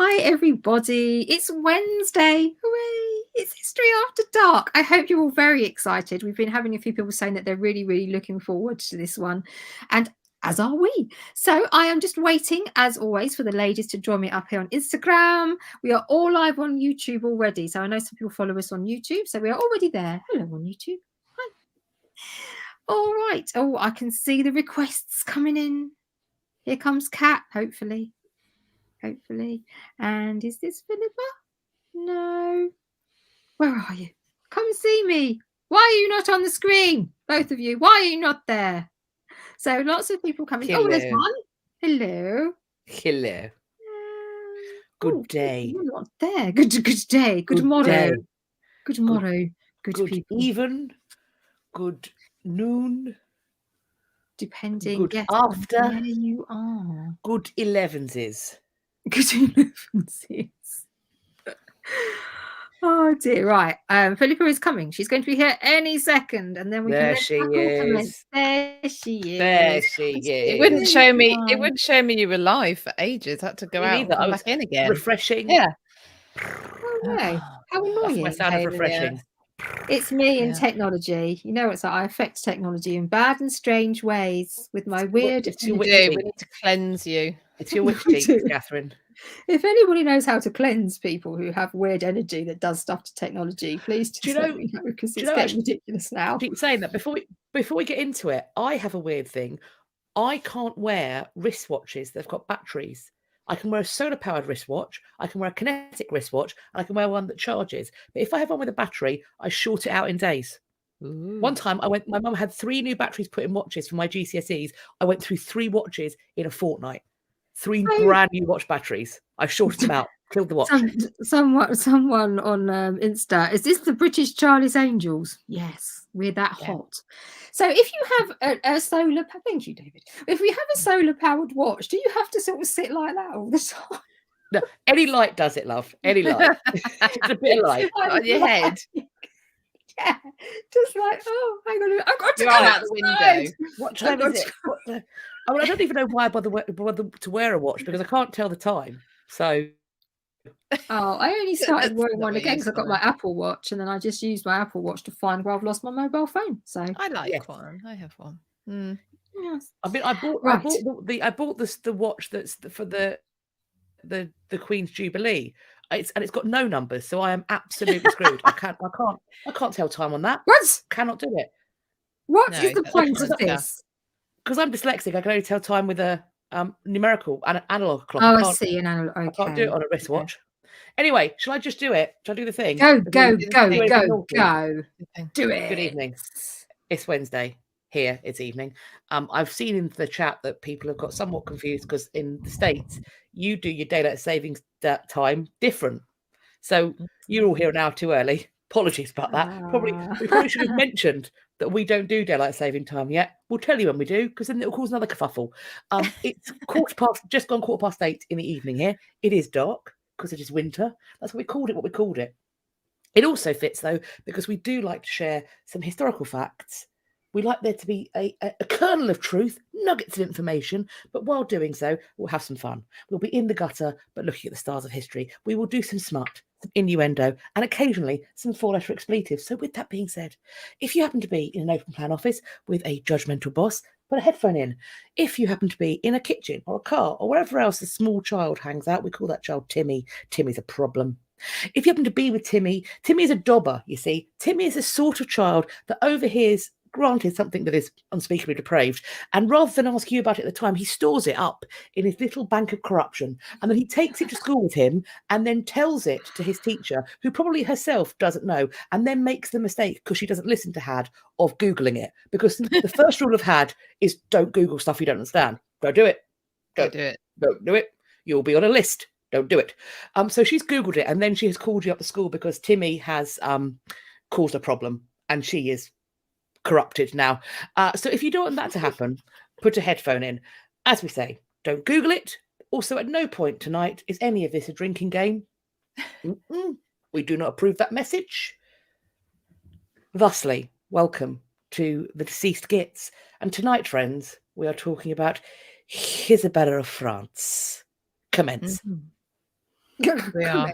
Hi, everybody. It's Wednesday. Hooray. It's History After Dark. I hope you're all very excited. We've been having a few people saying that they're really, really looking forward to this one. And as are we. So I am just waiting, as always, for the ladies to join me up here on Instagram. We are all live on YouTube already. So I know some people follow us on YouTube. So we are already there. Hello on YouTube. Hi. All right. Oh, I can see the requests coming in. Here comes Kat, hopefully. And is this Philippa? No. Where are you? Come see me. Why are you not on the screen? Both of you. Why are you not there? So lots of people coming. Hello. Oh, there's one. Hello. Hello. Good day. You're not there. Good day. Good morrow. Day. Good morrow. Good people. Even. Good noon. Depending. Good yes, after. where you are. Good 11s. Good 11s. Oh dear, right. Philippa is coming. She's going to be here any second, and then we There can she is. There she is. There she is. It wouldn't show me. It wouldn't show me you were live for ages. I had to go out and come back in again. Refreshing. Yeah. Oh no! How annoying! That's my sound of refreshing. It's me and technology. You know, it's like I affect technology in bad and strange ways with my weird. It's your witch we teeth. need to cleanse you. It's your witch teeth, Catherine. If anybody knows how to cleanse people who have weird energy that does stuff to technology, please just let me know, because it's getting ridiculous now. I keep saying that before we get into it, I have a weird thing. I can't wear wristwatches that've got batteries. I can wear a solar-powered wristwatch, I can wear a kinetic wristwatch, and I can wear one that charges. But if I have one with a battery, I short it out in days. Ooh. One time my mum had 3 new batteries put in watches for my GCSEs. I went through 3 watches in a fortnight. 3 brand new watch batteries. I shorted them out, killed the watch. Someone on Insta, is this the British Charlie's Angels? Yes, we're that hot. So if you have a solar, thank you, David. If we have a solar powered watch, do you have to sort of sit like that all the time? No, any light does it, love. Any light. It's a bit of light on your head. Yeah, just like, oh, hang on, I've got to go out the window. What time is it? I don't even know why I bother to wear a watch, because I can't tell the time. So, I only started wearing one again because I got my Apple Watch, and then I just used my Apple Watch to find where I've lost my mobile phone. So I like one. I have one. Yes. I mean, I bought the watch that's for the Queen's Jubilee. It's got no numbers, so I am absolutely screwed. I can't tell time on that. What? Cannot do it. What is the point of this? Because I'm dyslexic, I can only tell time with a numerical and an analog clock. Oh, I see, an analog. Okay. I can't do it on a wristwatch. Anyway, shall I just do it? Shall I do the thing? Go. Do it. Good evening. It's Wednesday. Here it's evening. I've seen in the chat that people have got somewhat confused, because in the States you do your daylight savings time different. So you're all here an hour too early. Apologies about that. We probably should have mentioned that we don't do daylight saving time yet. We'll tell you when we do, because then it'll cause another kerfuffle. It's just gone 8:15 in the evening here. It is dark because it is winter. That's why we called it what we called it. It also fits, though, because we do like to share some historical facts. We like there to be a kernel of truth, nuggets of information, but while doing so, we'll have some fun. We'll be in the gutter, but looking at the stars of history. We will do some smut, some innuendo, and occasionally some 4-letter expletives. So with that being said, if you happen to be in an open plan office with a judgmental boss, put a headphone in. If you happen to be in a kitchen or a car or wherever else a small child hangs out, we call that child Timmy. Timmy's a problem. If you happen to be with Timmy, Timmy is a dobber, you see. Timmy is a sort of child that overhears, granted, something that is unspeakably depraved, and rather than ask you about it at the time, he stores it up in his little bank of corruption, and then he takes it to school with him and then tells it to his teacher, who probably herself doesn't know, and then makes the mistake, because she doesn't listen to Had, of Googling it. Because the first rule of Had is don't Google stuff you don't understand. Don't do it. Don't do it. Don't do it. You'll be on a list. Don't do it. So she's Googled it, and then she has called you up to school because Timmy has caused a problem, and she is corrupted now. So if you don't want that to happen, put a headphone in. As we say, don't Google it. Also, at no point tonight is any of this a drinking game. We do not approve that message. Thusly, welcome to the Deceased Gits. And tonight, friends, we are talking about Isabella of France. Commence. We are.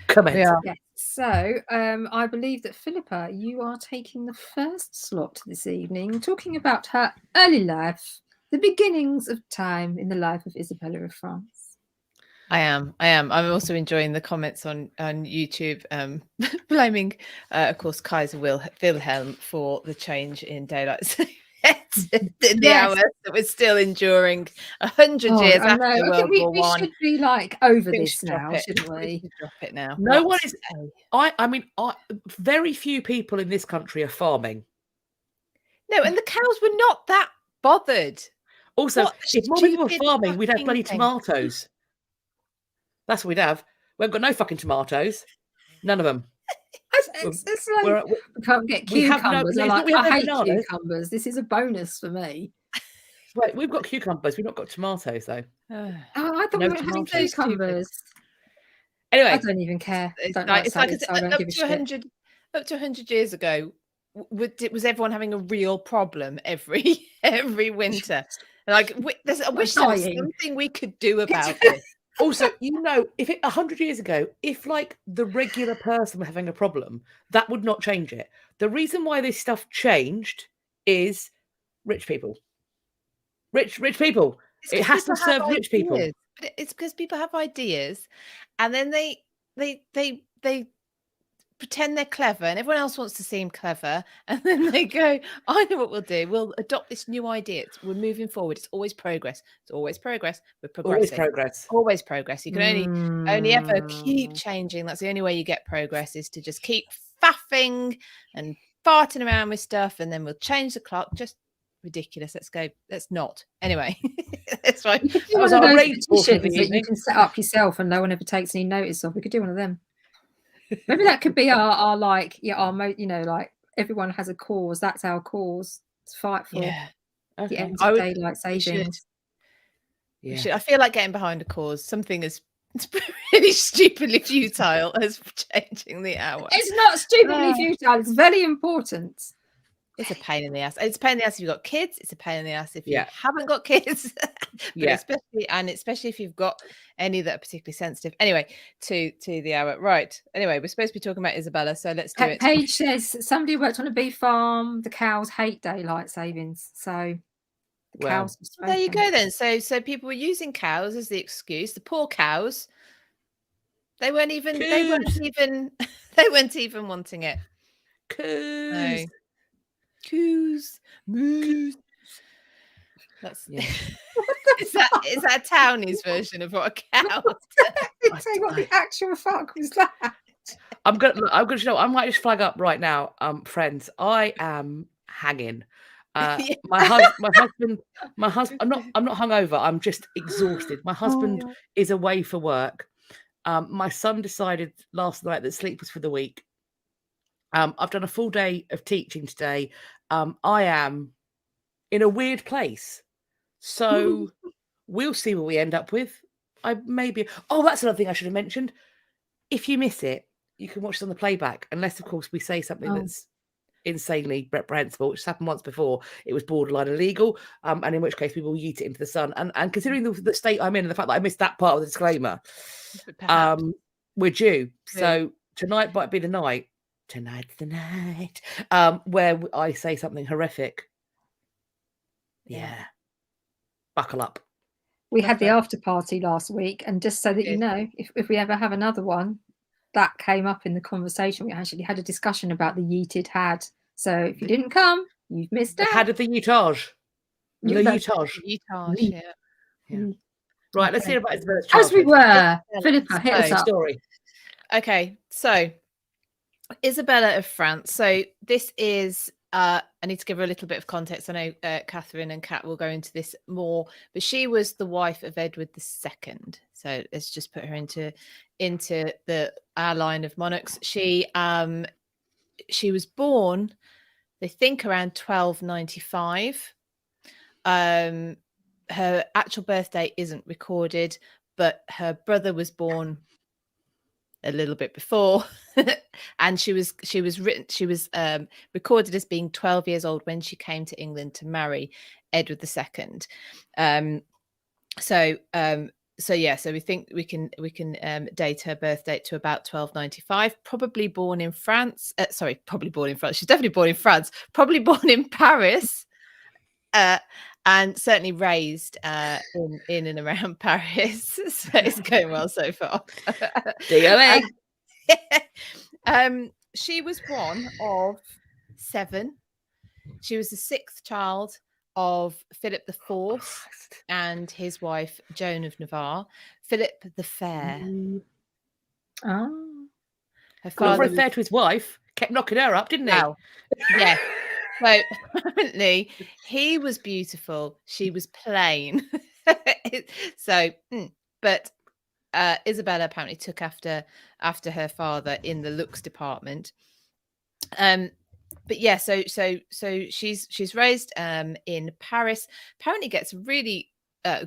Comments. We are. Yes. So I believe that Philippa, you are taking the first slot this evening, talking about her early life, the beginnings of time in the life of Isabella of France. I am. I'm also enjoying the comments on YouTube, blaming, of course, Kaiser Wilhelm for the change in daylight saving in the hours that we're still enduring 100 years I after know. World War We One. should be like over this now, shouldn't we? We should drop it now. No one is. I mean, very few people in this country are farming. No, and the cows were not that bothered. Also, if more people were farming, we'd have bloody tomatoes. That's what we'd have. We've got no fucking tomatoes. None of them. It's like we can't get cucumbers. I hate cucumbers. This is a bonus for me. Wait, we've got cucumbers. We've not got tomatoes, though. I thought we were having cucumbers. Anyway, I don't even care. It's like up to 100 years ago, was everyone having a real problem every winter? Like, I wish there was something we could do about this. Also, if 100 years ago, if like the regular person were having a problem, that would not change it. The reason why this stuff changed is rich people. Rich people. It has to serve rich people. But it's because people have ideas, and then they pretend they're clever, and everyone else wants to seem clever, and then they go, I know what we'll do. We'll adopt this new idea. We're moving forward. It's always progress. It's always progress. We're progressing. Always progress. You can only ever keep changing. That's the only way you get progress, is to just keep faffing and farting around with stuff, and then we'll change the clock. Just ridiculous. Let's not. Anyway, that's right. You could do one of those petitions that you can set up yourself and no one ever takes any notice of. We could do one of them. Maybe that could be our like everyone has a cause. That's our cause to fight for. The end of daylight savings. I feel like getting behind a cause. Something is really stupidly futile as changing the hour. It's not stupidly futile. It's very important. It's a pain in the ass. It's a pain in the ass if you've got kids. It's a pain in the ass if you haven't got kids. Especially if you've got any that are particularly sensitive. Anyway, to the hour. Right. Anyway, we're supposed to be talking about Isabella, so let's do it. Paige says somebody worked on a beef farm. The cows hate daylight savings. So the cows there you go then. So people were using cows as the excuse. The poor cows. They weren't even wanting it. Coos. Coos, moose. That's is that a townies version of what a cow? Say what the actual fuck was that? I'm gonna I might just flag up right now, friends. I am hanging. My husband. I'm not hungover. I'm just exhausted. My husband is away for work. My son decided last night that sleep was for the week. I've done a full day of teaching today. I am in a weird place. So we'll see what we end up with. That's another thing I should have mentioned. If you miss it, you can watch it on the playback, unless, of course, we say something that's insanely reprehensible, which has happened once before. It was borderline illegal, and in which case we will yeet it into the sun. And considering the state I'm in and the fact that I missed that part of the disclaimer, we're due. Yeah. So tonight might be the night. Tonight's the night where I say something horrific. Yeah. Buckle up. We had the after party last week, and just so that you know, if we ever have another one, that came up in the conversation. We actually had a discussion about the yeeted had. So if you didn't come, you've missed out. The had of the yeetage. The yeetage. Yeah. Right, let's hear about Isabella's childhood. As we were. Philippa, hit us up. Story. Okay, so Isabella of France. So this is, I need to give her a little bit of context. I know Catherine and Kat will go into this more, but she was the wife of Edward II. So let's just put her into our line of monarchs. She was born, they think, around 1295. Her actual birthday isn't recorded, but her brother was born a little bit before, and she was recorded as being 12 years old when she came to England to marry Edward II. So yeah, so we think we can date her birth date to about 1295. Probably born in France. Probably born in France. She's definitely born in France. Probably born in Paris, and certainly raised in and around Paris. So it's going well so far. DOA. She was one of 7. She was the 6th child of Philip IV and his wife Joan of Navarre. Philip the Fair. Oh. Her Got father very fair to his wife. Kept knocking her up, didn't he? Wow. Yeah. So apparently he was beautiful. She was plain. So, but Isabella apparently took after her father in the looks department. But yeah, so she's raised in Paris. Apparently gets really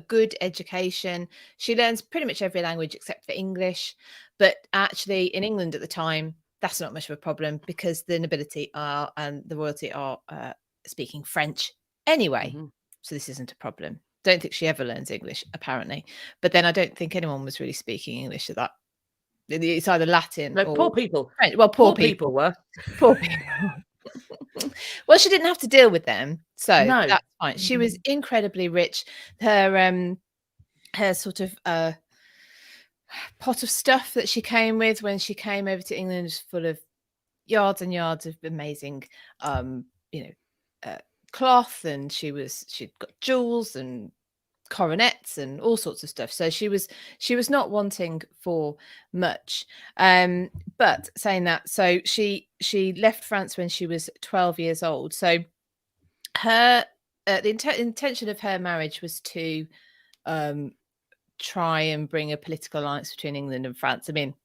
good education. She learns pretty much every language except for English. But actually, in England at the time, that's not much of a problem because the nobility and the royalty are speaking French anyway. Mm-hmm. So this isn't a problem. Don't think she ever learns English, apparently. But then I don't think anyone was really speaking English at that. It's either Latin or poor people. French. Well, poor people were. Poor people. Well, she didn't have to deal with them, so No. that's fine. She was incredibly rich. Her sort of pot of stuff that she came with when she came over to England was full of yards and yards of amazing, cloth, and she'd got jewels and coronets and all sorts of stuff. So she was not wanting for much. But saying that, so she left France when she was 12 years old. So her the intention of her marriage was to try and bring a political alliance between England and France. I mean,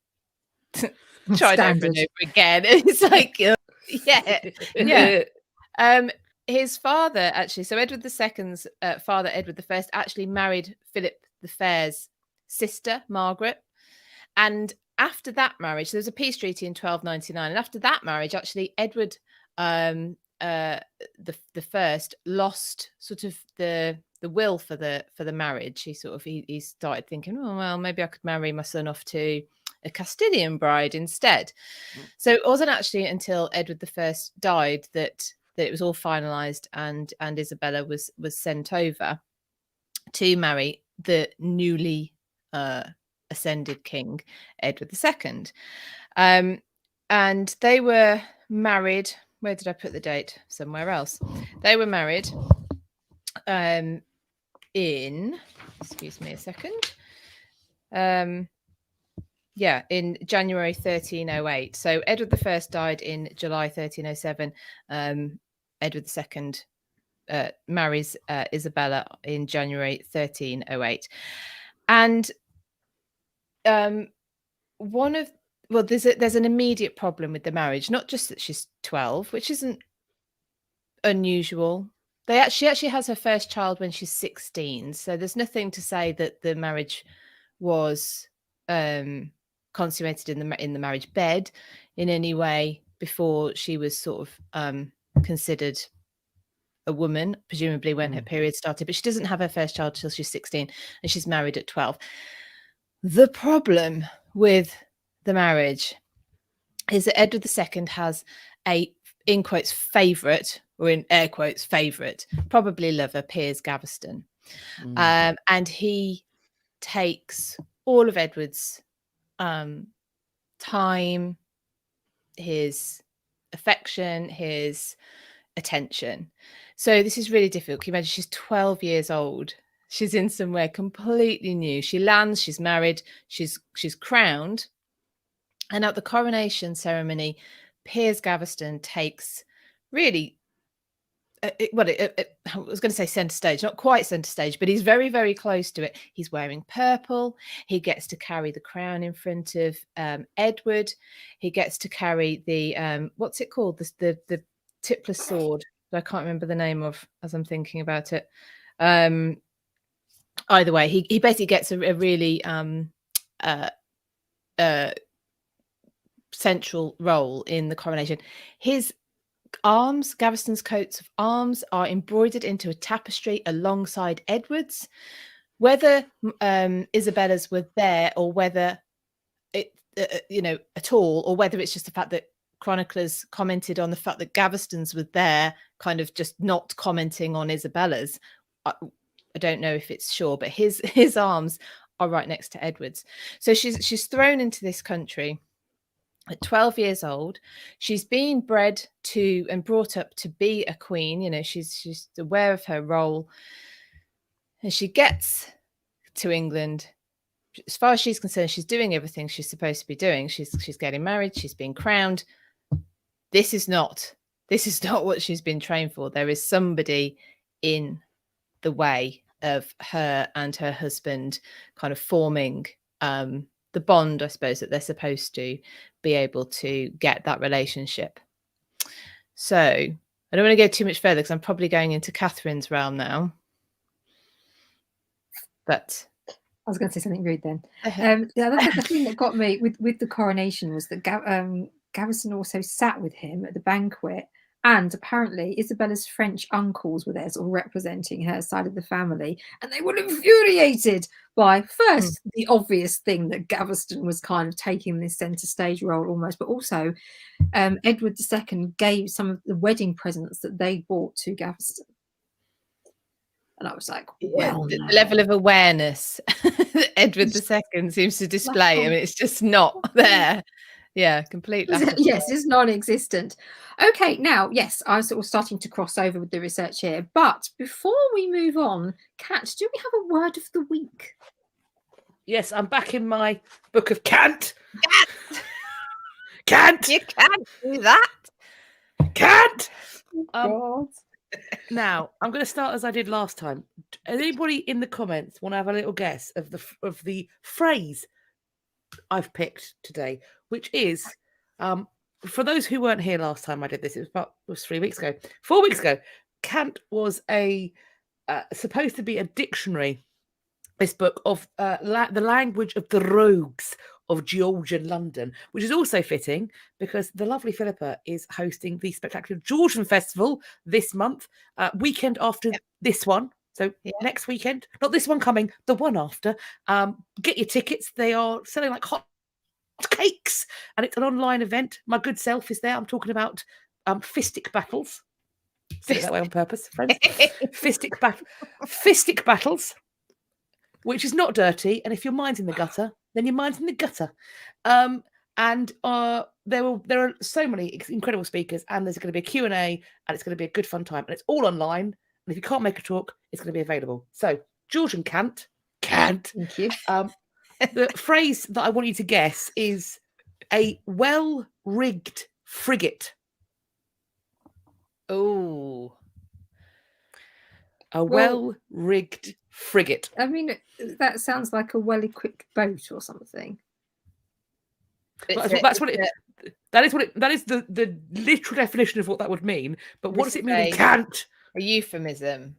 tried over and over again. It's like, yeah. His father, actually, so Edward II's father, Edward I, actually married Philip the Fair's sister, Margaret. And after that marriage, there was a peace treaty in 1299. And after that marriage, actually, Edward the first lost sort of the will for the marriage. He started thinking, oh, well, maybe I could marry my son off to a Castilian bride instead. So it wasn't actually until Edward I died that it was all finalized and Isabella was sent over to marry the newly ascended king, Edward II. And they were married. Where did I put the date? Somewhere else. They were married in, excuse me a second. In January 1308. So Edward I died in July 1307. Edward II marries Isabella in January 1308. And there's an immediate problem with the marriage, not just that she's 12, which isn't unusual. She actually has her first child when she's 16. So there's nothing to say that the marriage was consummated in the marriage bed in any way before she was sort of considered a woman, presumably when her period started. But she doesn't have her first child till she's 16 and she's married at 12. The problem with the marriage is that Edward II has a, in quotes, favourite, or in air quotes, favourite, probably lover, Piers Gaveston. And he takes all of Edward's time, his affection, his attention. So this is really difficult. Can you imagine? She's 12 years old. She's in somewhere completely new. She lands, she's married, she's crowned. And at the coronation ceremony, Piers Gaveston takes really, I was going to say centre stage, not quite centre stage, but he's very, very close to it. He's wearing purple. He gets to carry the crown in front of Edward. He gets to carry the, what's it called? The tipless sword that I can't remember the name of as I'm thinking about it. Either way, he basically gets a really central role in the coronation. His arms, Gaveston's coats of arms, are embroidered into a tapestry alongside Edward's, whether Isabella's were there, or whether it, at all, or whether it's just the fact that chroniclers commented on the fact that Gaveston's were there, kind of just not commenting on Isabella's. I don't know if it's sure, but his arms are right next to Edward's. So she's thrown into this country at 12 years old. She's been bred to and brought up to be a queen. She's aware of her role, and she gets to England. As far as she's concerned, she's doing everything she's supposed to be doing. She's getting married. She's being crowned. This is not what she's been trained for. There is somebody in the way of her and her husband kind of forming the bond, I suppose, that they're supposed to be able to get that relationship. So I don't want to go too much further because I'm probably going into Catherine's realm now. But I was going to say something rude then. The thing that got me with the coronation was that Gaveston also sat with him at the banquet, and apparently Isabella's French uncles were there, sort of representing her side of the family, and they were infuriated by first the obvious thing that Gaveston was kind of taking this centre stage role almost, but also Edward II gave some of the wedding presents that they brought to Gaveston. And I was like, well, the level of awareness that Edward II seems to display. I mean, it's just not there. Yeah, complete lack of yes, it's non-existent. Okay, now, yes, I'm sort of starting to cross over with the research here. But before we move on, Kat, do we have a word of the week? Yes, I'm back in my book of cant. Cant! You can't do that. Cant! God. Now, I'm going to start as I did last time. Anybody in the comments want to have a little guess of the phrase I've picked today, which is, for those who weren't here last time I did this, it was 3 weeks ago, 4 weeks ago. Cant was supposed to be a dictionary, this book of the language of the rogues of Georgian London, which is also fitting because the lovely Philippa is hosting the spectacular Georgian Festival this month, weekend after this one. So next weekend, not this one coming, the one after. Get your tickets. They are selling like hot cakes, and it's an online event. My good self is there. I'm talking about fistic battles. Say it that way on purpose, friends. Fistic battles, which is not dirty. And if your mind's in the gutter, then your mind's in the gutter. And there are so many incredible speakers, and there's going to be a Q&A, and it's going to be a good fun time. And it's all online. And if you can't make a talk, it's going to be available. So, Georgian cant. Thank you. The phrase that I want you to guess is a well-rigged frigate. Oh. A well-rigged frigate. I mean, that sounds like a well-equipped boat or something. That is the literal definition of what that would mean. But what does it mean in cant? A euphemism.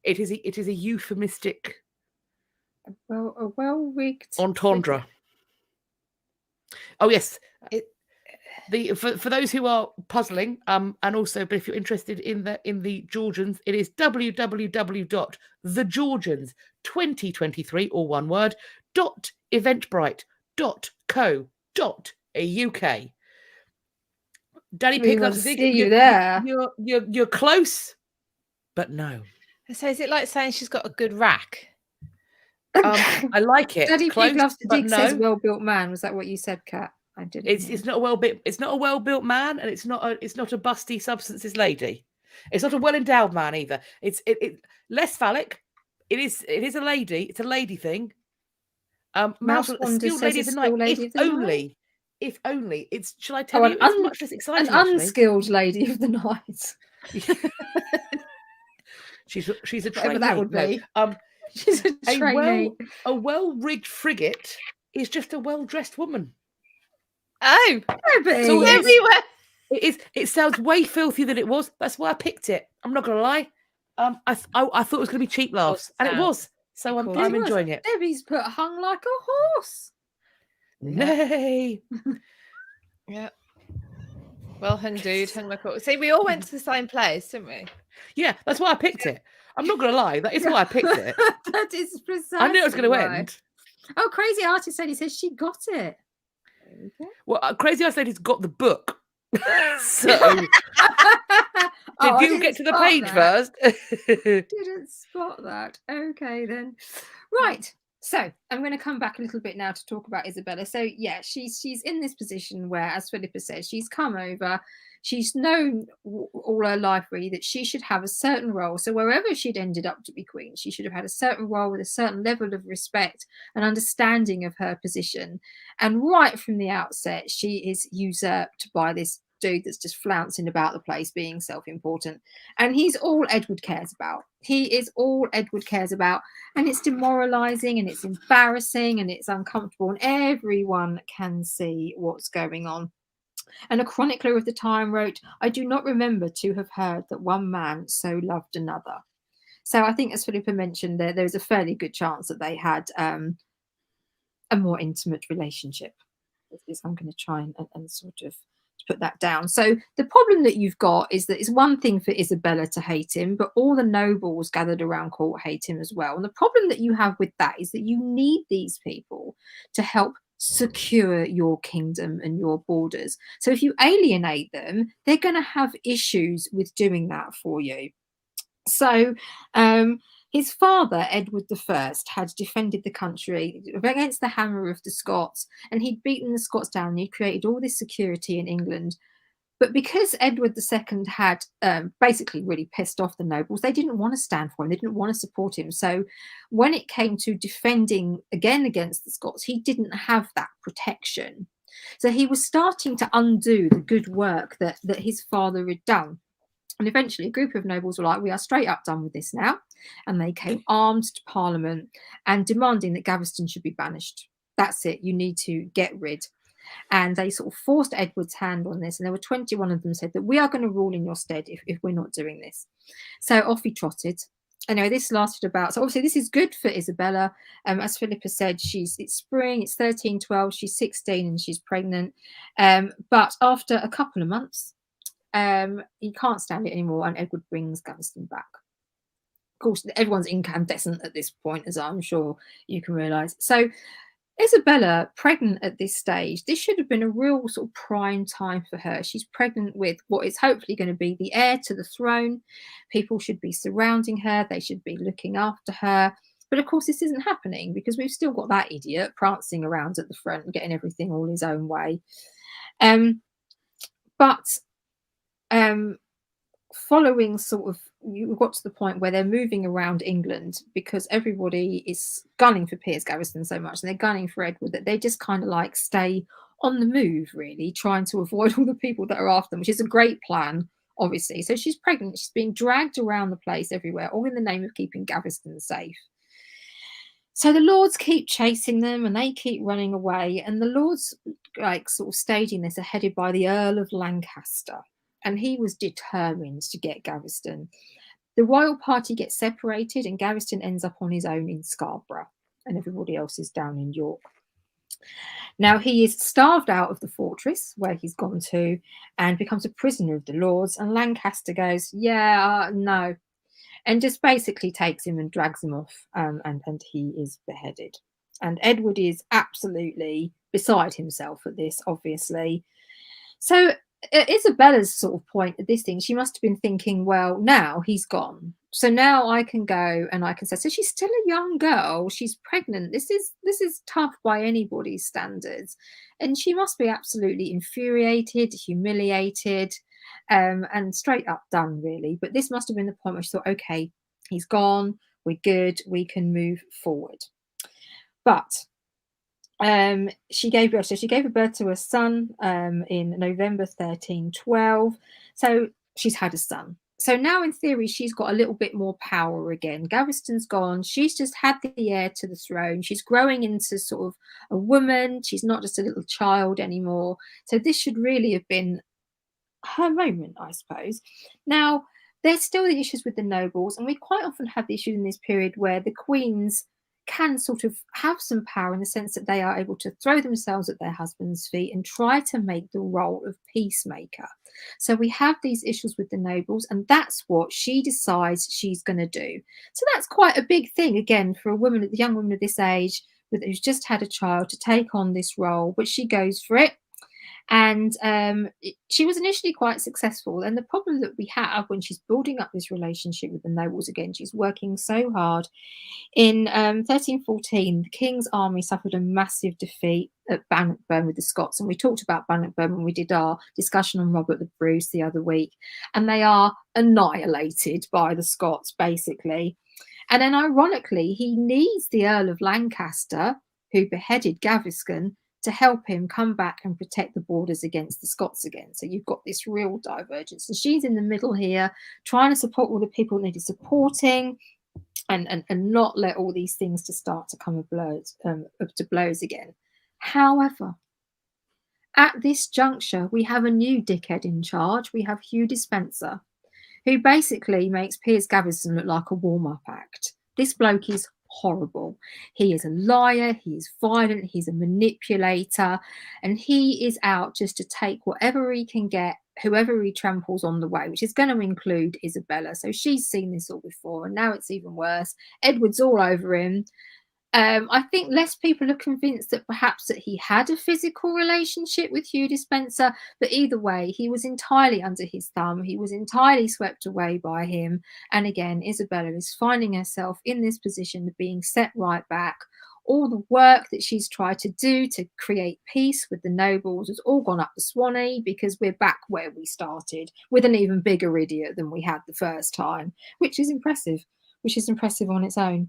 It is a euphemistic. Well, a well-rigged entendre. Oh yes. For those who are puzzling, and also, but if you're interested in the Georgians, it is www.thegeorgians2023, all one word, .eventbrite.co.uk. Danny Pickles, see you there. You're close, but no. So is it like saying she's got a good rack? I like it. Daddy Close, Pig loves to dig, no. says well-built man. Was that what you said, Kat? I didn't. It's not a well-built man, and it's not a busty substances lady. It's not a well-endowed man either. It's less phallic. It is a lady. It's a lady thing. Mouse Wonder says a skilled lady of the night. If only. It's, shall I tell you? It's much less exciting. An unskilled lady of the night. She's a trainee. Whatever that would be. She's a trainee. A well-rigged frigate is just a well-dressed woman. Oh, so everywhere. It sounds way filthier than it was. That's why I picked it. I'm not gonna lie. I thought it was gonna be cheap laughs, and it was. So I'm enjoying it. Debbie's put hung like a horse. Nay. Yeah. Well hung, dude. Hung like a horse. See, we all went to the same place, didn't we? Yeah, that's why I picked it. I'm not going to lie. That is why I picked it. That is precisely I knew it was going to why. end. Oh, Crazy Artist said, he says she got it. Okay. Well, Crazy Artist Lady's got the book. So, Oh, did you get to the page first? Didn't spot that. Okay, then. Right. So I'm going to come back a little bit now to talk about Isabella. So yeah, she's in this position where, as Philippa says, she's come over. She's known all her life really that she should have a certain role. So wherever she'd ended up to be queen, she should have had a certain role with a certain level of respect and understanding of her position. And right from the outset, she is usurped by this dude that's just flouncing about the place, being self-important. And he's all Edward cares about. He is all Edward cares about. And it's demoralizing and it's embarrassing and it's uncomfortable. And everyone can see what's going on. And a chronicler of the time wrote, "I do not remember to have heard that one man so loved another." So I think, as Philippa mentioned, there's a fairly good chance that they had a more intimate relationship. I'm going to try and sort of put that down. So the problem that you've got is that it's one thing for Isabella to hate him, but all the nobles gathered around court hate him as well. And the problem that you have with that is that you need these people to help secure your kingdom and your borders. So if you alienate them, they're going to have issues with doing that for you. So his father, Edward I, had defended the country against the hammer of the Scots, and he'd beaten the Scots down, and he'd created all this security in England. But because Edward II had basically really pissed off the nobles, they didn't want to stand for him. They didn't want to support him. So when it came to defending again against the Scots, he didn't have that protection. So he was starting to undo the good work that his father had done. And eventually a group of nobles were like, we are straight up done with this now. And they came armed to Parliament and demanding that Gaveston should be banished. That's it. You need to get rid. And they sort of forced Edward's hand on this. And there were 21 of them said that we are going to rule in your stead if we're not doing this. So off he trotted. Anyway, this lasted about, so obviously this is good for Isabella. As Philippa said, it's spring, it's 1312, she's 16 and she's pregnant. But after a couple of months, he can't stand it anymore, and Edward brings Gaveston back. Of course, everyone's incandescent at this point, as I'm sure you can realise. So Isabella, pregnant at this stage, this should have been a real sort of prime time for her. She's pregnant with what is hopefully going to be the heir to the throne. People should be surrounding her. They should be looking after her. But of course, this isn't happening because we've still got that idiot prancing around at the front and getting everything all his own way. Following sort of, you got to the point where they're moving around England because everybody is gunning for Piers Gaveston so much, and they're gunning for Edward, that they just kind of like stay on the move, really, trying to avoid all the people that are after them, which is a great plan, obviously. So she's pregnant, she's being dragged around the place everywhere, all in the name of keeping Gaveston safe. So the lords keep chasing them and they keep running away, and the lords, like, sort of staging this, are headed by the Earl of Lancaster. And he was determined to get Gaveston. The royal party gets separated and Gaveston ends up on his own in Scarborough, and everybody else is down in York. Now he is starved out of the fortress where he's gone to and becomes a prisoner of the lords, and Lancaster goes, no, and just basically takes him and drags him off, and he is beheaded. And Edward is absolutely beside himself at this, obviously. So at Isabella's sort of point at this thing, she must have been thinking, well, now he's gone, so now I can go and I can say, so she's still a young girl, she's pregnant, this is tough by anybody's standards, and she must be absolutely infuriated, humiliated, and straight up done, really. But this must have been the point where she thought, okay, he's gone, we're good, we can move forward. But she gave birth to a son in November 1312. So she's had a son. So now, in theory, she's got a little bit more power again. Gaveston's gone. She's just had the heir to the throne. She's growing into sort of a woman. She's not just a little child anymore. So this should really have been her moment, I suppose. Now, there's still the issues with the nobles, and we quite often have the issue in this period where the queens can sort of have some power in the sense that they are able to throw themselves at their husband's feet and try to make the role of peacemaker. So we have these issues with the nobles, and that's what she decides she's going to do. So that's quite a big thing, again, for a woman, a young woman of this age, who's just had a child, to take on this role, but she goes for it. And she was initially quite successful. And the problem that we have when she's building up this relationship with the nobles again, she's working so hard. In 1314, the king's army suffered a massive defeat at Bannockburn with the Scots. And we talked about Bannockburn when we did our discussion on Robert the Bruce the other week. And they are annihilated by the Scots, basically. And then, ironically, he needs the Earl of Lancaster, who beheaded Gaviscon, to help him come back and protect the borders against the Scots again. So you've got this real divergence. And she's in the middle here, trying to support all the people needed supporting, and not let all these things to start to come to blows again. However, at this juncture, we have a new dickhead in charge. We have Hugh Despenser, who basically makes Piers Gaveston look like a warm-up act. This bloke is horrible. He is a liar, he is violent, he's a manipulator, and he is out just to take whatever he can get, whoever he tramples on the way, which is going to include Isabella. So she's seen this all before, and now it's even worse. Edward's all over him. I think less people are convinced that perhaps that he had a physical relationship with Hugh Despenser, but either way, he was entirely under his thumb. He was entirely swept away by him. And again, Isabella is finding herself in this position of being set right back. All the work that she's tried to do to create peace with the nobles has all gone up the Swanee, because we're back where we started, with an even bigger idiot than we had the first time, which is impressive on its own.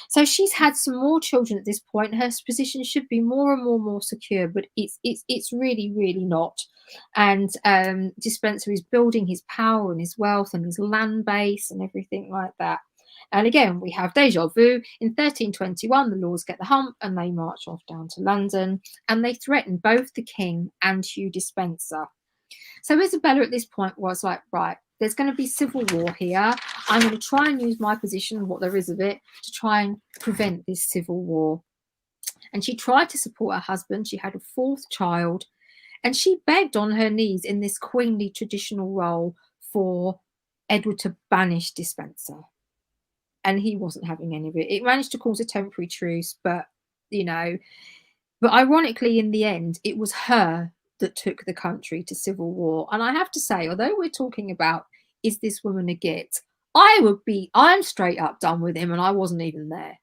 So she's had some more children at this point. Her position should be more and more secure, but it's really, really not. And Despenser is building his power and his wealth and his land base and everything like that. And again, we have deja vu. In 1321, the Lords get the hump and they march off down to London, and they threaten both the king and Hugh Despenser. So Isabella at this point was like, right, there's going to be civil war here. I'm going to try and use my position, what there is of it, to try and prevent this civil war. And she tried to support her husband. She had a fourth child, and she begged on her knees in this queenly traditional role for Edward to banish Despenser. And he wasn't having any of it. It managed to cause a temporary truce, but ironically, in the end, it was her that took the country to civil war. And I have to say, although we're talking about, is this woman a git? I'm straight up done with him, and I wasn't even there.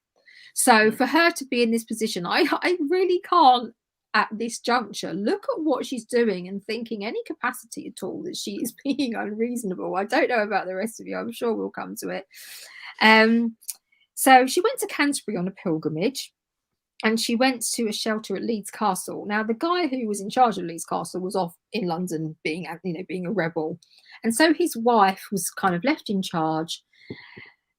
So for her to be in this position, I really can't, at this juncture, look at what she's doing and thinking any capacity at all that she is being unreasonable. I don't know about the rest of you. I'm sure we'll come to it. So she went to Canterbury on a pilgrimage, and she went to a shelter at Leeds Castle. Now, the guy who was in charge of Leeds Castle was off in London being a rebel. And so his wife was kind of left in charge.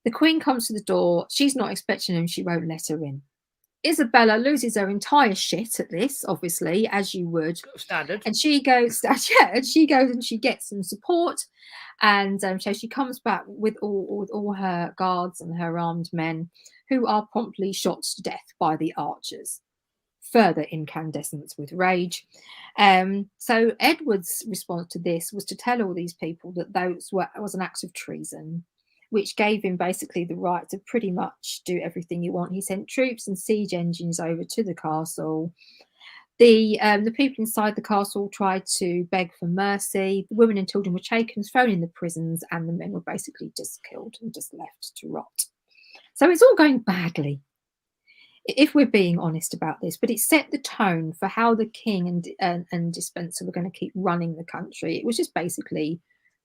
The Queen comes to the door. She's not expecting him. She won't let her in. Isabella loses her entire shit at this, obviously, as you would. Standard. And she goes, and she gets some support. And so she comes back with all her guards and her armed men, who are promptly shot to death by the archers. Further incandescence with rage. So Edward's response to this was to tell all these people that was an act of treason, which gave him basically the right to pretty much do everything he wanted. He sent troops and siege engines over to the castle. The people inside the castle tried to beg for mercy. The women and children were taken, thrown in the prisons, and the men were basically just killed and just left to rot. So it's all going badly, if we're being honest about this, but it set the tone for how the king and Despenser were going to keep running the country. It was just basically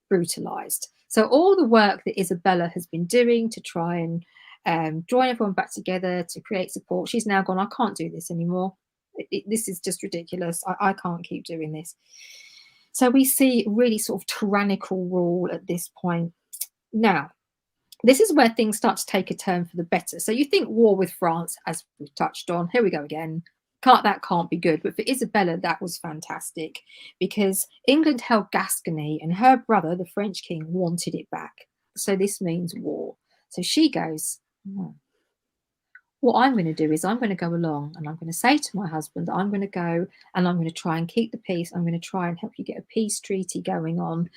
brutalized. So all the work that Isabella has been doing to try and join everyone back together to create support, she's now gone, I can't do this anymore. This is just ridiculous. I can't keep doing this. So we see really sort of tyrannical rule at this point. Now, this is where things start to take a turn for the better. So you think war with France, as we've touched on, here we go again. That can't be good. But for Isabella, that was fantastic, because England held Gascony and her brother, the French king, wanted it back. So this means war. So she goes, what I'm going to do is I'm going to go along and I'm going to say to my husband that I'm going to go and I'm going to try and keep the peace. I'm going to try and help you get a peace treaty going on.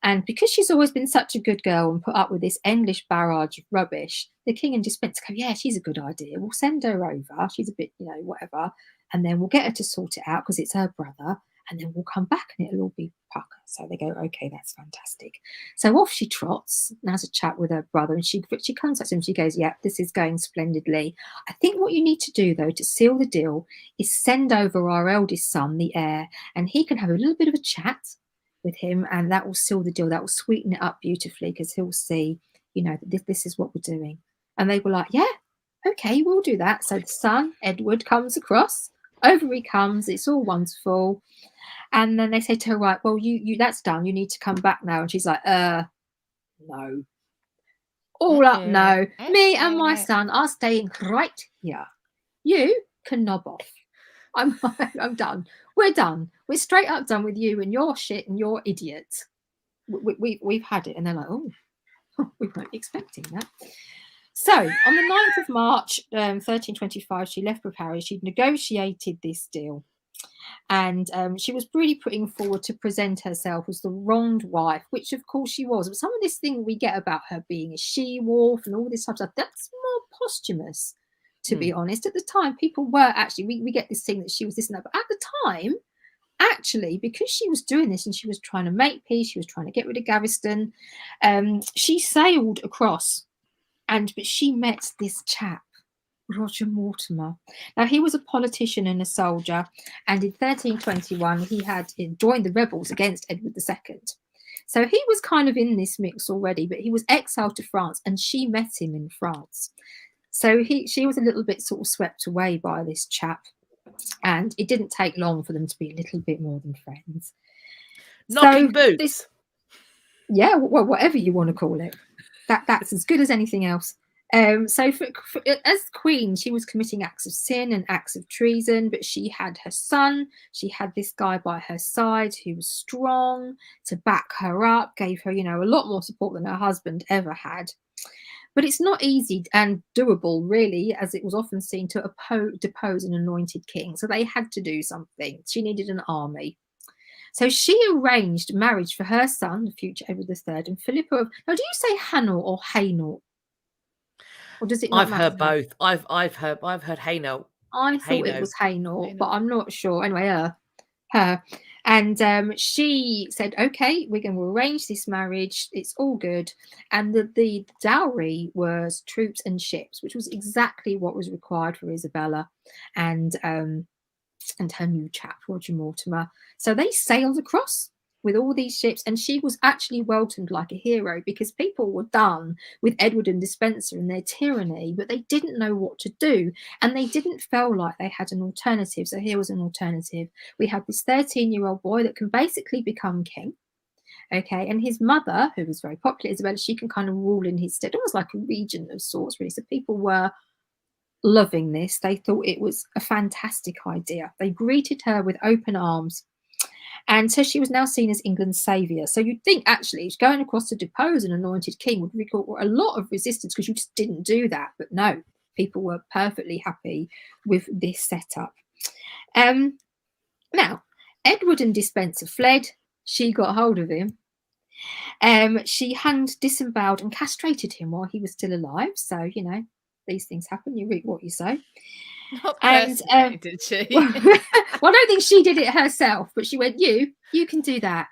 And because she's always been such a good girl and put up with this endless barrage of rubbish, the king and dispenser go, yeah, she's a good idea. We'll send her over. She's a bit, whatever. And then we'll get her to sort it out because it's her brother. And then we'll come back and it'll all be pucker. So they go, okay, that's fantastic. So off she trots and has a chat with her brother, and she contacts him. She goes, yeah, this is going splendidly. I think what you need to do, though, to seal the deal is send over our eldest son, the heir, and he can have a little bit of a chat with him, and that will seal the deal. That will sweeten it up beautifully because he'll see, that this is what we're doing. And they were like, yeah, okay, we'll do that. So the son, Edward, comes across. Over he comes. It's all wonderful. And then they say to her, right, well, you that's done. You need to come back now. And she's like, no. All up, no. Me and my son are staying right here. You can knob off. I'm done. We're done. We're straight up done with you and your shit and your idiot. We've had it. And they're like, oh, we weren't expecting that. So on the 9th of March, 1325, she left with Harry. She'd negotiated this deal. And she was really putting forward to present herself as the wronged wife, which of course she was. But some of this thing we get about her being a she-wolf and all this type of stuff, that's more posthumous, to be honest. At the time, people were actually, we get this thing that she was this and that. But at the time, actually, because she was doing this and she was trying to make peace, she was trying to get rid of Gaveston, she sailed across, but she met this chap, Roger Mortimer. Now, he was a politician and a soldier, and in 1321 he had joined the rebels against Edward II. So he was kind of in this mix already, but he was exiled to France, and she met him in France. So she was a little bit sort of swept away by this chap, and it didn't take long for them to be a little bit more than friends. Knocking boots. Yeah, well, whatever you want to call it. That's as good as anything else. So as queen, she was committing acts of sin and acts of treason, but she had her son. She had this guy by her side who was strong to back her up, gave her, a lot more support than her husband ever had. But it's not easy and doable, really, as it was often seen to depose an anointed king. So they had to do something. She needed an army. So she arranged marriage for her son, the future Edward III, and Philippa of. Now, do you say Hainault or Hainault? Or does it not matter? Heard both. I've heard Hainault. I thought it was Hainault, but I'm not sure. Anyway, her. And she said, okay, we're going to arrange this marriage. It's all good. And the dowry was troops and ships, which was exactly what was required for Isabella and her new chap, Roger Mortimer. So they sailed across with all these ships, and she was actually welcomed like a hero because people were done with Edward and Despenser and their tyranny, but they didn't know what to do, and they didn't feel like they had an alternative. So here was an alternative. We have this 13-year-old boy that can basically become king. Okay, and his mother, who was very popular, Isabella, she can kind of rule in his stead, almost like a regent of sorts, really. So people were loving this. They thought it was a fantastic idea. They greeted her with open arms. And so she was now seen as England's saviour. So you'd think, actually, going across to depose an anointed king would recall a lot of resistance because you just didn't do that. But no, people were perfectly happy with this setup. Now, Edward and Despenser fled. She got hold of him. She hanged, disemboweled and castrated him while he was still alive. So, these things happen. You reap what you sow. Not personally, did she? Well, I don't think she did it herself, but she went, you can do that.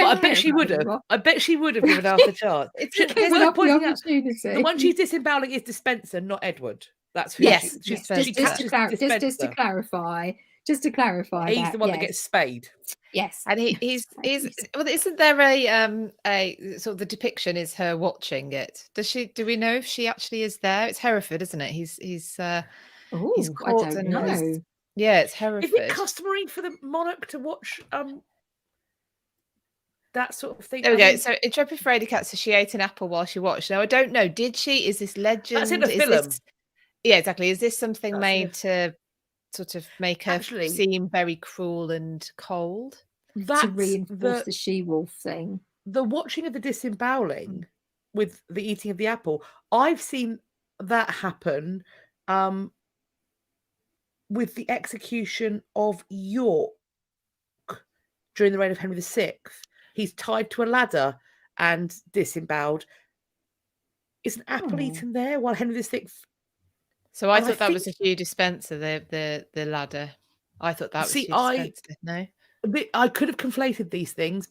I bet she would have. I bet she would have given us a chance. The one she's disemboweling is Despenser, not Edward. That's who. Yes, just to clarify. He's the one that gets spayed. Yes, and he's well. Isn't there a sort of the depiction is her watching it? Do we know if she actually is there? It's Hereford, isn't it? He's caught. I don't know. Yeah, it's Hereford. Is it customary for the monarch to watch that sort of thing? There we go. So Intrepid Frady Cat says she ate an apple while she watched. Now I don't know. Did she? Is this legend? That's in the film. Yeah, exactly. Is this something made to sort of make her seem very cruel and cold? To reinforce the she-wolf thing. The watching of the disemboweling with the eating of the apple, I've seen that happen with the execution of York during the reign of Henry VI, he's tied to a ladder and disemboweled. Is an apple eaten there while Henry VI? So I thought that was a Hugh Dispenser, the ladder. I thought that was Hugh Dispenser. No, I could have conflated these things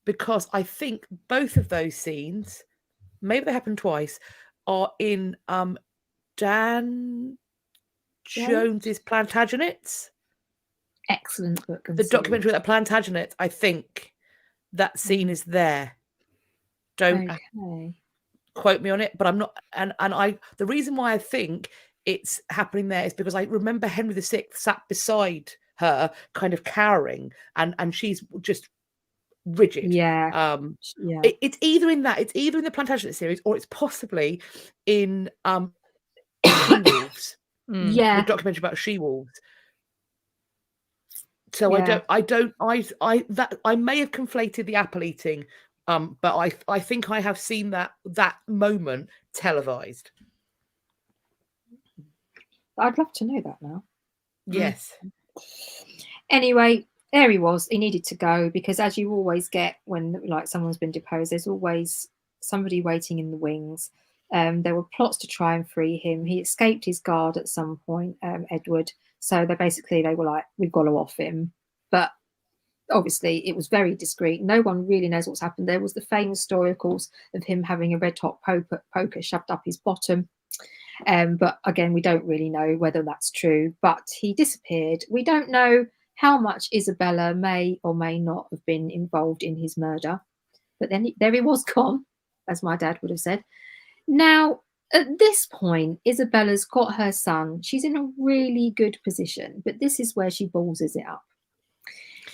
because I think both of those scenes, maybe they happen twice, are in Dan Jones's Plantagenets. Excellent book. The documentary about Plantagenets. I think that scene is there. Don't quote me on it, but I'm not. And the reason why I think it's happening there is because I remember Henry VI sat beside her, kind of cowering, and she's just rigid. It's either in the Plantagenet series, or it's possibly in She-Wolves. The documentary about she-wolves. So I may have conflated the apple eating, but I think I have seen that moment televised. I'd love to know that now. Yes. Anyway, there he was. He needed to go because, as you always get when like someone's been deposed, there's always somebody waiting in the wings. There were plots to try and free him. He escaped his guard at some point, Edward. So they were like, we've got to off him. But obviously it was very discreet. No one really knows what's happened. There was the famous story, of course, of him having a red hot poker shoved up his bottom. But again, we don't really know whether that's true. But he disappeared. We don't know how much Isabella may or may not have been involved in his murder. But then there he was gone, as my dad would have said. Now, at this point, Isabella's got her son. She's in a really good position, but this is where she ballses it up.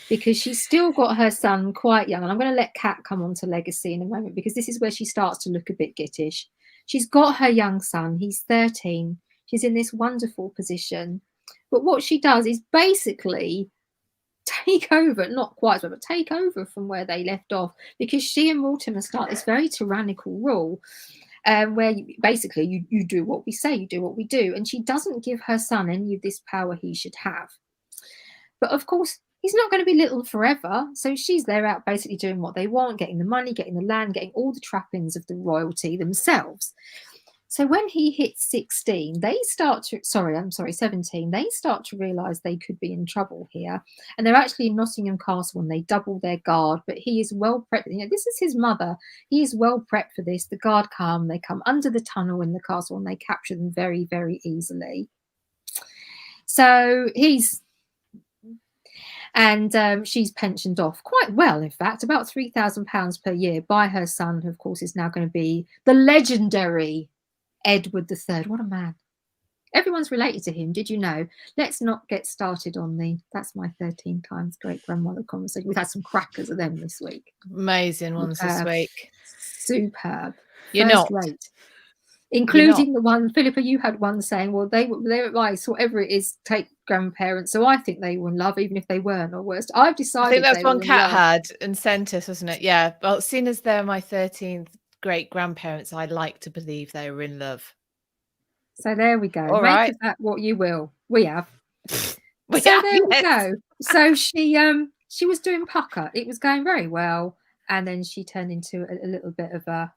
Because she's still got her son quite young. And I'm going to let Kat come on to legacy in a moment, because this is where she starts to look a bit gittish. She's got her young son. He's 13. She's in this wonderful position. But what she does is basically take over, not quite, but take over from where they left off, because she and Mortimer start this very tyrannical rule. Where you do what we say, you do what we do. And she doesn't give her son any of this power he should have. But of course, he's not going to be little forever. So she's there out basically doing what they want, getting the money, getting the land, getting all the trappings of the royalty themselves. So when he hits 16, they start to, 17, they start to realise they could be in trouble here. And they're actually in Nottingham Castle and they double their guard, but he is well prepped. You know, this is his mother. He is well prepped for this. The guard come, they come under the tunnel in the castle and they capture them very, very easily. So she's pensioned off quite well, in fact, about £3,000 per year by her son, who of course is now going to be the legendary Edward III. What a man. Everyone's related to him. Did you know? Let's not get started on that's my 13 times great grandmother conversation. We've had some crackers of them this week. Amazing ones this week. Superb. You're First not. rate. Including the one, Philippa, you had one saying, well, their advice, whatever it is, take grandparents. So I think they were in love, even if they weren't, or worse. I've decided. I think that's one Kat had and sent us, wasn't it? Yeah. Well, as soon as they're my 13th great grandparents, I like to believe they were in love. So there we go. All Make right. of that what you will. We have. We go. So she was doing pucker. It was going very well, and then she turned into a little bit of a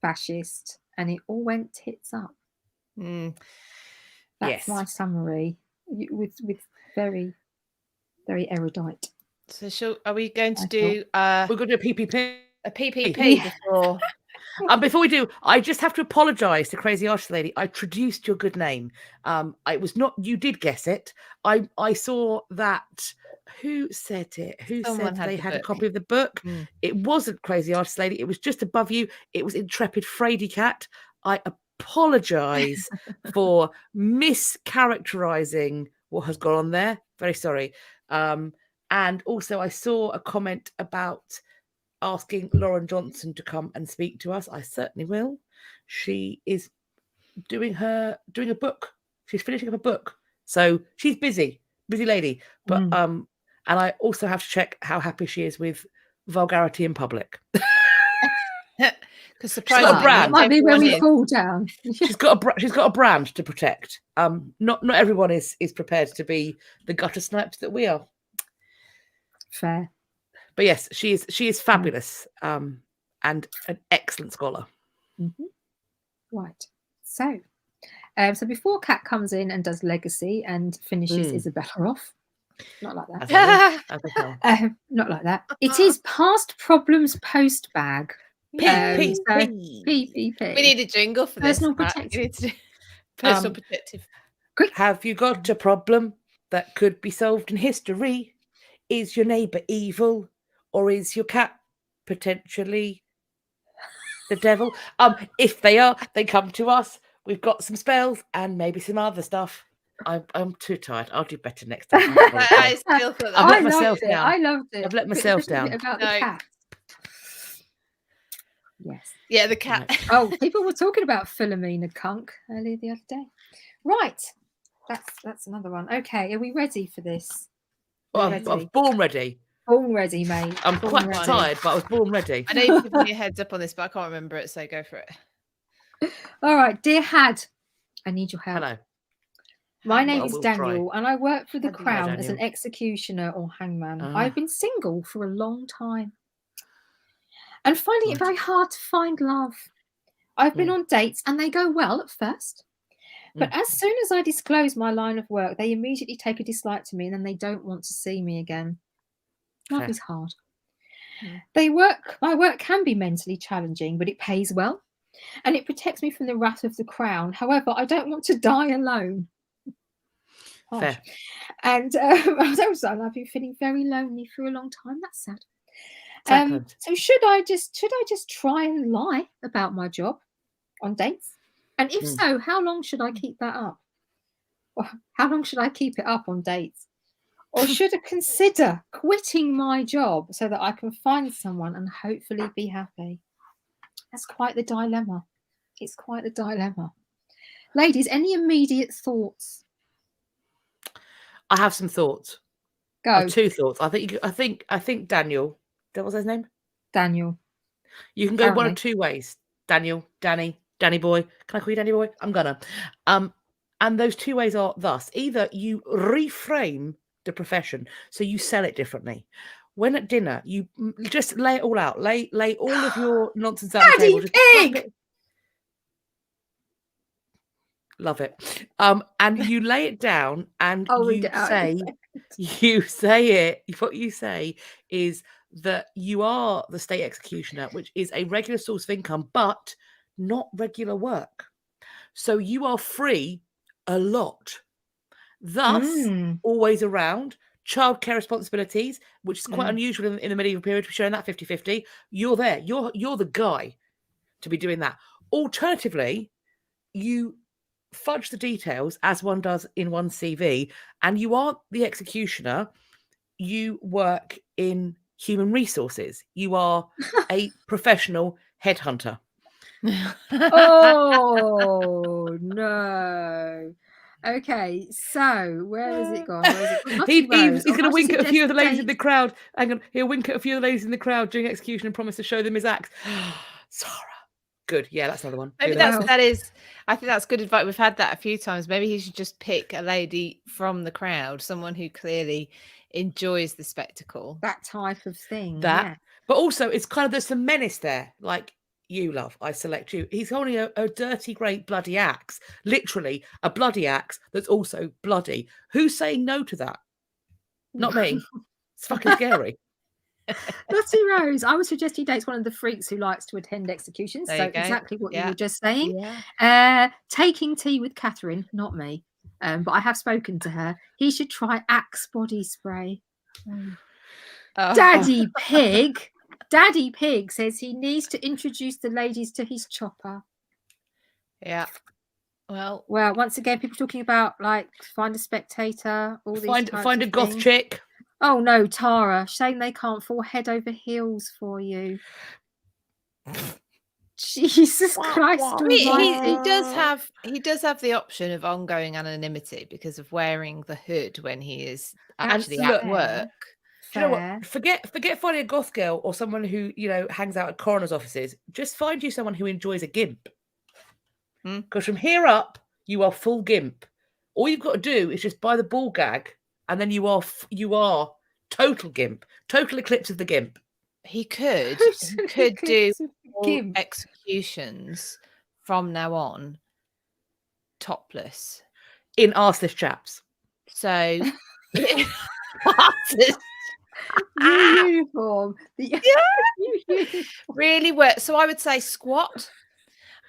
fascist, and it all went tits up. That's my summary, with very, very erudite. So are we going to do? We're going to do a PPP. A PPP before. Before we do, I just have to apologise to Crazy Artist Lady. I traduced your good name. It was not. You did guess it. I saw that. Who said it? Someone said they had a copy of the book? It wasn't Crazy Artist Lady. It was just above you. It was Intrepid Frady Cat. I apologise for mischaracterising what has gone on there. Very sorry. And also, I saw a comment about asking Lauren Johnson to come and speak to us. I certainly will. She is doing a book. She's finishing up a book. So she's busy lady. But and I also have to check how happy she is with vulgarity in public. Because got a surprisingly, brand. That might be where everyone we is. fall down. She's got a brand to protect. Not everyone is prepared to be the gutter snipes that we are. Fair. But yes, she is fabulous. And an excellent scholar. Mm-hmm. Right. So before Kat comes in and does legacy and finishes Isabella off, not like that. Not like that. It is past problems post bag. P. PPP. We need a jingle for Personal this. protective. You need to do personal protective. Have you got a problem that could be solved in history? Is your neighbour evil, or is your cat potentially the devil? If they are, they come to us. We've got some spells and maybe some other stuff. I'm too tired. I'll do better next time. I still feel that. I've let I myself loved it. down. I loved it. I've let But myself especially down. about No. the cat. Yes. Yeah, the cat. Oh, people were talking about Philomena Kunk earlier the other day. Right. That's another one. Okay, are we ready for this? Well, Ready? I was born ready. Born ready, mate. I'm Born quite ready. tired, but I was born ready. I know you've given me a heads up on this, but I can't remember it, so go for it. All right, dear Had, I need your help. Hello. My name Well, is we'll Daniel, and I work for the Hello, Crown as an Daniel. executioner or hangman. Ah. I've been single for a long time and finding it very hard to find love. I've been on dates and they go well at first. But as soon as I disclose my line of work, they immediately take a dislike to me and then they don't want to see me again. Love Fair. is hard. My work can be mentally challenging, but it pays well and it protects me from the wrath of the Crown. However, I don't want to die alone. Harsh. Fair. And I've been feeling very lonely for a long time. That's sad. So should I just try and lie about my job on dates? And if so, how long should I keep that up? Well, how long should I keep it up on dates? Or should I consider quitting my job so that I can find someone and hopefully be happy? That's quite the dilemma. It's quite the dilemma. Ladies, any immediate thoughts? I have some thoughts. Go. I have two thoughts. I think Daniel. What was his name? Daniel. You can go one of two ways. Daniel, Danny boy. Can I call you Danny boy? I'm gonna. And those two ways are thus: either you reframe the profession so you sell it differently. When at dinner, you just lay it all out. Lay all of your nonsense out on the table. Just Pig! Love it. And you lay it down and I'll read you it out. say it. What you say is that you are the state executioner, which is a regular source of income, but not regular work. So you are free a lot. Thus, always around. Childcare responsibilities, which is quite unusual in the medieval period, showing that 50-50. You're there. You're the guy to be doing that. Alternatively, you fudge the details as one does in one CV, and you aren't the executioner. You work in human resources. You are a professional headhunter. Oh no. Okay, so where has it gone? He's going to wink at a few of the ladies in the crowd. He'll wink at a few of the ladies in the crowd during execution and promise to show them his axe. Sarah. Good. Yeah, that's another one. Maybe that is. I think that's good advice. We've had that a few times. Maybe he should just pick a lady from the crowd, someone who clearly enjoys the spectacle. That type of thing. That. Yeah. But also, it's kind of, there's some menace there. Like, you, love, I select you. He's holding a dirty, great, bloody axe. Literally, a bloody axe that's also bloody. Who's saying no to that? Not me. It's fucking scary. Lottie Rose, I would suggest he dates one of the freaks who likes to attend executions. So exactly what you were just saying. Yeah. Taking tea with Catherine, not me. But I have spoken to her. He should try Axe body spray. Daddy Pig says he needs to introduce the ladies to his chopper. Yeah. Well, once again, people talking about like find a spectator, all these find a goth chick. Oh no, Tara, saying they can't fall head over heels for you. Jesus Christ! I mean, he does have the option of ongoing anonymity because of wearing the hood when he is actually at work. Do you know fair. what? Forget finding a goth girl or someone who, hangs out at coroner's offices. Just find you someone who enjoys a gimp. Because from here up, you are full gimp. All you've got to do is just buy the ball gag, and then you are total gimp, total eclipse of the gimp. He could do all executions from now on topless in arseless chaps. So uniform. Really work. So I would say squat,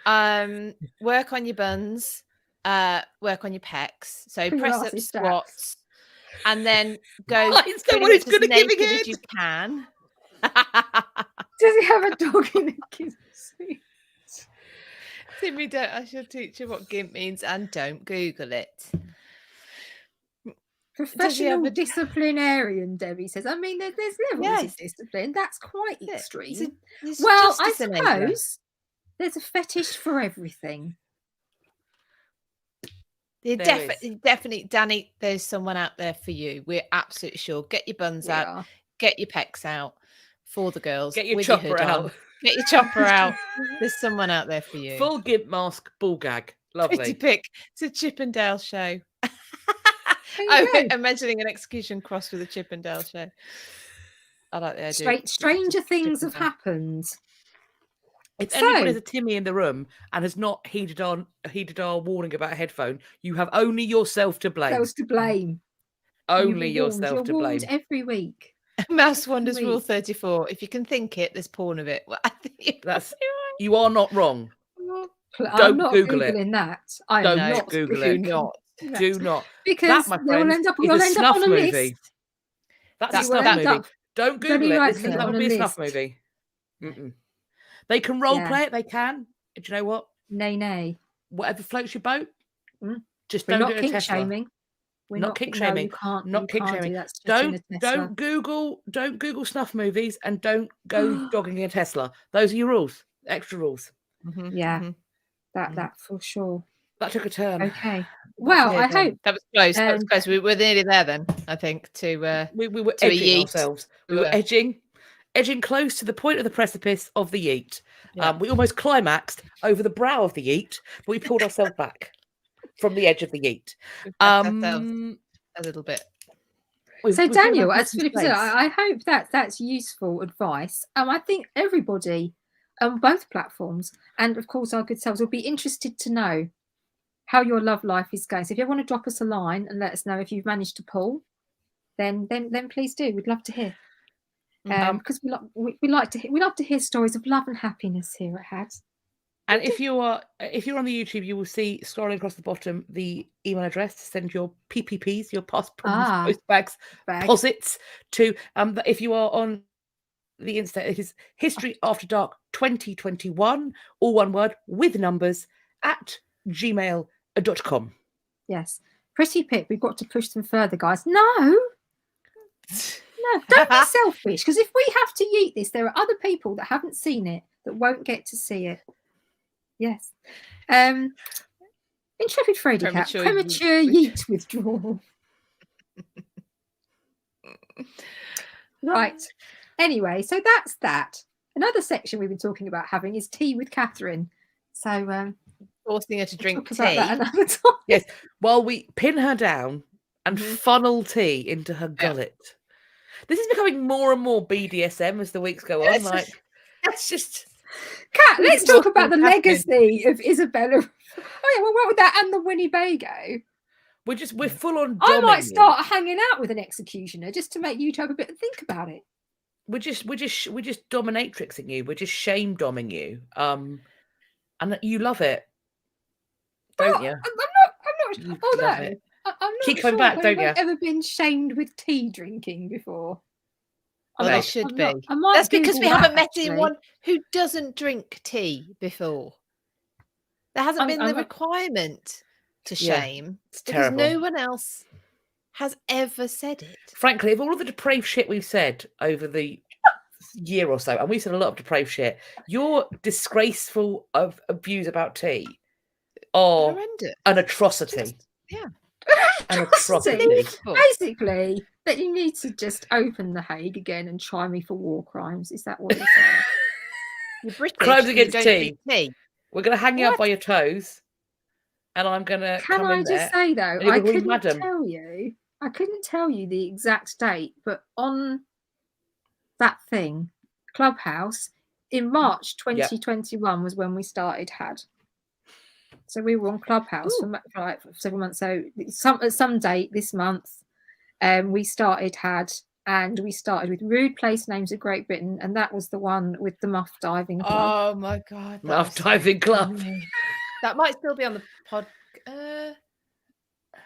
work on your buns, work on your pecs. So press up squats, and then go pretty much as naked as you can. Does he have a dog in a gimp suit? Timmy, I shall teach you what gimp means, and don't Google it. Professional disciplinarian, Debbie says. I mean, there's levels of discipline. That's quite extreme. Well, I suppose there's a fetish for everything. Definitely, Danny, there's someone out there for you. We're absolutely sure. Get your buns out. Get your pecs out for the girls. Get your chopper out. Get your chopper out. There's someone out there for you. Full gimp mask, ball gag. Lovely. Pretty pick. It's a Chippendale show. I'm imagining an execution cross with a Chippendale show. I like the idea. Stranger things have happened. If anybody has a Timmy in the room and has not heeded our warning about a headphone, you have only yourself to blame. Only yourself to blame. Every week. Mouse Wonders Rule 34. If you can think it, there's porn of it. Well, I think you are not wrong. I'm not Google Googling that. Don't not Google it. Do not. Because that, my friend, you'll end up on a movie. list. That's a snuff movie. Don't Google it. This will never be a snuff movie. They can role play it. They can. Do you know what? Nay. Whatever floats your boat. Just We're don't not do a kink Tesla. shaming. We're not kink shaming. Not kink shaming. Don't Google snuff movies, and don't go jogging in a Tesla. Those are your rules. Extra rules. Yeah. That for sure. That took a turn. Okay. Well, I hope that was close. That was close. We were nearly there then. I think we were edging ourselves. We were edging close to the point of the precipice of the yeet. Yeah. We almost climaxed over the brow of the yeet, but we pulled ourselves back from the edge of the yeet. A little bit. So Daniel, as Philippa said, I hope that's useful advice. I think everybody on both platforms, and of course our good selves, will be interested to know how your love life is going. So if you want to drop us a line and let us know if you've managed to pull, then please do. We'd love to hear. Because we love to hear stories of love and happiness here at HAD. And if you're on the YouTube, you will see scrolling across the bottom the email address to send your PPPs, your past problems, post posits to. If you are on the Insta, it is History After Dark 2021, all one word with numbers at gmail.com. Yes, Pretty Pip. We've got to push them further, guys. No, don't be selfish. Because if we have to yeet this, there are other people that haven't seen it that won't get to see it. Yes. Intrepid Freddy Cat, premature yeet withdrawal. Right. Anyway, so that's that. Another section we've been talking about having is tea with Catherine. So forcing her to drink tea. That another time. Yes. While we pin her down and funnel tea into her gullet. This is becoming more and more BDSM as the weeks go on. That's just Kat, let's talk about the legacy of Isabella. Oh yeah, well, what with that and the Winnebago? We're full on. I might start hanging out with an executioner just to make you have a bit of think about it. We're just dominatrixing you. We're just shame doming you. And you love it, don't you? I'm not. Although I'm not keep sure coming back, don't you? I've ever been shamed with tea drinking before. Well, there should be. That's because we haven't met anyone who doesn't drink tea before. There hasn't been the requirement to shame. It's terrible. Because no one else has ever said it. Frankly, of all of the depraved shit we've said over the year or so, and we've said a lot of depraved shit, your disgraceful views about tea are an atrocity. Yeah. An atrocity. Basically, that you need to just open The Hague again and try me for war crimes. Is that what you're saying? You're British. Crimes and you against don't tea. drink tea. We're going to hang you up What? by your toes, and I'm going to Can come I in there. just say though, and you're I gonna be couldn't madam. tell you the exact date, but on that thing, Clubhouse, in March 2021 was when we started HAD. So we were on Clubhouse for like several months. So at some date this month, we started HAD, and we started with Rude Place Names of Great Britain, and that was the one with the Muff Diving Club. Oh my God. Muff Diving Club. That might still be on the pod.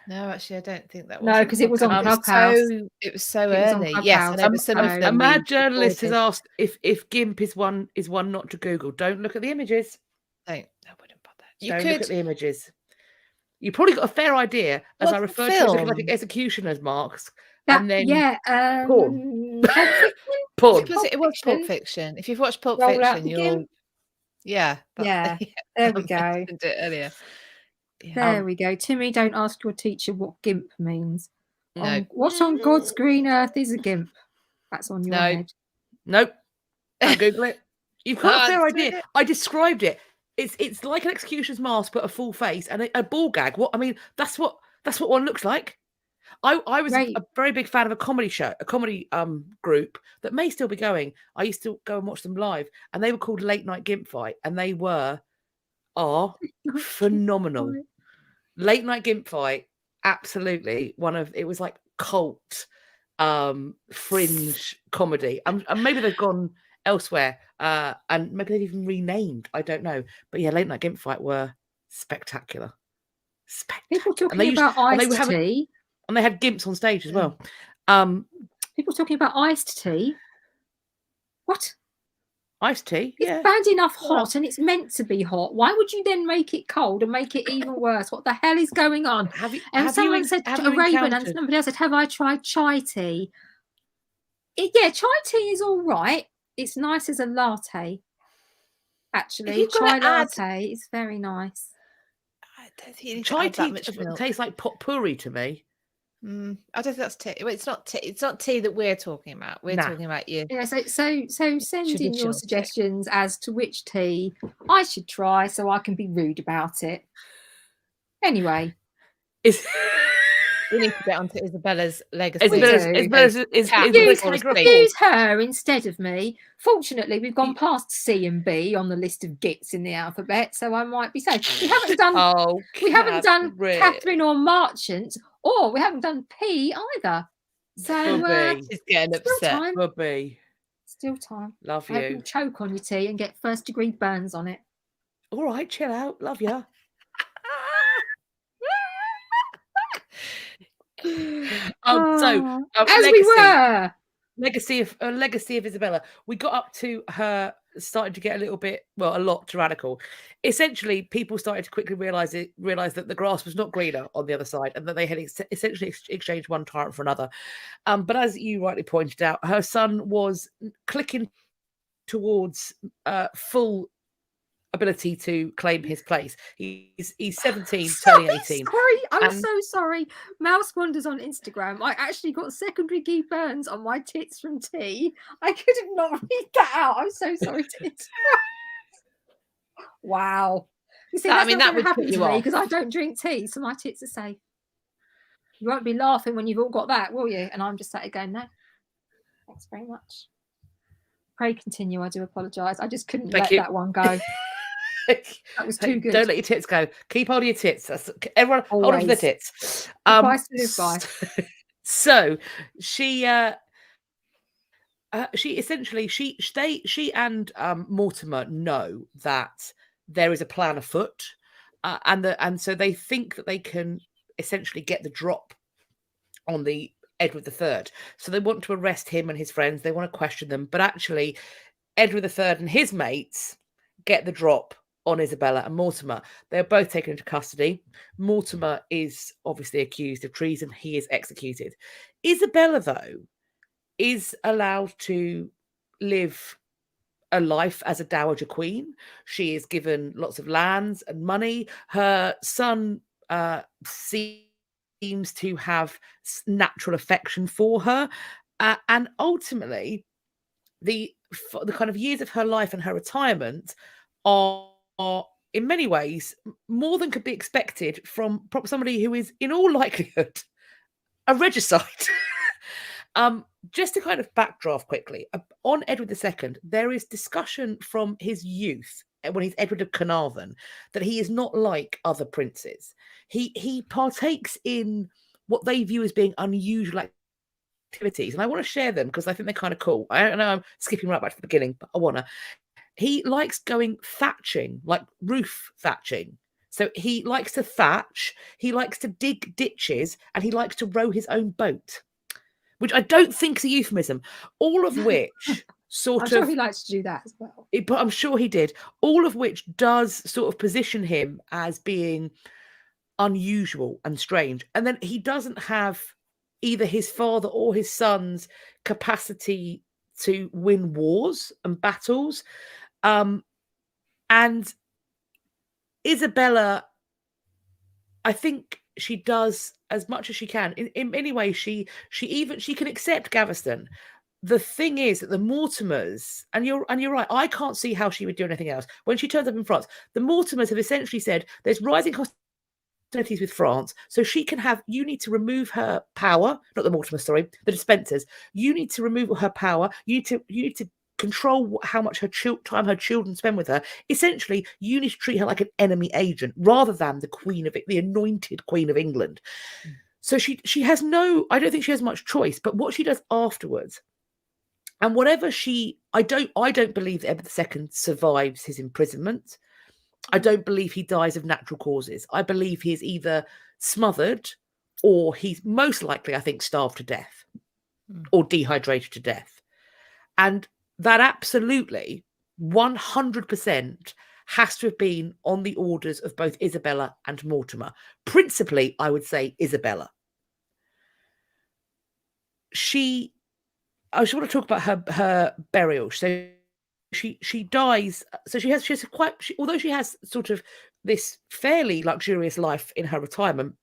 No, actually, I don't think that was. No, because it was on Clubhouse. It was so early. Yes, I know. Some of them. A mad journalist has asked if GIMP is one not to Google. Don't look at the images. I wouldn't bother. Don't look at the images. You probably got a fair idea, as I referred to it like executioner's marks. And then porn. Porn. It was Pulp Fiction. If you've watched Pulp Fiction, you'll. Yeah. Yeah. There we go. Did it earlier. There we go. Timmy, don't ask your teacher what GIMP means. No. What on God's green earth is a GIMP? That's on your head. Nope. Don't Google it. You've got a fair idea. I described it. It's like an executioner's mask, but a full face and a ball gag. What I mean, that's what one looks like. I was a very big fan of a comedy group that may still be going. I used to go and watch them live, and they were called Late Night GIMP Fight, and they are phenomenal. Late Night GIMP Fight, absolutely it was like cult, fringe comedy, and maybe they've gone elsewhere, and maybe they've even renamed. I don't know, but yeah, Late Night GIMP Fight were spectacular. People talking about iced tea, and they had gimps on stage as well. People talking about iced tea. What? Iced tea? It's bad enough hot, and it's meant to be hot. Why would you then make it cold and make it even worse? What the hell is going on? Someone said, Raven, and somebody else said, have I tried chai tea? Chai tea is all right. It's nice as a latte. Actually, chai latte is very nice. I don't think you need chai to add tea that much milk. Tastes like potpourri to me. I don't think that's tea. Well, it's not tea. It's not tea that we're talking about. We're talking about you. Yeah. So send in your suggestions as to which tea I should try, so I can be rude about it. Anyway, we need to get onto Isabella's legacy. Use her instead of me. Fortunately, we've gone past C and B on the list of gits in the alphabet, so I might be safe. We haven't done. We haven't done Catherine or Marchant. Or we haven't done P either. So she's getting upset. Still time. Love you. I hope you'll choke on your tea and get 1st-degree burns on it. All right, chill out. Love you. Legacy of Isabella. We got up to her starting to get a lot tyrannical. Essentially, people started to quickly realize that the grass was not greener on the other side, and that they had essentially exchanged one tyrant for another. But as you rightly pointed out, her son was clicking towards full ability to claim his place. He's 17, turning 18. I'm so sorry. Mouse Wonders on Instagram. I actually got secondary key burns on my tits from tea. I could have not read that out. I'm so sorry to interrupt. Wow. You see, that would happen to me because I don't drink tea, so my tits are safe. You won't be laughing when you've all got that, will you? And I'm just sat here going, no. Thanks very much. Pray continue. I do apologise. I just couldn't let that one go. That was too good. Don't let your tits go. Keep hold of your tits. Everyone, hold on to the tits. So she essentially she and Mortimer know that there is a plan afoot, and so they think that they can essentially get the drop on the Edward III. So they want to arrest him and his friends. They want to question them, but actually, Edward III and his mates get the drop on Isabella and Mortimer. They're both taken into custody. Mortimer is obviously accused of treason. He is executed. Isabella, though, is allowed to live a life as a dowager queen. She is given lots of lands and money. Her son sees seems to have natural affection for her, and ultimately the kind of years of her life and her retirement are in many ways more than could be expected from somebody who is in all likelihood a regicide. Just to kind of backdraft quickly on Edward II, there is discussion from his youth when he's Edward of Carnarvon that he is not like other princes. He partakes in what they view as being unusual activities, and I want to share them because I think they're kind of cool. I know I'm skipping right back to the beginning, but I want to. He likes going thatching, like roof thatching. So he likes to thatch, he likes to dig ditches, and he likes to row his own boat, which I don't think is a euphemism. All of which I'm sure he likes to do that as well. But I'm sure he did. All of which does sort of position him as being unusual and strange. And then he doesn't have either his father or his son's capacity to win wars and battles. And Isabella, I think she does as much as she can. In many ways, she can accept Gaveston. The thing is that the Mortimers, and you're right, I can't see how she would do anything else. When she turns up in France, the Mortimers have essentially said there's rising hostilities with France, so she can have, you need to remove her power, not the Mortimers, sorry, the Dispensers. You need to remove her power. You need to control how much time her children spend with her. Essentially, you need to treat her like an enemy agent rather than the anointed Queen of England. So she has I don't think she has much choice, but what she does afterwards, and whatever I don't believe that Edward II survives his imprisonment. I don't believe he dies of natural causes. I believe he is either smothered or he's most likely, I think, starved to death or dehydrated to death. And that absolutely 100% has to have been on the orders of both Isabella and Mortimer. Principally, I would say Isabella. I just want to talk about her burial. So she dies. So although she has sort of this fairly luxurious life in her retirement,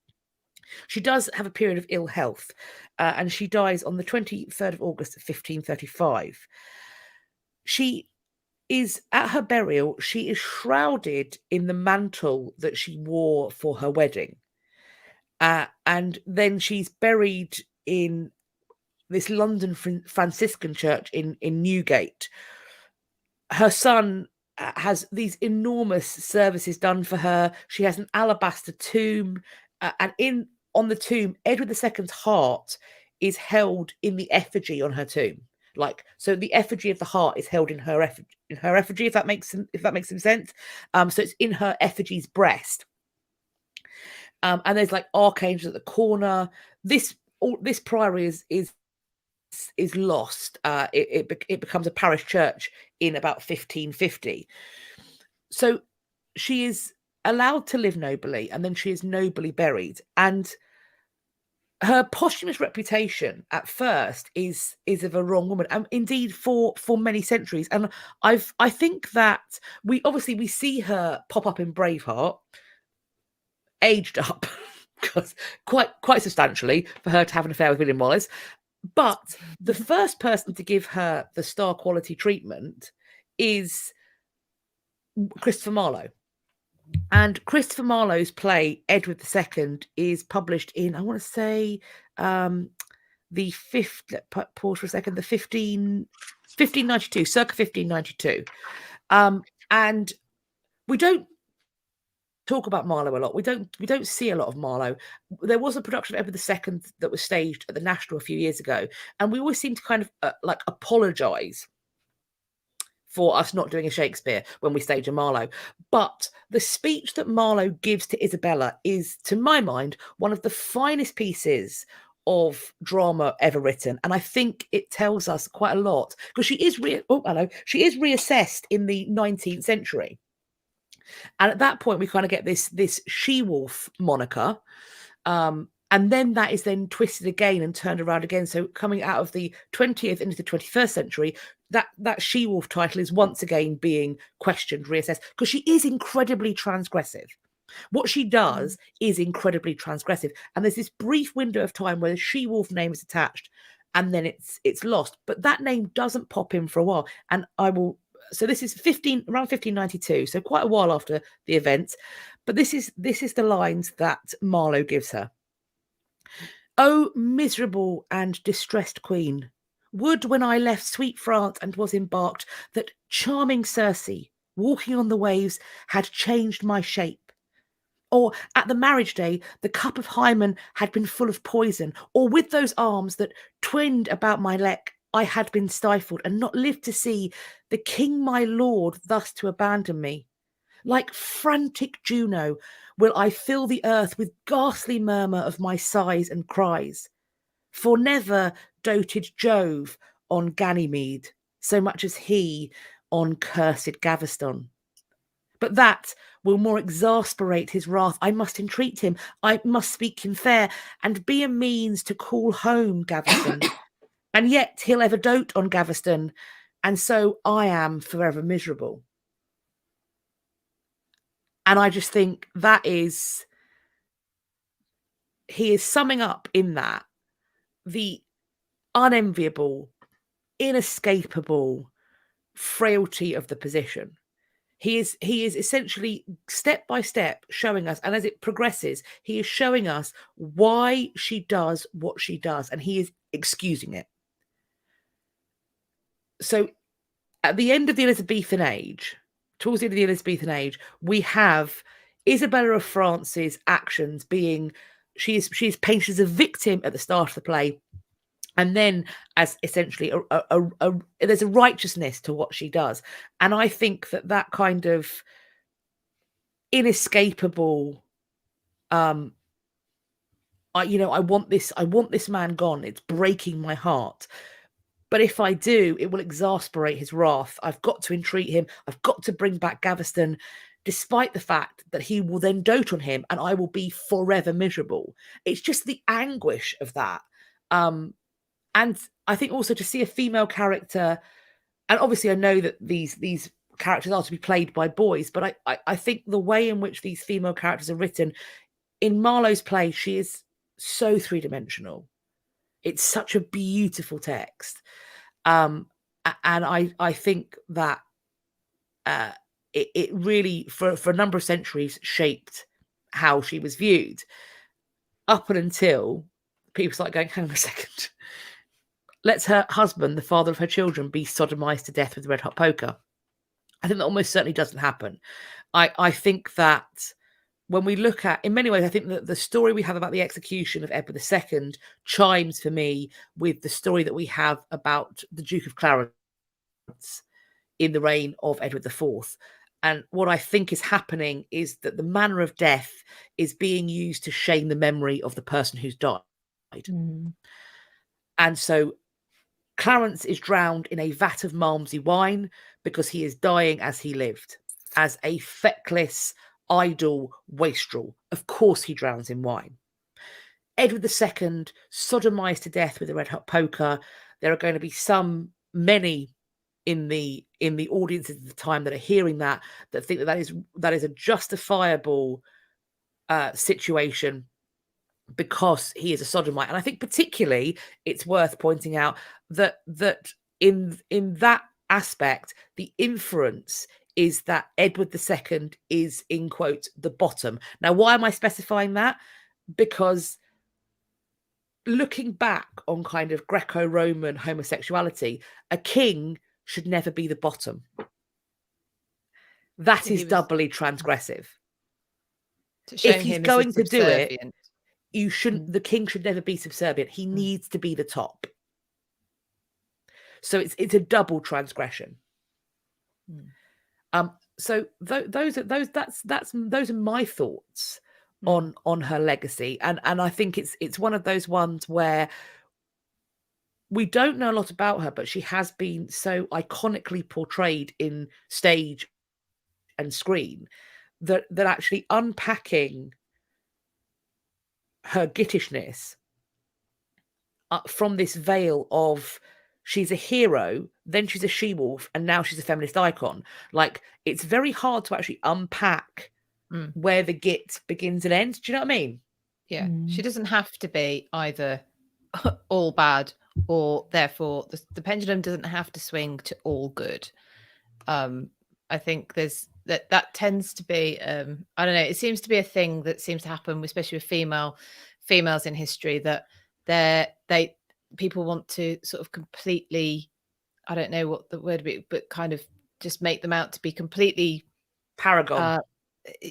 she does have a period of ill health, and she dies on the 23rd of August, 1535. She is at her burial. She is shrouded in the mantle that she wore for her wedding, and then she's buried in this London Franciscan church in Newgate. Her son has these enormous services done for her. She has an alabaster tomb, and on the tomb, Edward II's heart is held in the effigy on her tomb. So the effigy of the heart is held in her effigy, if that makes some sense. So it's in her effigy's breast. And there's like archangels at the corner. This priory is lost. It becomes a parish church in about 1550. So she is allowed to live nobly, and then she is nobly buried. And her posthumous reputation at first is of a wrong woman, and indeed for many centuries. And I think that we see her pop up in Braveheart, aged up because quite substantially for her to have an affair with William Wallace. But the first person to give her the star quality treatment is Christopher Marlowe. And Christopher Marlowe's play, Edward II, is published in, I want to say, the 1592, circa 1592. And we don't talk about Marlowe a lot. We don't see a lot of Marlowe. There was a production of Edward II that was staged at the National a few years ago, and we always seem to kind of apologise for us not doing a Shakespeare when we stage a Marlowe. But the speech that Marlowe gives to Isabella is, to my mind, one of the finest pieces of drama ever written, and I think it tells us quite a lot, because she is reassessed in the 19th century. And at that point, we kind of get this she-wolf moniker. And then that is then twisted again and turned around again. So coming out of the 20th into the 21st century, that she-wolf title is once again being questioned, reassessed, because she is incredibly transgressive. What she does is incredibly transgressive. And there's this brief window of time where the she-wolf name is attached and then it's lost. But that name doesn't pop in for a while. And so this is around 1592, so quite a while after the event. But this is the lines that Marlowe gives her. "O miserable and distressed queen, would when I left sweet France and was embarked, that charming Circe, walking on the waves, had changed my shape. Or at the marriage day, the cup of Hymen had been full of poison, or with those arms that twined about my neck, I had been stifled, and not lived to see the king my lord thus to abandon me. Like frantic Juno, will I fill the earth with ghastly murmur of my sighs and cries. For never doted Jove on Ganymede, so much as he on cursed Gaveston. But that will more exasperate his wrath. I must entreat him, I must speak him fair, and be a means to call home Gaveston. And yet he'll ever dote on Gaveston, and so I am forever miserable." And I just think he is summing up in that the unenviable, inescapable frailty of the position. He is essentially step by step showing us, and as it progresses, he is showing us why she does what she does, and he is excusing it. So at the end of the Elizabethan age, towards the end of the Elizabethan age, we have Isabella of France's actions being, she is painted as a victim at the start of the play, and then as essentially there's a righteousness to what she does. And I think that kind of inescapable, I want this man gone. It's breaking my heart. But if I do, it will exasperate his wrath. I've got to entreat him. I've got to bring back Gaveston, despite the fact that he will then dote on him and I will be forever miserable. It's just the anguish of that. And I think also to see a female character, and obviously I know that these characters are to be played by boys, but I think the way in which these female characters are written, in Marlowe's play, she is so three-dimensional. It's such a beautiful text. And I think that it really, for a number of centuries, shaped how she was viewed, up until people start going, hang on a second, lets her husband, the father of her children, be sodomized to death with red hot poker. I think that almost certainly doesn't happen. I think that when we look at, in many ways, I think that the story we have about the execution of Edward II chimes for me with the story that we have about the Duke of Clarence in the reign of Edward IV. And what I think is happening is that the manner of death is being used to shame the memory of the person who's died. And so Clarence is drowned in a vat of Malmsey wine because he is dying as he lived, as a feckless, idle wastrel. Of course he drowns in wine. Edward II, sodomized to death with a red hot poker. There are going to be many in the audiences at the time that are hearing that think that is a justifiable situation because he is a sodomite. And I think particularly it's worth pointing out that in that aspect, the inference is that Edward II is, in quotes, the bottom. Now, why am I specifying that? Because looking back on kind of Greco-Roman homosexuality, a king should never be the bottom. That is doubly transgressive. If he's going to do it, you shouldn't. The king should never be subservient. He needs to be the top. So it's a double transgression. So those are my thoughts on her legacy, and I think it's one of those ones where we don't know a lot about her, but she has been so iconically portrayed in stage and screen that actually unpacking her gittishness from this veil of she's a hero, then she's a she-wolf, and now she's a feminist icon. Like, it's very hard to actually unpack where the git begins and ends. Do you know what I mean? Yeah, she doesn't have to be either all bad or therefore the pendulum doesn't have to swing to all good. I think there's that tends to be I don't know, it seems to be a thing that seems to happen, especially with females in history, that people want to sort of completely, I don't know what the word would be, but kind of just make them out to be completely Paragon.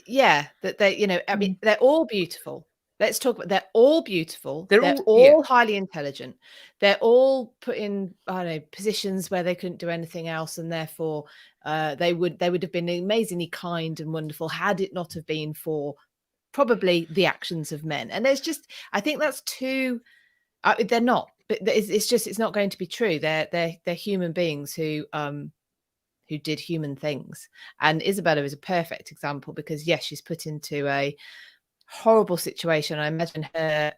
Yeah, that they, you know, I mean, they're all beautiful. Let's talk about, they're all beautiful. They're They're all- yeah. all highly intelligent. They're all put in, I don't know, positions where they couldn't do anything else, and therefore they would have been amazingly kind and wonderful had it not have been for probably the actions of men. And there's just, I think that's too. They're not, but it's not going to be true. They're human beings who did human things. And Isabella is a perfect example because yes, she's put into a horrible situation. I imagine her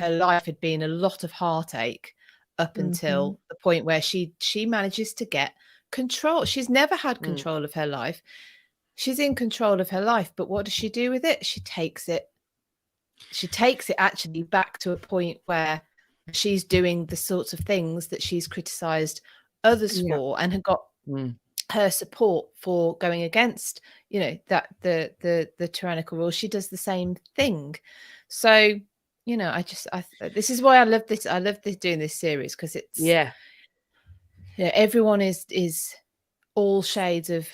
life had been a lot of heartache up until the point where she manages to get control. She's never had control of her life. She's in control of her life, but what does she do with it? She takes it actually back to a point where she's doing the sorts of things that she's criticized others for and had got her support for going against, you know, that the tyrannical rule. She does the same thing. So, you know, this is why I love this. I love doing this series because it's you know, everyone is all shades of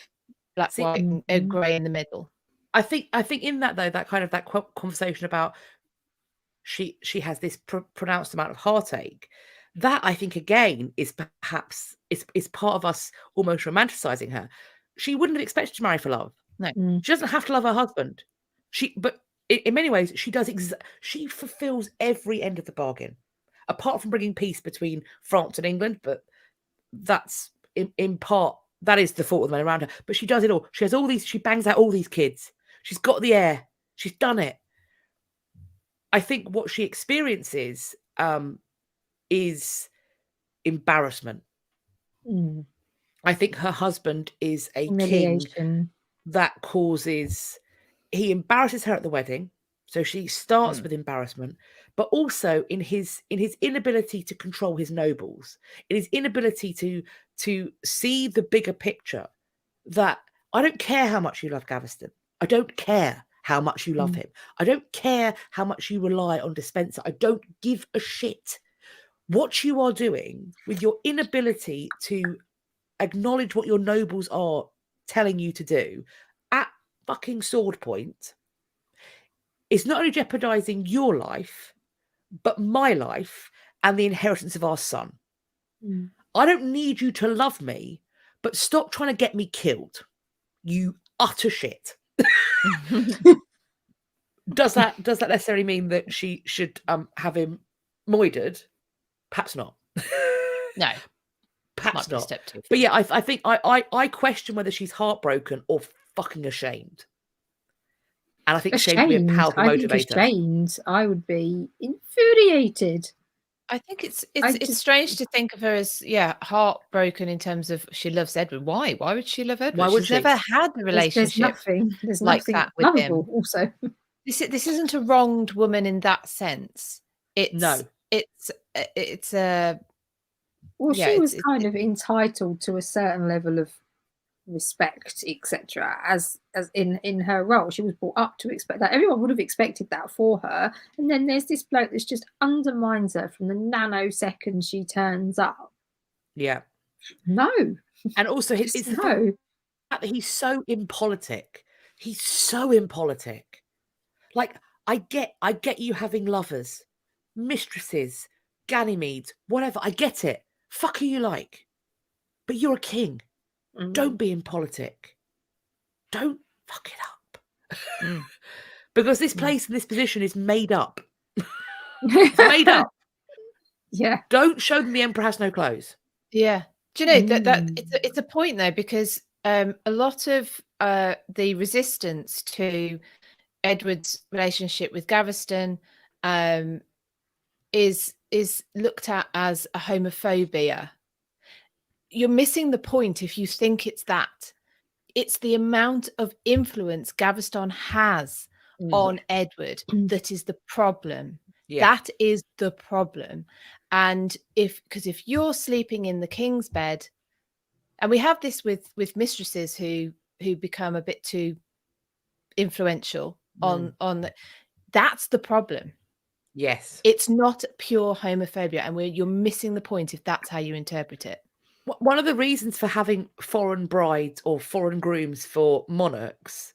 black, white, and grey in the middle. I think in that though, that kind of that conversation about she has this pronounced amount of heartache, that I think again is perhaps is part of us almost romanticizing her. She wouldn't have expected to marry for love. No, she doesn't have to love her husband. But in many ways she does. She fulfills every end of the bargain, apart from bringing peace between France and England. But that's in part that is the fault of the men around her. But she does it all. She has all these. She bangs out all these kids. She's got the heir. She's done it. I think what she experiences is embarrassment. I think her husband is a king that causes. He embarrasses her at the wedding, so she starts with embarrassment, but also in his inability to control his nobles, in his inability to see the bigger picture. That I don't care how much you love Gaveston. I don't care how much you love him. I don't care how much you rely on Dispenser. I don't give a shit. What you are doing with your inability to acknowledge what your nobles are telling you to do at fucking sword point is not only jeopardizing your life, but my life and the inheritance of our son. I don't need you to love me, but stop trying to get me killed. You utter shit. Does that necessarily mean that she should have him moidered? Perhaps not. No, perhaps not. But yeah, I think I question whether she's heartbroken or fucking ashamed. And I think shame would be a powerful motivator. I think ashamed. I would be infuriated. I think it's strange to think of her as heartbroken in terms of she loves Edward. Why would she love Edward? Why would She's she? never had a relationship. There's like nothing that with lovable him. Also, this isn't a wronged woman in that sense. It's a she was kind of entitled to a certain level of respect, etc. As in her role, she was brought up to expect that. Everyone would have expected that for her, and then there's this bloke that just undermines her from the nanosecond she turns up. Yeah, no, and also it's the fact that he's so impolitic. He's so impolitic. Like I get you having lovers, mistresses, Ganymedes, whatever. I get it. Fuck who you like, but you're a king. Don't be impolitic. Don't fuck it up. Because this place and this position is made up. It's made up. Yeah. Don't show them the emperor has no clothes. Yeah. Do you know that it's a point though, because a lot of the resistance to Edward's relationship with Gaveston is looked at as a homophobia. You're missing the point if you think it's that. it's the amount of influence Gaveston has on Edward that is the problem. Yeah. That is the problem. And because if you're sleeping in the king's bed, and we have this with mistresses who become a bit too influential on that's the problem. Yes. It's not pure homophobia, and you're missing the point if that's how you interpret it. One of the reasons for having foreign brides or foreign grooms for monarchs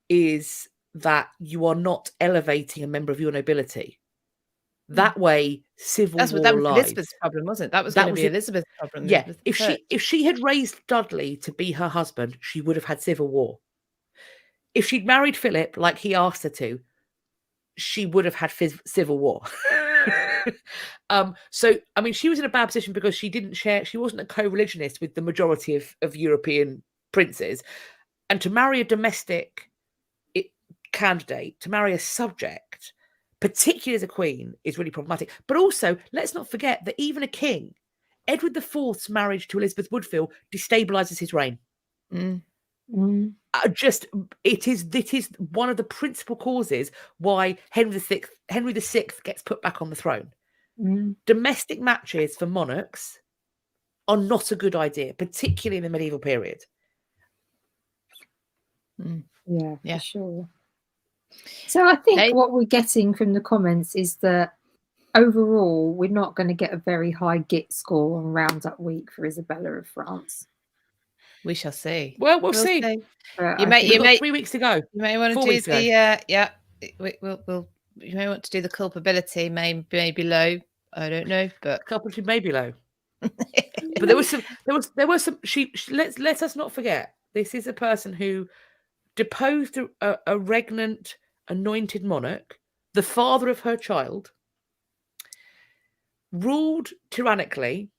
is that you are not elevating a member of your nobility. That way, civil war that was lies. Elizabeth's problem, wasn't it? That was going to be Elizabeth's problem. Yeah, Elizabeth if she had raised Dudley to be her husband, she would have had civil war. If she'd married Philip like he asked her to, she would have had civil war. So I mean, she was in a bad position because she wasn't a co-religionist with the majority of European princes, and to marry a domestic candidate, to marry a subject, particularly as a queen, is really problematic. But also, let's not forget that even a king, Edward IV's marriage to Elizabeth Woodville destabilizes his reign. It is one of the principal causes why Henry VI gets put back on the throne. Domestic matches for monarchs are not a good idea, particularly in the medieval period. Yeah, for sure. So I think what we're getting from the comments is that overall we're not going to get a very high Git score on Roundup Week for Isabella of France. We shall see. Well, we'll see. You may 3 weeks to go. You may want to do the you may want to do the culpability. May be low. I don't know, but culpability may be low. But there was some. Let us not forget. This is a person who deposed a regnant, anointed monarch, the father of her child, ruled tyrannically,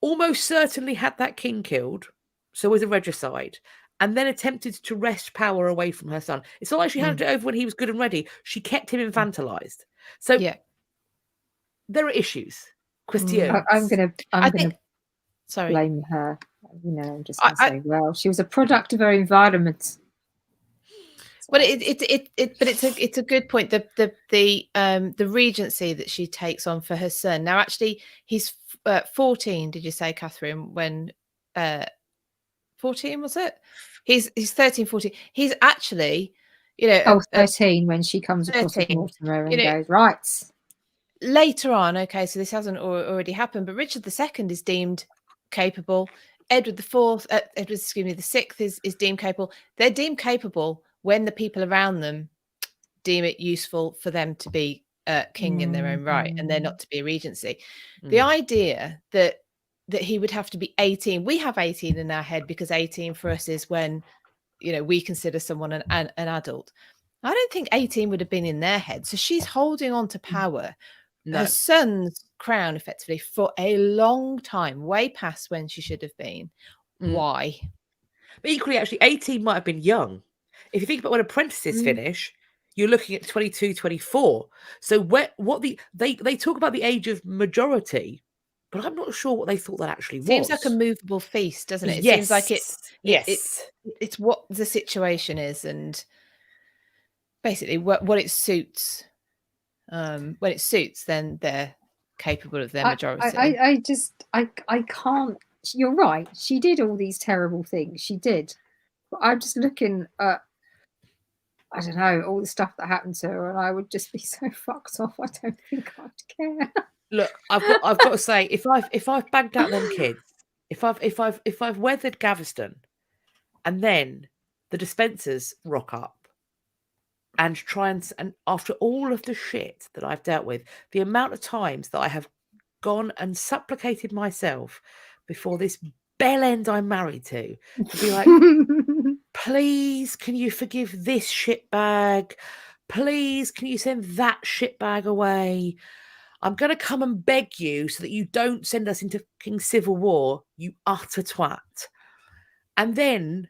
almost certainly had that king killed, so was a regicide, and then attempted to wrest power away from her son. It's not like she handed it over when he was good and ready. She kept him infantilized. So there are issues, questions. I'm gonna blame her. I'm just gonna say, well, she was a product of her environment. Well, it's a good point. The regency that she takes on for her son. Now, actually, he's 14. Did you say, Catherine? When 14 was it? He's 13, 14. He's actually, 13 when she comes across with Mortimer and goes, right. Later on, okay, so this hasn't already happened, but Richard II is deemed capable. Edward the Sixth is deemed capable. They're deemed capable when the people around them deem it useful for them to be king in their own right, and they're not to be a regency. The idea that he would have to be 18, we have 18 in our head because 18 for us is when we consider someone an adult. I don't think 18 would have been in their head. So she's holding on to power, her son's crown, effectively, for a long time, way past when she should have been. Why? But equally, actually, 18 might have been young. If you think about when apprentices finish, you're looking at 22, 24. So they talk about the age of majority, but I'm not sure what they thought that actually was. Seems like a movable feast, doesn't it? It seems like it's what the situation is, and basically what it suits. When it suits, then they're capable of their majority. I can't. You're right. She did all these terrible things. She did. But I'm just looking at, I don't know, all the stuff that happened to her, and I would just be so fucked off. I don't think I'd care. Look, I've got to say, if I've bagged out them kids, if I've weathered Gaveston, and then the Despensers rock up and try and after all of the shit that I've dealt with, the amount of times that I have gone and supplicated myself before this bell end I'm married to be like, please, can you forgive this shitbag? Please, can you send that shitbag away? I'm going to come and beg you so that you don't send us into fucking civil war, you utter twat. And then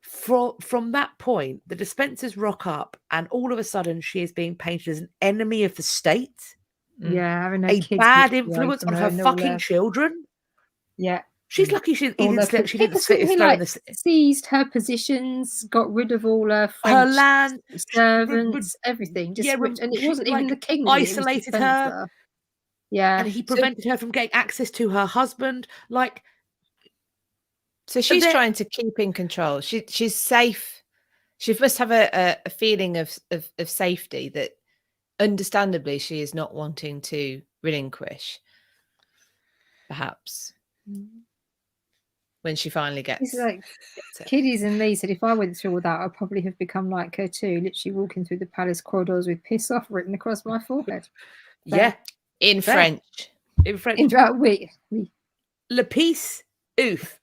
from that point, the Despensers rock up, and all of a sudden she is being painted as an enemy of the state. Yeah, having a bad influence on her fucking children. Yeah. She's lucky she All didn't the she didn't because slit his he throat in like the seized her positions, got rid of all her her French land. servants, everything. Just and it She wasn't even the like king that did it, it was the isolated her, Defensor. Yeah. and he So, prevented her from getting access to her husband. Like, so she's they're- trying to keep in control. She's safe. She must have a feeling of safety that, understandably, she is not wanting to relinquish. Perhaps when she finally It's gets like it. Kiddies and me said if I went through all that, I'd probably have become like her too, literally walking through the palace corridors with "piss off" written across my forehead. yeah, in fair. French. In French, Oui. le peace, oof.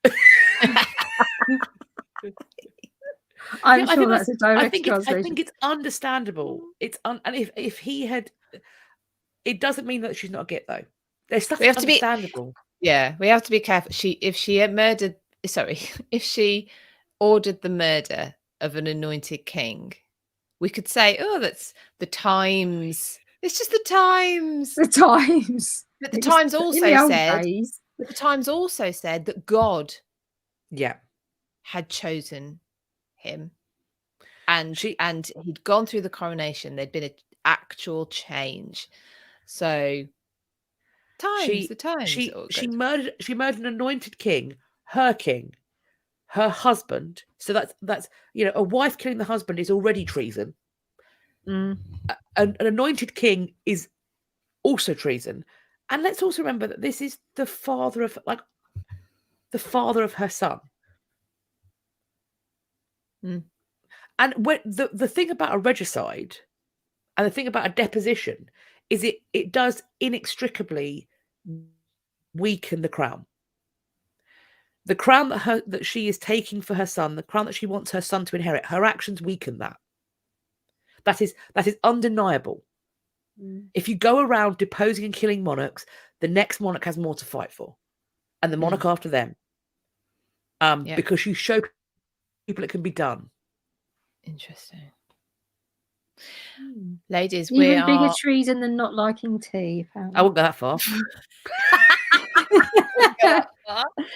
I'm sure that's a direct I think translation. it's understandable. It's and if he had, it doesn't mean that she's not a git though. There's stuff We have to be- understandable. Yeah, we have to be careful. If she ordered the murder of an anointed king, we could say, oh, that's the Times. It's just the Times. The Times. But the It was Times in also the old said, days. but the Times also said that God Yeah, had chosen him, and She- and he'd gone through the coronation. There'd been an actual change. So the Times. she murdered an anointed king, her husband. So that's a wife killing the husband is already treason. An anointed king is also treason. And let's also remember that this is the father of her son. And when the thing about a regicide and the thing about a deposition is it does inextricably weaken the crown. The crown that she is taking for her son, the crown that she wants her son to inherit, her actions weaken that. That is undeniable. If you go around deposing and killing monarchs, the next monarch has more to fight for, and the monarch after them, because you show people it can be done. Interesting. Ladies, Even bigger treason than not liking tea. I Apparently. won't go that far.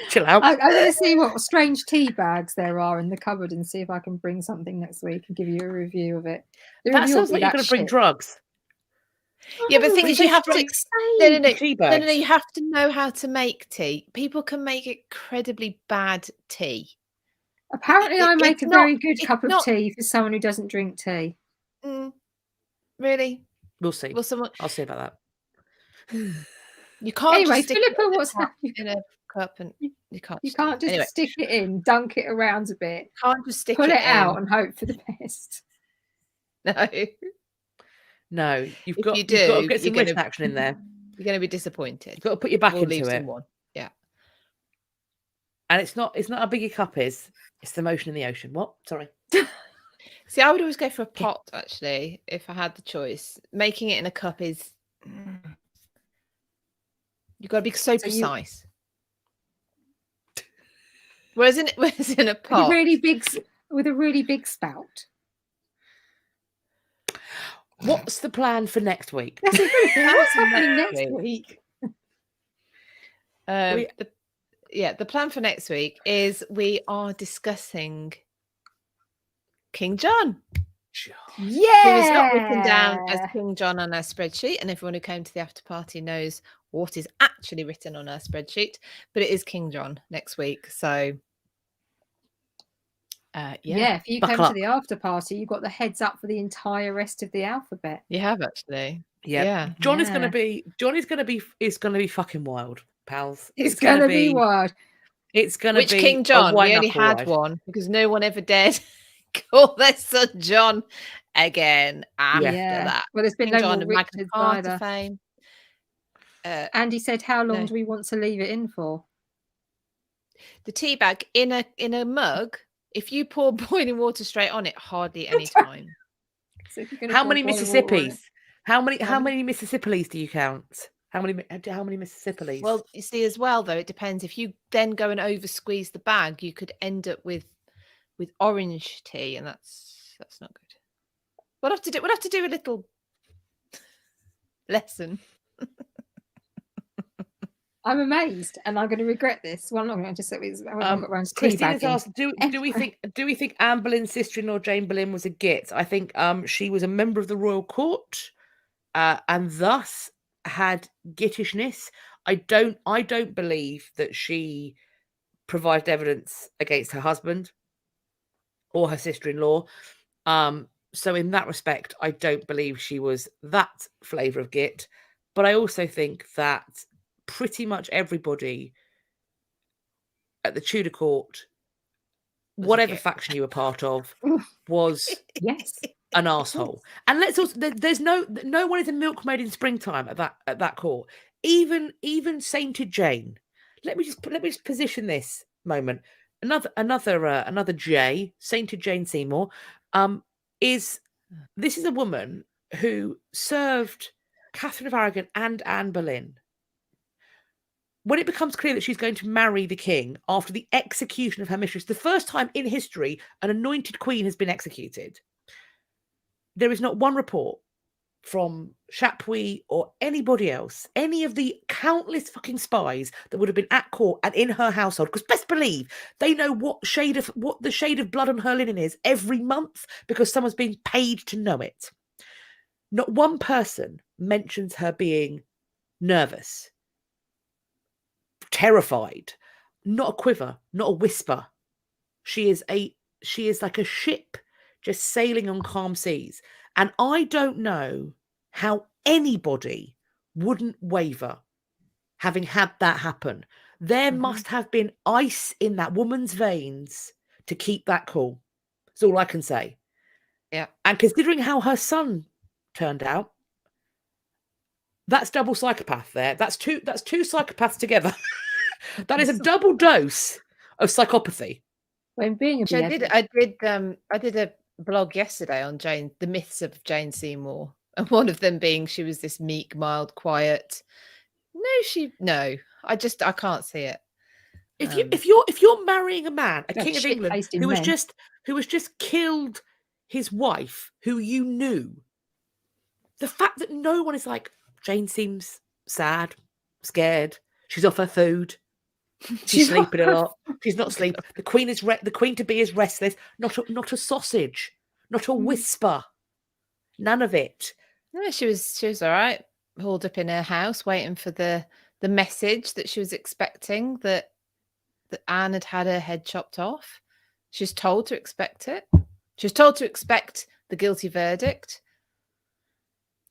Chill out. I'm going to see what strange tea bags there are in the cupboard and see if I can bring something next week and give you a review of it. That sounds like you're going to bring drugs. Yeah, but the thing is, you have to. No. You have to know how to make tea. People can make incredibly bad tea. Apparently, I make a very good cup of tea for someone who doesn't drink tea. Really? We'll see. Well, I'll see about that. You can't. Anyway, just stick Philippa, what's happening in a cup, and you can't. You can't just stick it in, dunk it around a bit. Can't just stick pull it it out and hope for the best. No, you've got to get some wrist action in there. You're going to be disappointed. You've got to put your back into it. Someone. Yeah. And it's not how big your cup is. It's the motion in the ocean. What? Sorry. See, I would always go for a pot, actually, if I had the choice. Making it in a cup is... You've got to be so precise. Whereas in a pot... With a really big spout. What's the plan for next week? What's happening next week? The plan for next week is we are discussing King John. Yeah. Who is not written down as King John on our spreadsheet, and everyone who came to the after party knows what is actually written on our spreadsheet, but it is King John next week. So if you came to the after party, you got the heads up for the entire rest of the alphabet. You have actually. Yeah. John is going to be fucking wild, pals. It's going to be wild. It's going to be King John? We only had one because no one ever dared call their son John again after that. Well, there's been King no John more Richards either. Fame. Andy said, "How long do we want to leave it in for?" The tea bag in a mug. If you pour boiling water straight on it, hardly any time. So how many Mississippis? How many Mississippis do you count? How many Mississippis? Well, you see, as well though, it depends. If you then go and over squeeze the bag, you could end up with orange tea, and that's not good. We'll have to do a little lesson. I'm amazed, and I'm going to regret this. Well, I'm not going to just say I haven't got around to Christina's teabagging. asked, do we think Anne Boleyn's sister-in-law Jane Boleyn was a git? I think she was a member of the royal court, and thus had gittishness. I don't believe that she provided evidence against her husband or her sister-in-law. So in that respect, I don't believe she was that flavour of git. But I also think that pretty much everybody at the Tudor court, whatever faction you were part of, was Yes. an arsehole. And let's also, there's no one is a milkmaid in springtime at that court. Even Sainted Jane. Let me just position this moment. Another J, Sainted Jane Seymour, is a woman who served Catherine of Aragon and Anne Boleyn. When it becomes clear that she's going to marry the king after the execution of her mistress, the first time in history an anointed queen has been executed, there is not one report from Chapuis or anybody else, any of the countless fucking spies that would have been at court and in her household, because best believe they know what the shade of blood on her linen is every month because someone's being paid to know it. Not one person mentions her being nervous, terrified, not a quiver, not a whisper. She is like a ship just sailing on calm seas. And I don't know how anybody wouldn't waver having had that happen. There must have been ice in that woman's veins to keep that cool. That's all I can say. Yeah. And considering how her son turned out, that's double psychopath there. That's two psychopaths together. That is a double dose of psychopathy. When being a I did a blog yesterday on the myths of Jane Seymour, and one of them being she was this meek, mild, quiet. No, I can't see it. If you're marrying a man, a king of England who has just killed his wife, who you knew, the fact that no one is like, Jane seems sad, scared, she's off her food. She's sleeping a lot. She's not sleeping. The queen to be is restless. Not a sausage. Not a whisper. None of it. No, she was all right. Hauled up in her house, waiting for the message that she was expecting that Anne had her head chopped off. She was told to expect it. She was told to expect the guilty verdict.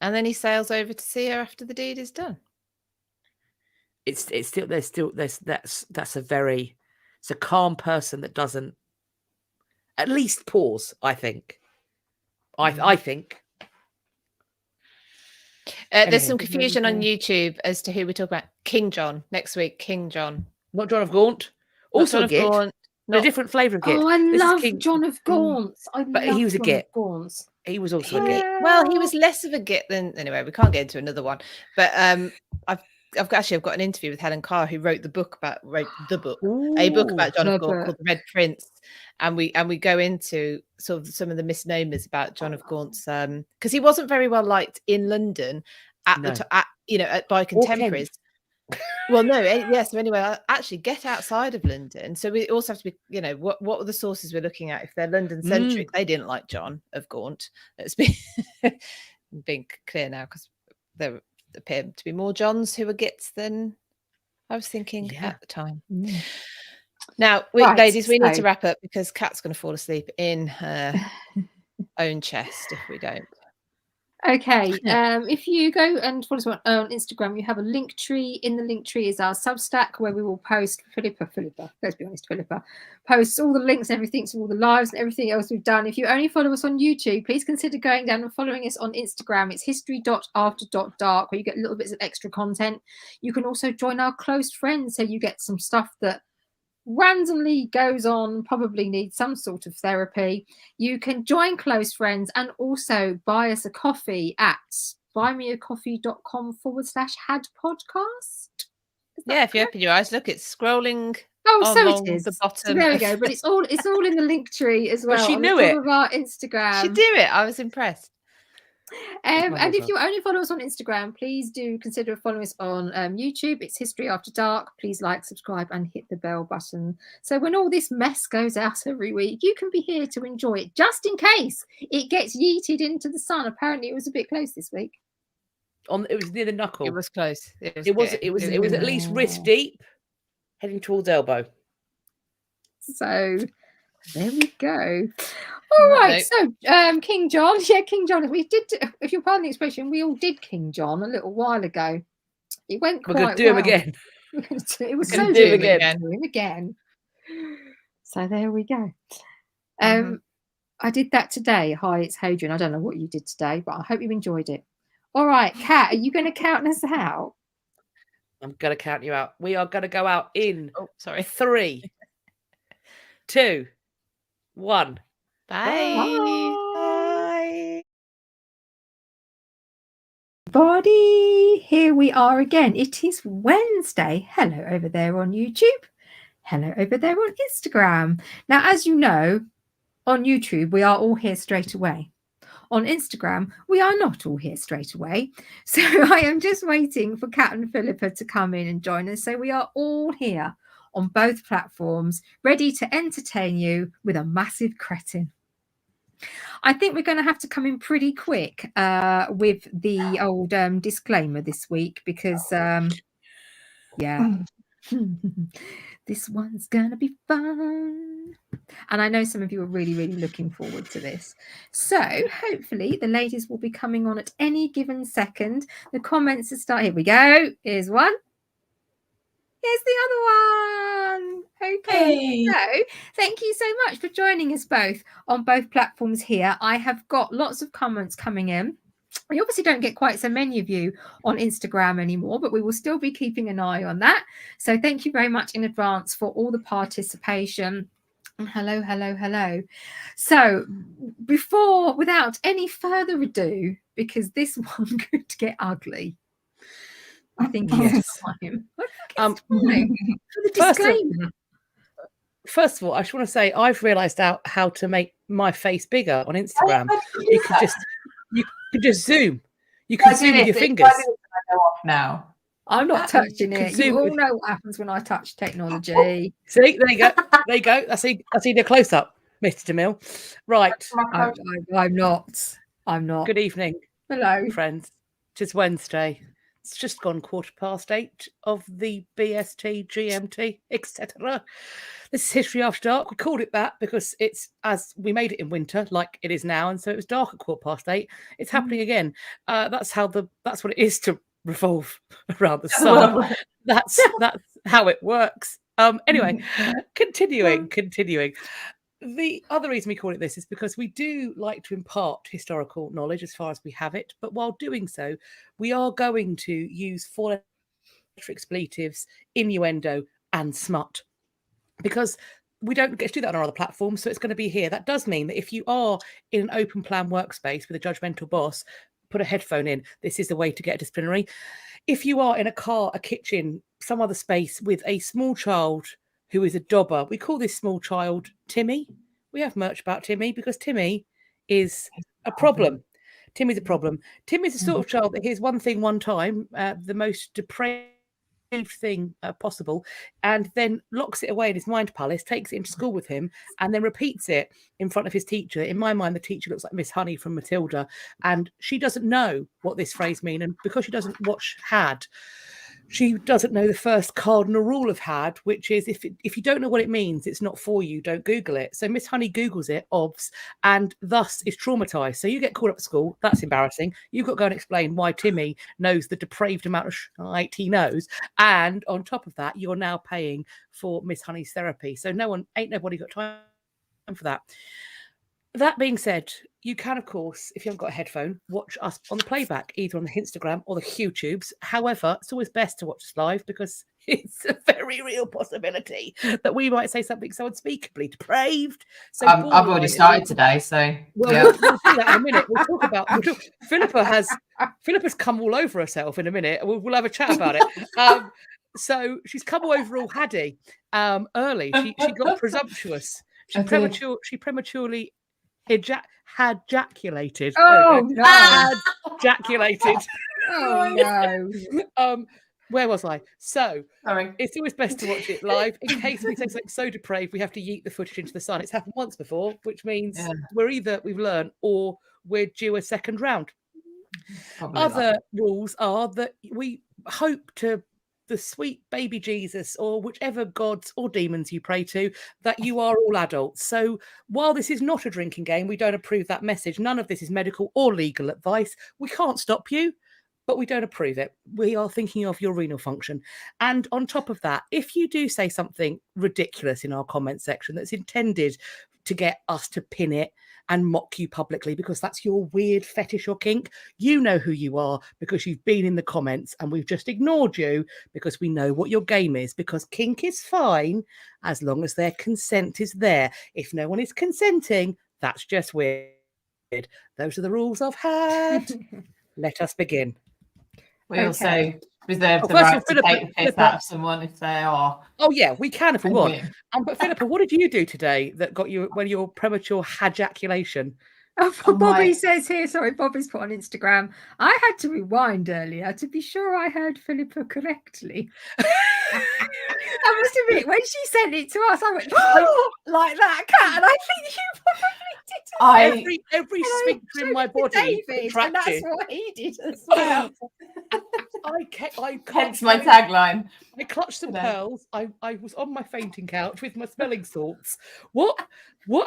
And then he sails over to see her after the deed is done. It's a calm person that doesn't at least pause. I think. I think. There's some confusion on YouTube as to who we talk about. King John next week. King John, not John of Gaunt. Also a git. A different flavour of git. Oh, I love John of Gaunt. But he was a git. He was also a git. Well, he was less of a git than anyway. We can't get into another one, but I've got an interview with Helen Carr, who wrote a book about John of Gaunt called The Red Prince, and we go into sort of some of the misnomers about John of Gaunt's because he wasn't very well liked in By contemporaries. Well, no, yeah. So anyway, I'll actually get outside of London. So we also have to be, what are the sources we're looking at? If they're London centric, they didn't like John of Gaunt. Let's be being clear now, because there appear to be more Johns who were gits than I was thinking at the time. Now, ladies, we need to wrap up because Kat's going to fall asleep in her own chest if we don't. Okay, if you go and follow us on Instagram, you have a link tree. In the link tree is our Substack, where we will post Philippa, let's be honest, Philippa posts all the links and everything to all the lives and everything else we've done. If you only follow us on YouTube, please consider going down and following us on Instagram. It's history.after.dark, where you get little bits of extra content. You can also join our close friends, so you get some stuff that randomly goes on, probably needs some sort of therapy. You can join close friends and also buy us a coffee at buymeacoffee.com/had podcast. Yeah, if you open your eyes, look, it's scrolling. Oh, so it is. The bottom. So there we go. But it's all in the link tree as well. But she knew it. Of our Instagram. She knew it. I was impressed. And if you only follow us on Instagram, please do consider following us on YouTube. It's History After Dark. Please like, subscribe, and hit the bell button. So when all this mess goes out every week, you can be here to enjoy it, just in case it gets yeeted into the sun. Apparently, it was a bit close this week. It was near the knuckle. It was close. It was at least wrist deep, heading towards elbow. So there we go. All right. So King John. Yeah, King John. We did, if you'll pardon the expression, we all did King John a little while ago. It went quite well. We're going to do him again. It was so do him again. So there we go. I did that today. Hi, it's Hadrian. I don't know what you did today, but I hope you enjoyed it. All right, Kat, are you going to count us out? I'm going to count you out. We are going to go out in 3, 2, 1. Bye. Bye. Everybody, here we are again. It is Wednesday. Hello over there on YouTube. Hello over there on Instagram. Now, as you know, on YouTube, we are all here straight away. On Instagram, we are not all here straight away. So I am just waiting for Kat and Philippa to come in and join us. So we are all here on both platforms, ready to entertain you with a massive cretin. I think we're going to have to come in pretty quick with the old disclaimer this week because, yeah, this one's going to be fun. And I know some of you are really, really looking forward to this. So hopefully the ladies will be coming on at any given second. The comments will start. Here we go. Here's one. Here's the other one. Okay. Hey. So thank you so much for joining us both on both platforms here. I have got lots of comments coming in. We obviously don't get quite so many of you on Instagram anymore, but we will still be keeping an eye on that. So thank you very much in advance for all the participation. And hello, hello, hello. So without any further ado, because this one could get ugly, I think it's time. For the disclaimer. First of all, I just want to say I've realised out how to make my face bigger on Instagram. You can just zoom. You can zoom with your fingers. Now I'm not touching it. You all know what happens when I touch technology. See, there you go. There you go. I see the close up, Mr. DeMille. Right. I'm not. Good evening. Hello, friends. It is Wednesday. It's just gone 8:15 of the BST, GMT, etc. This is History After Dark. We called it that because it's as we made it in winter, like it is now, and so it was dark at 8:15. It's happening again. That's what it is to revolve around the sun. That's how it works. Anyway, continuing. The other reason we call it this is because we do like to impart historical knowledge as far as we have it, but while doing so, we are going to use 4-letter expletives, innuendo, and smut, because we don't get to do that on our other platforms, so it's going to be here. That does mean that if you are in an open plan workspace with a judgmental boss, put a headphone in. This is the way to get a disciplinary. If you are in a car, a kitchen, some other space with a small child who is a dobber, we call this small child Timmy. We have merch about Timmy because Timmy is a problem. Timmy's a problem. Timmy's the sort of child that hears one thing one time, the most depraved thing possible, and then locks it away in his mind palace, takes it into school with him, and then repeats it in front of his teacher. In my mind, the teacher looks like Miss Honey from Matilda, and she doesn't know what this phrase means. And because she doesn't watch Had, she doesn't know the first cardinal rule of Had, which is if you don't know what it means, it's not for you, don't Google it. So Miss Honey Googles it, obvs, and thus is traumatized. So you get called up at school. That's embarrassing. You've got to go and explain why Timmy knows the depraved amount of shite he knows. And on top of that, you're now paying for Miss Honey's therapy. So ain't nobody got time for that. That being said, you can, of course, if you haven't got a headphone, watch us on the playback, either on the Instagram or the YouTubes. However, it's always best to watch us live because it's a very real possibility that we might say something so unspeakably depraved. So I've already started today, so we'll do that in a minute. Philippa's come all over herself in a minute. We'll have a chat about it. So she's come all over all Haddy early. She got presumptuous. She prematurely had jaculated. Oh no! Had jaculated. Oh no! Where was I? So Sorry. it's always best to watch it live in case we say something so depraved we have to yeet the footage into the sun. It's happened once before, which means we've learned or we're due a second round. Probably Other rules are that we hope to the sweet baby Jesus or whichever gods or demons you pray to, that you are all adults. So while this is not a drinking game, we don't approve that message. None of this is medical or legal advice. We can't stop you, but we don't approve it. We are thinking of your renal function. And on top of that, if you do say something ridiculous in our comment section that's intended to get us to pin it and mock you publicly because that's your weird fetish or kink, you know who you are because you've been in the comments and we've just ignored you because we know what your game is, because kink is fine as long as their consent is there. If no one is consenting, that's just weird. Those are the rules I've had. Let us begin. We also reserve the first of all, right to Philippa- take the piss Philippa- out of someone if they are. Oh yeah, we can if we want. Win. But Philippa, what did you do today that got you when your premature hajaculation? Bobby says here, sorry, Bobby's put on Instagram, I had to rewind earlier to be sure I heard Philippa correctly. I must admit, when she sent it to us, I went, oh, like that cat. And I think you probably did. Every sphincter in my body David, contracted. and that's what he did as well. Hence my tagline. I clutched some pearls. I was on my fainting couch with my smelling salts. What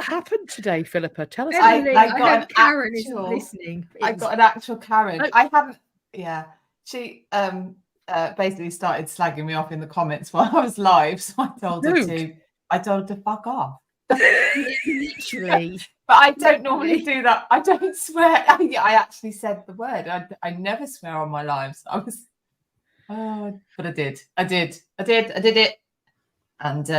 happened today, Philippa? Tell us. I got an Karen actual, isn't listening. I got an actual Karen. I haven't. Yeah, she basically started slagging me off in the comments while I was live. So I told her to fuck off. Literally. But I don't normally do that. I don't swear. I actually said the word. I never swear on my lives. I was, but I did it, and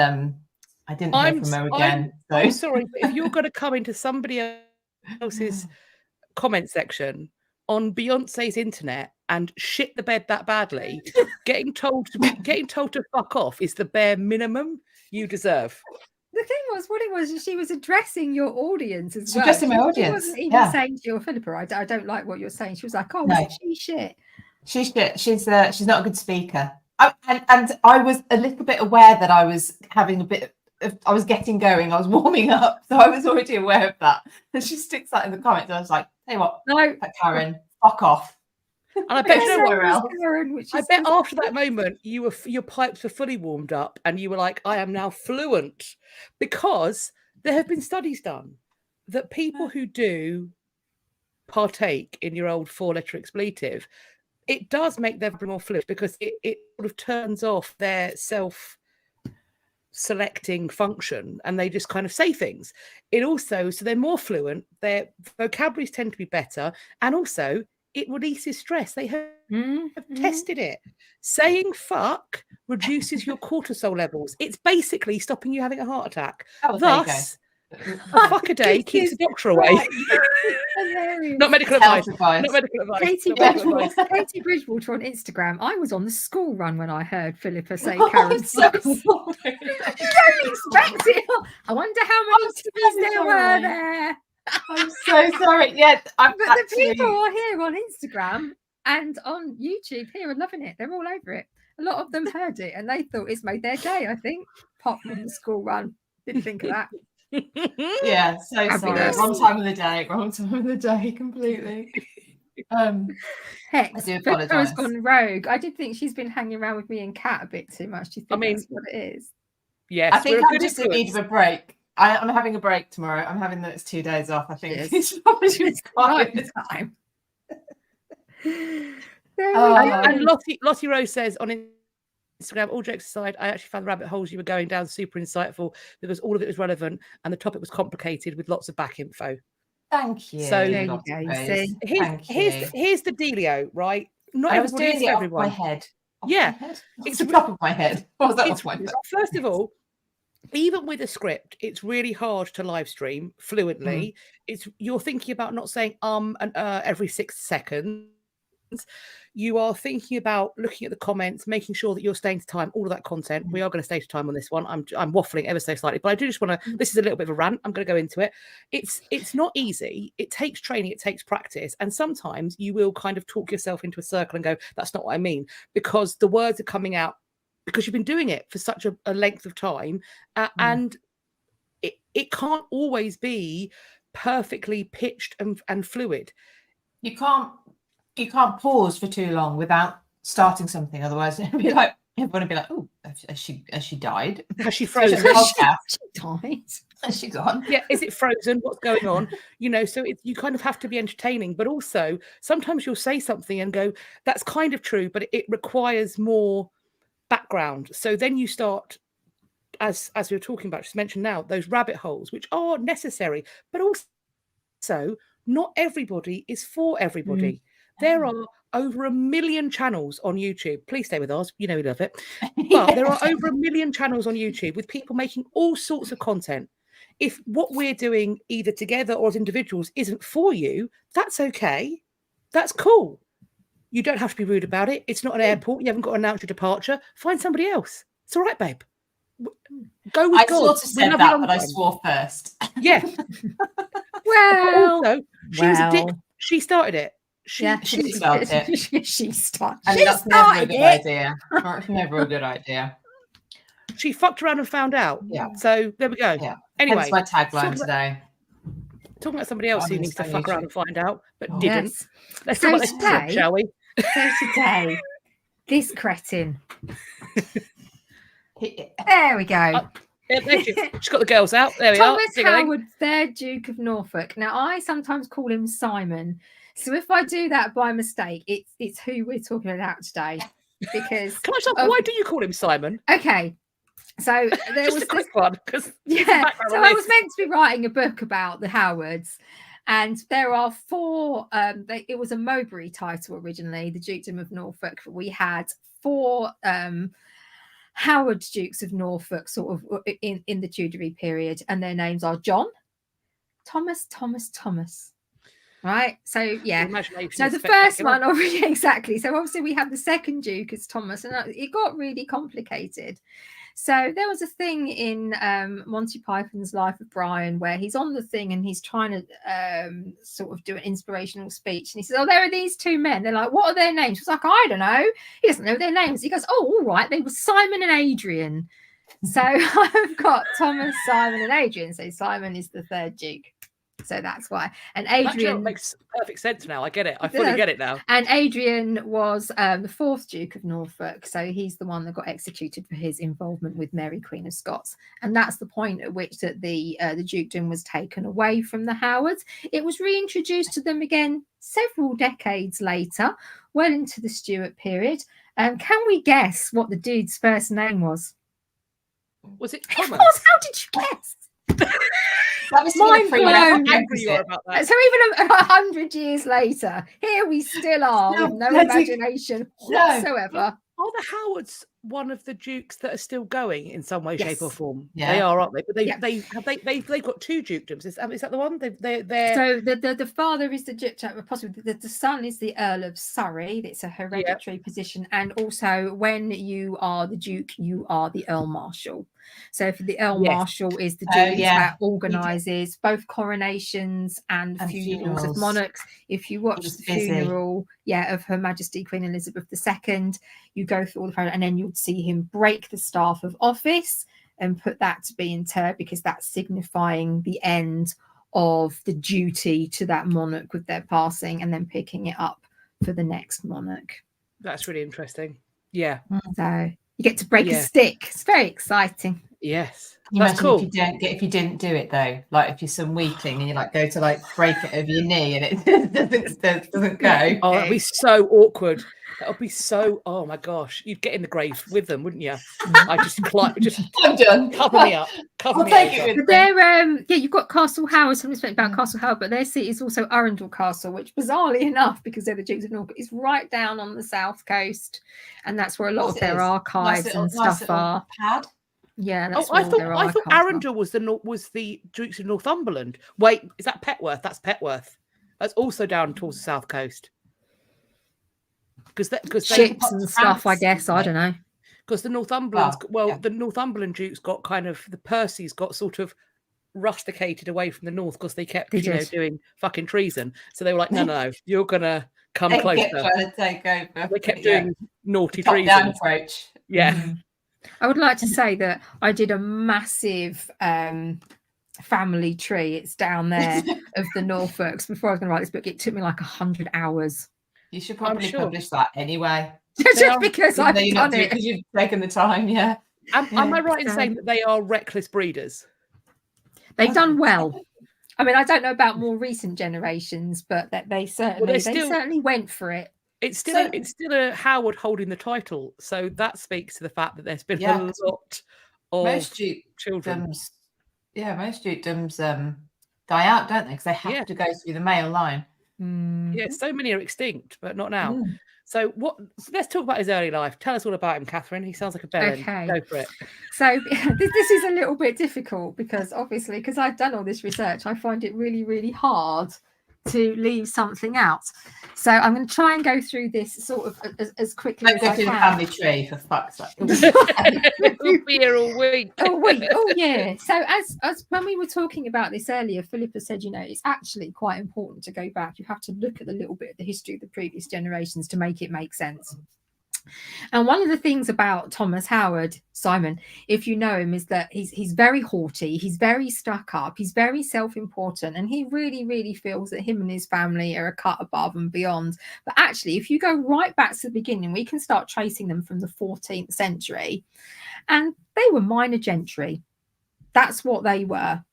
I didn't hear from her again. I'm sorry, but if you're going to come into somebody else's comment section on Beyonce's internet and shit the bed that badly, getting told to fuck off is the bare minimum you deserve. The thing was, what it was, she was addressing your audience as well. Addressing my audience. She wasn't even saying to you, Philippa, I don't like what you're saying. She was like, oh, no. She shit. She's shit. She's not a good speaker. And I was a little bit aware that I was having a bit of, I was getting going. I was warming up. So I was already aware of that. And she sticks that in the comments. And I was like, hey, what? No. Karen, fuck off. And I bet Karen, I bet after that moment, your pipes were fully warmed up and you were like, I am now fluent. Because there have been studies done that people who do partake in your old 4-letter expletive, it does make them more fluent because it sort of turns off their self-selecting function and they just kind of say things. It also, so they're more fluent, their vocabularies tend to be better, and also it releases stress. They have tested it. Saying fuck reduces your cortisol levels. It's basically stopping you having a heart attack. Thus, a fuck a day keeps the doctor away. Not medical advice. Not medical advice. Katie Bridgewater on Instagram. I was on the school run when I heard Philippa say Karen. You don't expect it. I wonder how many TVs there were there. I'm so sorry. Yeah, but the people are here on Instagram and on YouTube here are loving it. They're all over it. A lot of them heard it and they thought it's made their day. I think pop on the school run. Didn't think of that. Yeah, so sorry. Wrong time of the day, completely. Hex, I do apologise. has gone rogue. I did think she's been hanging around with me and Kat a bit too much. Do you think that's what it is? Yes, I think I'm just in need of a break. I'm having a break tomorrow. I'm having those 2 days off. I think it's probably right time. And Lottie Rose says on Instagram, all jokes aside, I actually found the rabbit holes you were going down super insightful because all of it was relevant and the topic was complicated with lots of back info. Thank you. So there you go. Here's the dealio, right? Not I was doing it everyone. Off my head. It's the top of my head. What was that off my head? First of all, even with a script, it's really hard to live stream fluently. You're thinking about not saying and every 6 seconds. you are thinking about looking at the comments, making sure that you're staying to time, all of that content. We are going to stay to time on this one. I'm waffling ever so slightly, but I do just want to, this is a little bit of a rant. I'm going to go into it. It's not easy. It takes training, it takes practice. And sometimes you will kind of talk yourself into a circle and go, that's not what I mean, because the words are coming out because you've been doing it for such a length of time. And it can't always be perfectly pitched and fluid. You can't pause for too long without starting something. Otherwise, it'd be like everyone would be like, "Oh, has she died? Has she frozen? She died. Has she gone? Yeah, is it frozen? What's going on? You know, so you kind of have to be entertaining, but also sometimes you'll say something and go, "That's kind of true," but it requires more background. So then you start, as we were talking about, just mentioned now, those rabbit holes, which are necessary, but also not everybody is for everybody. There are over 1 million channels on YouTube. Please stay with us. You know we love it. But there are over 1 million channels on YouTube with people making all sorts of content. If what we're doing either together or as individuals isn't for you, that's okay. That's cool. You don't have to be rude about it. It's not an airport. You haven't got to announce your departure. Find somebody else. It's all right, babe. Go with I God. sort of said that, but I swore first. Yeah. Well, Also, she was a dick. She started it. She started it. She started. And that's never a good idea. That's never a good idea. She fucked around and found out. Yeah. So there we go. Yeah. Anyway, that's my tagline today. Talking about somebody else who needs to fuck around and find out, but didn't. Yes. Let's So talk about this today- trip, shall we? So today, this cretin. There we go. Yeah, she's got the girls out. There we Thomas are. Howard, 3rd Duke of Norfolk. Now, I sometimes call him Simon. So if I do that by mistake, it's who we're talking about today. Because Can I ask, why do you call him Simon? okay. So there Just was a quick one, because yeah. So I was meant to be writing a book about the Howards, and there are 4. It was a Mowbray title originally, the Dukedom of Norfolk. We had 4 Howard Dukes of Norfolk, sort of in the Tudory period, and their names are John, Thomas. Right. So yeah. So the first one, exactly. So obviously we have the second Duke as Thomas, and it got really complicated. So there was a thing in Monty Python's Life of Brian where he's on the thing and he's trying to sort of do an inspirational speech. And he says, "Oh, there are these 2 men." They're like, "What are their names?" He's like, "I don't know." He doesn't know their names. He goes, "Oh, all right. They were Simon and Adrian." So I've got Thomas, Simon, and Adrian. So Simon is the 3rd Duke. So that's why. And Adrian that makes perfect sense now. I get it. I fully get it now. And Adrian was the 4th Duke of Norfolk. So he's the one that got executed for his involvement with Mary, Queen of Scots. And that's the point at which that the dukedom was taken away from the Howards. It was reintroduced to them again several decades later, well into the Stuart period. Can we guess what the dude's first name was? Was it Of Thomas? course. How did you guess? That was Mind blown. How angry you are about that. So even 100 years later, here we still are with no imagination whatsoever. Are the Howards one of the dukes that are still going in some way, shape, or form? Yeah. They are, aren't they? But they've got 2 dukedoms. Is that the one? They're... So the father is the duke, possibly the son is the Earl of Surrey. It's a hereditary position, and also when you are the duke, you are the Earl Marshal. So if the Earl Marshal is the duke that organises both coronations and funerals of monarchs. If you watch the funeral, of Her Majesty Queen Elizabeth II, you go through all the and then you'd see him break the staff of office and put that to be interred, because that's signifying the end of the duty to that monarch with their passing, and then picking it up for the next monarch. That's really interesting. Yeah. So you get to break a stick. It's very exciting. Yes. That's cool. If you didn't do it though, like if you're some weakling and you like go to like break it over your knee and it doesn't go. Oh, that'd be so awkward. That would be so. Oh my gosh, you'd get in the grave with them, wouldn't you? I just I'm done. Cover me up. Cover me take up. it with They're you've got Castle Howard. Something about Castle Howard, but their seat is also Arundel Castle, which bizarrely enough, because they're the Dukes of Norfolk, is right down on the south coast, and that's where a lot of their archives and stuff are. Pad. Yeah, that's I thought Arundel was the Dukes of Northumberland. Wait, is that Petworth? That's Petworth. That's also down towards the south coast. because Ships and stuff, I guess. I don't know. Because the Northumberland's yeah. the Northumberland dukes got kind of, the Percys got sort of rusticated away from the north because they kept doing fucking treason. So they were like, no, you're gonna come They closer. kept trying to take over. They kept doing naughty Top down treason. approach. Yeah. Mhm. I would like to say that I did a massive family tree. It's down there of the Norfolks. Before I was going to write this book, it took me like 100 hours. You should probably publish that anyway. Just because I've done it. Because you've taken the time, yeah. Am I right in saying that they are reckless breeders? They've done well. I mean, I don't know about more recent generations, but that they certainly went for it. It's still a Howard holding the title, so that speaks to the fact that there's been a lot of most children. Most dukedoms die out, don't they? Because they have to go through the male line. Yeah, so many are extinct, but not now. So let's talk about his early life. Tell us all about him, Catherine. He sounds like a bellend. Okay. Go for it. So this is a little bit difficult because obviously, because I've done all this research, I find it really, really hard to leave something out. So I'm going to try and go through this sort of as quickly as I can. The family tree, for fuck's sake. We'll be here all week. Oh yeah. So as when we were talking about this earlier, Philippa said, it's actually quite important to go back. You have to look at a little bit of the history of the previous generations to make it make sense. And one of the things about Thomas Howard, Simon, if you know him, is that he's very haughty, he's very stuck up, he's very self-important, and he really, really feels that him and his family are a cut above and beyond. But actually, if you go right back to the beginning, we can start tracing them from the 14th century, and they were minor gentry. That's what they were.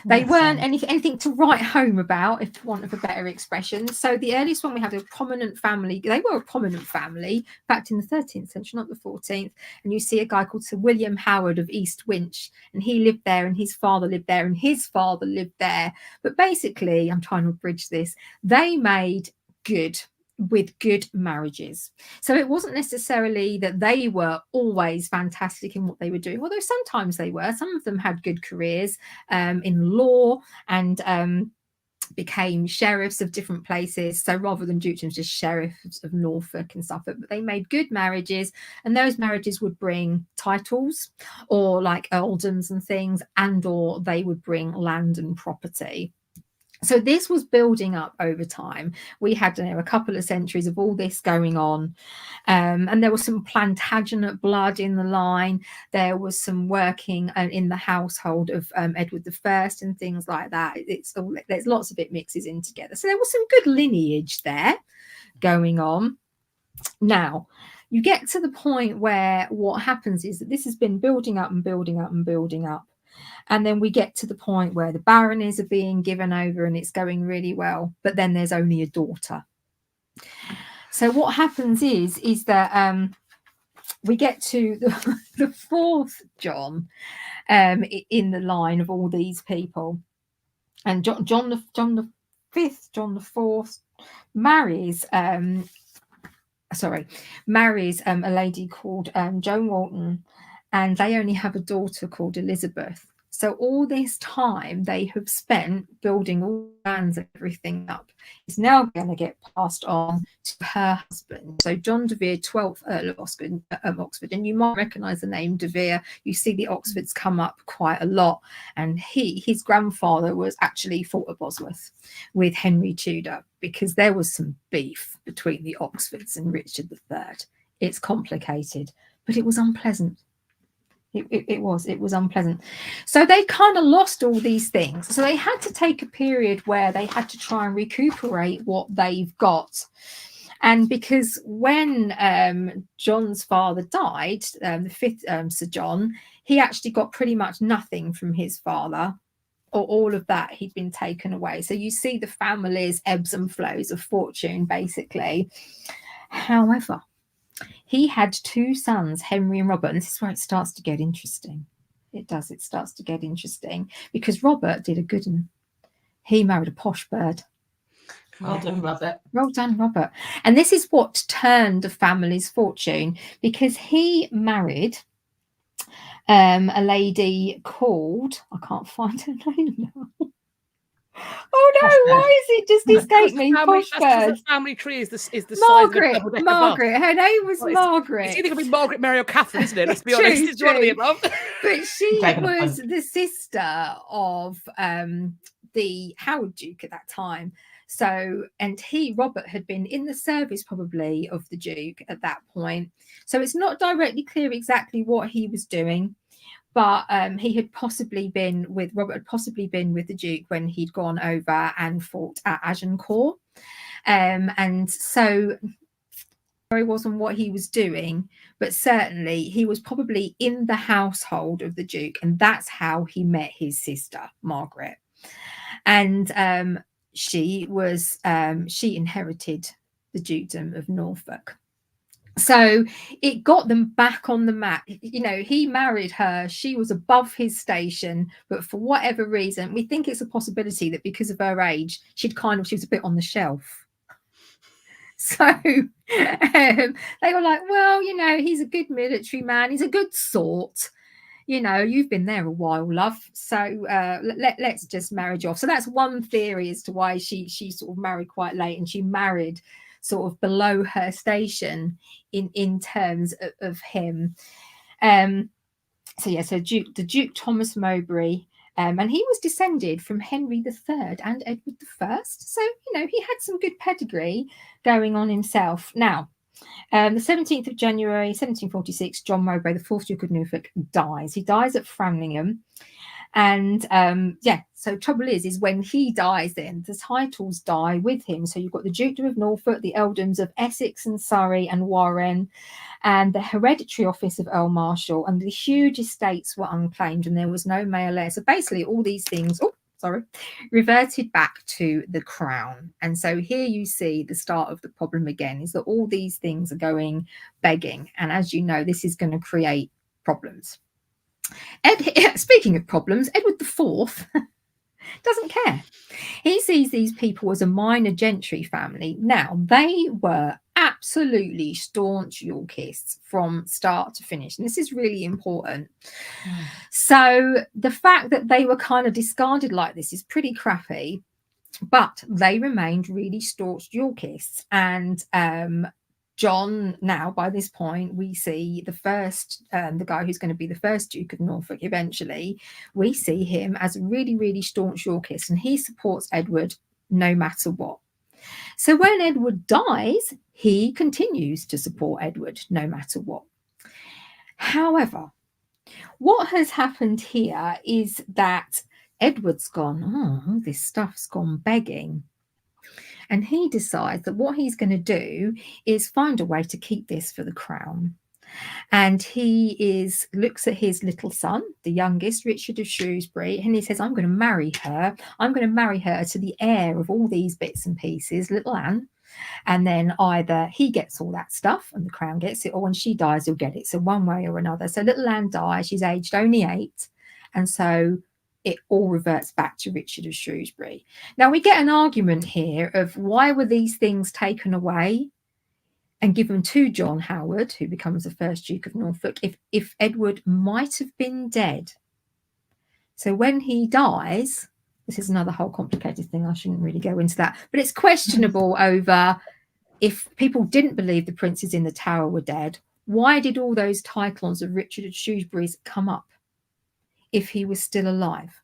They weren't anything to write home about, if for want of a better expression. So the earliest one we have a prominent family. They were a prominent family, in fact, in the 13th century, not the 14th. And you see a guy called Sir William Howard of East Winch, and he lived there, and his father lived there, and his father lived there. But basically, I'm trying to abridge this. They made good with good marriages. So it wasn't necessarily that they were always fantastic in what they were doing, although sometimes they were. Some of them had good careers in law and became sheriffs of different places. So rather than dukedoms, just sheriffs of Norfolk and Suffolk, but they made good marriages, and those marriages would bring titles or like earldoms and things, and or they would bring land and property. So this was building up over time. We had a couple of centuries of all this going on. And there was some Plantagenet blood in the line. There was some working in the household of Edward I and things like that. There's lots of it mixes in together. So there was some good lineage there going on. Now, you get to the point where what happens is that this has been building up and building up and building up. And then we get to the point where the baronies are being given over and it's going really well, but then there's only a daughter. So what happens is that we get to the fourth John in the line of all these people, and John the fifth, John the fourth marries a lady called Joan Walton, and they only have a daughter called Elizabeth. So all this time they have spent building all plans and everything up is now going to get passed on to her husband. So John de Vere, 12th Earl of Oxford, and you might recognise the name de Vere. You see the Oxfords come up quite a lot, and his grandfather was actually fought at Bosworth with Henry Tudor because there was some beef between the Oxfords and Richard III. It's complicated, but it was unpleasant. It was unpleasant. So they kind of lost all these things. So they had to take a period where they had to try and recuperate what they've got. And because when John's father died, the fifth Sir John, he actually got pretty much nothing from his father, or all of that he'd been taken away. So you see the family's ebbs and flows of fortune, basically. However, he had two sons, Henry and Robert, and this is where it starts to get interesting. It does. It starts to get interesting because Robert did a good one. He married a posh bird. Well done, Robert. Well done, Robert. And this is what turned the family's fortune, because he married a lady called, I can't find her name now. Oh no, why is it just escaped me? Posh That's because bird. the family tree is the size of a double-decker bus. Margaret. Her name was Well, it's Margaret. either going to be Margaret, Mary, or Catherine, isn't it? Let's be True, honest. It's one of the above. But she Taking a was punt. the sister of the Howard Duke at that time. So, and Robert, had been in the service probably of the Duke at that point. So it's not directly clear exactly what he was doing. But Robert had possibly been with the Duke when he'd gone over and fought at Agincourt. And so it wasn't what he was doing, but certainly he was probably in the household of the Duke, and that's how he met his sister, Margaret. And she inherited the dukedom of Norfolk. So it got them back on the map. You know, he married her. She was above his station, but for whatever reason, we think it's a possibility that because of her age, she was a bit on the shelf. So they were like, well, you know, he's a good military man. He's a good sort. You know, you've been there a while, love. So let's just marry you off. So that's one theory as to why she sort of married quite late, and she married sort of below her station in terms of him. So the Duke Thomas Mowbray, and he was descended from Henry III and Edward I. So, you know, he had some good pedigree going on himself. Now, the 17th of January, 1746, John Mowbray, the 4th Duke of Norfolk, dies. He dies at Framlingham. And so trouble is when he dies, then the titles die with him. So you've got the Dukedom of Norfolk, the earldoms of Essex and Surrey and Warren, and the hereditary office of Earl Marshal, and the huge estates were unclaimed and there was no male heir. So basically all these things reverted back to the crown. And so here you see the start of the problem again, is that all these things are going begging. And as you know, this is going to create problems. Speaking of problems, Edward IV doesn't care. He sees these people as a minor gentry family. Now, they were absolutely staunch Yorkists from start to finish. And this is really important. So the fact that they were kind of discarded like this is pretty crappy, but they remained really staunch Yorkists. And John, now by this point, we see the guy who's going to be the first Duke of Norfolk eventually, we see him as a really, really staunch Yorkist, and he supports Edward no matter what. So when Edward dies, he continues to support Edward no matter what. However, what has happened here is that Edward's gone, oh, this stuff's gone begging. And he decides that what he's going to do is find a way to keep this for the crown. And he looks at his little son, the youngest, Richard of Shrewsbury, and he says, I'm going to marry her. I'm going to marry her to the heir of all these bits and pieces, little Anne. And then either he gets all that stuff and the crown gets it, or when she dies, he'll get it. So one way or another. So little Anne dies. She's aged only 8. And so it all reverts back to Richard of Shrewsbury. Now, we get an argument here of why were these things taken away and given to John Howard, who becomes the first Duke of Norfolk, if Edward might have been dead. So when he dies, this is another whole complicated thing. I shouldn't really go into that. But it's questionable over if people didn't believe the princes in the Tower were dead, why did all those titles of Richard of Shrewsbury's come up if he was still alive?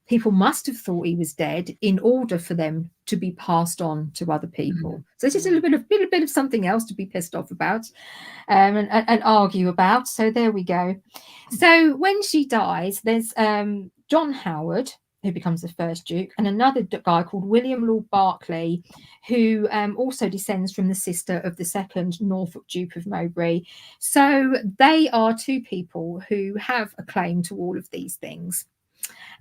People must have thought he was dead in order for them to be passed on to other people. So it's just a little bit of something else to be pissed off about and argue about. So there we go. So when she dies, there's John Howard, who becomes the first Duke, and another guy called William Lord Berkeley, who also descends from the sister of the second Norfolk Duke of Mowbray. So they are two people who have a claim to all of these things.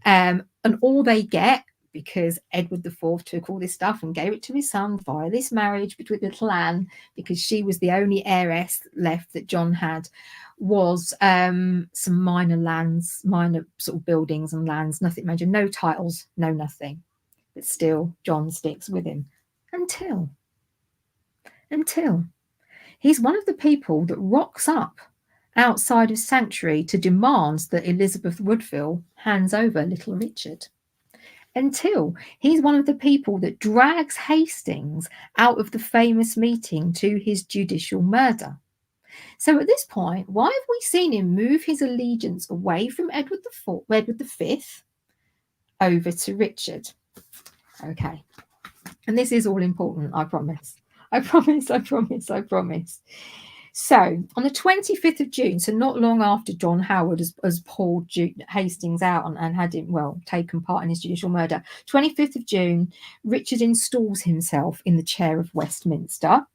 And all they get, because Edward IV took all this stuff and gave it to his son via this marriage between little Anne, because she was the only heiress left that John had, was some minor lands, minor sort of buildings and lands, nothing major, no titles, no nothing. But still, John sticks with him until he's one of the people that rocks up outside of Sanctuary to demand that Elizabeth Woodville hands over little Richard. until he's one of the people that drags Hastings out of the famous meeting to his judicial murder. So at this point, why have we seen him move his allegiance away from Edward V over to Richard? Okay. And this is all important, I promise. I promise. So on the 25th of June, so not long after John Howard has pulled Hastings out and had him, taken part in his judicial murder, 25th of June, Richard installs himself in the chair of Westminster.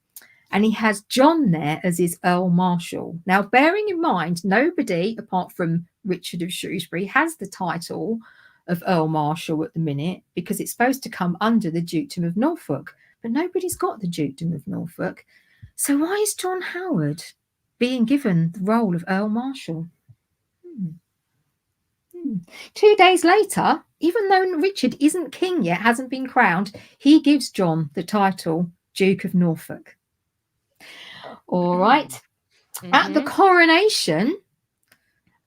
And he has John there as his Earl Marshal. Now, bearing in mind, nobody apart from Richard of Shrewsbury has the title of Earl Marshal at the minute, because it's supposed to come under the Dukedom of Norfolk, but nobody's got the Dukedom of Norfolk. So why is John Howard being given the role of Earl Marshal? 2 days later, even though Richard isn't king yet, hasn't been crowned, he gives John the title Duke of Norfolk. All right. At the coronation,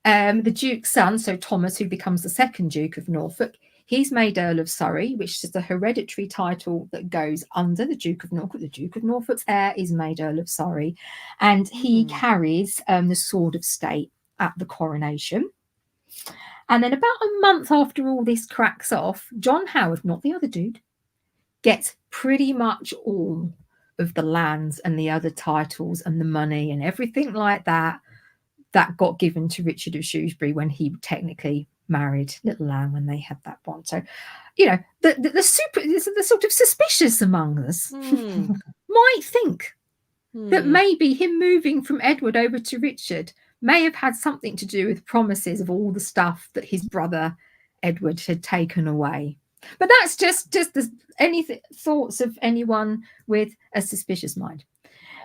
the Duke's son, so Thomas, who becomes the second Duke of Norfolk, he's made Earl of Surrey, which is the hereditary title that goes under the Duke of Norfolk. The Duke of Norfolk's heir is made Earl of Surrey, and he carries the sword of state at the coronation. And then about a month after all this cracks off, John Howard, not the other dude, gets pretty much all of the lands and the other titles and the money and everything like that got given to Richard of Shrewsbury when he technically married Little Anne, when they had that bond. So, the sort of suspicious among us might think that maybe him moving from Edward over to Richard may have had something to do with promises of all the stuff that his brother Edward had taken away. But that's just any thoughts of anyone with a suspicious mind.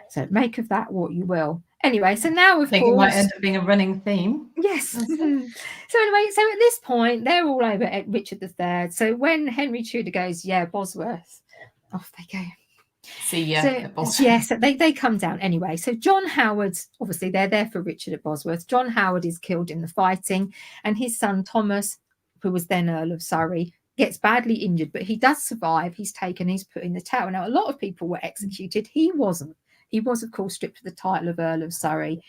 So make of that what you will. Anyway, so now of course, it might end up being a running theme. Yes. So anyway, so at this point they're all over at Richard III. So when Henry Tudor goes, yeah, Bosworth, off they go. See ya. So, yes, they come down anyway. So John Howard, obviously they're there for Richard at Bosworth. John Howard is killed in the fighting, and his son Thomas, who was then Earl of Surrey, gets badly injured, but he does survive. He's taken, he's put in the Tower. Now, a lot of people were executed. He wasn't. He was, of course, stripped of the title of Earl of Surrey.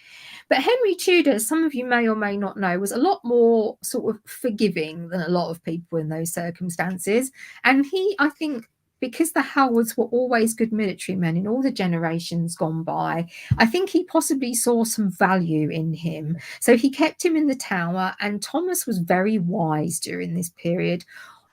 But Henry Tudor, some of you may or may not know, was a lot more sort of forgiving than a lot of people in those circumstances. And he, I think, because the Howards were always good military men in all the generations gone by, I think he possibly saw some value in him. So he kept him in the Tower, and Thomas was very wise during this period.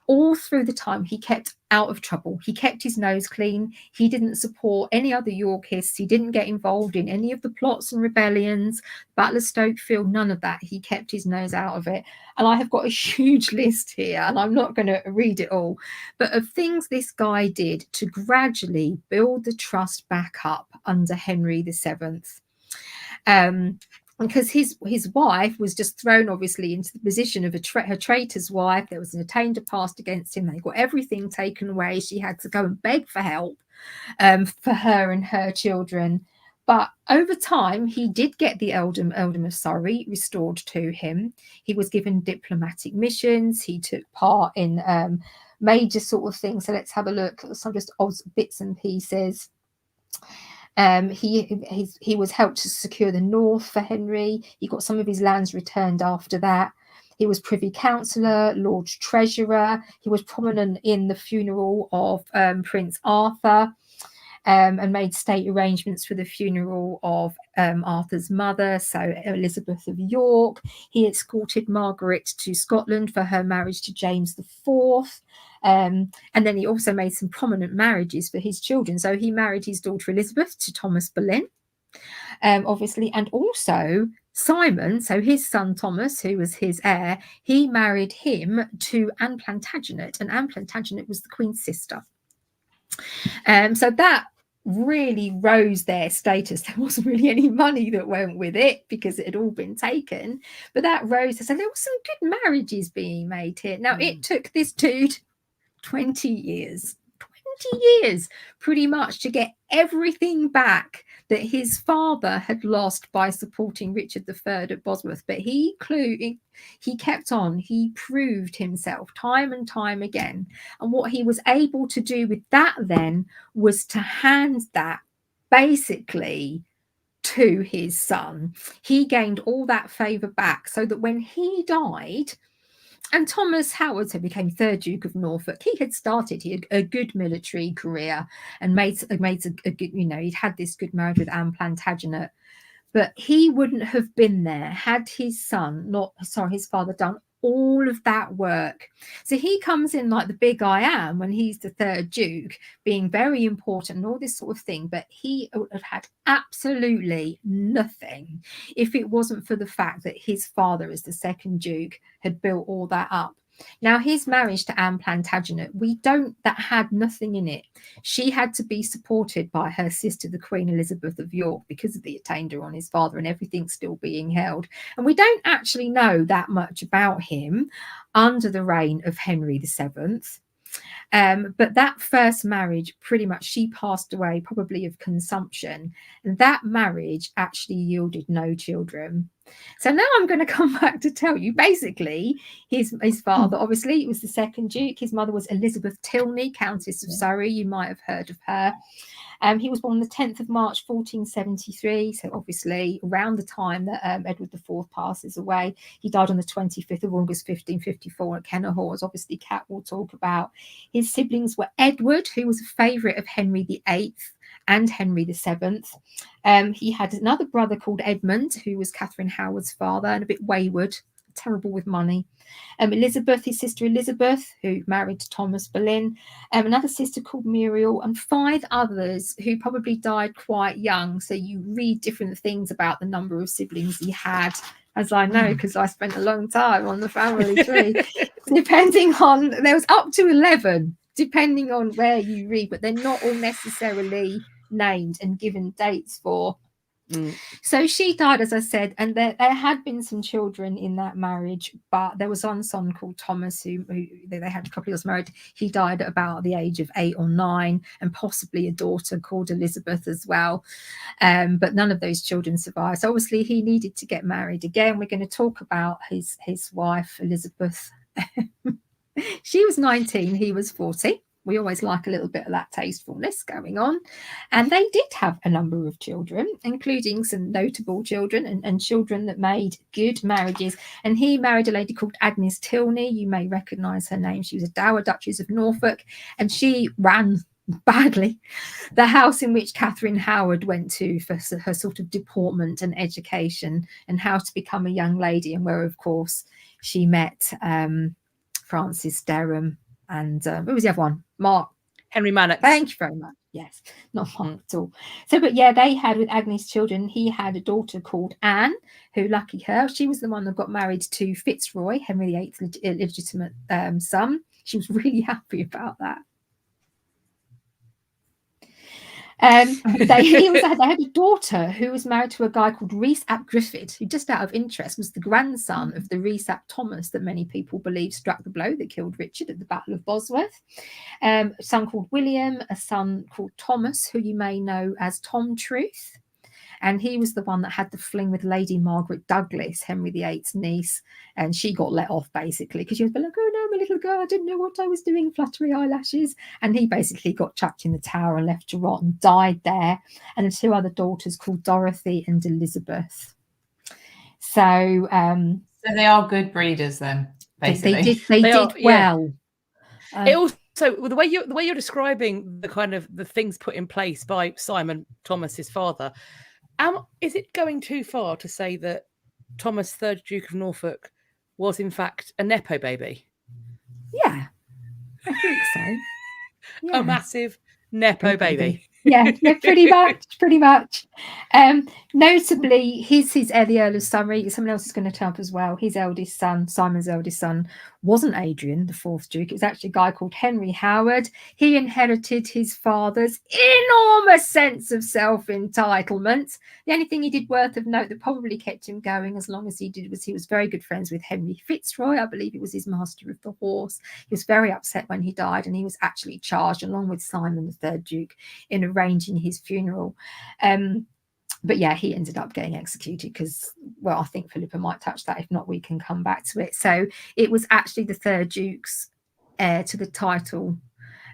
All through the time, he kept out of trouble. He kept his nose clean. He didn't support any other Yorkists. He didn't get involved in any of the plots and rebellions, Battle of Stokefield, none of that. He kept his nose out of it. And I have got a huge list here, and I'm not going to read it all, but of things this guy did to gradually build the trust back up under Henry VII. Because his wife was just thrown, obviously, into the position of her traitor's wife. There was an attainder passed against him. They got everything taken away. She had to go and beg for help for her and her children. But over time, he did get the earldom of Surrey restored to him. He was given diplomatic missions. He took part in major sort of things. So let's have a look at some just odd bits and pieces. He was helped to secure the north for Henry. He got some of his lands returned after that. He was Privy Councillor, Lord Treasurer. He was prominent in the funeral of Prince Arthur, and made state arrangements for the funeral of Arthur's mother, so Elizabeth of York. He escorted Margaret to Scotland for her marriage to James IV. And then he also made some prominent marriages for his children. So he married his daughter Elizabeth to Thomas Boleyn, obviously, and also Simon, so his son Thomas, who was his heir, he married him to Anne Plantagenet, and Anne Plantagenet was the Queen's sister. So that really rose their status. There wasn't really any money that went with it because it had all been taken, but that rose. So there were some good marriages being made here. Now, it took this dude 20 years pretty much to get everything back that his father had lost by supporting Richard III at Bosworth, but he kept on. He proved himself time and time again. And what he was able to do with that then was to hand that basically to his son. He gained all that favour back, so that when he died, and Thomas Howard, so became 3rd Duke of Norfolk, he had started a good military career and made a good, he'd had this good marriage with Anne Plantagenet, but he wouldn't have been there had his father done all of that work. So he comes in like the big I am when he's the 3rd Duke, being very important and all this sort of thing, but he would have had absolutely nothing if it wasn't for the fact that his father, as the 2nd Duke, had built all that up. Now, his marriage to Anne Plantagenet, that had nothing in it. She had to be supported by her sister, the Queen Elizabeth of York, because of the attainder on his father and everything still being held. And we don't actually know that much about him under the reign of Henry VII. But that first marriage, pretty much, she passed away probably of consumption, and that marriage actually yielded no children. So now I'm going to come back to tell you, basically, his father, obviously, it was the 2nd Duke. His mother was Elizabeth Tilney, Countess of Surrey. You might have heard of her. He was born the 10th of March, 1473. So obviously around the time that Edward IV passes away. He died on the 25th of August, 1554 at Kenilworth, as obviously Kat will talk about. His siblings were Edward, who was a favourite of Henry VIII and Henry VII. He had another brother called Edmund, who was Catherine Howard's father and a bit wayward, terrible with money. Elizabeth, his sister Elizabeth, who married to Thomas Boleyn, another sister called Muriel, and 5 others who probably died quite young. So you read different things about the number of siblings he had, as I know, because I spent a long time on the family tree. Depending on, there was up to 11, depending on where you read, but they're not all necessarily named and given dates for. So she died, as I said, and there had been some children in that marriage, but there was one son called Thomas who they had a couple of years married. He died at about the age of 8 or 9, and possibly a daughter called Elizabeth as well. But none of those children survived. So obviously he needed to get married again. We're going to talk about his wife, Elizabeth. She was 19, he was 40. We always like a little bit of that tastefulness going on. And they did have a number of children, including some notable children and children that made good marriages. And he married a lady called Agnes Tilney. You may recognise her name. She was a Dowager Duchess of Norfolk, and she ran badly the house in which Catherine Howard went to for her sort of deportment and education and how to become a young lady, and where, of course, she met Francis Derham and who was the other one? Henry Manox. Thank you very much. Yes, not Mark at all. So, but yeah, they had with Agnes children. He had a daughter called Anne, who, lucky her, she was the one that got married to Fitzroy, Henry VIII's illegitimate son. She was really happy about that. They had a daughter who was married to a guy called Rhys ap Griffith, who, just out of interest, was the grandson of the Rhys ap Thomas that many people believe struck the blow that killed Richard at the Battle of Bosworth. A son called William, a son called Thomas, who you may know as Tom Truth. And he was the one that had the fling with Lady Margaret Douglas, Henry VIII's niece. And she got let off, basically, because she was like, oh, no, my little girl, I didn't know what I was doing, fluttery eyelashes. And he basically got chucked in the tower and left to rot and died there. And the 2 other daughters called Dorothy and Elizabeth. So they are good breeders then, basically. They did well. It also, the way you're describing the kind of the things put in place by Simon Thomas's father, is it going too far to say that Thomas, 3rd Duke of Norfolk, was in fact a Nepo baby? Yeah, I think so. Yeah. A massive Nepo baby. Yeah, pretty much. Notably, the Earl of Surrey, someone else is going to turn up as well. His eldest son, Simon's eldest son, wasn't Adrian, the 4th Duke. It was actually a guy called Henry Howard. He inherited his father's enormous sense of self-entitlement. The only thing he did worth of note that probably kept him going as long as he did was he was very good friends with Henry Fitzroy. I believe it was his master of the horse. He was very upset when he died, and he was actually charged, along with Simon, the 3rd Duke, in arranging his funeral. But yeah, he ended up getting executed because, well, I think Philippa might touch that. If not, we can come back to it. So it was actually the third Duke's heir to the title,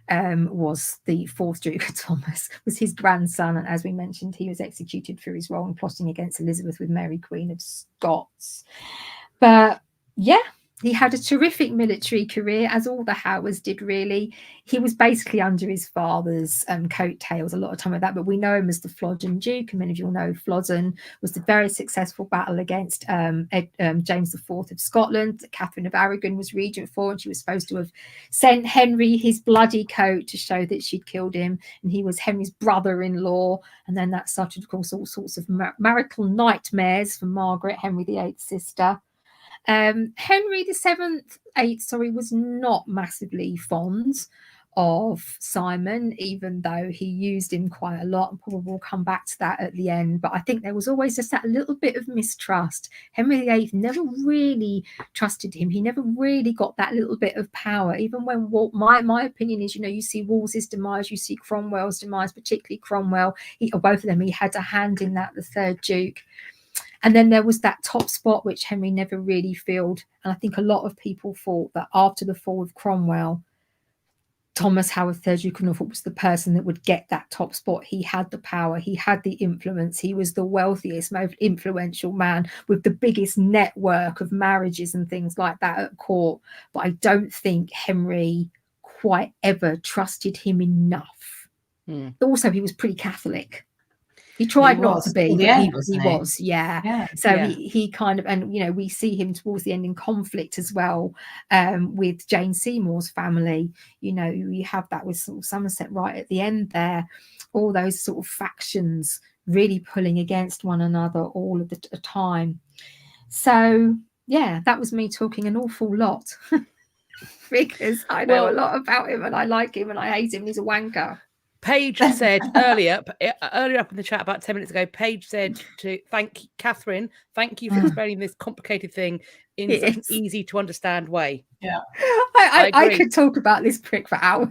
was the fourth Duke Thomas, was his grandson. And as we mentioned, he was executed for his role in plotting against Elizabeth with Mary, Queen of Scots. But yeah, he had a terrific military career, as all the Howards did, really. He was basically under his father's coattails a lot of time of that, but we know him as the Flodden Duke, and many of you will know Flodden was the very successful battle against James IV of Scotland that Catherine of Aragon was regent for, and she was supposed to have sent Henry his bloody coat to show that she'd killed him, and he was Henry's brother-in-law. And then that started, of course, all sorts of marital nightmares for Margaret, Henry VIII's sister. Henry VIII was not massively fond of Simon, even though he used him quite a lot, and probably we'll come back to that at the end. But I think there was always just that little bit of mistrust. Henry VIII never really trusted him. He never really got that little bit of power. Even when my opinion is, you see Wolsey's demise, you see Cromwell's demise, particularly Cromwell. Both of them, he had a hand in that, the third Duke. And then there was that top spot, which Henry never really filled. And I think a lot of people thought that after the fall of Cromwell, Thomas Howard, 3rd Duke of Norfolk, was the person that would get that top spot. He had the power, he had the influence, he was the wealthiest, most influential man with the biggest network of marriages and things like that at court. But I don't think Henry quite ever trusted him enough. Also, he was pretty Catholic. He tried not to be, but he was, yeah. So he kind of, and we see him towards the end in conflict as well, with Jane Seymour's family. You have that with sort of Somerset right at the end there, all those sort of factions really pulling against one another all of the time. So yeah, that was me talking an awful lot because I know a lot about him and I like him and I hate him. He's a wanker. Paige said earlier up in the chat about 10 minutes ago, Paige said to thank Catherine, thank you for explaining this complicated thing in such an easy to understand way. Yeah. I could talk about this prick for hours.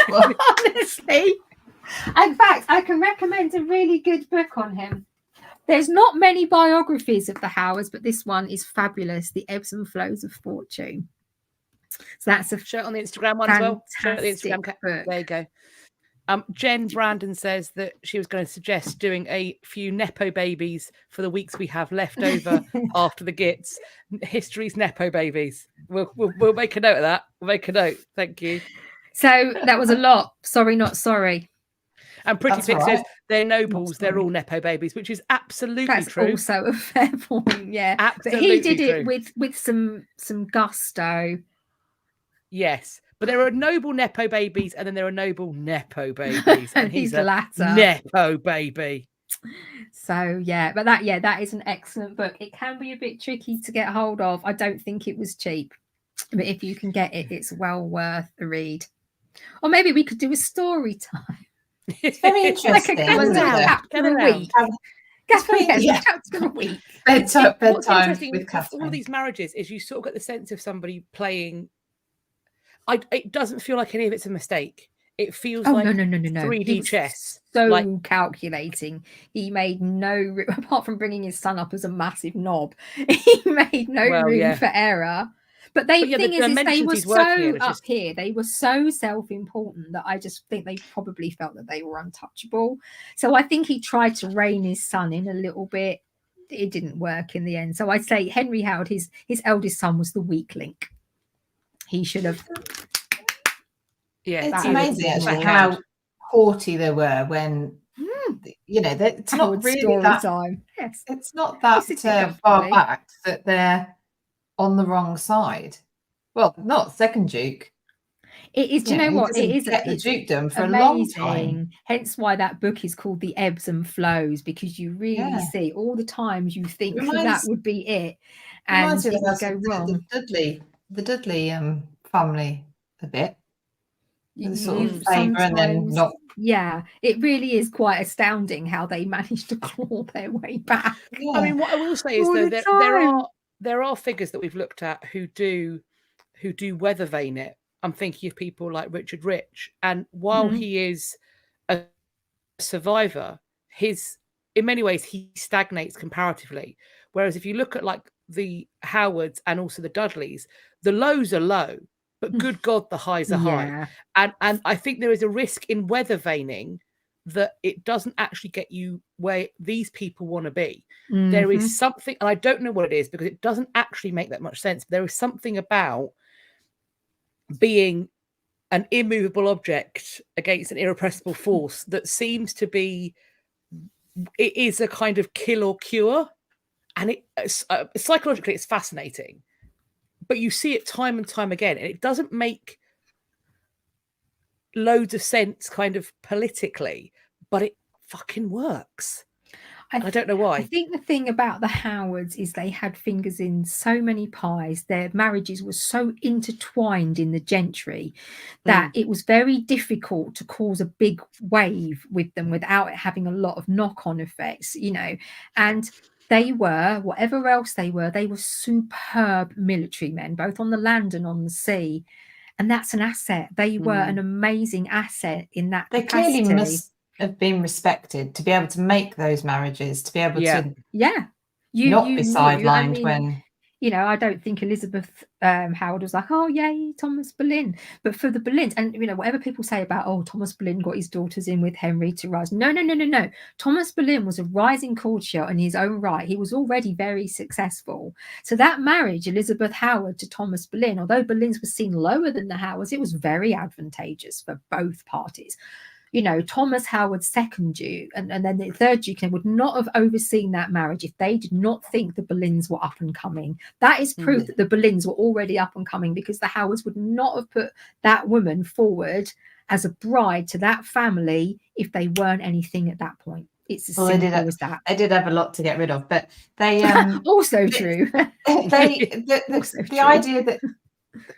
Honestly. In fact, I can recommend a really good book on him. There's not many biographies of the Howards, but this one is fabulous, The Ebbs and Flows of Fortune. So that's a show it on the Instagram one as well. Show it on the Instagram book. There you go. Jen Brandon says that she was going to suggest doing a few Nepo babies for the weeks we have left over after the Gits. History's Nepo babies. We'll make a note of that. We'll make a note. Thank you. So that was a lot. Sorry, not sorry. And Pretty Pig says they're nobles, they're all Nepo babies, which is absolutely true. That's also a fair point, yeah. Absolutely but he did true. it with some gusto. Yes, but there are noble Nepo babies and then there are noble Nepo babies. And he's the latter. Nepo baby. So yeah, but that is an excellent book. It can be a bit tricky to get hold of. I don't think it was cheap, but if you can get it, it's well worth the read. Or maybe we could do a story time. It's very interesting. Chapter a week. Chapter a week. Bedtime with Catherine. All of these marriages is you sort of get the sense of somebody playing. It doesn't feel like any of it's a mistake. It feels like no. 3D chess. So calculating. He made no, apart from bringing his son up as a massive knob, he made no room for error. But the thing is they were so up here. They were so self-important that I just think they probably felt that they were untouchable. So I think he tried to rein his son in a little bit. It didn't work in the end. So I'd say Henry Howard, his eldest son, was the weak link. He should have. Yeah, it's amazing actually how haughty they were when it's not really that time. Yes, it's not that far back that they're on the wrong side. Well, not second Duke. It is. Do you know what? It is get the dukedom for amazing. A long time. Hence why that book is called The Ebbs and Flows, because you really see all the times you think that would be it, and it would go wrong. The Dudley family a bit. The sort of favour and then not. Yeah, it really is quite astounding how they managed to claw their way back. Yeah. I mean, what I will say is though there are figures that we've looked at who do weather vane it. I'm thinking of people like Richard Rich, and while he is a survivor, his in many ways he stagnates comparatively. Whereas if you look at like the Howards and also the Dudleys, the lows are low, but good God, the highs are high. And I think there is a risk in weather veining that it doesn't actually get you where these people want to be. There is something, and I don't know what it is because it doesn't actually make that much sense. But there is something about being an immovable object against an irrepressible force that seems to be, it is a kind of kill or cure. And psychologically, it's fascinating. But you see it time and time again, and it doesn't make loads of sense kind of politically, but it fucking works. I don't know why. I think the thing about the Howards is they had fingers in so many pies. Their marriages were so intertwined in the gentry that it was very difficult to cause a big wave with them without it having a lot of knock-on effects, you know. And they were, whatever else they were superb military men, both on the land and on the sea. And that's an asset. They were an amazing asset in that capacity. Clearly must have been respected to be able to make those marriages, to be able to not be sidelined when... You know, I don't think Elizabeth Howard was like, oh, yay, Thomas Boleyn. But for the Boleyns, and, you know, whatever people say about, oh, Thomas Boleyn got his daughters in with Henry to rise. No. Thomas Boleyn was a rising courtier in his own right. He was already very successful. So that marriage, Elizabeth Howard to Thomas Boleyn, although Boleyn's was seen lower than the Howards, it was very advantageous for both parties. You know, Thomas Howard's second Duke and then the third Duke would not have overseen that marriage if they did not think the Boleyns were up and coming. That is proof that the Boleyns were already up and coming, because the Howards would not have put that woman forward as a bride to that family if they weren't anything at that point. It's as simple as that. They did have a lot to get rid of, but they also true. The idea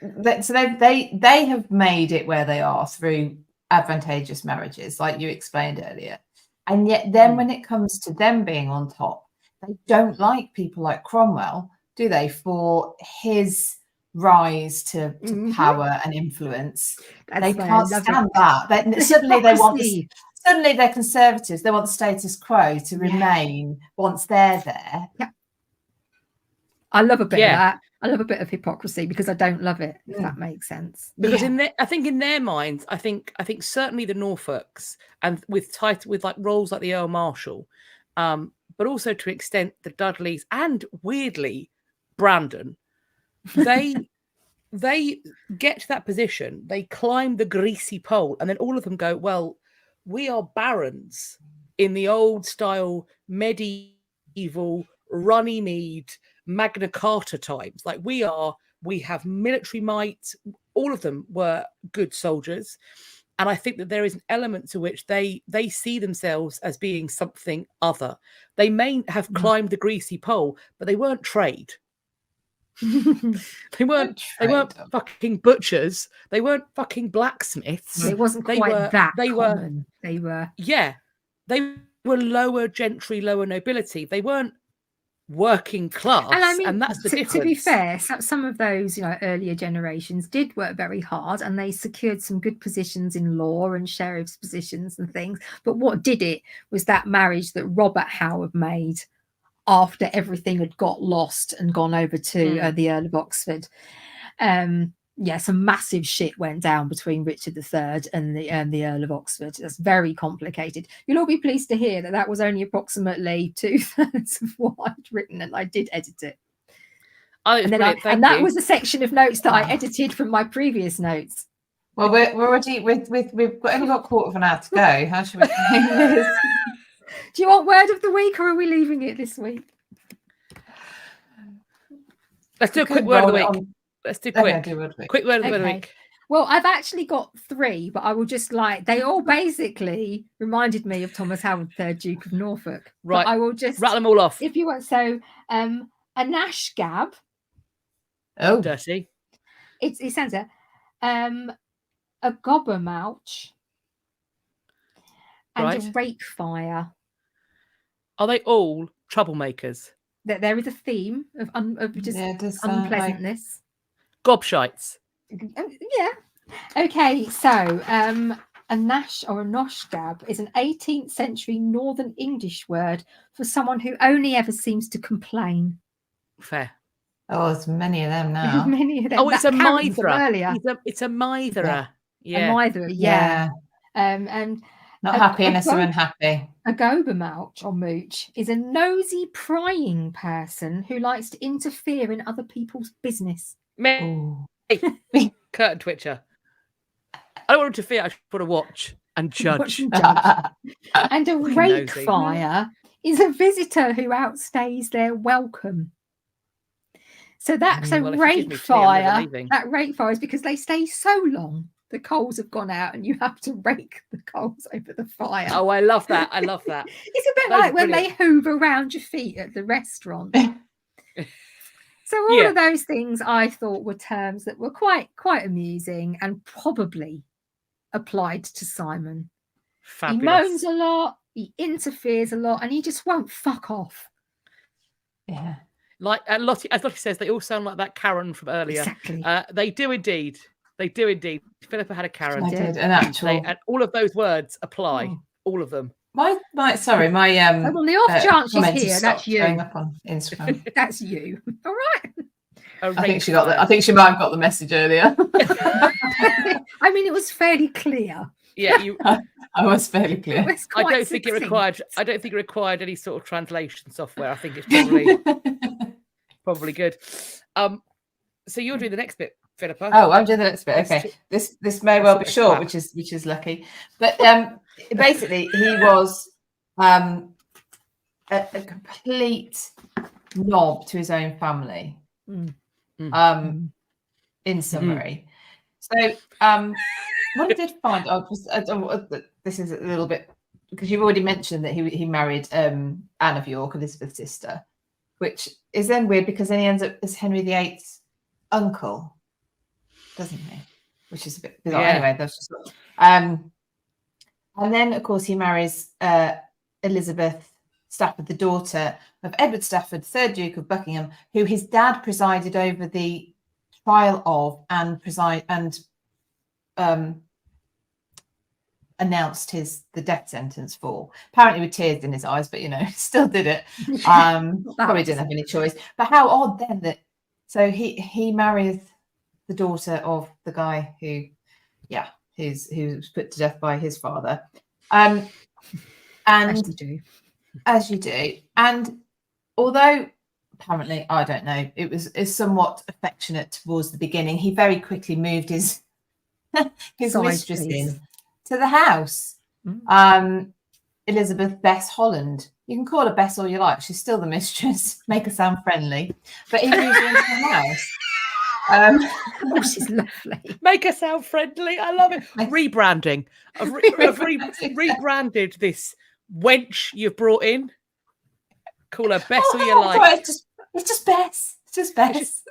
that so they have made it where they are through advantageous marriages, like you explained earlier, and yet then when it comes to them being on top, they don't like people like Cromwell, do they, for his rise to power and influence. They can't stand that. Suddenly they're conservatives. They want the status quo to remain once they're there. I love a bit of that. I love a bit of hypocrisy because I don't love it, if that makes sense. Because I think in their minds, I think certainly the Norfolks, and with like roles like the Earl Marshal, but also to an extent the Dudleys and weirdly Brandon, they get to that position, they climb the greasy pole, and then all of them go, well, we are barons in the old style medieval Runnymede Magna Carta times. Like we have military might. All of them were good soldiers, and I think that there is an element to which they see themselves as being something other. They may have climbed the greasy pole, but they weren't trade. They weren't fucking butchers. They weren't fucking blacksmiths. It wasn't quite that common. They were lower gentry, lower nobility. They weren't working class, and I mean, and that's the difference. To be fair, some of those, you know, earlier generations did work very hard, and they secured some good positions in law and sheriff's positions and things. But what did it was that marriage that Robert Howard made after everything had got lost and gone over to the Earl of Oxford. Some massive shit went down between Richard III and the Earl of Oxford. That's very complicated. You'll all be pleased to hear that was only approximately 2/3 of what I'd written, and I did edit it. That was a section of notes that I edited from my previous notes. Well, we've only got a quarter of an hour to go. How should we do this? Do you want word of the week, or are we leaving it this week? Let's do a quick word of the week. Let's do quick word of the week. Well, I've actually got 3, but I will just they all basically reminded me of Thomas Howard, 3rd Duke of Norfolk. Right. But I will just rattle them all off if you want. So, a nash gab. Oh, dirty. It sounds a gobber mouch and a rake fire. Are they all troublemakers? There is a theme of unpleasantness. Gobshites. Yeah. Okay, so A nash or a noshgab is an 18th century Northern English word for someone who only ever seems to complain. Fair. Oh, there's many of them There's now. many of them. Oh, it's a That Karen from mitherer. earlier. It's a mitherer. A Yeah. mitherer, yeah. And Not A- happy a unless they're go- unhappy. a gobermouch or mooch is a nosy, prying person who likes to interfere in other people's business. Me, Ooh. curtain twitcher. I don't want to interfere. I just want to watch and judge. Watch and judge. And a Fucking rake nosy. fire is a visitor who outstays their welcome. So that's a Well, if you give rake me tea, I'm never fire. leaving. That rake fire is because they stay so long. The coals have gone out and you have to rake the coals over the fire. Oh, I love that. I love that. It's a bit Those are like when brilliant. they hoover around your feet at the restaurant. So all Yeah. of those things I thought were terms that were quite amusing and probably applied to Simon. Fabulous. He moans a lot, he interferes a lot, and he just won't fuck off. Yeah. Like Lottie, as Lottie says, they all sound like that Karen from earlier. Exactly. They do indeed. They do indeed. Philippa had a Karen. I did. did an actual. And all of those words apply. Oh. All of them. My So on the off chance she's comment has here, that's stopped showing you. up on Instagram. That's you. All right. I think she got the. I think she might have got the message earlier. I mean, it was fairly clear. Yeah, you. I was fairly It clear. was I quite don't think it succinct. required. I don't think it required any sort of translation software. I think it's probably good. So you're doing the next bit, Philippa. Oh, I'm doing the next bit. Okay, this may well be That's short, crap. which is lucky. But basically, he was a complete knob to his own family. Mm. In summary, so what I did find, this is a little bit because you've already mentioned that he married Anne of York, Elizabeth's sister, which is then weird because then he ends up as Henry VIII's uncle, doesn't he? Which is a bit bizarre. Yeah. Anyway, that's just and then of course he marries Elizabeth Stafford, the daughter of Edward Stafford, 3rd Duke of Buckingham, who his dad presided over the trial of and announced the death sentence for. Apparently with tears in his eyes, but still did it. Probably didn't have any choice. But how odd then that so he marries the daughter of the guy who was put to death by his father. And as you do. And although apparently, I don't know, is somewhat affectionate towards the beginning, he very quickly moved his mistress in to the house. Elizabeth Bess Holland. You can call her Bess all you like. She's still the mistress. Make her sound friendly. But he moved her into the house. Oh, she's lovely. Make her sound friendly. I love it. Rebranding. I've rebranded this wench you've brought in. Call her Bess all you like. God, it's just Bess. It's just Bess.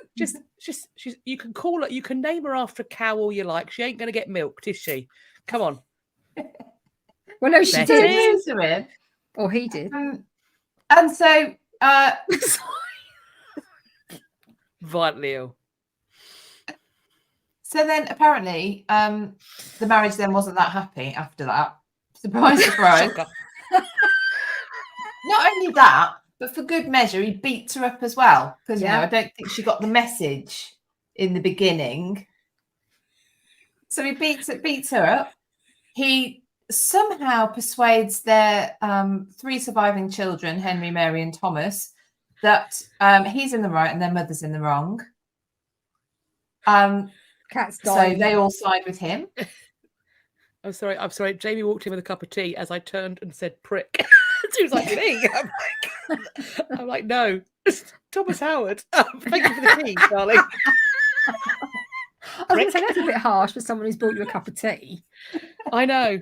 Just you can call her. You can name her after a cow all you like. She ain't going to get milked, is she? Come on. Well, no, she Bess. did. Or he did. And so Violently ill. So then apparently the marriage then wasn't that happy after that. Surprise, surprise. Not only that, but for good measure, he beats her up as well. Because I don't think she got the message in the beginning. So he beats her up. He somehow persuades their 3 surviving children, Henry, Mary, and Thomas, that he's in the right and their mother's in the wrong. Cat's so dying. they all side with him. I'm sorry. Jamie walked in with a cup of tea as I turned and said prick. She was like, me? I'm like, no. Thomas Howard. Thank you for the tea, darling. I was going to say, that's a bit harsh for someone who's brought you a cup of tea. I know.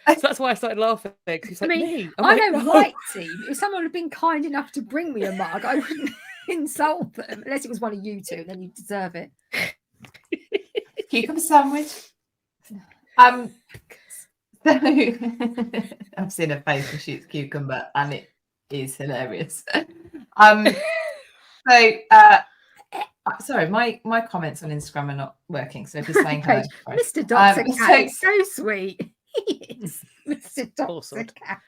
So that's why I started laughing. He's like, me? I don't like tea. If someone had been kind enough to bring me a mug, I wouldn't insult them. Unless it was one of you two, then you deserve it. Cucumber sandwich. So I've seen her face when she eats cucumber, and it is hilarious. Sorry, my comments on Instagram are not working. So if you're saying hello, Mr. Dr. Cat is so sweet. He is Mr. Poor Dr. sod. Cat.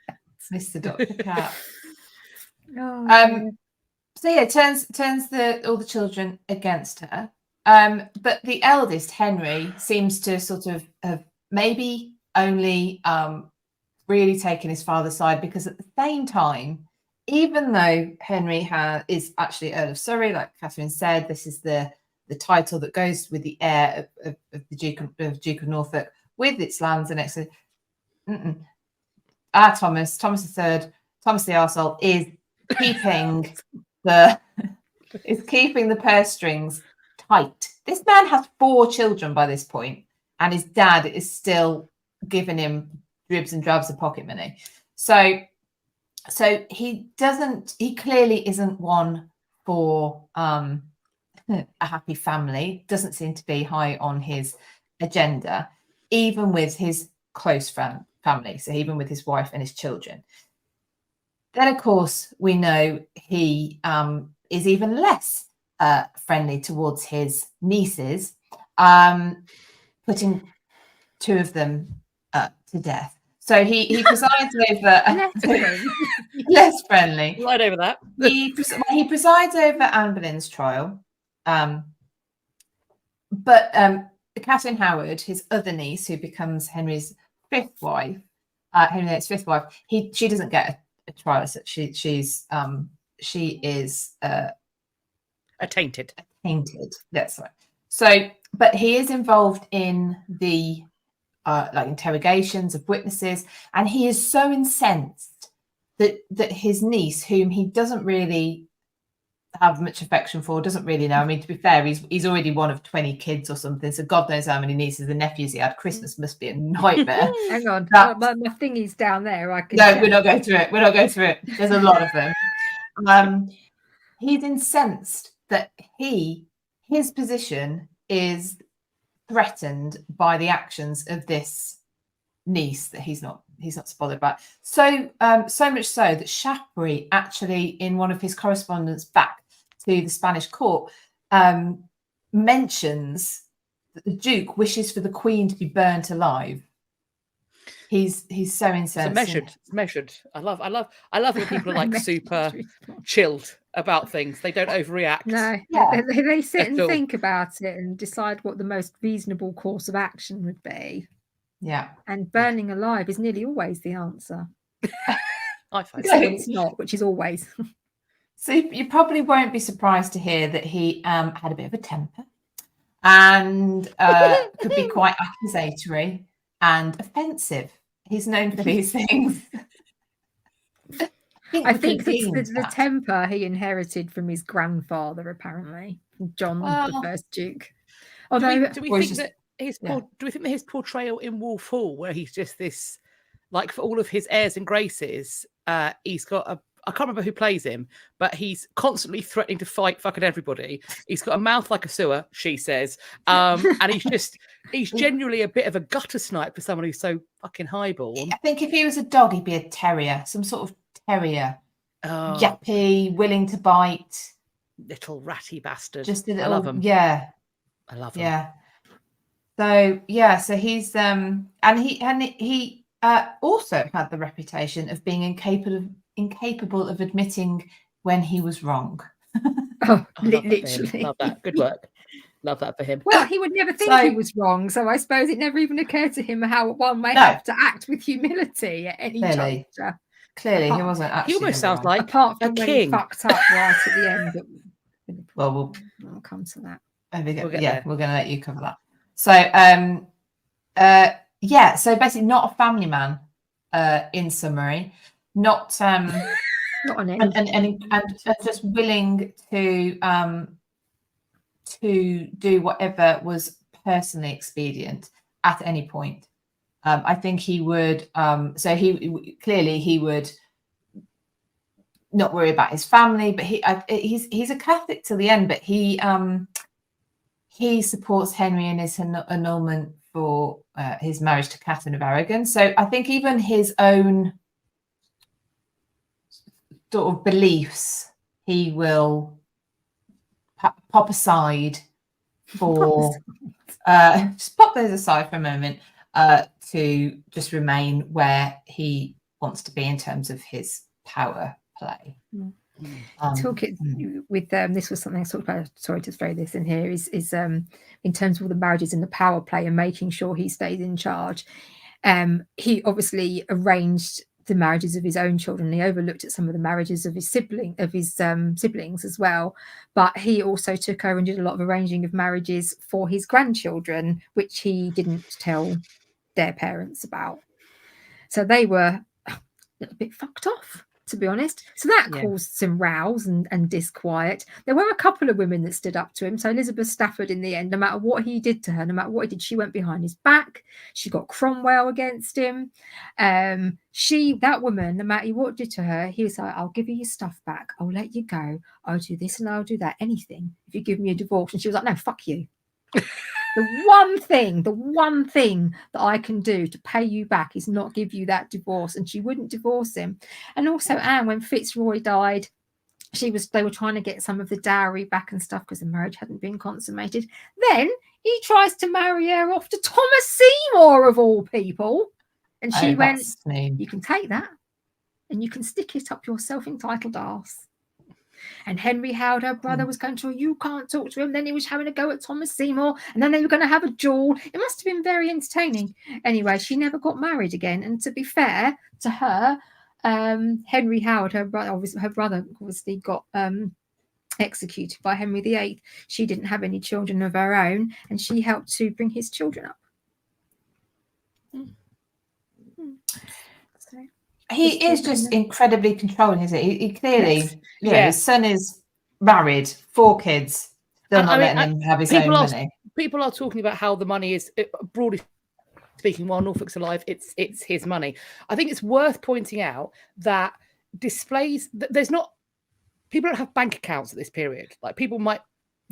Mr. Dr. Cat. Oh, Um, So yeah, turns all the children against her. But the eldest, Henry, seems to sort of have maybe only really taken his father's side, because at the same time, even though Henry is actually Earl of Surrey, like Catherine said, this is the title that goes with the heir of the Duke of Norfolk, with its lands and exit. Thomas III, Thomas the arsehole, is keeping the purse strings tight. This man has 4 children by this point, and his dad is still giving him dribs and drabs of pocket money. So he clearly isn't one for a happy family. Doesn't seem to be high on his agenda, even with his close family. So even with his wife and his children. Then, of course, we know he is even less friendly towards his nieces, putting 2 of them to death. So he presides over less friendly. Right over that. He presides over Anne Boleyn's trial, but Catherine Howard, his other niece, who becomes Henry's 5th wife, Henry VIII's 5th wife, she doesn't get a trial. So she is Attainted. tainted. That's right. So, but he is involved in the like interrogations of witnesses, and he is so incensed that his niece, whom he doesn't really have much affection for, doesn't really know. I mean, to be fair, he's already one of 20 kids or something, so God knows how many nieces and nephews he had. Christmas must be a nightmare. hang on, my thingy's down there. I can. No, we're not going through it. We're not going through it. There's a lot of them. He's incensed that his position is threatened by the actions of this niece that he's not bothered about. So much so that Shaftesbury actually, in one of his correspondence back to the Spanish court, mentions that the Duke wishes for the Queen to be burnt alive. He's so incensed. It's measured. I love when people are like super chilled about things. They don't overreact. No, Yeah. they sit and At all. think about it and decide what the most reasonable course of action would be. Yeah. And burning alive is nearly always the answer. I find Except when it's not, which is always. So you probably won't be surprised to hear that he had a bit of a temper and could be quite accusatory and offensive. He's known for these things. I think the temper he inherited from his grandfather, apparently, from John, the first Duke. Although, do we think that his portrayal in Wolf Hall, where he's just this, like, for all of his airs and graces, he's got I can't remember who plays him, but he's constantly threatening to fight fucking everybody. He's got a mouth like a sewer, she says. And he's genuinely a bit of a gutter snipe for someone who's so fucking highborn. I think if he was a dog, he'd be a terrier, some sort of terrier. Yappy, willing to bite. Little ratty bastard. Just a little, I love him. Yeah. I love him. Yeah. So he's and he also had the reputation of being incapable of admitting when he was wrong. Literally. Love that. Good work. Love that for him. Well, he would never think he was wrong, so I suppose it never even occurred to him how one may have to act with humility at any juncture. Clearly, he wasn't actually. He almost sounds like apart from a when king. he fucked up right at the end. Well, we'll come to that. We're going to let you cover that. So, so basically, not a family man. In summary, not an end, and just willing to do whatever was personally expedient at any point. I think he would. So he would not worry about his family, but he's a Catholic to the end. But he supports Henry in his annulment for his marriage to Catherine of Aragon. So I think even his own sort of beliefs, he will pop aside for just pop those aside for a moment to just remain where he wants to be in terms of his power play. With this was something I talked about. Sorry to throw this in here. Is in terms of all the marriages and the power play and making sure he stays in charge. He obviously arranged the marriages of his own children. He overlooked at some of the marriages of his siblings as well. But he also took over and did a lot of arranging of marriages for his grandchildren, which he didn't tell their parents about. So they were a little bit fucked off, to be honest. So that caused some rows and disquiet. There were a couple of women that stood up to him. So Elizabeth Stafford, in the end, no matter what he did to her, no matter what he did, she went behind his back. She got Cromwell against him. That woman, no matter what did to her, he was like, I'll give you your stuff back. I'll let you go. I'll do this and I'll do that. Anything if you give me a divorce. And she was like, no, fuck you. The one thing that I can do to pay you back is not give you that divorce. And she wouldn't divorce him. And also Anne, when Fitzroy died, they were trying to get some of the dowry back and stuff because the marriage hadn't been consummated. Then he tries to marry her off to Thomas Seymour, of all people. And she went, you can take that and you can stick it up your self-entitled arse. And Henry Howard, her brother, was going to, you can't talk to him. Then he was having a go at Thomas Seymour. And then they were going to have a duel. It must have been very entertaining. Anyway, she never got married again. And to be fair to her, Henry Howard, her brother obviously got executed by Henry VIII. She didn't have any children of her own. And she helped to bring his children up. So. He is just incredibly controlling, isn't he? He clearly, his son is married, 4 kids, still not letting him have his own money. People are talking about how the money is, broadly speaking, while Norfolk's alive, it's his money. I think it's worth pointing out that people don't have bank accounts at this period. Like, people might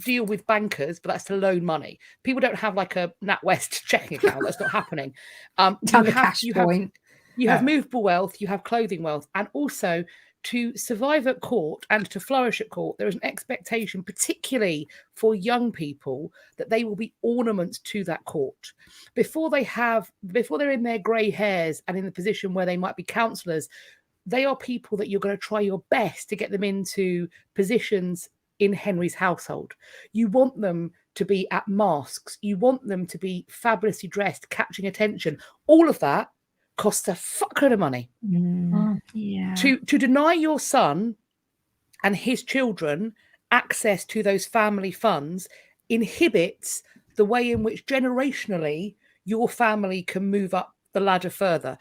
deal with bankers, but that's to loan money. People don't have like a NatWest checking account. That's not happening. You have movable wealth, you have clothing wealth, and also to survive at court and to flourish at court, there is an expectation, particularly for young people, that they will be ornaments to that court. Before they're in their grey hairs and in the position where they might be councillors, they are people that you're going to try your best to get them into positions in Henry's household. You want them to be at masques. You want them to be fabulously dressed, catching attention. All of that costs a fuckload of money. To deny your son and his children access to those family funds inhibits the way in which generationally your family can move up the ladder further.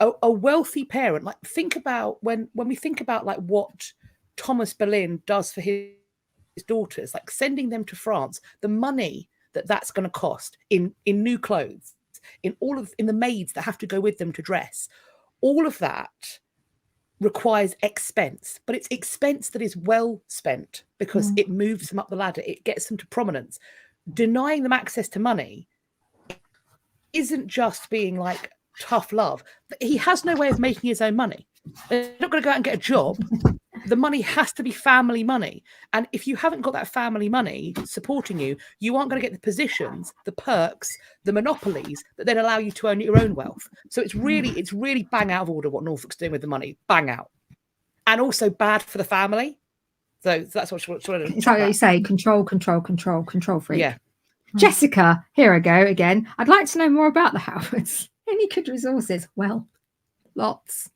A wealthy parent, like, think about when we think about like what Thomas Boleyn does for his daughters, like sending them to France, the money that's going to cost in new clothes, in the maids that have to go with them to dress, all of that requires expense, but it's expense that is well spent because it moves them up the ladder, it gets them to prominence. Denying them access to money isn't just being like tough love. He has no way of making his own money. They're not going to go out and get a job. The money has to be family money. And if you haven't got that family money supporting you, you aren't going to get the positions, the perks, the monopolies that then allow you to own your own wealth. So it's really bang out of order what Norfolk's doing with the money. Bang out. And also bad for the family. So that's what it's like you say, control freak. Yeah. Jessica, here I go again. I'd like to know more about the Howards. Any good resources? Well, lots.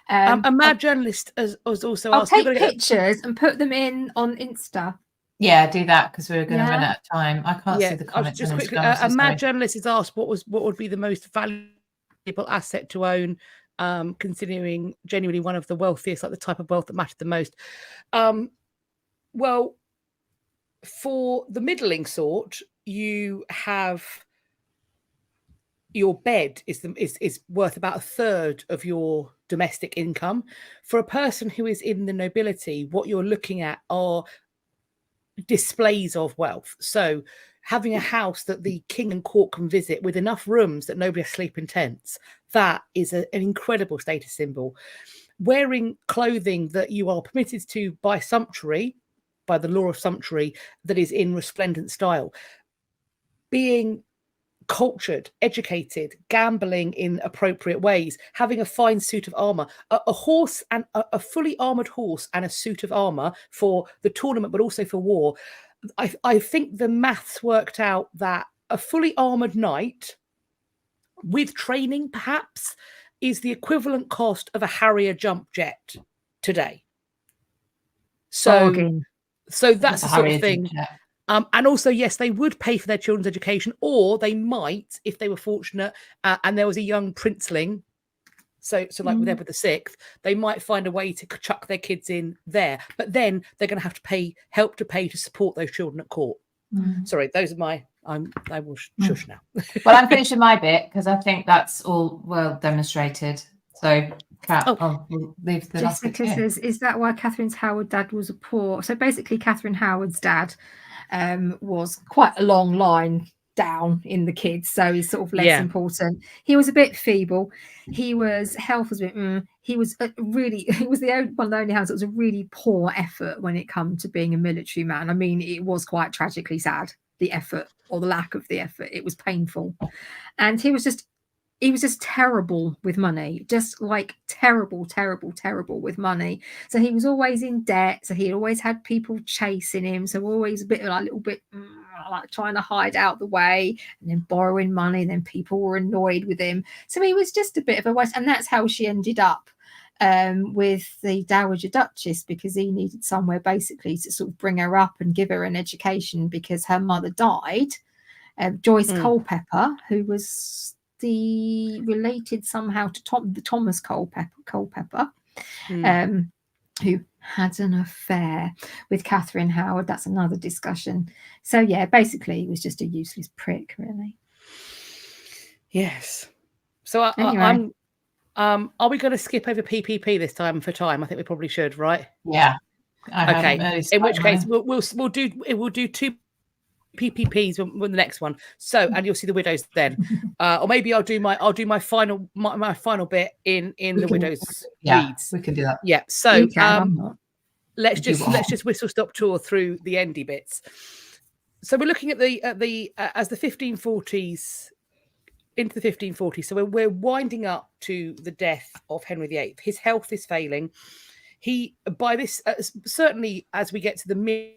A mad journalist has also asked. I'll take pictures and put them in on Insta. Yeah, do that because we're going to run out of time. I can't see the comments. Just quickly, a mad journalist has asked what would be the most valuable asset to own, considering genuinely one of the wealthiest, like the type of wealth that mattered the most. Well, for the middling sort, you have your bed is worth about 1/3 of your domestic income. For a person who is in the nobility, what you're looking at are displays of wealth. So having a house that the king and court can visit with enough rooms that nobody has to sleep in tents, that is an incredible status symbol. Wearing clothing that you are permitted to by the law of sumptuary, that is in resplendent style. Being cultured, educated, gambling in appropriate ways, having a fine suit of armor, a horse and a fully armored horse and a suit of armor for the tournament, but also for war. I think the maths worked out that a fully armored knight with training perhaps is the equivalent cost of a Harrier jump jet today. Bargain. So that's the sort of thing. Jet. And also, yes, they would pay for their children's education, or they might, if they were fortunate, and there was a young princeling, so like with Edward VI, they might find a way to chuck their kids in there. But then they're going to have to help to pay to support those children at court. Sorry, those are my. I will shush now. Well, I'm finishing my bit because I think that's all well demonstrated. So, Kat, I'll leave the last bit. Jessica says, is that why Catherine Howard's dad was a poor? So basically, Catherine Howard's dad was quite a long line down in the kids, so he's sort of less important. He was a bit feeble. Health was a bit. He was really. It was one of the only hands that was a really poor effort when it come to being a military man. I mean, it was quite tragically sad, the effort or the lack of the effort. It was painful, and he was just terrible with money, just like terrible with money. So he was always in debt. So he always had people chasing him. So always a little bit like trying to hide out the way and then borrowing money. And then people were annoyed with him. So he was just a bit of a waste. And that's how she ended up with the Dowager Duchess, because he needed somewhere basically to sort of bring her up and give her an education because her mother died. Joyce Culpeper, who was related somehow to Thomas Culpeper, who had an affair with Catherine Howard. That's another discussion. So yeah, basically he was just a useless prick, really. Yes. So anyway. Are we going to skip over PPP this time for time? I think we probably should, right? Yeah. Okay. In which case we'll do two PPPs with the next one. So, and you'll see the widows then, or maybe I'll do my final bit in the widows reads. We can do that. Yeah. So let's just whistle stop tour through the endy bits. So we're looking at as the 1540s into the 1540s. So we're winding up to the death of Henry VIII. His health is failing. He, by this, certainly as we get to the mid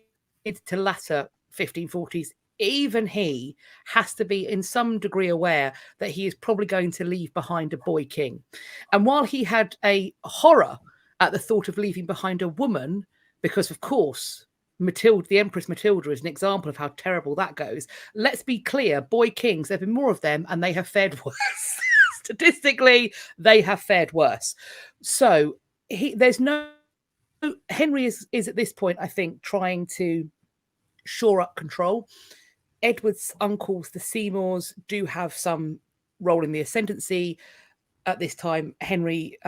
to latter 1540s, even he has to be in some degree aware that he is probably going to leave behind a boy king. And while he had a horror at the thought of leaving behind a woman, because of course Matilda, the Empress Matilda, is an example of how terrible that goes. Let's be clear, boy kings, there have been more of them and they have fared worse. Statistically, they have fared worse. So Henry is at this point, I think, trying to shore up control. Edward's uncles, the Seymours, do have some role in the ascendancy. At this time, Henry,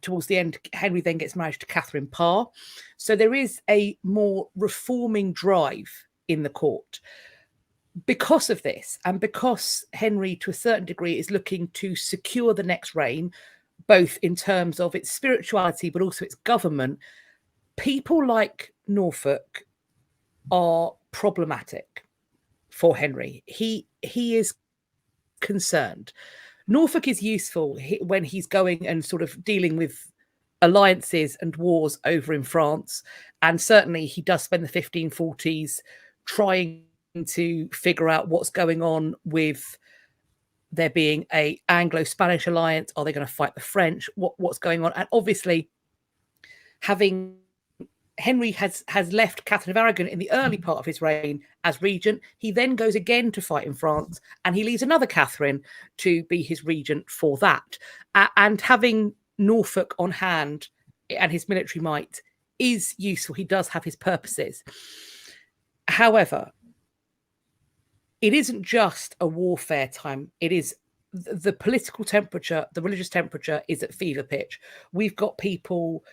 towards the end, Henry then gets married to Catherine Parr. So there is a more reforming drive in the court. Because of this, and because Henry, to a certain degree, is looking to secure the next reign, both in terms of its spirituality, but also its government, people like Norfolk are problematic for Henry. He is concerned. Norfolk is useful when he's going and sort of dealing with alliances and wars over in France. And certainly he does spend the 1540s trying to figure out what's going on with there being a Anglo-Spanish alliance. Are they going to fight the French? What's going on? And obviously, having Henry has left Catherine of Aragon in the early part of his reign as regent. He then goes again to fight in France, and he leaves another Catherine to be his regent for that. And having Norfolk on hand and his military might is useful. He does have his purposes. However, it isn't just a warfare time. It is the political temperature, the religious temperature is at fever pitch. We've got people...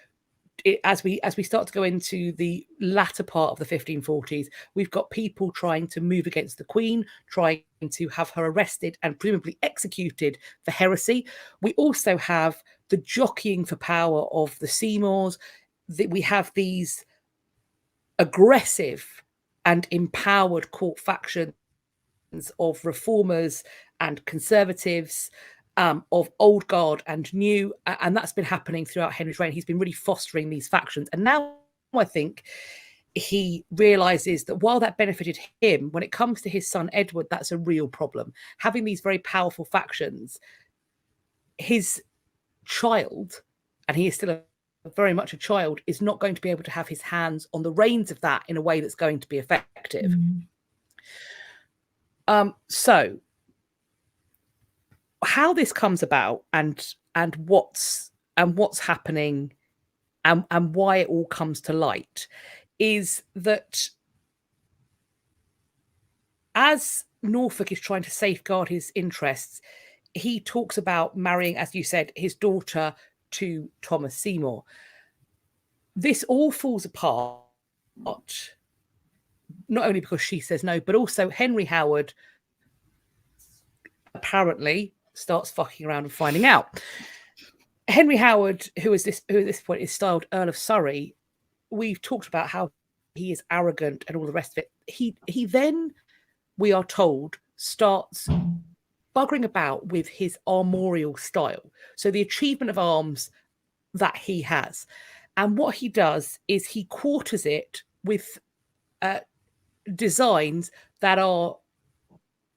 As we start to go into the latter part of the 1540s, we've got people trying to move against the Queen, trying to have her arrested and presumably executed for heresy. We also have the jockeying for power of the Seymours. We have these aggressive and empowered court factions of reformers and conservatives, of old guard and new, and that's been happening throughout Henry's reign. He's been really fostering these factions, and now I think he realizes that while that benefited him, when it comes to his son Edward, that's a real problem. Having these very powerful factions, his child, and he is still very much a child, is not going to be able to have his hands on the reins of that in a way that's going to be effective. So how this comes about and what's happening and why it all comes to light is that as Norfolk is trying to safeguard his interests, he talks about marrying, as you said, his daughter to Thomas Seymour. This all falls apart, not only because she says no, but also Henry Howard apparently starts fucking around and finding out. Henry Howard, who at this point is styled Earl of Surrey, we've talked about how he is arrogant and all the rest of it. He then, we are told, starts buggering about with his armorial style. So the achievement of arms that he has. And what he does is he quarters it with designs that are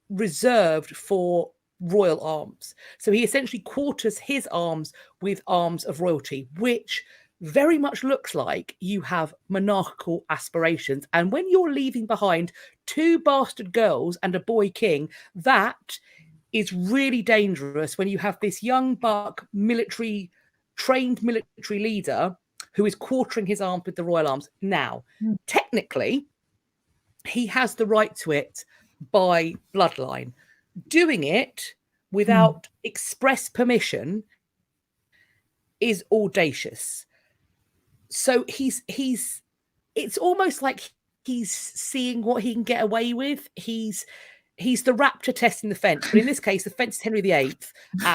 reserved for royal arms. So he essentially quarters his arms with arms of royalty, which very much looks like you have monarchical aspirations. And when you're leaving behind 2 bastard girls and a boy king, that is really dangerous when you have this young buck trained military leader who is quartering his arms with the royal arms. Now, technically, he has the right to it by bloodline. Doing it without express permission is audacious. So it's almost like he's seeing what he can get away with. He's the raptor testing the fence, but in this case, the fence is Henry VIII,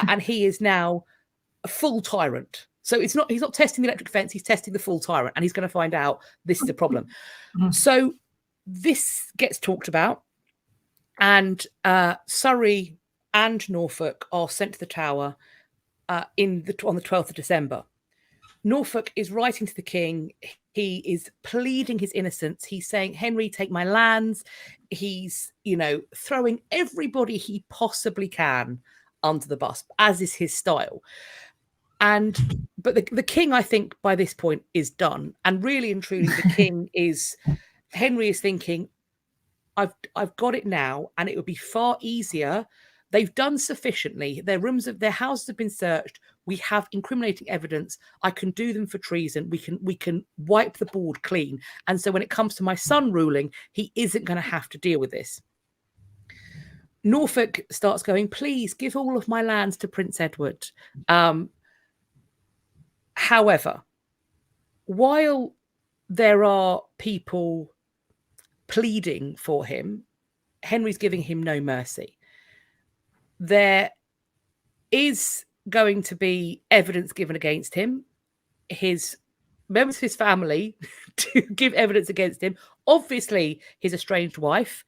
and he is now a full tyrant. So he's not testing the electric fence, he's testing the full tyrant, and he's going to find out this is a problem. So this gets talked about, and Surrey and Norfolk are sent to the Tower on the 12th of December. Norfolk is writing to the king. He is pleading his innocence. He's saying, Henry, take my lands. He's, throwing everybody he possibly can under the bus, as is his style. But the king, I think, by this point is done. And really and truly, the king Henry is thinking, I've got it now, and it would be far easier. They've done sufficiently. Their houses have been searched. We have incriminating evidence. I can do them for treason. We can wipe the board clean. And so when it comes to my son ruling, he isn't going to have to deal with this. Norfolk starts going, please give all of my lands to Prince Edward. However, while there are people pleading for him, Henry's giving him no mercy. There is going to be evidence given against him. His members of his family to give evidence against him. Obviously, his estranged wife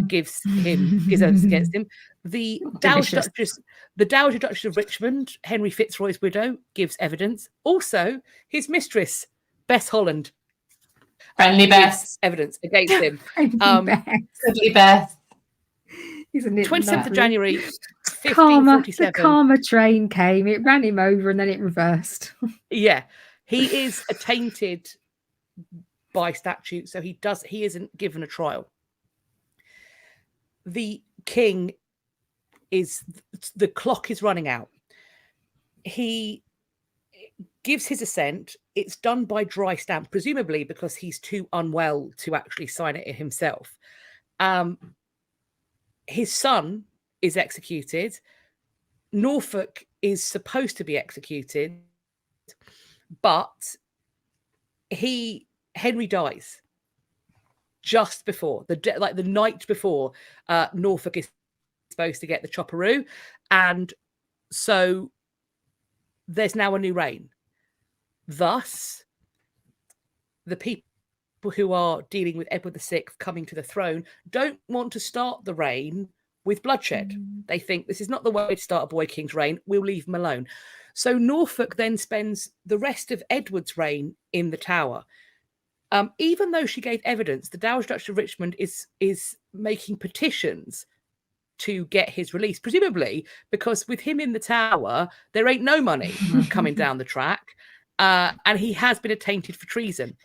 gives evidence against him. The Dowager Duchess of Richmond, Henry Fitzroy's widow, gives evidence. Also, his mistress, Bess Holland, Friendly Bess, evidence against him. Friendly Bess. Isn't it 27th of January, 1547. The karma train came. It ran him over and then it reversed. Yeah, he is attainted by statute, so he isn't given a trial. The king the clock is running out. He gives his assent. It's done by dry stamp, presumably because he's too unwell to actually sign it himself. His son is executed. Norfolk is supposed to be executed, but Henry dies just before the night before Norfolk is supposed to get the chopperoo, and so there's now a new reign. Thus, the people who are dealing with Edward VI coming to the throne don't want to start the reign with bloodshed. They think this is not the way to start a boy king's reign. We'll leave him alone. So Norfolk then spends the rest of Edward's reign in the Tower. Even though she gave evidence, the Dowager Duchess of Richmond is making petitions to get his release, presumably because with him in the Tower, there ain't no money coming down the track, and he has been attainted for treason.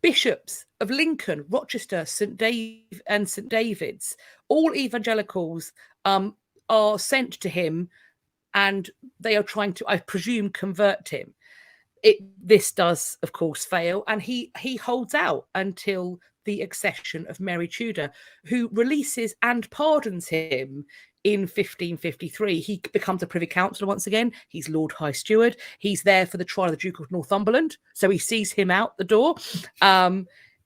Bishops of Lincoln, Rochester, St. David's, all evangelicals are sent to him, and they are trying to, I presume, convert him. This does, of course, fail, and he holds out until the accession of Mary Tudor, who releases and pardons him in 1553. He becomes a Privy Councillor once again. He's Lord High Steward. He's there for the trial of the Duke of Northumberland, so he sees him out the door.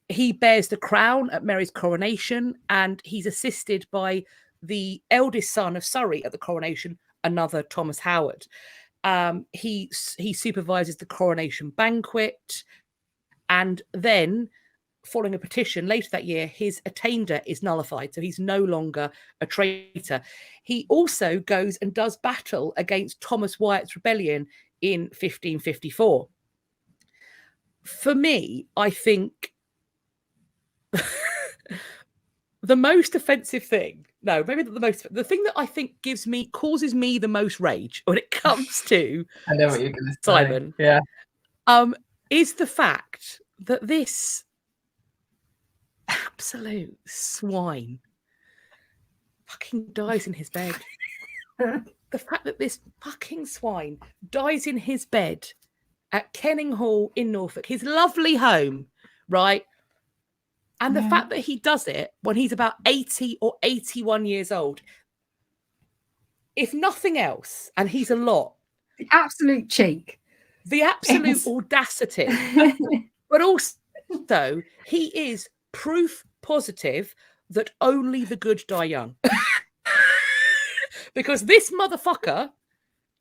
He bears the crown at Mary's coronation, and he's assisted by the eldest son of Surrey at the coronation, another Thomas Howard. He supervises the coronation banquet, and then, following a petition later that year, his attainder is nullified, so he's no longer a traitor. He also goes and does battle against Thomas Wyatt's rebellion in 1554. For me, I think the most offensive thing, no, maybe not the most, the thing that I think causes me the most rage when it comes to I know what you're going to say. Simon, yeah, is the fact that this absolute swine fucking dies in his bed. The fact that this fucking swine dies in his bed at Kenning Hall in Norfolk, his lovely home, right? And the fact that he does it when he's about 80 or 81 years old, if nothing else, and he's a lot. The absolute cheek. The absolute audacity. But also, he is proof positive that only the good die young. Because this motherfucker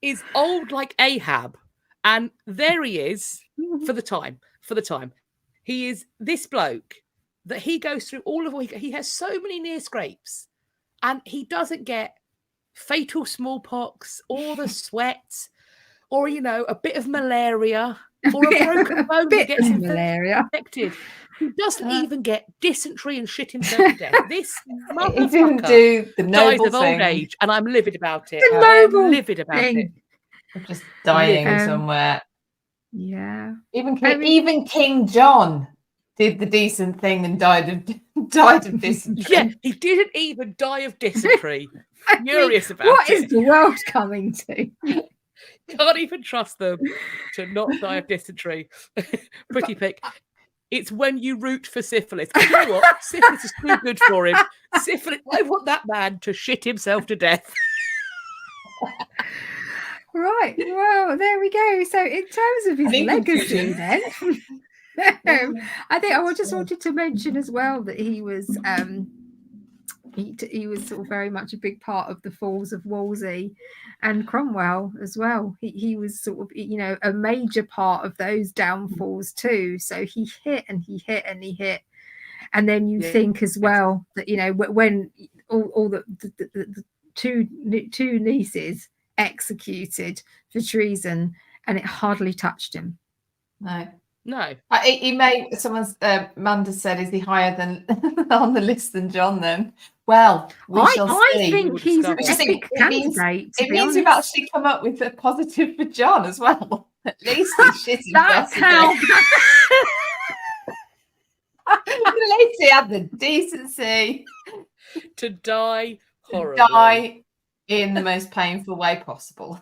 is old like Ahab, and there he is for the time. He is this bloke that he goes through all of what he has so many near scrapes, and he doesn't get fatal smallpox or the sweat or, you know, a bit of malaria or a broken bone that gets infected. He doesn't even get dysentery and shit himself to death. This motherfucker he didn't do the dies noble of old thing. Age, and I'm livid about it. The noble I'm livid about thing. it. Of just dying somewhere. Yeah. Even King John did the decent thing and died of dysentery. Yeah, he didn't even die of dysentery. Furious about what it. is the world coming to? Can't even trust them to not die of dysentery. Pretty pick. It's when you root for syphilis. You know what? Syphilis is too good for him. Syphilis. I want that man to shit himself to death. Right. Well, there we go. So, in terms of his legacy, then, I think I just wanted to mention as well that he was he was sort of very much a big part of the falls of Wolsey and Cromwell as well. He was sort of, you know, a major part of those downfalls too. So he hit and he hit and he hit. And then you think as well that, you know, when all the two nieces executed for treason, and it hardly touched him. No. He made someone's Manda said, is he higher than on the list than John then? Well, I think he's a big candidate. It means we've actually come up with a positive for John as well. At least he's shitting. That's how. At least he had the decency to die horribly. Die in the most painful way possible.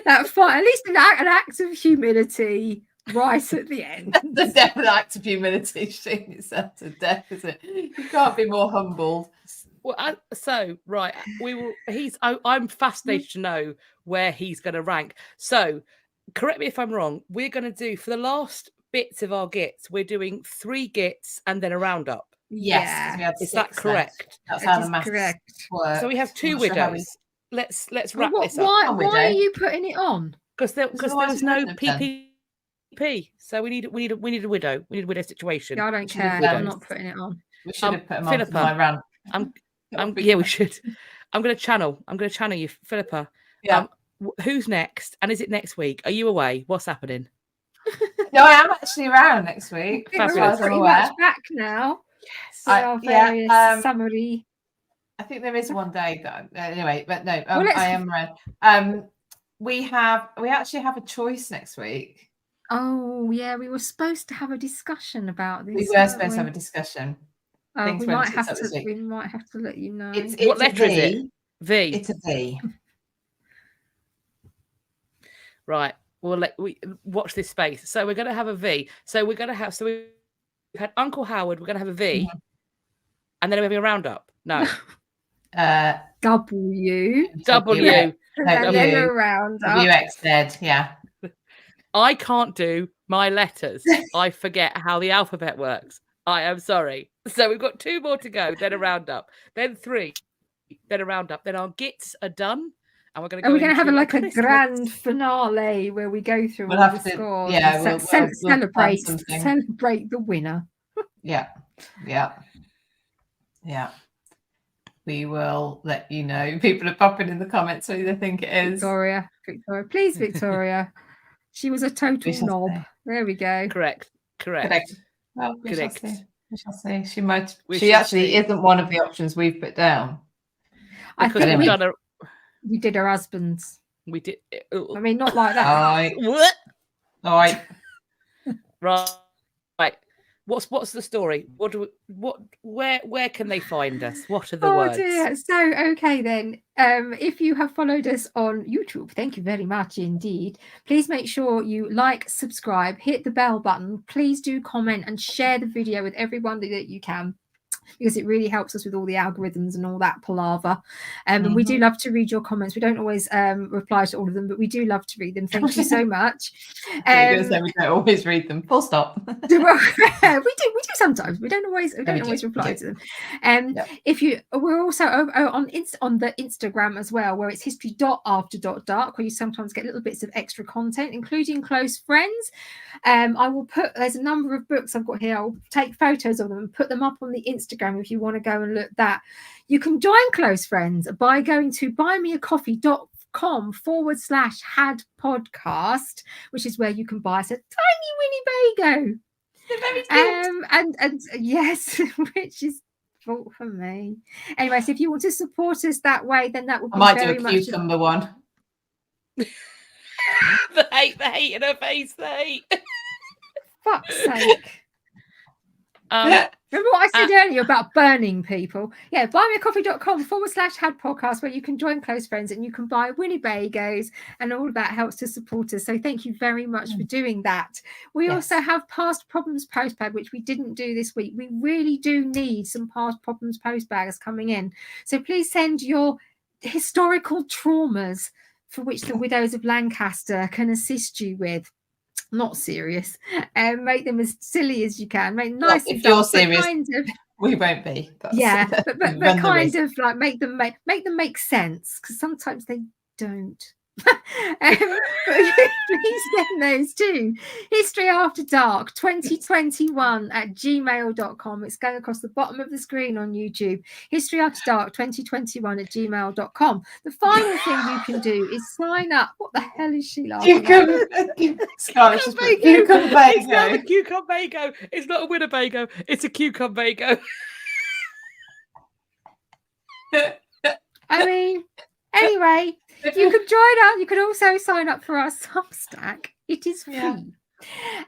That's fine. At least an act of humility right at the end. The definite act of humility, shooting itself to death, is it? You can't be more humbled. Well, right, we will. I'm fascinated to know where he's going to rank. So, correct me if I'm wrong. We're going to do, for the last bits of our gits, we're doing 3 gits and then a roundup. Yes, is that correct? That's how the maths works. So we have 2 widows. Let's wrap this up. Why are you putting it on? Because there was no PPP, so we need a widow. We need a widow situation. Yeah, I don't care. I'm not putting it on. We should have put him on for Yeah, we should. I'm going to channel you, Philippa. Yeah. Who's next? And is it next week? Are you away? What's happening? No, I am actually around next week. I think as we're far all as I'm pretty aware. much back now. Yes. With our various summary. I think there is one day that anyway, but no, Well, I am around. We actually have a choice next week. Oh yeah, we were supposed to have a discussion about this. We were supposed to have a discussion. We might have to let you know. It's what letter is it? V. It's a V. Right. We watch this space. So we're going to have a V. So we're going to have. So we've had Uncle Howard. We're going to have a V, and then we're having a roundup. No. W. W. And then a roundup. WXZ. Yeah. I can't do my letters. I forget how the alphabet works. I am sorry. So we've got 2 more to go. Then a roundup. Then 3. Then a roundup. Then our gits are done. And we're going to go. Are we going to have a Christmas. grand finale where we go through all the scores? Yeah, we'll celebrate the winner. Yeah. We will let you know. People are popping in the comments who they think it is. Victoria. Please, Victoria. She was a total knob. See. There we go. Correct. Well, we shall see. She might. We she actually see. Isn't one of the options we've put down. Because I think we did her husband's. We did. I mean, not like that. What? All right. Right. What's the story? Where can they find us? What are the words? Dear. So okay then. If you have followed us on YouTube, thank you very much indeed. Please make sure you like, subscribe, hit the bell button. Please do comment and share the video with everyone that you can, because it really helps us with all the algorithms and all that palaver. And we do love to read your comments. We don't always reply to all of them, but we do love to read them. Thank you so much. We don't always read them. Full stop. we do sometimes. We don't always reply to them. If you, we're also on the Instagram as well, where it's history.after.dark, where you sometimes get little bits of extra content, including close friends. There's a number of books I've got here. I'll take photos of them and put them up on the Instagram if you want to go and look that. You can join Close Friends by going to buymeacoffee.com/had podcast, which is where you can buy us a tiny Winnie Bago. And yes, which is fault for me. Anyway, so if you want to support us that way, then that would be very much. I might do a cucumber one. the hate in her face, the hate. Fuck's sake. Remember what I said earlier about burning people? Yeah, buymeacoffee.com/had podcast, where you can join Close Friends and you can buy Winnie Bagos, and all of that helps to support us. So thank you very much for doing that. We also have past problems postbag, which we didn't do this week. We really do need some past problems postbags coming in. So please send your historical traumas for which the Widows of Lancaster can assist you with. Not serious, and make them as silly as you can. Make nice. If you're serious, we won't be. But kind of like make them make sense, because sometimes they don't. Please send those to historyafterdark2021@gmail.com. It's going across the bottom of the screen on YouTube. historyafterdark2021@gmail.com. The final thing you can do is sign up. What the hell is she laughing at? It's not a cucumbago. It's not a Winnebago. It's a cucumbago. I mean, anyway, you could join us. You could also sign up for our Substack. It is free.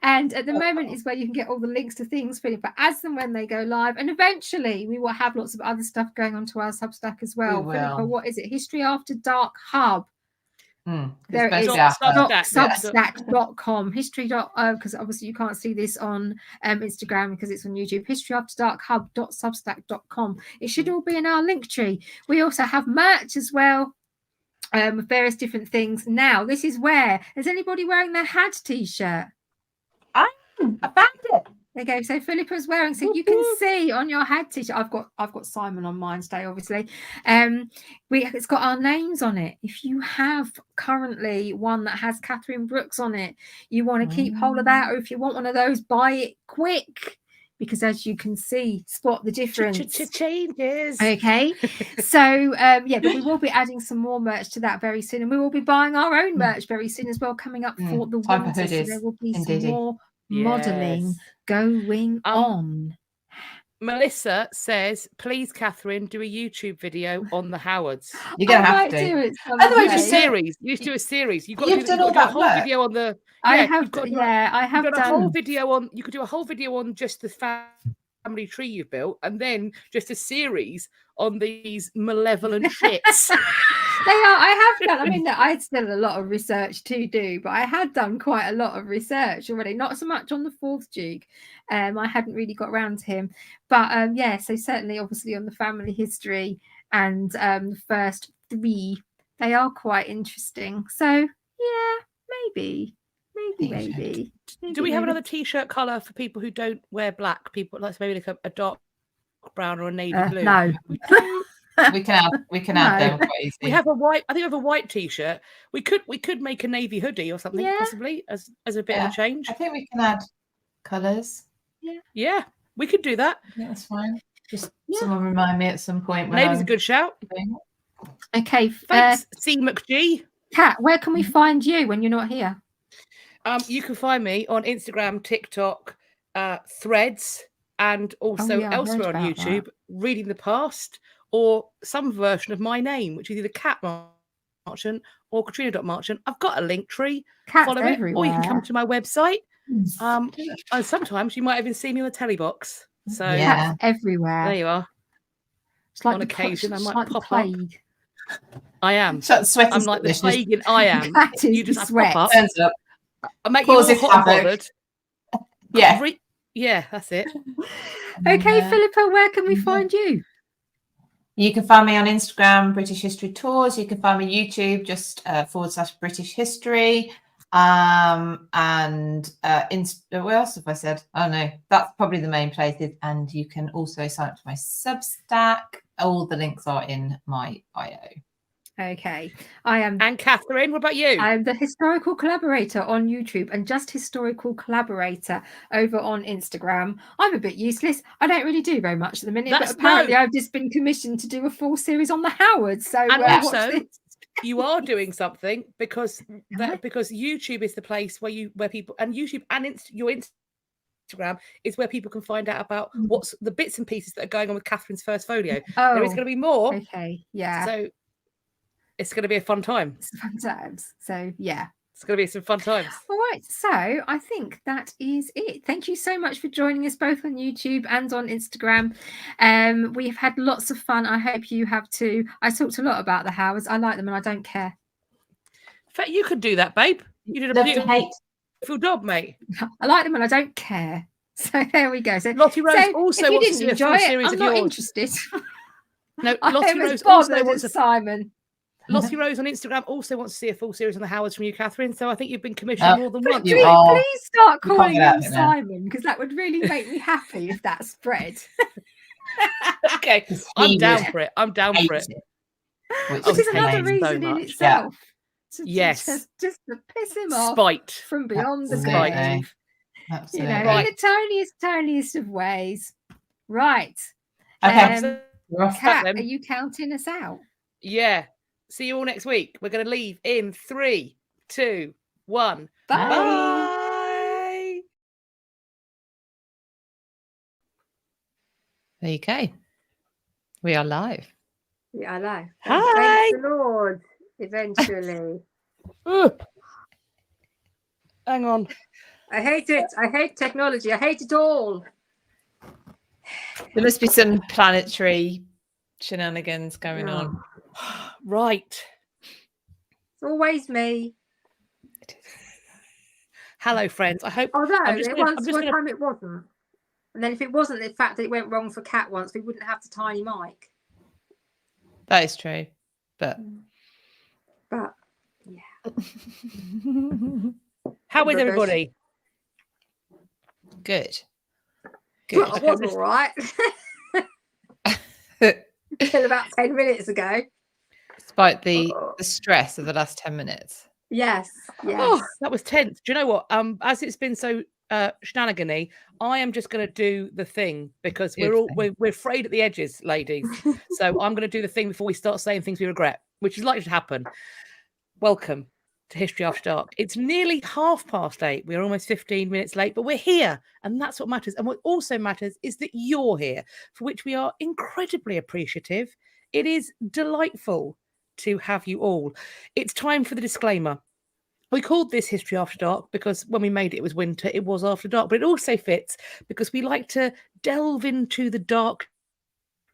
And at the moment is where you can get all the links to things, Philippa, as and when they go live. And eventually we will have lots of other stuff going onto our Substack as well. Philippa, what is it? History After Dark Hub. There it is. Substack.com. Because obviously you can't see this on Instagram because it's on YouTube. historyafterdarkhub.substack.com. It should all be in our link tree. We also have merch as well. Various different things. Now, this is where is anybody wearing their Had t-shirt? I found it. There you go. So Philippa's wearing, so you can see on your Had t-shirt. I've got Simon on mine today, obviously. It's got our names on it. If you have currently one that has Catherine Brooks on it, you want to keep hold of that, or if you want one of those, buy it quick, because as you can see, spot the difference. Changes. Okay, so but we will be adding some more merch to that very soon, and we will be buying our own merch very soon as well, coming up for the Time for winter. So hoodies, there will be indeedy. some more modelling Yes. going on. Melissa says, please, Catherine, do a YouTube video on the Howards. You're gonna I have might to. do it Otherwise, Do a just someday. series. You used to do a series. You've got You've to do, done you've all got to do a that whole work. video on the. I Yeah, have you've got to done, do I have a whole done. video on. You could do a whole video on just the family tree you've built, and then just a series on these malevolent shits. I have done. I mean, I had still a lot of research to do, but I had done quite a lot of research already. Not so much on the fourth Duke. I hadn't really got around to him, but yeah. So certainly, obviously, on the family history and the first 3, they are quite interesting. So yeah, maybe. Do we have another T-shirt color for people who don't wear black? People like maybe like a dark brown or a navy blue. No. We can add them quite easily. We have a white. I think we have a white T-shirt. We could make a navy hoodie or something, possibly as a bit of a change. I think we can add colours. Yeah, we could do that. Yeah, that's fine. Just someone remind me at some point. When Navy's a good shout. Okay, thanks, C McG. Kat, where can we find you when you're not here? You can find me on Instagram, TikTok, Threads, and also elsewhere on YouTube, Reading the Past, or some version of my name, which is either Cat Marchant or Katrina.Marchant. I've got a link tree. Cat's follow everywhere. it, or you can come to my website. And sometimes you might even see me on the telly box. So Cat's everywhere. There you are. It's like on occasion, I might like pop up. I am. I'm like the plague in I am. You just sweat. pop up. Turns up. I make you all hot and bothered. Yeah. Yeah, that's it. Okay, Philippa, where can we find you? You can find me on Instagram, British History Tours. You can find me YouTube, just / British History. And what else have I said? Oh no, that's probably the main places. And you can also sign up to my Substack. All the links are in my bio. Okay, I am. And Catherine, what about you? I'm the historical collaborator on YouTube and just historical collaborator over on Instagram. I'm a bit useless. I don't really do very much at the minute, but apparently I've just been commissioned to do a full series on the Howards. So and also, you are doing something because YouTube is the place where people and YouTube and your Instagram is where people can find out about what's the bits and pieces that are going on with Catherine's first folio. There is going to be more. Okay, yeah. So it's going to be a fun time. It's fun times. So yeah. It's going to be some fun times. All right. So I think that is it. Thank you so much for joining us both on YouTube and on Instagram. We've had lots of fun. I hope you have too. I talked a lot about the Howards. I like them and I don't care. In fact, you could do that, babe. You did a beautiful job, mate. I like them and I don't care. So there we go. So Lottie Rose also if you wants didn't to do a enjoy full it, series I'm of not yours. interested. No, I Lottie am Rose as also bothered wants as Simon. Lottie Rose on Instagram also wants to see a full series on the Howards from you, Catherine. So I think you've been commissioned more than once. Please start calling him Simon, because that would really make me happy if that spread. Okay, I'm down for it. I'm down for it. Which is another reason in itself. Yes. Just to piss him off. Spite. From beyond the grave. You know, in the tiniest of ways. Right. Okay. Kat, are you counting us out? Yeah. See you all next week. We're going to leave in 3, 2, 1. Bye. Bye. There you go. We are live. We are live. Hi. Thank the Lord. Eventually. Hang on. I hate it. I hate technology. I hate it all. There must be some planetary shenanigans going on. Right. It's always me. Hello, friends. I hope. Although one time it wasn't. And then if it wasn't the fact that it went wrong for Kat once, we wouldn't have the tiny mic. That is true. But yeah. How is everybody? Good. Well, I was all right. Until about 10 minutes ago. Despite the stress of the last 10 minutes. Yes. Oh, that was tense. Do you know what? As it's been so shenanigans, I am just going to do the thing because Do we're frayed at the edges, ladies. So I'm going to do the thing before we start saying things we regret, which is likely to happen. Welcome to History After Dark. It's nearly 8:30. We're almost 15 minutes late, but we're here, and that's what matters. And what also matters is that you're here, for which we are incredibly appreciative. It is delightful to have you all. It's time for the disclaimer. We called this History After Dark because when we made it, it was winter, it was after dark, but it also fits because we like to delve into the dark,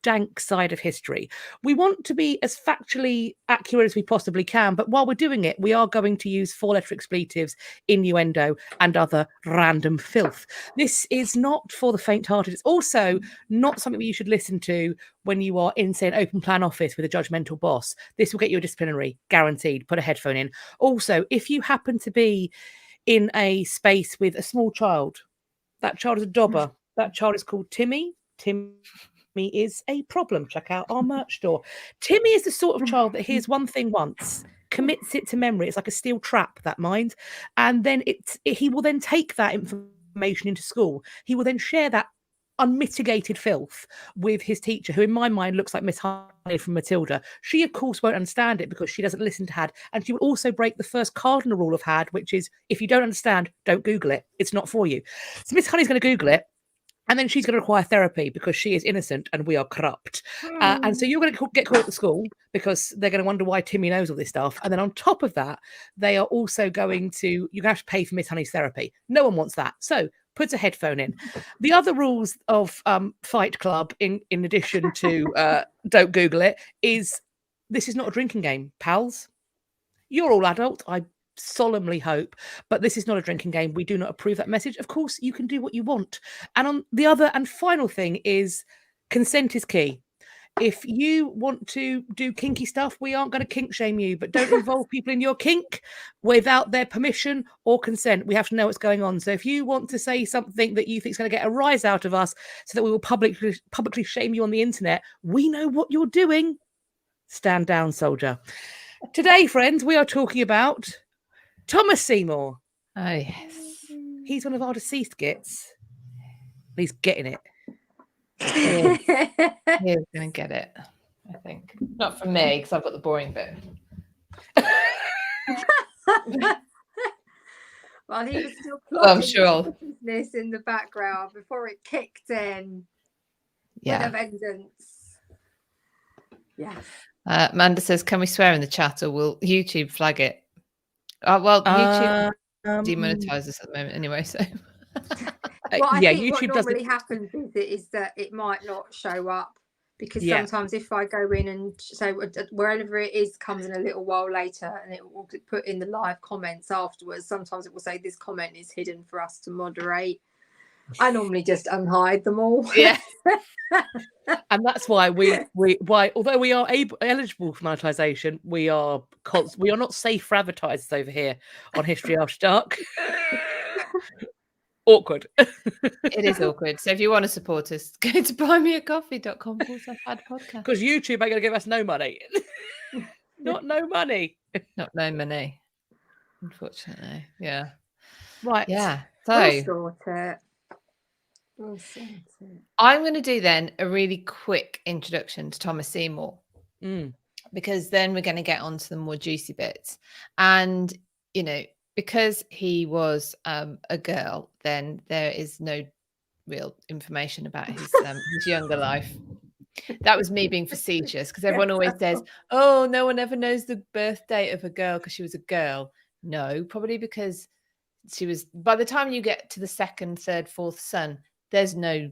dank side of history. We want to be as factually accurate as we possibly can, but while we're doing it, we are going to use 4-letter expletives, innuendo, and other random filth. This is not for the faint-hearted. It's also not something that you should listen to when you are in, say, an open plan office with a judgmental boss. This will get you a disciplinary, guaranteed. Put a headphone in. Also, if you happen to be in a space with a small child, that child is a dobber. That child is called Timmy. Timmy is a problem. Check out our merch store. Timmy is the sort of child that hears one thing once, commits it to memory. It's like a steel trap, that mind. And then he will then take that information into school. He will then share that unmitigated filth with his teacher, who in my mind looks like Miss Honey from Matilda. She, of course, won't understand it because she doesn't listen to Had. And she will also break the first cardinal rule of Had, which is if you don't understand, don't Google it. It's not for you. So Miss Honey's going to Google it. And then she's going to require therapy because she is innocent and we are corrupt. And so you're going to get called at the school because they're going to wonder why Timmy knows all this stuff. And then on top of that, they are also you're going to have to pay for Miss Honey's therapy. No one wants that. So put a headphone in. The other rules of Fight Club, in addition to don't Google it, is this is not a drinking game, pals. You're all adult. I solemnly hope, but this is not a drinking game. We do not approve that message. Of course, you can do what you want. And on the other and final thing is consent is key. If you want to do kinky stuff, we aren't going to kink shame you, but don't involve people in your kink without their permission or consent. We have to know what's going on. So if you want to say something that you think is going to get a rise out of us so that we will publicly shame you on the internet, we know what you're doing. Stand down, soldier. Today, friends, we are talking about Thomas Seymour. Oh, yes. He's one of our deceased gits. He's getting it. He's going to get it, I think. Not from me, because I've got the boring bit. Well, he was still I'm sure. business in the background before it kicked in. Yeah. With a vengeance. Yeah. Amanda says, can we swear in the chat or will YouTube flag it? Well, YouTube demonetizes at the moment anyway, so... Well, I think YouTube what normally happens is that it might not show up because sometimes if I go in and so wherever it is comes in a little while later and it will put in the live comments afterwards, sometimes it will say this comment is hidden for us to moderate. I normally just unhide them all. Yeah. And that's why although we are eligible for monetization, we are not safe for advertisers over here on History After Dark. Awkward. It is awkward. So if you want to support us, go to buymeacoffee.com/podcast. Because YouTube ain't going to give us no money. Not no money. Not no money. Unfortunately. Yeah. Right. Yeah. We'll So sort it. I'm going to do then a really quick introduction to Thomas Seymour. Because then we're going to get on to the more juicy bits. And, you know, because he was a girl, then there is no real information about his younger life. That was me being facetious because everyone always says, oh, no one ever knows the birth date of a girl because she was a girl. No, probably because she was, by the time you get to the second, third, fourth son, there's nothing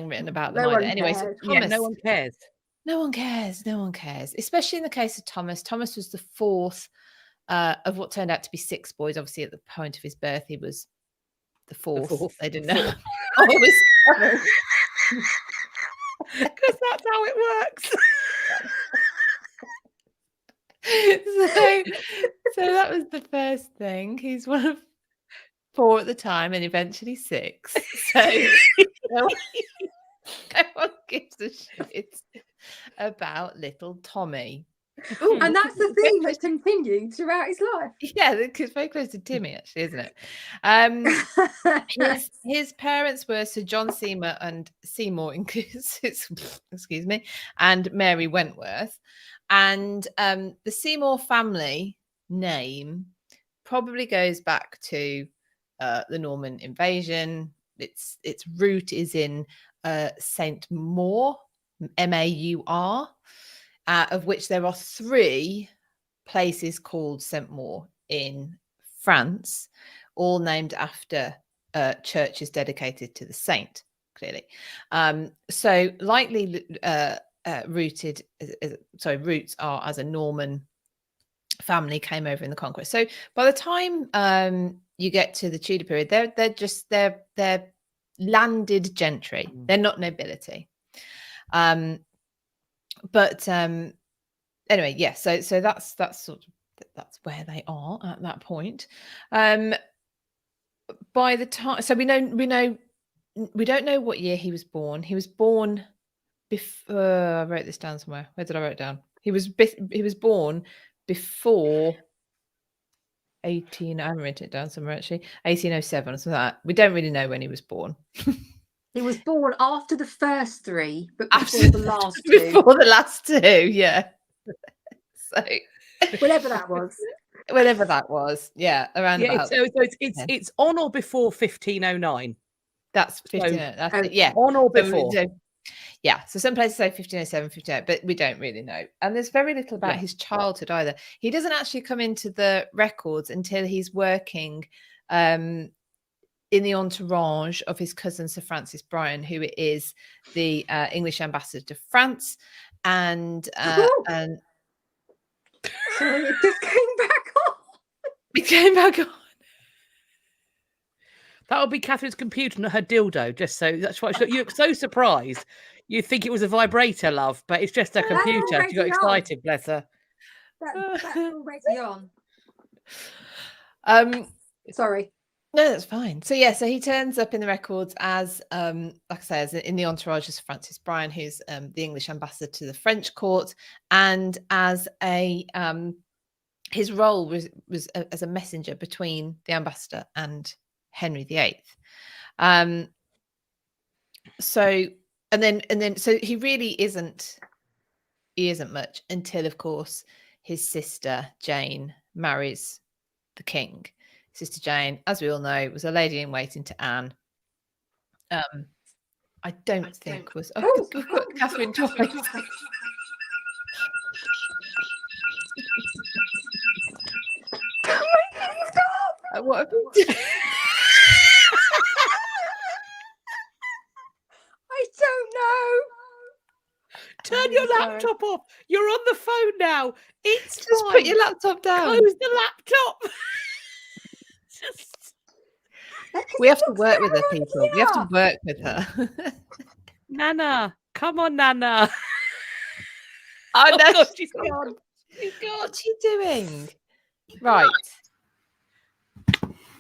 written about them either. Anyway, so Thomas, no one cares. No one cares. No one cares. Especially in the case of Thomas. Thomas was the fourth of what turned out to be 6 boys. Obviously, at the point of his birth, he was the fourth. They didn't know. Because that's how it works. So that was the first thing. He's one of 4 at the time and eventually 6. So no one gives a shit about little Tommy. Ooh, And that's the theme that continued throughout his life. yeah, it's very close to Timmy, actually, isn't it? His parents were Sir John Seymour and Seymour, excuse me, and Mary Wentworth. And the Seymour family name probably goes back to the Norman invasion. Its root is in Saint Maur, Maur, of which there are 3 places called Saint Maur in France, all named after churches dedicated to the saint, clearly. So likely roots are as a Norman family came over in the conquest. So by the time you get to the Tudor period, they're landed gentry. They're not nobility. But anyway, yeah. So that's sort of that's where they are at that point. By the time, so we don't know what year he was born. He was born before. I wrote this down somewhere. Where did I write it down? He was born before 18. I haven't written it down somewhere actually. 1807 or something like that. We don't really know when he was born. He was born after the first 3, but After before the last 2. Before the last 2, yeah. So Whatever that was. whatever that was, yeah, around about. It's on or before 1509. That's 15. That's it, yeah. On or before. Yeah, so some places say 1507, 1508, but we don't really know. And there's very little about his childhood either. He doesn't actually come into the records until he's working in the entourage of his cousin Sir Francis Bryan, who is the English ambassador to France, and Sorry, it just came back on. it came back on. That would be Catherine's computer, not her dildo. Just so that's why you look so surprised. You think it was a vibrator, love, but it's just a computer. She got excited, bless her. That's already on. Sorry. No, that's fine. So yeah, so he turns up in the records as, like I say, as in the entourage of Francis Bryan, who's the English ambassador to the French court, and as a his role was as a messenger between the ambassador and Henry VIII. So he really isn't much until, of course, his sister Jane marries the king. Sister Jane, as we all know, was a lady in waiting to Anne. I don't think was. Oh, we've got Catherine twice. What have you done? I don't know. Turn your laptop off. You're on the phone now. It's just fine. put your laptop down. Close the laptop. We have to work with her, people. We have to work with her. Nana, come on, Nana. Oh no, God, she's gone. She's gone. What's she doing? Right.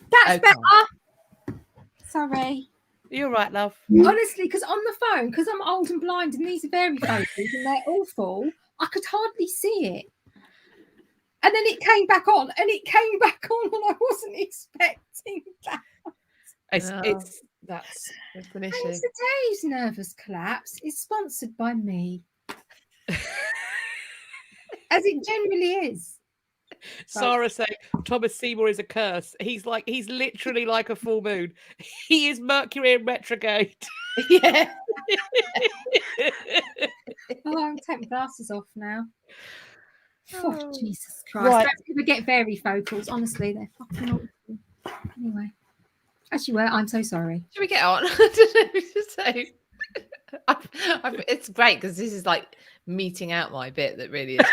That's better. Sorry. You're right, love. Honestly, because on the phone, because I'm old and blind, and these are very photos, and they're awful, I could hardly see it. And then it came back on, and it came back on, and I wasn't expecting that. That's an an issue. And today's nervous collapse is sponsored by me, as it generally is. Sarah saying Thomas Seymour is a curse. He's literally like a full moon. He is Mercury in retrograde. Yeah. Oh, I'm taking my glasses off now. Oh, Jesus Christ. Right. Don't ever get varifocals. Honestly, they're fucking awful. Anyway. As you were, I'm so sorry. Should we get on? I don't know what to say. It's great because this is like meeting out my bit that really is.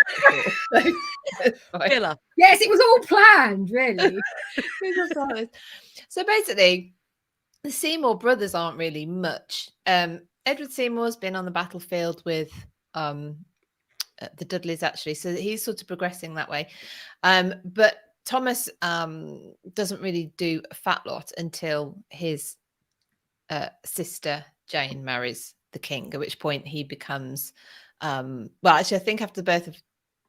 Philippa. Yes, it was all planned, really. So basically, the Seymour brothers aren't really much. Edward Seymour's been on the battlefield with the Dudleys, actually, so he's sort of progressing that way. But Thomas doesn't really do a fat lot until his sister Jane marries the king, at which point he becomes well, actually I think after the birth of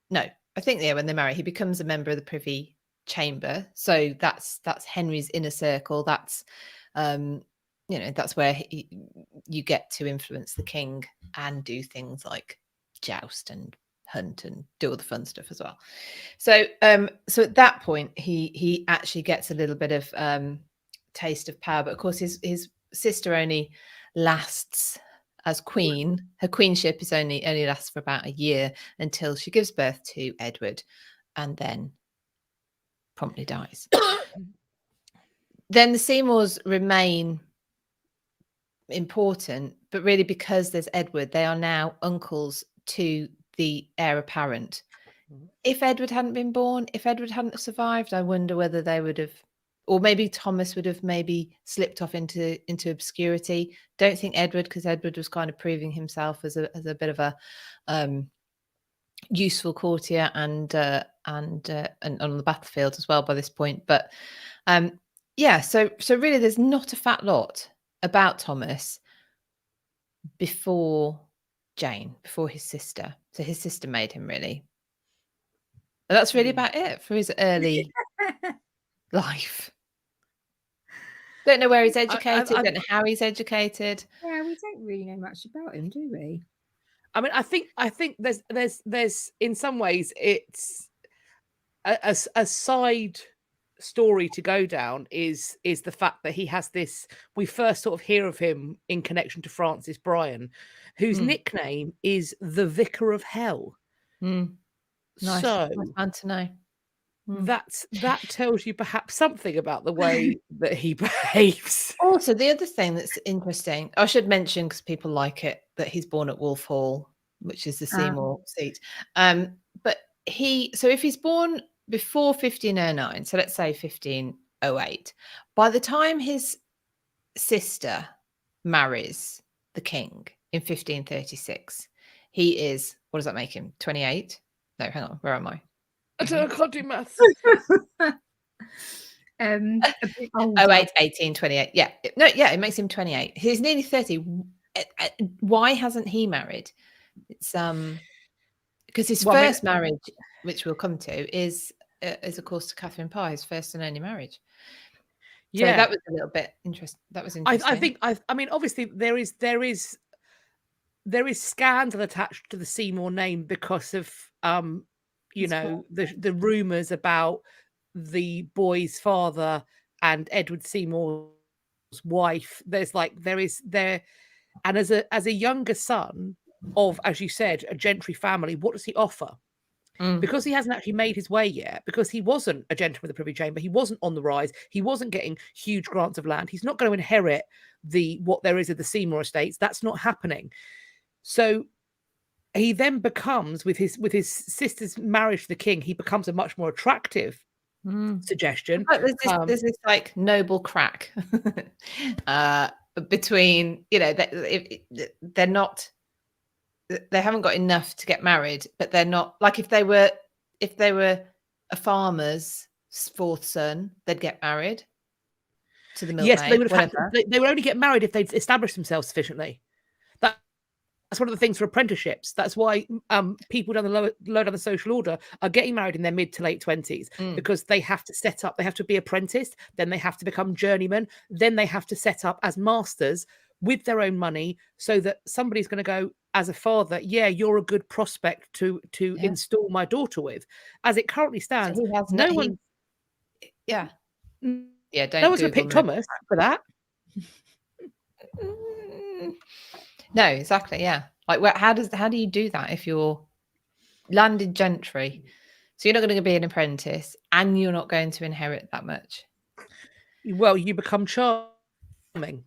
no, I think when they marry, he becomes a member of the Privy Chamber. So that's Henry's inner circle. That's that's where you get to influence the king and do things like joust and hunt and do all the fun stuff as well. So so at that point he actually gets a little bit of taste of power, but of course his sister only lasts as queen. Her queenship is only lasts for about a year until she gives birth to Edward and then promptly dies. Then the Seymours remain important, but really because there's Edward, they are now uncles to the heir apparent. If Edward hadn't been born, if Edward hadn't survived, I wonder whether they would have, or maybe Thomas would have maybe slipped off into obscurity. Don't think Edward, because Edward was kind of proving himself as a bit of a useful courtier and on the battlefield as well by this point. But yeah, so really there's not a fat lot about Thomas before Jane, before his sister. So his sister made him, really. And that's really about it for his early life. Don't know where he's educated, don't know how he's educated. Yeah, we don't really know much about him, do we? I mean, I think there's in some ways it's a side story to go down is the fact that he has this. We first sort of hear of him in connection to Francis Bryan, whose nickname is the Vicar of Hell. Nice. So That's fun to know. That tells you perhaps something about the way that he behaves. Also, the other thing that's interesting, I should mention because people like it, that he's born at Wolf Hall, which is the Seymour seat. But so if he's born before 1509, so let's say 1508, by the time his sister marries the king in 1536, he is, what does that make him? 28? No, hang on, where am I? I can't do maths. 08, 18, 28. Yeah. No, yeah, it makes him 28. He's nearly 30. Why hasn't he married? It's because his first marriage, which we'll come to, is of course to Catherine Parr, his first and only marriage. Yeah, so that was a little bit interesting. That was interesting. I mean, obviously there is scandal attached to the Seymour name because of the rumors about the boy's father and Edward Seymour's wife. And as a younger son of, as you said, a gentry family, what does he offer? Because he hasn't actually made his way yet, because he wasn't a gentleman of the Privy Chamber, he wasn't on the rise, he wasn't getting huge grants of land, he's not going to inherit what there is of the Seymour estates. That's not happening. So he then becomes, with his sister's marriage to the king, he becomes a much more attractive suggestion. There's this like noble crack between, they're not, they haven't got enough to get married, but they're not, like if they were a farmer's fourth son, they'd get married to the milkmaid. Yes, they would have they would only get married if they'd established themselves sufficiently. That's one of the things for apprenticeships. That's why people down the low down the social order are getting married in their mid to late 20s, because they have to set up, they have to be apprenticed, then they have to become journeymen, then they have to set up as masters with their own money, so that somebody's going to go, as a father, yeah, you're a good prospect to install my daughter with. As it currently stands, don't no one's going to pick Thomas for that. No, exactly. Yeah. Like, how do you do that if you're landed gentry? So you're not going to be an apprentice and you're not going to inherit that much. Well, you become charming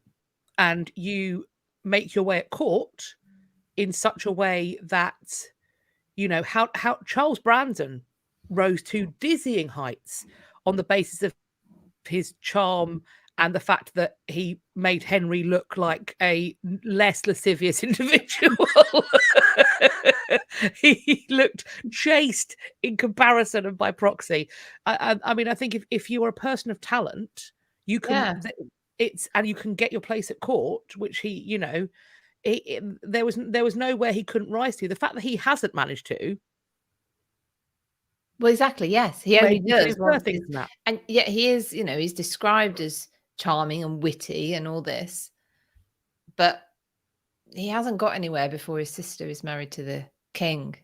and you make your way at court in such a way that, how Charles Brandon rose to dizzying heights on the basis of his charm and the fact that he made Henry look like a less lascivious individual. He looked chaste in comparison and by proxy. I mean, I think if you are a person of talent, you can and you can get your place at court, which he, there was nowhere he couldn't rise to. The fact that he hasn't managed to Well, exactly. Yes, he Maybe only he can does. infer once things he's- from that. And yet he is, he's described as charming and witty and all this, but he hasn't got anywhere before his sister is married to the king.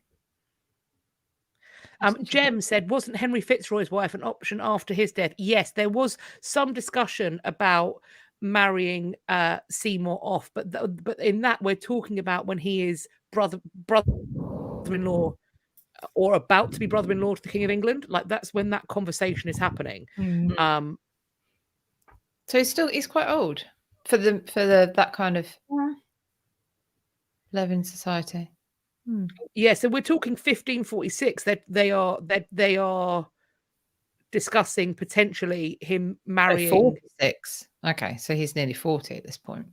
Jem said, wasn't Henry Fitzroy's wife an option after his death? Yes, there was some discussion about marrying Seymour off, but in that we're talking about when he is brother-in-law or about to be brother-in-law to the King of England. Like that's when that conversation is happening. So he's quite old for that kind of living society. Yeah, so we're talking 1546. They are discussing potentially him marrying. 46. Okay, so he's nearly 40 at this point.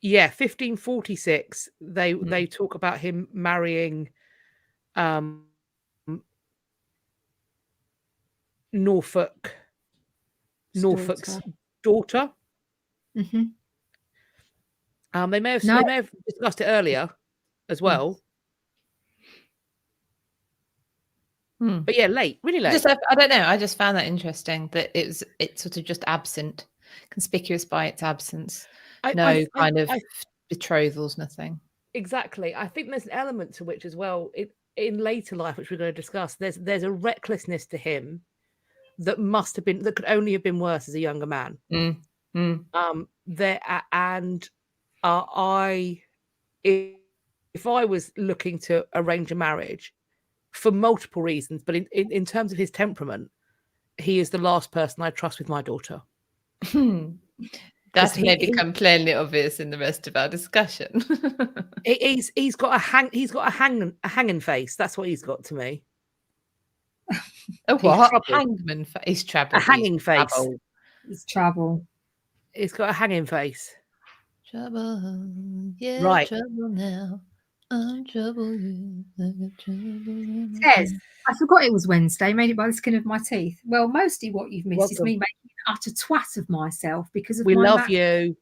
Yeah, 1546. They talk about him marrying Norfolk's daughter. Mm-hmm. They may have discussed it earlier as well. But yeah, really late. I don't know. I just found that interesting that it's sort of just absent, conspicuous by its absence. No kind of betrothals, nothing. Exactly. I think there's an element to which as well in later life, which we're going to discuss. There's a recklessness to him that could only have been worse as a younger man. If I was looking to arrange a marriage for multiple reasons, but in terms of his temperament, he is the last person I trust with my daughter. That may become plainly obvious in the rest of our discussion. He's got a hanging face. That's what he's got to me. A what? Hangman face. He's trouble. A hanging face. He's trouble. He's got a hanging face. Trouble. Yeah, right. Trouble now. I'm trouble. Says, I forgot it was Wednesday. Made it by the skin of my teeth. Well, mostly what you've missed is me making an utter twat of myself because of We love you.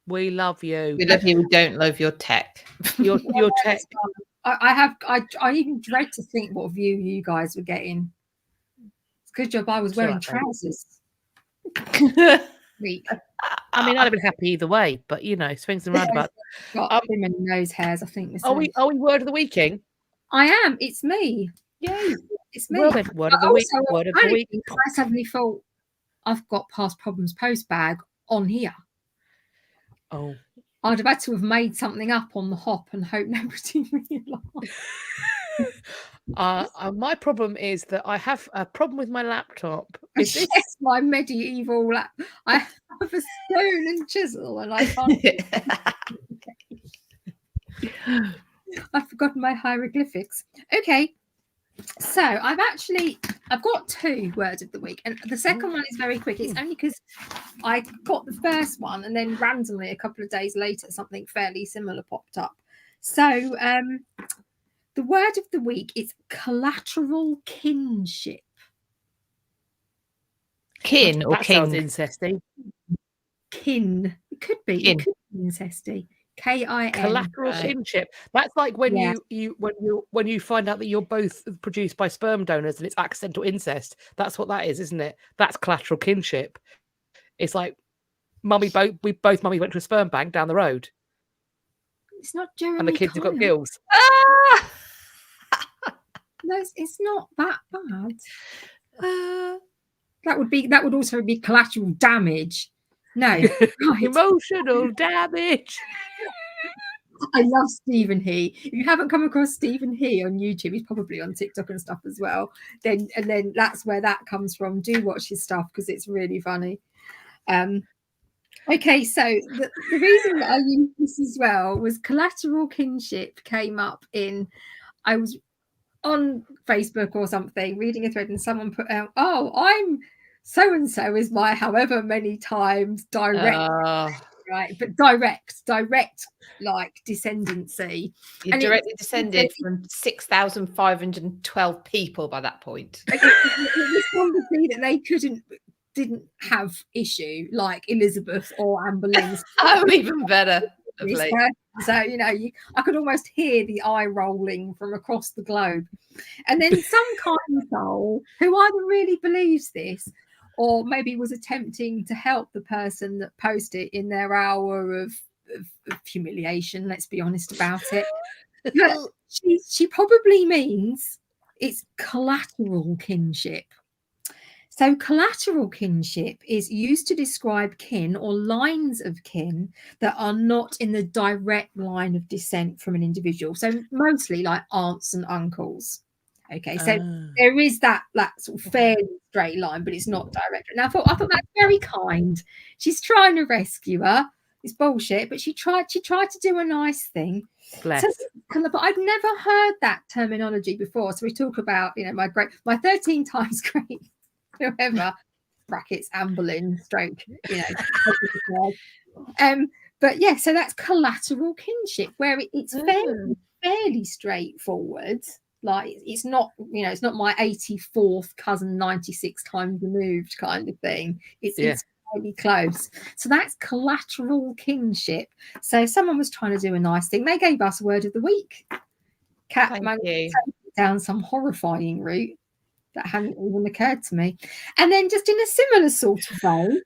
We love you. We love you. We don't love your tech. Your tech. I even dread to think what view you guys were getting. It's a good job I was wearing trousers. I mean, I'd have been happy either way, but swings and roundabouts. Got too many nose hairs, I think. Are we word of the weeking? I am. It's me. Yay! It's me. Well, then, word of the week. Word of the week. I suddenly thought I've got past problems post bag on here. Oh. I'd have had to have made something up on the hop and hope nobody realised. My problem is that I have a problem with my laptop. Yes, my medieval I have a stone and chisel and I can't. I've forgotten my hieroglyphics. Okay, so I've got 2 words of the week, and the second one is very quick. It's only because I got the first one and then randomly a couple of days later something fairly similar popped up. So the word of the week is collateral kinship. Kin or that king? Sounds incesty. Kin. It could be. Kin. It could be incesty. K-I-N. Collateral kinship. That's like when you find out that you're both produced by sperm donors and it's accidental incest. That's what that is, isn't it? That's collateral kinship. It's like mummy went to a sperm bank down the road. It's not Jeremy and the kids Kyle. have got gills. No, it's not that bad. That would also be collateral damage. No, right. Emotional damage. I love Stephen He. If you haven't come across Stephen He on YouTube, he's probably on TikTok and stuff as well. Then that's where that comes from. Do watch his stuff because it's really funny. Okay, so the reason that I used this as well was collateral kinship came up I was on Facebook or something reading a thread and someone put out, oh, I'm so-and-so is my however many times direct, right? But direct like descendancy. You're directly descended from 6,512 people by that point. It was somebody that they didn't have issue like Elizabeth or Amber Lynn. Oh, even better. this Lovely. person. So, you know, I could almost hear the eye rolling from across the globe. And then some kind soul who either really believes this or maybe was attempting to help the person that posted in their hour of humiliation, let's be honest about it. But she probably means it's collateral kinship. So collateral kinship is used to describe kin or lines of kin that are not in the direct line of descent from an individual. So mostly like aunts and uncles. Okay, so there is that sort of fairly straight line, but it's not direct. Now I thought that's very kind. She's trying to rescue her. It's bullshit, but she tried to do a nice thing. Bless. So, but I'd never heard that terminology before. So we talk about, you know, my 13 times great whoever brackets Anne Boleyn stroke, you know. But yeah, so that's collateral kinship where it's fairly straightforward. Like it's not, you know, it's not my 84th cousin 96 times removed kind of thing. It's fairly close. So that's collateral kinship. So someone was trying to do a nice thing. They gave us word of the week. Cat managed to take it down some horrifying route that hadn't even occurred to me. And then just in a similar sort of way,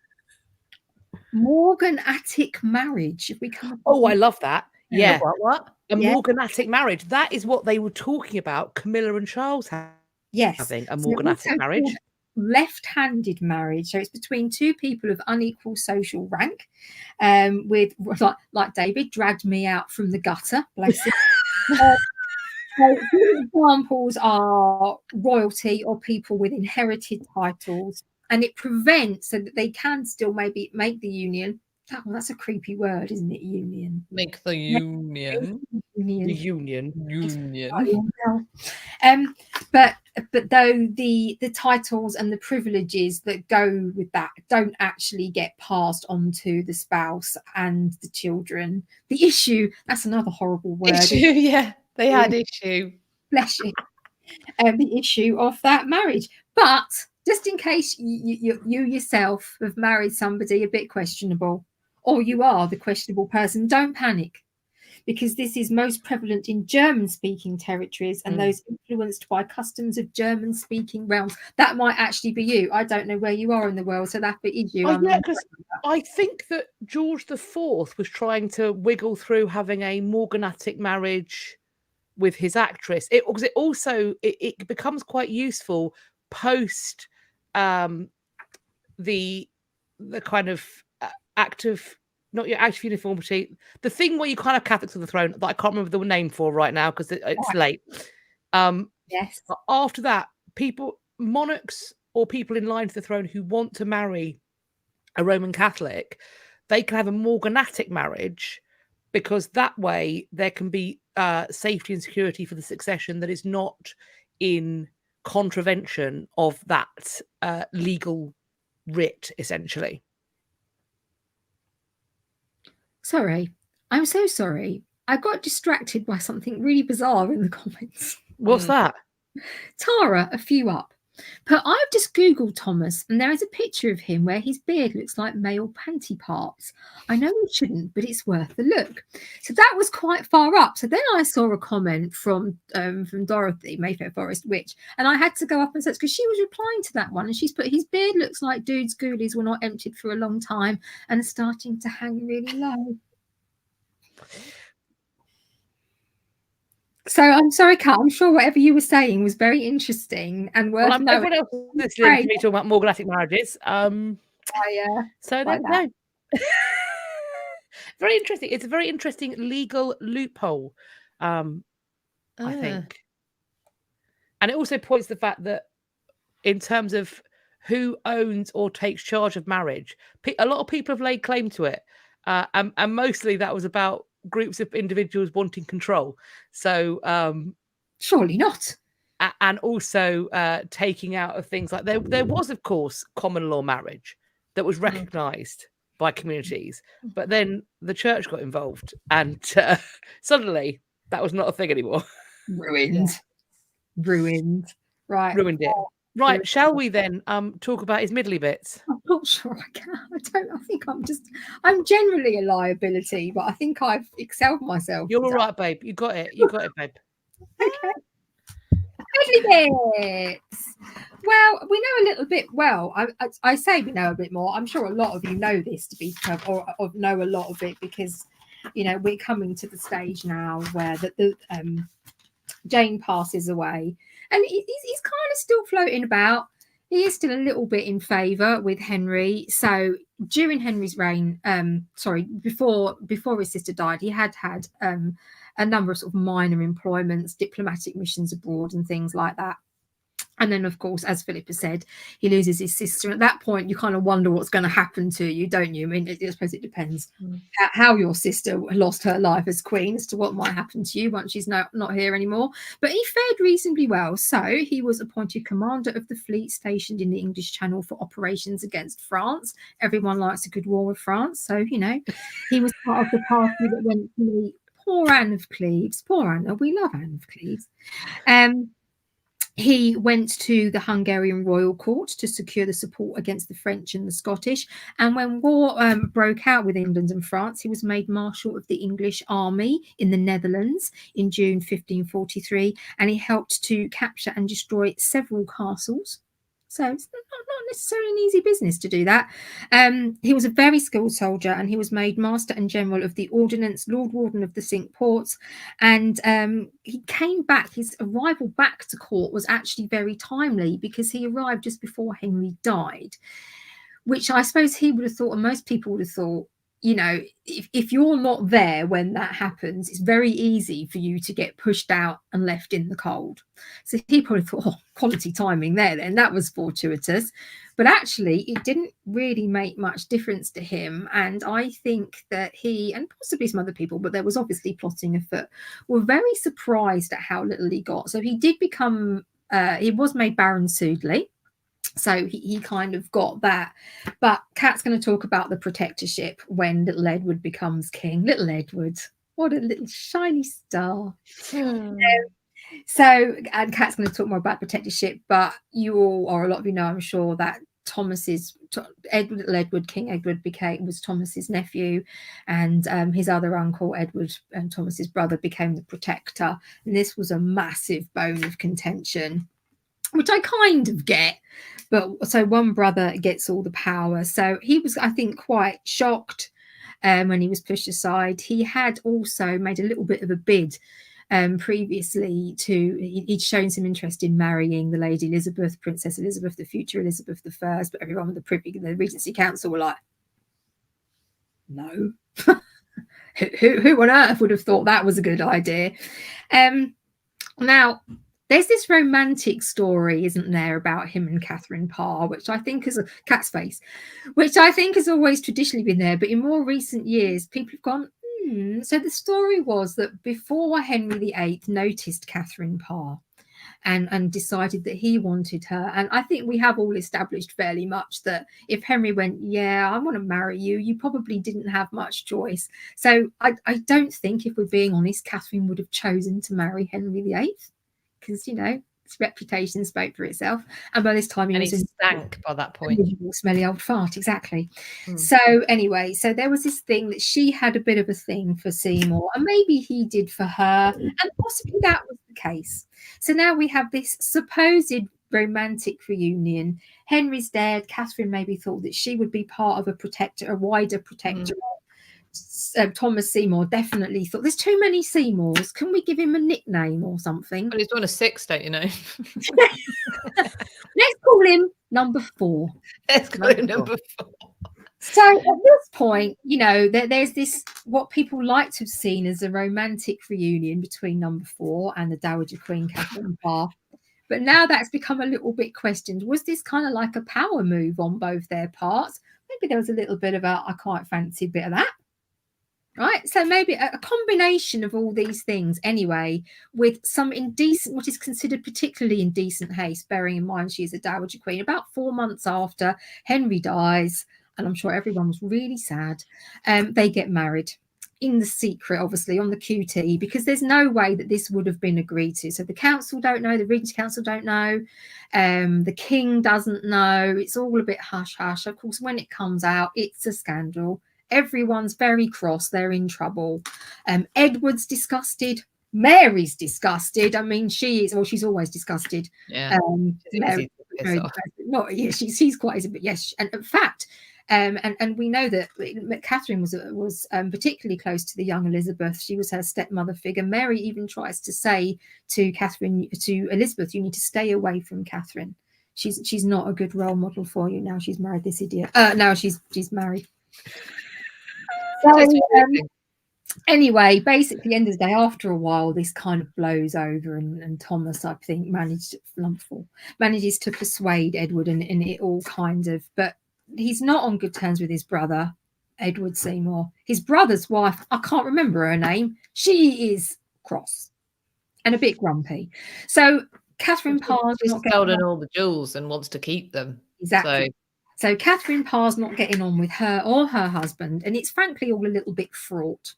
morganatic marriage. If we come I love that. Yeah. What? A morganatic marriage. That is what they were talking about, Camilla and Charles having a morganatic marriage. Left-handed marriage. So it's between two people of unequal social rank, with like David dragged me out from the gutter, bless him. So examples are royalty or people with inherited titles, and it prevents so that they can still maybe make the union. Oh, that's a creepy word, isn't it? Union. Make the union. The union. But though the titles and the privileges that go with that don't actually get passed on to the spouse and the children. The issue, that's another horrible word. Issue, they had issue. Bless you. The issue of that marriage. But just in case you yourself have married somebody a bit questionable, or you are the questionable person, don't panic, because this is most prevalent in German-speaking territories and those influenced by customs of German-speaking realms. That might actually be you. I don't know where you are in the world, so that is you. Because I think that George IV was trying to wiggle through having a morganatic marriage with his actress. It becomes quite useful post the kind of not your active uniformity, the thing where you kind of Catholics on the throne that I can't remember the name for right now because it's late. Yes. After that, monarchs or people in line to the throne who want to marry a Roman Catholic, they can have a morganatic marriage, because that way there can be safety and security for the succession that is not in contravention of that legal writ, essentially. Sorry, I'm so sorry. I got distracted by something really bizarre in the comments. What's that? Tara, a few up. But I've just Googled Thomas, and there is a picture of him where his beard looks like male panty parts. I know it shouldn't, but it's worth a look. So that was quite far up. So then I saw a comment from Dorothy, Mayfair Forest Witch, and I had to go up and search because she was replying to that one, and she's put his beard looks like dude's ghoulies were not emptied for a long time and are starting to hang really low. So I'm sorry, Kat. I'm sure whatever you were saying was very interesting and worth knowing. Everyone else listening to me talking about morganatic marriages. So like no. Very interesting. It's a very interesting legal loophole, I think. And it also points to the fact that in terms of who owns or takes charge of marriage, a lot of people have laid claim to it. And mostly that was about groups of individuals wanting control. So surely not. And also taking out of things like there was, of course, common law marriage that was recognized by communities, but then the church got involved and suddenly that was not a thing anymore. Ruined. Right. Ruined it. Right, shall we then talk about his middly bits? I'm not sure I can. I think I'm generally a liability, but I think I've excelled myself. You're all right, babe. You got it. You got it, babe. Okay. Middly bits. Well, we know a little bit. Well, I say we know a bit more. I'm sure a lot of you know this to be, or know a lot of it because, you know, we're coming to the stage now where the Jane passes away, and he's kind of still floating about. He is still a little bit in favour with Henry. So during Henry's reign, before his sister died, he had a number of sort of minor employments, diplomatic missions abroad, and things like that. And then, of course, as Philippa said, he loses his sister. At that point, you kind of wonder what's going to happen to you, don't you? I mean, I suppose it depends how your sister lost her life as queen as to what might happen to you once she's not here anymore. But he fared reasonably well. So he was appointed commander of the fleet stationed in the English Channel for operations against France. Everyone likes a good war with France. So, you know, he was part of the party that went to meet poor Anne of Cleves. Poor Anne. We love Anne of Cleves. He went to the Hungarian royal court to secure the support against the French and the Scottish. And when war broke out with England and France, he was made Marshal of the English Army in the Netherlands in June 1543. And he helped to capture and destroy several castles. So it's not necessarily an easy business to do that. He was a very skilled soldier, and he was made Master and General of the Ordnance, Lord Warden of the Cinque Ports. And he came back. His arrival back to court was actually very timely because he arrived just before Henry died, which I suppose he would have thought, and most people would have thought, you know, if you're not there when that happens, it's very easy for you to get pushed out and left in the cold. So he probably thought, oh, quality timing there then. That was fortuitous. But actually, it didn't really make much difference to him. And I think that he, and possibly some other people, but there was obviously plotting afoot, were very surprised at how little he got. So he did become, he was made Baron Sudeley. So he kind of got that. But Kat's going to talk about the protectorship when little Edward becomes king. Little Edward, what a little shiny star. So, and Kat's going to talk more about protectorship, but you all, or a lot of you know, I'm sure, that little Edward, King Edward, was Thomas's nephew, and his other uncle, Edward, and Thomas's brother, became the protector. And this was a massive bone of contention, which I kind of get. But so one brother gets all the power. So he was, I think, quite shocked when he was pushed aside. He had also made a little bit of a bid previously he'd shown some interest in marrying the Lady Elizabeth, Princess Elizabeth, the future Elizabeth I. But everyone with the Regency Council were like, no. who on earth would have thought that was a good idea? Now, there's this romantic story, isn't there, about him and Catherine Parr, which I think is a cat's face, which I think has always traditionally been there. But in more recent years, people have gone, So the story was that before Henry VIII noticed Catherine Parr and decided that he wanted her, and I think we have all established fairly much that if Henry went, yeah, I want to marry you, you probably didn't have much choice. So I don't think, if we're being honest, Catherine would have chosen to marry Henry VIII. Because, you know, his reputation spoke for itself. And by this time, he stank by that point. Smelly old fart, exactly. So anyway, so there was this thing that she had a bit of a thing for Seymour, and maybe he did for her, and possibly that was the case. So now we have this supposed romantic reunion. Henry's dead. Catherine maybe thought that she would be part of a wider protectorate. Thomas Seymour definitely thought, there's too many Seymours. Can we give him a nickname or something? Well, he's one of 6, don't you know? Let's call him number 4. Let's call him number 4. So at this point, you know, there's this, what people like to have seen as a romantic reunion between number 4 and the Dowager Queen Catherine Parr. But now that's become a little bit questioned. Was this kind of like a power move on both their parts? Maybe there was a little bit of I quite fancy a bit of that. Right, so maybe a combination of all these things anyway, with some indecent, what is considered particularly indecent haste, bearing in mind she is a Dowager Queen. About 4 months after Henry dies, and I'm sure everyone was really sad, they get married. in the secret, obviously, on the QT, because there's no way that this would have been agreed to. So the council don't know, the Regent's Council don't know, the king doesn't know. It's all a bit hush-hush. Of course, when it comes out, it's a scandal. Everyone's very cross. They're in trouble. Edward's disgusted. Mary's disgusted. I mean, she's always disgusted. Yeah. Mary, she's quite easy, but yes, and in fact, and we know that Catherine was particularly close to the young Elizabeth. She was her stepmother figure. Mary even tries to say to Elizabeth, you need to stay away from Catherine. She's not a good role model for you. Now she's married this idiot. Now she's married. So, anyway, basically, end of the day, after a while, this kind of blows over, and Thomas, I think, manages to persuade Edward, and it all kind of, but he's not on good terms with his brother, Edward Seymour. His brother's wife, I can't remember her name. She is cross and a bit grumpy. So Catherine Parr's not stolen all the jewels and wants to keep them. Exactly. So Catherine Parr's not getting on with her or her husband, and it's frankly all a little bit fraught.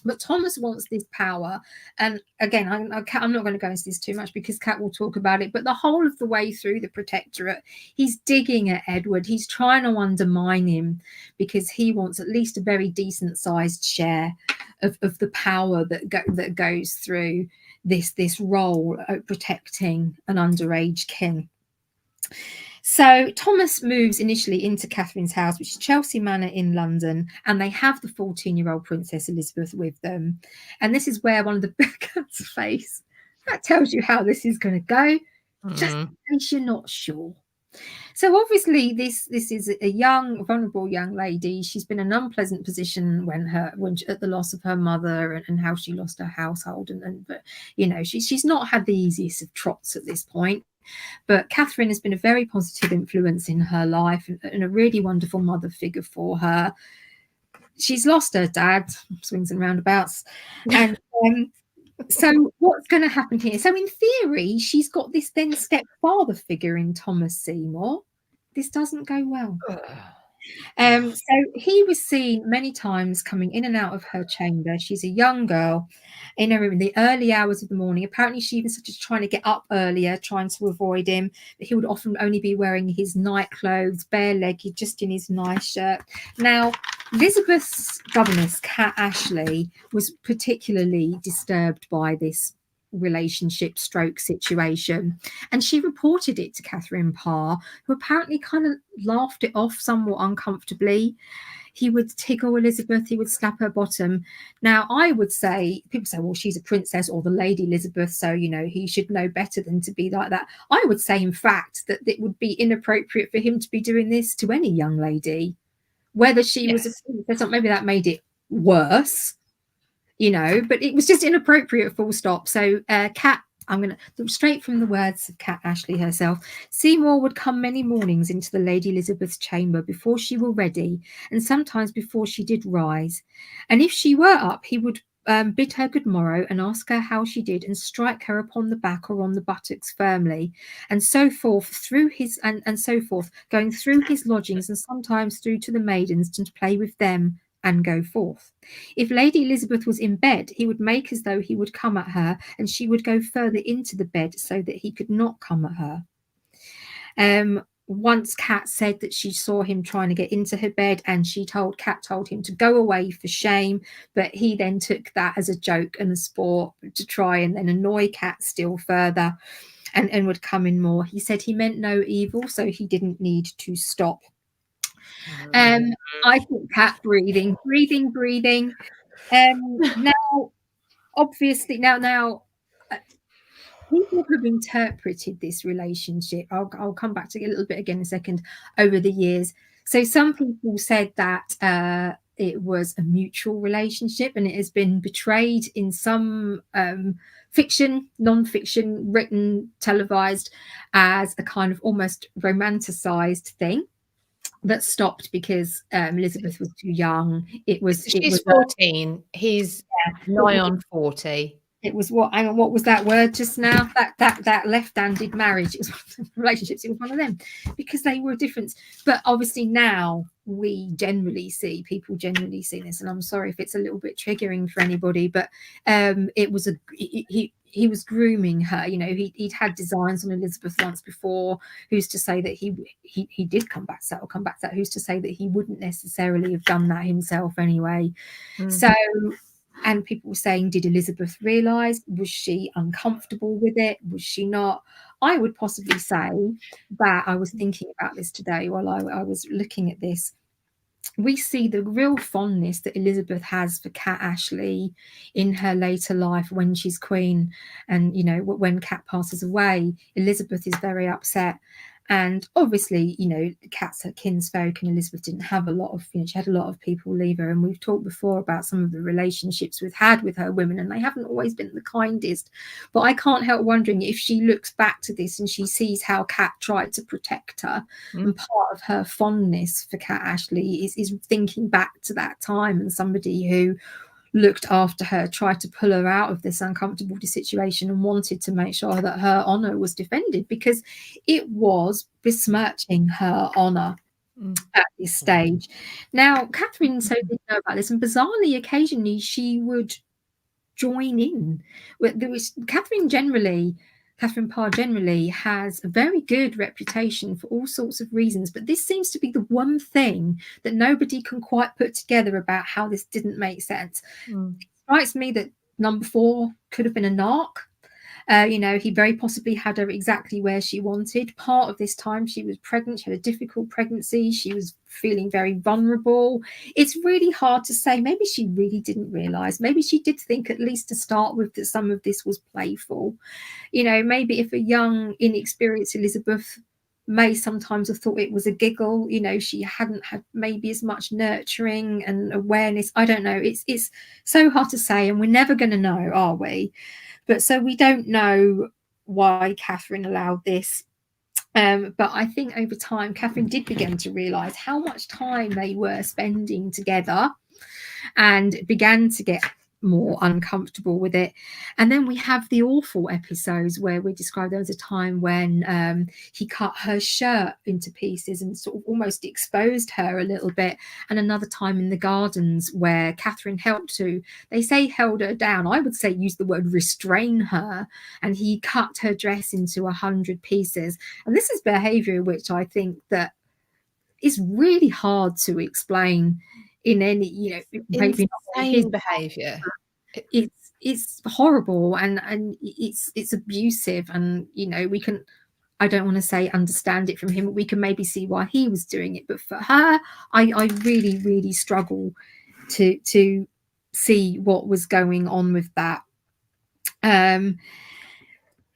But Thomas wants this power, and again, I'm not going to go into this too much because Kat will talk about it, but the whole of the way through the Protectorate, he's digging at Edward. He's trying to undermine him because he wants at least a very decent sized share of the power that goes through this role of protecting an underage king. So Thomas moves initially into Catherine's house, which is Chelsea Manor in London, and they have the 14-year-old Princess Elizabeth with them. And this is where one of the Cat's face, that tells you how this is going to go, just in case you're not sure. So obviously this is a young, vulnerable young lady. She's been in an unpleasant position when at the loss of her mother and how she lost her household, but you know, she's not had the easiest of trots at this point. But Catherine has been a very positive influence in her life and a really wonderful mother figure for her. She's lost her dad, swings and roundabouts. And so what's going to happen here? So in theory, she's got this then stepfather figure in Thomas Seymour. This doesn't go well. So he was seen many times coming in and out of her chamber. She's a young girl in her room in the early hours of the morning. Apparently she even started trying to get up earlier, trying to avoid him. He would often only be wearing his night clothes, bare-legged, just in his nice shirt. Now, Elizabeth's governess, Kat Ashley, was particularly disturbed by this relationship stroke situation, and she reported it to Catherine Parr, who apparently kind of laughed it off somewhat uncomfortably. He would tickle Elizabeth, he would slap her bottom. Now I would say, people say, well, she's a princess or the Lady Elizabeth, so you know he should know better than to be like that. I would say in fact that it would be inappropriate for him to be doing this to any young lady, whether she was a princess or maybe that made it worse, you know, but it was just inappropriate, full stop. So Kat, I'm going to, straight from the words of Kat Ashley herself, Seymour would come many mornings into the Lady Elizabeth's chamber before she were ready, and sometimes before she did rise. And if she were up, he would bid her good morrow and ask her how she did, and strike her upon the back or on the buttocks firmly, and so forth through his and so forth, going through his lodgings and sometimes through to the maidens to play with them and go forth. If Lady Elizabeth was in bed, he would make as though he would come at her, and she would go further into the bed so that he could not come at her. Once Kat said that she saw him trying to get into her bed, and Kat told him to go away for shame, but he then took that as a joke and a sport to try and then annoy Kat still further, and would come in more. He said he meant no evil, so he didn't need to stop. I think Kat breathing. Now, obviously, now people have interpreted this relationship. I'll come back to it a little bit again in a second. Over the years, so some people said that it was a mutual relationship, and it has been portrayed in some fiction, non-fiction, written, televised, as a kind of almost romanticized thing that stopped because Elizabeth was too young. She's 14. He's nigh on 40. It was what? Hang on, what was that word just now? That left-handed marriage. It was relationships. It was one of them because they were different. But obviously now we people generally see this, and I'm sorry if it's a little bit triggering for anybody, but it was he was grooming her. You know, he'd had designs on Elizabeth once before. Who's to say that he did come back to that? Who's to say that he wouldn't necessarily have done that himself anyway? So. And people were saying, did Elizabeth realise? Was she uncomfortable with it? Was she not? I would possibly say that I was thinking about this today while I was looking at this. We see the real fondness that Elizabeth has for Cat Ashley in her later life when she's queen. And, you know, when Cat passes away, Elizabeth is very upset. And obviously, you know, Cat's her kinsfolk, and Elizabeth didn't have a lot of, you know, she had a lot of people leave her. And we've talked before about some of the relationships we've had with her women, and they haven't always been the kindest. But I can't help wondering if she looks back to this and she sees how Cat tried to protect her. And part of her fondness for Cat Ashley is thinking back to that time, and somebody who looked after her, tried to pull her out of this uncomfortable situation, and wanted to make sure that her honour was defended, because it was besmirching her honour at this stage. Now, Catherine so didn't know about this, and bizarrely, occasionally she would join in. Catherine Parr generally has a very good reputation for all sorts of reasons, but this seems to be the one thing that nobody can quite put together about how this didn't make sense. It strikes me that number 4 could have been a narc. You know, he very possibly had her exactly where she wanted. Part of this time she was pregnant, she had a difficult pregnancy, she was feeling very vulnerable. It's really hard to say. Maybe she really didn't realise. Maybe she did think, at least to start with, that some of this was playful. You know, maybe if a young, inexperienced Elizabeth may sometimes have thought it was a giggle, you know, she hadn't had maybe as much nurturing and awareness. I don't know. It's so hard to say, and we're never going to know, are we? But so we don't know why Catherine allowed this. But I think over time, Catherine did begin to realise how much time they were spending together, and began to get more uncomfortable with it. And then we have the awful episodes where we describe there was a time when he cut her shirt into pieces and sort of almost exposed her a little bit, and another time in the gardens where Catherine helped to, they say held her down, I would say use the word restrain her, and he cut her dress into 100 pieces. And this is behaviour which I think that is really hard to explain in any, you know, maybe not his behaviour. It's horrible, and it's abusive, and you know, we can, I don't want to say understand it from him, but we can maybe see why he was doing it. But for her, I really struggle to see what was going on with that.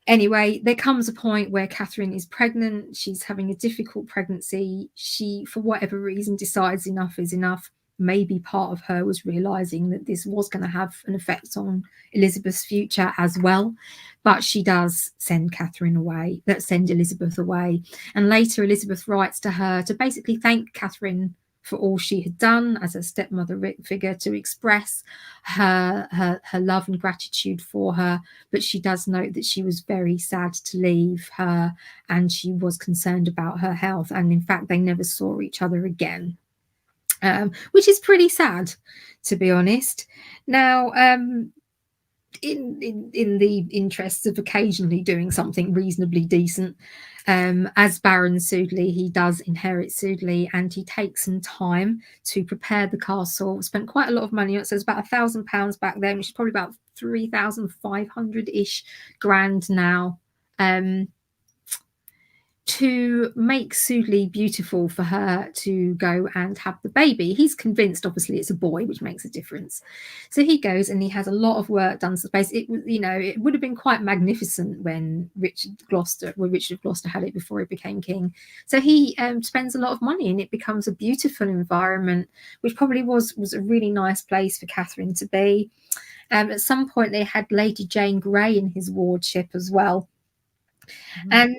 Anyway, there comes a point where Catherine is pregnant. She's having a difficult pregnancy. She, for whatever reason, decides enough is enough. Maybe part of her was realizing that this was going to have an effect on Elizabeth's future as well. But she does send Elizabeth away. And later, Elizabeth writes to her to basically thank Catherine for all she had done as a stepmother figure, to express her love and gratitude for her. But she does note that she was very sad to leave her, and she was concerned about her health. And in fact, they never saw each other again, which is pretty sad, to be honest. Now, in the interests of occasionally doing something reasonably decent, as Baron Sudeley, he does inherit Sudeley, and he takes some time to prepare the castle. Spent quite a lot of money on it, so it's about £1,000 back then, which is probably about 3,500-ish grand now, to make Sudeley beautiful for her to go and have the baby. He's convinced, obviously, it's a boy, which makes a difference. So he goes and he has a lot of work done to the place. It was, you know, it would have been quite magnificent when Richard of Gloucester had it before he became king. So he spends a lot of money, and it becomes a beautiful environment, which probably was a really nice place for Catherine to be. At some point, they had Lady Jane Grey in his wardship as well. And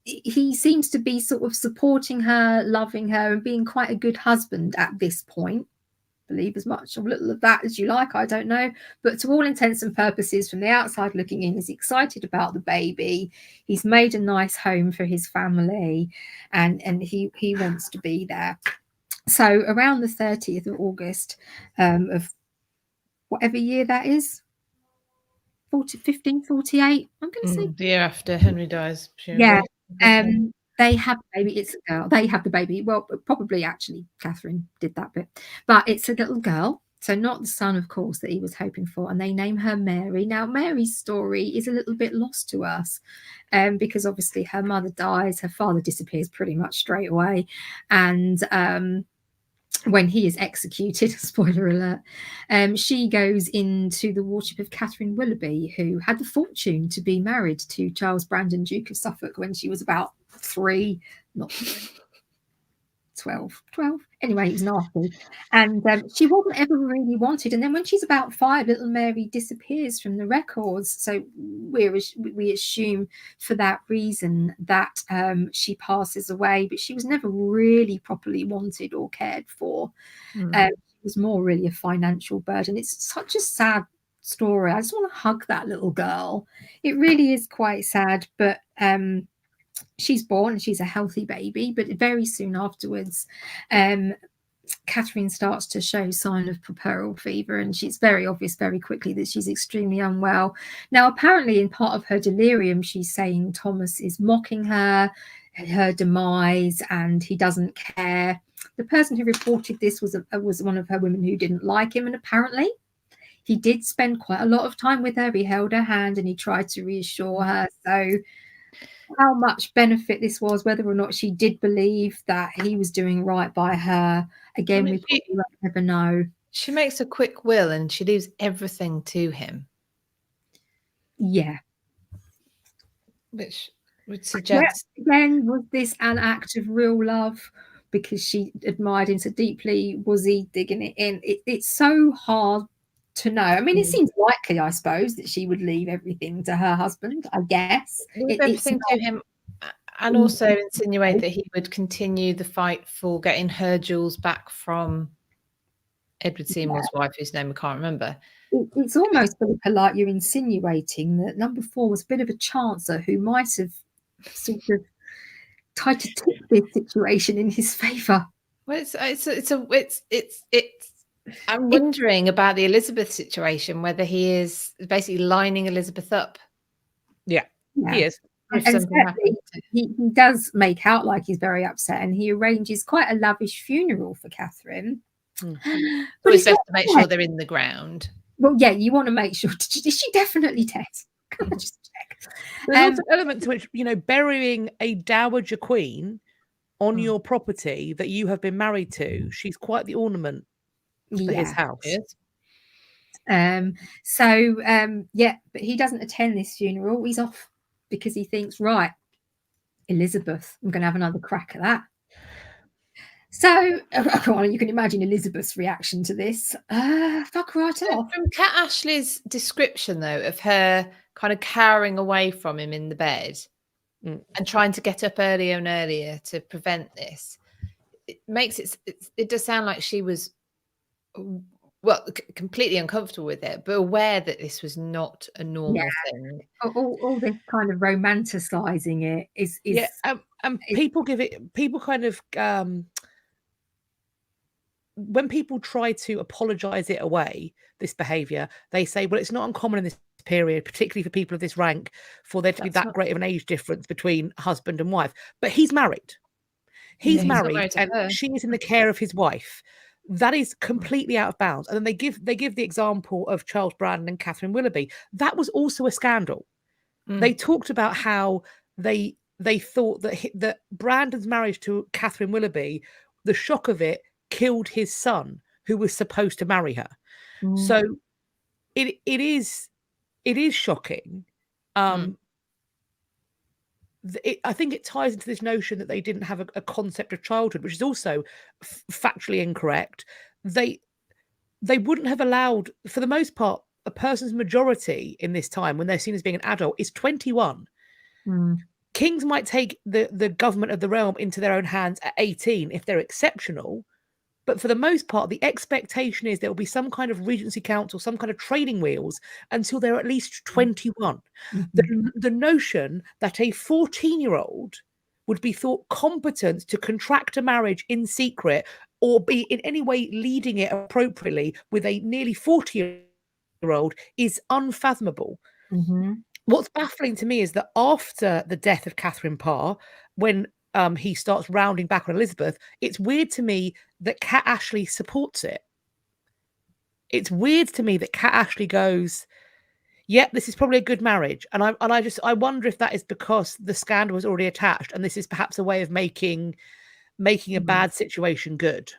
he seems to be sort of supporting her, loving her, and being quite a good husband at this point. believe as much or little of that as you like, I don't know. But to all intents and purposes, from the outside looking in, he's excited about the baby. He's made a nice home for his family, and he wants to be there. So around the 30th of August of whatever year that is, 1548, I'm going to say. The year after Henry dies. Yeah. They have the baby. It's a girl. They have the baby. Well, probably actually Catherine did that bit, but it's a little girl. So not the son, of course, that he was hoping for. And they name her Mary. Now, Mary's story is a little bit lost to us because obviously her mother dies. Her father disappears pretty much straight away. And when he is executed, spoiler alert, she goes into the wardship of Catherine Willoughby, who had the fortune to be married to Charles Brandon, Duke of Suffolk, when she was about 3, not 12. Anyway, he was nasty. And she wasn't ever really wanted. And then when she's about 5, little Mary disappears from the records. So we assume for that reason that she passes away, but she was never really properly wanted or cared for. It was more really a financial burden. It's such a sad story. I just want to hug that little girl. It really is quite sad, but she's born and she's a healthy baby, but very soon afterwards, Catherine starts to show sign of puerperal fever, and it's very obvious very quickly that she's extremely unwell. Now, apparently, in part of her delirium, she's saying Thomas is mocking her demise, and he doesn't care. The person who reported this was one of her women who didn't like him, and apparently he did spend quite a lot of time with her. He held her hand and he tried to reassure her. So how much benefit this was, whether or not she did believe that he was doing right by her, again, we probably won't ever know. She makes a quick will and she leaves everything to him. Yeah. Which would suggest... Again, was this an act of real love because she admired him so deeply? Was he digging it in? It's so hard to know. I mean, it seems likely, I suppose, that she would leave everything to her husband, I guess. Everything to him, and also insinuate that he would continue the fight for getting her jewels back from Edward Seymour's wife, whose name I can't remember. It's almost like you're insinuating that number 4 was a bit of a chancer who might have sort of tried to tip this situation in his favour. Well, I'm wondering about the Elizabeth situation, whether he is basically lining Elizabeth up. Yeah. He is. And he does make out like he's very upset, and he arranges quite a lavish funeral for Catherine. But it's best to make sure they're in the ground. Well, yeah, you want to make sure. Is she definitely dead? Can I just check? There's also an element to which, burying a dowager queen on your property that you have been married to, she's quite the ornament for his house. But he doesn't attend this funeral. He's off because he thinks, right, Elizabeth, I'm going to have another crack at that. So you can imagine Elizabeth's reaction to this. Fuck right off. From Kat Ashley's description, though, of her kind of cowering away from him in the bed and trying to get up earlier and earlier to prevent this, it does sound like she was completely uncomfortable with it, but aware that this was not a normal thing. All this kind of romanticizing it is and people kind of when people try to apologize it away, this behavior, they say, well, it's not uncommon in this period, particularly for people of this rank, for there to be that great of an age difference between husband and wife. But he's married. He's married and she is in the care of his wife. That is completely out of bounds. And then they give the example of Charles Brandon and Catherine Willoughby. That was also a scandal. They talked about how they thought that Brandon's marriage to Catherine Willoughby, the shock of it killed his son, who was supposed to marry her. So it is shocking. I think it ties into this notion that they didn't have a concept of childhood, which is also factually incorrect. They wouldn't have allowed, for the most part, a person's majority in this time, when they're seen as being an adult, is 21. Kings might take the government of the realm into their own hands at 18 if they're exceptional, But for the most part, the expectation is there will be some kind of Regency Council, some kind of training wheels until they're at least 21. The notion that a 14-year-old would be thought competent to contract a marriage in secret or be in any way leading it appropriately with a nearly 40-year-old is unfathomable. What's baffling to me is that after the death of Catherine Parr, when he starts rounding back on Elizabeth, it's weird to me that Kat Ashley supports it. It's weird to me that Kat Ashley goes, yep, this is probably a good marriage. And I wonder if that is because the scandal was already attached and this is perhaps a way of making a bad situation good.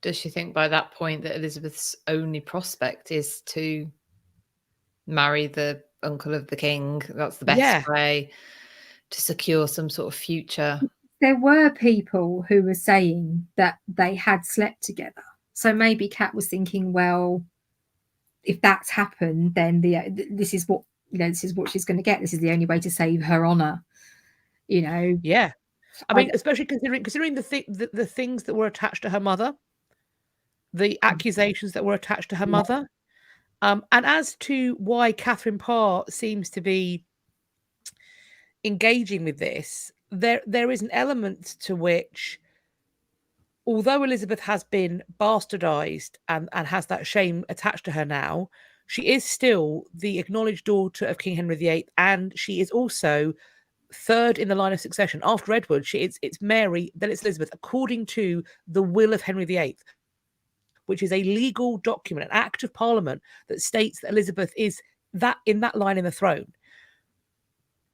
Does she think by that point that Elizabeth's only prospect is to marry the uncle of the king? That's the best way to secure some sort of future. There were people who were saying that they had slept together. So maybe Kat was thinking, well, if that's happened, then this is what she's going to get. This is the only way to save her honor. Yeah. I mean, especially considering the things that were attached to her mother, the accusations that were attached to her mother. And as to why Catherine Parr seems to be engaging with this, there is an element to which, although Elizabeth has been bastardized and has that shame attached to her now, she is still the acknowledged daughter of King Henry VIII, and she is also third in the line of succession. After Edward, it's Mary, then it's Elizabeth, according to the will of Henry VIII, which is a legal document, an act of Parliament that states that Elizabeth is that in that line in the throne.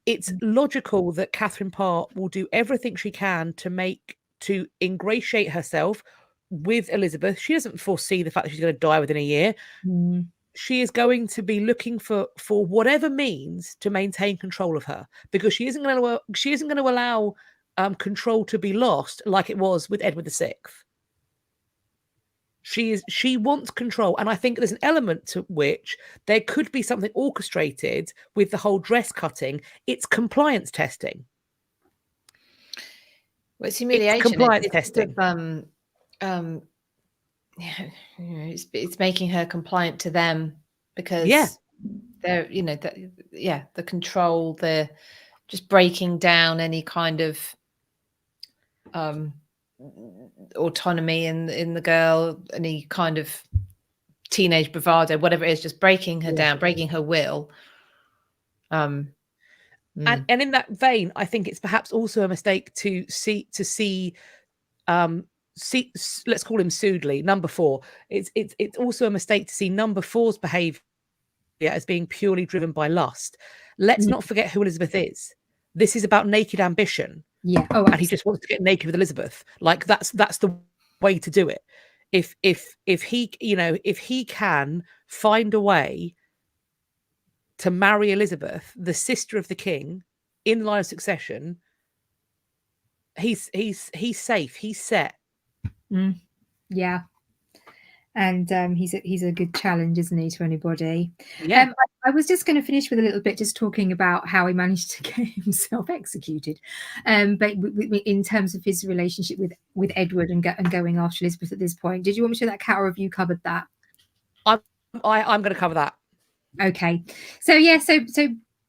It's logical that Catherine Parr will do everything she can to ingratiate herself with Elizabeth. She doesn't foresee the fact that she's going to die within a year. She is going to be looking for whatever means to maintain control of her, because she isn't going to allow control to be lost like it was with Edward VI. She wants control, and I think there's an element to which there could be something orchestrated with the whole dress cutting. It's compliance testing. Well, it's humiliation. It's compliance testing. It's making her compliant to them because they're, the control, the just breaking down any kind of autonomy in the girl, any kind of teenage bravado, whatever it is, just breaking her down, breaking her will. And in that vein, I think it's perhaps also a mistake to see let's call him Soodley, number 4. It's also a mistake to see number 4's behavior as being purely driven by lust. Let's not forget who Elizabeth is. This is about naked ambition. Yeah. And he just wants to get naked with Elizabeth. Like that's the way to do it. If he can find a way to marry Elizabeth, the sister of the king, in line of succession, he's safe. He's set. Yeah. And he's a good challenge, isn't he, to anybody? Yeah. I was just going to finish with a little bit, just talking about how he managed to get himself executed, but in terms of his relationship with Edward and going after Elizabeth at this point. Did you want me to do that, Kat, or have you covered that? I'm going to cover that. Okay, so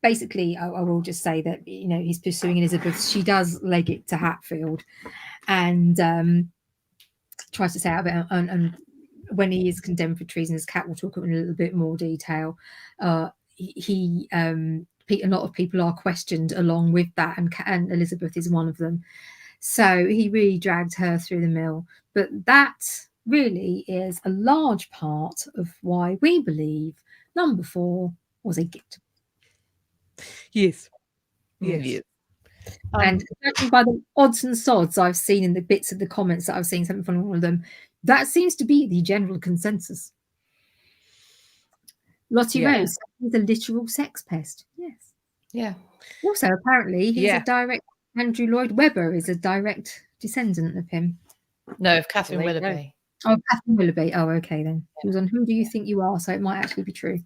basically, I will just say that he's pursuing Elizabeth. She does leg it to Hatfield, and tries to say out of it, and when he is condemned for treason, as Kat will talk about in a little bit more detail, a lot of people are questioned along with that, and Elizabeth is one of them. So he really dragged her through the mill. But that really is a large part of why we believe number 4 was a gift. Yes. And by the odds and sods I've seen in the bits of the comments that I've seen, something from all of them, that seems to be the general consensus. Lottie Rose is a literal sex pest. Yes. Yeah. Also, apparently, he's a direct. Andrew Lloyd Webber is a direct descendant of him. No, of Catherine Willoughby. Oh, Catherine Willoughby. Oh, okay then. She was on Who Do You Think You Are? So it might actually be true.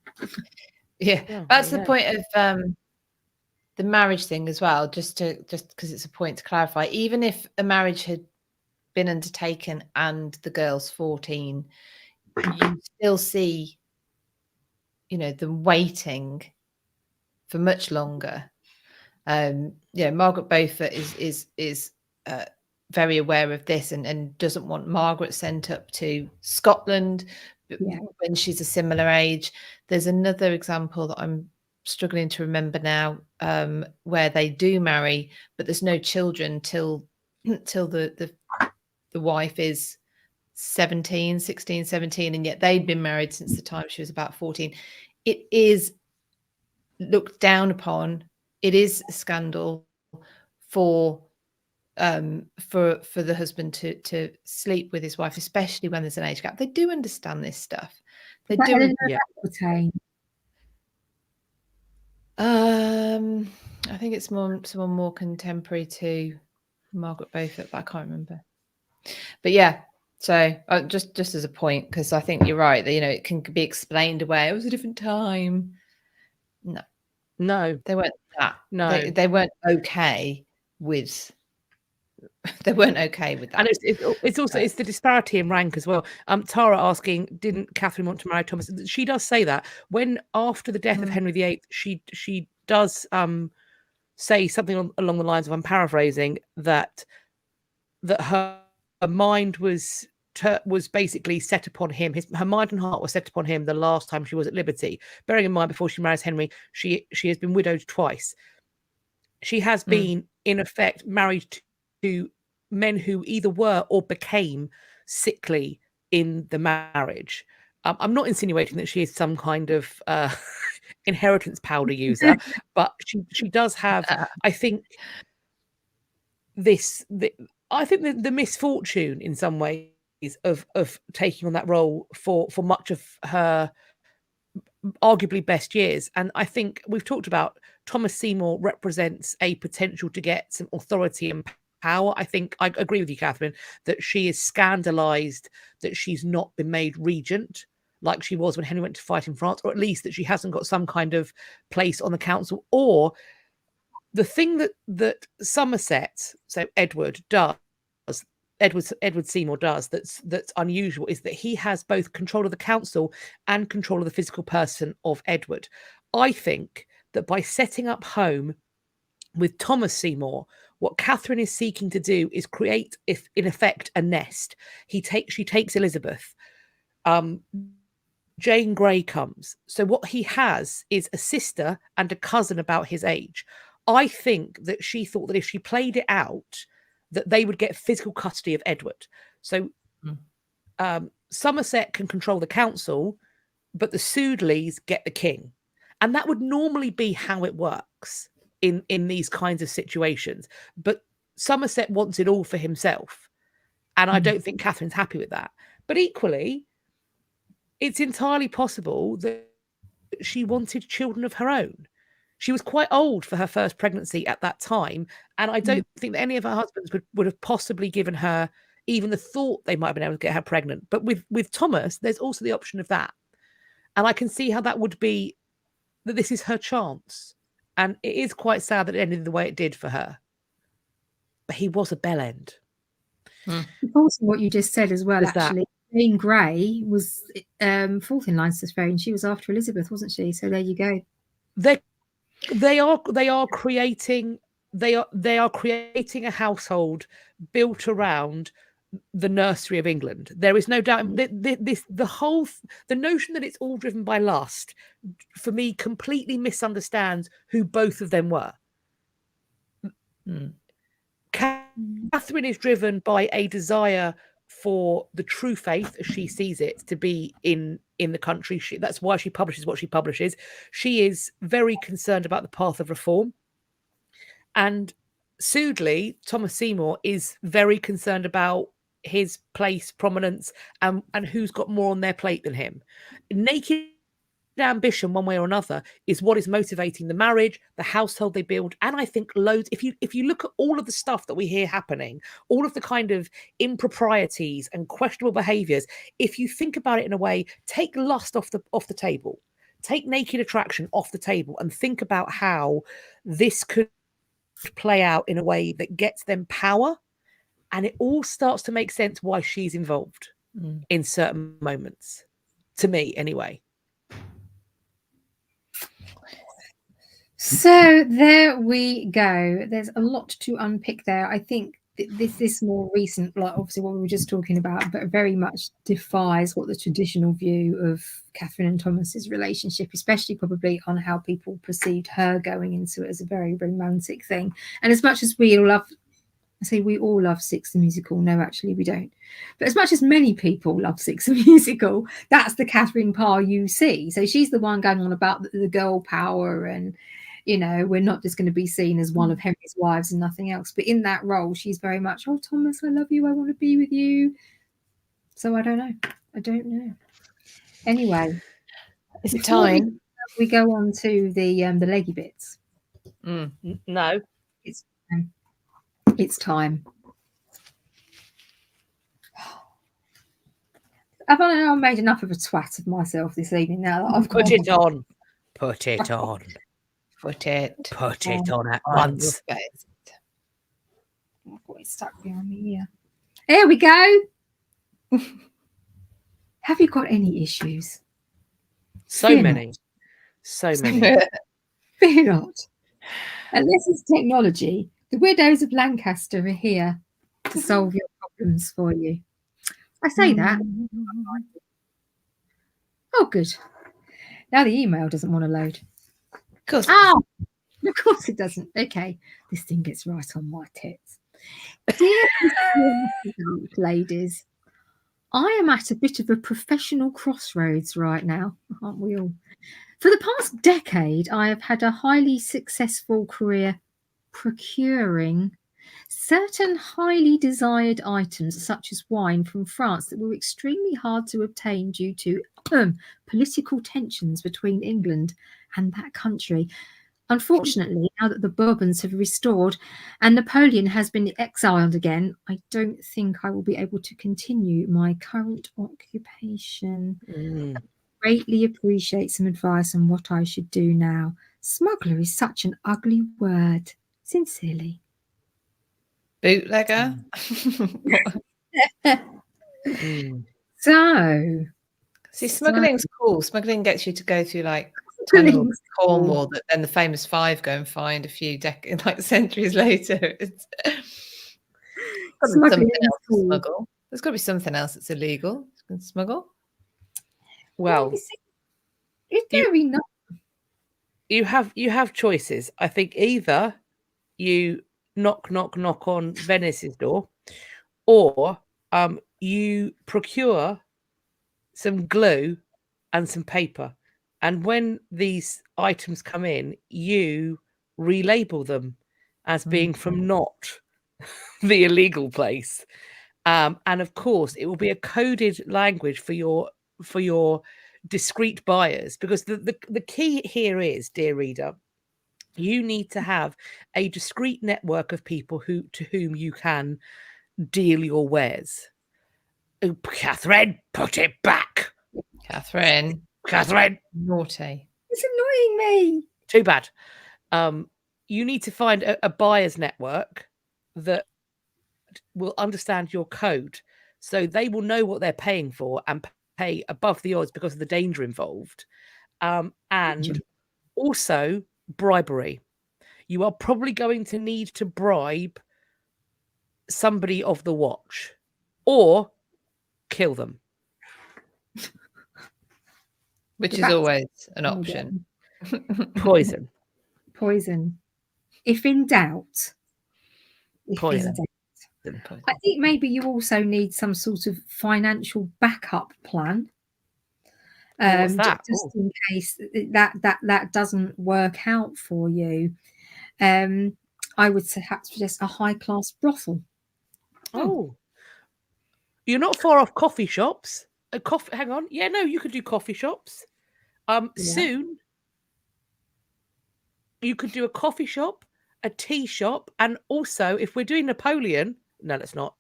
Yeah, that's the point of the marriage thing as well. Just because it's a point to clarify. Even if a marriage had been undertaken and the girl's 14, you still see, you know, them waiting for much longer. Yeah, Margaret Beaufort is very aware of this and doesn't want Margaret sent up to Scotland when she's a similar age. There's another example that I'm struggling to remember now, where they do marry, but there's no children till the wife is 16, 17, and yet they'd been married since the time she was about 14. It is looked down upon. It is a scandal for the husband to sleep with his wife, especially when there's an age gap. They do understand this stuff. They do. Yeah. I think it's someone more contemporary to Margaret Beaufort, but I can't remember. But yeah, so just as a point, because I think you're right that, you know, it can be explained away. It was a different time. No, they weren't that. No, they weren't okay with. They weren't okay with that. And it's also it's the disparity in rank as well. Tara asking, didn't Catherine want to marry Thomas? She does say that when after the death of Henry VIII, she does say something along the lines of, I'm paraphrasing, that her mind was basically set upon him. Her mind and heart were set upon him the last time she was at liberty. Bearing in mind, before she marries Henry, she has been widowed twice. She has been, in effect, married to men who either were or became sickly in the marriage. I'm not insinuating that she is some kind of inheritance powder user, but she does have, I think, the misfortune in some ways of taking on that role for much of her arguably best years. And I think we've talked about Thomas Seymour represents a potential to get some authority and power. I think I agree with you, Catherine, that she is scandalized that she's not been made regent like she was when Henry went to fight in France, or at least that she hasn't got some kind of place on the council. Or the thing that Somerset, so Edward Seymour does that's unusual is that he has both control of the council and control of the physical person of Edward. I think that by setting up home with Thomas Seymour, what Catherine is seeking to do is create, if in effect, a nest. She takes Elizabeth. Jane Grey comes. So what he has is a sister and a cousin about his age. I think that she thought that if she played it out, that they would get physical custody of Edward. So Somerset can control the council, but the Sudelys get the king. And that would normally be how it works in these kinds of situations. But Somerset wants it all for himself. And I don't think Catherine's happy with that. But equally, it's entirely possible that she wanted children of her own. She was quite old for her first pregnancy at that time. And I don't think that any of her husbands would have possibly given her even the thought they might have been able to get her pregnant. But with Thomas, there's also the option of that. And I can see how that would be, that this is her chance. And it is quite sad that it ended the way it did for her. But he was a bell end. Also, what you just said as well, actually. Jane Grey was fourth in line to throne, and she was after Elizabeth, wasn't she? So there you go. They are creating a household built around the nursery of England. There is no doubt. The notion that it's all driven by lust, for me, completely misunderstands who both of them were. Catherine is driven by a desire for the true faith, as she sees it, to be in the country. That's why she publishes what she publishes. She is very concerned about the path of reform. And Sudeley, Thomas Seymour, is very concerned about his place, prominence, and who's got more on their plate than him. Naked ambition, one way or another, is what is motivating the marriage, the household they build. And I think loads, if you look at all of the stuff that we hear happening, all of the kind of improprieties and questionable behaviors, if you think about it in a way, take lust off the table, take naked attraction off the table, and think about how this could play out in a way that gets them power And it all starts to make sense why she's involved in certain moments. To me, anyway. So there we go. There's a lot to unpick there. I think this more recent, like obviously what we were just talking about, but very much defies what the traditional view of Catherine and Thomas's relationship, especially probably on how people perceived her going into it as a very romantic thing. And as much as we all love, I say we all love Six the Musical. No, actually we don't. But as much as many people love Six the Musical, that's the Catherine Parr you see. So she's the one going on about the girl power and, you know, we're not just going to be seen as one of Henry's wives and nothing else. But in that role, she's very much, oh, Thomas, I love you. I want to be with you. So I don't know. I don't know. Anyway. Is it time? We go on to the leggy bits. No. It's time. I've made enough of a twat of myself this evening now that I've Put it on. Put it on. Put it on at on once. your face. I've got it stuck behind me here. There we go. Have you got any issues? So Fear many. not. So many. Fear not. Unless it's technology, the widows of Lancaster are here to solve your problems for you. I say that. Oh, good. Now the email doesn't want to load. Of course. Oh, of course it doesn't. Okay, this thing gets right on my tits. Dear ladies, I am at a bit of a professional crossroads right now, aren't we all? For the past decade, I have had a highly successful career procuring certain highly desired items, such as wine from France, that were extremely hard to obtain due to political tensions between England and that country. Unfortunately, now that the Bourbons have restored and Napoleon has been exiled again, I don't think I will be able to continue my current occupation. Greatly appreciate some advice on what I should do now. Smuggler is such an ugly word. Sincerely. Bootlegger. So, see, smuggling's cool. Smuggling gets you to go through like tunnels, Cornwall, that then the famous five go and find a few centuries later. It's something else to smuggle. There's got to be something else that's illegal. You can smuggle. Well, it's very nice. You have choices. I think either you knock on Venice's door, or you procure some glue and some paper, and when these items come in, you relabel them as being from not the illegal place, and of course it will be a coded language for your discreet buyers, because the key here is, dear reader, you need to have a discreet network of people to whom you can deal your wares. Oh, Catherine, put it back. Catherine, naughty. It's annoying me. Too bad. You need to find a buyer's network that will understand your code, so they will know what they're paying for and pay above the odds because of the danger involved. And also bribery. You are probably going to need to bribe somebody of the watch or kill them. Which is always an option. Poison. If in doubt. Poison. I think maybe you also need some sort of financial backup plan. What's that? Just in case that doesn't work out for you. I would perhaps suggest a high-class brothel. Oh, you're not far off coffee shops. Hang on. Yeah, no, you could do coffee shops. Soon you could do a coffee shop, a tea shop, and also, if we're doing Napoleon, no, let's not.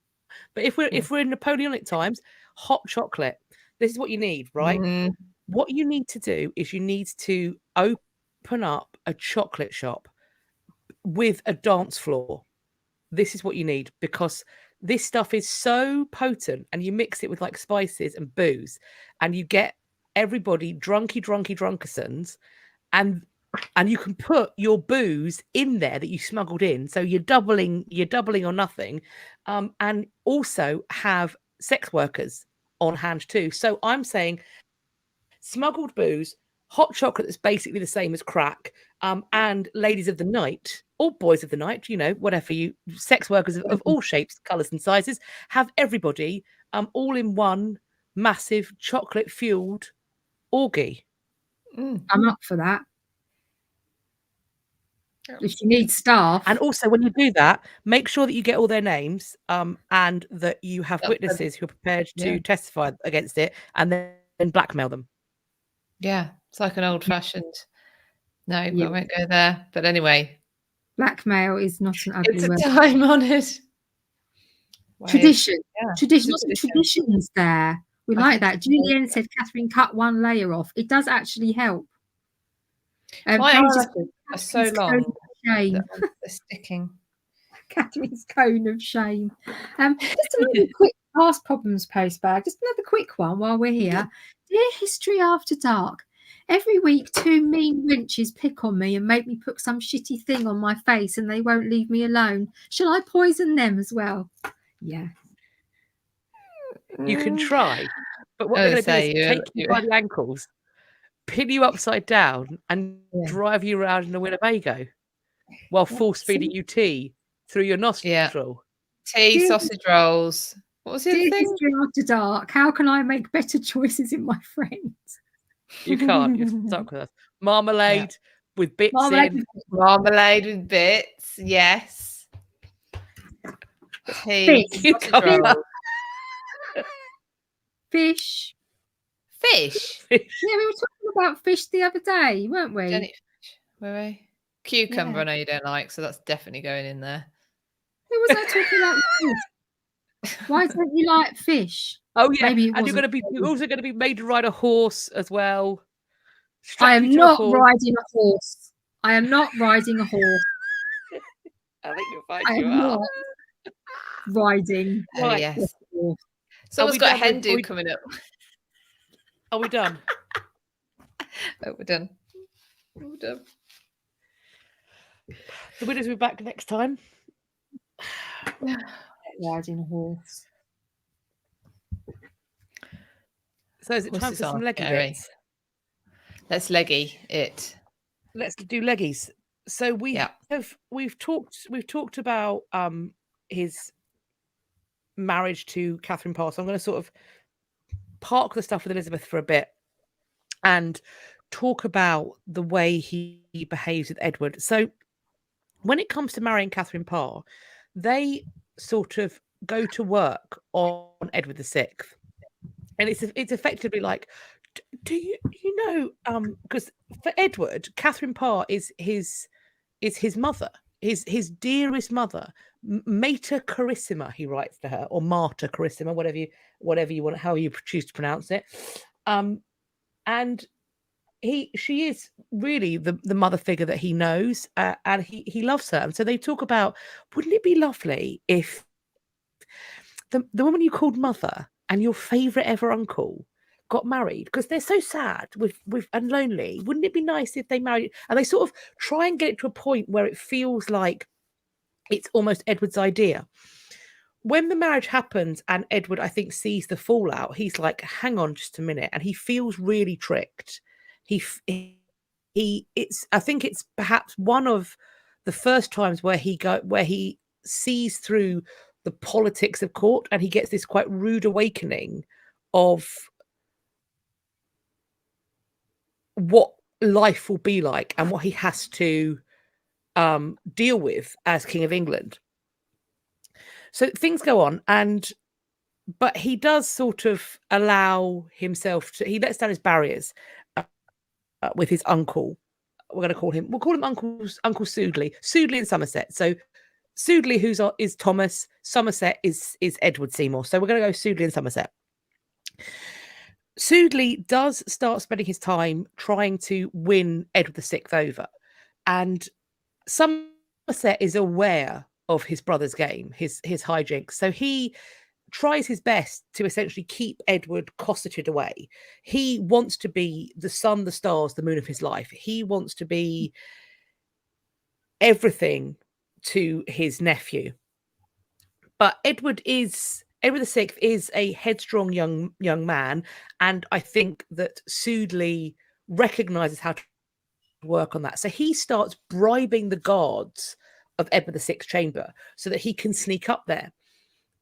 But if we're in Napoleonic times, hot chocolate. This is what you need, right? What you need to do is you need to open up a chocolate shop with a dance floor. This is what you need, because This stuff is so potent, and you mix it with like spices and booze, and you get everybody drunkersons, and you can put your booze in there that you smuggled in, so you're doubling or nothing, and also have sex workers on hand too. So I'm saying smuggled booze, hot chocolate that's basically the same as crack, and ladies of the night or boys of the night, whatever you, sex workers of all shapes, colours and sizes, have everybody all in one massive chocolate fueled orgy. I'm up for that. If you need staff. And also, when you do that, make sure that you get all their names, and that you have witnesses who are prepared to testify against it, and then blackmail them. Yeah, it's like an old-fashioned. No, I won't go there. But anyway, blackmail is not an ugly word. It's a time-honoured tradition. Traditions there. We like that. Julianne said, Catherine, cut one layer off. It does actually help. My arms are so long. Shame. They're sticking. Catherine's cone of shame. Just another quick past problems postbag. Just another quick one while we're here. Dear History After Dark, every week 2 mean wenches pick on me and make me put some shitty thing on my face, and they won't leave me alone. Shall I poison them as well? Yeah. You can try, but what they're going to do is take you by the ankles, pin you upside down, and drive you around in a Winnebago while force feeding you tea through your nostril. Tea, sausage rolls. What was the other thing? History After Dark. How can I make better choices in my friends? You can't. You're stuck with us. Marmalade with bits in. Marmalade with bits. Yes. Tea, sausage rolls. Fish. Fish? Yeah, we were talking about fish the other day, weren't we? Jenny fish. Were we? Cucumber, I know you don't like, so that's definitely going in there. Who was I talking about? Why don't you like fish? Oh yeah, maybe and you're also going to be made to ride a horse as well. I am not riding a horse. I am not riding a horse. I think you'll find you are. Riding. Right. Yes. Someone's got a hen do coming up. Are we done? Oh, we're done. We're done. The winners will be back next time. Riding a horse. So is it time for some leggy bits? Let's leggy it. Let's do leggies. So we've talked about his marriage to Catherine Parr. So I'm going to sort of park the stuff with Elizabeth for a bit and talk about the way he behaves with Edward. So when it comes to marrying Catherine Parr, they sort of go to work on Edward VI, and it's effectively like, do you know, because for Edward, Catherine Parr is his mother, his dearest mother, Mater Carissima, he writes to her, or Mater Carissima, whatever you want, how you choose to pronounce it, and she is really the mother figure that he knows, and he loves her. And so they talk about, wouldn't it be lovely if the woman you called mother and your favorite ever uncle got married, because they're so sad with and lonely. Wouldn't it be nice if they married? And they sort of try and get it to a point where it feels like it's almost Edward's idea. When the marriage happens and Edward, I think, sees the fallout, he's like, hang on just a minute, and he feels really tricked. I think it's perhaps one of the first times where he sees through the politics of court, and he gets this quite rude awakening of what life will be like and what he has to deal with as King of England. So things go on, but he does sort of allow himself to, he lets down his barriers with his uncle. We'll call him Uncle Sudeley in Somerset. So Sudeley, is Thomas, Somerset is Edward Seymour. So we're going to go Sudeley in Somerset. Sudeley does start spending his time trying to win Edward VI over, and Somerset is aware of his brother's game, his hijinks. So he tries his best to essentially keep Edward cosseted away. He wants to be the sun, the stars, the moon of his life. He wants to be everything to his nephew. But Edward VI is a headstrong young man, and I think that Sudeley recognizes how to work on that. So he starts bribing the guards of Edward VI's chamber so that he can sneak up there.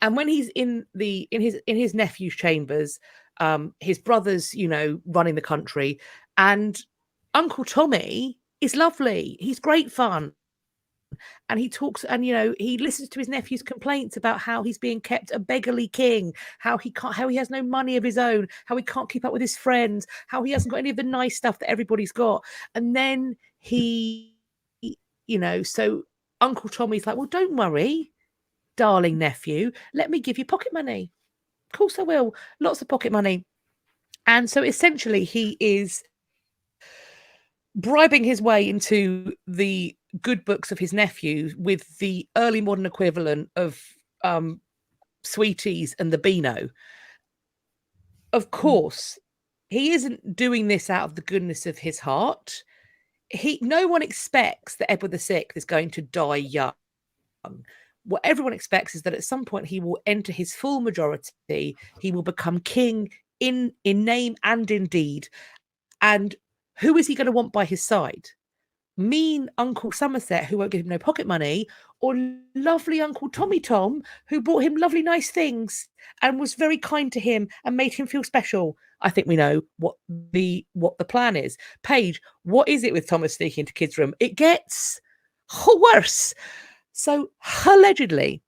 And when he's in his nephew's chambers, his brother's, running the country, and Uncle Tommy is lovely. He's great fun. And he talks, and he listens to his nephew's complaints about how he's being kept a beggarly king, how he has no money of his own, how he can't keep up with his friends, how he hasn't got any of the nice stuff that everybody's got. And then so Uncle Tommy's like, well, don't worry, darling nephew, let me give you pocket money. Of course I will. Lots of pocket money. And so essentially he is bribing his way into the good books of his nephew with the early modern equivalent of Sweeties and the Beano. Of course, he isn't doing this out of the goodness of his heart. No one expects that Edward VI is going to die young. What everyone expects is that at some point he will enter his full majority. He will become king in name and in deed. And who is he going to want by his side? Mean Uncle Somerset, who won't give him no pocket money, or lovely Uncle Tommy Tom, who brought him lovely nice things and was very kind to him and made him feel special? I think we know what the plan is. Paige, what is it with Thomas sneaking into kids' room? It gets worse. So allegedly,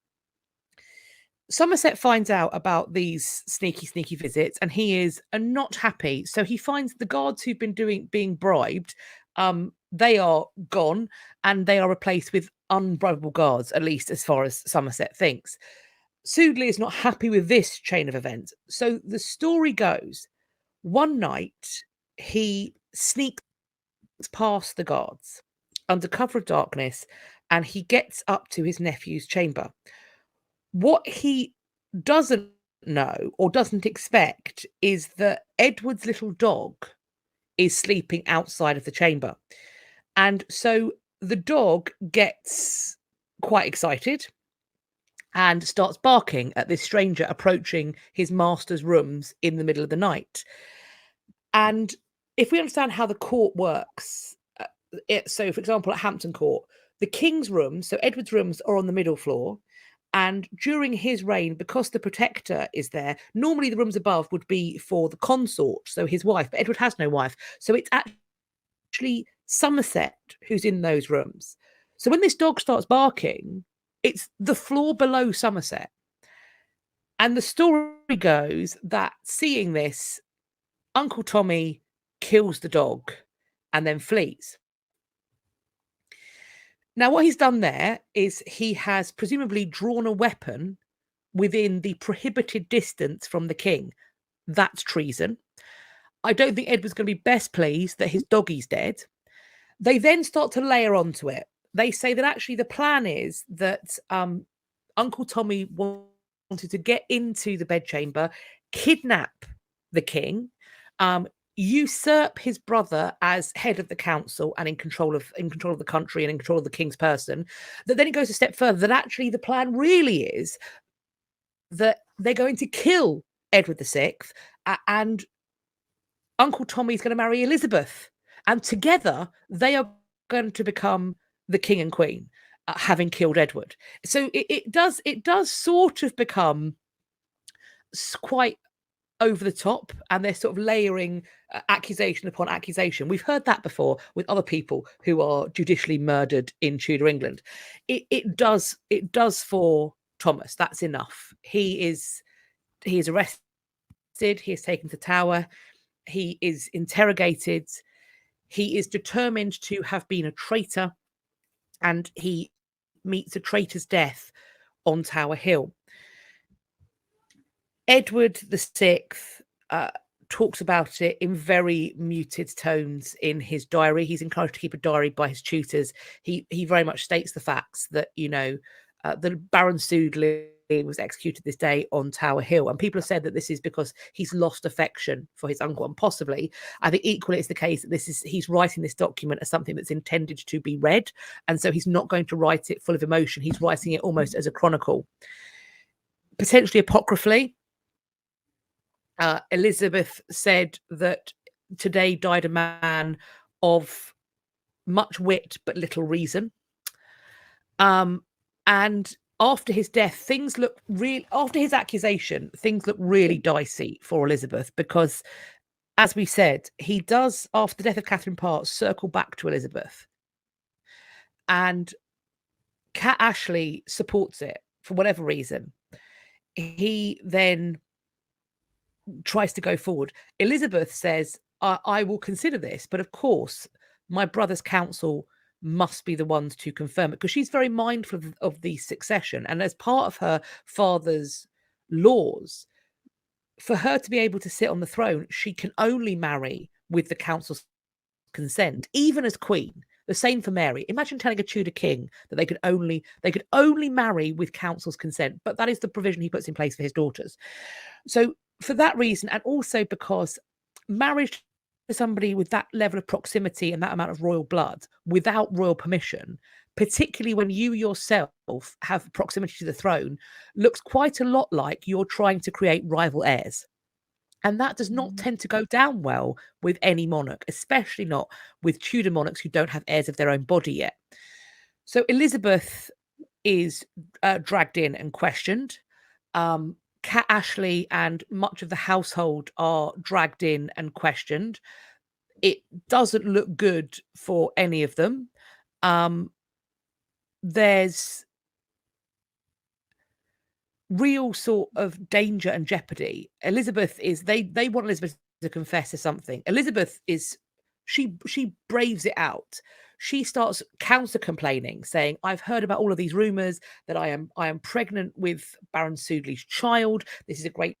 Somerset finds out about these sneaky visits, and he is not happy. So he finds the guards who've been being bribed. They are gone, and they are replaced with unbribable guards, at least as far as Somerset thinks. Sudeley is not happy with this chain of events. So the story goes, one night he sneaks past the guards under cover of darkness, and he gets up to his nephew's chamber. What he doesn't know or doesn't expect is that Edward's little dog is sleeping outside of the chamber. And so the dog gets quite excited and starts barking at this stranger approaching his master's rooms in the middle of the night. And if we understand how the court works, so for example, at Hampton Court, the king's rooms, so Edward's rooms, are on the middle floor. And during his reign, because the protector is there, normally the rooms above would be for the consort, so his wife, but Edward has no wife. So it's actually Somerset who's in those rooms. So when this dog starts barking, it's the floor below Somerset. And the story goes that seeing this, Uncle Tommy kills the dog and then flees. Now, what he's done there is he has presumably drawn a weapon within the prohibited distance from the king. That's treason. I don't think Edward's going to be best pleased that his doggie's dead. They then start to layer onto it. They say that actually the plan is that Uncle Tommy wanted to get into the bedchamber, kidnap the king, usurp his brother as head of the council and in control of the country and in control of the king's person. That then it goes a step further, that actually the plan really is that they're going to kill Edward VI and Uncle Tommy's going to marry Elizabeth, and together they are going to become the king and queen, having killed Edward. So it does sort of become quite over the top, and they're sort of layering accusation upon accusation. We've heard that before with other people who are judicially murdered in Tudor England. It does for Thomas. That's enough. He is arrested. He is taken to Tower. He is interrogated. He is determined to have been a traitor, and he meets a traitor's death on Tower Hill. Edward VI talks about it in very muted tones in his diary. He's encouraged to keep a diary by his tutors. He very much states the facts that, the Baron Sudley was executed this day on Tower Hill, and people have said that this is because he's lost affection for his uncle, and possibly, I think equally it's the case that he's writing this document as something that's intended to be read, and so he's not going to write it full of emotion. He's writing it almost as a chronicle, potentially apocryphally. Elizabeth said that today died a man of much wit but little reason. And after his death, after his accusation, things look really dicey for Elizabeth, because, as we said, he does, after the death of Catherine Parr, circle back to Elizabeth. And Cat Ashley supports it for whatever reason. He then tries to go forward. Elizabeth says, I will consider this, but of course, my brother's counsel must be the ones to confirm it, because she's very mindful of the succession. And as part of her father's laws, for her to be able to sit on the throne, she can only marry with the council's consent, even as queen. The same for Mary. Imagine telling a Tudor king that they could only marry with council's consent, but that is the provision he puts in place for his daughters. So for that reason, and also because marriage to somebody with that level of proximity and that amount of royal blood without royal permission, particularly when you yourself have proximity to the throne, looks quite a lot like you're trying to create rival heirs. And that does not tend to go down well with any monarch, especially not with Tudor monarchs who don't have heirs of their own body yet. So Elizabeth is dragged in and questioned. Cat Ashley and much of the household are dragged in and questioned. It doesn't look good for any of them. There's real sort of danger and jeopardy. Elizabeth is, they want Elizabeth to confess to something. Elizabeth is, she braves it out. She starts counter complaining, saying, I've heard about all of these rumors that I am pregnant with Baron Sudley's child. This is a great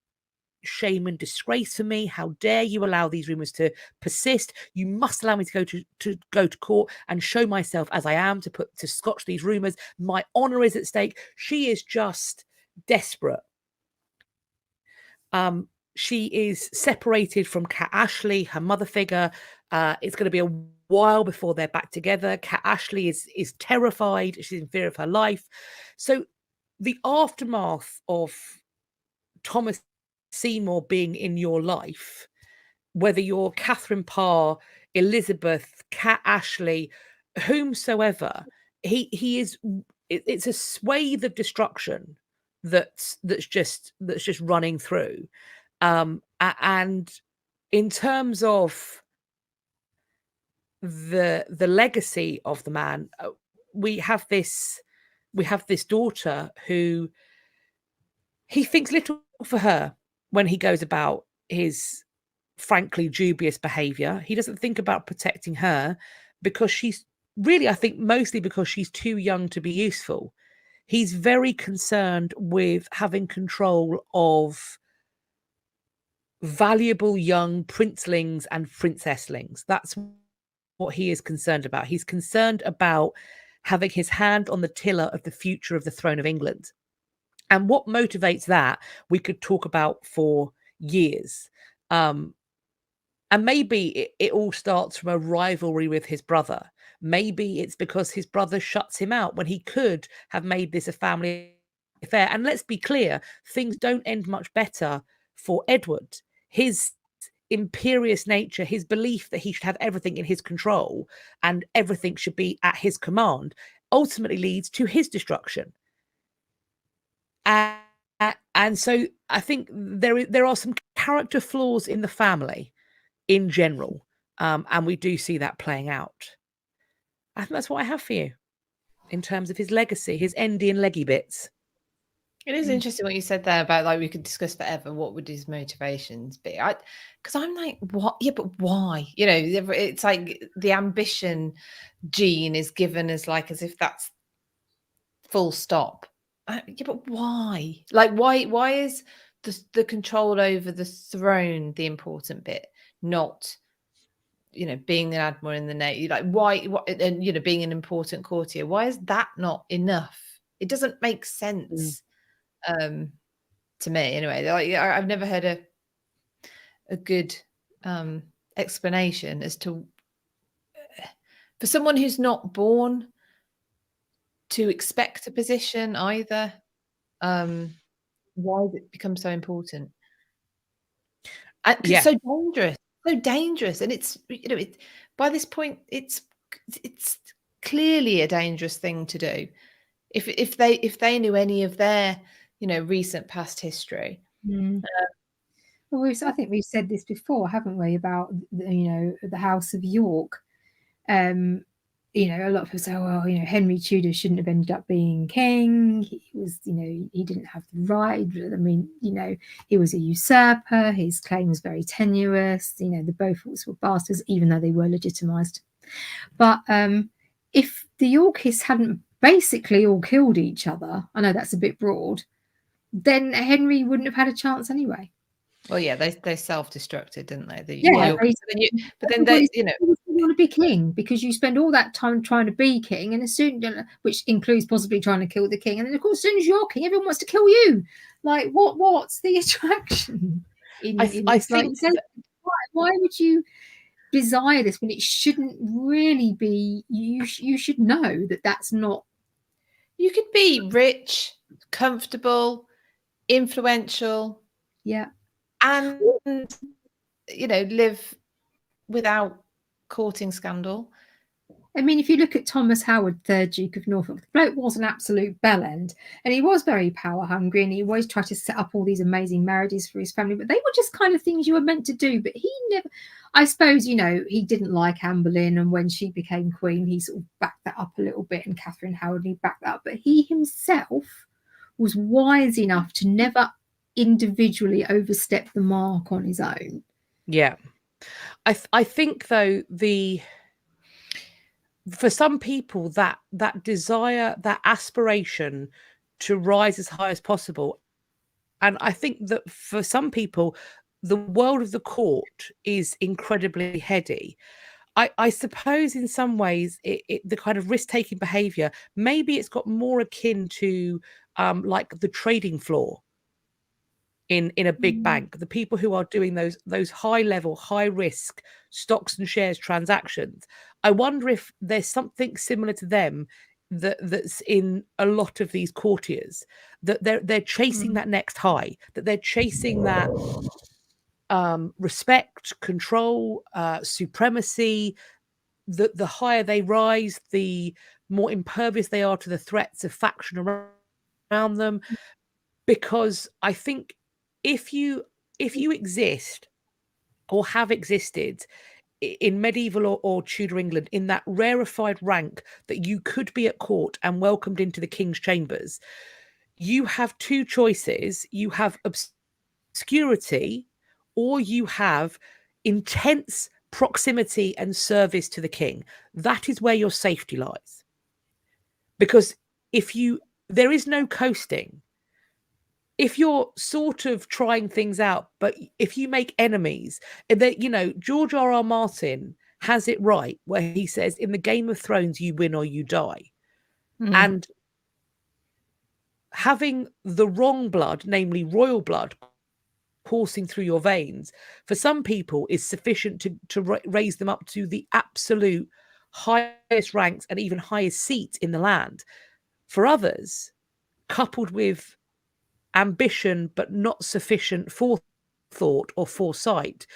shame and disgrace for me. How dare you allow these rumors to persist? You must allow me to go to court and show myself as I am, to scotch these rumors. My honor is at stake. She is just desperate. She is separated from Cat Ashley, her mother figure. It's going to be a while before they're back together. Cat Ashley is terrified. She's in fear of her life. So the aftermath of Thomas Seymour being in your life, whether you're Catherine Parr, Elizabeth, Cat Ashley, whomsoever, he is, it's a swathe of destruction that's just running through. And in terms of the legacy of the man, we have this daughter who he thinks little for her when he goes about his frankly dubious behavior. He doesn't think about protecting her because she's really, I think, mostly because she's too young to be useful. He's very concerned with having control of valuable young princelings and princesslings. That's what he is concerned about. He's concerned about having his hand on the tiller of the future of the throne of England. And what motivates that, we could talk about for years. And maybe it all starts from a rivalry with his brother. Maybe it's because his brother shuts him out when he could have made this a family affair. And let's be clear, things don't end much better for Edward. His imperious nature, his belief that he should have everything in his control and everything should be at his command, ultimately leads to his destruction. And so I think there are some character flaws in the family in general, and we do see that playing out. I think that's what I have for you in terms of his legacy, his endy and leggy bits. It is interesting what you said there about, like, we could discuss forever what would his motivations be. Because I'm like, what? Yeah, but why? You know, it's like the ambition gene is given as if that's full stop. Yeah, but why? Like, why is the control over the throne the important bit, not, you know, being an admiral in the navy? Like, why? And, you know, being an important courtier. Why is that not enough It doesn't make sense to me anyway. Like, I've never heard a good explanation as to, for someone who's not born to expect a position either, why does it become so important? And 'cause Yeah. it's so dangerous, and it's, you know, it, by this point it's clearly a dangerous thing to do. If they knew any of their, you know, recent past history. Well, I think we've said this before, haven't we, about the House of York. A lot of people say, well, Henry Tudor shouldn't have ended up being king. He was, he didn't have the right. I mean, he was a usurper. His claim was very tenuous. The Beauforts were bastards, even though they were legitimised. But if the Yorkists hadn't basically all killed each other, I know that's a bit broad, then Henry wouldn't have had a chance anyway. Well, yeah, they self-destructed, didn't they? Yeah, but then they, you want to be king because you spend all that time trying to be king, and as soon, which includes possibly trying to kill the king, and then of course, as soon as you're king, everyone wants to kill you. Like, what's the attraction? I think why would you desire this when it shouldn't really be? You should know that that's not. You could be rich, comfortable, influential, yeah, and live without courting scandal. I mean, if you look at Thomas Howard, 3rd Duke of Norfolk, the bloke was an absolute bellend, and he was very power hungry, and he always tried to set up all these amazing marriages for his family, but they were just kind of things you were meant to do. But he never, I suppose, he didn't like Anne Boleyn, and when she became queen, he sort of backed that up a little bit, and Catherine Howard, he backed that up. But he himself was wise enough to never individually overstep the mark on his own. Yeah. I think, though, for some people that desire, that aspiration to rise as high as possible, and I think that for some people the world of the court is incredibly heady. I suppose in some ways the kind of risk-taking behavior, maybe it's got more akin to like the trading floor in a big bank, the people who are doing those high level, high risk stocks and shares transactions. I wonder if there's something similar to them that's in a lot of these courtiers, that they're chasing that next high, that they're chasing that respect, control, supremacy. The higher they rise, the more impervious they are to the threats of faction around them. Because I think if you exist or have existed in medieval or Tudor England in that rarefied rank that you could be at court and welcomed into the king's chambers, you have two choices. You have obscurity, or you have intense proximity and service to the king. That is where your safety lies. Because there is no coasting. If you're sort of trying things out, but if you make enemies, George R.R. Martin has it right where he says, in the Game of Thrones, you win or you die. And having the wrong blood, namely royal blood, coursing through your veins, for some people is sufficient to raise them up to the absolute highest ranks and even highest seats in the land. For others, coupled with ambition but not sufficient forethought or foresight,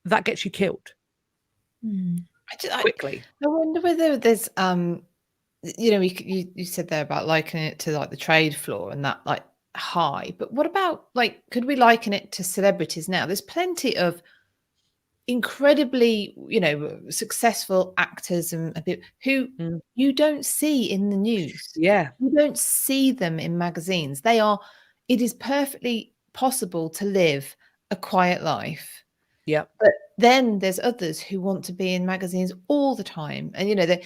that gets you killed quickly. I wonder whether there's you said there about likening it to like the trade floor and that like high, but what about, like, could we liken it to celebrities now? There's plenty of incredibly successful actors and who you don't see in the news. You don't see them in magazines. It is perfectly possible to live a quiet life. But then there's others who want to be in magazines all the time, and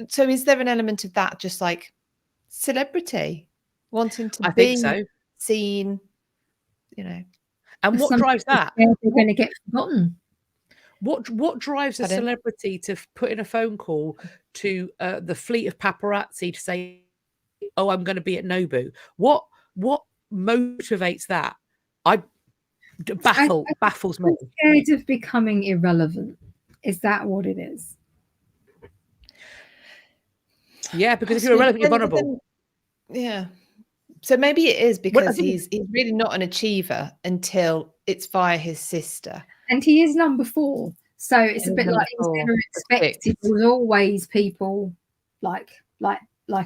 so is there an element of that, just like celebrity wanting to be seen, and what drives that? They're going to get forgotten. What drives a celebrity to put in a phone call to the fleet of paparazzi to say, oh, I'm going to be at Nobu. What motivates that? Baffles me. Scared of becoming irrelevant. Is that what it is? Yeah, because if you're irrelevant, you're vulnerable. Yeah. So maybe it is because think- he's really not an achiever until it's via his sister. And he is number 4. So it's a bit like he's never expected. There was always people like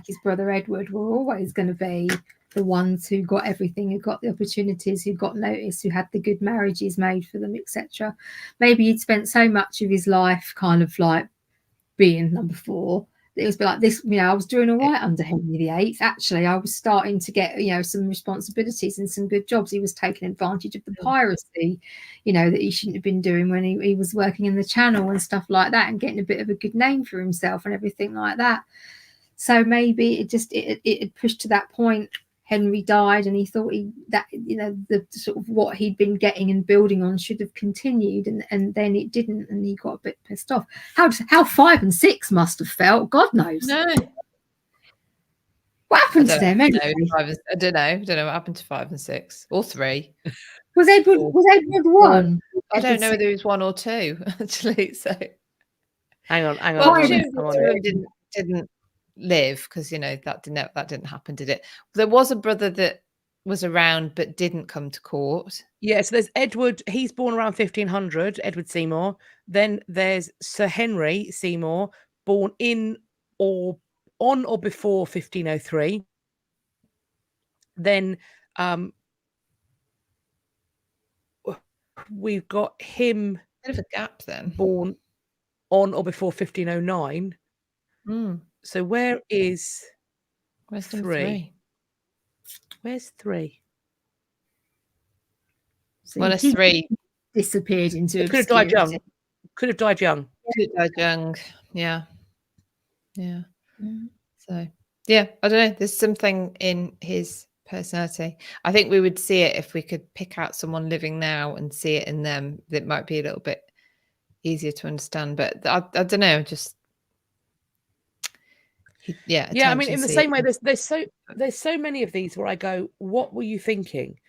his brother Edward were always going to be the ones who got everything, who got the opportunities, who got noticed, who had the good marriages made for them, etc. Maybe he'd spent so much of his life kind of like being number 4 that it was like this, I was doing all right under Henry VIII. Actually, I was starting to get, some responsibilities and some good jobs. He was taking advantage of the piracy, that he shouldn't have been doing when he was working in the Channel and stuff like that, and getting a bit of a good name for himself and everything like that. So maybe it pushed to that point. Henry died, and he thought the sort of what he'd been getting and building on should have continued, and then it didn't, and he got a bit pissed off. How 5 and 6 must have felt, God knows. No. What happened to them anyway? I don't know what happened to 5 and 6 or 3. Was Edward 1? I don't know whether it was 1 or 2 actually. So hang on. Well, didn't live because that didn't happen, did it? There was a brother that was around but didn't come to court. Yeah, so there's Edward. He's born around 1500. Edward Seymour. Then there's Sir Henry Seymour, born on or before 1503. Then we've got him. Bit of a gap then. Born on or before 1509. So where's 3? Where's 3? So well, it's 3 disappeared into could have died young. Could have died young. Yeah. So yeah, I don't know. There's something in his personality. I think we would see it if we could pick out someone living now and see it in them. That might be a little bit easier to understand. But I don't know. Just I mean, in the same way, there's so many of these where I go, what were you thinking?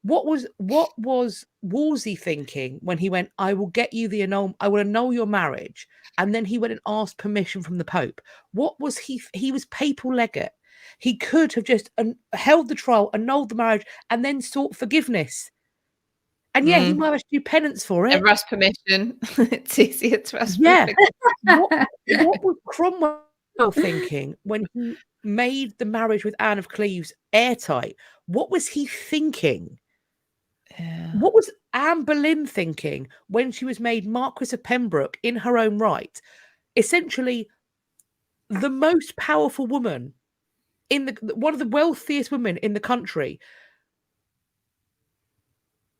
What was Wolsey thinking when he went, I will get you I will annul your marriage, and then he went and asked permission from the Pope? What was he was papal legate. He could have just held the trial, annulled the marriage, and then sought forgiveness. And he might have to do penance for it. Never ask permission. It's easier to ask permission. What was Cromwell thinking when he made the marriage with Anne of Cleves airtight? What was he thinking? Yeah. What was Anne Boleyn thinking when she was made Marquess of Pembroke in her own right? Essentially, the most powerful woman one of the wealthiest women in the country.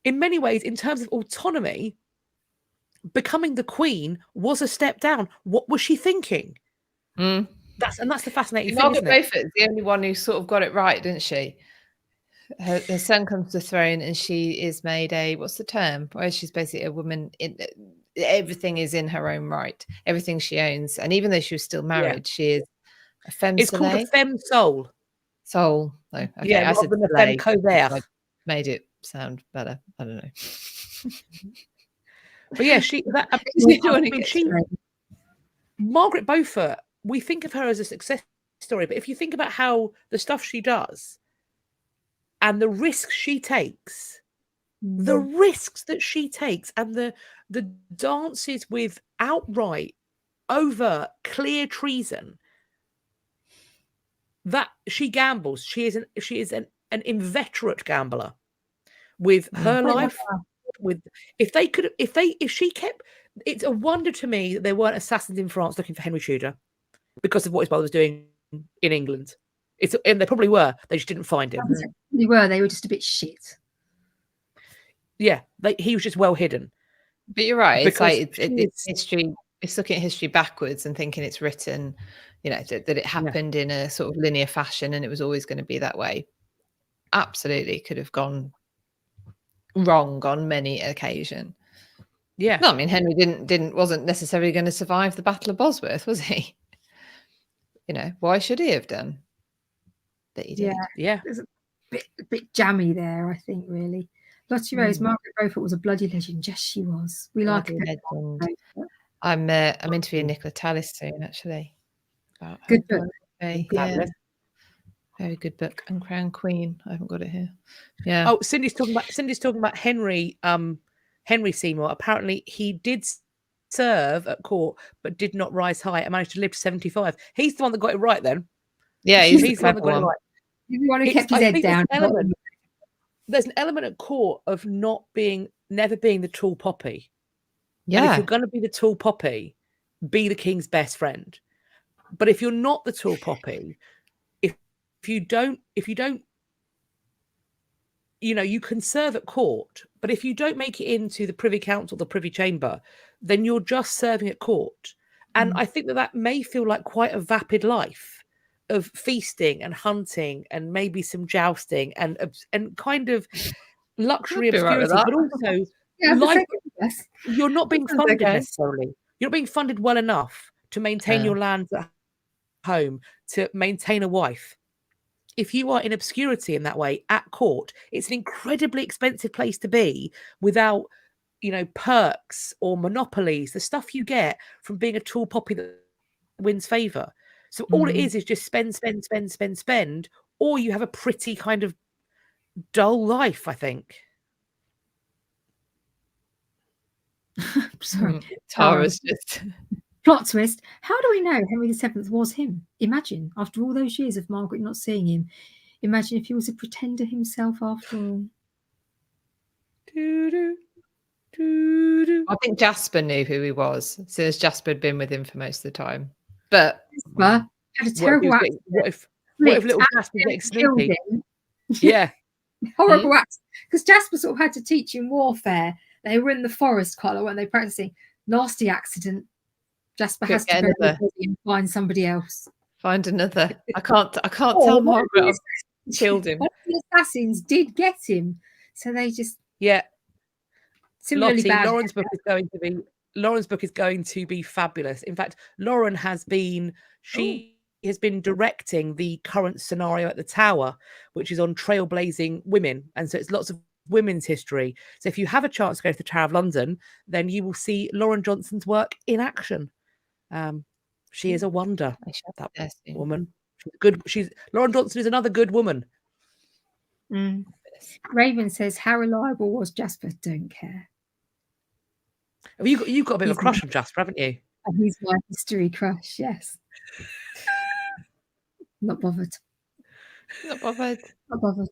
In many ways, in terms of autonomy, becoming the Queen was a step down. What was she thinking? That's the fascinating thing. Margaret Beaufort's the only one who sort of got it right, didn't she? Her son comes to the throne, and she is made what's the term? Where she's basically a woman. Everything is in her own right. Everything she owns, and even though she was still married, she is a femme. It's called a femme sole. Soul. Oh, okay. Yeah, I said a femme covert. I made it sound better. I don't know. But yeah, Margaret Beaufort. We think of her as a success story, but if you think about how the stuff she does and the risks she takes, and the dances with outright, overt, clear treason, that she gambles. She is an inveterate gambler with her life. If she kept, it's a wonder to me that there weren't assassins in France looking for Henry Tudor because of what his brother was doing in England. And they probably were. They just didn't find him. They were just a bit shit. Yeah, he was just well hidden. But you're right. It's like it's history. It's looking at history backwards and thinking it's written, that it happened in a sort of linear fashion and it was always going to be that way. Absolutely, could have gone wrong on many occasions. Yeah. No, I mean Henry wasn't necessarily going to survive the Battle of Bosworth, was he? Why should he have done? that he did. Yeah. There's a bit jammy there, I think, really. Lottie Rose, Margaret Beaufort was a bloody legend. Yes, she was. We like Bloody it. legend. I'm interviewing Nicola Tallis soon, actually. About Good her book. biography. Good Yeah, book. very good book. And Crown Queen. I haven't got it here. Yeah. Oh, Cindy's talking about Henry Seymour. Apparently, he did serve at court, but did not rise high and managed to live to 75. He's the one that got it right. Then, Yeah, he's the one that got it right. He's the one who kept his head down. There's an element at court of never being the tall poppy. Yeah. And if you're going to be the tall poppy, be the king's best friend. But if you're not the tall poppy, if you don't, you can serve at court, but if you don't make it into the Privy Council, the Privy Chamber, then you're just serving at court. And I think that may feel like quite a vapid life of feasting and hunting and maybe some jousting and kind of luxury obscurity, but also you're not being funded necessarily. You're not being funded well enough to maintain your lands at home, to maintain a wife. If you are in obscurity in that way at court, it's an incredibly expensive place to be without, perks or monopolies, the stuff you get from being a tall poppy that wins favour. So all it is just spend, or you have a pretty kind of dull life, I think. Sorry. Tara's just... Plot twist. How do we know Henry VII was him? Imagine, after all those years of Margaret not seeing him, imagine if he was a pretender himself after all. I think Jasper knew who he was, since Jasper had been with him for most of the time. But Jasper had a terrible accident. What if little Jasper was getting snoopy? Yeah. Horrible accident. Because Jasper sort of had to teach him warfare. They were in the forest quite a lot, weren't they, practicing? Nasty accident. Jasper has to go and find somebody else. Find another. I can't tell Margaret I've killed him. The assassins did get him, so they just similarly bad. Lauren's book is going to be fabulous. In fact, Lauren has been directing the current scenario at the Tower, which is on trailblazing women, and so it's lots of women's history. So if you have a chance to go to the Tower of London, then you will see Lauren Johnson's work in action. She is a wonder. That woman. She's good. Lauren Johnson is another good woman. Raven says, "How reliable was Jasper? Don't care." Have you've got a bit of a crush on Jasper, haven't you? And he's my history crush. Yes. Not bothered. Not bothered. Not bothered.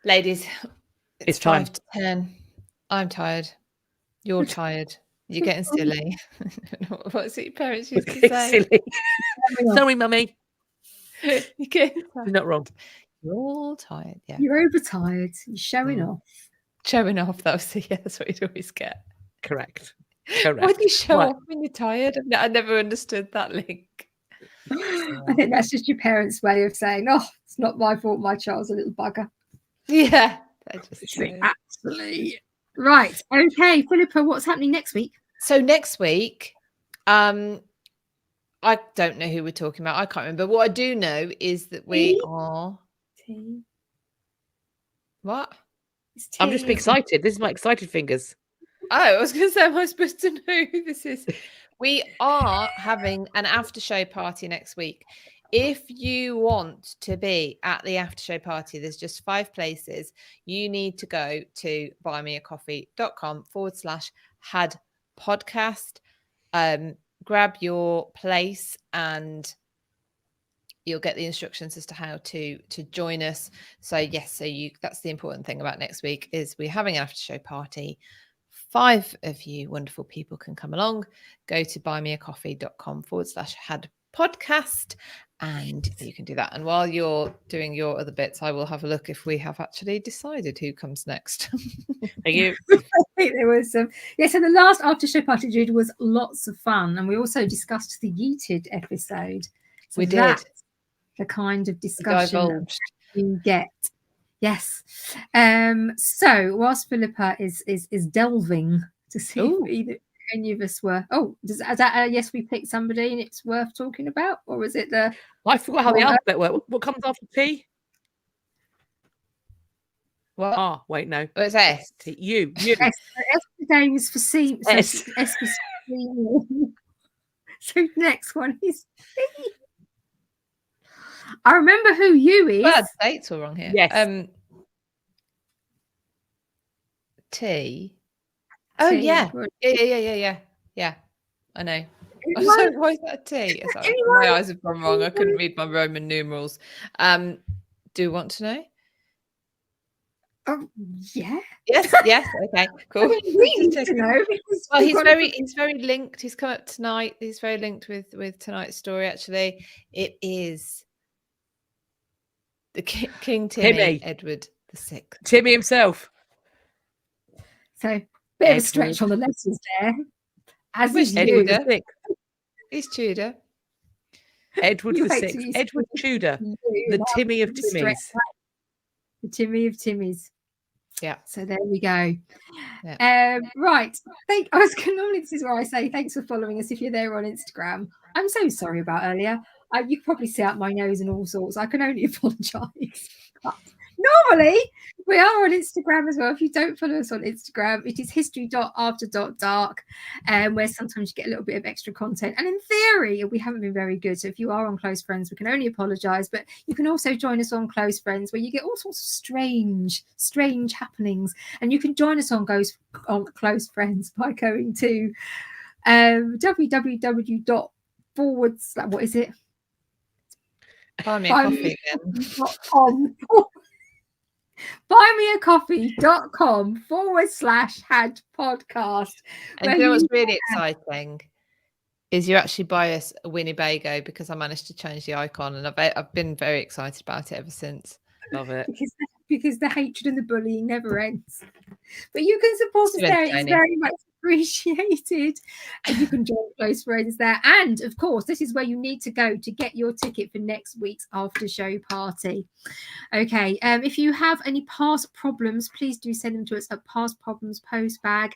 Ladies, it's time. 5 to 10. I'm tired. You're tired. You're getting silly. What's it your parents used to say? Silly. Sorry, mummy. You're getting tired. You're not wrong. You're all tired. Yeah. You're overtired. You're showing off. Showing off. That's what you'd always get. Correct. Why do you show off when you're tired? I never understood that link. I think that's just your parents' way of saying, "Oh, it's not my fault. My child's a little bugger." Yeah. Absolutely. Right. Okay, Philippa, what's happening next week? So next week, I don't know who we're talking about. I can't remember. What I do know is that we are. What? I'm just excited. This is my excited fingers. Oh, I was going to say, am I supposed to know who this is? We are having an after show party next week. If you want to be at the after show party, there's just 5 places. You need to go to buymeacoffee.com/had podcast. Grab your place and you'll get the instructions as to how to join us. So yes, that's the important thing about next week is we're having an after show party. 5 of you wonderful people can come along. Go to buymeacoffee.com/had podcast and you can do that. And while you're doing your other bits, I will have a look if we have actually decided who comes next. Thank you. There was so the last after show party we did was lots of fun, and we also discussed the Yeeted episode. So we did the kind of discussion you get. Yes. So whilst Philippa is delving to see any of us were. Oh, is that yes, we picked somebody and it's worth talking about, or was it the? I forgot how the Well, alphabet works. What comes after T? What? Ah, wait, no. Oh, it's S. T. U. S today was for C. So S. S for C. So next one is C. I remember who you is. Well, the dates were wrong here. Yes. T. Oh, T. yeah. Good. Yeah. I know. I'm Anyone? sorry, why is that a T? Sorry, Anyone? my eyes have gone wrong. I couldn't read my Roman numerals. Do you want to know? Oh, yeah. Yes. Okay. Cool. I mean, we need to know. Well, he's very linked. He's come up tonight. He's very linked with tonight's story. Actually, it is the King Timmy, Edward VI. Timmy himself. So bit of a stretch on the letters there. As is Edward you. VI. He's Tudor. Edward You the wait till Sixth. you Edward see Tudor. you The now. Timmy of Just stretch Timmys. that. The Timmy of Timmys. Yeah. So there we go. Yeah. Right. Normally this is where I say thanks for following us if you're there on Instagram. I'm so sorry about earlier. You could probably see out my nose and all sorts. I can only apologise. Normally, we are on Instagram as well. If you don't follow us on Instagram, it is history.after.dark, where sometimes you get a little bit of extra content. And in theory, we haven't been very good. So if you are on Close Friends, we can only apologise. But you can also join us on Close Friends, where you get all sorts of strange happenings. And you can join us on Close Friends by going to www. What is it? Buy me a coffee again. buymeacoffee.com/had podcast. And you know what's really exciting is you actually buy us a Winnebago, because I managed to change the icon, and I've been very excited about it ever since. Love it. Because the hatred and the bullying never ends. But you can support us there. It's very much appreciated. And you can join Close Friends there. And of course, this is where you need to go to get your ticket for next week's after show party. Okay. If you have any past problems, please do send them to us at pastproblemspostbag@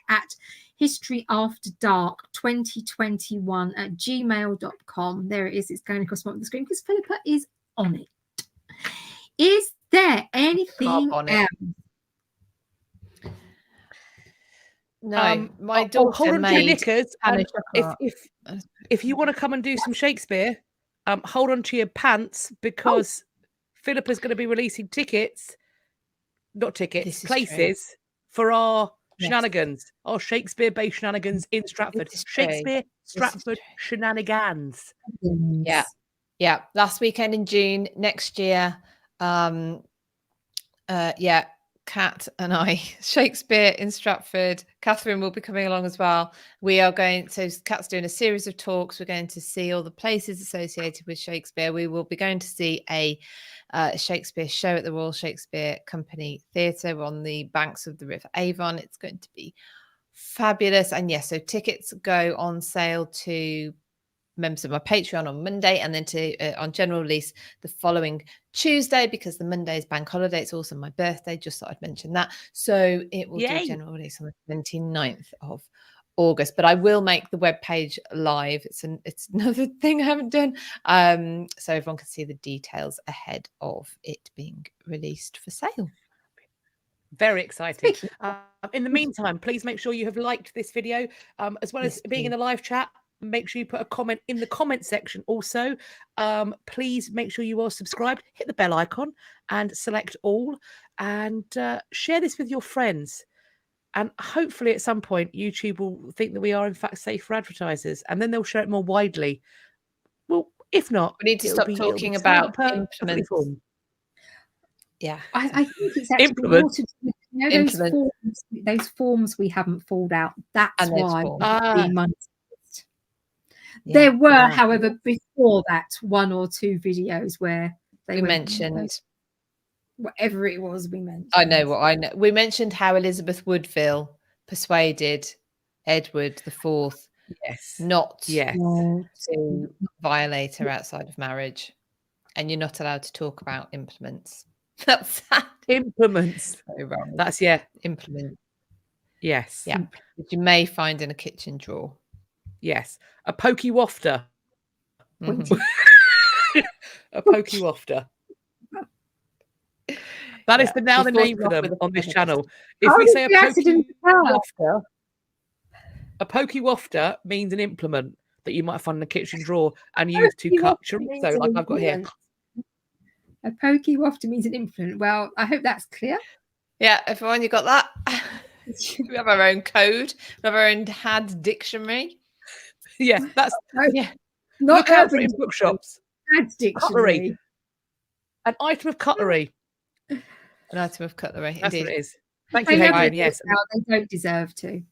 historyafterdark2021@gmail.com. There it is. It's going across the screen because Philippa is on it. Is there anything else? No, my daughter hold on to your knickers. If you want to come and do some Shakespeare, hold on to your pants, because Philippa's going to be releasing places for our shenanigans, our Shakespeare-based shenanigans in Stratford. Stratford shenanigans. Yeah. Last weekend in June next year. Kat and I, Shakespeare in Stratford. Catherine will be coming along as well. We are going, so Kat's doing a series of talks. We're going to see all the places associated with Shakespeare. We will be going to see a Shakespeare show at the Royal Shakespeare Company Theatre on the banks of the River Avon. It's going to be fabulous. And yes, so tickets go on sale to members of my Patreon on Monday, and then to on general release the following Tuesday, because the Monday is bank holiday. It's also my birthday, just thought I'd mention that. So it will do general release on the 29th of August, but I will make the webpage live. It's another thing I haven't done, so everyone can see the details ahead of it being released for sale. Very exciting. In the meantime, please make sure you have liked this video, as well as being in the live chat. Make sure you put a comment in the comment section also. Please make sure you are subscribed, hit the bell icon and select all, and share this with your friends. And hopefully at some point YouTube will think that we are in fact safe for advertisers, and then they'll share it more widely. Well, if not, we need to stop talking about implements. Yeah, I think it's actually more to do with those forms we haven't filled out. That's why being monetized. There were, however, before that, 1 or 2 videos where they mentioned whatever it was we mentioned. I know. We mentioned how Elizabeth Woodville persuaded Edward IV not to violate her outside of marriage, and you're not allowed to talk about implements. That's implements. So wrong. That's implement. Yes. Yeah, which you may find in a kitchen drawer. Yes. A pokey wafter. Mhm. A pokey wafter. That is Yeah, now she the thought name it for off them with a on this feather channel. If How we did say a the accident occur? a pokey wafter means an implement that you might find in a kitchen drawer and use to Pokey cut wafter means chorizo, an like I've got here. implement. A pokey wafter means an implement. Well, I hope that's clear. Yeah, everyone, you got that? We have our own code. We have our own HAD dictionary. Yeah, that's Yeah. Not look out for it Urban in bookshops. Dictionary, Cutlery. Dictionary. An item of cutlery. An item of cutlery. That's Indeed. what it is. Thank They you, never Hadrian. do Yes. now, they don't deserve to.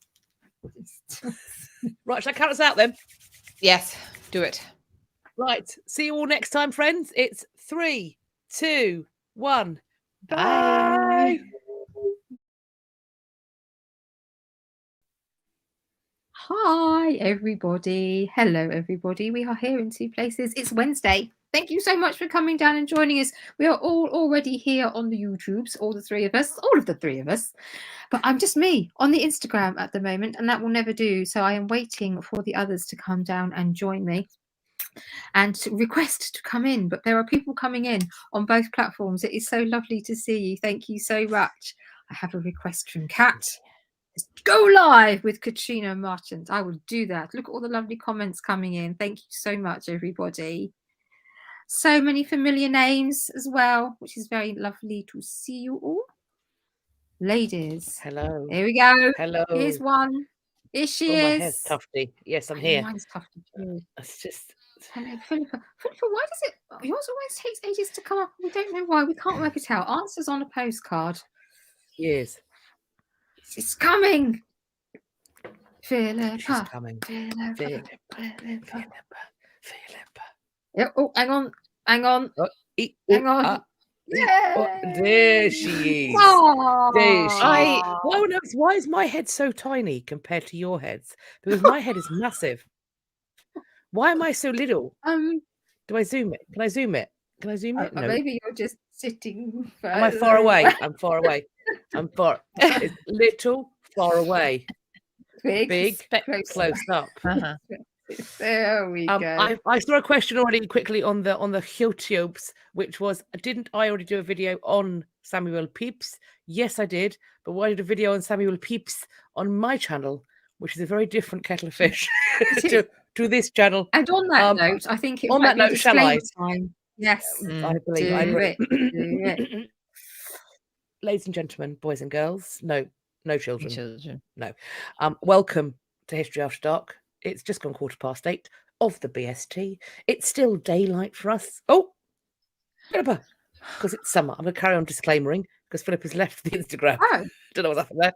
Right, shall I count us out then? Yes, do it. Right. See you all next time, friends. It's 3, 2, 1. Bye. Hi, everybody. Hello, everybody. We are here in two places. It's Wednesday. Thank you so much for coming down and joining us. We are all already here on the YouTubes, all the three of us, all of the three of us. But I'm just me on the Instagram at the moment, and that will never do. So I am waiting for the others to come down and join me and to request to come in. But there are people coming in on both platforms. It is so lovely to see you. Thank you so much. I have a request from Kat. Let's go live with Katrina Marchant. I will do that. Look at all the lovely comments coming in. Thank you so much, everybody. So many familiar names as well, which is very lovely to see you all. Ladies. Hello. Here we go. Hello. Here's one. Here she My is. hair's tufty. Yes, I'm Oh, here. mine's tufty too. It's just Hello, Philippa. Philippa, why does it? Yours always takes ages to come up. We don't know why. We can't work it out. Answers on a postcard. years. It's coming. Philippa. She's coming. Philippa. Philippa. Philippa. Philippa. Yeah, oh, hang on. Hang on. Hang on. There she is. Aww. There she is. Why is my head so tiny compared to your heads? Because my head is massive. Why am I so little? Do I zoom it? Can I zoom it? Can I zoom it? No. Maybe you're just sitting. Am I far away? I'm far away. I'm far. It's little, far away. Big, close up. Uh-huh. There we go. I saw a question already quickly on the YouTubes, which was, didn't I already do a video on Samuel Pepys? Yes, I did. But why did a video on Samuel Pepys on my channel, which is a very different kettle of fish to this channel? And on that note, I think it on might that be note, shall I? time. Yes, I believe I agree. do it. Ladies and gentlemen, boys and girls, no children. No. Welcome to History After Dark. It's just gone 8:15 of the BST. It's still daylight for us. Oh, Philippa, because it's summer. I'm going to carry on disclaimering because Philippa's left the Instagram. Oh. Don't know what's happened there.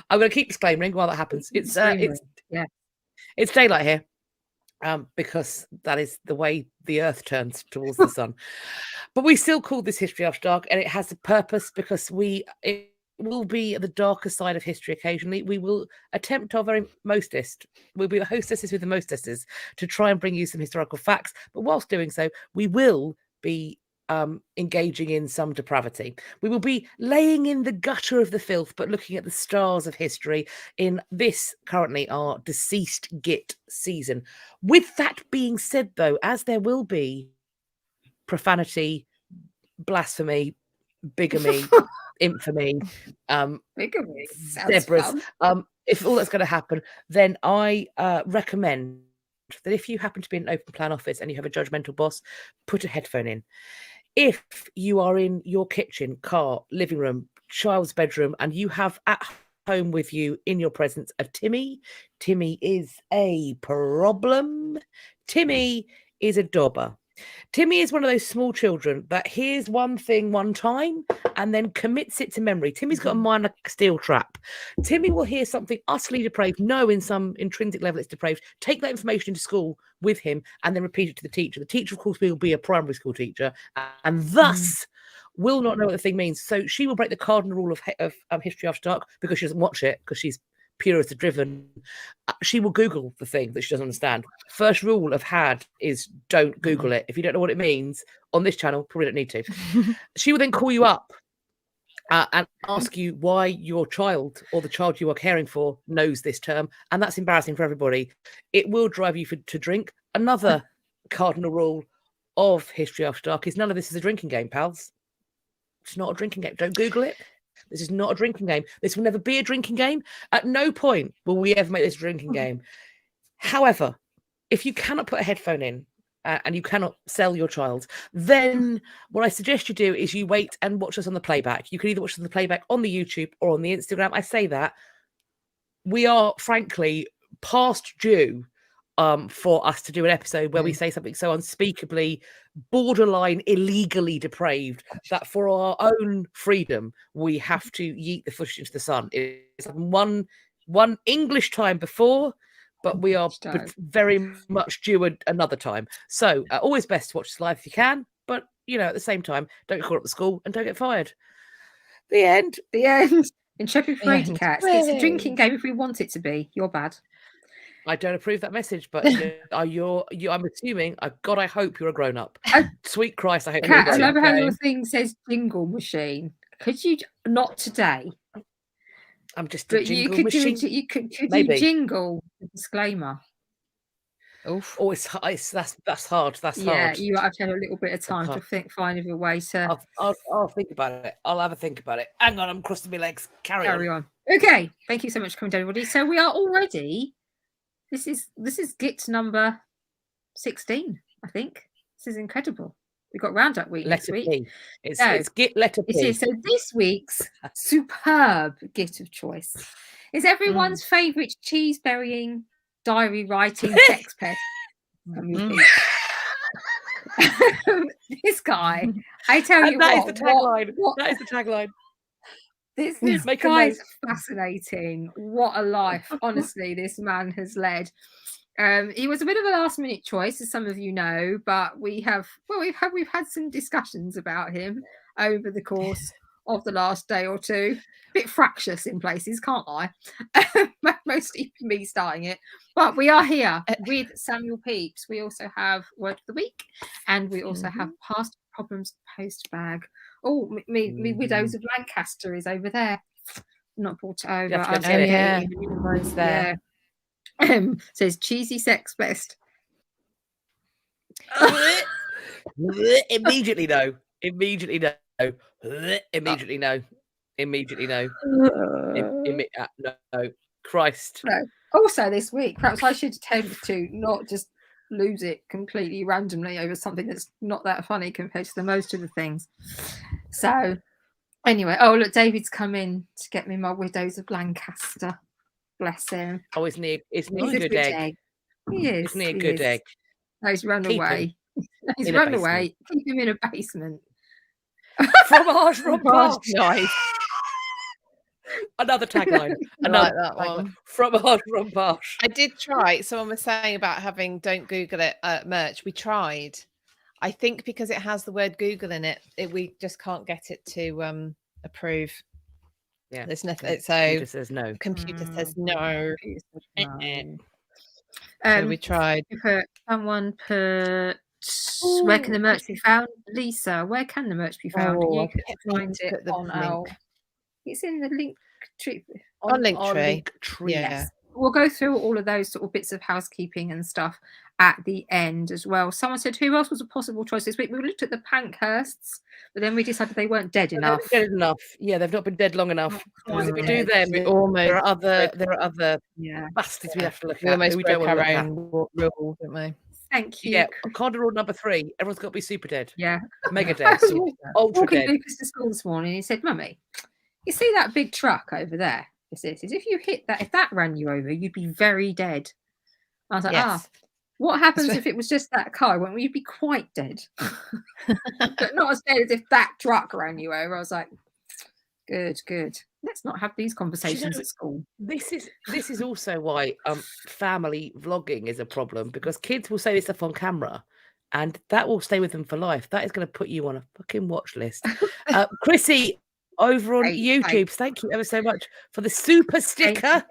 I'm going to keep disclaimering while that happens. It's daylight here. Because that is the way the earth turns towards the sun. But we still call this History After Dark, and it has a purpose because it will be the darker side of history occasionally. We will attempt our very mostest. We'll be the hostesses with the mostesses to try and bring you some historical facts. But whilst doing so, we will be engaging in some depravity. We will be laying in the gutter of the filth, but looking at the stars of history in this currently our deceased git season. With that being said, though, as there will be profanity, blasphemy, bigamy, infamy, Bigamy. Deborah's, if all that's going to happen, then I recommend that if you happen to be in an open plan office and you have a judgmental boss, put a headphone in. If you are in your kitchen, car, living room, child's bedroom, and you have at home with you in your presence a Timmy is a problem. Timmy is a dobber. Timmy is one of those small children that hears one thing one time and then commits it to memory. Timmy's got a mind like a steel trap. Timmy will hear something utterly depraved, know in some intrinsic level it's depraved, take that information into school with him and then repeat it to the teacher. The teacher, of course, will be a primary school teacher and thus will not know what the thing means. So she will break the cardinal rule of History After Dark because she doesn't watch it, because she's purist driven. She will Google the thing that she doesn't understand. First rule of HAD is don't Google it. If you don't know what it means on this channel, probably don't need to. She will then call you up and ask you why your child or the child you are caring for knows this term, and that's embarrassing for everybody. It will drive you to drink. Another cardinal rule of History After Dark is none of this is a drinking game, pals. It's not a drinking game. Don't Google it. This is not a drinking game. This will never be a drinking game. At no point will we ever make this a drinking game. However, if you cannot put a headphone in and you cannot sell your child, then what I suggest you do is you wait and watch us on the playback. You can either watch us on the playback on the YouTube or on the Instagram. I say that. We are, frankly, past due for us to do an episode where we say something so unspeakably, borderline illegally depraved that for our own freedom, we have to yeet the footage into the sun. It's one English time before, but we are very much due another time. So always best to watch this live if you can, but, you know, at the same time, don't call up the school and don't get fired. The end. The end. Intrepid Frady Cats. It's a drinking game if we want it to be. You're bad. I don't approve that message, but I'm assuming, God, I hope you're a grown up. Sweet Christ, I hope you're a Kat, I grown up. love how your thing says jingle machine. Could you not today? I'm just a But jingle you could machine. do Maybe. you jingle disclaimer. Oof. Oh, that's hard. That's Yeah, hard. you have to have a little bit of time to find a way to I'll think about it. I'll have a think about it. Hang on, I'm crossing my legs. Carry on. Okay, thank you so much for coming, everybody. So we are already. This is Git number 16, I think. This is incredible. We've got Roundup Week next week. P. It's Git letter P. So this week's superb Git of choice is everyone's favourite cheese burying, diary writing sex pest. This guy, I tell you that what. Is the tagline. That is the tagline. This guy's fascinating. What a life, honestly, this man has led. He was a bit of a last-minute choice, as some of you know, but we've had some discussions about him over the course of the last day or two. A bit fractious in places, can't lie. Mostly me starting it, but we are here with Samuel Pepys. We also have Word of the Week, and we also have Past Problems Post Bag. Oh, me Widows of Lancaster is over there. Not brought it over. Says cheesy sex best. Immediately no. Immediately no. Immediately no. Immediately no. No. Christ. No. Also this week, perhaps I should attempt to not just lose it completely randomly over something that's not that funny compared to the most of the things. So anyway, oh look, David's come in to get me my Widows of Lancaster. Bless him. Oh, isn't he a good egg? He is. Isn't he a good egg? No, he's run away. He's run away. Keep him in a basement. Fromage fromage. Nice. Another tagline. Another that one. Fromage fromage. I did try. Someone was saying about having "Don't Google It" merch. We tried. I think because it has the word Google in it, we just can't get it to approve. Yeah, there's nothing. Computer says no. Computer says no. So we tried. Someone put. Where can the merch be found? Lisa, where can the merch be found? You can find it on our. It's in the link tree. On Linktree. Yeah. Yes. We'll go through all of those sort of bits of housekeeping and stuff at the end as well. Someone said, who else was a possible choice this week? We looked at the Pankhursts, but then we decided they weren't dead enough. Yeah, they've not been dead long enough. If we do them, there are other bastards we have to look at. We broke our own rule, didn't we? Thank you. Yeah, cardinal rule number 3. Everyone's got to be super dead. Yeah. Mega dead. Ultra dead. Lucas to school this morning. He said, Mummy, you see that big truck over there? If you hit that, if that ran you over, you'd be very dead. I was like, what happens if it was just that car? Well, you'd be quite dead. But not as dead as if that truck ran you over. I was like, good. Let's not have these conversations at school. This is also why family vlogging is a problem, because kids will say this stuff on camera and that will stay with them for life. That is going to put you on a fucking watch list. Chrissy over on YouTube, thank you ever so much for the super sticker.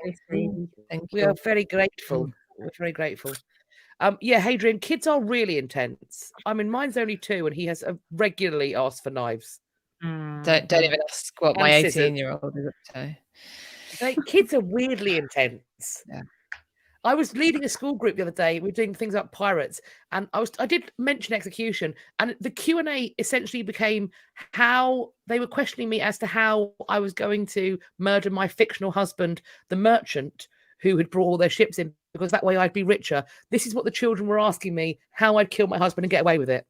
We are very grateful. We're very grateful. Hadrian, kids are really intense. I mean, mine's only 2 and he has regularly asked for knives. Don't even ask what my And scissors. 18-year-old is up to. Kids are weirdly intense. Yeah. I was leading a school group the other day. We were doing things about pirates, and I did mention execution, and the Q&A essentially became how they were questioning me as to how I was going to murder my fictional husband, the merchant, who had brought all their ships in, because that way I'd be richer. This is what the children were asking me, how I'd kill my husband and get away with it.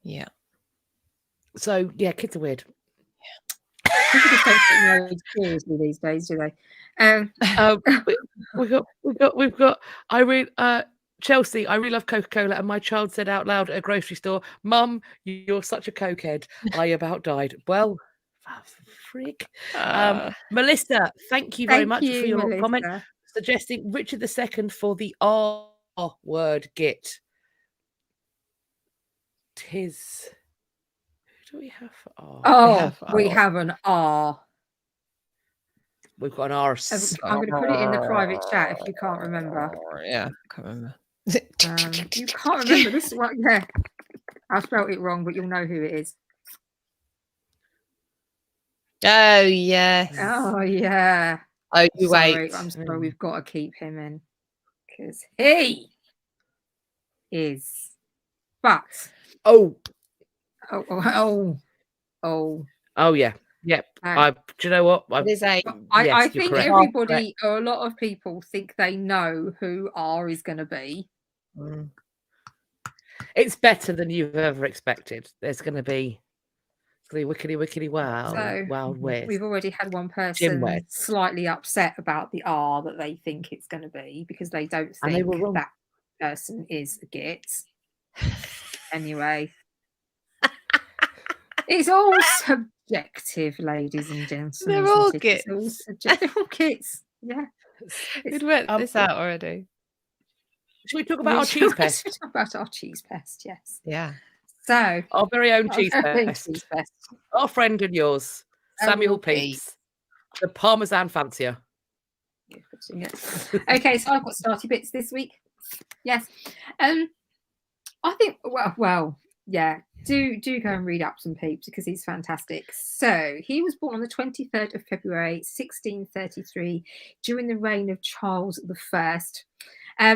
Yeah. So yeah, kids are weird. People just don't take marriage seriously these days, do they? We've got Chelsea, I really love Coca-Cola, and my child said out loud at a grocery store, "Mum, you're such a cokehead. I about died." Well, freak. Melissa, thank you very much for your comment, suggesting Richard II for the R word git. Tis. Who do we have for R? We have an R. We've got an arse. I'm going to put it in the private chat if you can't remember. Yeah, can't remember. You can't remember this one? Yeah, I spelled it wrong, but you'll know who it is. Oh yes. Oh yeah. Oh, you sorry, wait. I'm sorry. We've got to keep him in because he is. But oh yeah. Yep. Do you know what? I think everybody, or a lot of people, think they know who R is going to be. It's better than you've ever expected. There's going to be wickety wow. So Wild West. We've already had one person slightly upset about the R that they think it's going to be because they don't think that person is a git. Anyway. It's all subjective, ladies and gentlemen. They're all gits. They're all gits. Yeah. We'd worked this out already. Should we talk about our cheese pest? Talk about our cheese pest, yes. Yeah. So our very own cheese pest. Our friend and yours, Samuel Pepys, the Parmesan fancier. Okay, so I've got starty bits this week. Yes. I think yeah. Do go and read up some Pepys because he's fantastic. So he was born on the 23rd of February 1633 during the reign of Charles I.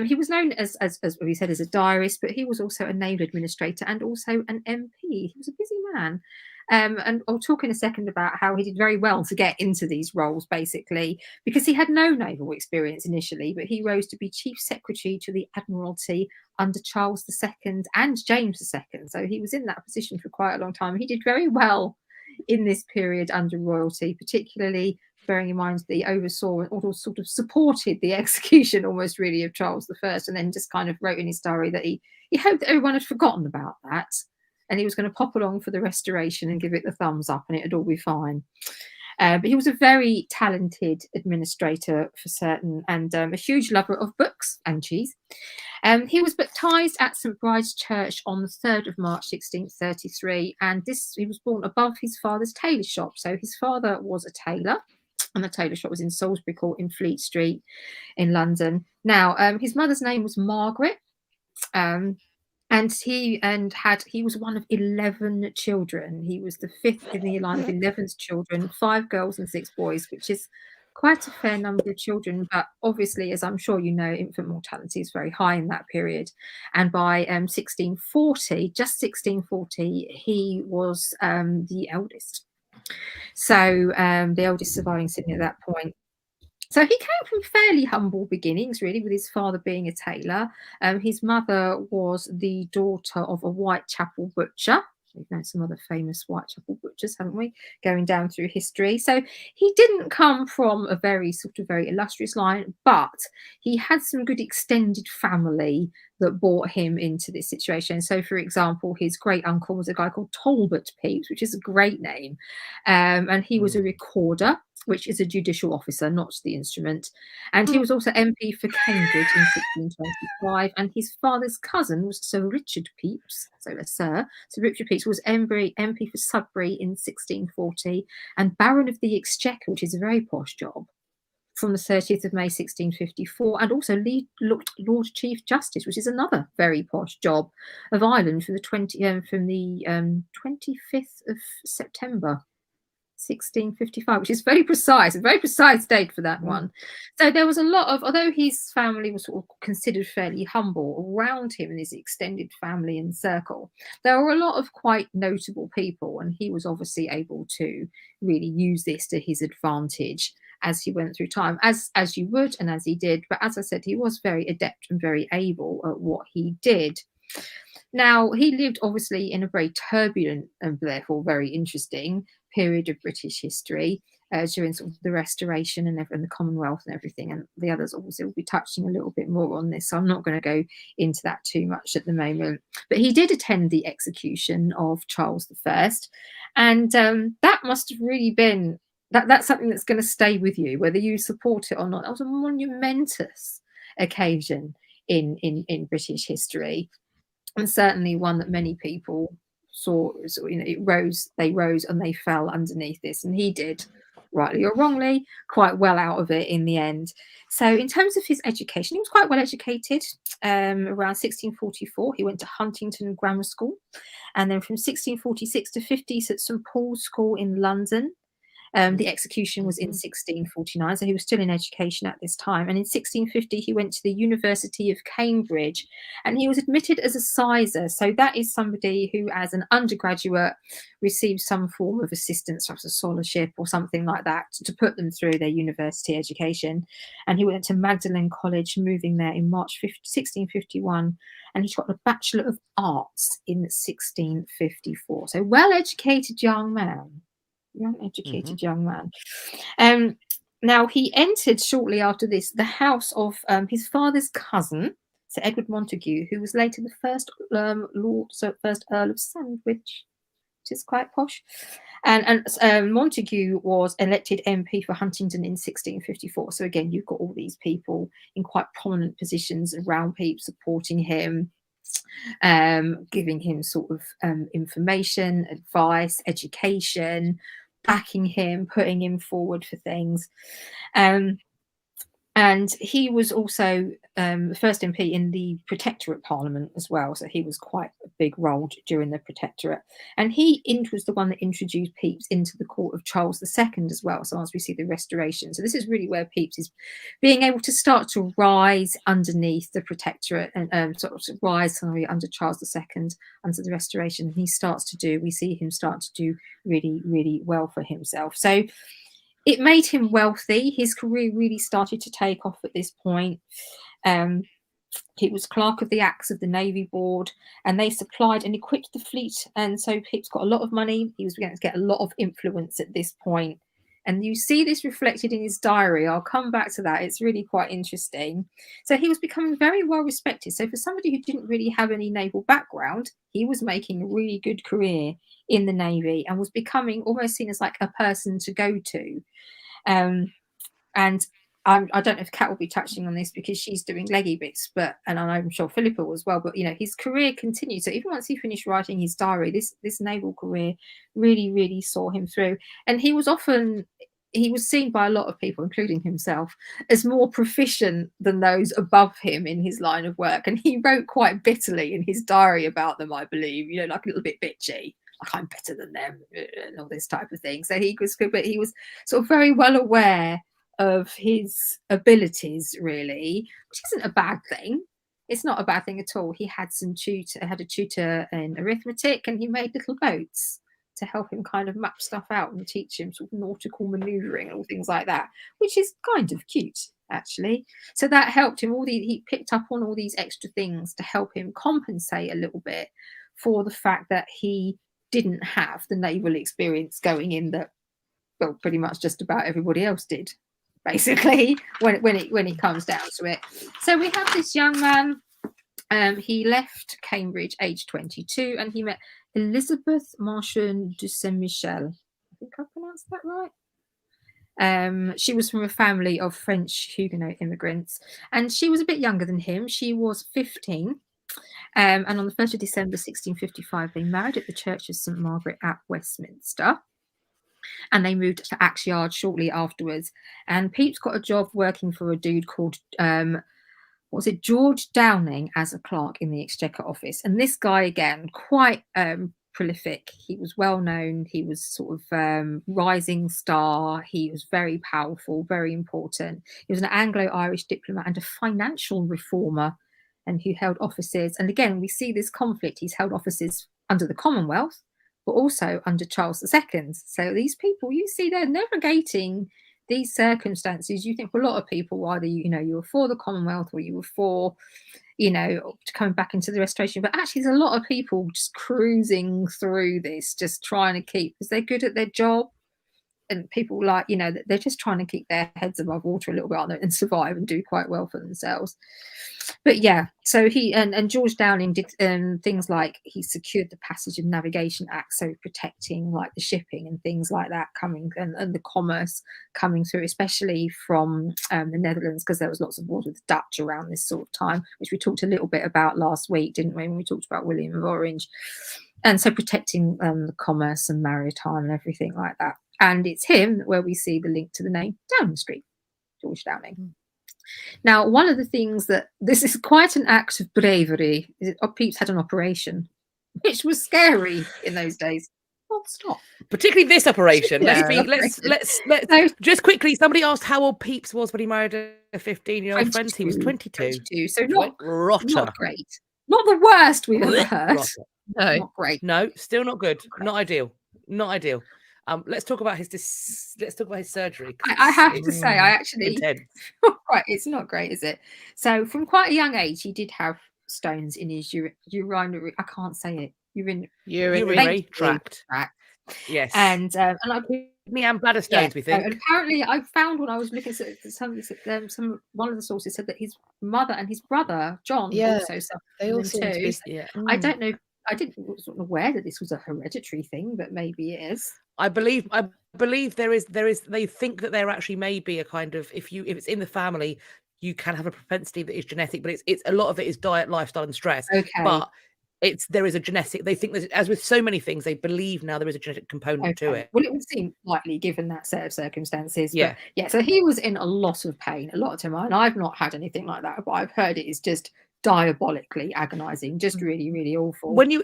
He was known as we said, as a diarist, but he was also a naval administrator and also an MP. He was a busy man. And I'll talk in a second about how he did very well to get into these roles, basically, because he had no naval experience initially, but he rose to be Chief Secretary to the Admiralty under Charles II and James II. So he was in that position for quite a long time. He did very well in this period under royalty, particularly bearing in mind that he oversaw or sort of supported the execution almost really of Charles I, and then just kind of wrote in his diary that he hoped that everyone had forgotten about that. And he was going to pop along for the restoration and give it the thumbs up and it'd all be fine. But he was a very talented administrator for certain and a huge lover of books and cheese. He was baptised at St Bride's Church on the 3rd of March 1633 and he was born above his father's tailor shop. So his father was a tailor and the tailor shop was in Salisbury Court in Fleet Street in London. Now, his mother's name was Margaret. And he was one of 11 children. He was the fifth in the line of 11 children, 5 girls and 6 boys, which is quite a fair number of children. But obviously, as I'm sure you know, infant mortality is very high in that period. And by 1640, he was the eldest. So the eldest surviving sibling at that point. So he came from fairly humble beginnings, really, with his father being a tailor. His mother was the daughter of a Whitechapel butcher. We've known some other famous Whitechapel butchers, haven't we, going down through history. So he didn't come from a very illustrious line, but he had some good extended family that brought him into this situation. So, for example, his great uncle was a guy called Talbot Pepys, which is a great name. And he was a recorder, which is a judicial officer, not the instrument. And he was also MP for Cambridge in 1625. And his father's cousin was Sir Richard Pepys. So Sir Richard Pepys was MP for Sudbury in 1640 and Baron of the Exchequer, which is a very posh job. from the 30th of May 1654, and also Lord Chief Justice, which is another very posh job of Ireland, from the 25th of September 1655, which is very precise, a very precise date for that one. So there was a lot of, although his family was sort of considered fairly humble, around him and his extended family and circle, there were a lot of quite notable people, and he was obviously able to really use this to his advantage as he went through time, as you would, and as he did. But as I said, he was very adept and very able at what he did. Now, he lived obviously in a very turbulent and therefore very interesting period of British history during sort of the Restoration and the Commonwealth and everything. And the others obviously will be touching a little bit more on this, so I'm not going to go into that too much at the moment. But he did attend the execution of Charles I, and that must have really been, that's something that's going to stay with you, whether you support it or not. That was a monumentous occasion in British history, and certainly one that many people saw. So, they rose and they fell underneath this, and he did, rightly or wrongly, quite well out of it in the end. So in terms of his education, he was quite well educated. Around 1644 he went to Huntingdon Grammar School, and then from 1646 to 50s at St Paul's School in London. The execution was in 1649, so he was still in education at this time. And in 1650, he went to the University of Cambridge, and he was admitted as a sizer. So that is somebody who, as an undergraduate, received some form of assistance, such as a scholarship or something like that, to put them through their university education. And he went to Magdalen College, moving there in March 1651, and he got a Bachelor of Arts in 1654. So well-educated young man. Educated young man. Now, he entered shortly after this the house of his father's cousin, Sir Edward Montague, who was later the first first Earl of Sandwich, which is quite posh. And Montague was elected MP for Huntingdon in 1654. So again, you've got all these people in quite prominent positions around Pepys supporting him, giving him sort of information, advice, education, backing him, putting him forward for things. And he was also the first MP in the Protectorate Parliament as well. So he was quite a big role during the Protectorate. And he was the one that introduced Pepys into the court of Charles II as well. So as we see the Restoration. So this is really where Pepys is being able to start to rise underneath the Protectorate and sort of rise under Charles II, under the Restoration. And we see him start to do really, really well for himself. So it made him wealthy. His career really started to take off at this point. He was Clerk of the Acts of the Navy Board, and they supplied and equipped the fleet. And so Pepys got a lot of money. He was going to get a lot of influence at this point. And you see this reflected in his diary. I'll come back to that. It's really quite interesting. So he was becoming very well respected. So for somebody who didn't really have any naval background, he was making a really good career in the Navy and was becoming almost seen as like a person to go to. And I don't know if Kat will be touching on this because she's doing leggy bits, and I'm sure Philippa as well. But his career continued. So even once he finished writing his diary, this naval career really, really saw him through. And he was seen by a lot of people, including himself, as more proficient than those above him in his line of work. And he wrote quite bitterly in his diary about them, I believe, like a little bit bitchy. Like, I'm better than them and all this type of thing. So he was sort of very well aware of his abilities, really, which isn't a bad thing. It's not a bad thing at all. He had a tutor in arithmetic, and he made little boats to help him kind of map stuff out and teach him sort of nautical manoeuvring and all things like that, which is kind of cute, actually. So that helped him. He picked up on all these extra things to help him compensate a little bit for the fact that he didn't have the naval experience going in that, well, pretty much just about everybody else did, basically, when it comes down to it. So we have this young man. He left Cambridge aged 22, and he met Elizabeth Marchand de Saint-Michel. I think I pronounced that right. She was from a family of French Huguenot immigrants, and she was a bit younger than him. She was 15. And on the 1st of December 1655, they married at the Church of St Margaret at Westminster. and they moved to Axe Yard shortly afterwards. And Pepys got a job working for a dude called George Downing as a clerk in the Exchequer office. And this guy, again, quite prolific. He was well known. He was sort of rising star. He was very powerful, very important. He was an Anglo-Irish diplomat and a financial reformer, and who held offices. And again, we see this conflict. He's held offices under the Commonwealth, but also under Charles II. So these people, you see, they're navigating these circumstances. You think for a lot of people, either you were for the Commonwealth or you were for, coming back into the Restoration. But actually, there's a lot of people just cruising through this, just trying to keep, because they're good at their job. And people they're just trying to keep their heads above water a little bit, aren't they, and survive and do quite well for themselves. But yeah, so he and George Downing did things like he secured the Passage of Navigation Act, so protecting like the shipping and things like that coming and the commerce coming through, especially from the Netherlands, because there was lots of war with the Dutch around this sort of time, which we talked a little bit about last week, didn't we, when we talked about William of Orange. And so protecting the commerce and maritime and everything like that. And it's him where we see the link to the name Downing Street, George Downing. Now, one of the things that this is quite an act of bravery is Pepys had an operation, which was scary in those days. Well, stop. Particularly this operation. Yeah. Let's just quickly. Somebody asked how old Pepys was when he married a 15-year-old friend. He was 22. So not great. Not the worst we've ever heard. No, not great. No, still not good. Not ideal. Not ideal. Let's talk about his surgery. I have to say, I actually intense. Right, it's not great, is it? So from quite a young age, he did have stones in his urinary. I can't say it. Urinary tract. Yes. And I kidney and bladder stones. We think. And apparently, I found when I was looking at one of the sources said that his mother and his brother John also suffered. They all seem to be. I don't know. I wasn't aware that this was a hereditary thing, but maybe it is. I believe there is. They think that there actually may be a kind of if it's in the family, you can have a propensity that is genetic, but it's a lot of it is diet, lifestyle, and stress. Okay. But there is a genetic. They think that, as with so many things, they believe now there is a genetic component to it. Well, it would seem likely given that set of circumstances. Yeah. But yeah. So he was in a lot of pain, a lot of time, and I've not had anything like that, but I've heard it is just diabolically agonizing, just really, really awful. When you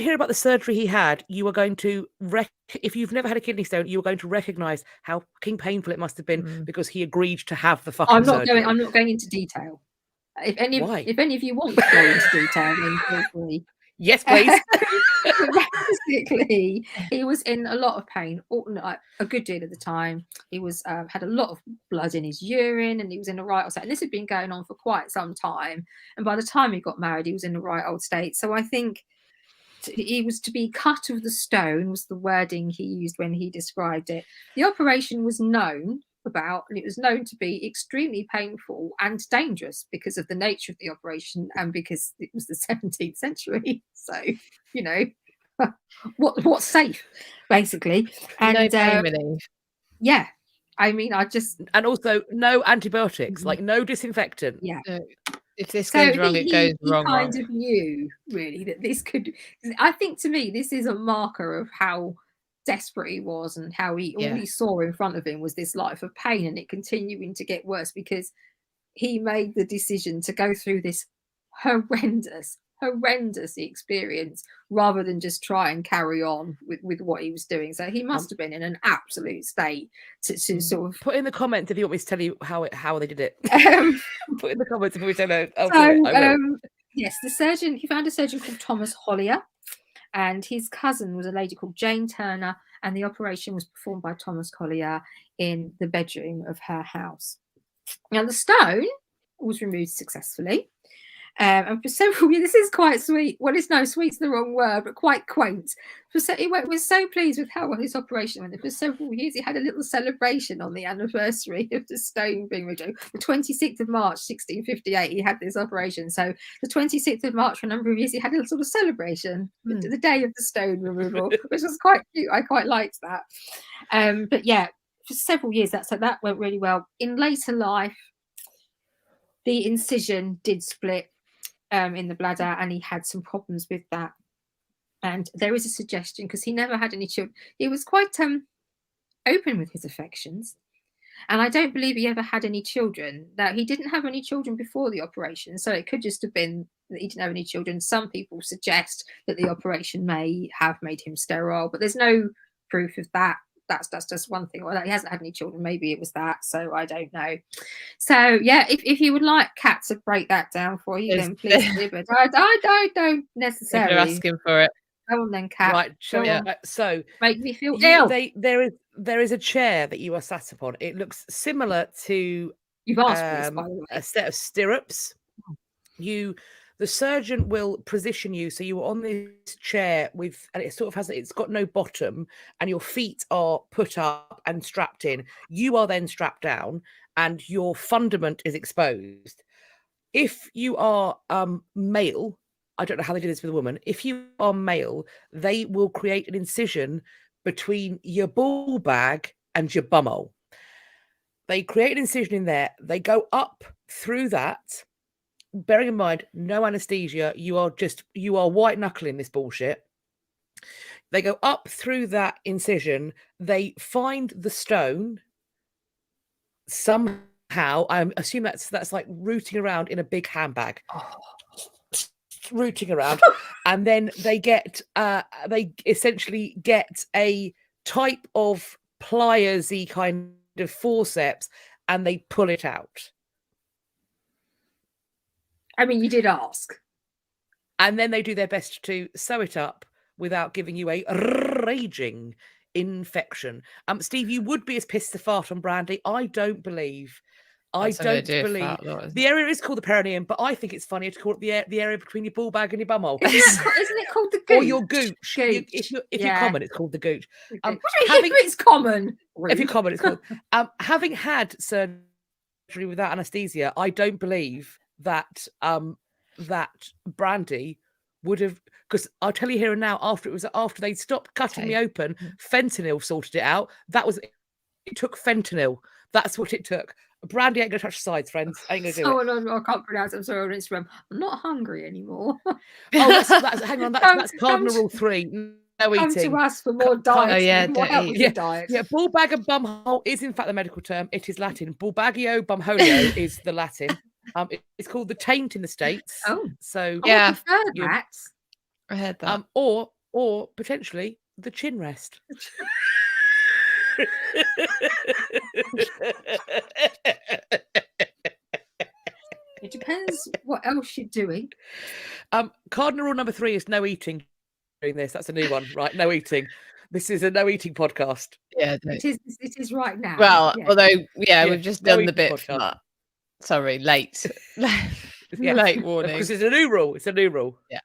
hear about the surgery he had, you are going to if you've never had a kidney stone, you are going to recognize how fucking painful it must have been because he agreed to have the fucking surgery. I'm not going into detail. If any of you want to go into detail, then feel free. Yes, please. Basically, he was in a lot of pain a good deal of the time. He was had a lot of blood in his urine, and he was in the right old state. And this had been going on for quite some time. And by the time he got married, he was in the right old state. So I think he was to be cut of the stone was the wording he used when he described it. The operation was known about, and it was known to be extremely painful and dangerous because of the nature of the operation and because it was the 17th century. So, what's safe, basically. And no pain relief. Yeah. I mean, and also no antibiotics, like no disinfectant. Yeah. If this goes wrong, it goes wrong. He kind of knew, really, that this could. I think, to me, this is a marker of how desperate he was and how all he saw in front of him was this life of pain and it continuing to get worse because he made the decision to go through this horrendous experience rather than just try and carry on with what he was doing. So he must have been in an absolute state to sort of put in the comments if you want me to tell you how they did it. Put in the comments if we don't know. Yes, he found a surgeon called Thomas Hollier, and his cousin was a lady called Jane Turner, and the operation was performed by Thomas Collier in the bedroom of her house. Now, the stone was removed successfully. And for several years, this is quite sweet. Well, sweet's the wrong word, but quite quaint. He was so pleased with how well this operation went. For several years, he had a little celebration on the anniversary of the stone being removed. The 26th of March, 1658, he had this operation. So the 26th of March, for a number of years, he had a little sort of celebration, the day of the stone removal, which was quite cute. I quite liked that. But yeah, for several years, that went really well. In later life, the incision did split in the bladder, and he had some problems with that. And there is a suggestion, because he never had any children. He was quite open with his affections. And I don't believe he ever had any children. Now, he didn't have any children before the operation, so it could just have been that he didn't have any children. Some people suggest that the operation may have made him sterile, but there's no proof of that. That's just one thing. Well, he hasn't had any children. Maybe it was that. So I don't know. So yeah, if you would like Kat to break that down for you, then please do. But I don't necessarily. If you're asking for it. Go on then, Kat. Right. Go on. So Make me feel ill. There is a chair that you are sat upon. It looks similar to You've asked for this, by the way. a set of stirrups. The surgeon will position you so you're on this chair and it sort of it's got no bottom, and your feet are put up and strapped in. You are then strapped down, and your fundament is exposed. If you are male, I don't know how they do this with a woman. If you are male, they will create an incision between your ball bag and your bumhole. They create an incision in there. They go up through that. Bearing in mind, no anesthesia. You are white knuckling this bullshit. They go up through that incision. They find the stone somehow. I assume that's like rooting around in a big handbag. Rooting around, and then they essentially get a type of pliers-y kind of forceps, and they pull it out. I mean, you did ask. And then they do their best to sew it up without giving you a raging infection. Steve, you would be as pissed to fart on Brandy. I don't believe. The area is called the perineum, but I think it's funnier to call it the area between your ball bag and your bumhole. Isn't it called the gooch? Or your gooch. If you're common, it's called the gooch. What do you mean if it's common? If you're common, it's called. Having had surgery without anaesthesia, I don't believe that that Brandy would have, because I'll tell you here and now, after they stopped cutting me open, fentanyl sorted it out. It took fentanyl. That's what it took. Brandy ain't gonna touch the sides, friends. Ain't gonna do it. I can't pronounce it. I'm sorry on Instagram. I'm not hungry anymore. That's hang on. That's cardinal rule 3. No eating. Come to us for more diet. Yeah. Ball bag and bumhole is in fact the medical term. It is Latin. Ballbagio bumholio is the Latin. It's called the taint in the States. Oh, so yeah, I heard that. Or potentially the chin rest. It depends what else you're doing. Cardinal rule number 3 is no eating during this. That's a new one, right? No eating. This is a no eating podcast. Yeah, it is right now. Well, although we've just done the bit for that. Sorry, late. Late warning. Because it's a new rule. It's a new rule. Yeah.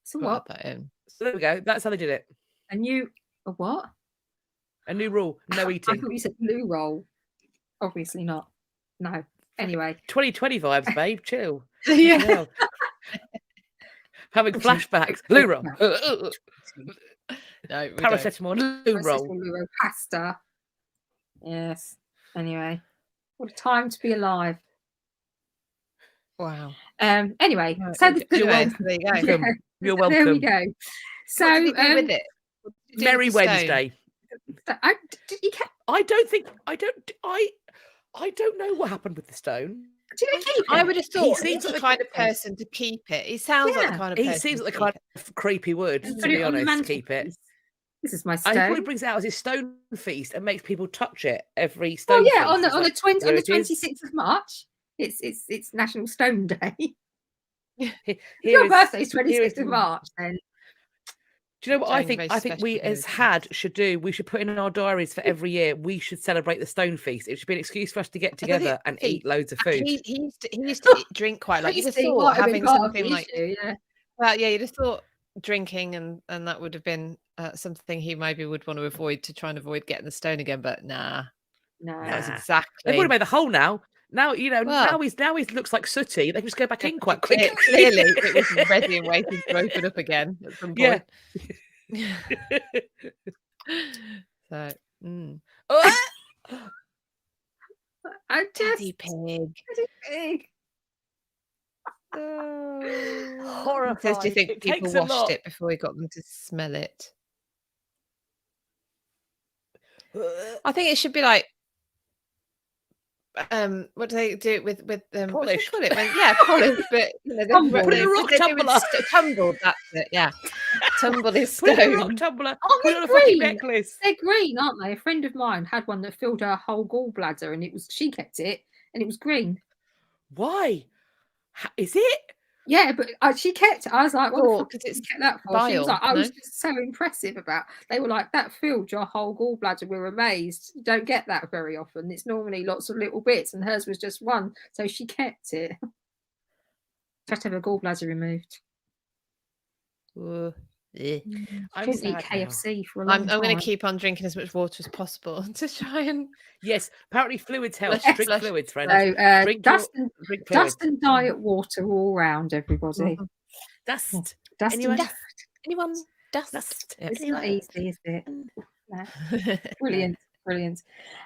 So what? That in. So there we go. That's how they did it. A what? A new rule. No eating. I thought you said blue roll. Obviously not. No. Anyway. 2020 vibes, babe. Chill. Yeah. Having flashbacks. Blue roll. No, paracetamol. Blue roll. Pasta. Yes. Anyway. What a time to be alive. Wow. Anyway, so you're welcome. There you go. You're welcome. There we go. So what did you do with it? Merry Wednesday. I don't know what happened with the stone. Did he keep it? I would have thought he's the kind of person to keep it. He sounds like the kind of person. He seems like the kind of creepy would, to be honest, keep it. This is my stone. And he probably brings it out as his stone feast and makes people touch it every stone. Oh yeah, feast. on the 26th of March. It's National Stone Day. Your birthday's 26th of March, then. Do you know what I think we as HAD should do? We should put in our diaries for every year. We should celebrate the stone feast. It should be an excuse for us to get together and eat loads of food. He used to drink quite like. You'd have thought having something like, well, yeah, you'd have thought drinking and that would have been something he maybe would want to avoid to try and avoid getting the stone again. But nah. That's exactly. They've already made the hole now. Now now he looks like sooty. They can just go back in quite quickly. Clearly, it was ready and waiting to open up again at some point. Yeah. So, I just Daddy pig. Horrifying. Says, do you think It people takes a washed lot. it before we got them to smell it? I think it should be like, what do they do with what do they Polished. call it? Polished, but you know, Tumbled. Put in a rock they do with tumbler. Tumbled, that's it, yeah. Tumbled is Put it in a rock stone. tumbler. Oh, Put it on they're a fucking green. necklace. They're green, aren't they? A friend of mine had one that filled her whole gallbladder, and she kept it, and it was green. Why? Is it? Yeah, but she kept it. I was like, what the Thought, fuck 'cause did you it's kept that for? She was bile, like, I was no? just so impressive about. They were like, that filled your whole gallbladder. We were amazed. You don't get that very often. It's normally lots of little bits, and hers was just one. So she kept it. She had to have her gallbladder removed. I'm Couldn't eat sad now. KFC for a long I'm time. going to keep on drinking as much water as possible to try and. Yes, apparently fluids help. Flush, Drink flush. fluids, friends. So Drink dust fluids. and diet water all round, everybody. Dust. Dust Anyone? and Anyone? Dust. Dust. Yep. It's not easy, is it? No. No. Brilliant.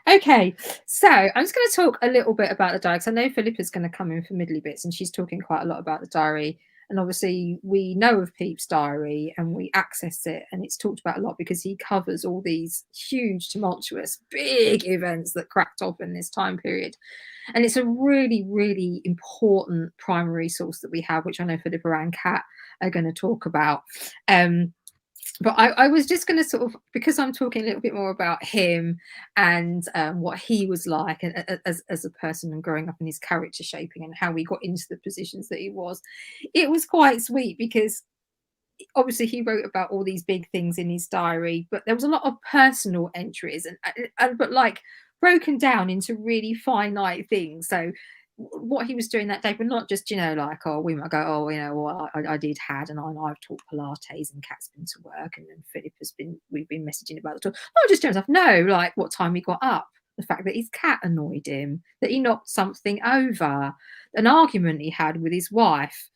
Okay, so I'm just going to talk a little bit about the diary, because I know Philippa's going to come in for middly bits, and she's talking quite a lot about the diary. And obviously we know of Peep's diary and we access it, and it's talked about a lot because he covers all these huge, tumultuous, big events that cracked off in this time period. And it's a really, really important primary source that we have, which I know Philippa and Kat are going to talk about. But I was just going to sort of, because I'm talking a little bit more about him and what he was like as a person and growing up in his character shaping and how we got into the positions that he was. It was quite sweet because obviously he wrote about all these big things in his diary, but there was a lot of personal entries and but like broken down into really finite things. So what he was doing that day, but not just, like, oh, we might go, oh, well, I did had, and I've taught Pilates, and Kat's been to work, and then we've been messaging about the talk. Not just doing stuff, no, like what time he got up, the fact that his cat annoyed him, that he knocked something over, an argument he had with his wife,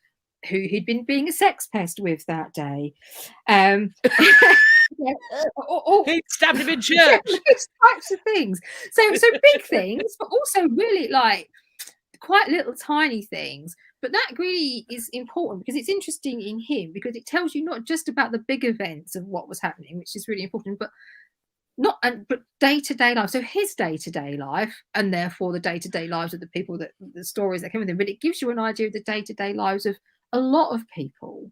who he'd been being a sex pest with that day. He stabbed him in church. Those types of things. So big things, but also really like quite little tiny things. But that really is important because it's interesting in him, because it tells you not just about the big events of what was happening, which is really important, but day-to-day life. So his day-to-day life, and therefore the day-to-day lives of the people, that the stories that came with him. But it gives you an idea of the day-to-day lives of a lot of people,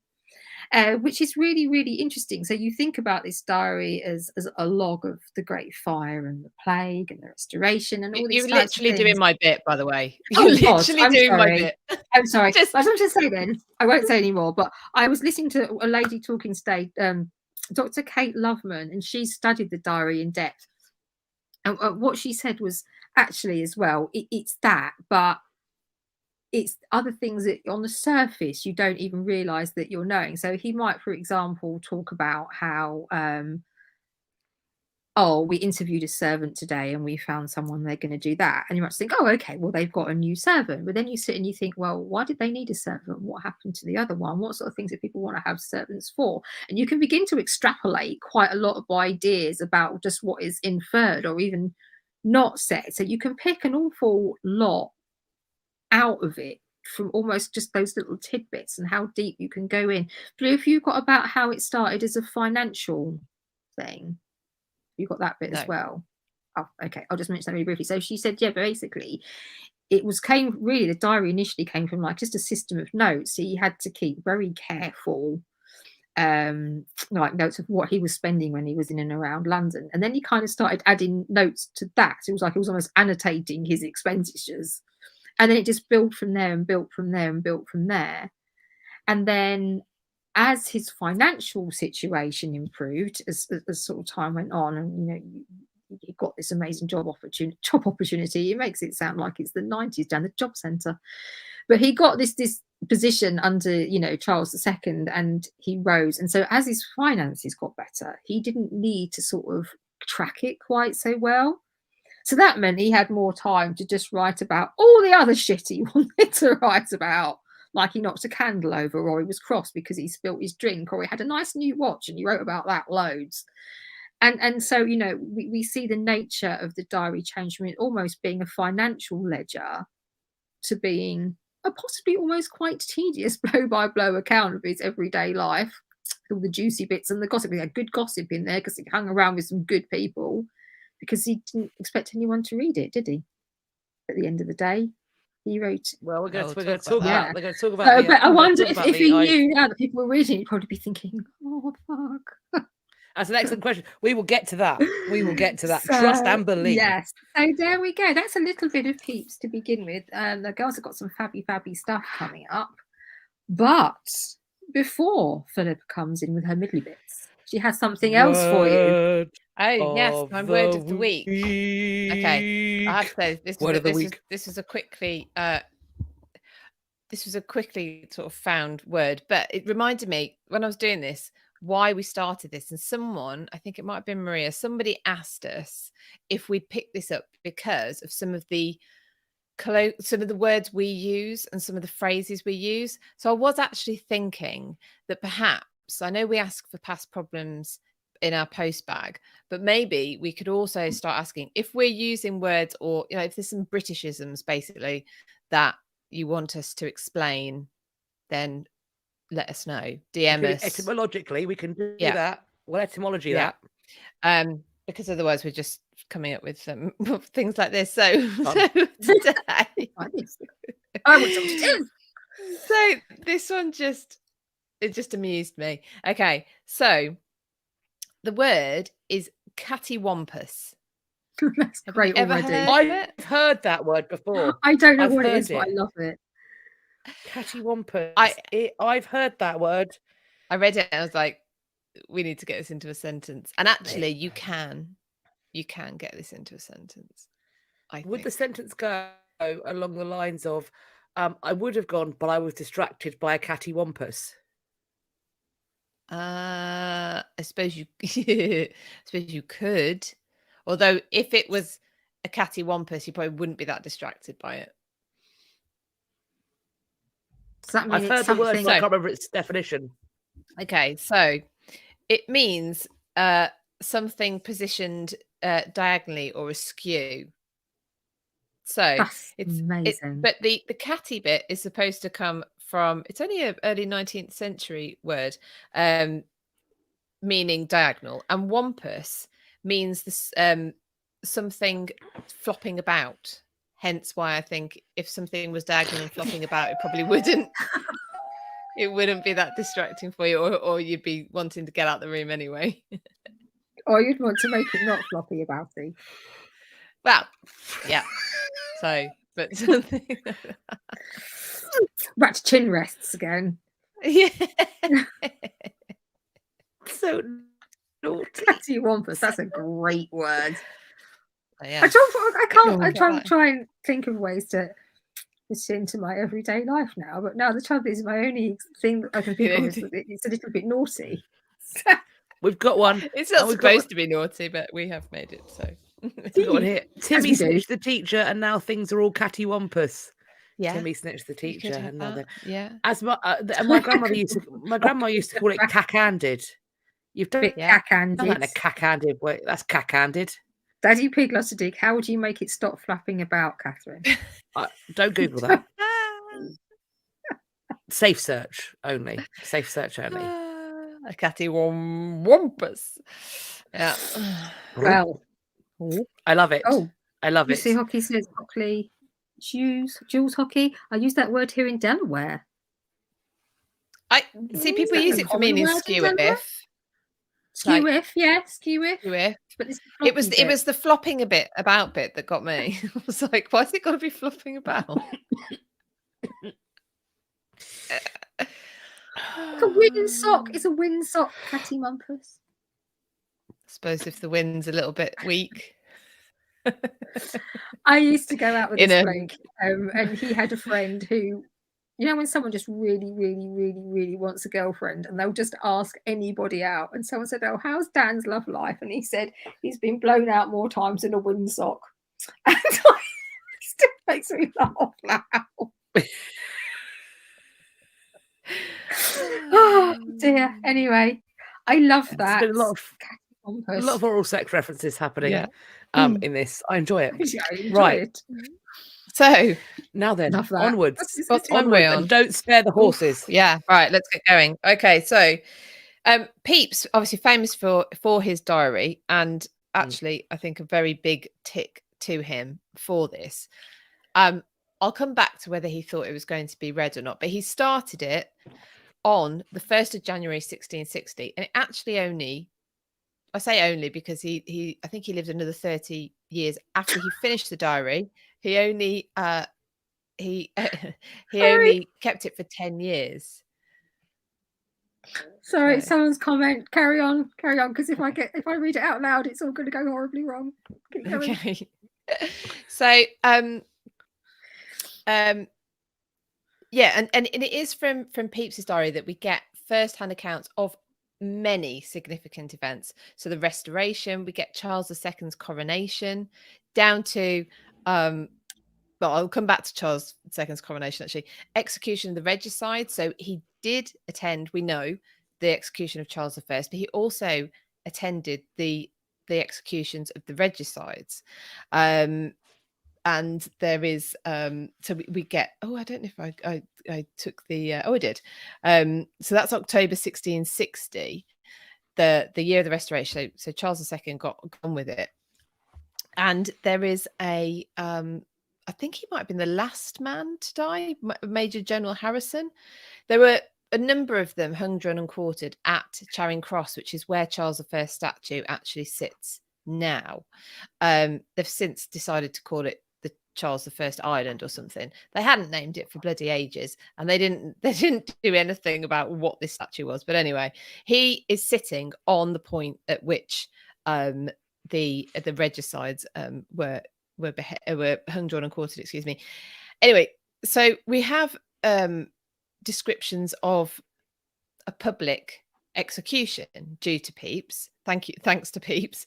which is really, really interesting. So you think about this diary as a log of the Great Fire and the Plague and the Restoration and all these. You're literally doing my bit, by the way. Oh, You're literally doing my bit. I'm sorry. I was going to say then, I won't say anymore, but I was listening to a lady talking today, Dr. Kate Loveman, and she studied the diary in depth. And what she said was actually as well, it's that, but it's other things that on the surface you don't even realize that you're knowing. So he might, for example, talk about how we interviewed a servant today and we found someone, they're going to do that, and you might think, oh, okay, well, they've got a new servant. But then you sit and you think, well, why did they need a servant? What happened to the other one? What sort of things do people want to have servants for? And you can begin to extrapolate quite a lot of ideas about just what is inferred or even not said. So you can pick an awful lot out of it from almost just those little tidbits and how deep you can go in. But if you got about how it started as a financial thing, you got that bit as well. Oh, okay, I'll just mention that really briefly. So she said, yeah, basically the diary initially came from like just a system of notes. He had to keep very careful like notes of what he was spending when he was in and around London, and then he kind of started adding notes to that. So it was almost annotating his expenditures, and then it just built from there and built from there and built from there. And then as his financial situation improved, as sort of time went on, and he got this amazing job opportunity. It makes it sound like it's the 90s down the job centre, but he got this position under Charles II, and he rose. And so as his finances got better, he didn't need to sort of track it quite so well. So that meant he had more time to just write about all the other shit he wanted to write about. Like he knocked a candle over, or he was cross because he spilt his drink, or he had a nice new watch and he wrote about that loads. And so, we see the nature of the diary change from it almost being a financial ledger to being a possibly almost quite tedious blow-by-blow account of his everyday life, all the juicy bits and the gossip. He had good gossip in there because he hung around with some good people, because he didn't expect anyone to read it, did he? At the end of the day, he wrote. Well, we're going Oh, to talk talk about about. that. We're going to talk about. But I we're gonna wonder talk about if he the knew now that people were reading, he'd probably be thinking, "Oh fuck." That's an excellent question. We will get to that. We will get to that. Trust and believe. Yes. So there we go. That's a little bit of peeps to begin with. The girls have got some fabby stuff coming up. But before Philippa comes in with her middly bits, she has something else for you. Oh yes, my word of the week. Okay, Okay, I have to say this was a quickly sort of found word, but it reminded me when I was doing this why we started this, and someone, I think it might have been Maria, somebody asked us if we'd pick this up because of some of the words we use and some of the phrases we use. So I was actually thinking that perhaps, I know we ask for past problems in our post bag, but maybe we could also start asking if we're using words, or if there's some Britishisms basically that you want us to explain, then let us know. DM us. Etymologically, we can do Yeah. that. We'll etymology that. Because otherwise we're just coming up with things like this. So today, I want something to do. so this one just amused me. Okay, so the word is cattywampus. That's great ever already. heard I've heard that word before. I don't know I've what it heard is, but I love it. Cattywampus. I- I've heard that word. I read it and I was like, we need to get this into a sentence. And actually you can get this into a sentence. Would the sentence go along the lines of, I would have gone, but I was distracted by a cattywampus? I suppose you could. Although if it was a cattywampus, you probably wouldn't be that distracted by it. Does that mean I've heard the word, something? but I can't remember its definition. Okay, so it means something positioned diagonally or askew. So That's amazing. but the catty bit is supposed to come from, it's only an early 19th century word, meaning diagonal, and wampus means this something flopping about. Hence why I think if something was diagonal and flopping about, it probably wouldn't be that distracting for you, or you'd be wanting to get out the room anyway. Or you'd want to make it not floppy about it. Well, yeah. So, but something back to chin rests again. Yeah. So naughty. Cattywampus. That's a great word. Yeah. I try and think of ways to fit into my everyday life now, but now the trouble is my only thing that I can think of is that it's a little bit naughty. We've got one. It's not supposed to be naughty, but we have made it so. We've got one here. Timmy snitched the teacher, and now things are all cattywampus. Yeah. Timmy snitched the teacher, and now they're... Yeah. As my grandmother used to call it cack-handed. You've done cack-handed. in a cack-handed way. That's cack-handed. Daddy Pig loves to dig. How would you make it stop flapping about, Catherine? Don't Google that. Safe search only. Safe search only. A cattywampus. Yeah. Well, I love it. Oh, I love it. see, Hockey says Hockley. Jules Hockey. I use that word here in Delaware. I see people use it for meaning skew-if. Skew-if, yeah, skew-if. But it was the flopping about bit that got me. I was like, why's it got to be flopping about? It's a windsock. It's a windsock, cattywampus. I suppose if the wind's a little bit weak. I used to go out with this bloke, and he had a friend who, when someone just really, really, really, really wants a girlfriend, and they'll just ask anybody out. And someone said, "Oh, how's Dan's love life?" And he said, "He's been blown out more times than a windsock." And it still makes me laugh now. Oh dear. Anyway, I love that. There's been a lot of oral sex references happening in this. I enjoy it. I enjoy right. it. So Now then, Love that. onwards. what time are we Onwards, on? and don't spare the horses. Yeah, right. Let's get going. Okay, so Pepys obviously famous for his diary, and actually, I think a very big tick to him for this. I'll come back to whether he thought it was going to be read or not, but he started it on the 1st of January 1660, and it actually I say only because I think he lived another 30 years after he finished the diary. He only he only kept it for 10 years. Sorry, So- someone's comment. Carry on, because if I read it out loud, it's all going to go horribly wrong. Keep going. Okay. So yeah, and it is from Pepys's diary that we get first-hand accounts of many significant events. So the Restoration, we get Charles II's coronation, down to well, I'll come back to Charles II's coronation actually. Execution of the regicide. So he did attend, we know, the execution of Charles I, but he also attended the executions of the regicides. And there is so we get, I don't know if I took the I did. So that's October 1660, the year of the Restoration. So Charles II got on with it. And there is a I think he might have been the last man to die, Major General Harrison. There were a number of them hung, drawn and quartered at Charing Cross, which is where Charles I's statue actually sits now. They've since decided to call it the Charles I Island or something. They hadn't named it for bloody ages, and they didn't do anything about what this statue was. But anyway, he is sitting on the point at which the regicides were hung, drawn and quartered, excuse me. Anyway, so we have descriptions of a public execution due to Pepys. Thanks to Pepys.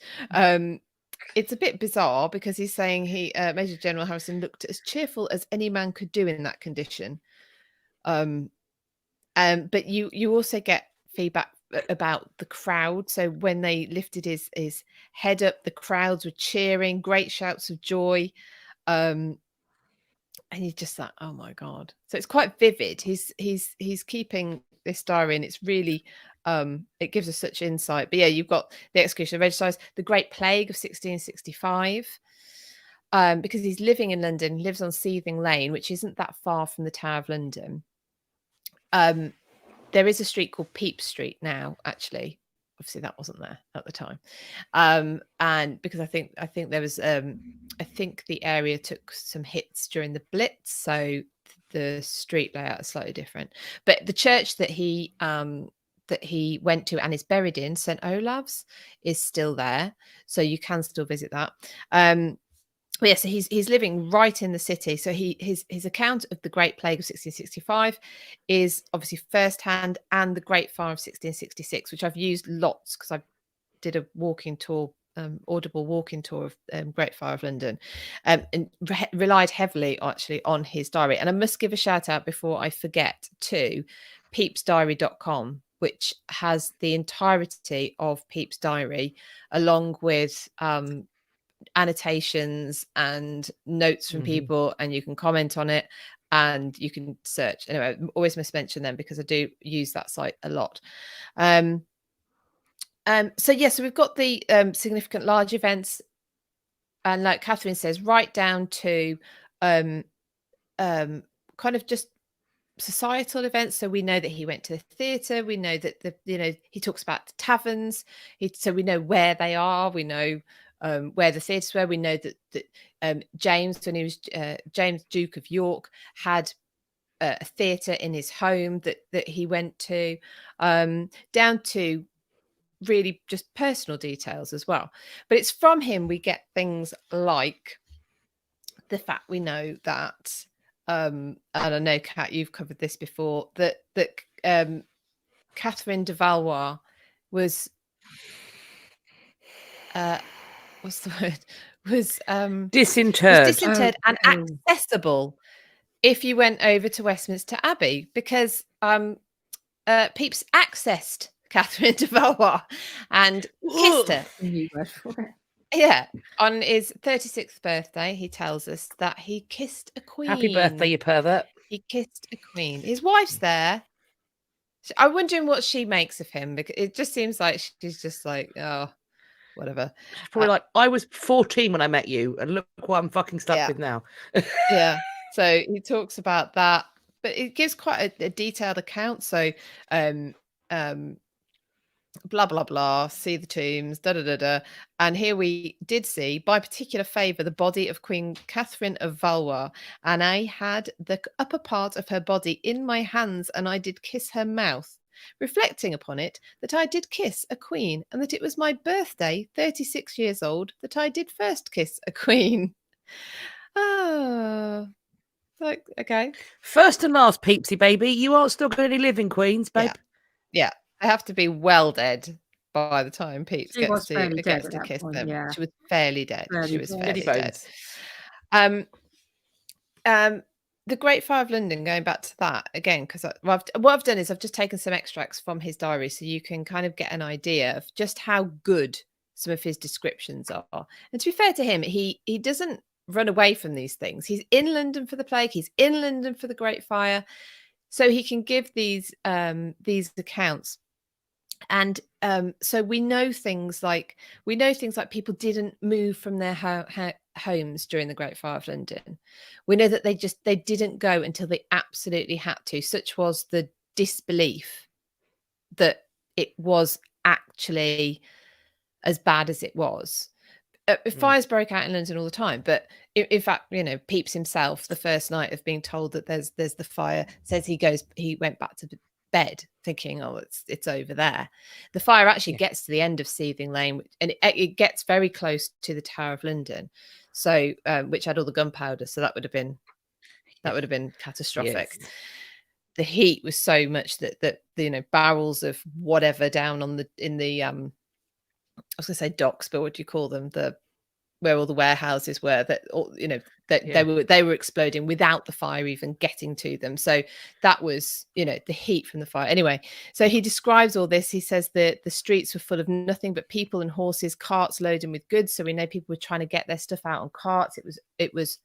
It's a bit bizarre because he's saying Major General Harrison looked as cheerful as any man could do in that condition. But you also get feedback about the crowd. So when they lifted his head up, the crowds were cheering, great shouts of joy. And you're just like, oh my God. So it's quite vivid. He's keeping this diary, and it's really it gives us such insight. But yeah, you've got the execution of regicides, the Great Plague of 1665. Because he's living in London, he lives on Seething Lane, which isn't that far from the Tower of London. There is a street called Pepys Street now, actually. Obviously, that wasn't there at the time. And because I think there was, I think the area took some hits during the Blitz, so the street layout is slightly different. But the church that he went to and is buried in, St. Olave's, is still there, so you can still visit that. But yeah, so he's living right in the city. So his account of the Great Plague of 1665 is obviously firsthand, and the Great Fire of 1666, which I've used lots because I did a walking tour, audible walking tour of Great Fire of London, and relied heavily actually on his diary. And I must give a shout out before I forget to pepysdiary.com, which has the entirety of Pepys' diary along with annotations and notes from people, and you can comment on it and you can search. Anyway, I always must mention them because I do use that site a lot. So yeah, so we've got the significant large events, and like Catherine says, right down to kind of just societal events. So we know that he went to the theatre, we know that he talks about the taverns, so we know where they are, we know where the theatres were. We know that James, when he was James Duke of York, had a theatre in his home that he went to, down to really just personal details as well. But it's from him we get things like the fact we know that, and I know, Kat, you've covered this before, that Catherine de Valois was what's the word? Was disinterred. Was disinterred and accessible if you went over to Westminster Abbey, because Pepys accessed Catherine de Valois and kissed her. Yeah, on his 36th birthday, he tells us that he kissed a queen. Happy birthday, you pervert. He kissed a queen. His wife's there. I'm wondering what she makes of him, because it just seems like she's just like, oh, whatever. She's probably like, I was 14 when I met you, and look what I'm fucking stuck with now. Yeah. So he talks about that, but it gives quite a detailed account. So, blah blah blah, see the tombs, da da da da. And here we did see, by particular favour, the body of Queen Catherine of Valois, and I had the upper part of her body in my hands, and I did kiss her mouth, reflecting upon it that I did kiss a queen, and that it was my birthday, 36 years old, that I did first kiss a queen. Oh, like, okay. First and last, Peepsy baby, you aren't still going to live in Queens, babe. Yeah. I have to be well dead by the time Peeps gets to kiss them. Yeah. She was fairly dead. Fairly dead. The Great Fire of London, going back to that again, because what I've done is I've just taken some extracts from his diary, so you can kind of get an idea of just how good some of his descriptions are. And to be fair to him, he doesn't run away from these things. He's in London for the plague. He's in London for the Great Fire, so he can give these accounts. And so we know things like people didn't move from their homes during the Great Fire of London. We know that they didn't go until they absolutely had to. Such was the disbelief that it was actually as bad as it was. Fires broke out in London all the time, but in fact, Pepys himself, the first night of being told that there's the fire, says he went back to bed thinking, oh, it's over there. The fire actually gets to the end of Seething Lane, and it gets very close to the Tower of London, so which had all the gunpowder, so that would have been catastrophic. Yes. The heat was so much that barrels of whatever down in the I was going to say docks, but what do you call them? Where all the warehouses were, they were exploding without the fire even getting to them. So that was, the heat from the fire. Anyway, so he describes all this. He says that the streets were full of nothing but people and horses, carts loaded with goods. So we know people were trying to get their stuff out on carts. It was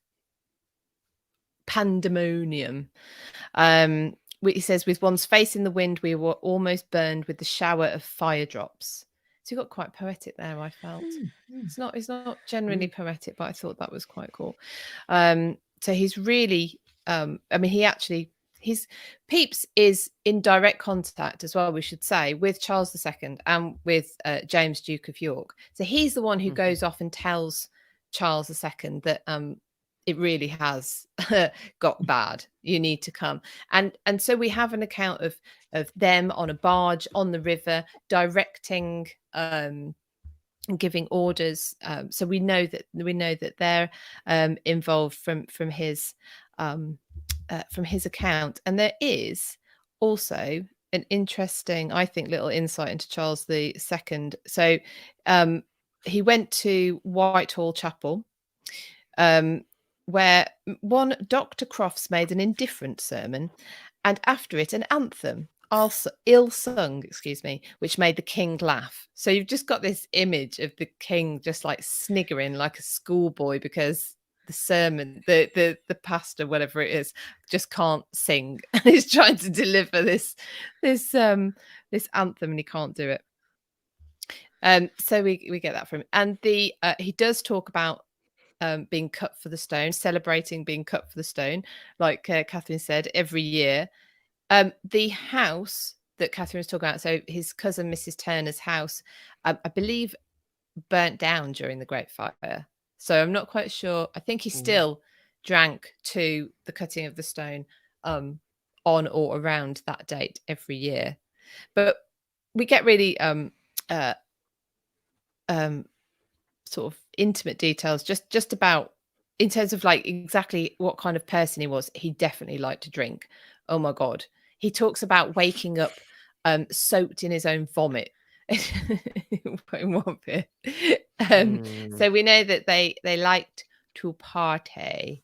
pandemonium. He says, with one's face in the wind, we were almost burned with the shower of fire drops. So you got quite poetic there, I felt. It's not generally poetic, but I thought that was quite cool. So he's really, Pepys is in direct contact as well, we should say, with Charles II and with James, Duke of York. So he's the one who goes off and tells Charles II that it really has got bad. You need to come. And so we have an account of them on a barge on the river, directing and giving orders. So we know that they're involved from his account. And there is also an interesting, I think, little insight into Charles II. So he went to Whitehall Chapel, where one Dr. Crofts made an indifferent sermon, and after it an anthem, ill sung, which made the king laugh. So you've just got this image of the king just like sniggering like a schoolboy because the sermon, the pastor, whatever it is, just can't sing, and he's trying to deliver this anthem and he can't do it. So we get that from him. And he does talk about being cut for the stone, celebrating being cut for the stone, like Catherine said, every year. The house that Catherine was talking about, so his cousin Mrs. Turner's house, I believe burnt down during the Great Fire. So I'm not quite sure. I think he still drank to the cutting of the stone on or around that date every year. But we get really sort of intimate details just about, in terms of like exactly what kind of person he was. He definitely liked to drink. Oh my God. He talks about waking up soaked in his own vomit in one bit. So we know that they liked to party.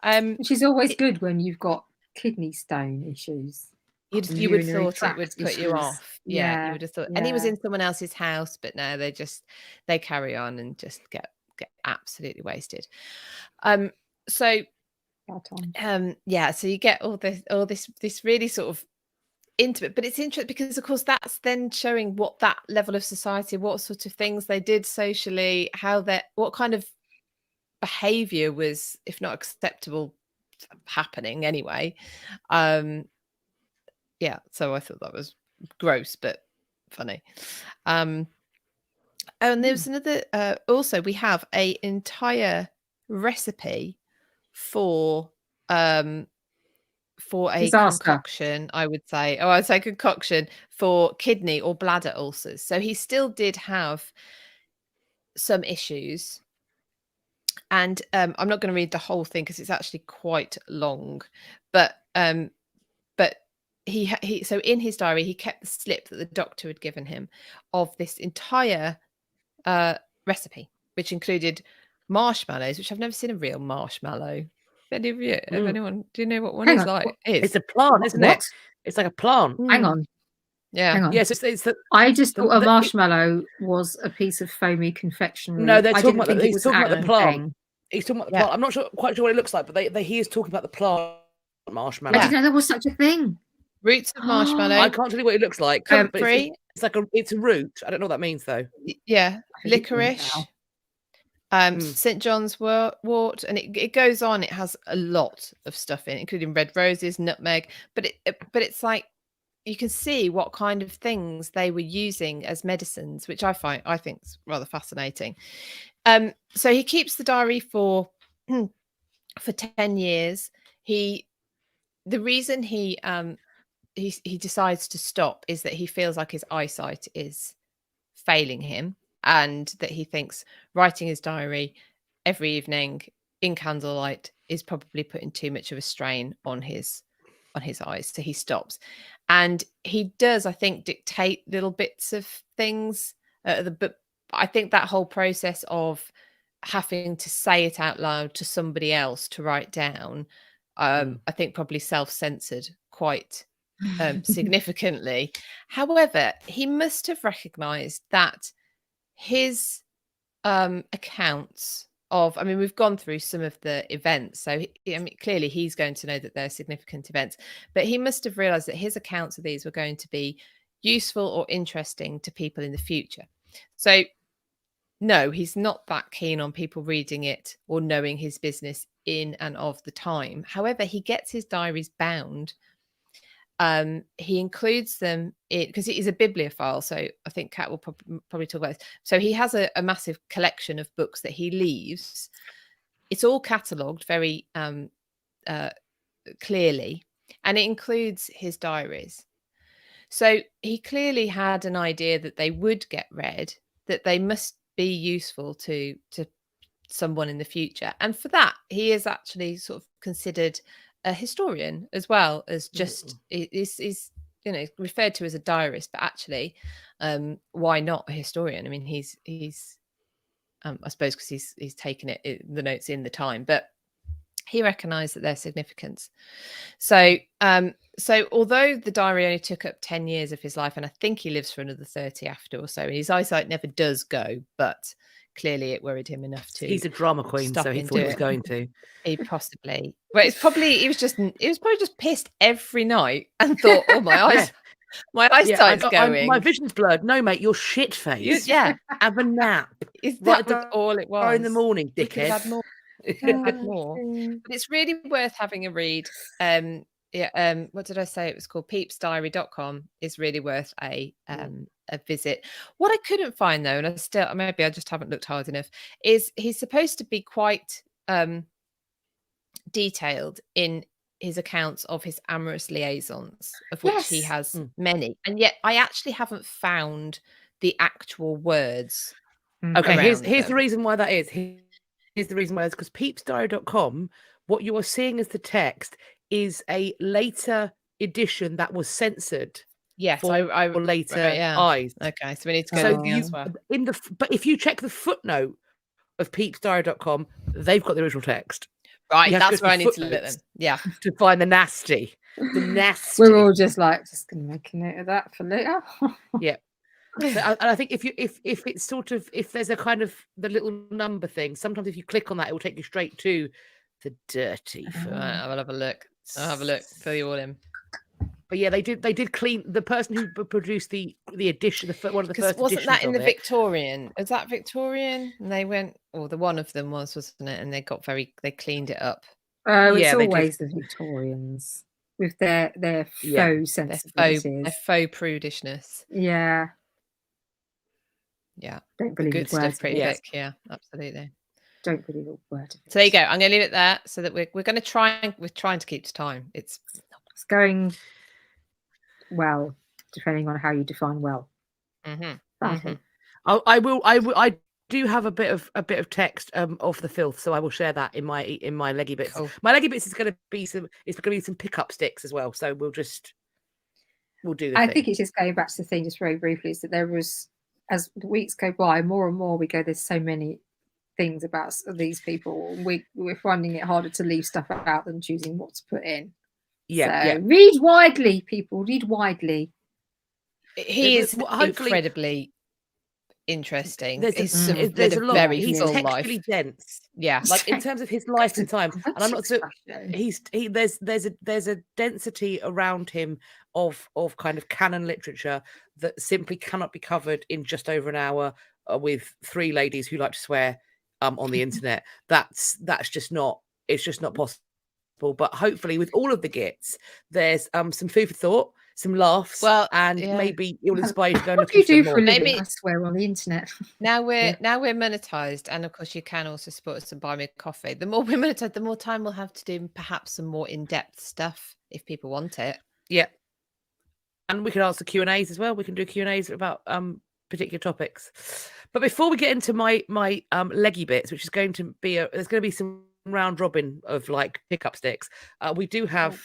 Which is always good when you've got kidney stone issues. You would have urinary thought it would tract put you issues. off. Yeah, you would have thought. And he was yeah. in someone else's house, but no, they carry on and just get absolutely wasted. So yeah, so you get all this really sort of intimate, but it's interesting because of course that's then showing what that level of society, what sort of things they did socially, what kind of behavior was, if not acceptable, happening anyway. Yeah, so I thought that was gross but funny. And there's another also we have a entire recipe for a Disaster. concoction, I'd say concoction for kidney or bladder ulcers. So he still did have some issues. And I'm not going to read the whole thing because it's actually quite long. But he so in his diary he kept the slip that the doctor had given him of this entire recipe, which included marshmallows, which I've never seen a real marshmallow. Any of you, anyone, do you know what one Hang is on, like? what- It's a plant, isn't What? it? It's like a plant. Hang on. Yeah. Hang on. Yes, it's the. I just thought a the- marshmallow was a piece of foamy confectionery. No, they're I talking didn't about think the, it he's was talking an about the actual plant. thing. He's talking about the Yeah. plant. I'm not quite sure what it looks like, but he is talking about the plant marshmallow. I didn't know there was such a thing. Roots of marshmallow. I can't tell you what it looks like. But Comfrey. it's like it's a root. I don't know what that means though. Yeah. I think it Licorice. now. St. John's wort, and it goes on. It has a lot of stuff in it, including red roses, nutmeg. But it's like you can see what kind of things they were using as medicines, which I think is rather fascinating. So he keeps the diary for 10 years. The reason he decides to stop is that he feels like his eyesight is failing him, and that he thinks writing his diary every evening in candlelight is probably putting too much of a strain on his eyes. So he stops, and he does, I think, dictate little bits of things. But I think that whole process of having to say it out loud to somebody else to write down, I think probably self-censored quite significantly. However, he must have recognized that his accounts of, I mean, we've gone through some of the events, so clearly he's going to know that they're significant events, but he must have realized that his accounts of these were going to be useful or interesting to people in the future. So no, he's not that keen on people reading it or knowing his business in and of the time. However, he gets his diaries bound. He includes them because it is a bibliophile, so I think Kat will probably talk about this. So he has a massive collection of books that he leaves. It's all catalogued very clearly, and it includes his diaries. So he clearly had an idea that they would get read, that they must be useful to someone in the future, and for that he is actually sort of considered a historian as well as just is referred to as a diarist, but actually why not a historian? I mean, he's I suppose because he's taken the notes in the time, but he recognized that their significance. So although the diary only took up 10 years of his life, and I think he lives for another 30 after or so, and his eyesight never does go, but clearly it worried him enough to. He's a drama queen, so he thought he was going to. He possibly. Well, he was probably just pissed every night and thought, "Oh, my eyes, my eyesight's going. My vision's blurred." No, mate, you're shit faced. Yeah, have a nap. That was all it was. In the morning, dickhead. We could have had more. But it's really worth having a read. What did I say? It was called peepsdiary.com. Is really worth a visit. What I couldn't find though, and maybe I just haven't looked hard enough, is he's supposed to be quite detailed in his accounts of his amorous liaisons, of which he has many, and yet I actually haven't found the actual words. Okay, here's the reason why that is. Here's the reason why it's because peepsdiary.com, what you are seeing as the text is a later edition that was censored. Yes, for later eyes. Okay, so we need to go elsewhere. But if you check the footnote of peepsdiary.com, they've got the original text. Right, that's where I need to look then. Yeah, to find the nasty. The nasty. We're all just like, just going to make a note of that for later. Yeah. And I think if it's sort of, if there's a kind of the little number thing, sometimes if you click on that, it will take you straight to the dirty. Right, I'll have a look. I'll have a look. Fill you all in. But yeah, they did clean, the person who produced the edition, one of the first Wasn't editions that in of the it. Victorian? Was that Victorian? And they went, or the one of them wasn't it? And they cleaned it up. Oh, Yeah, it's they did. always the Victorians with their Yeah, faux sensibilities. Their faux prudishness. Yeah. Yeah. Don't The believe good a word stuff of pretty it. thick. Yeah, absolutely. Don't believe a word of it. So there you go. I'm going to leave it there so that we're going to try. We're trying to keep to time. It's going well, depending on how you define well. Mm-hmm. I do have a bit of text of the filth, so I will share that in my leggy bits. Cool. My leggy bits is going to be some pickup sticks as well. So we'll do the I thing. think it's just going back to the thing just very briefly, is that there was, as the weeks go by, more and more we go, there's so many things about these people. We're finding it harder to leave stuff out than choosing what to put in. So read widely, people. Read widely. He is incredibly interesting. There's a lot. Very he's full textually life. dense. Yeah, like in terms of his life and time. And I'm not so. There's a density around him of kind of canon literature that simply cannot be covered in just over an hour with three ladies who like to swear on the internet. That's just not. It's just not possible. But hopefully, with all of the gits, there's some food for thought, some laughs, maybe it will inspire you to go and look What do you into do more. for a living? I swear, on the internet. Now we're monetized, and of course, you can also support us and buy me a coffee. The more we're monetized, the more time we'll have to do perhaps some more in-depth stuff if people want it. Yeah, and we can answer Q&As as well. We can do Q&As about particular topics. But before we get into my leggy bits, which is going to be there's going to be some round robin of like pickup sticks. We do have.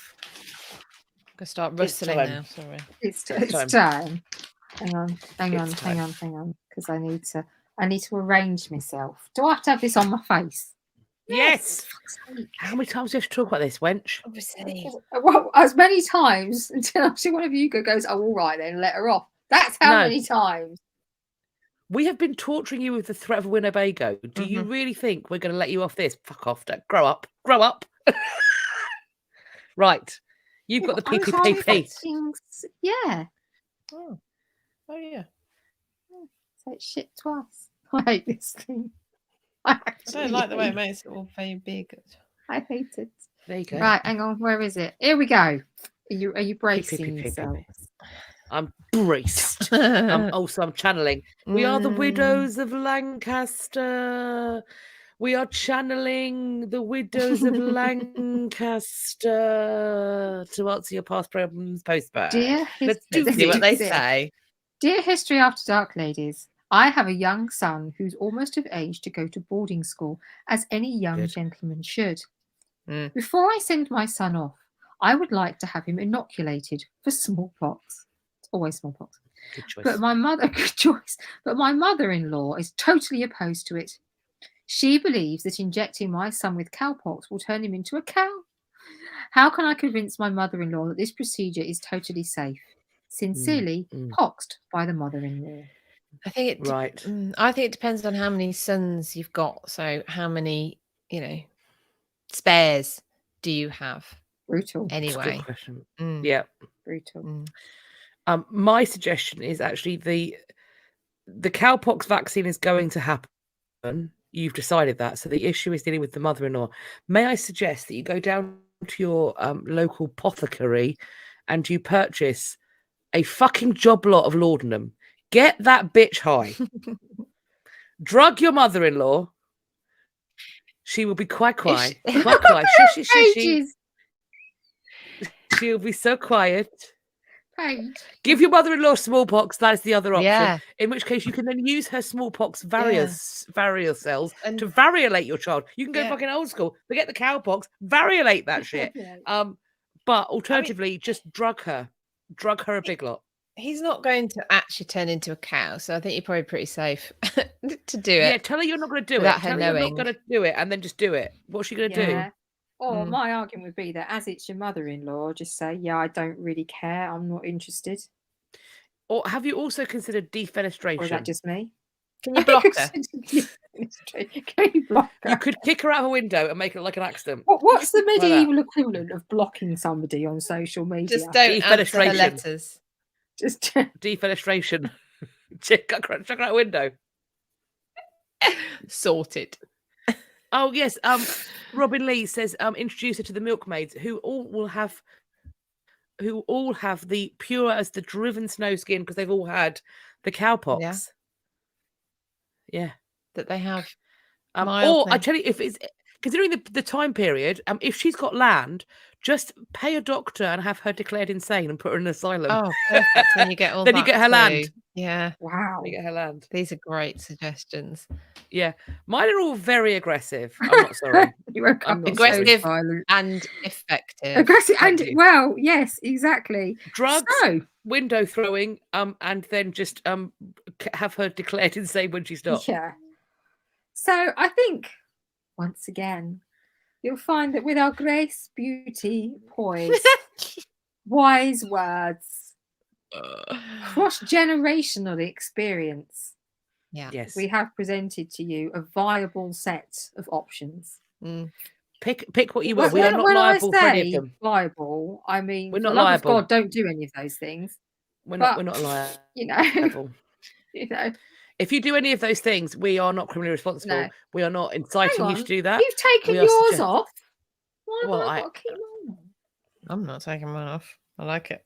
I'm gonna start rustling now. Sorry, it's time. Hang on, because I need to arrange myself. Do I have to have this on my face? Yes. How many times do you have to talk about this, wench? Obviously. Well, as many times until actually one of you goes, "Oh, all right then, let her off." That's how many times. We have been torturing you with the threat of a Winnebago. Do you really think we're going to let you off this? Fuck off. Don't. Grow up. Grow up. Right. You've got the PPP. Yeah. Oh yeah. So it's shit twice. I hate this thing. I don't like the way it makes it all very big. I hate it. There you go. Right, hang on. Where is it? Here we go. Are you bracing yourselves? I'm braced. I'm channeling. We are the widows of Lancaster. We are channeling the widows of Lancaster to answer your past problems postbag. Let's see what they say. Dear History After Dark ladies, I have a young son who's almost of age to go to boarding school, as any young gentleman should. Before I send my son off, I would like to have him inoculated for smallpox. Always smallpox. Good choice. But my mother-in-law is totally opposed to it. She believes that injecting my son with cowpox will turn him into a cow. How can I convince my mother-in-law that this procedure is totally safe? Sincerely, Poxed by the mother-in-law. I think it depends on how many sons you've got. So how many, spares do you have? Brutal. Anyway. Good question. Yeah. Brutal. My suggestion is actually the cowpox vaccine is going to happen. You've decided that. So the issue is dealing with the mother-in-law. May I suggest that you go down to your local apothecary and you purchase a fucking job lot of laudanum. Get that bitch high. Drug your mother-in-law. She will be quite quiet. Quite quiet. She'll be so quiet. Give your mother-in-law smallpox. That is the other option. Yeah. In which case, you can then use her smallpox variole cells to variolate your child. You can go fucking old school. Forget the cowpox. Variolate that shit. But alternatively, just drug her. Drug her a big lot. He's not going to actually turn into a cow, so I think you're probably pretty safe to do it. Yeah, tell her you're not going to do it. Tell her you're not going to do it, and then just do it. What's she going to do? Or my argument would be that as it's your mother-in-law, just say, yeah, I don't really care. I'm not interested. Or have you also considered Or is defenestration? that just me? Can you block her? Can you block her? You could kick her out of a window and make it like an accident. What's the Like that. medieval equivalent of blocking somebody on social media? Just don't answer her Defenestration. letters. Just Defenestration. Chuck her out a window. Sorted. Oh yes. Robin Lee says, introduce her to the milkmaids, who all have the pure as the driven snow skin because they've all had the cowpox. Yeah. That they have. Or I tell you, if it's considering the time period, if she's got land, just pay a doctor and have her declared insane and put her in an asylum. Oh, perfect. Then you get all Then that you get her too. land. Yeah. wow. You get her land. These are great suggestions. Yeah. Mine are all very aggressive. I'm not sorry. You woke I'm up not Aggressive so violent. and effective. Aggressive Thank and you. well, yes, exactly. Drugs, So, window throwing, and then just have her declared insane when she stops. yeah. So I think once again, you'll find that with our grace, beauty, poise, wise words, cross-generational experience, Yes. we have presented to you a viable set of options. Pick what you will. We are not when liable I for any of say them. viable, I mean, We're for not the love liable. of God, don't do any of those things. We're But, not liable. You know, If you do any of those things, we are not criminally responsible. No. We are not hang inciting you on, to do that. you've taken We are yours off. Why Well, have I I- got to keep mine on? I'm not taking mine off. I like it.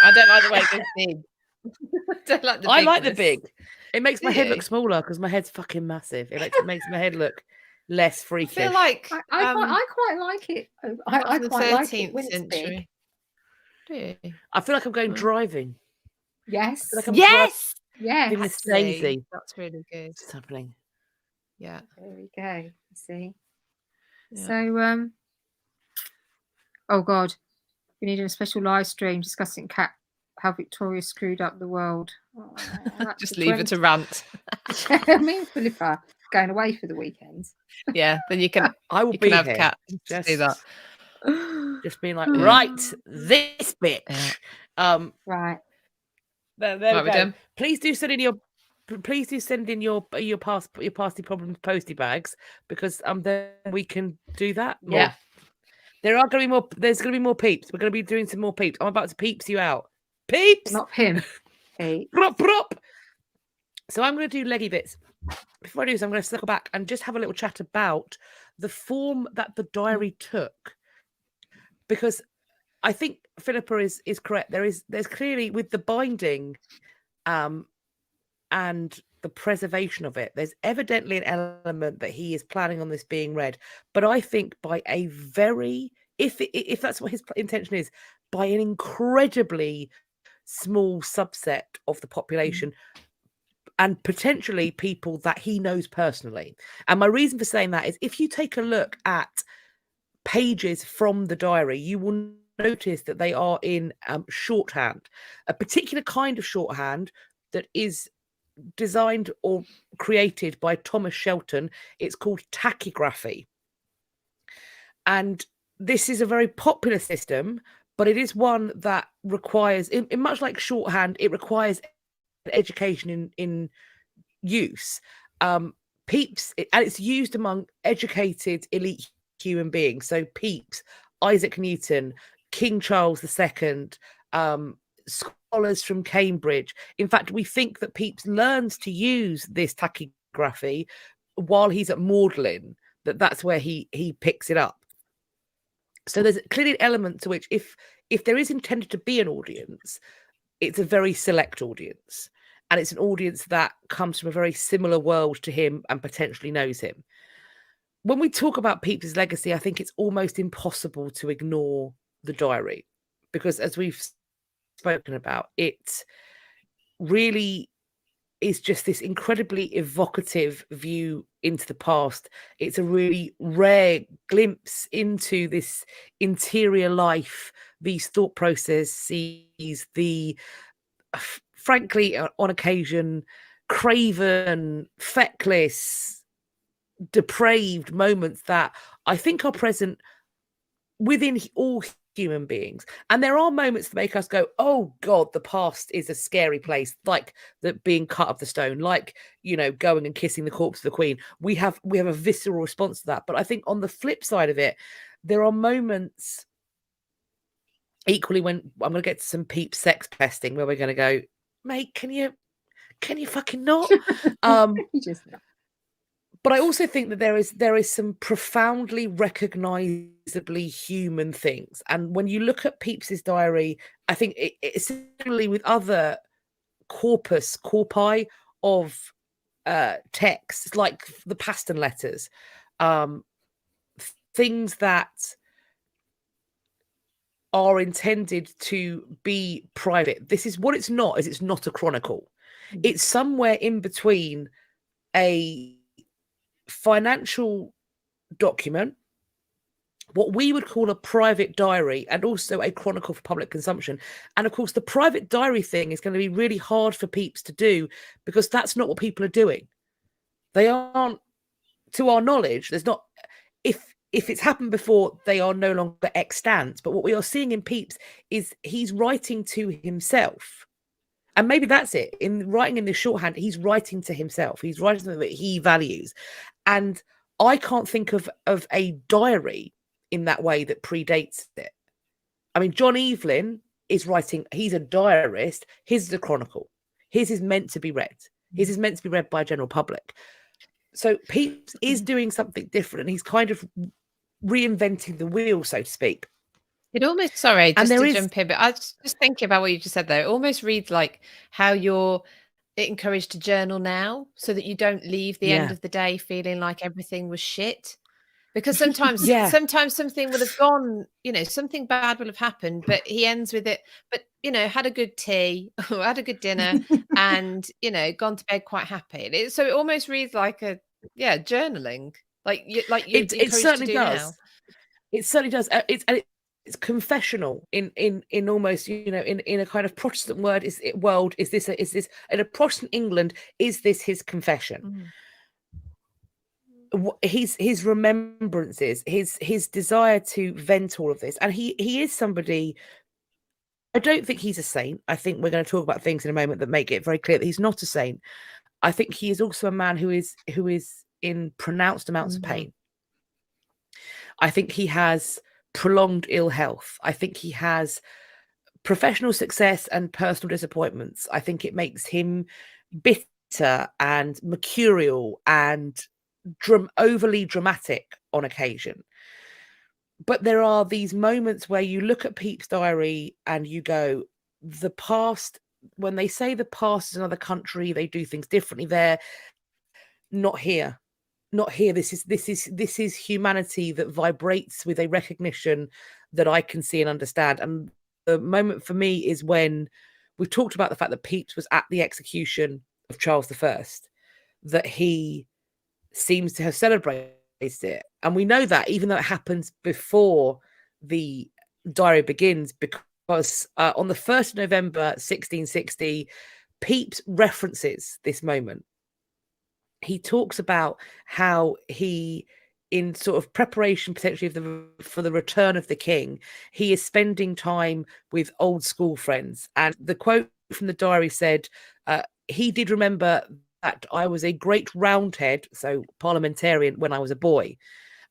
I don't like the way it goes big. I don't like the I like the bigness. big. It makes my Do head you? look smaller because my head's fucking massive. It makes my head look less I freakish. feel like I quite like it. I the quite like 13th it when it's big. century. Do you? I feel like I'm going driving. Yes. like I'm Yes. Yes. Doing this Actually, Daisy. that's really good. What's happening? Yeah. There we go. You see. Yeah. So oh God, we need a special live stream discussing how Victoria screwed up the world. Oh, that's Just the leave it to 20 rant. Yeah, me and Philippa are going away for the weekend. Yeah. Then you can I will you be can have here. Cat Just do that. Just being like, right, this bitch. Yeah. Right. There Right, we we're go. done. Please do send in your pasty problem posty bags because then we can do that more. Yeah. There's gonna be more peeps. We're gonna be doing some more peeps. I'm about to peeps you out. Peeps! Not him. Hey. Prop, prop. So I'm gonna do leggy bits. Before I do this, I'm gonna circle back and just have a little chat about the form that the diary took. Because I think Philippa is correct. There's clearly with the binding and the preservation of it, there's evidently an element that he is planning on this being read. But I think by a very, if that's what his intention is, by an incredibly small subset of the population and potentially people that he knows personally. And my reason for saying that is if you take a look at pages from the diary, you will notice that they are in shorthand, a particular kind of shorthand that is designed or created by Thomas Shelton. It's called tachygraphy. And this is a very popular system, but it is one that requires, in much like shorthand, it requires education in use. Pepys, and it's used among educated elite human beings. So Pepys, Isaac Newton, King Charles II, scholars from Cambridge. In fact, we think that Pepys learns to use this tachygraphy while he's at Magdalen, that's where he picks it up. So there's clearly an element to which if there is intended to be an audience, it's a very select audience. And it's an audience that comes from a very similar world to him and potentially knows him. When we talk about Pepys' legacy, I think it's almost impossible to ignore the diary because, as we've spoken about, it really is just this incredibly evocative view into the past. It's a really rare glimpse into this interior life, these thought processes, the frankly, on occasion, craven, feckless, depraved moments that I think are present within all human beings. And there are moments that make us go, oh God, the past is a scary place, like the being cut of the stone, like, you know, going and kissing the corpse of the Queen. We have a visceral response to that. But I think on the flip side of it, there are moments equally when I'm going to get to some peep sex pesting where we're going to go, mate, can you fucking not? But I also think that there is some profoundly recognizably human things. And when you look at Pepys's diary, I think it's similarly with other corpi of texts, like the Paston letters, things that are intended to be private. This is what it's not, is it's not a chronicle. It's somewhere in between a financial document, what we would call a private diary, and also a chronicle for public consumption. And of course, the private diary thing is going to be really hard for Pepys to do, because that's not what people are doing. They aren't, to our knowledge, there's not, if it's happened before, they are no longer extant. But what we are seeing in Pepys is he's writing to himself. And maybe that's it. In writing in this shorthand, he's writing to himself. He's writing something that he values. And I can't think of a diary in that way that predates it. I mean, John Evelyn is writing, he's a diarist. His is a chronicle. His is meant to be read. His is meant to be read by a general public. So Pepys is doing something different, and he's kind of reinventing the wheel, so to speak. It almost, sorry, just to jump in, but I was just thinking about what you just said there. It almost reads like how you're encouraged to journal now, so that you don't leave the end of the day feeling like everything was shit. Because sometimes, sometimes something will have gone, you know, something bad will have happened, but he ends with it. But, you know, had a good tea, or had a good dinner, and, you know, gone to bed quite happy. So it almost reads like a, journaling, like you're it certainly does. Now. It certainly does. It's confessional in almost, you know, in a kind of Protestant world. Is this in a Protestant England? Is this his confession? His remembrances, his desire to vent all of this, and he is somebody. I don't think he's a saint. I think we're going to talk about things in a moment that make it very clear that he's not a saint. I think he is also a man who is in pronounced amounts of pain. I think he has prolonged ill health. I think he has professional success and personal disappointments. I think it makes him bitter and mercurial and overly dramatic on occasion. But there are these moments where you look at Pepys' diary and you go, the past, when they say the past is another country, they do things differently. They're not here. Not here. This is humanity that vibrates with a recognition that I can see and understand. And the moment for me is when we've talked about the fact that Pepys was at the execution of Charles I, that he seems to have celebrated it. And we know that even though it happens before the diary begins, because on the 1st of November 1660, Pepys references this moment. He talks about how he, in sort of preparation potentially for the return of the king, he is spending time with old school friends. And the quote from the diary said, he did remember that I was a great roundhead, so parliamentarian, when I was a boy.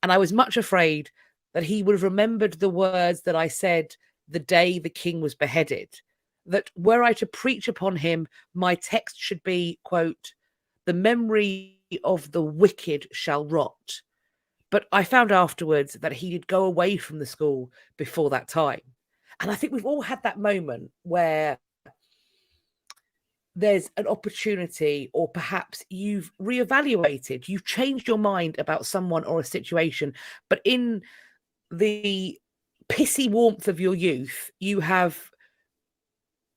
And I was much afraid that he would have remembered the words that I said the day the king was beheaded, that were I to preach upon him, my text should be, quote, the memory of the wicked shall rot. But I found afterwards that he did go away from the school before that time. And I think we've all had that moment where there's an opportunity, or perhaps you've reevaluated, you've changed your mind about someone or a situation, but in the pissy warmth of your youth, you have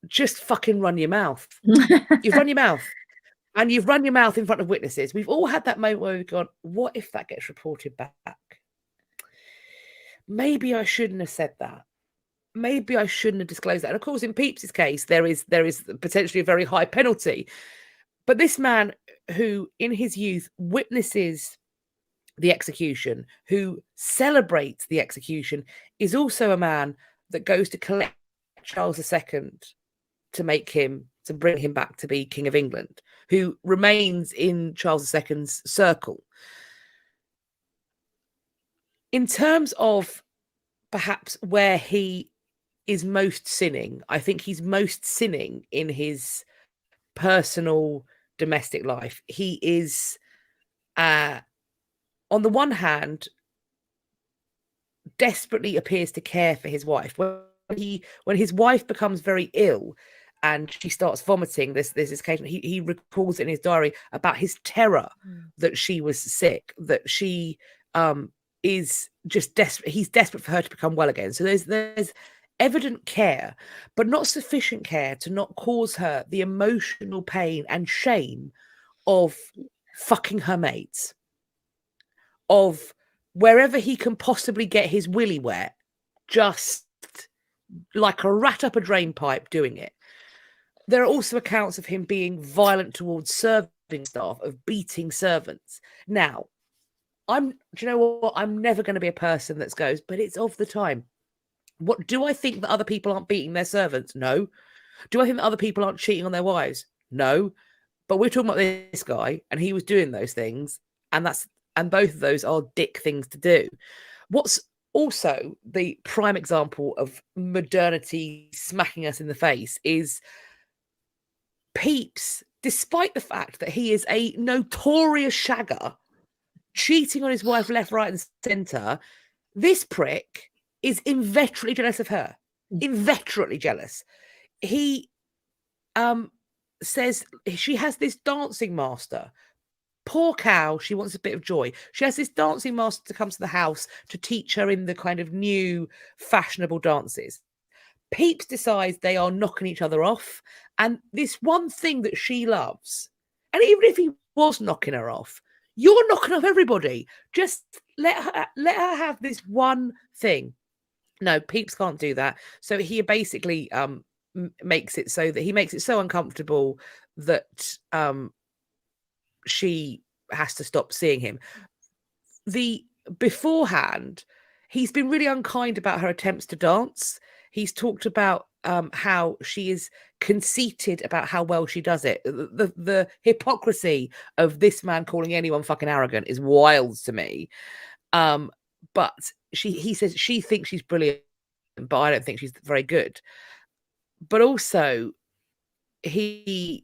just fucking run your mouth. You've run your mouth. And you've run your mouth in front of witnesses. We've all had that moment where we've gone, what if that gets reported back? Maybe I shouldn't have said that. Maybe I shouldn't have disclosed that. And of course, in Pepys' case, there is potentially a very high penalty. But this man who, in his youth, witnesses the execution, who celebrates the execution, is also a man that goes to collect Charles II to bring him back to be King of England, who remains in Charles II's circle. In terms of perhaps where he is most sinning, I think he's most sinning in his personal domestic life. He is, on the one hand, desperately appears to care for his wife. When his wife becomes very ill and she starts vomiting, there's this occasion, he recalls in his diary about his terror that she was sick, that she is just desperate. He's desperate for her to become well again. So there's evident care, but not sufficient care to not cause her the emotional pain and shame of fucking her mates, of wherever he can possibly get his willy wet, just like a rat up a drain pipe doing it. There are also accounts of him being violent towards serving staff, of beating servants. Now, do you know what? I'm never going to be a person that goes, but it's of the time. What do I think that other people aren't beating their servants? No. Do I think that other people aren't cheating on their wives? No. But we're talking about this guy, and he was doing those things, and both of those are dick things to do. What's also the prime example of modernity smacking us in the face is Pepys, despite the fact that he is a notorious shagger, cheating on his wife left, right, and centre, this prick is inveterately jealous of her. Inveterately jealous. He says she has this dancing master. Poor cow, she wants a bit of joy. She has this dancing master to come to the house to teach her in the kind of new fashionable dances. Pepys decides they are knocking each other off, and this one thing that she loves, and even if he was knocking her off, you're knocking off everybody. Just let her have this one thing. No, Pepys can't do that. So he basically makes it so uncomfortable that she has to stop seeing him. Beforehand, he's been really unkind about her attempts to dance. He's talked about how she is conceited about how well she does it. The hypocrisy of this man calling anyone fucking arrogant is wild to me. But he says she thinks she's brilliant, but I don't think she's very good. But also, it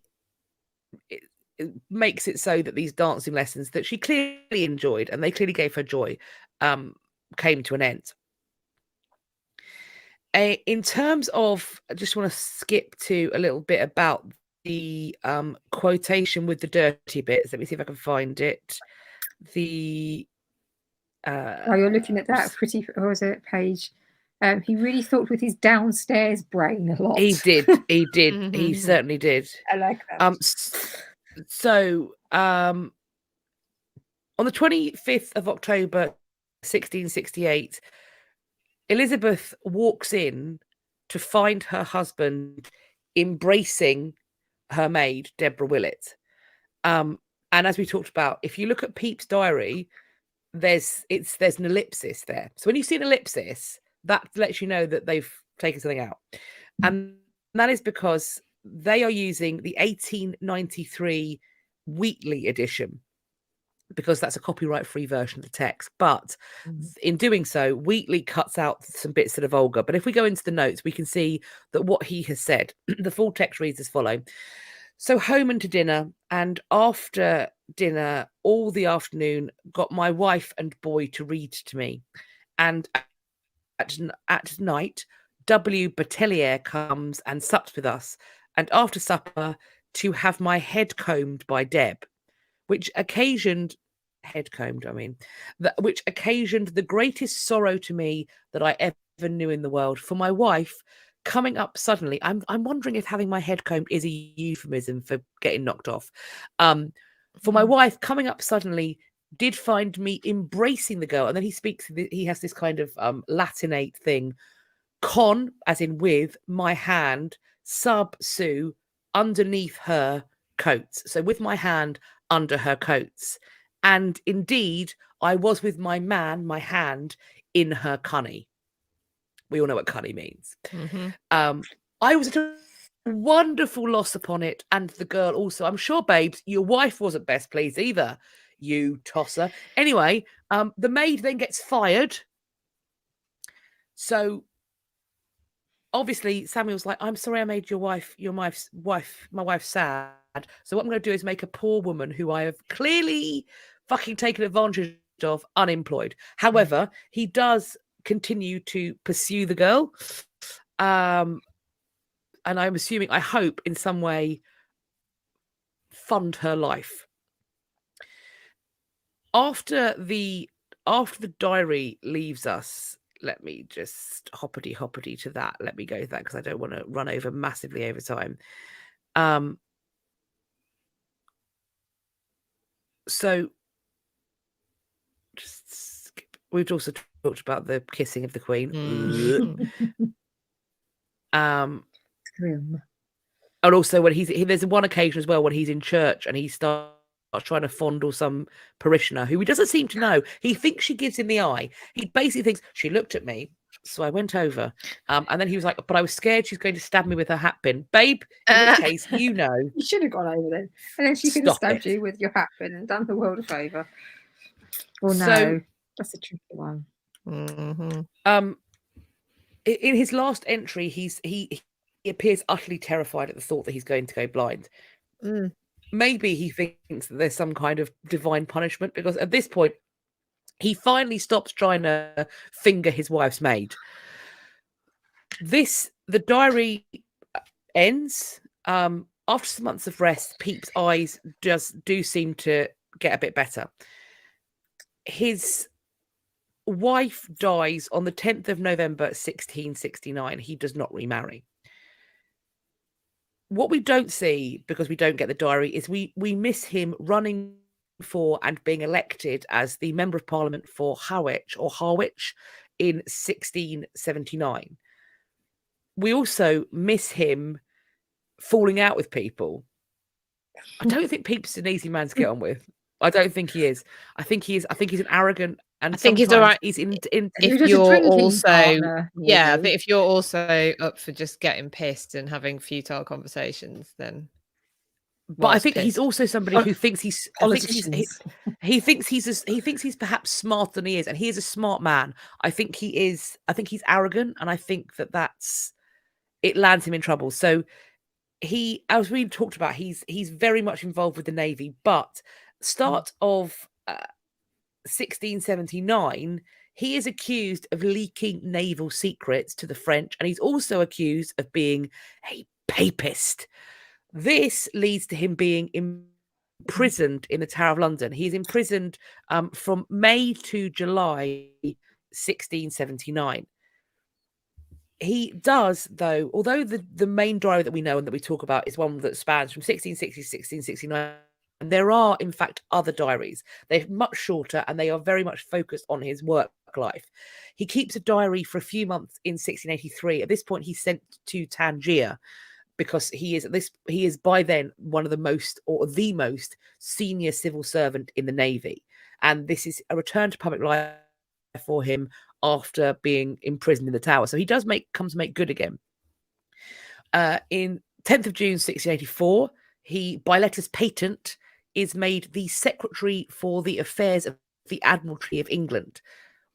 makes it so that these dancing lessons that she clearly enjoyed and they clearly gave her joy came to an end. In terms of, I just want to skip to a little bit about the quotation with the dirty bits. Let me see if I can find it. You're looking at that pretty, or was it page? He really thought with his downstairs brain a lot. He did. He certainly did. I like that. So on the 25th of October 1668, Elizabeth walks in to find her husband embracing her maid, Deborah Willett. And as we talked about, if you look at Pepys' diary, there's an ellipsis there. So when you see an ellipsis, that lets you know that they've taken something out. And that is because they are using the 1893 Wheatley edition, because that's a copyright-free version of the text. But in doing so, Wheatley cuts out some bits that are vulgar. But if we go into the notes, we can see that what he has said, the full text reads as follows. So home and to dinner, and after dinner, all the afternoon, got my wife and boy to read to me. And at night, W. Batelier comes and sups with us. And after supper, to have my head combed by Deb, which occasioned the greatest sorrow to me that I ever knew in the world. For my wife coming up suddenly, I'm wondering if having my head combed is a euphemism for getting knocked off. For my wife coming up suddenly did find me embracing the girl, and then he has this kind of Latinate thing, con as in with my hand, sub su underneath her coats. So with my hand under her coats. And indeed, I was with my man, my hand in her cunny. We all know what cunny means. I was at a wonderful loss upon it, and the girl also. I'm sure, babes, your wife wasn't best pleased either, you tosser. Anyway, the maid then gets fired. So obviously Samuel's like, I'm sorry I made my wife sad. So what I'm going to do is make a poor woman who I have clearly fucking taken advantage of unemployed. However, he does continue to pursue the girl. And I'm assuming, I hope in some way, fund her life. After the diary leaves us, let me just hoppity to that. Let me go to that because I don't want to run over massively over time. So just skip. We've also talked about the kissing of the Queen. Grim. And also when there's one occasion as well when he's in church and he starts trying to fondle some parishioner who he doesn't seem to know. He thinks she gives him the eye. He basically thinks she looked at me, so I went over. And then he was like, but I was scared she's going to stab me with her hat pin. Babe, in which case, you know. You should have gone over then. And then she could have Stop stabbed it. you with your hat pin and done the world a favour. Oh no, So- that's a tricky one. In his last entry, he appears utterly terrified at the thought that he's going to go blind. Maybe he thinks that there's some kind of divine punishment, because at this point he finally stops trying to finger his wife's maid. The diary ends. After some months of rest, Peep's eyes do seem to get a bit better. His wife dies on the 10th of November 1669. He does not remarry. What we don't see, because we don't get the diary, is we miss him running for and being elected as the Member of Parliament for Harwich in 1679. We also miss him falling out with people. I don't think Peep's an easy man to get on with. I don't think he is. I think he's an arrogant, and I think he's all right. He's in You're If just a you're drinking also, partner, yeah, I maybe. think if you're also up for just getting pissed and having futile conversations, then. But I whilst think he's pissed. also somebody who thinks he's Politicians. he thinks he's perhaps smarter than he is, and he is a smart man. I think he's arrogant, and I think that's it lands him in trouble. So he, as we talked about, he's very much involved with the Navy, but start of 1679, he is accused of leaking naval secrets to the French, and he's also accused of being a papist. This leads to him being imprisoned in the Tower of London. He's imprisoned from May to July 1679. He does, though, although the main diary that we know and that we talk about is one that spans from 1660 to 1669, and there are, in fact, other diaries. They're much shorter and they are very much focused on his work life. He keeps a diary for a few months in 1683. At this point, he's sent to Tangier, because he is by then one of the most senior civil servant in the Navy. And this is a return to public life for him after being imprisoned in the Tower. So he does come to make good again. In 10th of June 1684, he, by letters patent, is made the Secretary for the Affairs of the Admiralty of England.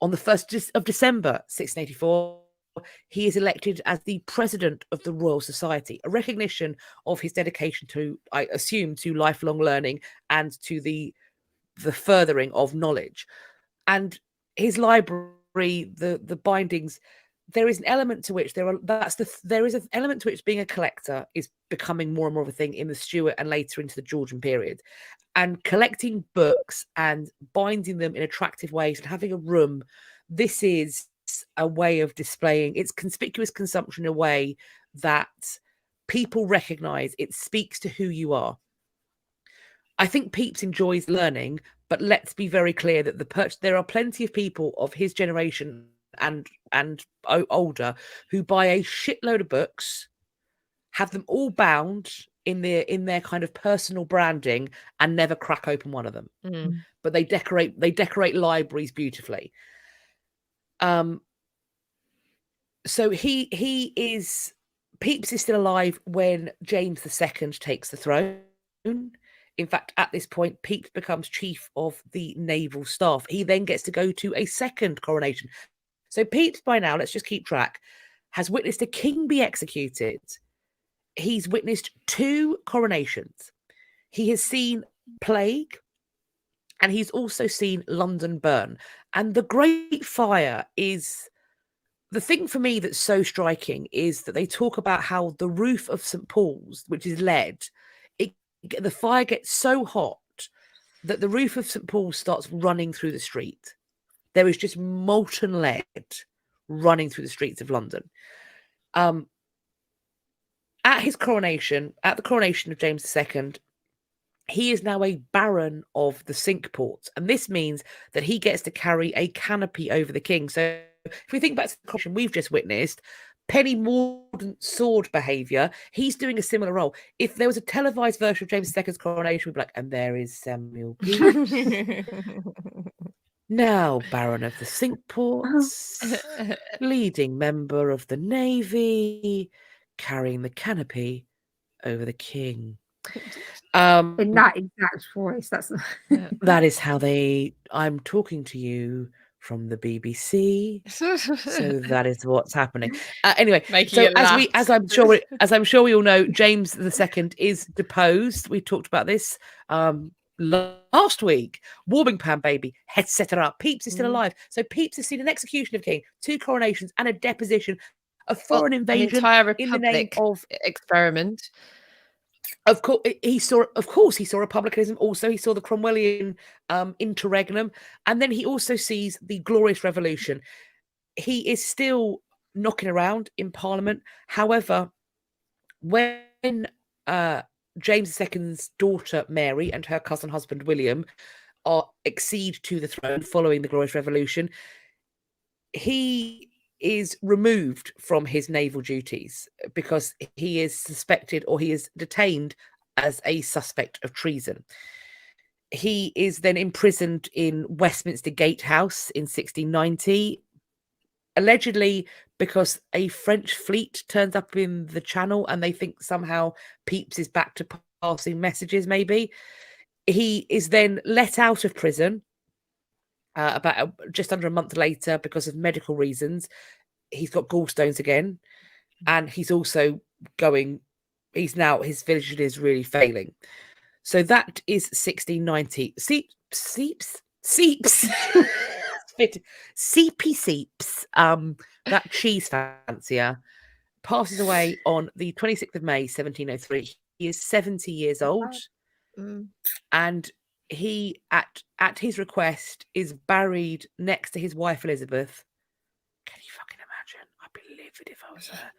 On the 1st of December 1684, he is elected as the President of the Royal Society, a recognition of his dedication to, I assume, to lifelong learning and to the furthering of knowledge. And his library, the bindings, there is an element to which there is an element to which being a collector is becoming more and more of a thing in the Stuart and later into the Georgian period. And collecting books and binding them in attractive ways and having a room, this is a way of displaying its conspicuous consumption in a way that people recognize. It speaks to who you are. I think Pepys enjoys learning, but let's be very clear that there are plenty of people of his generation and older who buy a shitload of books, have them all bound in their kind of personal branding, and never crack open one of them. but they decorate libraries beautifully. So Pepys is still alive when James II takes the throne. In fact, at this point, Pepys becomes chief of the naval staff. He then gets to go to a second coronation. So Pepys, by now, let's just keep track, has witnessed a king be executed. He's witnessed 2 coronations. He has seen plague, and he's also seen London burn. And the Great Fire is... The thing for me that's so striking is that they talk about how the roof of St. Paul's, which is lead, the fire gets so hot that the roof of St. Paul's starts running through the street. There is just molten lead running through the streets of London. At the coronation of James II, he is now a baron of the Cinque Ports, and this means that he gets to carry a canopy over the king. So if we think back to the coronation we've just witnessed, Penny Mordaunt's sword behaviour, he's doing a similar role. If there was a televised version of James II's coronation, we'd be like, and there is Samuel Pepys, now Baron of the Cinque Ports, leading member of the Navy, carrying the canopy over the king. In that exact voice. That is how I'm talking to you from the BBC. So that is what's happening. Anyway, so as I'm sure we all know, James II is deposed. We talked about this last week. Warming pan baby, etc. Pepys is still alive. So Pepys has seen an execution of king, 2 coronations, and a deposition, a foreign invasion, an entire in the name of experiment. Of course, he saw republicanism. Also, he saw the Cromwellian interregnum, and then he also sees the Glorious Revolution. He is still knocking around in Parliament. However, when James II's daughter Mary and her cousin husband William accede to the throne following the Glorious Revolution, he is removed from his naval duties because he is suspected, or he is detained as a suspect of treason. He is then imprisoned in Westminster Gatehouse in 1690, allegedly because a French fleet turns up in the Channel and they think somehow Pepys is back to passing messages, maybe. He is then let out of prison just under a month later because of medical reasons. He's got gallstones again, and he's also his vision is really failing. So that is 1690. Seeps. Seepy Seeps, that cheese fancier, passes away on the 26th of May, 1703. He is 70 years old. And he, at his request, is buried next to his wife Elizabeth. Can you fucking imagine? I'd be livid if I was her.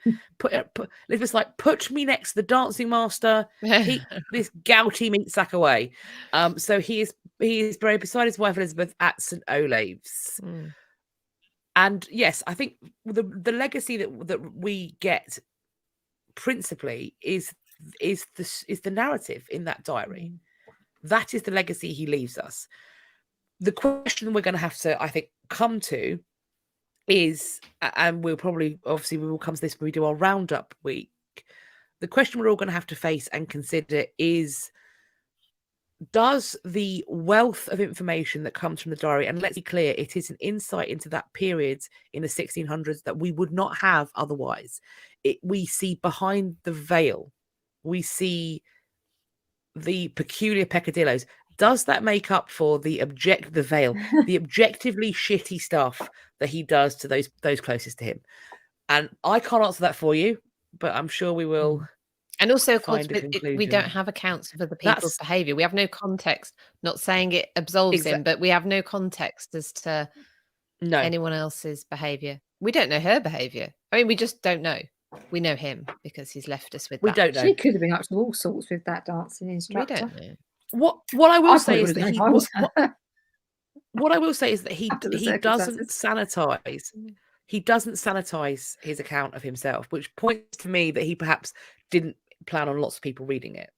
Elizabeth's like, put me next to the dancing master. Keep this gouty meat sack away. So he is buried beside his wife Elizabeth at St. Olave's. And yes, I think the legacy that we get principally is the narrative in that diary. That is the legacy he leaves us. The question we're going to have to, I think, come to is, and we will come to this when we do our roundup week. The question we're all going to have to face and consider is, does the wealth of information that comes from the diary, and let's be clear, it is an insight into that period in the 1600s that we would not have otherwise. We see behind the veil, we see the peculiar peccadillos. Does that make up for the veil, the objectively shitty stuff that he does to those closest to him? And I can't answer that for you, but I'm sure we will. And also, of course, we don't have accounts for the people's behaviour. We have no context. Not saying it absolves him, but we have no context as to anyone else's behaviour. We don't know her behaviour. I mean, we just don't know. We know him because he's left us with that. We don't know. She could have been up to all sorts with that dancing instructor. We don't know. What I will say is that he doesn't sanitize. He doesn't sanitize his account of himself, which points to me that he perhaps didn't plan on lots of people reading it.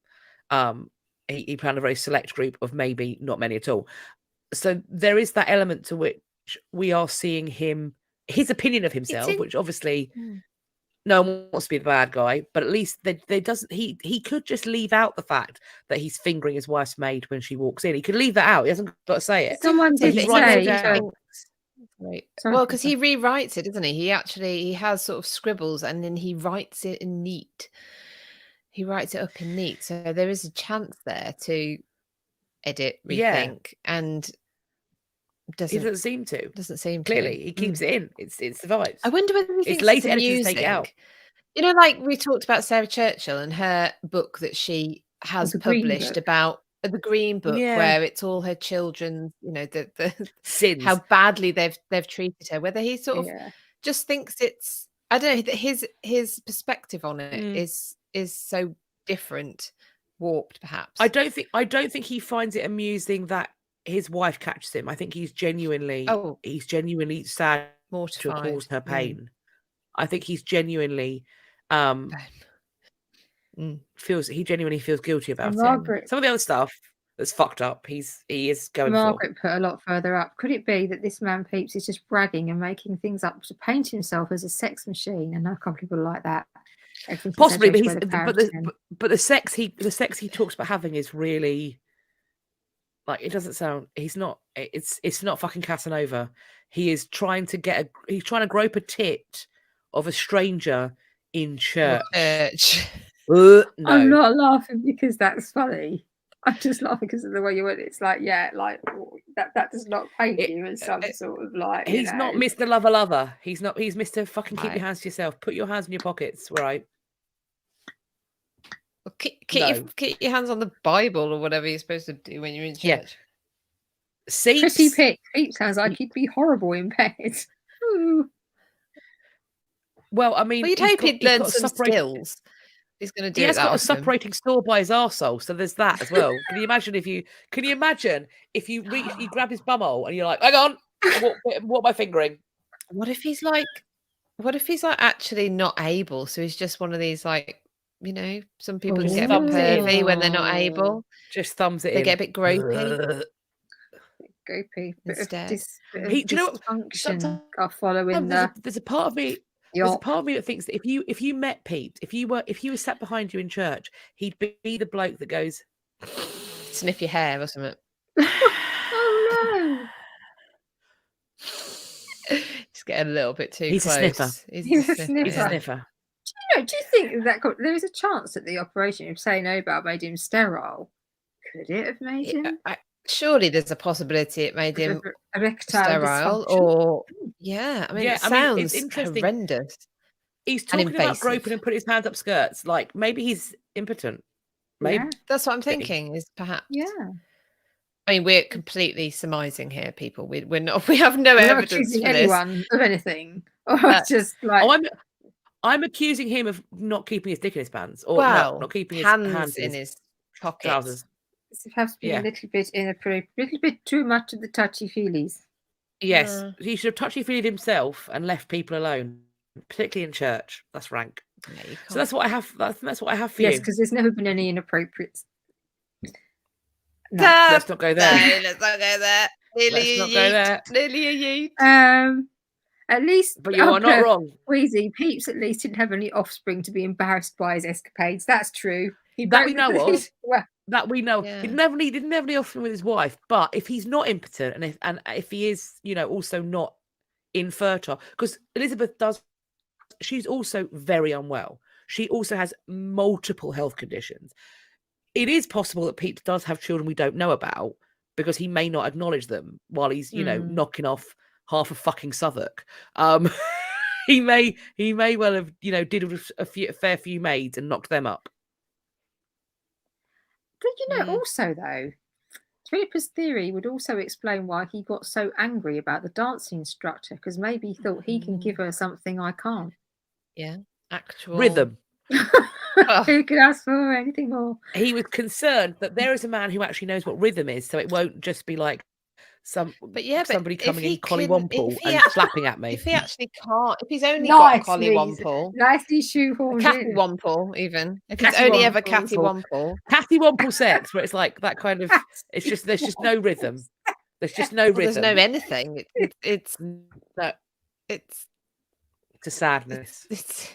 He planned a very select group of maybe not many at all. So there is that element to which we are seeing his opinion of himself, in- which obviously no one wants to be the bad guy, but at least they doesn't. He could just leave out the fact that he's fingering his wife's maid when she walks in. He could leave that out. He hasn't got to say it. Someone But did he writes it say, down. Right. Sorry, Well, because he Philippa. rewrites it, doesn't he? He has sort of scribbles, and then he writes it in neat. He writes it up in neat, so there is a chance there to edit, Yeah. rethink, and He doesn't doesn't seem to. seem Clearly, to. he keeps it in. It survives. I wonder whether he It's thinks lazy it's editors amusing. take it out. You know, like we talked about Sarah Churchill and her book that she has The Green published Book. about the Green Book, Yeah. where it's all her children, you know, the Sins. how badly they've treated her. Whether he sort of Yeah. just thinks it's, I don't know, that his perspective on it Mm. is so different, warped perhaps. I don't think he finds it amusing that his wife catches him. I think he's genuinely sad to mortified. have caused her pain. I think he's genuinely genuinely feels guilty about And it. Margaret, Some of the other stuff that's fucked up, he is going Margaret put a lot further up. Could it be that this man Pepys is just bragging and making things up to paint himself as a sex machine? And I can't people like that. for. Possibly, but exaggerated by the sex he talks about having is really, like, it doesn't sound. He's not. It's not fucking Casanova. He is trying to he's trying to grope a tit of a stranger in church. Church. No. I'm not laughing because that's funny. I'm just laughing because of the way you went. It's like, yeah, like that does not paint you as some sort of like. He's not Mr. Lover. He's not. He's Mr. Fucking keep Right. your hands to yourself. Put your hands in your pockets, right? Well, keep your hands on the Bible or whatever you're supposed to do when you're in church. Yeah. Seats. Pretty Pete sounds like he'd be horrible in bed. Ooh. Well, I mean, Well, you'd hope he'd learn some skills. He's going to do He it has that got a often. separating store by his arsehole, so there's that as well. Can you imagine if you grab his bumhole and you're like, hang on, what am I fingering? What if he's like actually not able? So he's just one of these, like, you know, some people Just get a bit thumbs it in. pervy when they're not able. Just thumbs it They in. get a bit gropey. Goopy. Instead. Do you know what? Dysfunction are following There's a part of me. the There's a part of me that thinks that if you met Pete, if he was sat behind you in church, he'd be the bloke that goes Sniff your hair or something. Oh no. Just getting a little bit too He's a close. sniffer. He's a He's a sniffer. sniffer. Do you think that there is a chance that the operation of saying no about made him sterile? Could it have made him Surely there's a possibility it made him erectile sterile, dysfunction? or I mean, it sounds it's interesting. horrendous. He's talking about invasive. groping and putting his hands up skirts. Like, maybe he's impotent. Maybe. Yeah. That's what I'm thinking. Is perhaps. Yeah. I mean, we're completely surmising here, people. We're not. We have no We're not evidence accusing for this. anyone of anything. Or just like I'm accusing him of not keeping his dick in his pants, or not keeping his hands in his pockets. trousers. it has been a little bit inappropriate, a little bit too much of the touchy feelies. Yes, he should have touchy-feeled himself and left people alone, particularly in church. That's rank. Yeah, so that's what I have. That's what I have for you. Yes, because there's never been any inappropriate. No. Let's not go there. No, let's not go there. Let's not go there. Nearly a yeet. At least, but you are not wrong. Wheezy Peeps at least didn't have any offspring to be embarrassed by his escapades. That's true. That we know of. Well, that we know. Yeah. He didn't have any offspring with his wife. But if he's not impotent, and if he is, also not infertile, because Elizabeth she's also very unwell. She also has multiple health conditions. It is possible that Pete does have children we don't know about, because he may not acknowledge them while he's, knocking off half of fucking Southwark. He may well have, diddled a fair few maids and knocked them up. But also though, Philippa's theory would also explain why he got so angry about the dancing instructor, because maybe he thought he can give her something I can't. Yeah, actual rhythm. Who could ask for anything more? He was concerned that there is a man who actually knows what rhythm is, so it won't just be like somebody coming in collywomple and slapping at me. If he actually can't, if he's only got a collywomple, nicely shoehorned cattywomple, even if he's only ever cattywomple, cattywomple sex, where it's like that kind of, it's just there's just no rhythm. There's just no Well, rhythm. there's no anything. It's No, it's it's a sadness. it's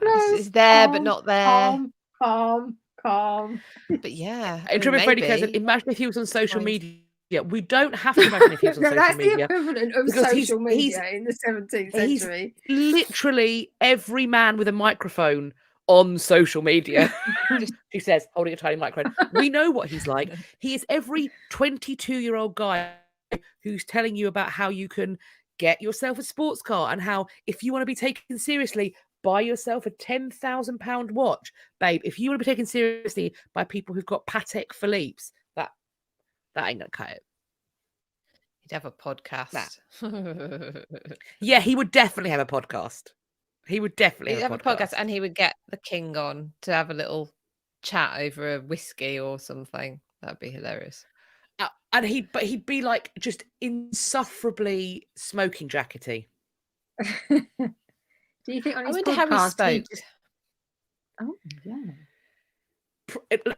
No, it's there but calm, not there. Calm. But yeah, I In mean, terms of Freddie Cozen, maybe imagine if he was on social Fine. media. We don't have to imagine if he was on No, social that's the media. equivalent of because social media in the 17th he's century. literally every man with a microphone on social media. She says, holding a tiny microphone. We know what he's like. He is every 22-year-old guy who's telling you about how you can get yourself a sports car and how, if you want to be taken seriously, buy yourself a £10,000 watch. Babe, if you want to be taken seriously by people who've got Patek Philippe's, that ain't gonna cut it. he'd have a podcast. Yeah, he would definitely have a podcast. He would definitely He'd have a podcast, and he would get the king on to have a little chat over a whiskey or something. That'd be hilarious. And he'd be like just insufferably smoking jackety. Do you think on I his wonder how he podcast spoke. he'd- Oh, yeah.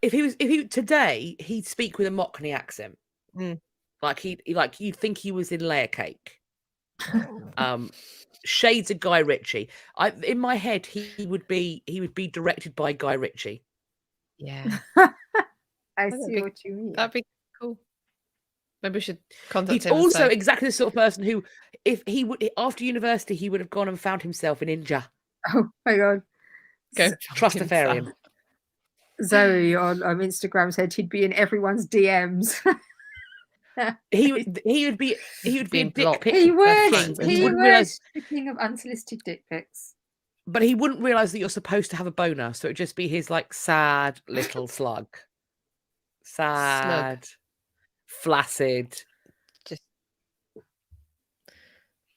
If he today, he'd speak with a Mockney accent. Mm. Like you'd think he was in Layer Cake. Shades of Guy Ritchie. In my head, he would be directed by Guy Ritchie. Yeah, I That'd see be- what you mean. that'd be cool. Maybe we should contact He's him. and also say, exactly the sort of person who, if he would after university, he would have gone and found himself in India. Oh my God. go Trustafarian. Zoe on Instagram said he'd be in everyone's DMs. He would be a Being dick blocked. pic He king, would. but he He wouldn't would. realize. The king of unsolicited dick pics. But he wouldn't realize that you're supposed to have a boner, so it'd just be his like sad little slug, sad, flaccid, Just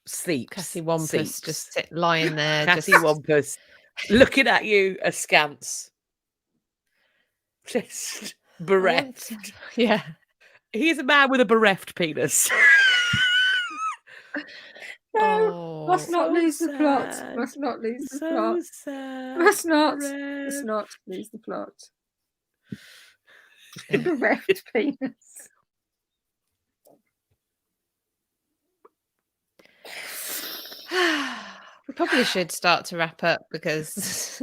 sleeps. Cassie Wampus sleeps. just lying there. Cassie just Wampus looking at you askance, just bereft. Yeah. He's a man with a bereft penis. No, must not so lose the plot. sad. Must not lose the So plot. sad. Must not. bereft. Must not lose the plot. The bereft penis. We probably should start to wrap up because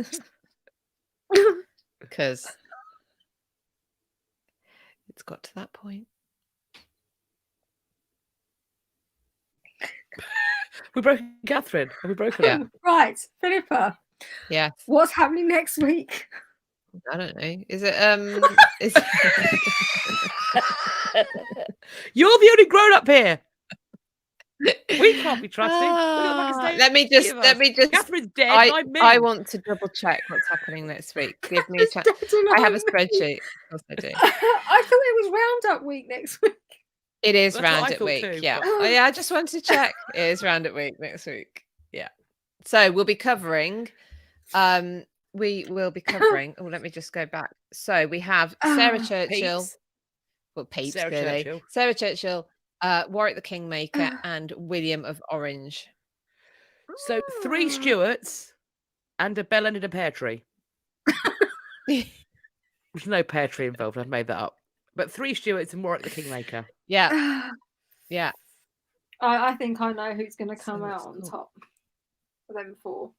it's got to that point. We've broken Catherine. Have we broken Yeah. her? Right, Philippa. Yeah, What's happening next week? I don't know. Is it is You're the only grown up here. We can't be trusted. We're not backstage. let me just Catherine's dead. I'm I in. want to double check what's happening next week. Give me time. I have a spreadsheet. Of course I do. I thought it was Roundup week next week. It is That's what I Roundup thought week. too, Yeah. but- Oh, yeah. I just wanted to check. It is Roundup week next week. Yeah. So we'll be covering. We will be covering. Oh, let me just go back. So we have Sarah Churchill. Peeps. Well, Peeps, Sarah clearly. Churchill. Sarah Churchill, Warwick the Kingmaker, and William of Orange. So 3 Stuarts and a bell and a pear tree. There's no pear tree involved. I've made that up. But 3 Stuarts and Warwick the Kingmaker. Yeah. Yeah. I think I know who's going to come So out it's on cool. top of them 4.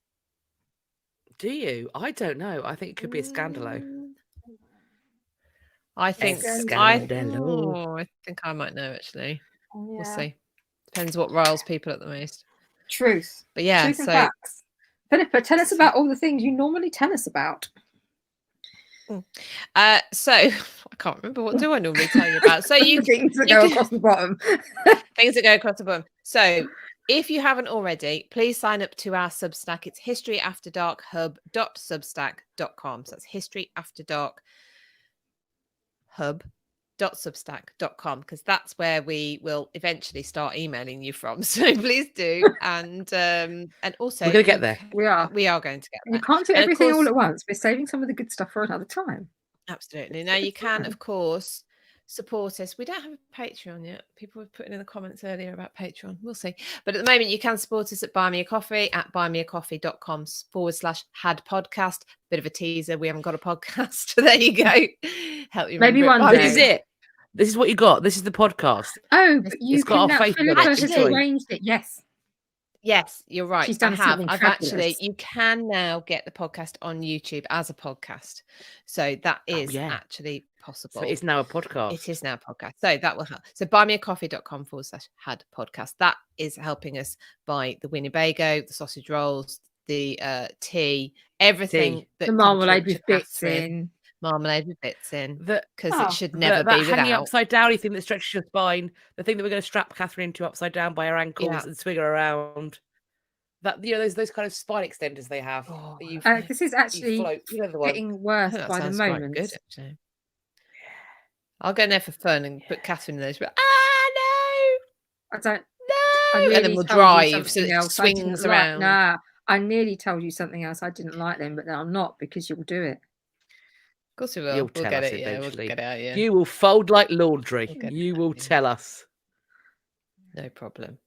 Do you? I don't know. I think it could be a scandalo. I think Scandalo. I think I might know actually. We'll Yeah. see. Depends what riles people at the most. Truth. But yeah, Truth and so facts. Philippa, tell us about all the things you normally tell us about. so I can't remember, what do I normally tell you about? So you Things that you go can- across the bottom. things that go across the bottom. So if you haven't already, please sign up to our Substack. It's historyafterdarkhub.substack.com. So that's historyafterdarkhub.substack.com, because that's where we will eventually start emailing you from. So please do. And also We're going to get there. We are. We are going to get You there. can't do And of everything all course- at once. We're saving some of the good stuff for another time. Absolutely. Now you can, of course, support us. We don't have a Patreon yet. People were putting in the comments earlier about Patreon. We'll see. But at the moment, you can support us at Buy Me a Coffee at buymeacoffee.com/had podcast. Bit of a teaser. We haven't got a podcast. There you go. Help you Maybe remember it. one Buy day. Me- This is it. This is what you got. This is the podcast. Oh, but you It's got can our now. face on Philippa it. has Actually- arranged it. Yes. Yes, you're right. She's done I have. something I've fabulous. actually, you can now get the podcast on YouTube as a podcast. So that is yeah. actually possible. So it's now a podcast. It is now a podcast. So that will help. So buymeacoffee.com/had podcast. That is helping us buy the Winnebago, the sausage rolls, the tea, everything that The marmalade contributes with to bits Catherine. in. Marmalade with bits in. Because Because Oh, it should never that be hanging without. upside downy thing that stretches your spine, the thing that we're going to strap Catherine into upside down by her ankles Yeah. and swing her around. That those kind of spine extenders they have. Oh, that you, This is you actually float. You know the one. getting I worse think that by the sounds quite moment. good, actually. I'll go in there for fun and put Catherine in those. No! I don't. No! I And nearly then we'll told you drive so something that it else I didn't swings like. around. Nah, I nearly told you something else I didn't like then, but now I'm not because you'll do it. Of course we will. You'll We'll tell get us it. Yeah, we'll eventually. get it out. Yeah, You will fold like laundry. We'll get it You out, will yeah. tell us. no problem.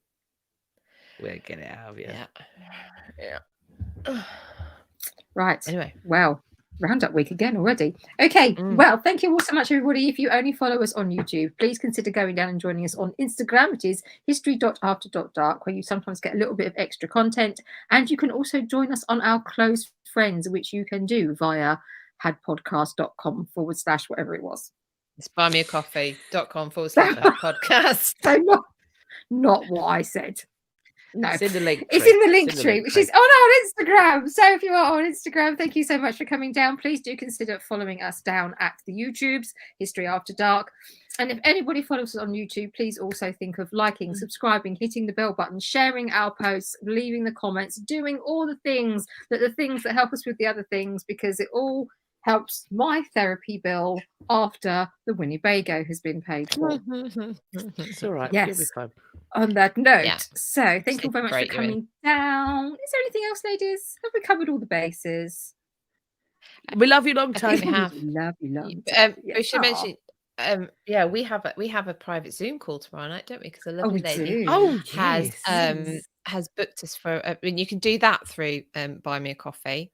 We'll get it out of you. Yeah. Right. Anyway, Well, roundup week again already. Okay. Mm. Well, thank you all so much, everybody. If you only follow us on YouTube, please consider going down and joining us on Instagram. It is history.after.dark, where you sometimes get a little bit of extra content. And you can also join us on our close friends, which you can do via hadpodcast.com / whatever it was. it's buymeacoffee.com/podcast. So not what I said. No. It's in the link. It's tree. in the link It's in tree, link which tree. is on our Instagram. So if you are on Instagram, thank you so much for coming down. Please do consider following us down at the YouTubes, History After Dark. And if anybody follows us on YouTube, please also think of liking, subscribing, hitting the bell button, sharing our posts, leaving the comments, doing all the things that help us with the other things, because it all helps my therapy bill after the Winnebago has been paid for. It's all right. Yes. You'll be fine. On that note, Yeah. so thank you very much for Break you in. coming down. Is there anything else, ladies? Have we covered all the bases? We love you long I time. think we have. Love you, love. We should mention. Yeah, we have a private Zoom call tomorrow night, don't we? Because a lovely we lady do. Oh, has yes. has booked us for. I mean, you can do that through Buy Me a Coffee.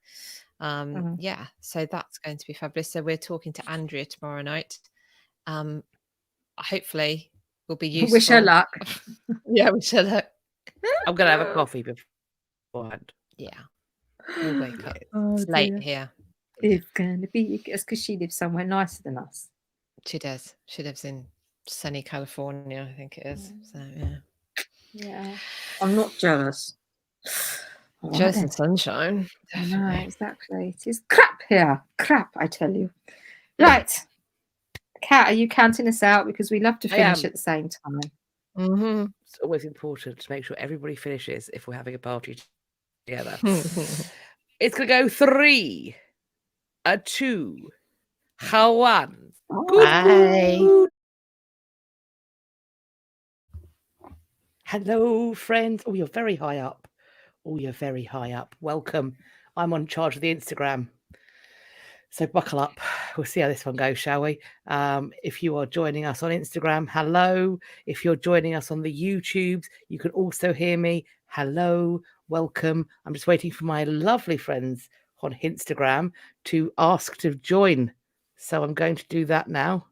Yeah, so that's going to be fabulous. So we're talking to Andrea tomorrow night. Hopefully, will be useful. Wish her luck. Yeah, wish her luck. I'm going to have a coffee beforehand. Yeah, we'll wake up. Oh, It's late dear. here. It's going to be because she lives somewhere nicer than us. She does. She lives in sunny California, I think it is. So yeah, Yeah, I'm not jealous. All right just then. in sunshine. I know, Definitely. exactly. It is crap here. Crap, I tell you. Right. Kat, are you counting us out? Because we love to I finish am. at the same time. Mm-hmm. It's always important to make sure everybody finishes if we're having a party together. It's going to go 3, 2, 1. Bye. Hello, friends. Oh, you're very high up. Welcome. I'm on charge of the Instagram. So buckle up. We'll see how this one goes, shall we? If you are joining us on Instagram, hello. If you're joining us on the YouTubes, you can also hear me. Hello, welcome. I'm just waiting for my lovely friends on Instagram to ask to join. So I'm going to do that now.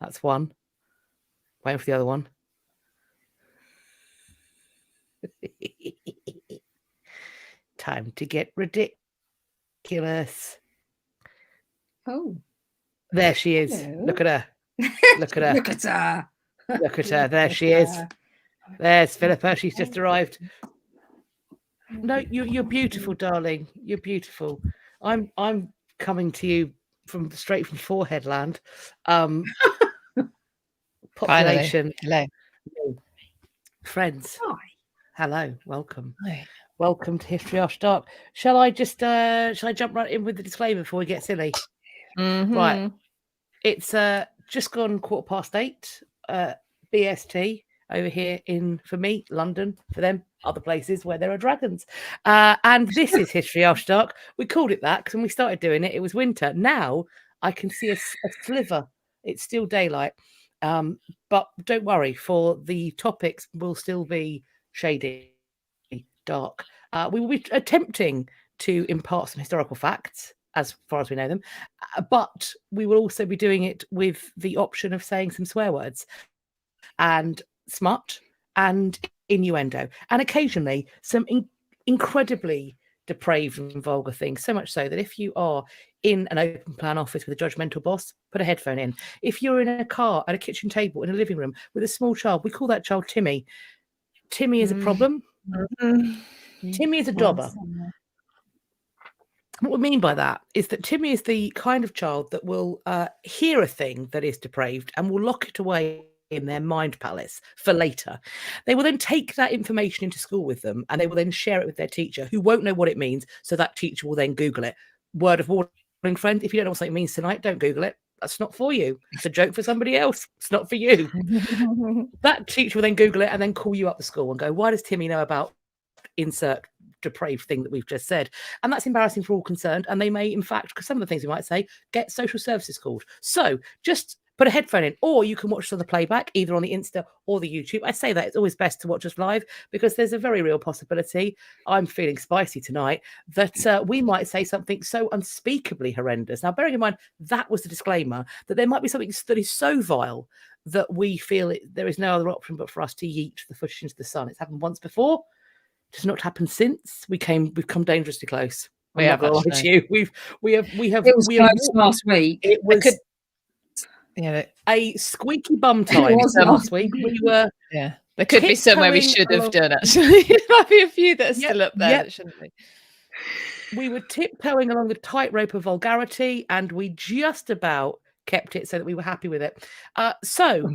That's one. Waiting for the other one. Time to get ridiculous. Oh, There she is. Hello. Look at her. Look at her. look at her. Look at her. There Look she at is. her. There's Philippa. She's just arrived. No, you're beautiful, darling. You're beautiful. I'm coming to you straight from Forehead Land. Population. Hello. Friends. Hi. Hello. Welcome. Hi. Welcome to History After Dark. Shall I jump right in with the disclaimer before we get silly? Mm-hmm. Right. It's just gone 8:15 BST over here for me, London, for them, other places where there are dragons. And this is History After Dark. We called it that because when we started doing it, it was winter. Now I can see a sliver. It's still daylight. But don't worry, for the topics will still be shady, dark. We will be attempting to impart some historical facts as far as we know them. But we will also be doing it with the option of saying some swear words and smut and innuendo, and occasionally some incredibly depraved and vulgar things. So much so that if you are in an open plan office with a judgmental boss, put a headphone in. If you're in a car, at a kitchen table, in a living room with a small child, we call that child Timmy. Timmy is a problem. Timmy is a dobber. What we mean by that is that Timmy is the kind of child that will hear a thing that is depraved and will lock it away in their mind palace for later. They will then take that information into school with them, and they will then share it with their teacher, who won't know what it means. So that teacher will then Google it. Word of warning, friend, if you don't know what something means tonight, don't Google it. That's not for you. It's a joke for somebody else. It's not for you. That teacher will then Google it and then call you up to school and go, why does Timmy know about insert depraved thing that we've just said? And that's embarrassing for all concerned. And they may, in fact, because some of the things we might say, get social services called. So just put a headphone in, or you can watch us on the playback, either on the Insta or the YouTube. I say that it's always best to watch us live because there's a very real possibility, I'm feeling spicy tonight, that we might say something so unspeakably horrendous. Now, bearing in mind, that was the disclaimer, that there might be something that is so vile that we feel there is no other option but for us to yeet the footage into the sun. It's happened once before. It has not happened since. We've come dangerously close. We have actually. We have. It was close last week. It was Yeah, a squeaky bum time last week. We were. Yeah, there could be somewhere we should have done. Actually, there might be a few that are still up there, that shouldn't we? We were tiptoeing along the tightrope of vulgarity, and we just about kept it so that we were happy with it. So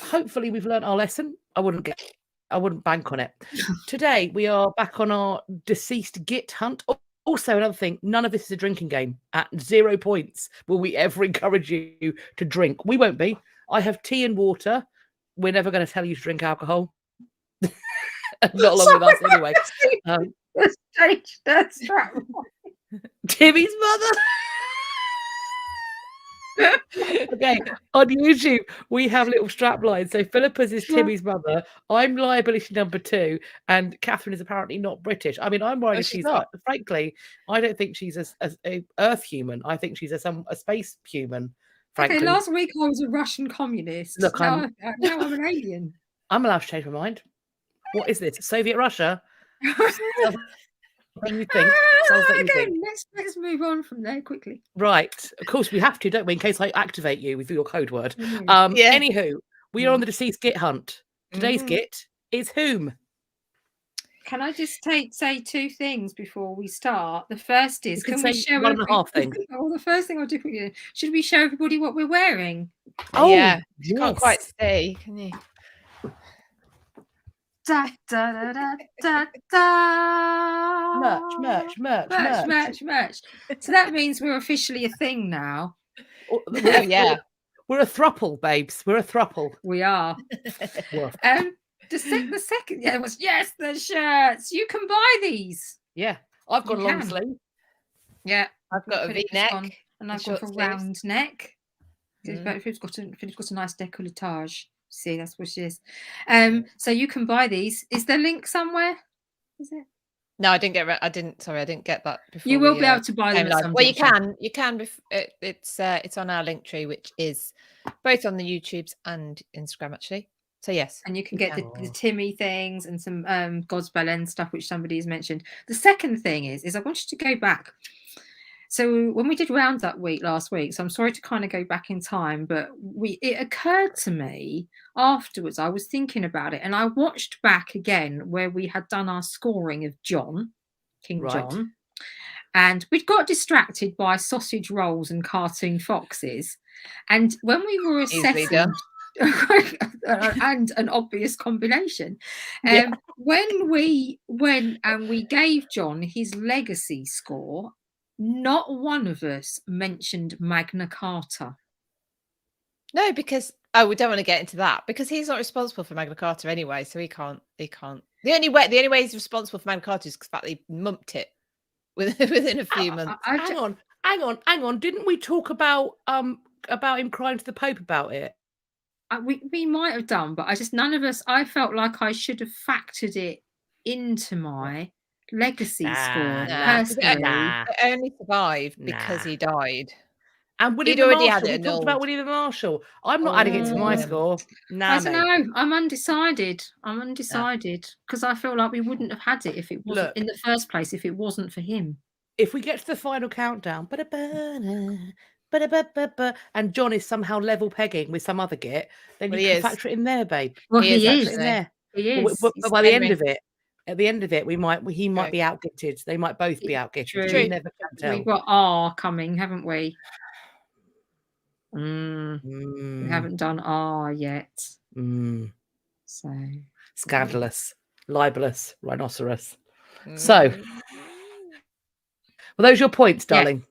hopefully we've learned our lesson. I wouldn't bank on it. Today we are back on our deceased git hunt. Also, another thing, none of this is a drinking game. At 0 points will we ever encourage you to drink. We won't be. I have tea and water. We're never going to tell you to drink alcohol. Not along with us anyway. Timmy's mother. Okay, on YouTube we have little strap lines. So Philippa's is Timmy's mother. I'm liability number 2, and Catherine is apparently not British. I mean, I'm worried she's not. Frankly, I don't think she's a Earth human. I think she's a space human. Frankly. Okay, last week I was a Russian communist. Look, now I'm an alien. I'm allowed to change my mind. What is this? Soviet Russia? You think? Let's move on from there quickly. Right. Of course we have to, don't we? In case I activate you with your code word. Anywho, we are on the deceased git hunt. Today's git is whom? Can I just say 2 things before we start? The first is, can we show 1.5 things? Oh, the first thing I'll do for you. Should we show everybody what we're wearing? Oh, yeah. You can't quite see, can you? Da, da, da, da, da, da. Merch. So that means we're officially a thing now. Yeah. We're a throuple, babes. We're a throuple. We are. The second was the shirts. You can buy these. Yeah. I've got a long sleeve. Yeah. I've got a V-neck. And I've got a round neck. Philip's got a nice décolletage. See, that's what she is. So you can buy these. Is there a link somewhere? Is it? No, I didn't get that before. You will be able to buy them. Well, you can. It's on our link tree, which is both on the YouTubes and Instagram, actually. So yes, and you can get the Timmy things and some Godspell End stuff, which somebody has mentioned. The second thing is I want you to go back. So when we did Roundup week last week, so I'm sorry to kind of go back in time, but it occurred to me afterwards, I was thinking about it, and I watched back again where we had done our scoring of King John, and we'd got distracted by sausage rolls and cartoon foxes. And when we were assessing and an obvious combination, when we went and we gave John his legacy score, not one of us mentioned Magna Carta. No, because we don't want to get into that, because he's not responsible for Magna Carta anyway, so he can't. The only way he's responsible for Magna Carta is the fact that he mumped it within a few months. Hang on. Didn't we talk about him crying to the Pope about it? We might have done, but none of us. I felt like I should have factored it into my legacy score, Nah, personally. nah. It only survived because Nah. he died. And William He'd the already had Marshal. it We talked about annulled. William the Marshal. I'm not adding it to my Oh. score. Nah, I don't mate. know. I'm undecided. Because I feel like we wouldn't have had it if it wasn't Look. in the first place, if it wasn't for him. If we get to the final countdown, and John is somehow level pegging with some other git, then Well, you he can is. factor it in there, babe. Well, He is he Factor is. it in there. He But, is. but He's by the Henry. end of it, at the end of it, he might True. be outgitted. They might both be outgitted. True. You never can tell. We've got R coming, haven't we? We haven't done R yet. So Scandalous, libelous, rhinoceros. So, well, those are your points, Yeah. darling.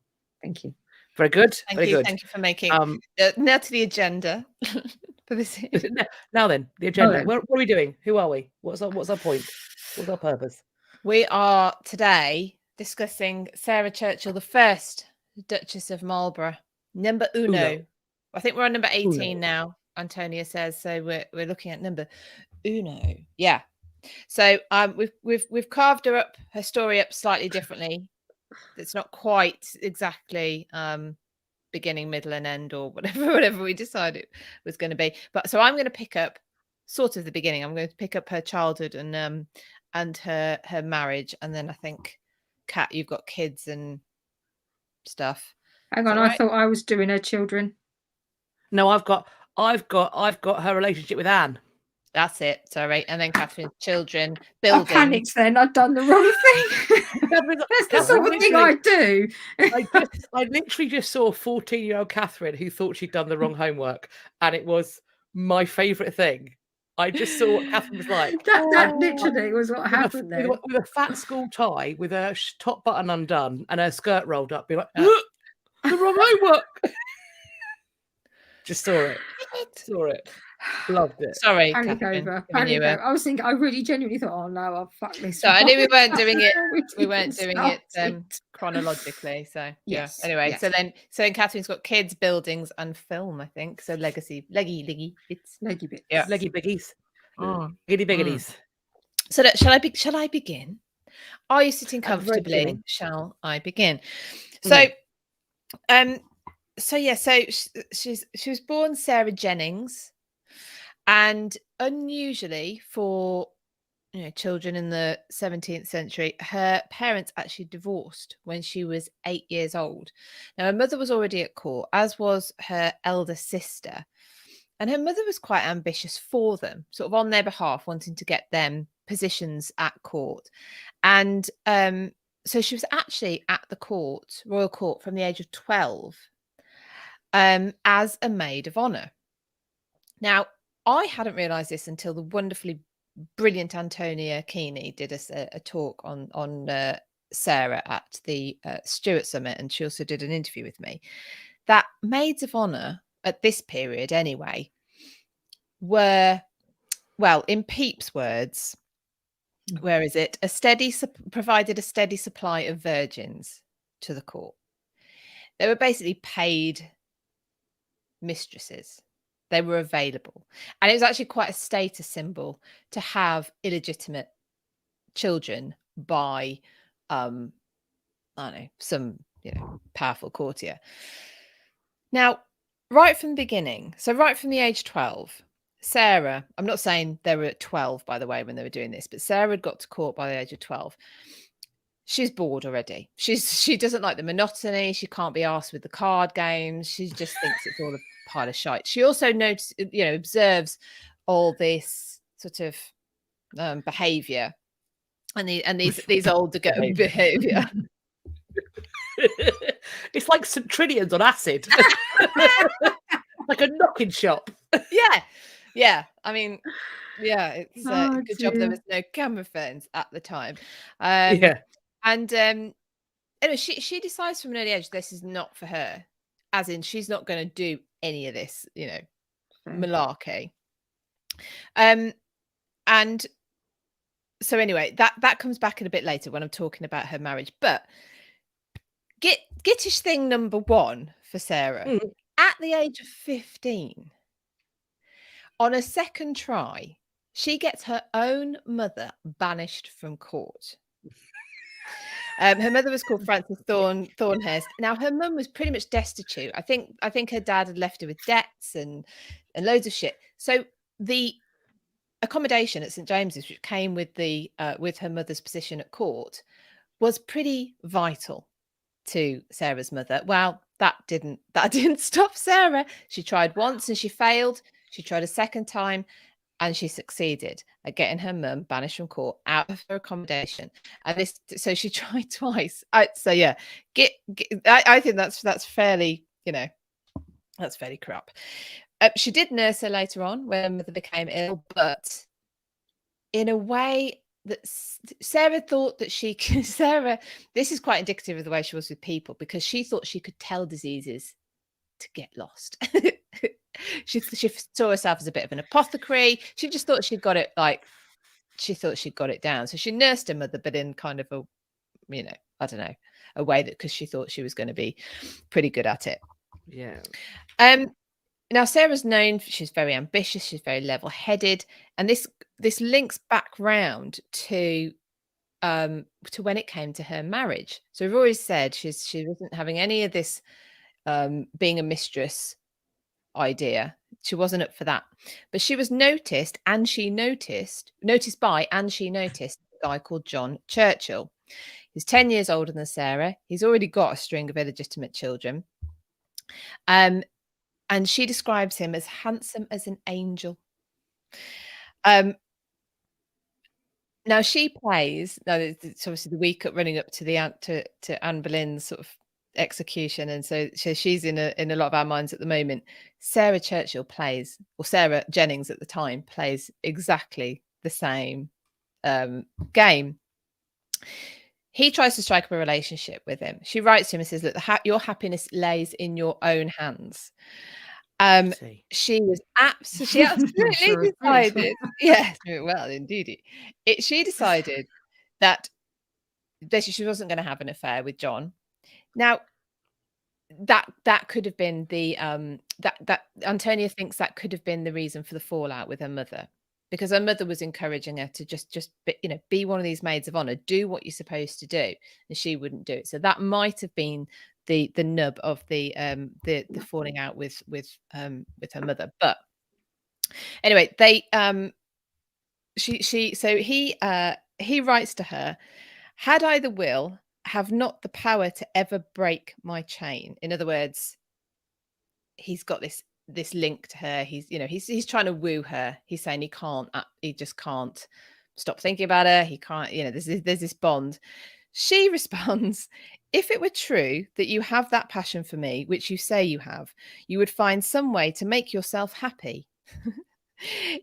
Thank you. Very good. Thank Very you. good. Thank you for making now to the agenda for this. Now then, the agenda. then. What are we doing? Who are we? What's our point? What's our purpose? We are today discussing Sarah Churchill, the first Duchess of Marlborough, number uno. I think we're on number 18 now. Antonia says so. We're looking at number uno. Yeah. So we've carved her story up slightly differently. It's not quite exactly beginning, middle, and end, or whatever we decided it was going to be. But so I'm going to pick up sort of the beginning. I'm going to pick up her childhood and her marriage, and then I think, Kat, you've got kids and stuff. Hang on, I thought I was doing her children. No, I've got her relationship with Anne. That's it. Sorry. And then Catherine's children, building. I panicked then. I'd done the wrong thing. That's the sort of thing I do. I literally just saw 14-year-old Catherine who thought she'd done the wrong homework, and it was my favourite thing. I just saw what Catherine was like. That literally was what happened there. With a fat school tie, with her top button undone and her skirt rolled up, be like, the wrong homework. Just saw it. Loved it. Sorry, Panic Catherine, over. I was thinking, I really genuinely thought, oh no, I've fucked this. So I knew we weren't doing it. We weren't weren't doing it chronologically. So yes. Yeah. Anyway, yes. so then Catherine's got kids, buildings, and film. I think so. Leggy bits. Leggy bits. Yeah. Leggy biggies. Mm. Giddy biggities. So shall I begin? Are you sitting comfortably? Shall I begin? So, So she was born Sarah Jennings, and unusually for children in the 17th century, her parents actually divorced when she was 8 years old. Now her mother was already at court, as was her elder sister, and her mother was quite ambitious for them, sort of on their behalf, wanting to get them positions at court, and so she was actually at the royal court from the age of 12. As a maid of honor. Now, I hadn't realized this until the wonderfully brilliant Antonia Keeney did a talk on Sarah at the Stuart Summit, and she also did an interview with me, that maids of honor at this period anyway were, well, in Pepys' words, where is it? Provided a steady supply of virgins to the court. They were basically paid mistresses. They were available, and it was actually quite a status symbol to have illegitimate children by I don't know, some powerful courtier. Now, right from the beginning, so right from the age 12, Sarah, I'm not saying they were at 12 by the way when they were doing this, but Sarah had got to court by the age of 12. She's bored already. She doesn't like the monotony. She can't be asked with the card games. She just thinks it's all a pile of shite. She also observes all this sort of behaviour and these older girl behaviour. It's like St. Trinian's on acid, like a knocking shop. Yeah. I mean, yeah, it's a good job there was no camera phones at the time. And anyway, she decides from an early age this is not for her, as in she's not going to do any of this, malarkey. And so anyway, that comes back in a bit later when I'm talking about her marriage. But gittish thing number one for Sarah, at the age of 15, on a second try, she gets her own mother banished from court. Her mother was called Frances Thornhurst. Now, her mum was pretty much destitute. I think her dad had left her with debts and loads of shit. So the accommodation at St James's, which came with with her mother's position at court, was pretty vital to Sarah's mother. Well, that didn't stop Sarah. She tried once and she failed. She tried a second time and she succeeded at getting her mum banished from court out of her accommodation. And so she tried twice. I think that's fairly, that's fairly crap. She did nurse her later on when her mother became ill, but in a way that Sarah thought that she could. This is quite indicative of the way she was with people, because she thought she could tell diseases to get lost. She saw herself as a bit of an apothecary. She just thought she'd got it down. So she nursed her mother, but in kind of a, I don't know, a way that, because she thought she was going to be pretty good at it. Yeah. Now Sarah's known, she's very ambitious, she's very level-headed, and this links back round to when it came to her marriage. So we've always said she wasn't having any of this being a mistress idea. She wasn't up for that. But she was noticed by a guy called John Churchill. He's 10 years older than Sarah. He's already got a string of illegitimate children. And she describes him as handsome as an angel. Now she plays. Now it's obviously the week running up to to Anne Boleyn's sort of execution, and so she's in a lot of our minds at the moment. Sarah Churchill plays, or Sarah Jennings at the time, plays exactly the same game. He tries to strike up a relationship with him. She writes to him and says, "Look, your happiness lays in your own hands." She absolutely decided. Yes, well, indeed. She decided that basically she wasn't going to have an affair with John. Now, that could have been the that Antonia thinks that could have been the reason for the fallout with her mother, because her mother was encouraging her to just be one of these maids of honor, do what you're supposed to do, and she wouldn't do it. So that might have been the nub of the falling out with her mother. But anyway, he writes to her, "Had I the will, have not the power to ever break my chain." In other words, he's got this link to her. He's trying to woo her. He's saying he just can't stop thinking about her. He can't, there's this bond. She responds, "If it were true that you have that passion for me, which you say you have, you would find some way to make yourself happy.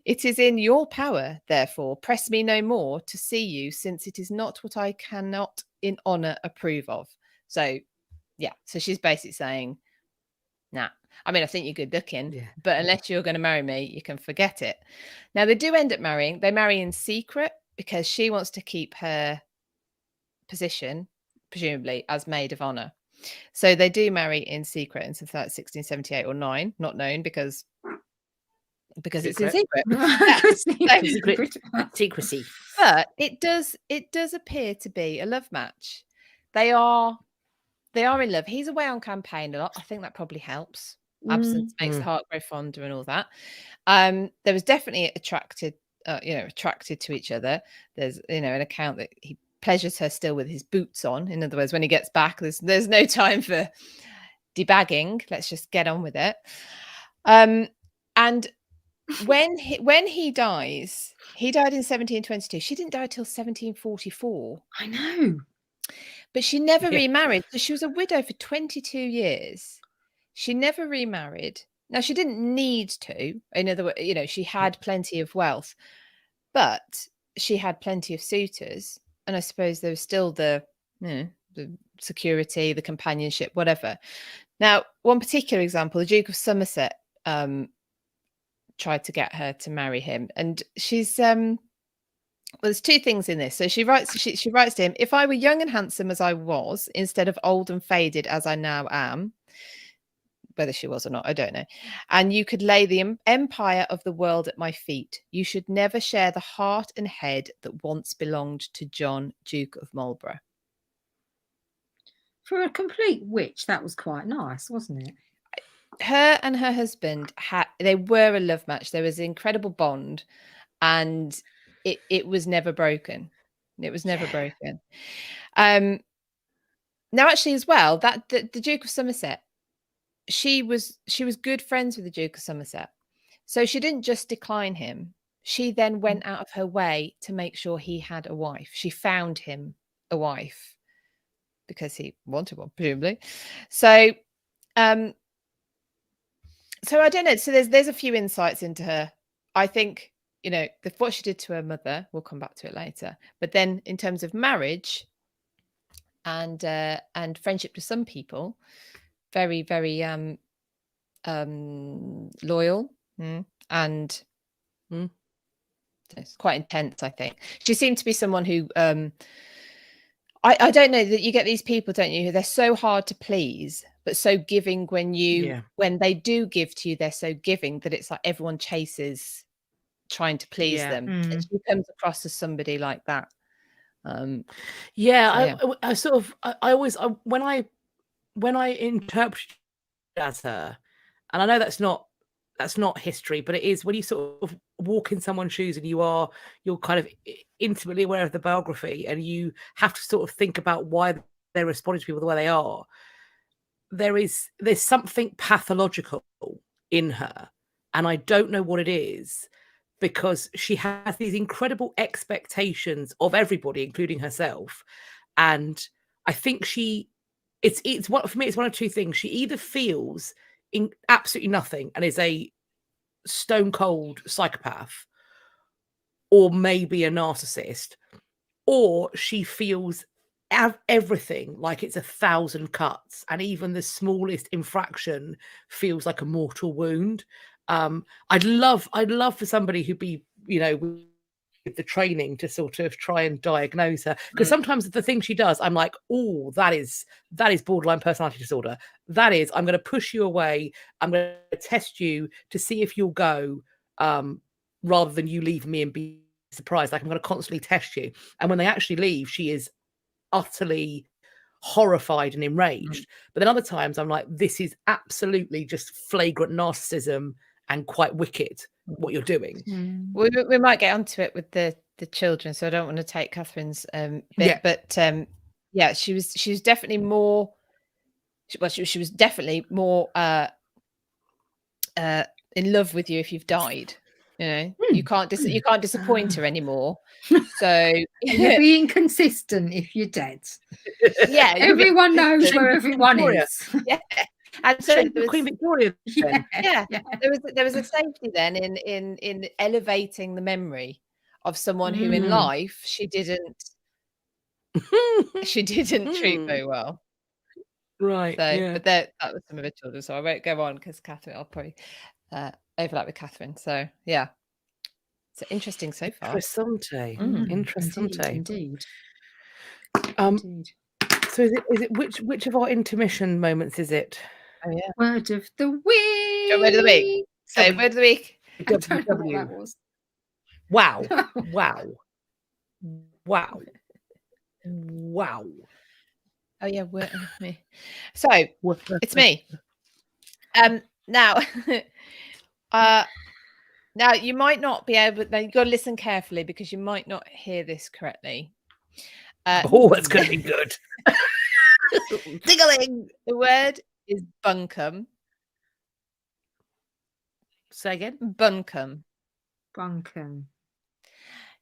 It is in your power, therefore, press me no more to see you, since it is not what I cannot in honor approve of." So, yeah. So she's basically saying, nah. I mean, I think you're good looking, but unless you're going to marry me, you can forget it. Now, they do end up marrying. They marry in secret because she wants to keep her position, presumably, as maid of honor. So they do marry in secret in something like 1678 or 9, not known because it's in secret. Secrecy. But it does appear to be a love match. They are in love. He's away on campaign a lot. I think that probably helps. Absence makes the heart grow fonder and all that. There was definitely attracted to each other. There's an account that he pleasures her still with his boots on. In other words, when he gets back, there's no time for debagging. Let's just get on with it. And when he dies, he died in 1722. She didn't die till 1744. I know. But she never remarried. So she was a widow for 22 years. She never remarried. Now, she didn't need to. In other words, she had plenty of wealth, but she had plenty of suitors. And I suppose there was still the security, the companionship, whatever. Now, one particular example, the Duke of Somerset tried to get her to marry him. And she's... well, there's two things in this. So she writes to him, "If I were young and handsome as I was, instead of old and faded as I now am," whether she was or not, I don't know, "and you could lay the empire of the world at my feet, you should never share the heart and head that once belonged to John, Duke of Marlborough." For a complete witch, that was quite nice, wasn't it? Her and her husband they were a love match. There was an incredible bond, and it was never broken. It was never broken. Now, actually, as well, that the Duke of Somerset, she was good friends with the Duke of Somerset, so she didn't just decline him. She then went out of her way to make sure he had a wife. She found him a wife because he wanted one, presumably. So, so I don't know. So there's a few insights into her. I think, you know, what she did to her mother, we'll come back to it later. But then in terms of marriage and friendship to some people, very, very loyal and it's quite intense, I think. She seemed to be someone who I don't know, that you get these people, don't you, who they're so hard to please, but so giving when they do give to you, they're so giving that it's like everyone chases trying to please them. And she comes across as somebody like that. I sort of I always when I interpret as her, and I know that's not history, but it is when you sort of walk in someone's shoes and you're kind of intimately aware of the biography, and you have to sort of think about why they're responding to people the way they are. There's something pathological in her, and I don't know what it is, because she has these incredible expectations of everybody, including herself. And I think it's one for me. It's one of two things. She either feels in absolutely nothing and is a stone cold psychopath, or maybe a narcissist, or she feels everything like it's 1,000 cuts, and even the smallest infraction feels like a mortal wound. I'd love for somebody who'd be, you know, with the training to sort of try and diagnose her, because sometimes the thing she does, I'm like, oh, that is borderline personality disorder. That is, I'm going to push you away. I'm going to test you to see if you'll go, rather than you leave me and be surprised. Like, I'm going to constantly test you. And when they actually leave, she is utterly horrified and enraged. But then other times I'm like, this is absolutely just flagrant narcissism and quite wicked what you're doing. We might get onto it with the children, so I don't want to take Catherine's bit. Yeah. But yeah, she was definitely more. Well, she was definitely more in love with you if you've died. You know, you can't disappoint her anymore. So you're being consistent if you're dead. Yeah, everyone knows where everyone is. Yeah. And so Queen Victoria. Yeah. There was a safety then in elevating the memory of someone who in life she didn't treat very well. Right. So, but that was some of her children. So I won't go on because Catherine, I'll probably overlap with Catherine. So yeah, it's interesting so far. Interessante. Indeed. So is it which of our intermission moments is it? Oh yeah. Word of the week. Word of the week. So word of the week. I don't know what that was. Wow. Oh yeah, word of me. So it's me. Now now you might not be able. Now you've got to listen carefully because you might not hear this correctly. It's going to be good. Diggling. The word is bunkum. Say again. Bunkum.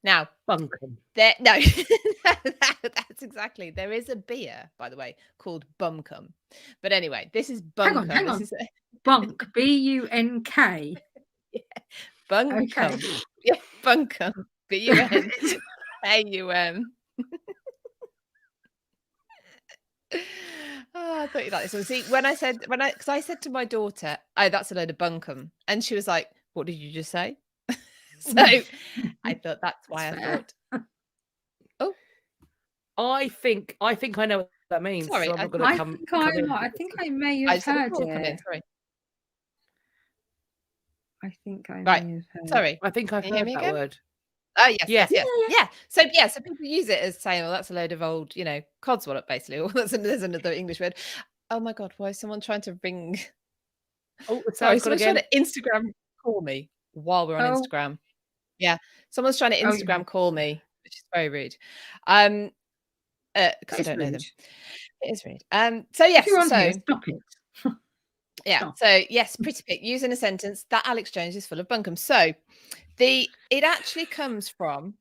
Now, bunkum. No, that's exactly. There is a beer, by the way, called Bumcum. But anyway, this is bunkum. Hang on. Bunk. B-U-N-K. Yeah. Bunkum. Okay. Yeah, bunkum. B-U-N-K-U-M. Oh, I thought you'd like this one. See, because I said to my daughter, "Oh, that's a load of bunkum," and she was like, "What did you just say?" So I thought that's why I thought. Oh, I think I know what that means. Sorry, so I'm not going to come. I think I may have heard it. Sorry. I think I may have heard. Sorry, I think I've heard that word. Oh yes, Yeah. yes. So people use it as saying, "Well, that's a load of old, codswallop," basically. Or there's another English word. Oh my god, why is someone trying to ring? Oh, the Sorry, sound's gone someone's again. trying to Instagram call me while we're on Oh. Instagram. Yeah, someone's trying to Oh, yeah. Instagram call me, which is very rude. Because I It's don't know them. rude. It is rude. So yes, If you're on so here, stop it. yeah, Stop. so yes, pretty pick. Use in a sentence that Alex Jones is full of bunkum. So it actually comes from.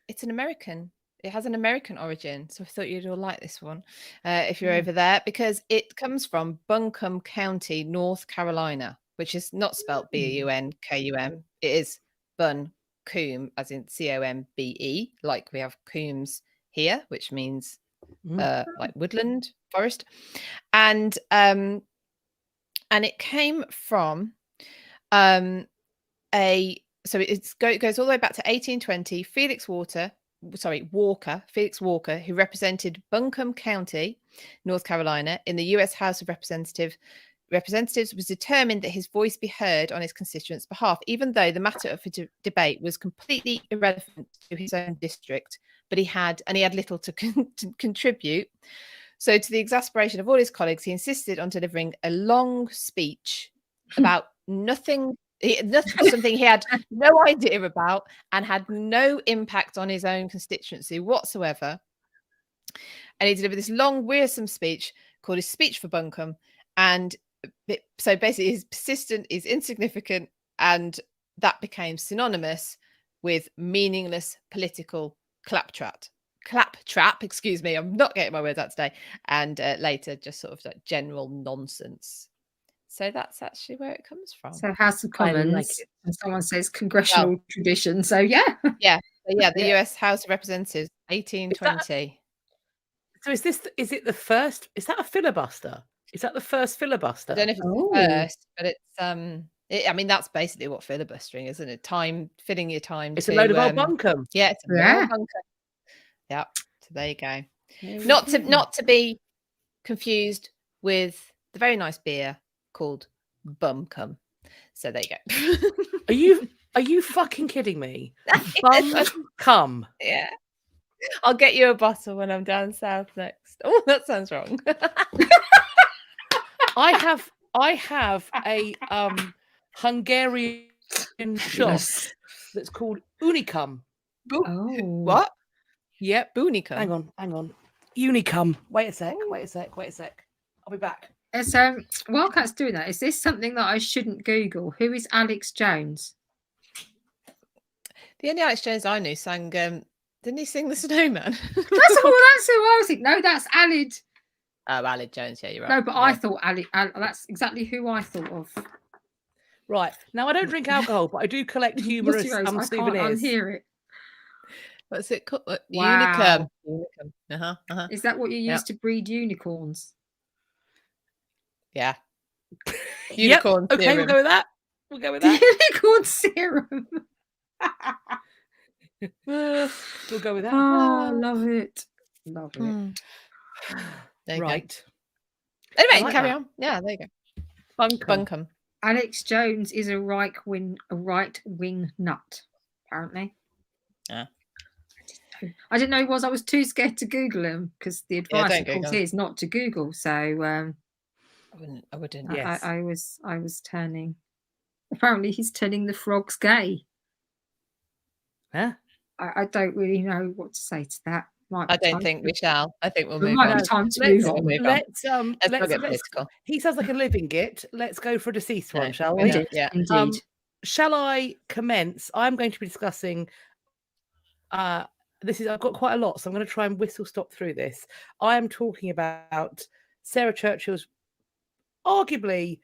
It's an American. It has an American origin, so I thought you'd all like this one if you're over there, because it comes from Buncombe County, North Carolina, which is not spelled Bunkum. It is Buncombe, as in Combe, like we have Coombs here, which means like woodland forest, and it came from so it goes all the way back to 1820. Felix Walker, who represented Buncombe County, North Carolina, in the U.S. House of Representatives, was determined that his voice be heard on his constituents' behalf, even though the matter of debate was completely irrelevant to his own district. But he had little to contribute. So, to the exasperation of all his colleagues, he insisted on delivering a long speech about nothing. Something he had no idea about and had no impact on his own constituency whatsoever. And he delivered this long, wearisome speech called his Speech for Buncombe. And so basically, he's persistent, he's insignificant, and that became synonymous with meaningless political claptrap. Excuse me, I'm not getting my words out today. And later, just sort of like general nonsense. So that's actually where it comes from. So House of Commons, like and someone says congressional tradition. So yeah. The US House of Representatives, 1820. So is it the first? Is that a filibuster? Is that the first filibuster? I don't know if it's the first, but it's I mean, that's basically what filibustering is, isn't it? Filling your time. It's a load of old bunkum. Yeah, it's a load of old bunkum. Yeah. So there you go. Not to be confused with the very nice beer called Bumcum. So there you go. Are you fucking kidding me? Bumcum. Yeah. I'll get you a bottle when I'm down south next. Oh, that sounds wrong. I have a Hungarian shot that's called Unicum. Oh, what? Yep. Unicum. Hang on. Unicum. Wait a sec. I'll be back. So while Kat's doing that, is this something that I shouldn't Google? Who is Alex Jones? The only Alex Jones I knew sang. Didn't he sing The Snowman? That's who I was thinking. No, that's Alid. Oh, Alid Jones. Yeah, you're right. No, but I thought Alid. That's exactly who I thought of. Right. Now I don't drink alcohol, but I do collect humorous souvenirs. I can't unhear it. What's it called? Wow. Unicum. Is that what you use to breed unicorns? Yeah. Unicorn. Yep. Okay, serum. we'll go with that. Unicorn serum. We'll go with that. Oh, love it. Love it. Right. Anyway, like carry that. on. Yeah, there you go. Bunkum. Alex Jones is a right wing nut, apparently. Yeah. I didn't know he was. I was too scared to Google him because the advice, of course, is not to Google. So I wouldn't. Yes. I was turning. Apparently, he's turning the frogs gay. Huh? I don't really know what to say to that. I don't think we shall. I think we'll move might on. have time to move on. Let's get political. He sounds like a living git. Let's go for a deceased one, shall we? Indeed. Shall I commence? I'm going to be discussing. I've got quite a lot, so I'm going to try and whistle stop through this. I am talking about Sarah Churchill's arguably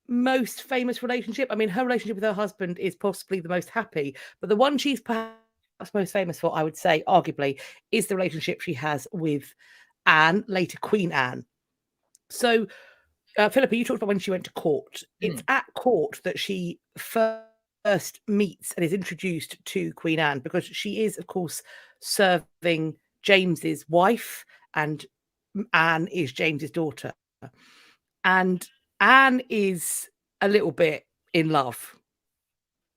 most famous relationship. I mean, her relationship with her husband is possibly the most happy, but the one she's perhaps most famous for, I would say, arguably, is the relationship she has with Anne, later Queen Anne. So, Philippa, you talked about when she went to court. It's at court that she first meets and is introduced to Queen Anne, because she is, of course, serving James's wife, and Anne is James's daughter. And Anne is a little bit in love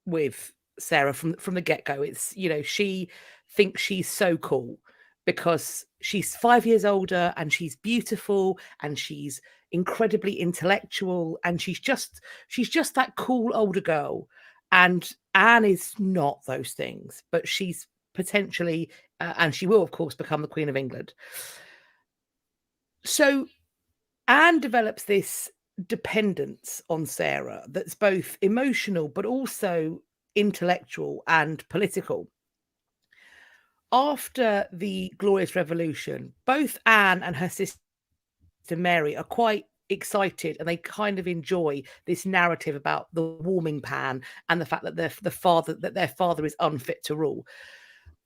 with Sarah from the get-go. It's, you know, she thinks she's so cool because she's 5 years older and she's beautiful and she's incredibly intellectual and she's just that cool older girl. And Anne is not those things, but she's potentially and she will of course become the Queen of England. So Anne develops this dependence on Sarah that's both emotional but also intellectual and political. After the Glorious Revolution, both Anne and her sister Mary are quite excited and they kind of enjoy this narrative about the warming pan and the fact that their father is unfit to rule.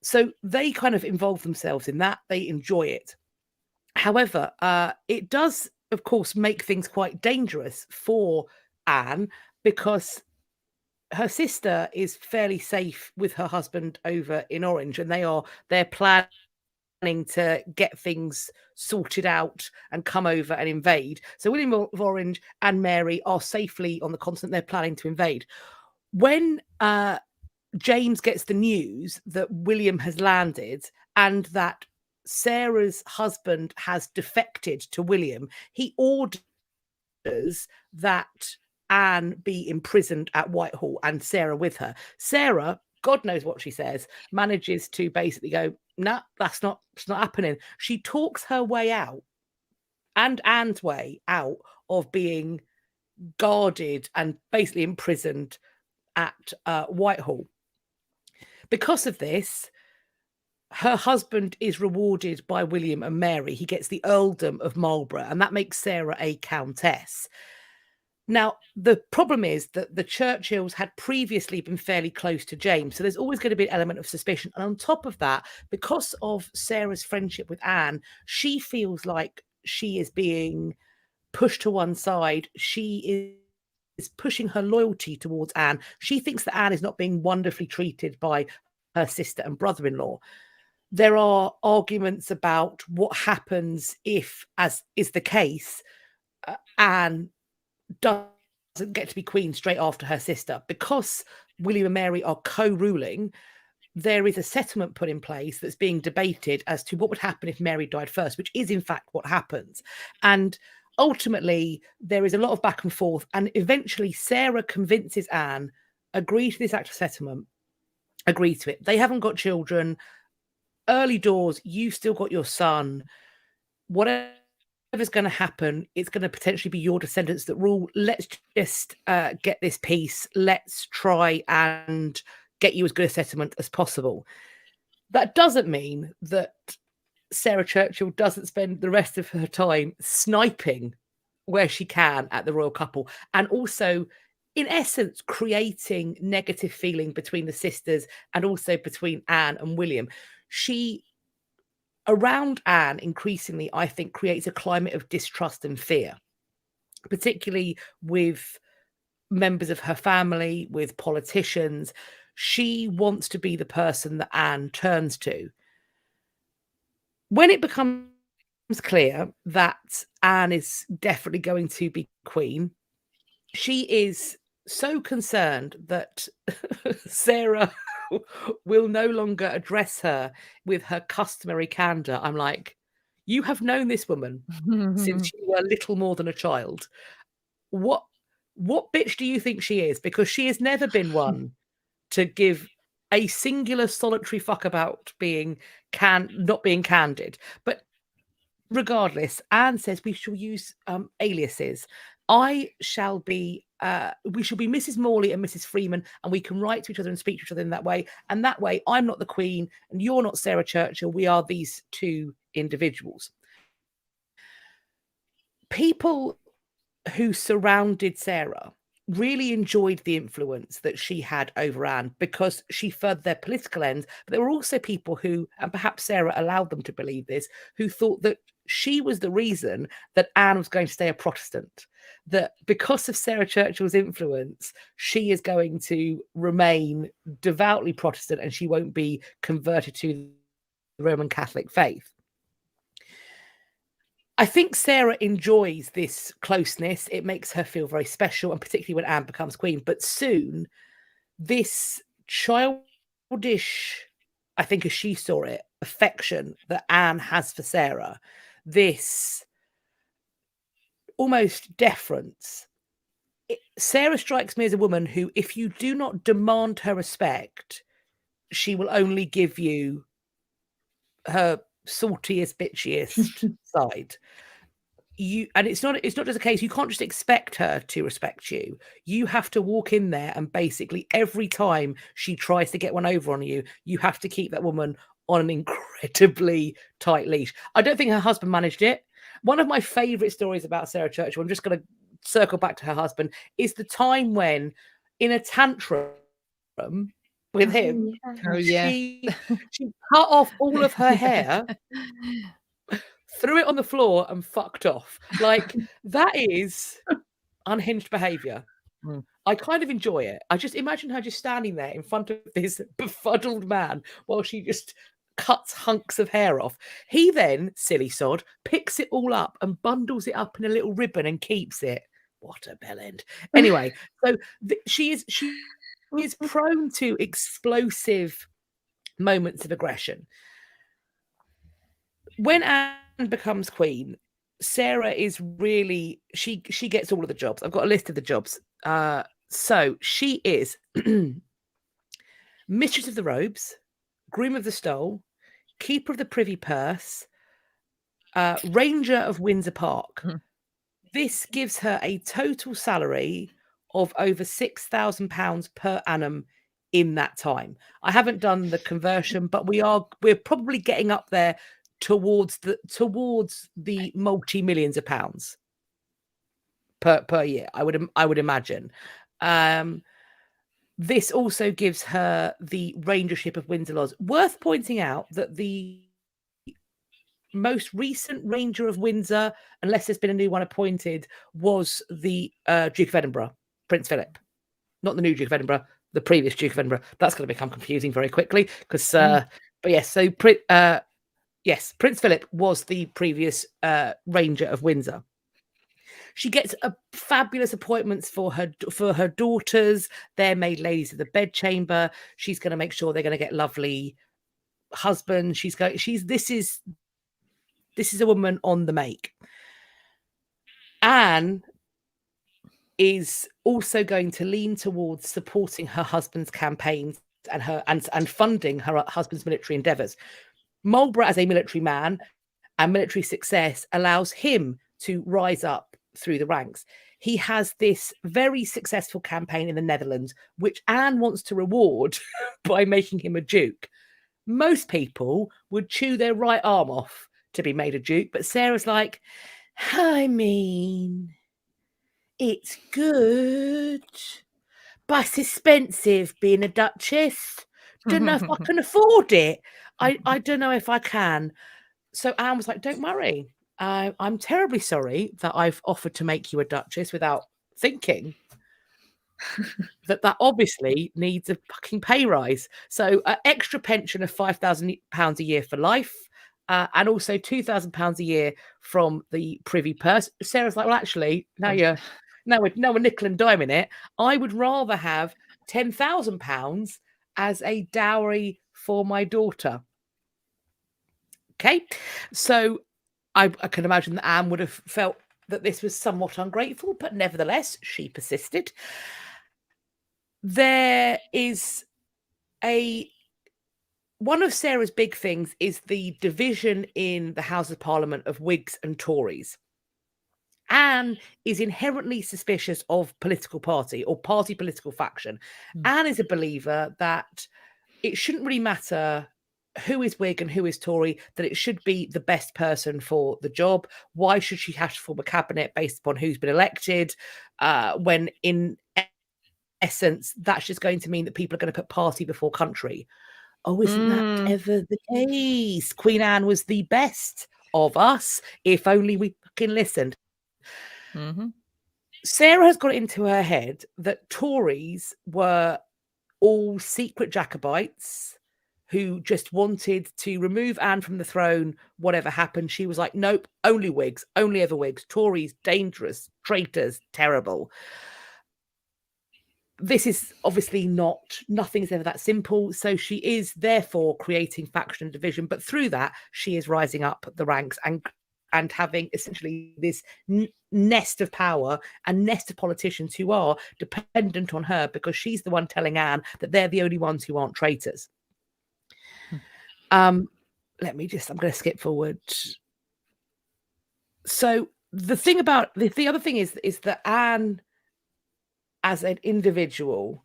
So they kind of involve themselves in that. They enjoy it. However, it does, of course, make things quite dangerous for Anne because her sister is fairly safe with her husband over in Orange, and they're planning to get things sorted out and come over and invade. So William of Orange and Mary are safely on the continent they're planning to invade. When James gets the news that William has landed and that Sarah's husband has defected to William, he orders that Anne be imprisoned at Whitehall and Sarah with her. Sarah, God knows what she says, manages to basically go, nah, it's not happening. She talks her way out and Anne's way out of being guarded and basically imprisoned at Whitehall. Because of this, her husband is rewarded by William and Mary. He gets the earldom of Marlborough, and that makes Sarah a countess. Now, the problem is that the Churchills had previously been fairly close to James, so there's always going to be an element of suspicion. And on top of that, because of Sarah's friendship with Anne, she feels like she is being pushed to one side. She is pushing her loyalty towards Anne. She thinks that Anne is not being wonderfully treated by her sister and brother-in-law. There are arguments about what happens if, as is the case, Anne doesn't get to be queen straight after her sister. Because William and Mary are co-ruling, there is a settlement put in place that's being debated as to what would happen if Mary died first, which is in fact what happens. And ultimately, there is a lot of back and forth, and eventually Sarah convinces Anne, agree to this act of settlement, agree to it. They haven't got children. Early doors, you've still got your son. Whatever's going to happen, it's going to potentially be your descendants that rule. Let's just get this peace. Let's try and get you as good a settlement as possible. That doesn't mean that Sarah Churchill doesn't spend the rest of her time sniping where she can at the royal couple, and also, in essence, creating negative feeling between the sisters and also between Anne and William. She, around Anne, increasingly, I think, creates a climate of distrust and fear, particularly with members of her family, with politicians. She wants to be the person that Anne turns to. When it becomes clear that Anne is definitely going to be queen, she is so concerned that Sarah will no longer address her with her customary candor. I'm like, you have known this woman since you were little more than a child. What bitch do you think she is? Because she has never been one to give a singular solitary fuck about not being candid. But regardless, Anne says we shall use aliases. We shall be Mrs. Morley and Mrs. Freeman, and we can write to each other and speak to each other in that way. And that way, I'm not the Queen and you're not Sarah Churchill. We are these two individuals. People who surrounded Sarah really enjoyed the influence that she had over Anne because she furthered their political ends. But there were also people who, and perhaps Sarah allowed them to believe this, who thought that she was the reason that Anne was going to stay a Protestant, that because of Sarah Churchill's influence, she is going to remain devoutly Protestant and she won't be converted to the Roman Catholic faith. I think Sarah enjoys this closeness. It makes her feel very special, and particularly when Anne becomes queen. But soon, this childish, I think as she saw it, affection that Anne has for Sarah, this almost deference. Sarah strikes me as a woman who, if you do not demand her respect, she will only give you her saltiest, bitchiest side. And it's not just a case, you can't just expect her to respect you. You have to walk in there and basically every time she tries to get one over on you, you have to keep that woman on an incredibly tight leash. I don't think her husband managed it. One of my favorite stories about Sarah Churchill, I'm just going to circle back to her husband, is the time when in a tantrum with him, Oh yeah. she cut off all of her hair, threw it on the floor and fucked off. Like, that is unhinged behavior. I kind of enjoy it. I just imagine her just standing there in front of this befuddled man while she just cuts hunks of hair off. He then, silly sod, picks it all up and bundles it up in a little ribbon and keeps it. What a bellend. Anyway, so she is prone to explosive moments of aggression. When Anne becomes queen, Sarah is really, she gets all of the jobs. I've got a list of the jobs. So she is mistress of the robes, groom of the stole, keeper of the privy purse, ranger of Windsor Park. This gives her a total salary of over £6,000 per annum in that time. I haven't done the conversion, but we're probably getting up there towards the multi-millions of pounds per year. I would imagine. This also gives her the rangership of Windsor Lodge. Worth pointing out that the most recent Ranger of Windsor, unless there's been a new one appointed, was the Duke of Edinburgh, Prince Philip. Not the new Duke of Edinburgh, the previous Duke of Edinburgh. That's going to become confusing very quickly because, but yes, so yes, Prince Philip was the previous Ranger of Windsor. She gets fabulous appointments for her daughters. They're made ladies of the bedchamber. She's going to make sure they're going to get lovely husbands. This is a woman on the make. Anne is also going to lean towards supporting her husband's campaigns and funding her husband's military endeavours. Marlborough, as a military man and military success, allows him to rise up through the ranks. He has this very successful campaign in the Netherlands, which Anne wants to reward by making him a duke. Most people would chew their right arm off to be made a duke, but Sarah's like, I mean, it's good, but it's expensive being a duchess. Don't know if I can afford it. I don't know if I can. So Anne was like, don't worry. I'm terribly sorry that I've offered to make you a duchess without thinking that obviously needs a fucking pay rise. So extra pension of £5,000 a year for life, and also £2,000 a year from the privy purse. Sarah's like, well, actually, now we're nickel and diming it. I would rather have £10,000 as a dowry for my daughter. Okay, so I can imagine that Anne would have felt that this was somewhat ungrateful, but nevertheless, she persisted. There is one of Sarah's big things is the division in the House of Parliament of Whigs and Tories. Anne is inherently suspicious of political party or party political faction. Anne is a believer that it shouldn't really matter who is Whig and who is Tory, that it should be the best person for the job. Why should she have to form a cabinet based upon who's been elected, when in essence, that's just going to mean that people are going to put party before country? Oh, isn't that ever the case? Queen Anne was the best of us, if only we fucking listened. Sarah has got it into her head that Tories were all secret Jacobites who just wanted to remove Anne from the throne, whatever happened. She was like, nope, only Whigs, only ever Whigs. Tories, dangerous, traitors, terrible. this is obviously nothing's ever that simple. So she is therefore creating faction and division, but through that, she is rising up the ranks and having essentially this nest of power and nest of politicians who are dependent on her, because she's the one telling Anne that they're the only ones who aren't traitors. I'm going to skip forward. So the thing about the other thing is that Anne, as an individual,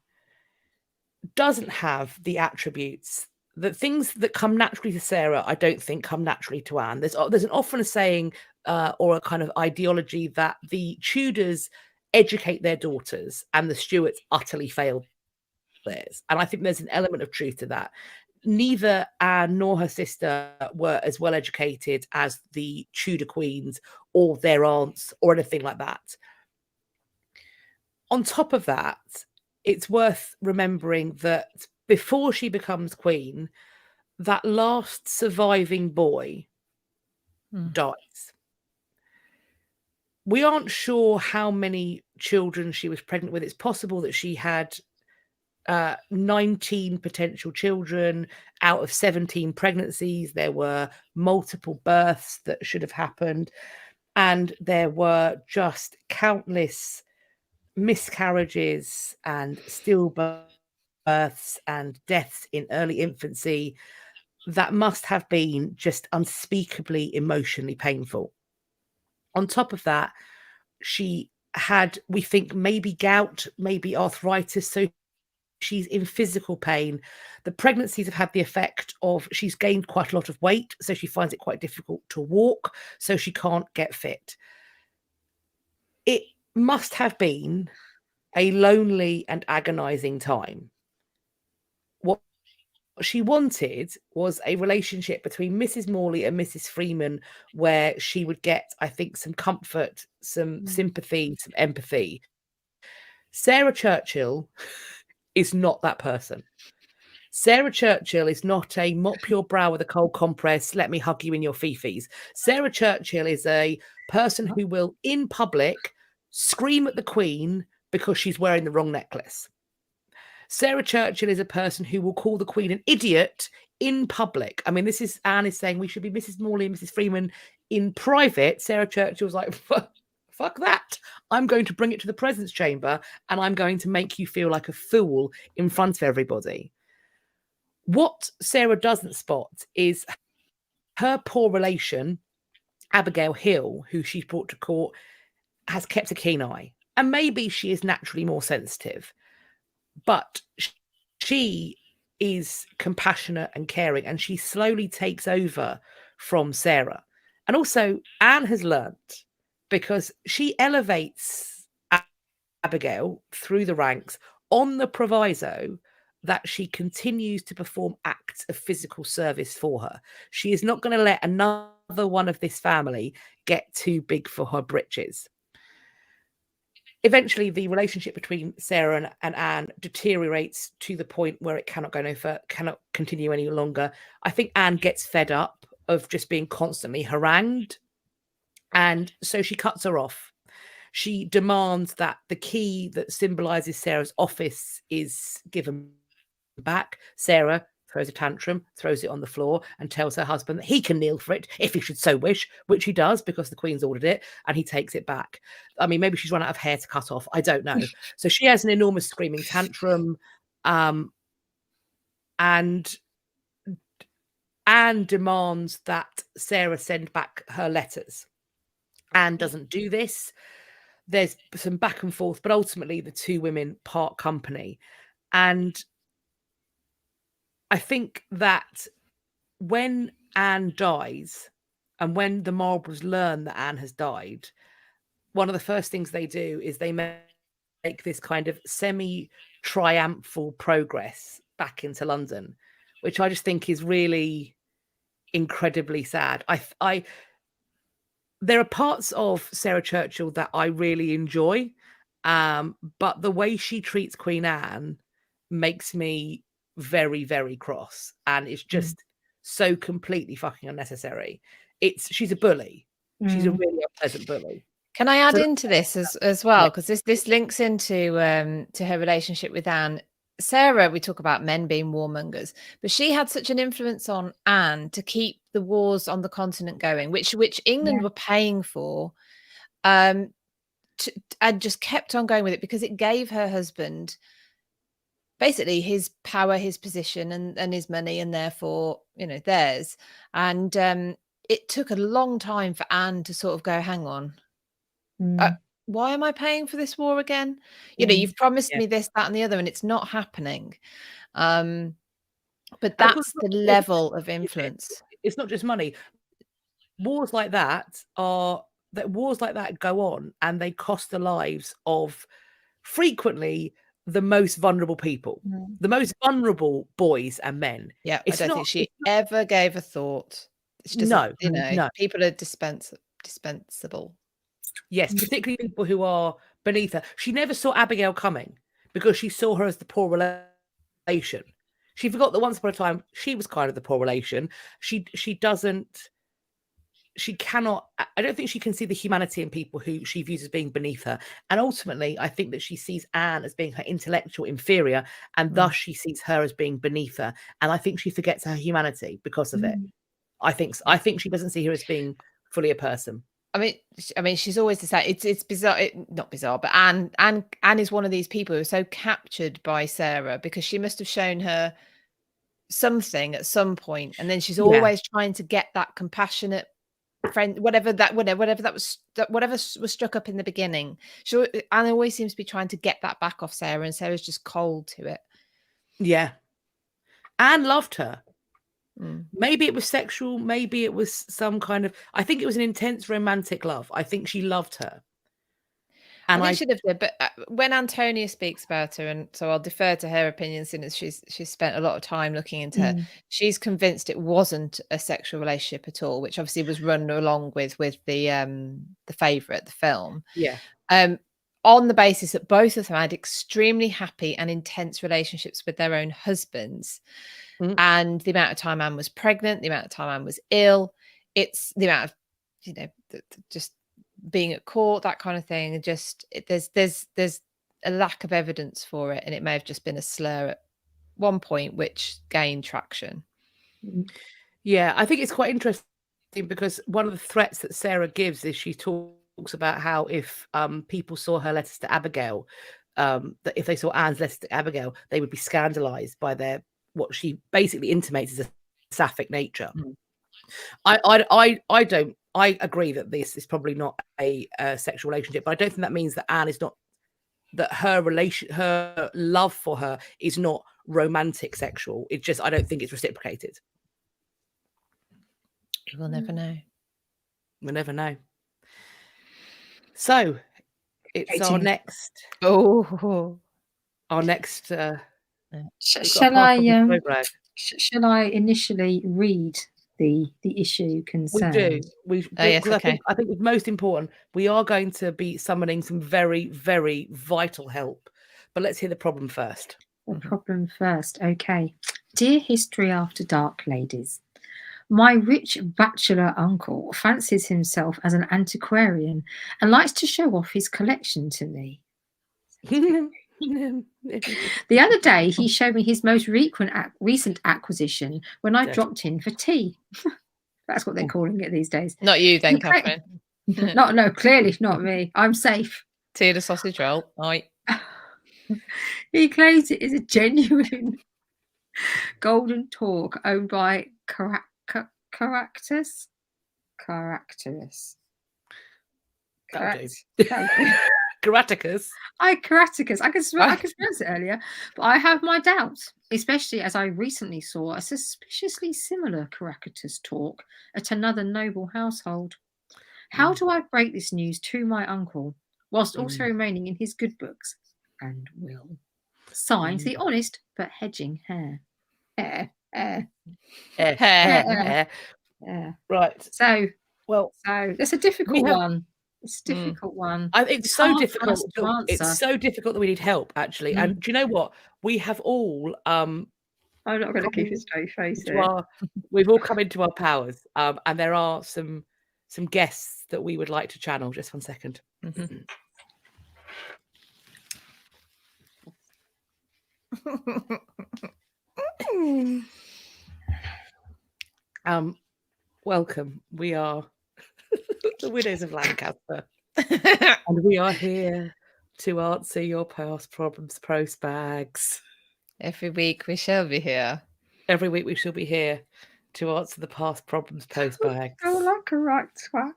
doesn't have the attributes, the things that come naturally to Sarah, I don't think come naturally to Anne. There's an often a saying or a kind of ideology that the Tudors educate their daughters and the Stuarts utterly fail theirs. And I think there's an element of truth to that. Neither Anne nor her sister were as well educated as the Tudor queens or their aunts or anything like that. On top of that, it's worth remembering that before she becomes queen, that last surviving boy dies. We aren't sure how many children she was pregnant with. It's possible that she had 19 potential children out of 17 pregnancies. There were multiple births that should have happened, and there were just countless miscarriages and stillbirths and deaths in early infancy that must have been just unspeakably emotionally painful. On top of that, she had, we think, maybe gout, maybe arthritis, so she's in physical pain. The pregnancies have had the effect of she's gained quite a lot of weight, so she finds it quite difficult to walk, so she can't get fit. It must have been a lonely and agonizing time. What she wanted was a relationship between Mrs. Morley and Mrs. Freeman where she would get, I think, some comfort, some sympathy, some empathy. Sarah Churchill is not that person. Sarah Churchill is not a mop your brow with a cold compress, let me hug you in your fifis. Sarah Churchill is a person who will, in public, scream at the Queen because she's wearing the wrong necklace. Sarah Churchill is a person who will call the Queen an idiot in public. I mean, this is, Anne is saying we should be Mrs. Morley and Mrs. Freeman in private. Sarah Churchill's like, fuck that. I'm going to bring it to the President's chamber and I'm going to make you feel like a fool in front of everybody. What Sarah doesn't spot is her poor relation, Abigail Hill, who she's brought to court, has kept a keen eye. And maybe she is naturally more sensitive. But she is compassionate and caring, and she slowly takes over from Sarah. And also, Anne has learnt, because she elevates Abigail through the ranks on the proviso that she continues to perform acts of physical service for her. She is not going to let another one of this family get too big for her britches. Eventually, the relationship between Sarah and Anne deteriorates to the point where it cannot continue any longer. I think Anne gets fed up of just being constantly harangued, and so she cuts her off. She demands that the key that symbolises Sarah's office is given back. Sarah throws a tantrum, throws it on the floor, and tells her husband that he can kneel for it if he should so wish, which he does because the Queen's ordered it, and he takes it back. I mean, maybe she's run out of hair to cut off. I don't know. So she has an enormous screaming tantrum, and Anne demands that Sarah send back her letters. Anne doesn't do this. There's some back and forth, but ultimately the two women part company. And I think that when Anne dies and when the Marlboroughs learn that Anne has died, one of the first things they do is they make this kind of semi-triumphal progress back into London, which I just think is really incredibly sad. There are parts of Sarah Churchill that I really enjoy, but the way she treats Queen Anne makes me very, very cross, and it's just so completely fucking unnecessary. She's a bully. She's a really unpleasant bully. Can I add So- into this as well? Because this links into to her relationship with Anne. Sarah, we talk about men being warmongers, but she had such an influence on Anne to keep the wars on the continent going, which England were paying for, and just kept on going with it because it gave her husband basically his power, his position, and his money, and therefore, you know, theirs. And it took a long time for Anne to sort of go, hang on, why am I paying for this war again? You know, you've promised me this, that, and the other, and it's not happening. But that's the level of influence. It's not just money. Wars like that go on, and they cost the lives of frequently the most vulnerable people, the most vulnerable boys and men. Yeah, I don't think she ever gave a thought. She doesn't, No, you know, no. people are dispensable. Yes, particularly people who are beneath her. She never saw Abigail coming because she saw her as the poor relation. She forgot that once upon a time she was kind of the poor relation. She cannot, I don't think she can see the humanity in people who she views as being beneath her. And ultimately, I think that she sees Anne as being her intellectual inferior, and thus she sees her as being beneath her. And I think she forgets her humanity because of it. I think she doesn't see her as being fully a person. I mean, she's always the same. It's bizarre, not bizarre, but Anne is one of these people who are so captured by Sarah because she must have shown her something at some point, and then she's always trying to get that compassionate friend, whatever was struck up in the beginning. Anne always seems to be trying to get that back off Sarah, and Sarah's just cold to it. Yeah, Anne loved her. Maybe it was sexual, maybe it was some kind of, I think it was an intense romantic love. I think she loved her. And I think she loved her, but when Antonia speaks about her, and so I'll defer to her opinion since she's spent a lot of time looking into her, she's convinced it wasn't a sexual relationship at all, which obviously was run along with the favourite, the film. Yeah. On the basis that both of them had extremely happy and intense relationships with their own husbands. And the amount of time Anne was pregnant, the amount of time Anne was ill, it's the amount of, you know, just being at court, that kind of thing. Just there's a lack of evidence for it, and it may have just been a slur at one point which gained traction. Yeah, I think it's quite interesting because one of the threats that Sarah gives is she talks about how if people saw her letters to Abigail, that if they saw Anne's letters to Abigail, they would be scandalized by their, what she basically intimates is a sapphic nature. I agree that this is probably not a sexual relationship, but I don't think that means that Anne is not, that her love for her is not romantic sexual. It's just, I don't think it's reciprocated. We'll never know. We'll never know. So it's our next. Our next. Shall I initially read the issue concerned? We do. Yes, okay. I think it's most important. We are going to be summoning some very, very vital help. But let's hear the problem first. The problem first. Okay. Dear History After Dark ladies, my rich bachelor uncle fancies himself as an antiquarian and likes to show off his collection to me. The other day, he showed me his most recent acquisition when I dropped in for tea. That's what they're calling it these days. Not you then, Catherine. No, clearly not me. I'm safe. Tea and a sausage roll. Right. He claims it is a genuine golden torque owned by Caractacus. Caraticus. Caraticus. I could pronounce it earlier, but I have my doubts, especially as I recently saw a suspiciously similar Caractacus talk at another noble household. How do I break this news to my uncle whilst also remaining in his good books and will? Signed, the honest but hedging hair. Right. So that's a difficult one. It's a difficult one. It's so difficult. It's so difficult that we need help, actually. And do you know what? We have all. I'm not going to keep a straight face. We've all come into our powers, and there are some some guests that we would like to channel. Just 1 second. Welcome. We are the Widows of Lancaster, and we are here to answer your past problems, post bags. Every week we shall be here. Every week we shall be here to answer the past problems, post bags. Oh, like a right twat.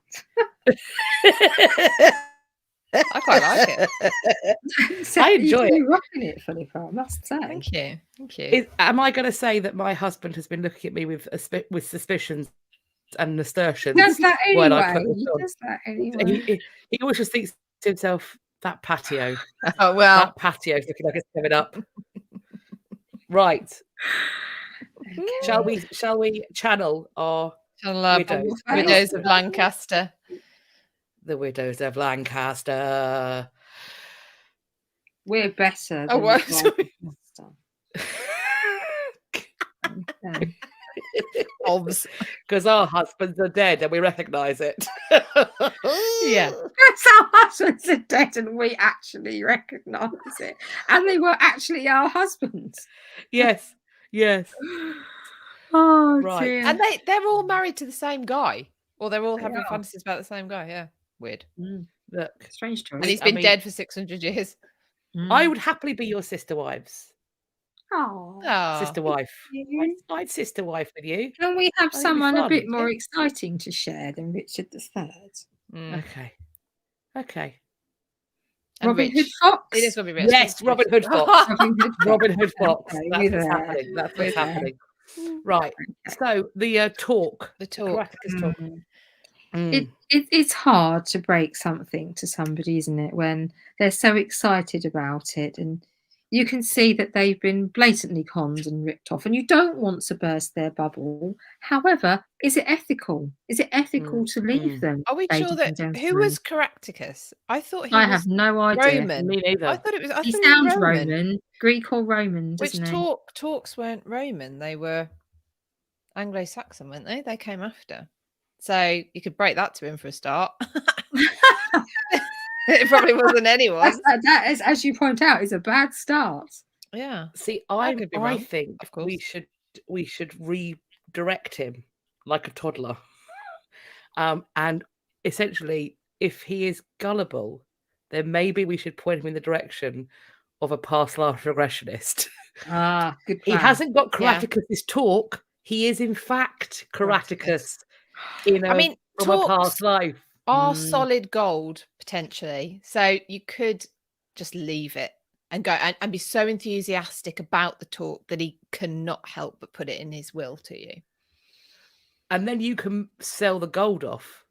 I quite like it. I enjoy it. You're rocking it, Philippa, I must say. Thank you. Thank you. Am I going to say that my husband has been looking at me with suspicions and nasturtiums? Does that when I anyway? put this on? Does that anyway? He always just thinks to himself, that patio. Oh, well. That patio's looking like it's coming up. Right. Okay. Shall we channel our Widows of Lancaster? The Widows of Lancaster. We're better. Oh, than well, the Okay. Obs. Because our husbands are dead and we recognise it. Yeah. That's our husbands are dead and we actually recognise it. And they were actually our husbands. Yes. Oh, Right. dear. And they're all married to the same guy. Or they're all They having are. fantasies about the same guy. Yeah. Weird. Look, Strange choice. And he's I been mean- dead for 600 years. I would happily be your sister wives. Oh, Sister wife. you. I'd sister wife with you. Can we have be someone a fun, bit more yeah. exciting to share than Richard III? Mm. Okay. And Robin Hood Rich. Fox? It is going to be Rich. Yes, Robin Hood Fox. Robin Hood Fox. Robin Hood Fox. Okay, That's we're what's there. happening. That's We're what's there. happening. Right. So the talk. The talk. Karatekas talk. It's hard to break something to somebody, isn't it, when they're so excited about it, and you can see that they've been blatantly conned and ripped off, and you don't want to burst their bubble. However, is it ethical? Is it ethical to leave them? Are we sure ladies that and who was gentlemen? Caractacus? I thought he I was have no idea. Roman. Me neither. I thought it was. I He thought he was sounds Roman, Greek or Roman, Which doesn't he? talks weren't Roman. They were Anglo-Saxon, weren't they? They came after. So you could break that to him for a start. It probably wasn't anyone. That is, as you point out, is a bad start. Yeah. See, could be I wrong, think of course. we should redirect him like a toddler. And essentially, if he is gullible, then maybe we should point him in the direction of a past life regressionist. Ah, good He plan. hasn't got Yeah. Karatakas's talk. He is in fact Karatakas from a talks past life. are solid gold potentially. So you could just leave it and go and be so enthusiastic about the talk that he cannot help but put it in his will to you. And then you can sell the gold off.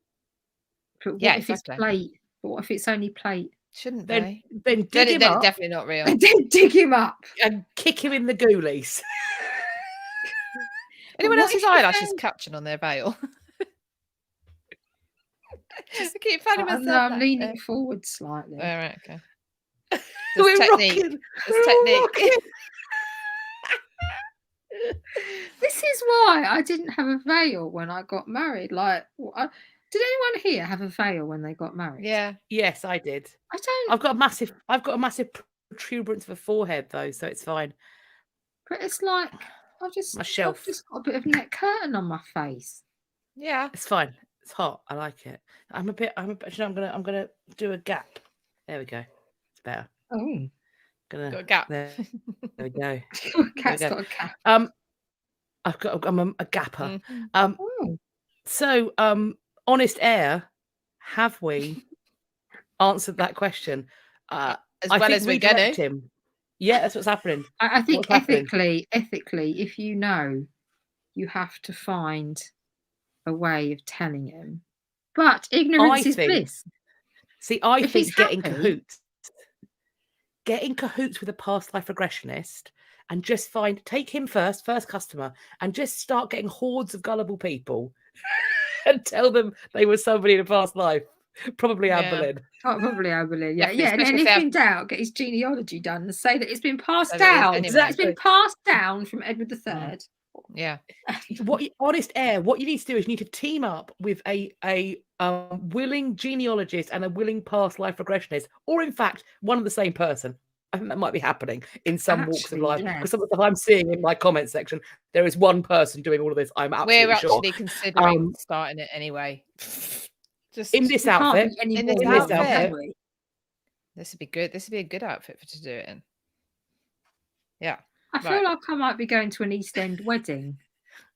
But what Yeah, if exactly. it's plate? What if it's only plate? Shouldn't Then they? then Then dig him it's up definitely not real. And then dig him up. and kick him in the ghoulies. Anyone what else's if you eyelashes found- catching on their veil? Just keep finding myself. I'm that. leaning forward slightly. All right, okay. We're There's technique. rocking. There's We're technique. rocking. This is why I didn't have a veil when I got married. Like, did anyone here have a veil when they got married? Yeah. Yes, I did. I don't. I've got a massive protuberance of a forehead though, so it's fine. But it's like I've My shelf. just got a bit of neck curtain on my face. Yeah. It's fine. It's hot. I like it. I'm gonna do a gap. There we go. It's better. Oh, Got a gap. There we go. cat's go. got a cat. I'm a gapper. Mhm. Oh, So honest air, have we answered that question? As I well think as we're gonna. redirect him. Yeah, that's what's happening. I think What's happening? ethically, if you know, you have to find a way of telling him. But ignorance is think- bliss. See, I If think he's getting happy- cahoots with a past life regressionist and just take him first customer, and just start getting hordes of gullible people and tell them they were somebody in a past life. Probably Anne Yeah. Boleyn. Oh, probably I believe. Yeah, Definitely, yeah. And then especially if if they in doubt, get his genealogy done and say that it's been passed So that is down. anyway. It's been passed down from Edward III. Yeah. Honest air, what you need to do is you need to team up with a willing genealogist and a willing past life regressionist, or in fact, one and the same person. I think that might be happening in some walks of Actually, life. yes. Because some of the stuff I'm seeing in my comment section, there is one person doing all of this. I'm absolutely We're sure. actually considering starting it anyway. Just In this We can't outfit, be any in more this wrong, outfit. can we? this would be good. This would be a good outfit to do it in. Yeah. I feel like I might be going to an East End wedding.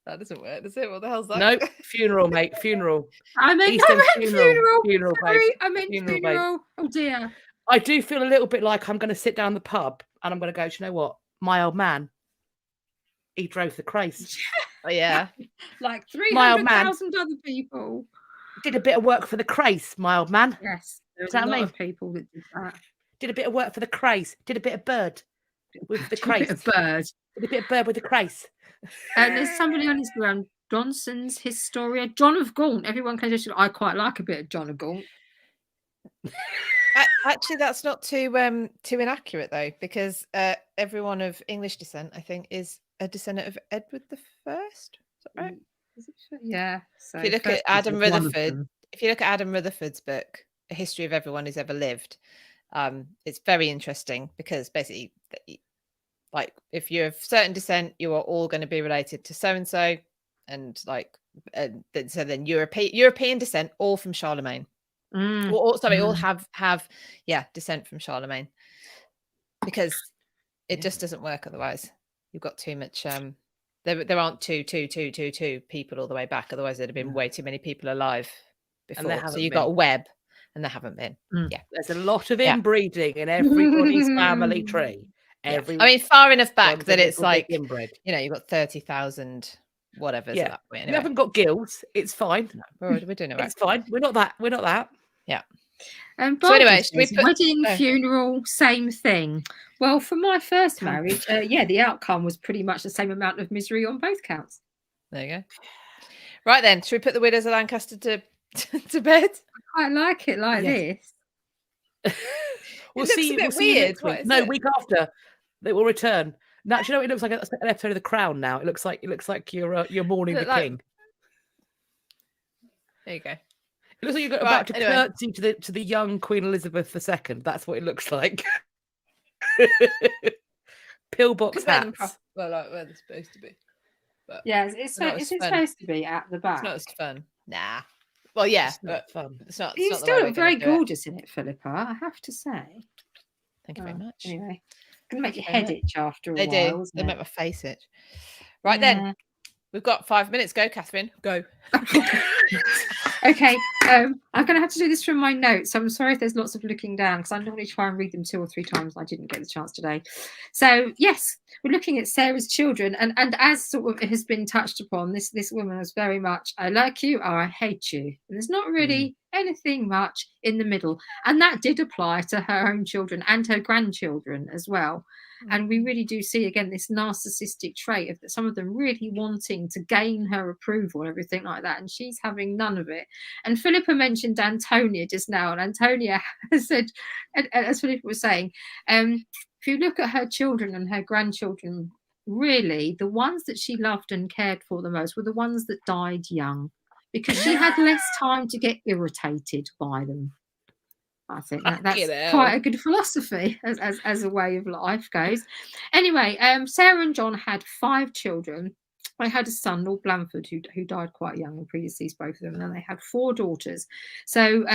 That doesn't work, does it? What the hell's that? no, funeral, mate, funeral. I meant, East End funeral. Funeral, babe. Sorry, I meant Funeral, babe. funeral. Oh dear. I do feel a little bit like I'm going to sit down the pub and I'm going to go, do you know what? My old man, he drove the craze. Oh, yeah. Like My old man. 300,000 other people. Did a bit of work for the craze, my old man. Yes, there's Does a that lot mean? of people that did that. Did a bit of work for the craze. Did a bit of bird with the Did a bit craze. of bird. Did a bit of bird with the craze. And there's somebody on Instagram, Johnson's Historia, John of Gaunt. Everyone can just. I quite like a bit of John of Gaunt. Actually, that's not too inaccurate though, because everyone of English descent, I think, is a descendant of Edward the First. Is that right? Yeah. So If you look at Adam Rutherford, if you look at Adam Rutherford's book, A History of Everyone Who's Ever Lived, it's very interesting because basically, like, if you're of certain descent, you are all going to be related to so and so, and like, so then European descent, all from Charlemagne. All have descent from Charlemagne, because it just doesn't work otherwise. You've got too much. There aren't two people all the way back. Otherwise, there'd have been way too many people alive before. So you've got a web, and there haven't been. Yeah, there's a lot of inbreeding in everybody's family tree. I mean, far enough back that it's like, inbred. You know, you've got 30,000 whatever's at that point. Anyway. We haven't got gills. It's fine. No, we're doing it right. It's fine. We're not that. Yeah. So anyway, wedding, Oh. funeral, same thing. Well, for my first marriage, the outcome was pretty much the same amount of misery on both counts. There you go. Right then, should we put the Widows of Lancaster to bed? I quite like it like this. We'll see you next week. No, week after they will return. Now, do you know what it looks like? An episode of The Crown. Now it looks like you're mourning the king. There you go. It looks like you're about to curtsy to the young Queen Elizabeth II. That's what it looks like. Pillbox hats. Well, like where they're supposed to be. But yeah, it's supposed to be at the back. It's not as fun. Nah. Well, yeah, it's not fun. It's not. You still look very gorgeous in it, Philippa. I have to say. Thank you very much. Anyway, it's gonna make your head itch after a while. They do. They make my face itch. Right then, we've got 5 minutes. Go, Catherine. Go. Okay, I'm going to have to do this from my notes. So I'm sorry if there's lots of looking down, because I normally try and read them 2 or 3 times. I didn't get the chance today. So yes, we're looking at Sarah's children, and as sort of has been touched upon, this woman was very much, I like you or I hate you. And there's not really anything much in the middle, and that did apply to her own children and her grandchildren as well. And we really do see again this narcissistic trait of some of them really wanting to gain her approval and everything like that, and she's having none of it. And Philippa mentioned Antonia just now, and Antonia said, as Philippa was saying, if you look at her children and her grandchildren, really the ones that she loved and cared for the most were the ones that died young, because she had less time to get irritated by them. I think that's quite a good philosophy as a way of life goes. Anyway, Sarah and John had 5 children. They had a son, Lord Blandford, who died quite young and predeceased both of them. And then they had 4 daughters. So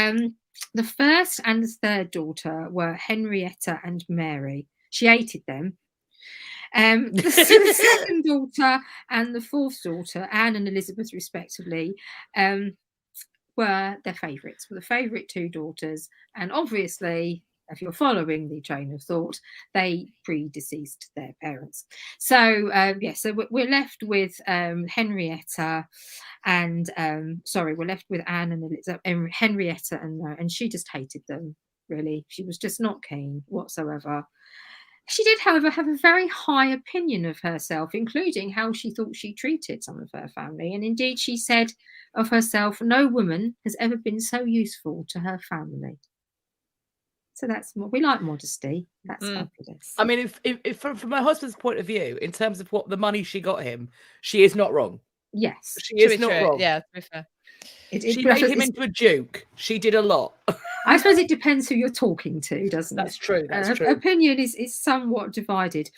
the first and the third daughter were Henrietta and Mary. She hated them. The second daughter and the fourth daughter, Anne and Elizabeth, respectively, were their favourites, were the favourite 2 daughters. And obviously, if you're following the train of thought, they predeceased their parents. So, so we're left with Henrietta and, we're left with Anne and Elizabeth, Henrietta, and she just hated them, really. She was just not keen whatsoever. She did, however, have a very high opinion of herself, including how she thought she treated some of her family. And indeed, she said of herself, no woman has ever been so useful to her family. So that's more. We like modesty. That's Mm. fabulous. I mean, if from my husband's point of view, in terms of what the money she got him, she is not wrong. Yes, She To is be not true. wrong. Yeah, to be fair. She made him into a duke. She did a lot. I suppose it depends who you're talking to, doesn't That's it? true. That's true. Opinion is somewhat divided.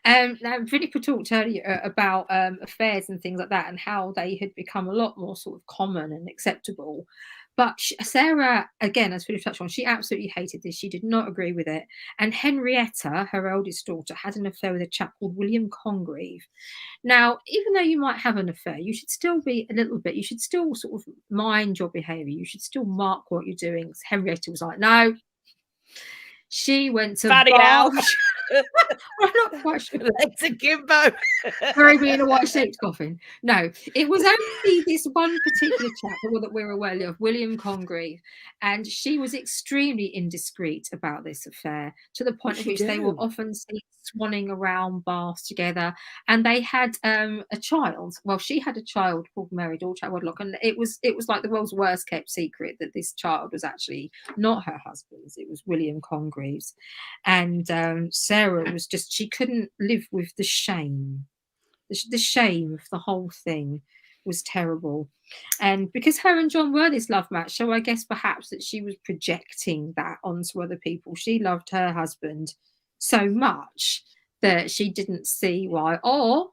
Now, Philippa talked earlier about affairs and things like that, and how they had become a lot more sort of common and acceptable. But Sarah, again, as Philippa touched on, she absolutely hated this. She did not agree with it. And Henrietta, her eldest daughter, had an affair with a chap called William Congreve. Now, even though you might have an affair, you should still be a little bit, you should still sort of mind your behaviour. You should still mark what you're doing. Henrietta was like, no. She went to Fatty Bath. out. I'm not quite sure. Legs akimbo. Bury me in a white shaped coffin. No, it was only this one particular chap that we're aware of, William Congreve, and she was extremely indiscreet about this affair, to the point at which they were often seen swanning around Bath together, and they had a child. Well, she had a child called Mary, daughter of Wadlock, and it was like the world's worst kept secret that this child was actually not her husband's. It was William Congreve's, and Sarah was just, she couldn't live with the shame. The shame of the whole thing was terrible. And because her and John were this love match, so I guess perhaps that she was projecting that onto other people. She loved her husband so much that she didn't see why, or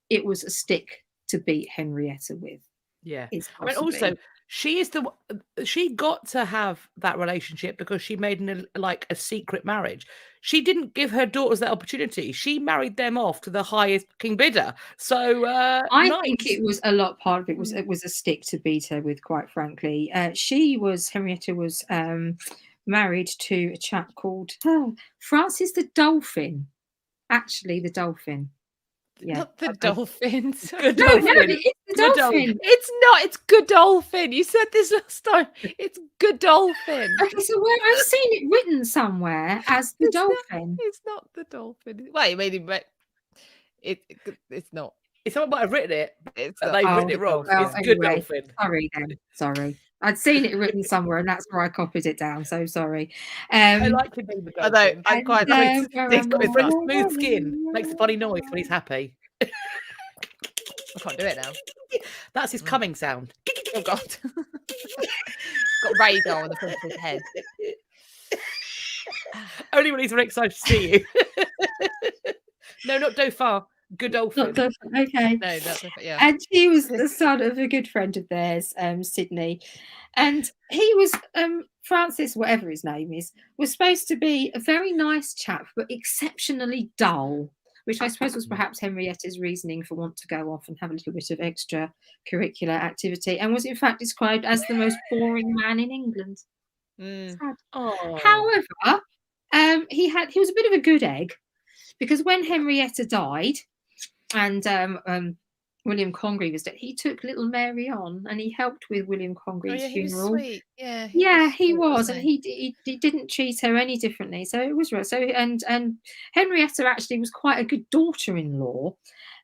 it was a stick to beat Henrietta with. Yeah. I mean, also, she got to have that relationship because she made a secret marriage. She didn't give her daughters that opportunity. She married them off to the highest king bidder. So I think it was a lot. Part of it was a stick to beat her with, quite frankly. Henrietta was married to a chap called Francis the Dolphin. Actually, the Dolphin. Yeah. Not the dolphins. Good No, dolphin. it's the Dolphin. It's not. It's Godolphin. You said this last time. It's Godolphin. Okay, so where I've seen it written somewhere as the Dolphin. It's not the dolphin. Well, you made him. It's not. Someone might have written it. It's But not. they've written it wrong. Well, It's good anyway, dolphin. Sorry then. Sorry. I'd seen it written somewhere, and that's where I copied it down. So sorry. I like him being the Although dolphin. I'm quite And, He's got very smooth skin. Makes a funny noise when he's happy. I can't do it now. That's his coming sound. Oh God. Got radar on the front of his head. Only when he's very excited to see you. No, not Dauphin. Godolphin. Not Dolphin. Okay. No, that's yeah. And he was the son of a good friend of theirs, Sydney. And he was, Francis, whatever his name is, was supposed to be a very nice chap, but exceptionally dull, which I suppose was perhaps Henrietta's reasoning for want to go off and have a little bit of extra curricular activity, and was in fact described as the most boring man in England. Sad. Oh. However, he was a bit of a good egg, because when Henrietta died, and William Congreve was dead, he took little Mary on, and he helped with William Congreve's funeral. Was sweet. Yeah, he was, and he didn't treat her any differently. So it was right. So and Henrietta actually was quite a good daughter-in-law,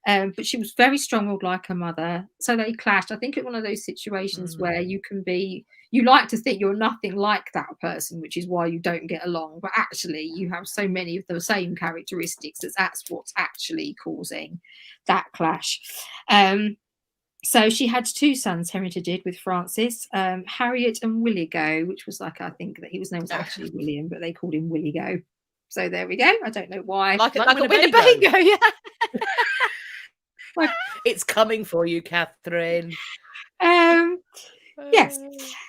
but she was very strong-willed like her mother. So they clashed. I think it's one of those situations where you like to think you're nothing like that person, which is why you don't get along. But actually, you have so many of the same characteristics that's what's actually causing that clash. So she had two sons, Henrietta did, with Francis, Harriet and Willigo, which was I think that his name was actually William, but they called him Willigo. So there we go. I don't know why. Like a Winnebago, yeah. It's coming for you, Catherine. Yes.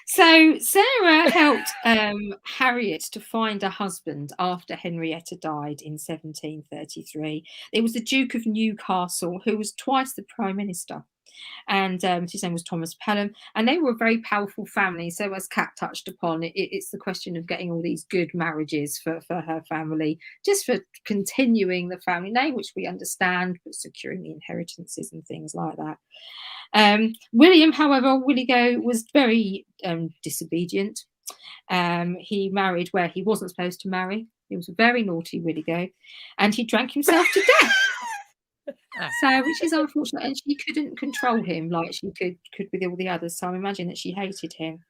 So Sarah helped Harriet to find a husband after Henrietta died in 1733. It was the Duke of Newcastle, who was twice the Prime Minister. And his name was Thomas Pelham, and they were a very powerful family. So as Kat touched upon, it's the question of getting all these good marriages for her family, just for continuing the family name, which we understand, but securing the inheritances and things like that. William, however, Willigo, was very disobedient. He married where he wasn't supposed to marry. He was a very naughty Willigo, and he drank himself to death. So, which is unfortunate, and she couldn't control him like she could with all the others. So I imagine that she hated him.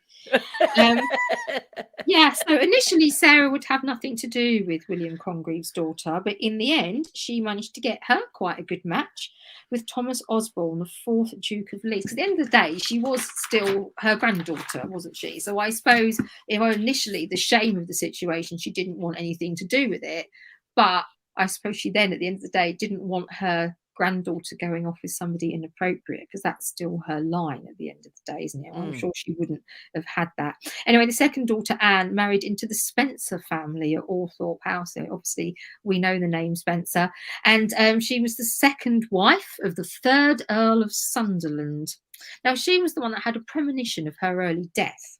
Yeah, so initially Sarah would have nothing to do with William Congreve's daughter, but in the end, she managed to get her quite a good match with Thomas Osborne, the 4th Duke of Leeds. Because at the end of the day, she was still her granddaughter, wasn't she? So I suppose initially the shame of the situation, she didn't want anything to do with it, but I suppose she then, at the end of the day, didn't want her granddaughter going off with somebody inappropriate, because that's still her line at the end of the day, isn't it? I'm sure she wouldn't have had that. Anyway, the second daughter, Anne, married into the Spencer family at Althorpe House. So obviously, we know the name Spencer. And she was the second wife of the 3rd Earl of Sunderland. Now, she was the one that had a premonition of her early death.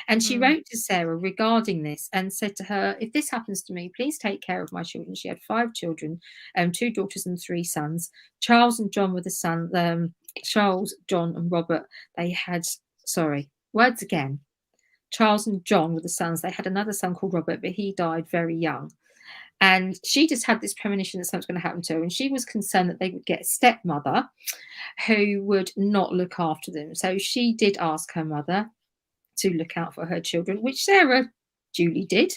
And she wrote to Sarah regarding this and said to her, if this happens to me, please take care of my children. She had 5 children, 2 daughters and 3 sons. Charles and John were the sons. Charles, John and Robert, they had, words again. Charles and John were the sons. They had another son called Robert, but he died very young. And she just had this premonition that something's going to happen to her. And she was concerned that they would get a stepmother who would not look after them. So she did ask her mother to look out for her children, which Sarah duly did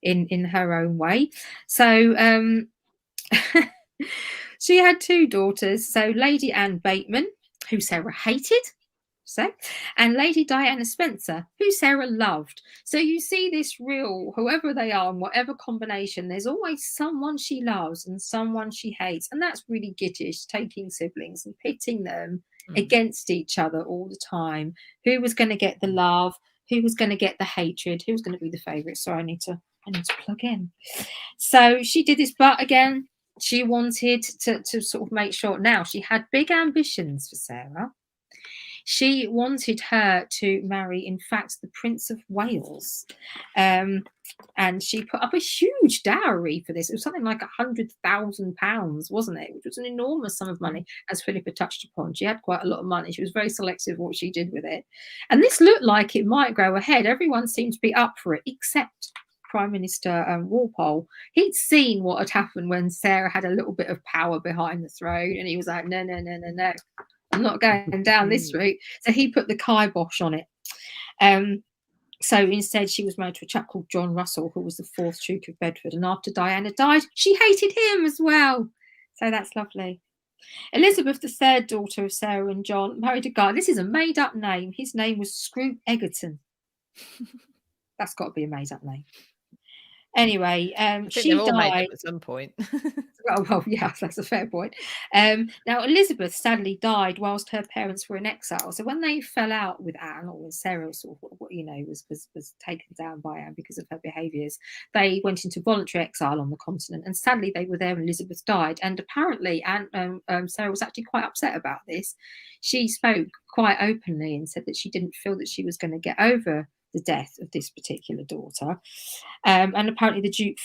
in her own way. So she had 2 daughters. So Lady Anne Bateman, who Sarah hated, and Lady Diana Spencer, who Sarah loved. So you see this real, whoever they are and whatever combination, there's always someone she loves and someone she hates. And that's really Giddish, taking siblings and pitting them against each other all the time. Who was going to get the love? Who was going to get the hatred? Who was going to be the favourite? So I need to plug in. So she did this, but again, she wanted to sort of make sure. Now, she had big ambitions for Sarah. She wanted her to marry, in fact, the Prince of Wales. And she put up a huge dowry for this. It was something like £100,000, wasn't it? Which was an enormous sum of money, as Philippa touched upon. She had quite a lot of money. She was very selective what she did with it. And this looked like it might go ahead. Everyone seemed to be up for it, except Prime Minister Walpole. He'd seen what had happened when Sarah had a little bit of power behind the throne, and he was like, no, I'm not going down this route. So he put the kibosh on it. So instead, she was married to a chap called John Russell, who was the 4th Duke of Bedford. And after Diana died, she hated him as well. So that's lovely. Elizabeth, the 3rd daughter of Sarah and John, married a guy. This is a made-up name. His name was Scroop Egerton. That's got to be a made-up name. Anyway, she all died made up at some point. Oh, well, yeah, that's a fair point. Now, Elizabeth sadly died whilst her parents were in exile. So when they fell out with Anne, or when Sarah sort of, was taken down by Anne because of her behaviours, they went into voluntary exile on the continent. And sadly, they were there when Elizabeth died. And apparently, Sarah was actually quite upset about this. She spoke quite openly and said that she didn't feel that she was going to get over the death of this particular daughter. And apparently the Duke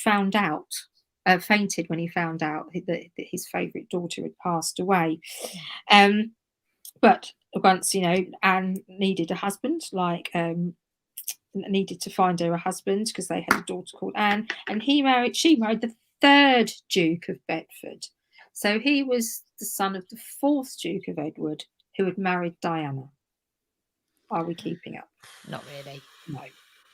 fainted when he found out that his favourite daughter had passed away. But once, Anne needed a husband, needed to find her a husband because they had a daughter called Anne, and she married the 3rd Duke of Bedford. So he was the son of the 4th Duke of Edward, who had married Diana. Are we keeping up? Not really. No,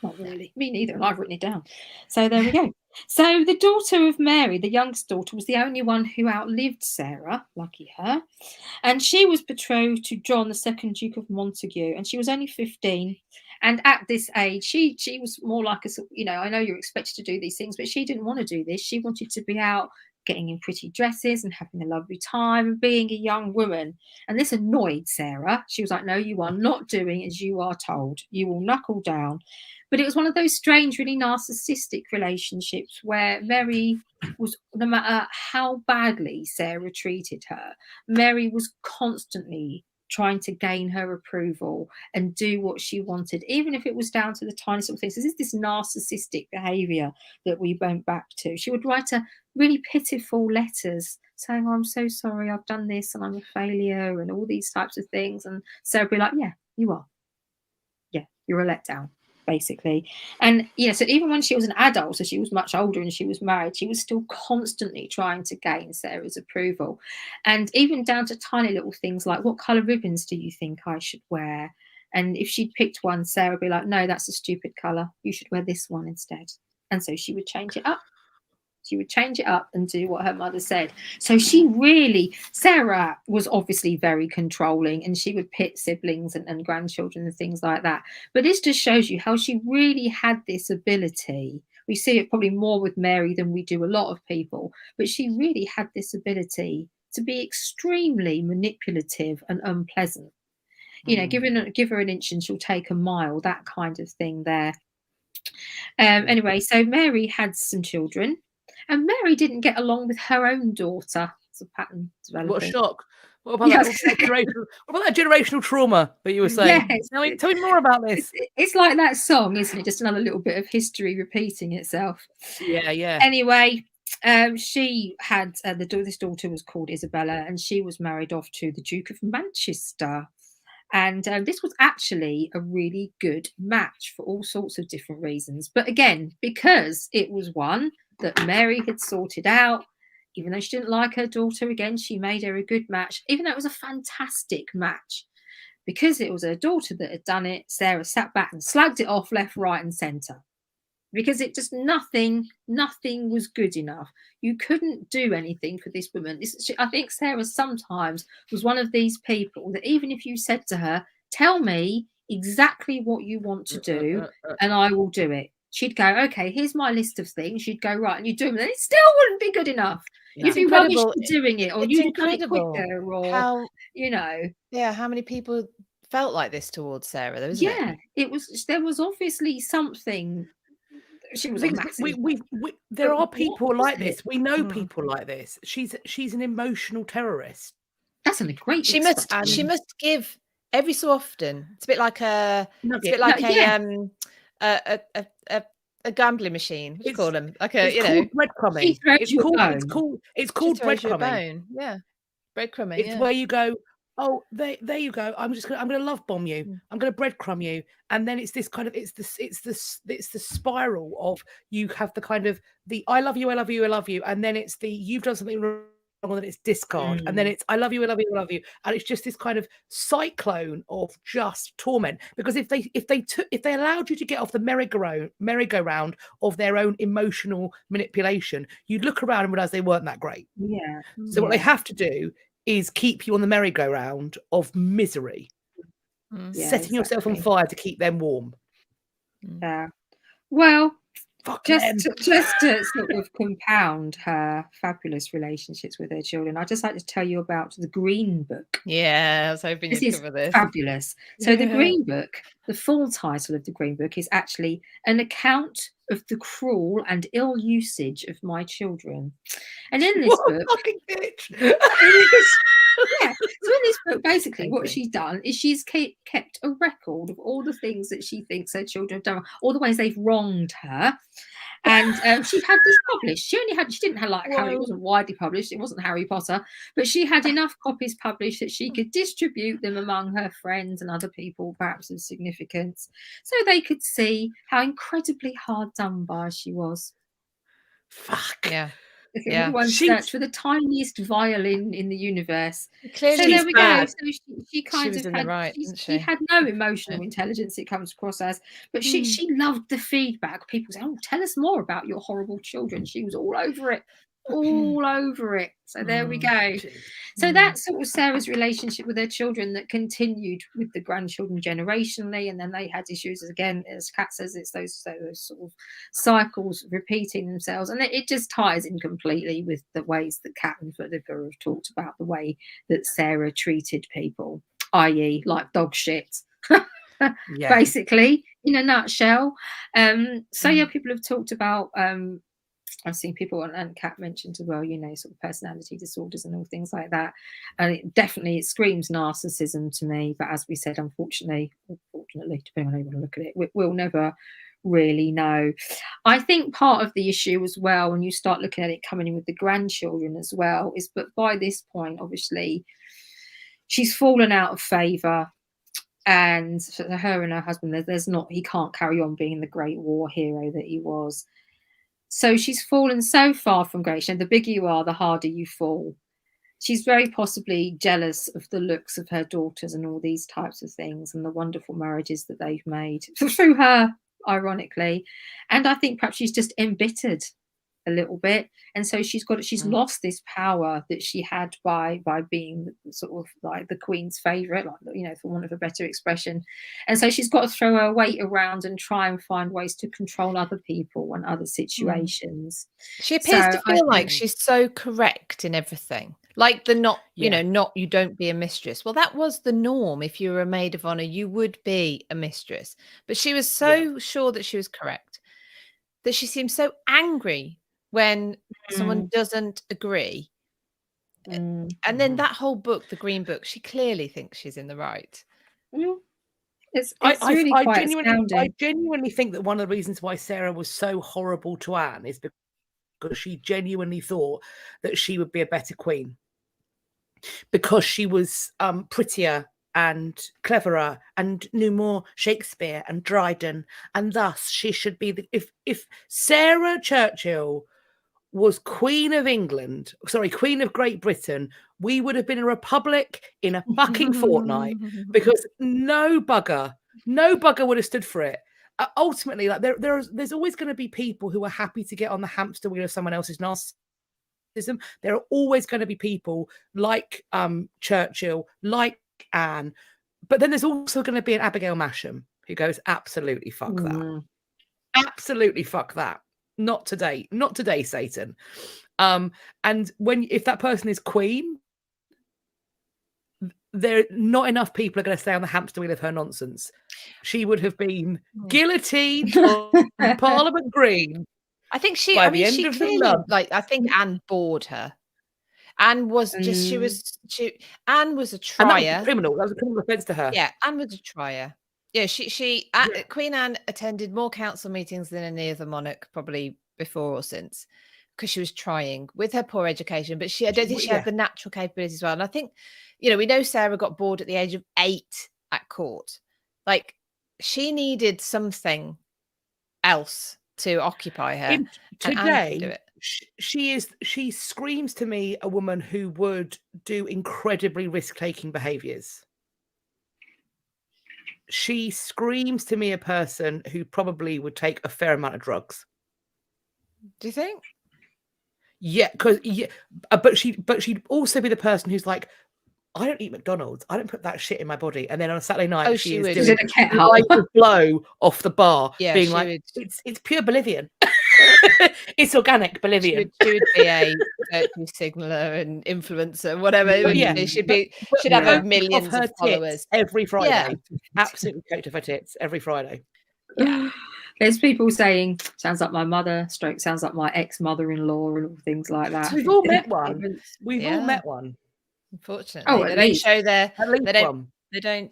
not really. Me neither, and I've written it down. So there we go. So the daughter of Mary, the youngest daughter, was the only one who outlived Sarah, lucky her. And she was betrothed to John, the 2nd Duke of Montague, and she was only 15. And at this age, she was more like I know you're expected to do these things, but she didn't want to do this. She wanted to be out getting in pretty dresses and having a lovely time and being a young woman. And this annoyed Sarah. She was like, no, you are not doing as you are told. You will knuckle down. But it was one of those strange, really narcissistic relationships where Mary was, no matter how badly Sarah treated her, Mary was constantly trying to gain her approval and do what she wanted, even if it was down to the tiniest little things. This is this narcissistic behaviour that we went back to. She would write a really pitiful letters saying, oh, I'm so sorry, I've done this and I'm a failure and all these types of things. And Sarah would be like, yeah, you are. Yeah, you're a letdown, basically. And so even when she was an adult, so she was much older and she was married, she was still constantly trying to gain Sarah's approval. And even down to tiny little things like, what colour ribbons do you think I should wear? And if she'd picked one, Sarah would be like, no, that's a stupid colour. You should wear this one instead. And so she would change it up. She would change it up and do what her mother said. So Sarah was obviously very controlling, and she would pit siblings and grandchildren and things like that. But this just shows you how she really had this ability. We see it probably more with Mary than we do a lot of people, but she really had this ability to be extremely manipulative and unpleasant. You know, give her an inch and she'll take a mile, that kind of thing there. Anyway, so Mary had some children, and Mary didn't get along with her own daughter. It's a pattern developing. What a shock. What about, that generational trauma that you were saying? Yes. Tell me more about this. It's like that song, isn't it? Just another little bit of history repeating itself. Yeah. Anyway, she had this daughter was called Isabella, and she was married off to the Duke of Manchester. And this was actually a really good match for all sorts of different reasons. But again, because it was one that Mary had sorted out, even though she didn't like her daughter, again, she made her a good match, even though it was a fantastic match. Because it was her daughter that had done it, Sarah sat back and slagged it off left, right and centre. Because it just nothing was good enough. You couldn't do anything for this woman. I think Sarah sometimes was one of these people that even if you said to her, tell me exactly what you want to do and I will do it, she'd go, okay, here's my list of things. She'd go, right, and you do them, and it still wouldn't be good enough. No. You'd be rubbish for doing it, or you'd do it quicker, or how, you know. Yeah, how many people felt like this towards Sarah, though, isn't it? There was obviously something. She was there are people like this. We know people like this. She's an emotional terrorist. That's a great. She must give every so often. It's a bit like a gambling machine. What do you call them? Like called breadcrumbing. It's called breadcrumbing. Yeah, breadcrumbing. It's where you go, oh, there you go. I'm going to love bomb you. I'm going to breadcrumb you, and then it's this kind of it's the spiral of you have the kind of the I love you, and then it's the you've done something wrong, and then it's discard, and then it's I love you, and it's just this kind of cyclone of just torment. Because if they allowed you to get off the merry-go-round of their own emotional manipulation, you'd look around and realize they weren't that great. Yeah. So what they have to do is keep you on the merry-go-round of misery, setting yourself on fire to keep them warm. Yeah. Well, just to sort of compound her fabulous relationships with her children, I'd just like to tell you about the Green Book. Yeah, I was hoping you'd cover this. Fabulous. So the Green Book, the full title of the Green Book is actually An Account of the Cruel and Ill Usage of My Children. And in this book, fucking bitch. Yeah. So in this book, basically, what she's done is she's kept a record of all the things that she thinks her children have done, all the ways they've wronged her. And she had this published. She didn't have like Harry. It wasn't widely published. It wasn't Harry Potter, but she had enough copies published that she could distribute them among her friends and other people, perhaps of significance, so they could see how incredibly hard done by she was. Fuck yeah. Everyone searched for the tiniest violin in the universe. Clearly, so there we go. So she kind of had, she had no emotional intelligence, it comes across as, but she loved the feedback. People say, "Oh, tell us more about your horrible children." She was all over it. All over it. So there we go. So that's sort of Sarah's relationship with her children that continued with the grandchildren generationally, and then they had issues again, as Kat says, it's those sort of cycles repeating themselves, and it just ties in completely with the ways that Kat and Philippa have talked about the way that Sarah treated people, i.e. like dog shit. Basically, in a nutshell. People have talked about I've seen people, and Kat mentioned as well, sort of personality disorders and all things like that. And it screams narcissism to me. But as we said, unfortunately, depending on how you want to look at it, we'll never really know. I think part of the issue as well, when you start looking at it coming in with the grandchildren as well, is but by this point, obviously, she's fallen out of favour. And for her and her husband, he can't carry on being the great war hero that he was. So she's fallen so far from grace. And the bigger you are, the harder you fall. she's very possibly jealous of the looks of her daughters and all these types of things and the wonderful marriages that they've made through her, ironically. And I think perhaps she's just embittered a little bit, and so she's lost this power that she had by being sort of like the Queen's favorite, like, you know, for want of a better expression. And so she's got to throw her weight around and try and find ways to control other people and other situations. She appears So to I feel like think- she's so correct in everything. Like the not, you Yeah. know, not you don't be a mistress. Well, that was the norm. If you were a maid of honor, you would be a mistress. But she was so sure that she was correct that she seems so angry when someone doesn't agree. And then that whole book, the Green Book, she clearly thinks she's in the right. It's really quite astounding. I genuinely think that one of the reasons why Sarah was so horrible to Anne is because she genuinely thought that she would be a better queen because she was prettier and cleverer and knew more Shakespeare and Dryden, and thus she should be if Sarah Churchill was Queen of England, sorry, Queen of Great Britain, we would have been a republic in a fucking fortnight, because no bugger would have stood for it. Ultimately, like there's always going to be people who are happy to get on the hamster wheel of someone else's narcissism. There are always going to be people like Churchill, like Anne, but then there's also going to be an Abigail Masham who goes, absolutely fuck that, absolutely fuck that. Not today, Satan. And if that person is queen, there not enough people are going to stay on the hamster wheel of her nonsense. She would have been guillotined on Parliament Green. I think she. By I the mean, end she of the clearly month. like. I think Anne bored her. Anne was just. Anne was a And that was trier. a criminal. That was a criminal offence to her. Yeah, Anne was a trier. Yeah, Queen Anne attended more council meetings than any other monarch probably before or since, because she was trying with her poor education, but I don't think she had the natural capabilities as well. And I think, you know, we know Sarah got bored at the age of 8 at court. Like, she needed something else to occupy her. Today, she screams to me a woman who would do incredibly risk-taking behaviours. She screams to me a person who probably would take a fair amount of drugs. Do you think? Yeah, but she'd also be the person who's like, I don't eat McDonald's. I don't put that shit in my body. And then on a Saturday night, she is doing a light blow off the bar, being like, it's pure Bolivian. It's organic Bolivian. She would be a virtue signaler and influencer, whatever. She'd have millions of followers every Friday. Yeah. Absolutely coat of her tits every Friday. Yeah. There's people saying, sounds like my mother, stroke sounds like my ex-mother-in-law, and all things like that. So we've all met one. All met one. Unfortunately, they don't show their. They don't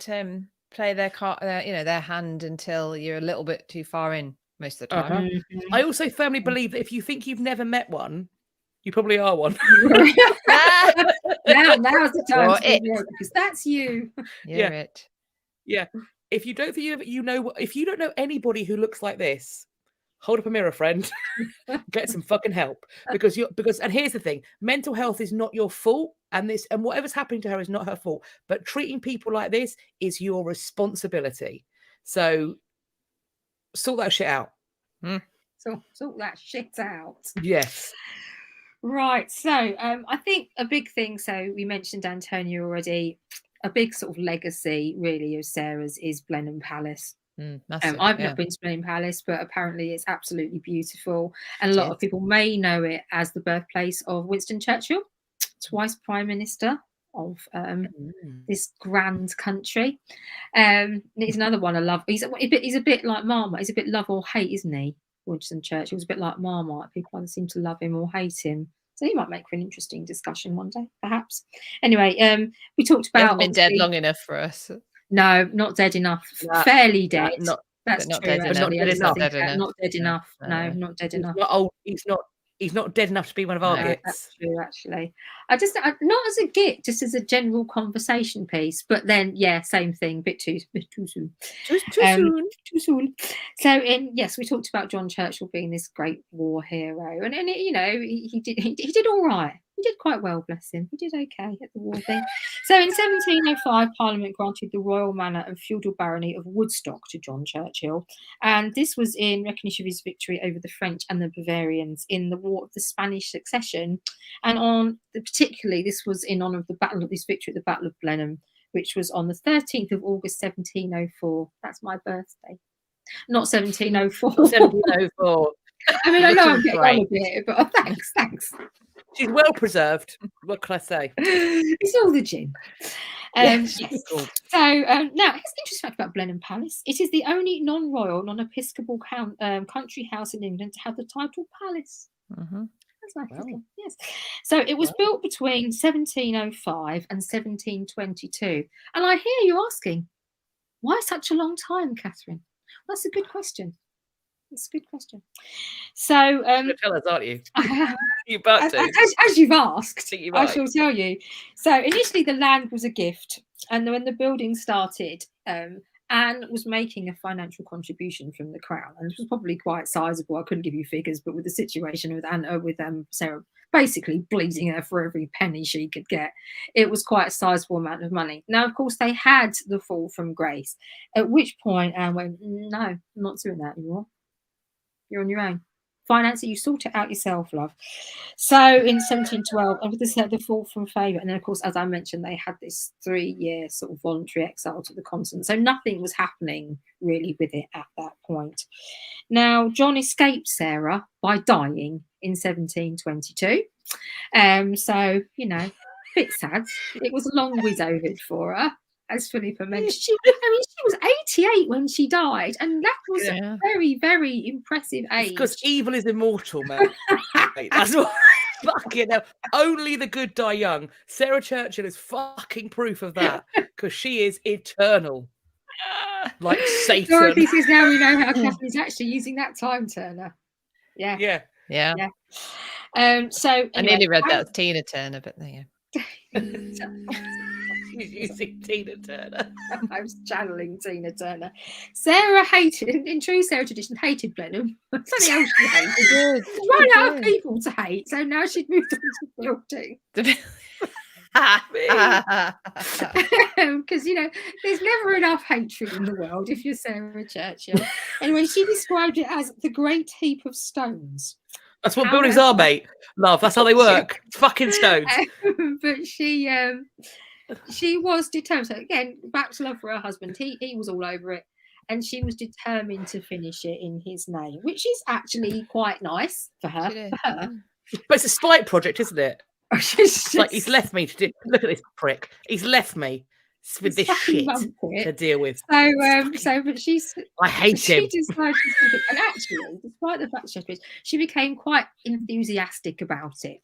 play their card, their hand until you're a little bit too far in most of the time. I also firmly believe that if you think you've never met one, you probably are one. Now's the time to be real, because that's you. You're it. Yeah. If you don't think if you don't know anybody who looks like this, hold up a mirror, friend. Get some fucking help, because and here's the thing: mental health is not your fault, and whatever's happening to her is not her fault. But treating people like this is your responsibility. So sort that shit out. Sort that shit out. Yes. Right. So I think a big thing. So we mentioned Antonia already. A big sort of legacy, really, of Sarah's is Blenheim Palace. I've not been to Blenheim Palace, but apparently it's absolutely beautiful. And a lot of people may know it as the birthplace of Winston Churchill, twice Prime Minister of this grand country. It's another one I love. He's a bit like Marmite. He's a bit love or hate, isn't he? Winston Churchill's a bit like Marmite. People either seem to love him or hate him. So he might make for an interesting discussion one day, perhaps. Anyway, we talked about. He hasn't been dead long enough for us. No, not dead enough. Fairly dead. That's not true. Dead enough. Not dead enough. No, not dead enough. Not old. He's not dead enough to be one of our gits. That's true, actually. not as a git, just as a general conversation piece. But then, yeah, same thing. Bit too soon. Too soon. So, we talked about John Churchill being this great war hero, and he did all right. He did quite well, bless him. He did okay at the war thing. So in 1705, Parliament granted the royal manor and feudal barony of Woodstock to John Churchill. And this was in recognition of his victory over the French and the Bavarians in the War of the Spanish Succession. And particularly, this was in honour of this victory at the Battle of Blenheim, which was on the 13th of August, 1704. That's my birthday. Not 1704. 1704. I mean, I know I'm getting Right. on a bit, but thanks. She's well preserved. What can I say? It's all the gin. Yes. Yes. So now, here's an interesting fact about Blenheim Palace. It is the only non-royal, non-episcopal country house in England to have the title palace. Mm-hmm. That's nice. Wow. Isn't it? Yes. So it was built between 1705 and 1722. And I hear you asking, why such a long time, Catherine? Well, that's a good question. It's a good question. So, You're gonna tell us, aren't you? You're about to. as you've asked, You I might. shall tell you. So initially the land was a gift, and when the building started, Anne was making a financial contribution from the crown, and this was probably quite sizable. I couldn't give you figures, but with the situation with Anne, with Sarah basically bleeding her for every penny she could get, it was quite a sizable amount of money. Now, of course, they had the fall from grace, at which point Anne went, "No, I'm not doing that anymore. You're on your own. Finance it, you sort it out yourself, love." So in 1712, and with the fall from favour, and then of course, as I mentioned, they had this 3-year sort of voluntary exile to the continent. So nothing was happening really with it at that point. Now, John escaped Sarah by dying in 1722. So, you know, a bit sad. It was a long widowhood for her, as Philippa mentioned. She was 88 when she died, and that was a very, very impressive age. Because evil is immortal, mate. That's what. Fucking hell. Only the good die young. Sarah Churchill is fucking proof of that, because she is eternal, like Satan. Dorothy says now we know how Catherine's actually using that time turner. Yeah. So anyway, I nearly read that as Tina Turner, but there you go. She's using Tina Turner. I was channeling Tina Turner. Sarah hated, in true Sarah tradition, hated Blenheim. Something else she hated. Run out of people to hate, so now she'd moved on to building. Because, you know, there's never enough hatred in the world if you're Sarah Churchill. Anyway, she described it as the great heap of stones. That's what buildings are, mate. Love, that's how they work. Fucking stones. But she was determined. So again, back to love for her husband. He was all over it, and she was determined to finish it in his name, which is actually quite nice for her. But it's a spite project, isn't it? It's like, he's left me to do. Look at this prick. He's left me with this shit to deal with. But I hate him. And actually, despite the fact she became quite enthusiastic about it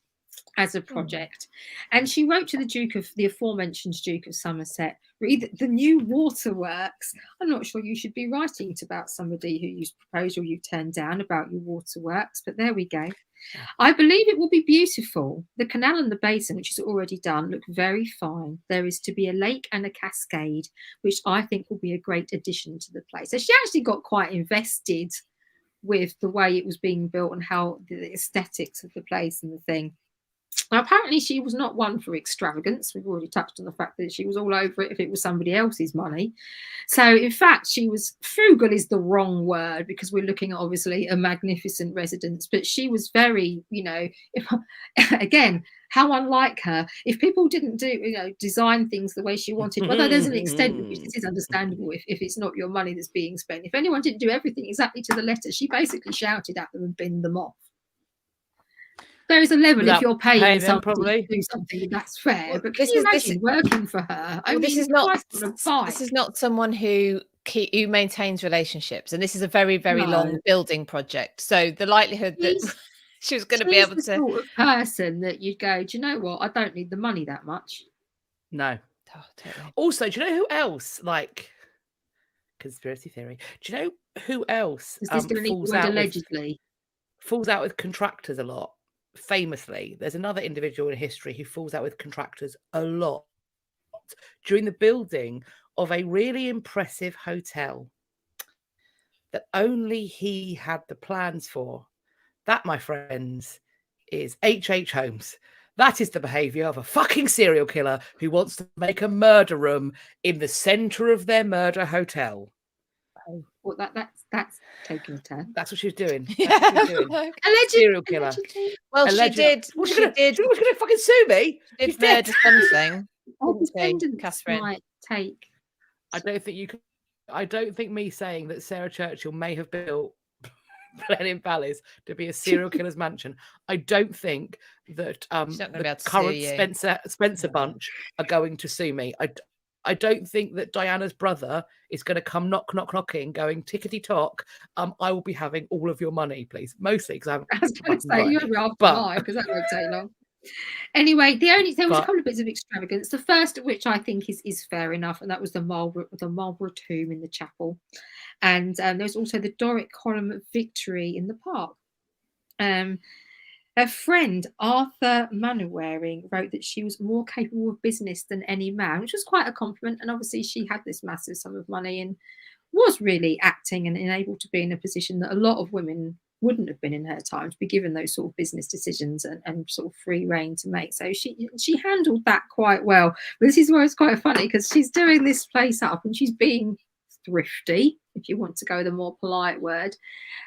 as a project, and she wrote to the aforementioned Duke of Somerset, read the new waterworks. I'm not sure you should be writing it about somebody who you proposal you turned down about your waterworks, but there we go. I believe it will be beautiful. The canal and the basin, which is already done, look very fine. There is to be a lake and a cascade, which I think will be a great addition to the place. So she actually got quite invested with the way it was being built and how the aesthetics of the place and the thing. Now, apparently she was not one for extravagance. We've already touched on the fact that she was all over it if it was somebody else's money. So, in fact, she was frugal is the wrong word, because we're looking at obviously a magnificent residence. But she was very, you know, again, how unlike her. If people didn't design things the way she wanted, although there's an extent to which this is understandable if it's not your money that's being spent. If anyone didn't do everything exactly to the letter, she basically shouted at them and binned them off. There is a level if you're paying somebody to do something, that's fair. But can you imagine working for her? I mean, this is not someone who maintains relationships, and this is a very, very long building project. So the likelihood that she was going to be able to, sort of person that you'd go, do you know what? I don't need the money that much. No. Oh, totally. Also, do you know who else? Like, conspiracy theory. Do you know who else falls out with contractors a lot? Famously, there's another individual in history who falls out with contractors a lot during the building of a really impressive hotel that only he had the plans for. That, my friends, is H.H. Holmes, That is the behaviour of a fucking serial killer who wants to make a murder room in the centre of their murder hotel. Well, that's taken a turn. That's what she was doing. That's what she was doing. Alleged, Serial killer. allegedly. Well, Alleged. she did. What's She she gonna, did. She was going to fucking sue me. Did She's dead. murder something. Our Didn't she, descendants Catherine? might take. I don't think you can. I don't think me saying that Sarah Churchill may have built Blenheim Palace to be a serial killer's mansion. I don't think that She's not gonna be the able to sue current you. Spencer bunch are going to sue me. I don't think that Diana's brother is going to come knocking, going tickety tock. I will be having all of your money, please. Mostly because I was going to fucking say got you any. have after But- mine because that won't take long. Anyway, there was a But- couple of bits of extravagance. The first of which I think is fair enough, and that was the Marlborough tomb in the chapel, and there's also the Doric column of Victory in the park. Her friend Arthur Manowaring wrote that she was more capable of business than any man, which was quite a compliment. And obviously, she had this massive sum of money and was really acting and enabled to be in a position that a lot of women wouldn't have been in her time, to be given those sort of business decisions and sort of free reign to make. So she handled that quite well. But this is where it's quite funny, because she's doing this place up and she's being thrifty, if you want to go with a more polite word,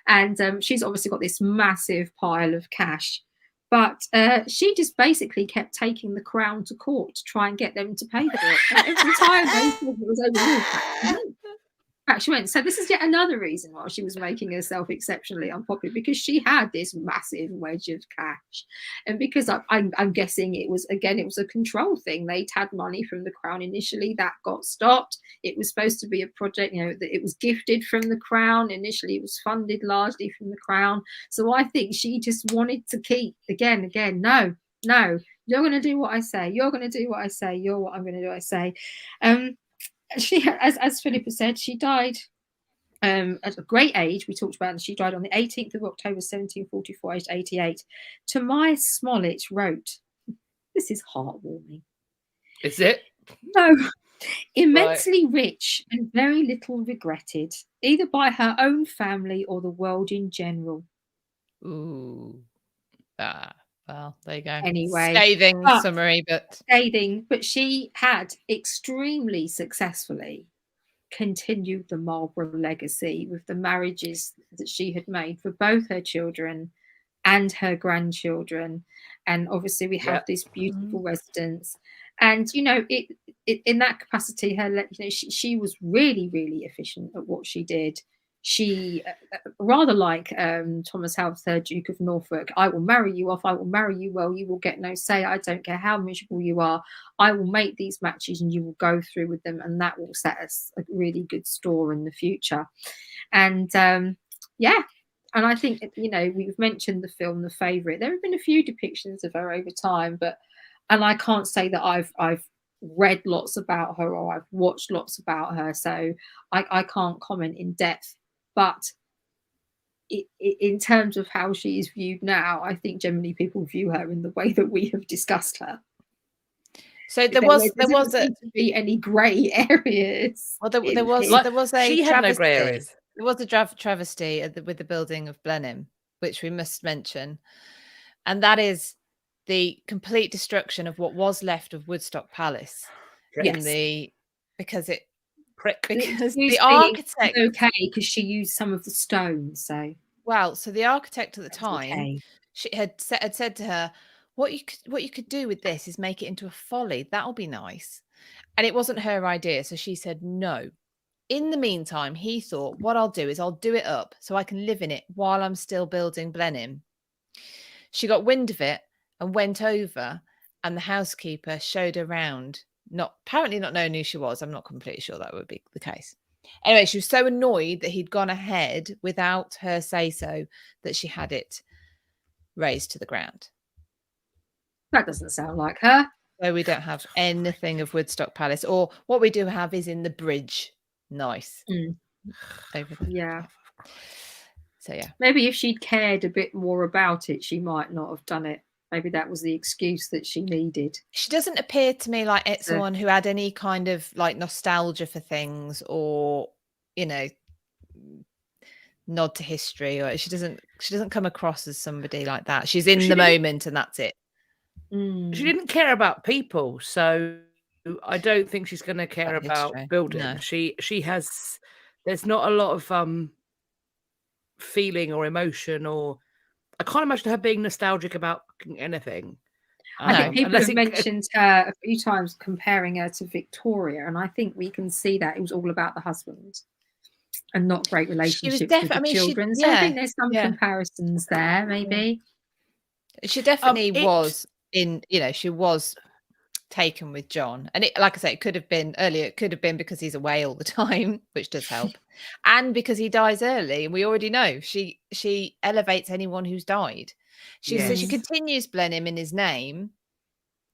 and she's obviously got this massive pile of cash, but she just basically kept taking the Crown to court to try and get them to pay for it, and every time they said it was over, back she went. So this is yet another reason why she was making herself exceptionally unpopular, because she had this massive wedge of cash, and because I'm guessing it was a control thing. They'd had money from the Crown initially, that got stopped. It was supposed to be a project, that it was gifted from the Crown initially. It was funded largely from the Crown. So I think she just wanted to keep again. No, you're going to do what I say. You're going to do what I say. You're what I'm going to do. I say. She, as Philippa said, she died at a great age. We talked about it. She died on the 18th of October 1744, aged 88. Tomias Smollett wrote, this is heartwarming. Is it? No. Immensely rich and very little regretted, either by her own family or the world in general. Ooh. Well, there you go. Anyway, scathing summary, but scathing. But she had extremely successfully continued the Marlborough legacy with the marriages that she had made for both her children and her grandchildren. And obviously we have this beautiful residence. And it in that capacity, she was really, really efficient at what she did. She, rather like Thomas Howard, 3rd Duke of Norfolk, I will marry you off, I will marry you well, you will get no say, I don't care how miserable you are, I will make these matches and you will go through with them, and that will set us a really good store in the future. And and I think, we've mentioned the film The Favourite. There have been a few depictions of her over time, and I can't say that I've read lots about her or I've watched lots about her, so I can't comment in depth. But in terms of how she is viewed now, I think generally people view her in the way that we have discussed her. So there was to be any grey areas. Well, there was a she had no grey areas. There was a travesty with the building of Blenheim, which we must mention, and that is the complete destruction of what was left of Woodstock Palace. Because the architect because she used some of the stones. So the architect at the time she had said to her, what you could do with this is make it into a folly. That'll be nice. And it wasn't her idea, so she said no. In the meantime, he thought, what I'll do is I'll do it up so I can live in it while I'm still building Blenheim. She got wind of it and went over, and the housekeeper showed her around, apparently not knowing who she was. I'm not completely sure that would be the case. Anyway, she was so annoyed that he'd gone ahead without her say-so that she had it razed to the ground. That doesn't sound like her. So we don't have anything of Woodstock Palace, or what we do have is in the bridge. Nice. Over there. Yeah. So yeah. Maybe if she'd cared a bit more about it, she might not have done it. Maybe that was the excuse that she needed. She doesn't appear to me like it's someone who had any kind of like nostalgia for things, or nod to history, or she doesn't come across as somebody like that. She's in the moment and that's it. She didn't care about people, so I don't think she's going to care That is about true. building. No. She has. There's not a lot of feeling or emotion, or I can't imagine her being nostalgic about anything. I think people unless have mentioned her a few times comparing her to Victoria, and I think we can see that it was all about the husband and not great relationships with the children. So I think there's some comparisons there, maybe. She definitely was in, she was taken with John, and it, like I say, it could have been earlier. It could have been because he's away all the time, which does help, and because he dies early, and we already know she elevates anyone who's died. So she continues Blenheim in his name,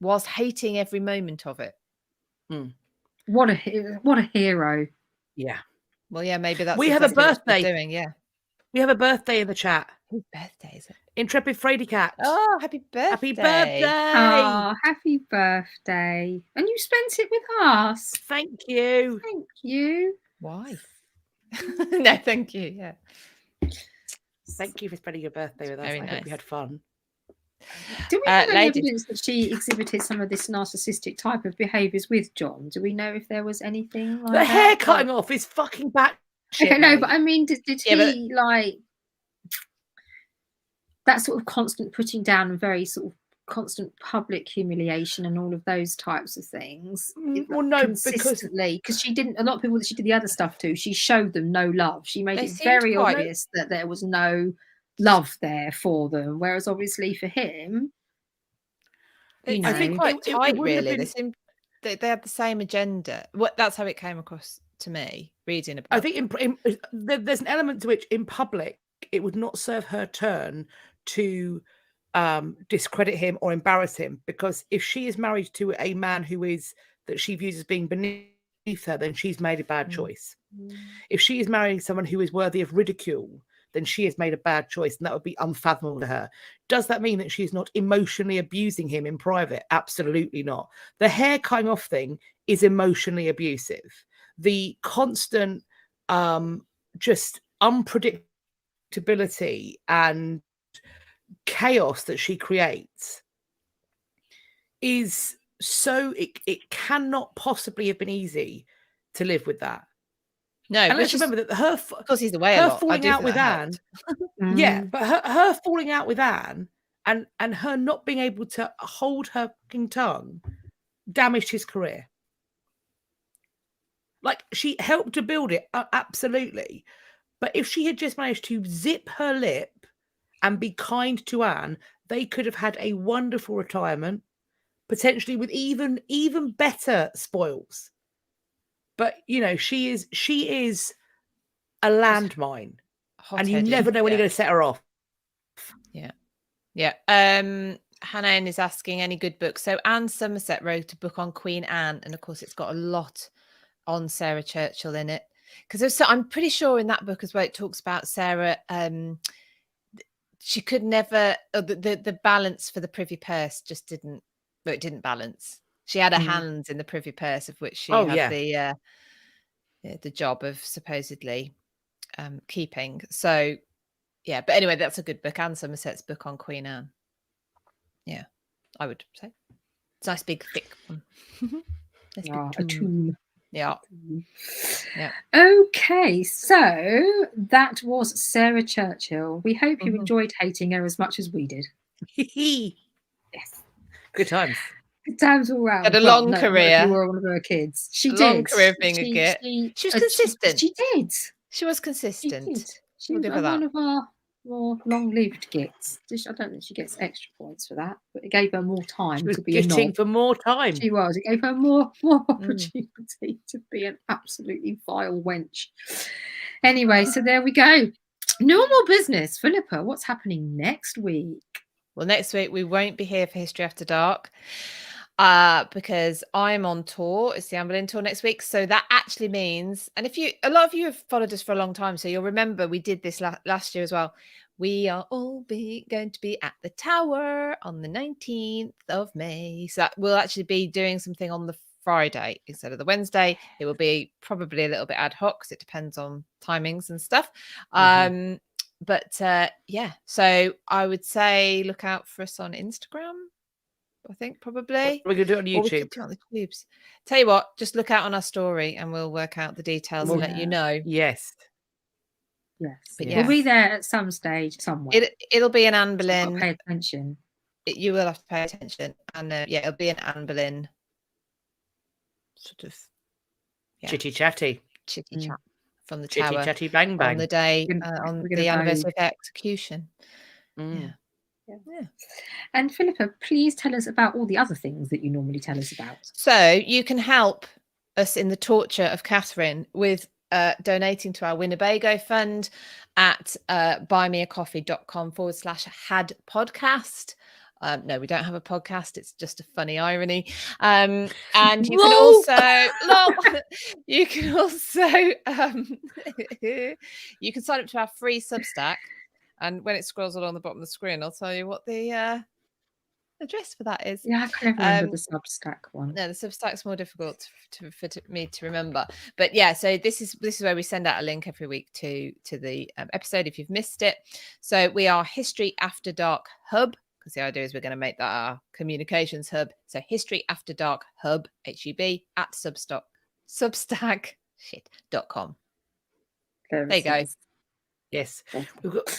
whilst hating every moment of it. What a hero! Yeah. Well, yeah, maybe that's we have a birthday. Doing, yeah. We have a birthday in the chat. Whose birthday is it? Intrepid Frady Cat. Oh, happy birthday! Happy birthday! Oh, happy birthday! And you spent it with us. Thank you. Thank you. Why? No, thank you. Yeah. Thank you for spending your birthday with us. I hope you had fun. Do we have any evidence that she exhibited some of this narcissistic type of behaviours with John? Do we know if there was anything like the that? hair cutting off is fucking back. Okay, no, but I mean, did he like that sort of constant putting down and very sort of constant public humiliation and all of those types of things? Well, no, consistently, because she didn't. A lot of people that she did the other stuff to, she showed them no love. She made it very obvious that there was no love there for them. Whereas obviously for him, I think quite tight. Really, they seemed they had the same agenda. That's how it came across to me reading about. I think there's an element to which in public it would not serve her turn to discredit him or embarrass him, because if she is married to a man that she views as being beneath her, then she's made a bad choice. If she is marrying someone who is worthy of ridicule, then she has made a bad choice, and that would be unfathomable to her. Does that mean that she's not emotionally abusing him in private? Absolutely not. The hair cutting off thing is emotionally abusive. The constant just unpredictability and chaos that she creates is so it cannot possibly have been easy to live with that. No, and let's remember that because he's away a lot. Falling out with Anne, yeah, but her falling out with Anne and her not being able to hold her fucking tongue damaged his career. Like, she helped to build it, absolutely, but if she had just managed to zip her lip and be kind to Anne, they could have had a wonderful retirement, potentially with even better spoils. But she is a landmine, and you never know when you're going to set her off. Yeah. Hannah is asking any good books. So Anne Somerset wrote a book on Queen Anne, and of course it's got a lot on Sarah Churchill in it, because I'm pretty sure in that book as well it talks about Sarah. She could never the balance for the Privy Purse just didn't balance. She had her hands in the Privy Purse, of which she had the job of supposedly keeping. So yeah, but anyway, that's a good book. Anne Somerset's book on Queen Anne. Yeah, I would say it's a nice big thick one. A tome. Yeah. Okay, so that was Sarah Churchill. We hope you enjoyed hating her as much as we did. Yes. Good times. Good times all round. Had a long career. You were one of her kids. She did. Long career of being a git. She was consistent. She did. She was consistent. She was one of our more long-lived gits. I don't think she gets extra points for that, but it gave her more time to be a knob. For more time. She was. It gave her more opportunity to be an absolutely vile wench. Anyway, so there we go. Normal business. Philippa, what's happening next week? Well, next week we won't be here for History After Dark because I'm on tour. It's the Anne Boleyn tour next week. So that actually means, and a lot of you have followed us for a long time, so you'll remember we did this last year as well. We are all going to be at the Tower on the 19th of May. So that we'll actually be doing something on the Friday instead of the Wednesday. It will be probably a little bit ad hoc because it depends on timings and stuff. But yeah, so I would say look out for us on Instagram. I think probably. We're going to do it on Or we could YouTube. do it on the tubes. Tell you what, just look out on our story and we'll work out the details and let you know. Yes. Yes. But We'll be yes. there at some stage somewhere. It'll be an Anne You've got to Boleyn. pay attention. You will have to pay attention. And it'll be an Anne Boleyn sort of Chitty chatty. chitty chat from the Chitty tower chatty bang bang. on the day, We're on gonna the anniversary vote. of the execution. Mm. Yeah. And Philippa, please tell us about all the other things that you normally tell us about. So you can help us in the torture of Catherine with donating to our Winnebago fund at buymeacoffee.com/had podcast. No, we don't have a podcast. It's just a funny irony. And you can also, you can also, you can sign up to our free Substack. And when it scrolls along the bottom of the screen, I'll tell you what the address for that is. Yeah, I can never remember the Substack one. No, the Substack's more difficult for me to remember. But yeah, so this is where we send out a link every week to the episode if you've missed it. So we are History After Dark Hub, because the idea is we're going to make that our communications hub. So History After Dark Hub, HUB, at substack.com. There you go. Yes.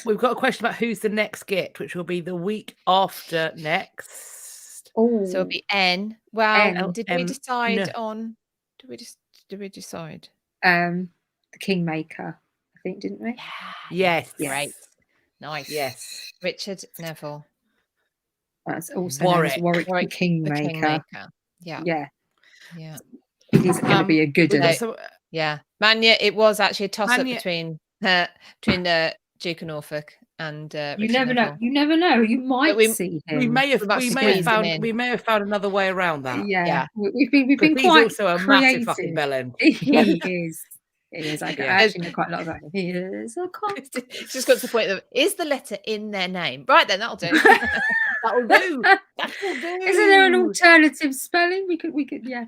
We've got a question about who's the next get, which will be the week after next. Oh, So it'll be N. Well, N. did we decide no. on? Did we decide? The Kingmaker, I think, didn't we? Yes. Great. Nice. Yes. Richard Neville. That's also known as Warwick the The Kingmaker. Kingmaker. Yeah. Yeah. Yeah. It is going to be a good one. Yeah. Manya, it was actually a toss-up Manya- between Duke of Norfolk and You Richard never Neville. know. You never know. You might see him. We may have in. found another way around that. Yeah. We've been quite he's also a creative. massive fucking bellend. He is. It is. I actually know quite a lot about him. He is a It's just got to the point of, is the letter in their name? Right then, that'll do. That'll do. That'll do. Isn't there an alternative spelling? We could, yeah.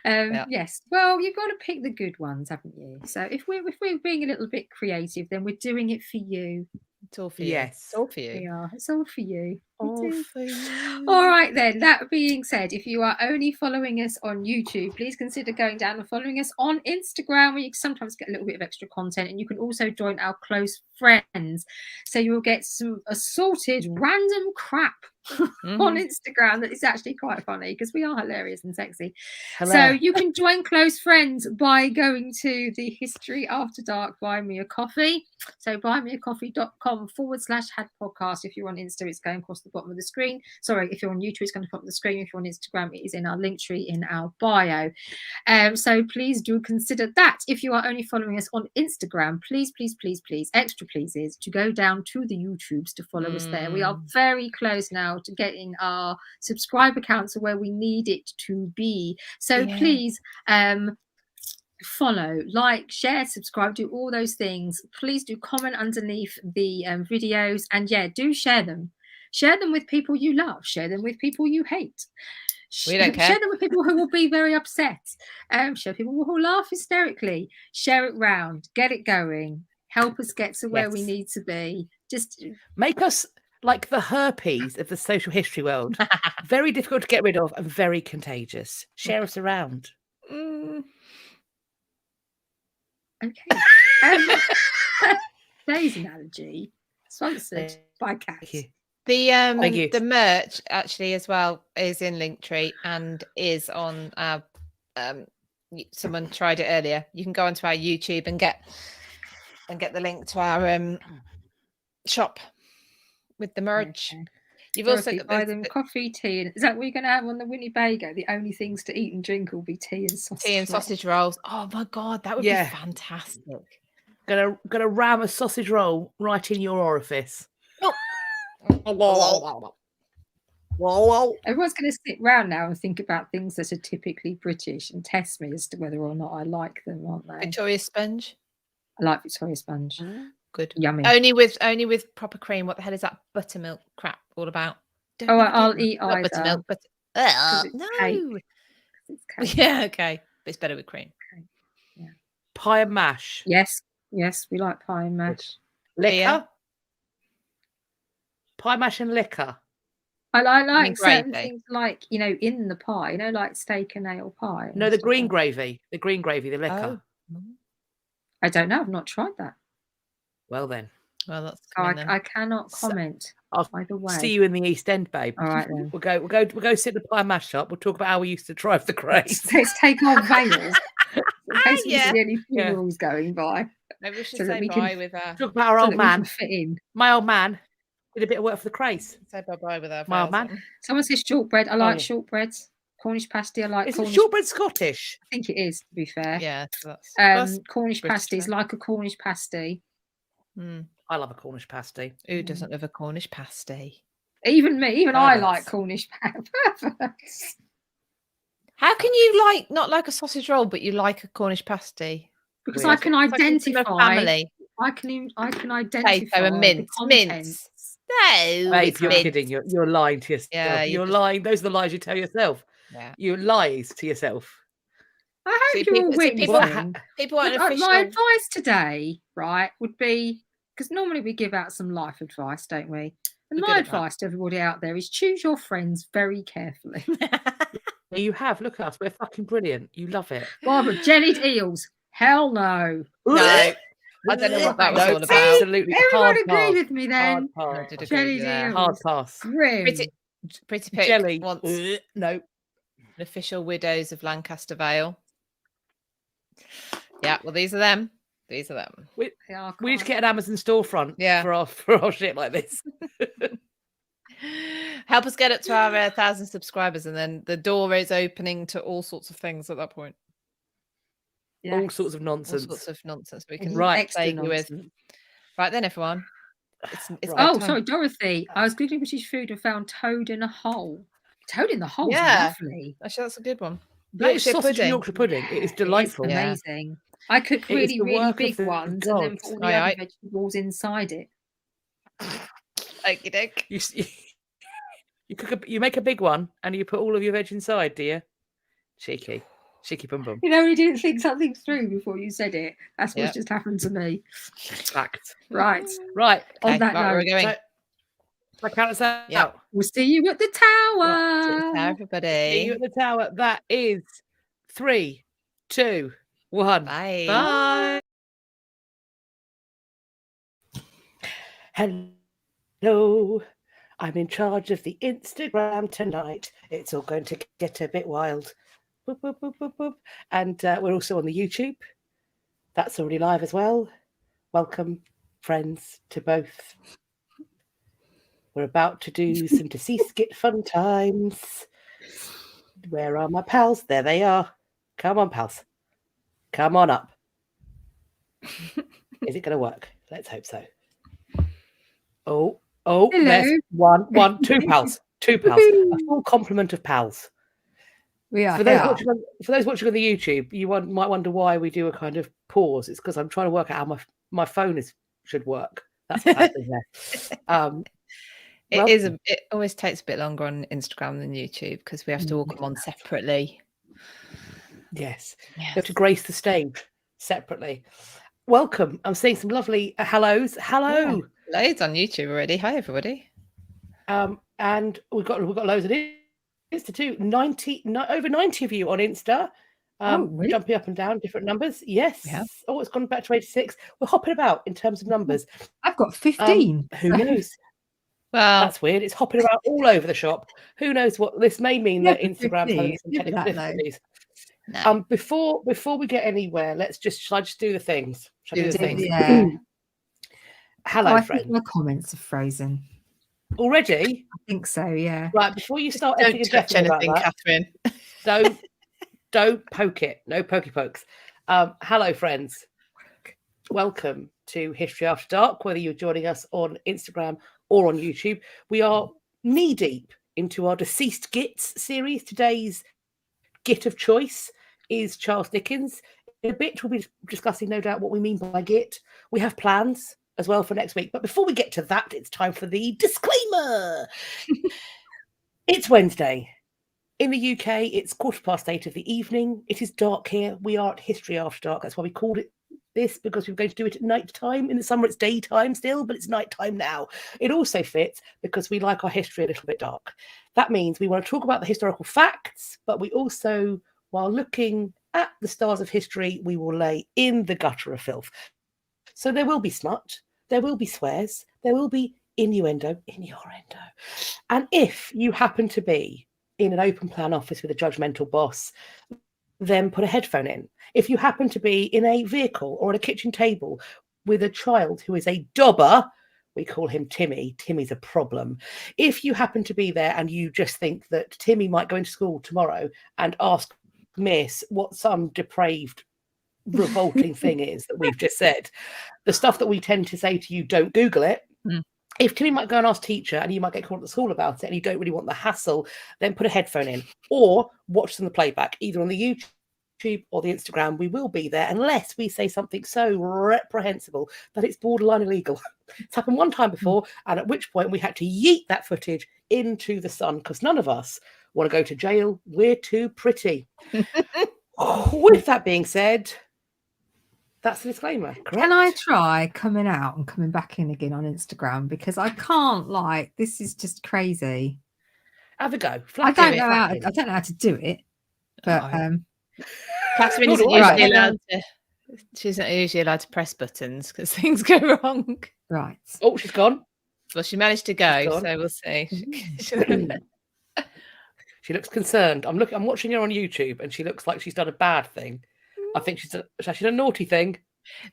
Yes. Well, you've got to pick the good ones, haven't you? So if we're being a little bit creative, then we're doing it for you. It's all for you. Yes. It's all for you. We are. It's all for you. All for you. All right then. That being said, if you are only following us on YouTube, please consider going down and following us on Instagram, where you sometimes get a little bit of extra content, and you can also join our close friends, so you will get some assorted random crap on Instagram that is actually quite funny, because we are hilarious and sexy. So you can join close friends by going to the History After Dark Buy Me a Coffee. So buymeacoffee.com/had podcast. If you're on Insta, it's going across the bottom of the screen. Sorry, if you're on YouTube, it's going to pop on the screen. If you're on Instagram, it is in our link tree in our bio. So please do consider that. If you are only following us on Instagram, please, extra please is to go down to the YouTubes to follow us there. We are very close now to getting our subscriber counts where we need it to be. So please follow, like, share, subscribe, do all those things. Please do comment underneath the videos, and do share them with people you love, share them with people you hate. We don't care. Share them with people who will be very upset. Share people who will laugh hysterically. Share it round, get it going, help us get to where we need to be. Just make us like the herpes of the social history world. Very difficult to get rid of and very contagious. Share us around. Okay. Today's analogy sponsored by Cat. The merch actually as well is in Linktree and is on our someone tried it earlier. You can go onto our YouTube and get the link to our shop with the merch. Okay. You've also got buy them coffee, tea, and is that what you're going to have on the Winnebago? The only things to eat and drink will be tea and sausage rolls. Oh my god, that would be fantastic. Gonna ram a sausage roll right in your orifice. Everyone's going to sit round now and think about things that are typically British and test me as to whether or not I like them, aren't they? Victoria Sponge. I like Victoria Sponge. Good. Yummy. Only with proper cream. What the hell is that buttermilk crap all about? I'll eat either. Buttermilk, but no. Cake. Yeah, okay. But it's better with cream. Okay. Yeah. Pie and mash. Yes, we like pie and mash. Liquor. Pie mash and liquor. I like And certain gravy. things, like, you know, in the pie, you know, like steak and ale pie. No, and the stuff green like gravy. The green gravy, the liquor. Oh. that. I don't know. I've not tried that. Well then, Well, that's So coming then. I cannot So- comment I'll either way. see you in the East End, babe. All right then. We'll go sit in the pie mash shop. We'll talk about how we used to drive the craze. Let's take our veils in case we Yeah. see any Yeah. funerals going by. Maybe we should So that say we can- bye with our Talk about our So old that we can man. fit in. My old man did a bit of work for the craze. say bye with our My old veils man. on. Someone says shortbread. I like yeah. shortbreads. Cornish pasty. I like Isn't Cornish. shortbread Scottish? I think it is, to be fair. Yeah, so that's Cornish British, pasty is right? like a Cornish pasty. I love a Cornish pasty. Who doesn't love a Cornish pasty? Even me, even I Perverts. like Cornish perverts. How can you not like a sausage roll, but you like a Cornish pasty? Because Weird. I can It's like a similar identify. family. I can identify Potato and the mince. contents. No, Babe, it's you're mint. kidding. You're lying to yourself. Yeah, you're just- lying. Those are the lies you tell yourself. Yeah. You lies to yourself. I hope See, you're all people- see, people- witnessing. People want an But, official. my advice today, right, would be, because normally we give out some life advice, don't we? And We're my good at that. advice to everybody out there is choose your friends very carefully. Yeah, you have. Look at us. We're fucking brilliant. You love it. Barbara, jellied eels. Hell no. No, I don't know what that was No, all about. absolutely. Everyone Hard agreed pass. with me then. Hard I pass. did agree with Jellied you there. eels. Hard pass. Grim. Pretty Pig Jelly. wants No. an official Widows of Lancaster Vale. Yeah, well, these are them. These are them. They are We need to quite- get an Amazon storefront Yeah. for our shit like this. Help us get up to our 1,000 subscribers, and then the door is opening to all sorts of things at that point. Yeah. All sorts of All nonsense. sorts of nonsense we can Right. Extra plague you with. nonsense. Right then, everyone. It's Right. Oh, bedtime. sorry, Dorothy. I was googling British food and found toad in a hole. Toad in the hole is Yeah. lovely. Actually, that's a good one. That is Yorkshire sausage and pudding. Yorkshire pudding. It is It delightful. Yeah. amazing. I cook It is really, the really work of big the ones and then gods. put all the Aye, other aye. vegetables inside it. Okey doke. You make a big one and you put all of your veg inside, do you? Cheeky bum bum. You know, you didn't think something through before you said it. That's what's Yep. just happened to me. Fact. Right. Right. On Okay, that right, we're note, going. So, I count us out. Yep. we'll see you at the tower. Ciao, See everybody. you at the tower. That is 3, 2, 1. Bye. Bye. Hello. I'm in charge of the Instagram tonight. It's all going to get a bit wild. Boop, boop, boop, boop, boop. And we're also on the YouTube. That's already live as well. Welcome, friends, to both. We're about to do some deceased skit fun times. Where are my pals? There they are. Come on, pals. Come on up. Is it going to work? Let's hope so. Oh, Hello. there's one, two pals. Two pals. A full complement of pals. We are For those, here. for those watching on the YouTube, you might wonder why we do a kind of pause. It's because I'm trying to work out how my phone should work. That's what's happening there. It always takes a bit longer on Instagram than YouTube because we have to all come on separately. Yes. You have to grace the stage separately. Welcome. I'm seeing some lovely hellos. Hello. Yeah, loads on YouTube already. Hi, everybody. And we've got loads of Insta too. Over 90 of you on Insta. Really? Jumping up and down, different numbers. Yes. Yeah. Oh, it's gone back to 86. We're hopping about in terms of numbers. I've got 15. Who knows? Well, That's weird. It's hopping about all over the shop. Who knows what this may mean that Yeah, Instagram's having 50. some Give it technical that, though. difficulties. no. Before we get anywhere, shall I just do the things? Shall I do the things? Yeah. Hello, I friend. think my comments are frozen. Already? I think so, yeah. Right, before you start Don't effing and touch jeffing about anything, that, Catherine. don't poke it. No pokey pokes. Hello, friends. Welcome to History After Dark, whether you're joining us on Instagram or on YouTube. We are knee deep into our Deceased Gits series. Today's git of choice is Charles Dickens. In a bit, we'll be discussing, no doubt, what we mean by git. We have plans as well for next week. But before we get to that, it's time for the disclaimer. It's Wednesday. In the UK, it's 8:15 of the evening. It is dark here. We are at History After Dark. That's why we called it this because we're going to do it at night time. In the summer, it's daytime still, but it's night time now. It also fits because we like our history a little bit dark. That means we want to talk about the historical facts, but we also, while looking at the stars of history, we will lay in the gutter of filth. So there will be smut, there will be swears, there will be innuendo. And if you happen to be in an open plan office with a judgmental boss, then put a headphone in. If you happen to be in a vehicle or at a kitchen table with a child who is a dobber, we call him Timmy. Timmy's a problem. If you happen to be there and you just think that Timmy might go into school tomorrow and ask Miss what some depraved, revolting thing is that we've just said, the stuff that we tend to say to you, don't Google it. If Timmy might go and ask teacher and you might get called at the school about it and you don't really want the hassle, then put a headphone in or watch them the playback, either on the YouTube or the Instagram. We will be there unless we say something so reprehensible that it's borderline illegal. It's happened one time before, and at which point we had to yeet that footage into the sun because none of us want to go to jail. We're too pretty. With that being said, that's the disclaimer, correct? Can I try coming out and coming back in again on Instagram? Because I can't, this is just crazy. Have a go. I don't know how to do it, but Catherine isn't usually allowed to. She's not usually allowed to press buttons because things go wrong. Right. Oh, she's gone. Well, she managed to go, so we'll see. She looks concerned. I'm watching her on YouTube, and she looks like she's done a bad thing. I think she's actually done a naughty thing.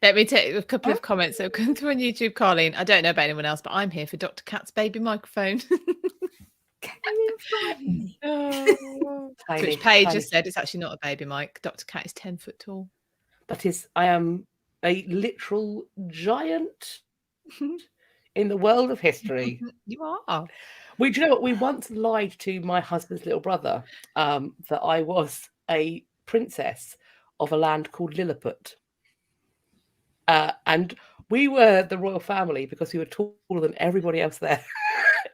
Let me take a couple of comments that have come through on YouTube, Colleen. I don't know about anyone else, but I'm here for Dr. Cat's baby microphone. Which Paige just said it's actually not a baby mic. Dr. Cat is 10 foot tall. That is, I am a literal giant in the world of history. You are. Do you know what? We once lied to my husband's little brother that I was a princess of a land called Lilliput. And we were the royal family because we were taller than everybody else there.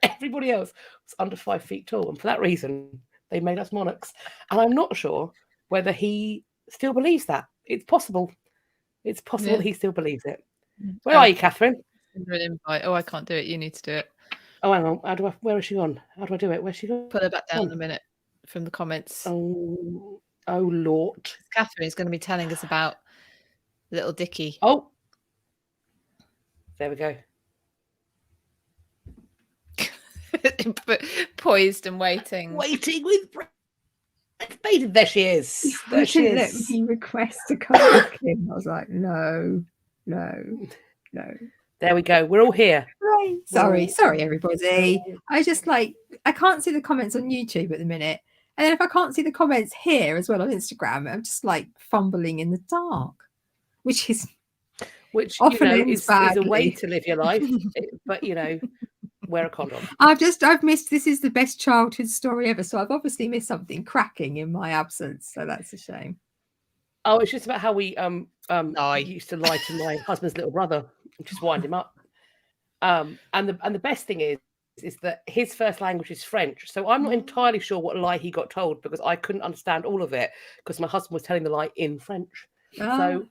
Everybody else was under 5 feet tall. And for that reason, they made us monarchs. And I'm not sure whether he still believes that. It's possible. It's possible that he still believes it. Where are you, Catherine? Oh, I can't do it. You need to do it. Oh, hang on. Where is she gone? How do I do it? Where's she gone? Put her back down in a minute from the comments. Oh, Lord. Catherine is going to be telling us about little Dickie. Oh. There we go. Poised and waiting. Waiting with breath. There she is. There she is. Let me request to come back in. I was like, no. There we go. We're all here. Right. Sorry, everybody. I just I can't see the comments on YouTube at the minute. And then if I can't see the comments here as well on Instagram, I'm just fumbling in the dark, which often is a way to live your life. But wear a condom. I've missed. This is the best childhood story ever. So I've obviously missed something cracking in my absence. So that's a shame. Oh, it's just about how we used to lie to my husband's little brother and just wind him up. And the best thing is that his first language is French. So I'm not entirely sure what lie he got told because I couldn't understand all of it because my husband was telling the lie in French. So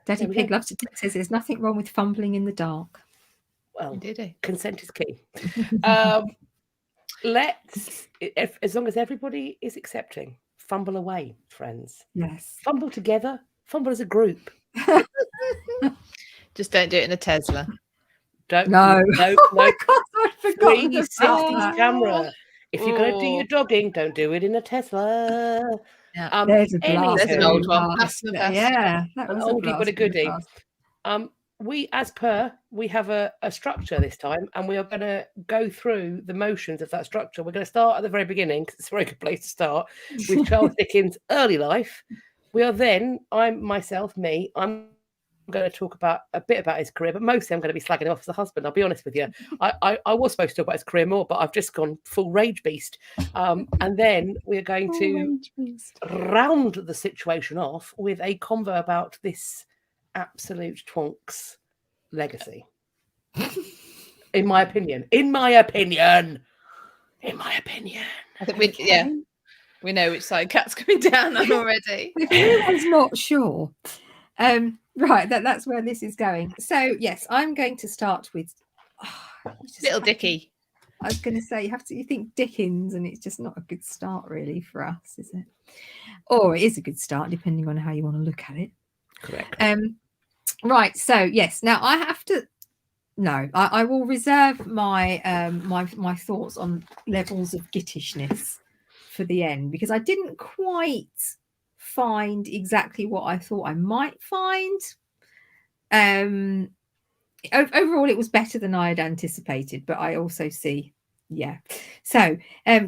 Daddy Pig loves it. Says there's nothing wrong with fumbling in the dark. Well, did he? Consent is key. Let's, as long as everybody is accepting, fumble away, friends. Yes. Fumble together. Fumble as a group. Just don't do it in a Tesla. Don't. No. Oh my God, I forgot. 360 camera. If you're going to do your dogging, don't do it in a Tesla. Yeah. There's a blast. There's an old one. That's the best. Yeah, that was an oldie but a goodie. We have a structure this time, and we are going to go through the motions of that structure. We're going to start at the very beginning because it's a very good place to start with Charles Dickens' early life. We are then, I'm going to talk about a bit about his career, but mostly I'm going to be slagging him off as a husband. I'll be honest with you. I was supposed to talk about his career more, but I've just gone full rage beast. And then we're going to round the situation off with a convo about this absolute twonk's legacy. In my opinion. I think We know which side Kat's coming down on already. If anyone's not sure, right, that's where this is going. So yes, I'm going to start with Little Dicky. I was going to say you think Dickens, and it's just not a good start really for us, is it? Or it is a good start depending on how you want to look at it. Correct. Right. So yes, now I have to. No, I will reserve my my thoughts on levels of gittishness for the end, because I didn't quite find exactly what I thought I might find. Overall, it was better than I had anticipated, but I also see, yeah. So,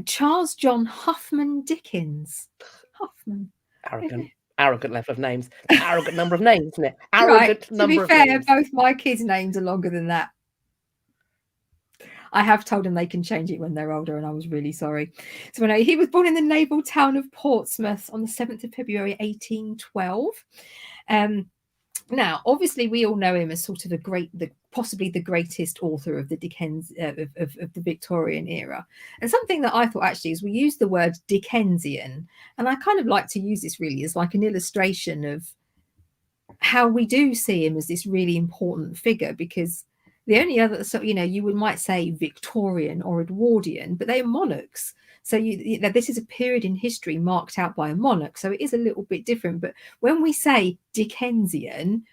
Charles John Huffman Dickens. Huffman. Arrogant level of names. Arrogant number of names, isn't it? Right. Number To be of fair, names. both my kids' names are longer than that. I have told them they can change it when they're older, and I was really sorry. So anyway, he was born in the naval town of Portsmouth on the 7th of February, 1812. Now, obviously, we all know him as sort of possibly the greatest author of the Dickens of the Victorian era. And something that I thought actually is we use the word Dickensian, and I kind of like to use this really as like an illustration of how we do see him as this really important figure, because the only other, so you might say Victorian or Edwardian, but they are monarchs. So this is a period in history marked out by a monarch. So it is a little bit different. But when we say Dickensian,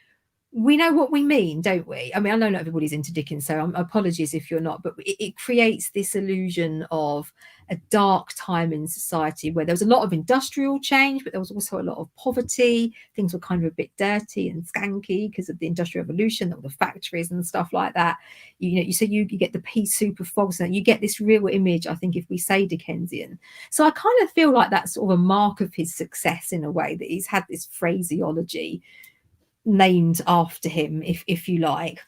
we know what we mean, don't we? I mean, I know not everybody's into Dickens, so apologies if you're not, but it creates this illusion of a dark time in society where there was a lot of industrial change, but there was also a lot of poverty. Things were kind of a bit dirty and skanky because of the Industrial Revolution, all the factories and stuff like that. So you get the pea soup of fogs, and you get this real image, I think, if we say Dickensian. So I kind of feel like that's sort of a mark of his success in a way, that he's had this phraseology named after him, if you like.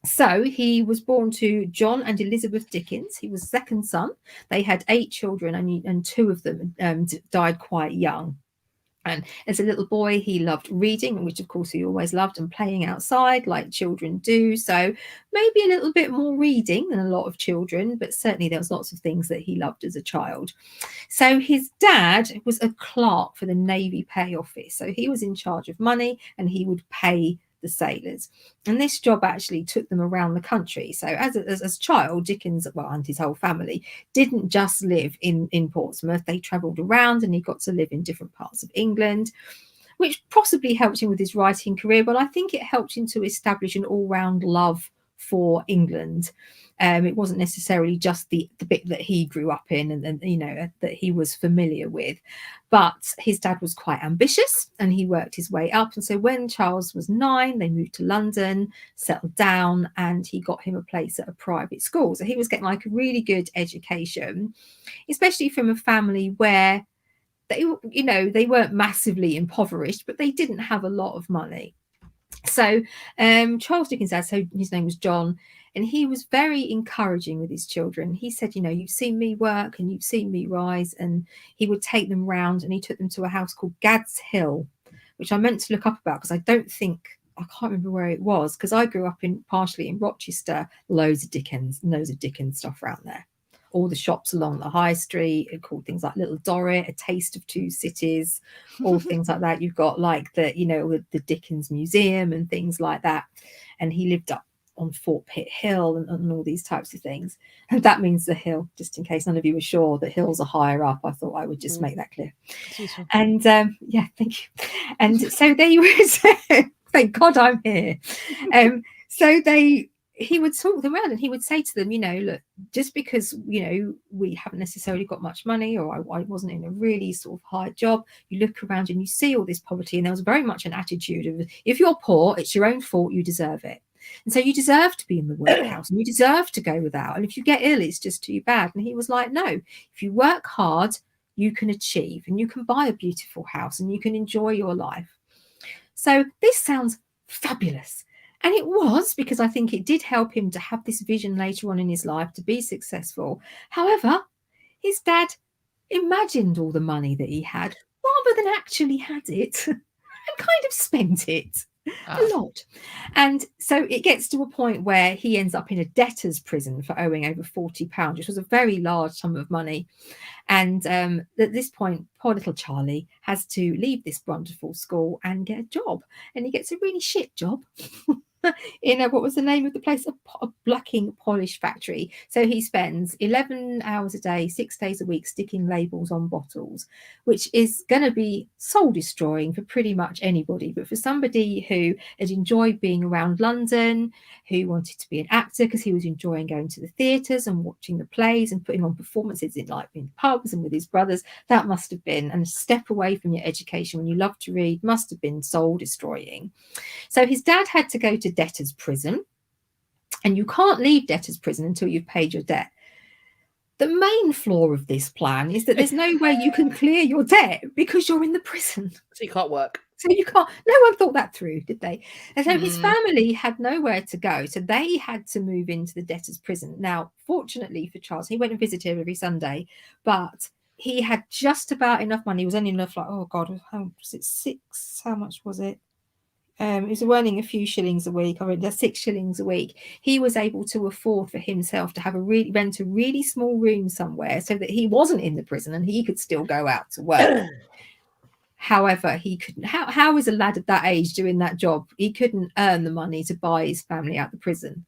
So he was born to John and Elizabeth Dickens. He was second son. They had 8 children, and 2 of them died quite young. And as a little boy, he loved reading, which of course he always loved, and playing outside like children do. So maybe a little bit more reading than a lot of children, but certainly there was lots of things that he loved as a child. So his dad was a clerk for the Navy Pay Office. So he was in charge of money, and he would pay the sailors, and this job actually took them around the country. So as a child, Dickens, and his whole family didn't just live in Portsmouth. They travelled around, and he got to live in different parts of England, which possibly helped him with his writing career, but I think it helped him to establish an all-round love for England. It wasn't necessarily just the bit that he grew up in and that he was familiar with, but his dad was quite ambitious, and he worked his way up. And so when Charles was 9, they moved to London, settled down, and he got him a place at a private school. So he was getting like a really good education, especially from a family where they weren't massively impoverished, but they didn't have a lot of money. So Charles Dickens' dad, so his name was John, and he was very encouraging with his children. He said, you've seen me work and you've seen me rise, and he would take them round, and he took them to a house called Gad's Hill, which I meant to look up about, because I can't remember where it was, because I grew up partially in Rochester. Loads of Dickens stuff around there. All the shops along the high street are called things like Little Dorrit, A Taste of Two Cities, all things like that. You've got like the Dickens Museum and things like that. And he lived up on Fort Pitt Hill and all these types of things. And that means the hill, just in case none of you were sure that hills are higher up. I thought I would just make that clear. And yeah, thank you. And so they would, thank God I'm here. So he would talk them around, and he would say to them, look, just because, we haven't necessarily got much money, or I wasn't in a really sort of high job, you look around and you see all this poverty. And there was very much an attitude of, if you're poor, it's your own fault, you deserve it. And so you deserve to be in the workhouse, and you deserve to go without. And if you get ill, it's just too bad. And he was like, no, if you work hard, you can achieve, and you can buy a beautiful house, and you can enjoy your life. So this sounds fabulous. And it was, because I think it did help him to have this vision later on in his life to be successful. However, his dad imagined all the money that he had rather than actually had it, and kind of spent it. A lot. And so it gets to a point where he ends up in a debtor's prison for owing over £40, which was a very large sum of money. And at this point, poor little Charlie has to leave this wonderful school and get a job. And he gets a really shit job in what was the name of the place? A blacking polish factory. So he spends 11 hours a day, 6 days a week, sticking labels on bottles, which is going to be soul destroying for pretty much anybody. But for somebody who had enjoyed being around London, who wanted to be an actor because he was enjoying going to the theatres and watching the plays and putting on performances in like in pubs and with his brothers, that must have been, and a step away from your education when you love to read, must have been soul destroying. So his dad had to go to debtor's prison, and you can't leave debtor's prison until you've paid your debt. The main flaw of this plan is that there's no way you can clear your debt because you're in the prison. So you can't work. So you can't, no one thought that through, did they? And so his family had nowhere to go. So they had to move into the debtor's prison. Now, fortunately for Charles, he went and visited him every Sunday, but he had just about enough money. It was only enough, like, oh God, how was it? 6? How much was it? He was earning a few shillings a week. I mean, 6 shillings a week. He was able to afford for himself to have rent a really small room somewhere so that he wasn't in the prison and he could still go out to work. However, he couldn't. How is a lad at that age doing that job? He couldn't earn the money to buy his family out the prison.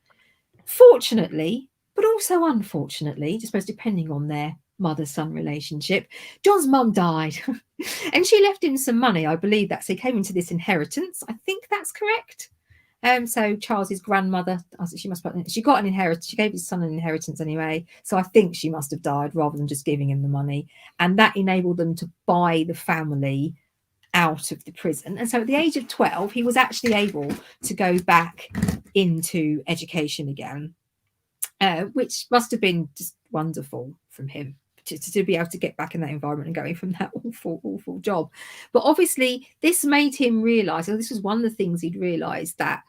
Fortunately, but also unfortunately, just depending on their mother-son relationship, John's mum died and she left him some money. I believe that. So he came into this inheritance. I think that's correct. So Charles's grandmother, she got an inheritance. She gave his son an inheritance anyway. So I think she must have died rather than just giving him the money. And that enabled them to buy the family out of the prison. And so at the age of 12, he was actually able to go back into education again, which must have been just wonderful from him to be able to get back in that environment and going from that awful job. But obviously this made him realize, and this was one of the things he'd realized, that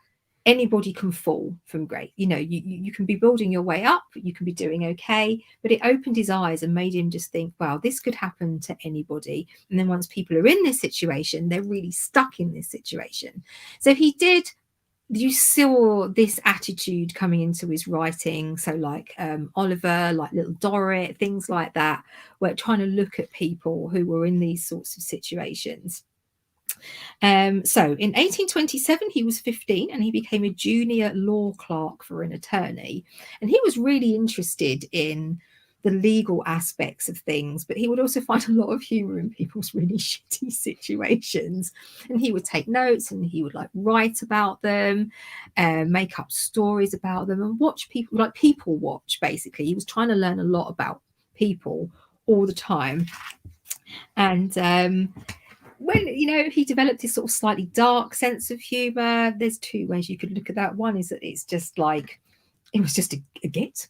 anybody can fall from great. You know, you can be building your way up, you can be doing okay, but it opened his eyes and made him just think, wow, this could happen to anybody. And then once people are in this situation, they're really stuck in this situation. So you saw this attitude coming into his writing. So like Oliver, like Little Dorrit, things like that, where trying to look at people who were in these sorts of situations. So in 1827, he was 15 and he became a junior law clerk for an attorney. And he was really interested in the legal aspects of things, but he would also find a lot of humor in people's really shitty situations. And he would take notes and he would like write about them, make up stories about them, and watch people, like people watch, basically. He was trying to learn a lot about people all the time. And when, he developed this sort of slightly dark sense of humor, there's 2 ways you could look at that. One is that it's just like, it was just a git.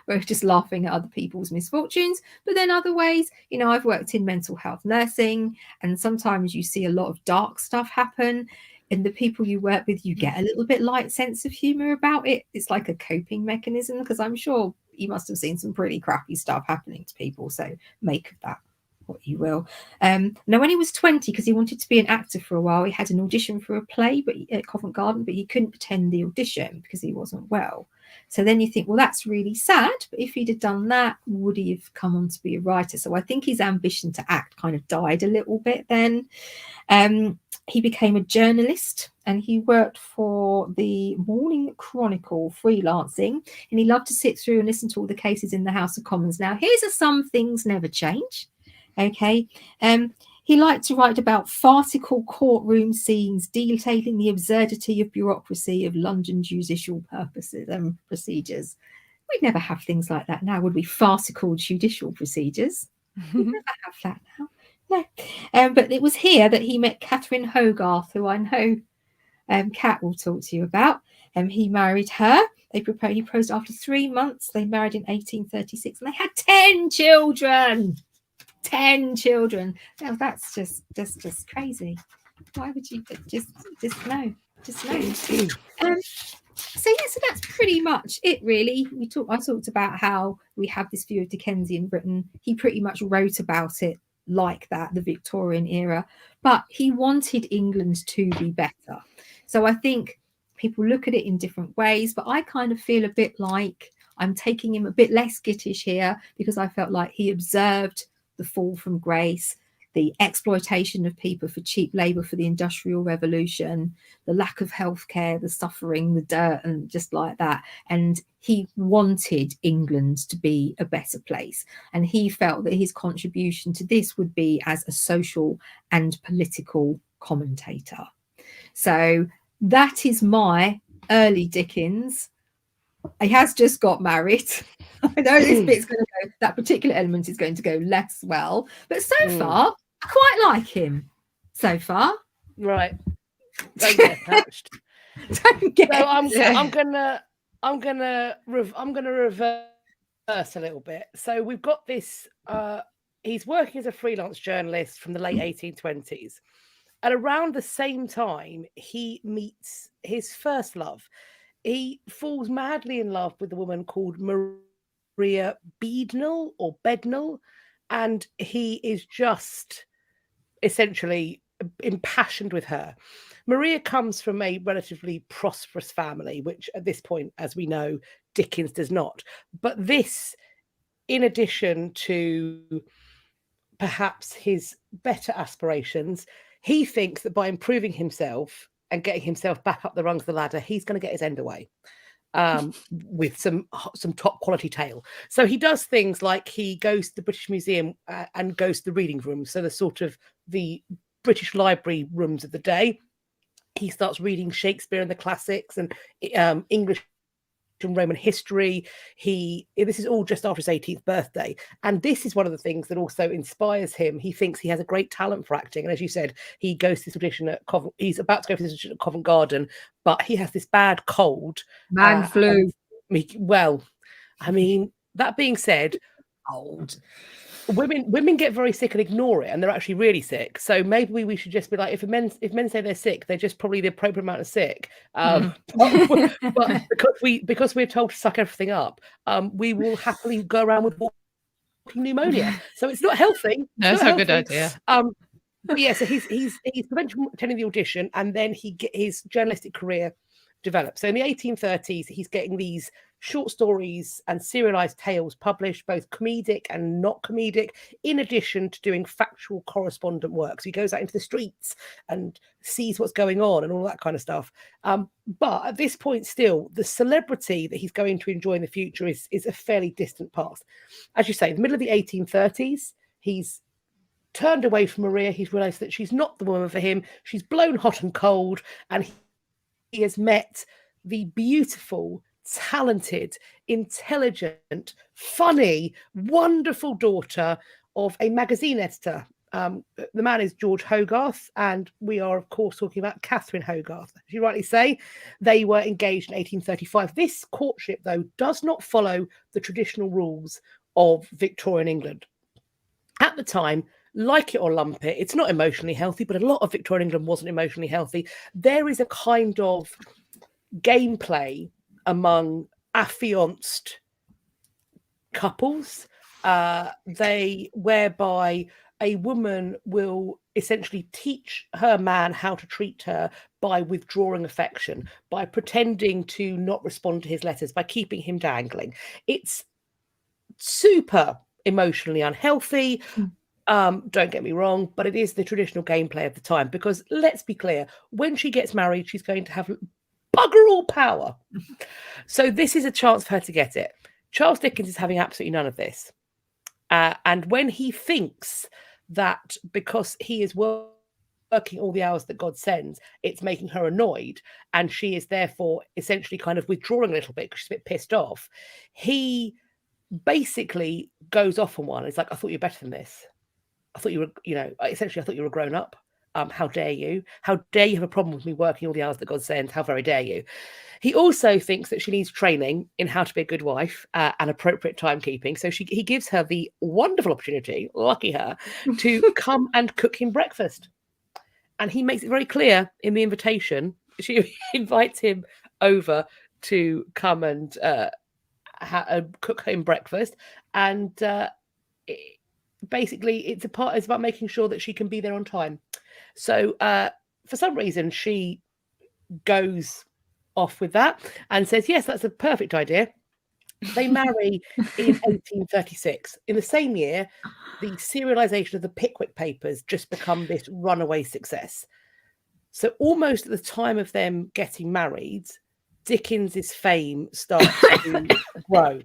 We're just laughing at other people's misfortunes. But then other ways, I've worked in mental health nursing, and sometimes you see a lot of dark stuff happen, and the people you work with, you get a little bit light sense of humor about it. It's like a coping mechanism, because I'm sure you must have seen some pretty crappy stuff happening to people. So make of that what you will. Now, when he was 20, because he wanted to be an actor for a while, he had an audition for a play at Covent Garden, but he couldn't attend the audition because he wasn't well. So then you think, well, that's really sad. But if he'd have done that, would he have come on to be a writer? So I think his ambition to act kind of died a little bit then. He became a journalist and he worked for the Morning Chronicle freelancing, and he loved to sit through and listen to all the cases in the House of Commons. Now, here's some things never change. Okay. He liked to write about farcical courtroom scenes detailing the absurdity of bureaucracy of London judicial purposes and procedures. We'd never have things like that now, would we? Farcical judicial procedures. We'd never have that now. No. But it was here that he met Catherine Hogarth, who I know Kat will talk to you about. He married her. He proposed after 3 months. They married in 1836 and they had 10 children. 10 children. Now that's just crazy. Why would you just no? So that's pretty much it, really. I talked about how we have this view of Dickensian Britain. He pretty much wrote about it like that, the Victorian era, but he wanted England to be better. So I think people look at it in different ways, but I kind of feel a bit like I'm taking him a bit less gittish here, because I felt like he observed the fall from grace, the exploitation of people for cheap labour for the Industrial Revolution, the lack of healthcare, the suffering, the dirt, and just like that. And he wanted England to be a better place. And he felt that his contribution to this would be as a social and political commentator. So that is my early Dickens. He has just got married. I know this bit's going to go, that particular element is going to go less well, but so far, I quite like him. So far, Right. Don't get attached. Don't get. So I'm gonna reverse a little bit. So we've got this. He's working as a freelance journalist from the late 1820s. At around the same time, he meets his first love. He falls madly in love with a woman called Maria Bednall, and he is just essentially impassioned with her. Maria comes from a relatively prosperous family, which at this point, as we know, Dickens does not. But this, in addition to perhaps his better aspirations, he thinks that by improving himself and getting himself back up the rungs of the ladder, he's going to get his end away with some top quality tale. So he does things like he goes to the British Museum and goes to the reading room. So the sort of the British library rooms of the day. He starts reading Shakespeare and the classics and English and Roman history. This is all just after his 18th birthday, and this is one of the things that also inspires him. He thinks he has a great talent for acting, and as you said, he goes to this audition at he's about to go for this audition at Covent Garden, but he has this bad cold. Man flu. Well, I mean, that being said, Old. Women get very sick and ignore it, and they're actually really sick. So maybe we should just be like, if men say they're sick, they're just probably the appropriate amount of sick. But because we're told to suck everything up, we will happily go around with walking pneumonia. So it's not healthy. That's a good idea. But yeah, so he's eventually attending the audition, and then his journalistic career develops. So in the 1830s, he's getting these short stories and serialized tales published, both comedic and not comedic, in addition to doing factual correspondent work. So he goes out into the streets and sees what's going on and all that kind of stuff. But at this point, still, the celebrity that he's going to enjoy in the future is a fairly distant past. As you say, in the middle of the 1830s, he's turned away from Maria. He's realized that she's not the woman for him. She's blown hot and cold, and he has met the beautiful, talented, intelligent, funny, wonderful daughter of a magazine editor. The man is George Hogarth, and we are, of course, talking about Catherine Hogarth. As you rightly say, they were engaged in 1835. This courtship, though, does not follow the traditional rules of Victorian England. At the time, like it or lump it, it's not emotionally healthy, but a lot of Victorian England wasn't emotionally healthy. There is a kind of gameplay among affianced couples, whereby a woman will essentially teach her man how to treat her by withdrawing affection, by pretending to not respond to his letters, by keeping him dangling. It's super emotionally unhealthy. Don't get me wrong, but it is the traditional gameplay of the time, because let's be clear, when she gets married, she's going to have bugger all power. So this is a chance for her to get it. Charles Dickens is having absolutely none of this. And when he thinks that because he is working all the hours that God sends, it's making her annoyed, and she is therefore essentially kind of withdrawing a little bit because she's a bit pissed off, he basically goes off on one. It's like, I thought you were better than this. I thought you were, essentially, I thought you were a grown up. How dare you? How dare you have a problem with me working all the hours that God sends? How very dare you? He also thinks that she needs training in how to be a good wife and appropriate timekeeping. So he gives her the wonderful opportunity, lucky her, to come and cook him breakfast. And he makes it very clear in the invitation. She invites him over to come and cook him breakfast. And basically, it's about making sure that she can be there on time. So for some reason, she goes off with that and says, yes, that's a perfect idea. They marry in 1836. In the same year, the serialization of the Pickwick Papers just become this runaway success. So almost at the time of them getting married, Dickens's fame starts to grow.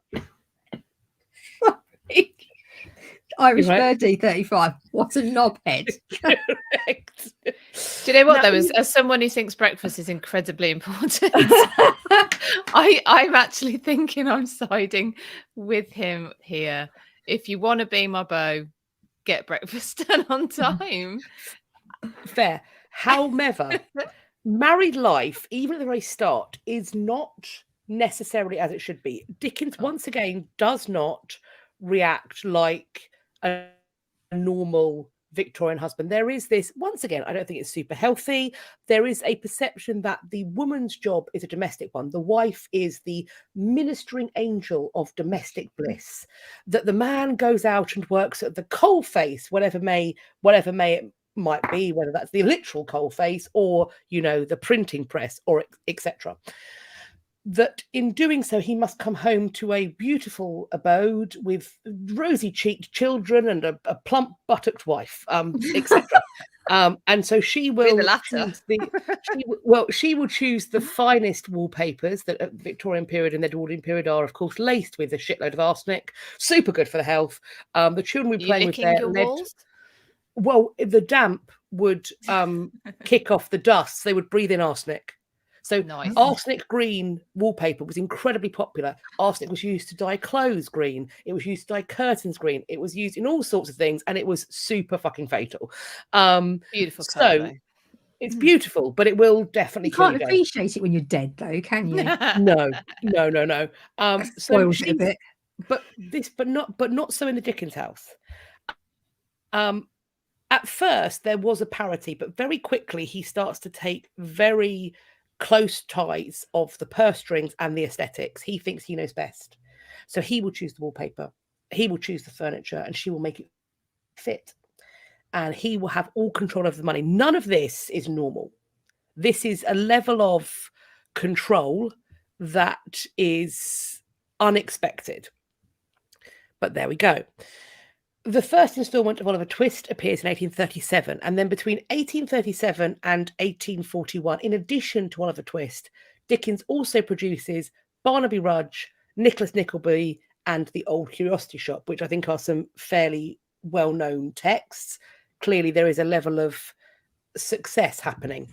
Irish Right. birdie 35. What a knobhead. Correct. Do you know what, Now, though, as someone who thinks breakfast is incredibly important, I'm actually thinking I'm siding with him here. If you want to be my beau, get breakfast done on time. fair. However, married life, even at the very start, is not necessarily as it should be. Dickens, once again, does not react like a normal Victorian husband. There is this, once again, I don't think it's super healthy. There is a perception that the woman's job is a domestic one. The wife is the ministering angel of domestic bliss, that the man goes out and works at the coalface, whatever may it might be, whether that's the literal coalface or, the printing press or etc. That in doing so, he must come home to a beautiful abode with rosy-cheeked children and a plump buttocked wife, etc. And so she will the latter. she will choose the finest wallpapers that at the Victorian period and the Edwardian period are, of course, laced with a shitload of arsenic. Super good for the health. The children will be playing with their lead. Walls? Well, the damp would kick off the dust. They would breathe in arsenic. So Nice. Arsenic green wallpaper was incredibly popular. Arsenic was used to dye clothes green. It was used to dye curtains green. It was used in all sorts of things, and it was super fucking fatal. Beautiful so colour, though. it's beautiful, but it will definitely You can't kill you. appreciate it when you're dead, though, can you? No. Spoils it a bit. But not so in the Dickens house. At first, there was a parity, but very quickly he starts to take very close ties of the purse strings and the aesthetics. He thinks he knows best. So he will choose the wallpaper, he will choose the furniture, and she will make it fit. And he will have all control over the money. None of this is normal. This is a level of control that is unexpected. But there we go. The first instalment of Oliver Twist appears in 1837, and then between 1837 and 1841, in addition to Oliver Twist, Dickens also produces Barnaby Rudge, Nicholas Nickleby, and The Old Curiosity Shop, which I think are some fairly well-known texts. Clearly, there is a level of success happening.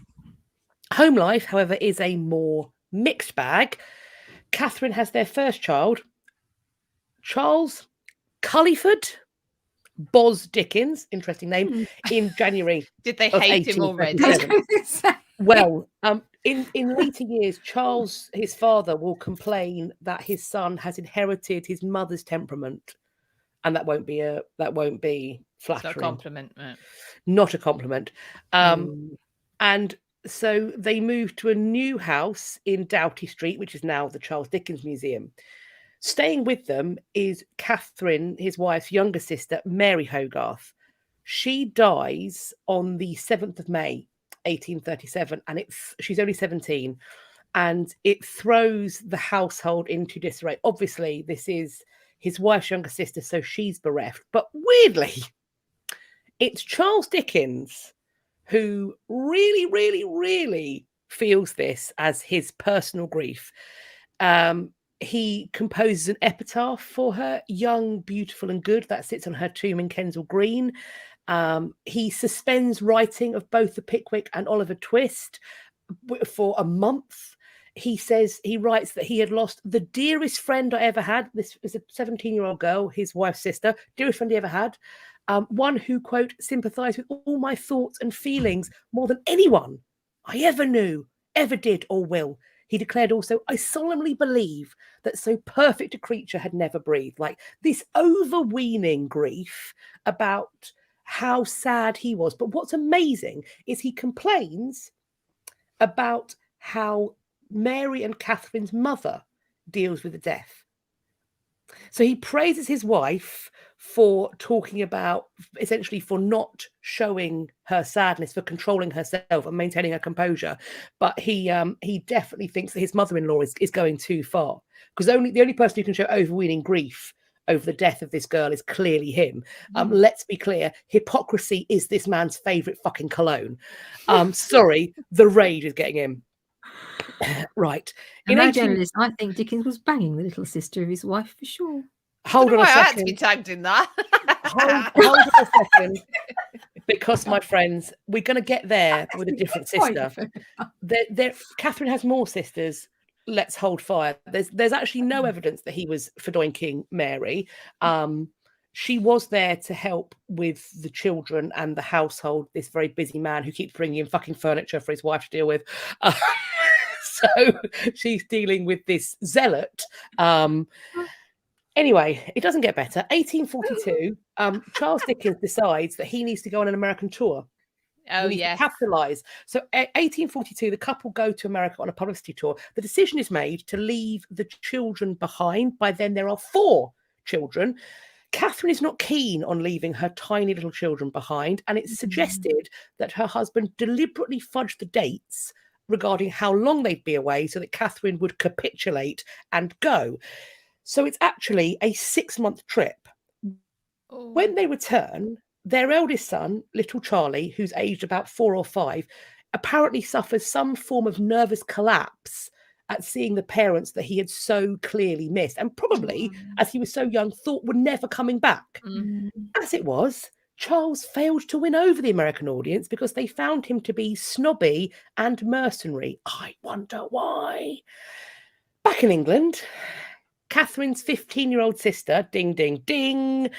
Home life, however, is a more mixed bag. Catherine has their first child, Charles Culliford Boz Dickens, interesting name, in January. Did they hate him already? Well, in later years, Charles, his father, will complain that his son has inherited his mother's temperament, and that won't be flattering. Not a compliment. Right. Not a compliment. And so they moved to a new house in Doughty Street, which is now the Charles Dickens Museum. Staying with them is Catherine, his wife's younger sister, Mary Hogarth. She dies on the 7th of May, 1837, and she's only 17, and it throws the household into disarray. Obviously, this is his wife's younger sister, so she's bereft. But weirdly, it's Charles Dickens who really, really, really feels this as his personal grief. He composes an epitaph for her, young, beautiful and good, that sits on her tomb in Kensal Green. He suspends writing of both the Pickwick and Oliver Twist for a month. He writes that he had lost the dearest friend I ever had. This is a 17-year-old girl, his wife's sister, dearest friend he ever had. One who, quote, sympathized with all my thoughts and feelings more than anyone I ever knew, ever did or will. He declared also, I solemnly believe that so perfect a creature had never breathed. Like this overweening grief about how sad he was. But what's amazing is he complains about how Mary and Catherine's mother deals with the death. So he praises his wife for talking about, essentially for not showing her sadness, for controlling herself and maintaining her composure. But he definitely thinks that his mother-in-law is going too far, because the only person who can show overweening grief over the death of this girl is clearly him. Let's be clear, hypocrisy is this man's favorite fucking cologne. Sorry, the rage is getting him. Right. And no journalist, I think Dickens was banging the little sister of his wife for sure. Hold on a Why I had to be second. tagged in that. Hold on a second. Because, my friends, we're going to get there with a different sister. Catherine has more sisters. Let's hold fire. There's actually no evidence that he was King Mary. She was there to help with the children and the household, this very busy man who keeps bringing in fucking furniture for his wife to deal with. So she's dealing with this zealot. Anyway, it doesn't get better. 1842, Charles Dickens decides that he needs to go on an American tour. Oh, yes. Capitalize. So 1842, the couple go to America on a publicity tour. The decision is made to leave the children behind. By then, there are 4 children. Catherine is not keen on leaving her tiny little children behind, and it's suggested that her husband deliberately fudged the dates regarding how long they'd be away so that Catherine would capitulate and go. So it's actually a 6-month trip. Oh. When they return, their eldest son, little Charlie, who's aged about 4 or 5, apparently suffers some form of nervous collapse at seeing the parents that he had so clearly missed, and probably, as he was so young, thought were never coming back. As it was, Charles failed to win over the American audience because they found him to be snobby and mercenary. I wonder why. Back in England, Catherine's 15-year-old sister, ding, ding, ding,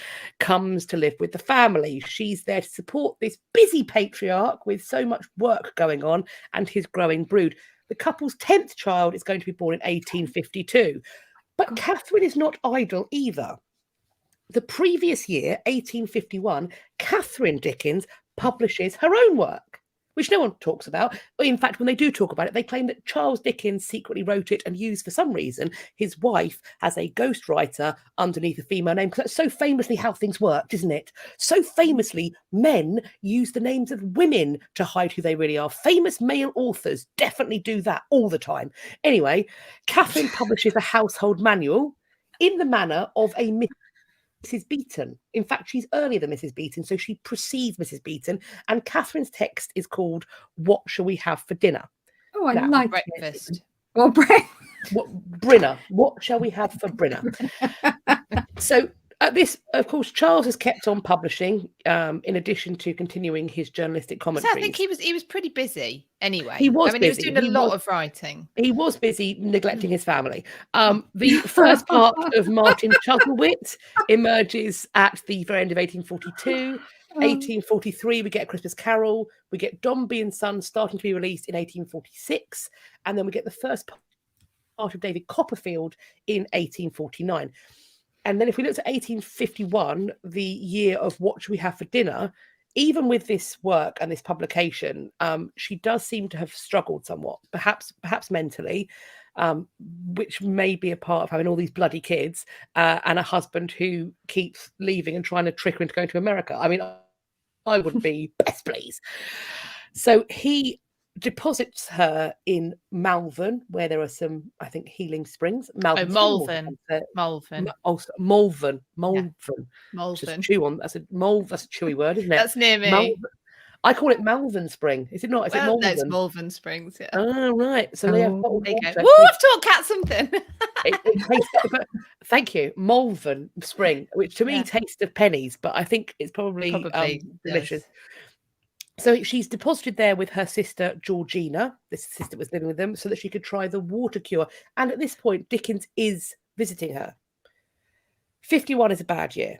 comes to live with the family. She's there to support this busy patriarch with so much work going on and his growing brood. The couple's 10th child is going to be born in 1852. But Catherine is not idle either. The previous year, 1851, Catherine Dickens publishes her own work, which no one talks about. In fact, when they do talk about it, they claim that Charles Dickens secretly wrote it and used, for some reason, his wife as a ghostwriter underneath a female name. Because that's so famously how things worked, isn't it? So famously, men use the names of women to hide who they really are. Famous male authors definitely do that all the time. Anyway, Catherine publishes a household manual in the manner of a Mrs. Beeton. In fact, she's earlier than Mrs. Beeton, so she precedes Mrs. Beeton. And Catherine's text is called "What Shall We Have for Dinner?" Oh, I like breakfast. it. Well, Brinner. What shall we have for Brinner? So at this, of course, Charles has kept on publishing, in addition to continuing his journalistic commentaries. So I think he was pretty busy anyway. He was He was busy. doing a lot of writing. He was busy neglecting his family. The first part of Martin Chuzzlewit emerges at the very end of 1842. 1843, we get A Christmas Carol. We get Dombey and Son starting to be released in 1846. And then we get the first part of David Copperfield in 1849. And then if we looked at 1851, the year of What Should We Have for Dinner, even with this work and this publication, she does seem to have struggled somewhat, perhaps mentally, which may be a part of having all these bloody kids and a husband who keeps leaving and trying to trick her into going to America. I mean, I would be best pleased. So he deposits her in Malvern, where there are some, I think, healing springs. Malvern. Malvern. Malvern. Just chew on. That's a chewy word, isn't it? That's near me. Malvern. I call it Malvern Spring. Is it not? Is it Malvern? No, it's Malvern Springs. Yeah. Oh, right. So they have bottled there you water. go. Woo, I've taught Kat something. Thank you. Malvern Spring, which to me tastes of pennies, but I think it's probably delicious. So she's deposited there with her sister Georgina. This sister was living with them, so that she could try the water cure. And at this point, Dickens is visiting her. 51 is a bad year.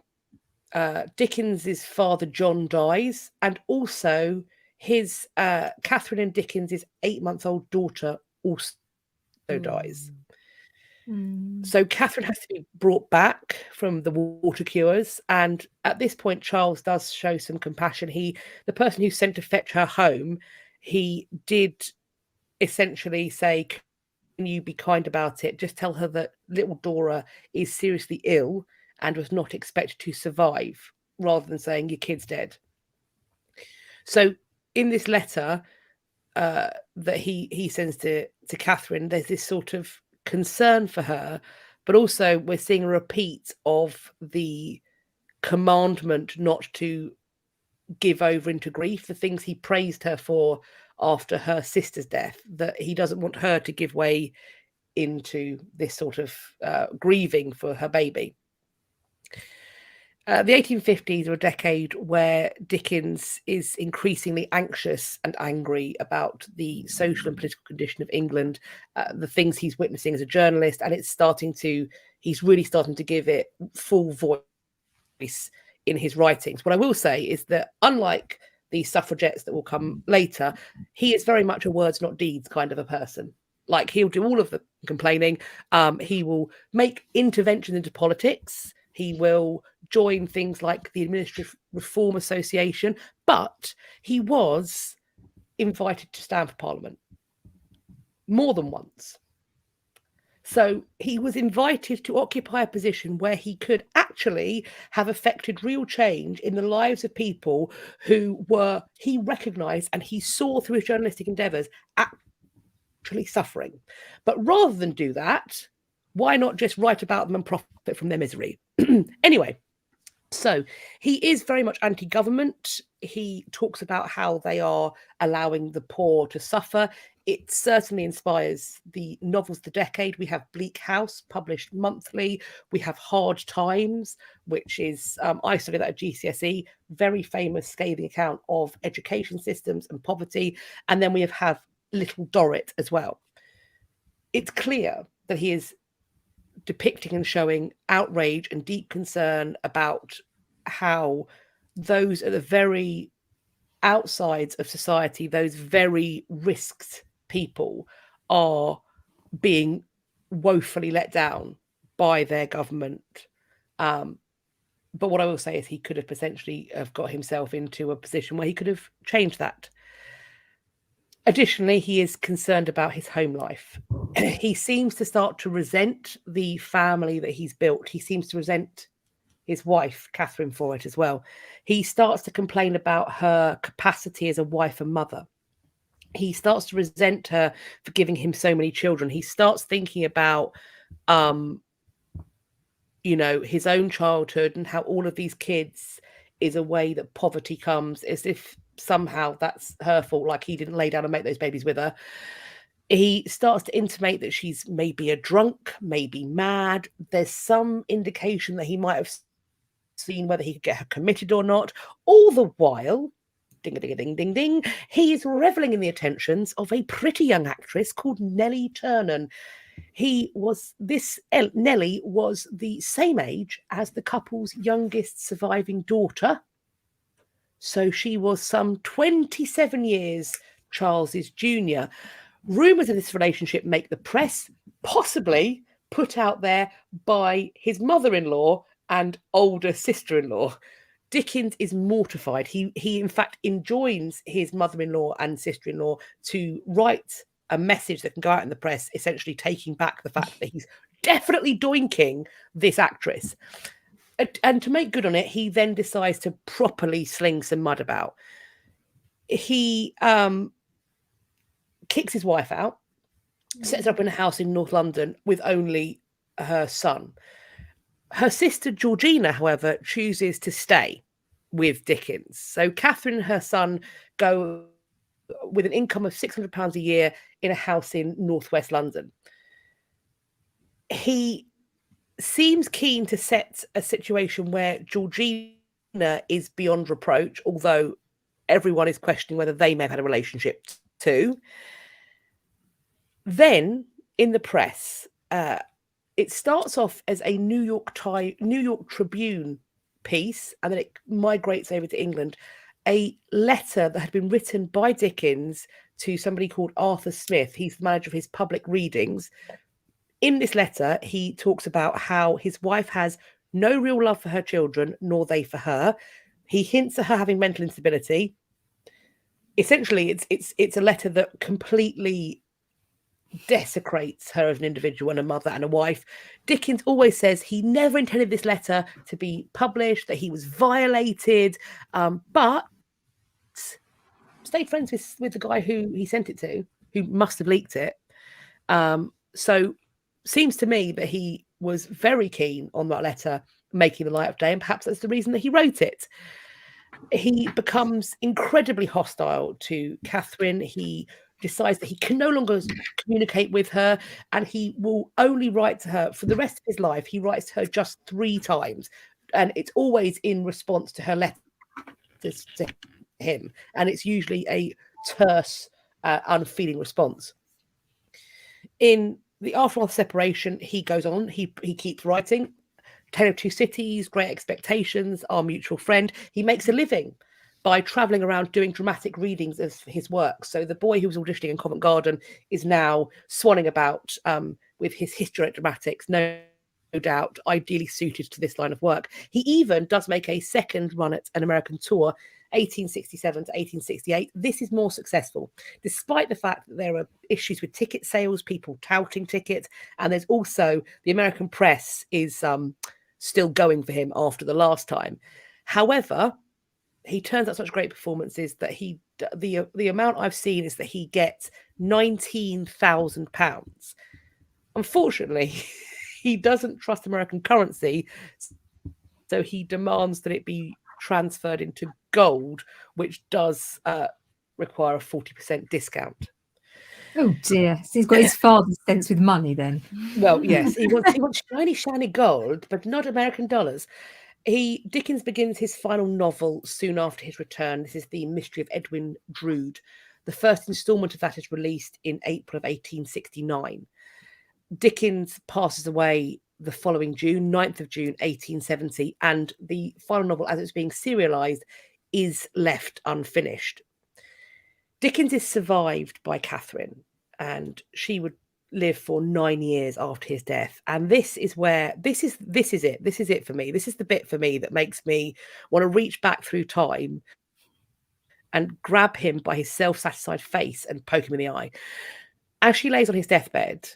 Dickens's father John dies, and also his Catherine and Dickens's 8-month-old daughter also dies. So Catherine has to be brought back from the water cures, and at this point Charles does show some compassion. The person who sent to fetch her home, he did essentially say, can you be kind about it? Just tell her that little Dora is seriously ill and was not expected to survive, rather than saying your kid's dead. So in this letter that he sends to Catherine, there's this sort of concern for her, but also we're seeing a repeat of the commandment not to give over into grief, the things he praised her for after her sister's death, that he doesn't want her to give way into this sort of grieving for her baby. The 1850s are a decade where Dickens is increasingly anxious and angry about the social and political condition of England, the things he's witnessing as a journalist, and he's really starting to give it full voice in his writings. What I will say is that, unlike the suffragettes that will come later, he is very much a words not deeds kind of a person. Like, he'll do all of the complaining. He will make interventions into politics. He will join things like the Administrative Reform Association, but he was invited to stand for Parliament more than once. So he was invited to occupy a position where he could actually have affected real change in the lives of people who he recognised and he saw through his journalistic endeavours actually suffering. But rather than do that, why not just write about them and profit from their misery? Anyway, so he is very much anti-government. He talks about how they are allowing the poor to suffer. It certainly inspires the novels of the decade. We have Bleak House, published monthly. We have Hard Times, which is, I studied that at GCSE, very famous scathing account of education systems and poverty. And then we have Little Dorrit as well. It's clear that he is depicting and showing outrage and deep concern about how those at the very outsides of society, those very risked people, are being woefully let down by their government. But what I will say is he could have potentially have got himself into a position where he could have changed that. Additionally, he is concerned about his home life. He seems to start to resent the family that he's built. He seems to resent his wife, Catherine, for it as well. He starts to complain about her capacity as a wife and mother. He starts to resent her for giving him so many children. He starts thinking about, his own childhood and how all of these kids is a way that poverty comes, as if somehow that's her fault, like he didn't lay down and make those babies with her. He starts to intimate that she's maybe a drunk, maybe mad. There's some indication that he might have seen whether he could get her committed or not. All the while, ding-a-ding-a-ding-ding-ding, he is reveling in the attentions of a pretty young actress called Nellie Ternan. Nellie was the same age as the couple's youngest surviving daughter. So she was some 27 years Charles's junior. Rumours of this relationship make the press, possibly put out there by his mother-in-law and older sister-in-law. Dickens is mortified. He in fact enjoins his mother-in-law and sister-in-law to write a message that can go out in the press, essentially taking back the fact that he's definitely doinking this actress. And to make good on it, he then decides to properly sling some mud about. He kicks his wife out, sets her up in a house in North London with only her son. Her sister Georgina, however, chooses to stay with Dickens. So Catherine and her son go with an income of £600 a year in a house in northwest London. He seems keen to set a situation where Georgina is beyond reproach, although everyone is questioning whether they may have had a relationship too. Then in the press, it starts off as a New York Tribune piece, and then it migrates over to England. A letter that had been written by Dickens to somebody called Arthur Smith. He's the manager of his public readings. In this letter, he talks about how his wife has no real love for her children, nor they for her. He hints at her having mental instability. Essentially, it's a letter that completely desecrates her as an individual and a mother and a wife. Dickens always says he never intended this letter to be published, that he was violated, but stayed friends with the guy who he sent it to, who must have leaked it. So seems to me that he was very keen on that letter making the light of day, and perhaps that's the reason that he wrote it. He becomes incredibly hostile to Catherine. He decides that he can no longer communicate with her, and he will only write to her for the rest of his life. He writes to her just 3 times, and it's always in response to her letters to him, and it's usually a terse, unfeeling response. In the aftermath separation, he goes on. He keeps writing. Tale of Two Cities, Great Expectations, Our Mutual Friend. He makes a living by travelling around doing dramatic readings of his work. So the boy who was auditioning in Covent Garden is now swanning about with his histrionic dramatics, no doubt ideally suited to this line of work. He even does make a second run at an American tour, 1867 to 1868. This is more successful, despite the fact that there are issues with ticket sales, people touting tickets, and there's also the American press is still going for him after the last time. However, he turns out such great performances that the amount I've seen is that he gets £19,000. Unfortunately, he doesn't trust American currency, so he demands that it be transferred into gold, which does require a 40% discount. Oh dear. So he's got his father's sense with money then. Well, yes, he wants shiny gold, but not American dollars. Dickens begins his final novel soon after his return. This is The Mystery of Edwin Drood. The first instalment of that is released in April of 1869. Dickens passes away the following June, 9th of June, 1870, and the final novel, as it's being serialized, is left unfinished. Dickens is survived by Catherine, and she would live for 9 years after his death. And this is it. This is it for me. This is the bit for me that makes me want to reach back through time and grab him by his self-satisfied face and poke him in the eye. As she lays on her deathbed,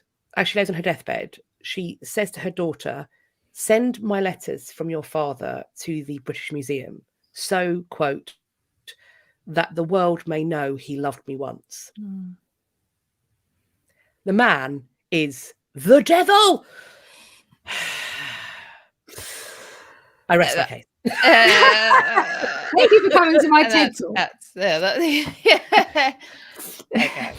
she says to her daughter, "Send my letters from your father to the British Museum, so, quote, that the world may know he loved me once." The man is the devil. I rest my case. Thank you for coming to my TED Talk. Yeah. Okay.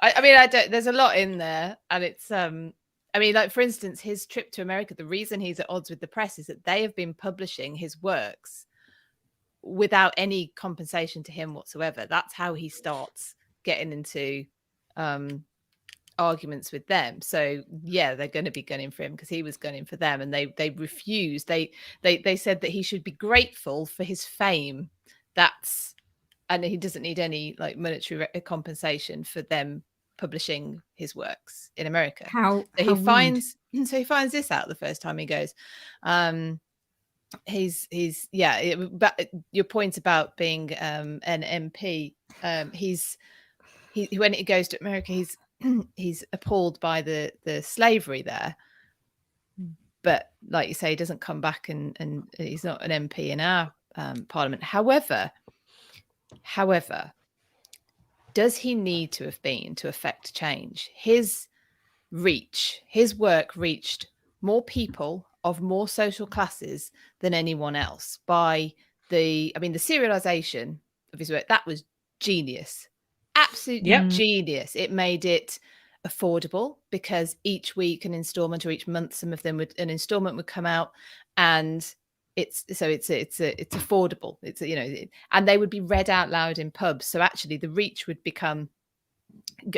I mean, I don't. There's a lot in there, and it's I mean, like for instance, his trip to America. The reason he's at odds with the press is that they have been publishing his works without any compensation to him whatsoever. That's how he starts getting into arguments with them. So yeah, they're going to be gunning for him because he was gunning for them, and they refused. They said that he should be grateful for his fame. And he doesn't need any like monetary compensation for them publishing his works in America. He finds this out the first time he goes. He's but your point about being an MP, when he goes to America, he's appalled by the slavery there, but like you say, he doesn't come back and he's not an MP in our parliament. However, does he need to have been to affect change? His work reached more people of more social classes than anyone else by the serialization of his work. That was genius. Absolutely genius. It made it affordable because each week an installment, or each month an installment would come out, and it's affordable. It's and they would be read out loud in pubs. So actually the reach would become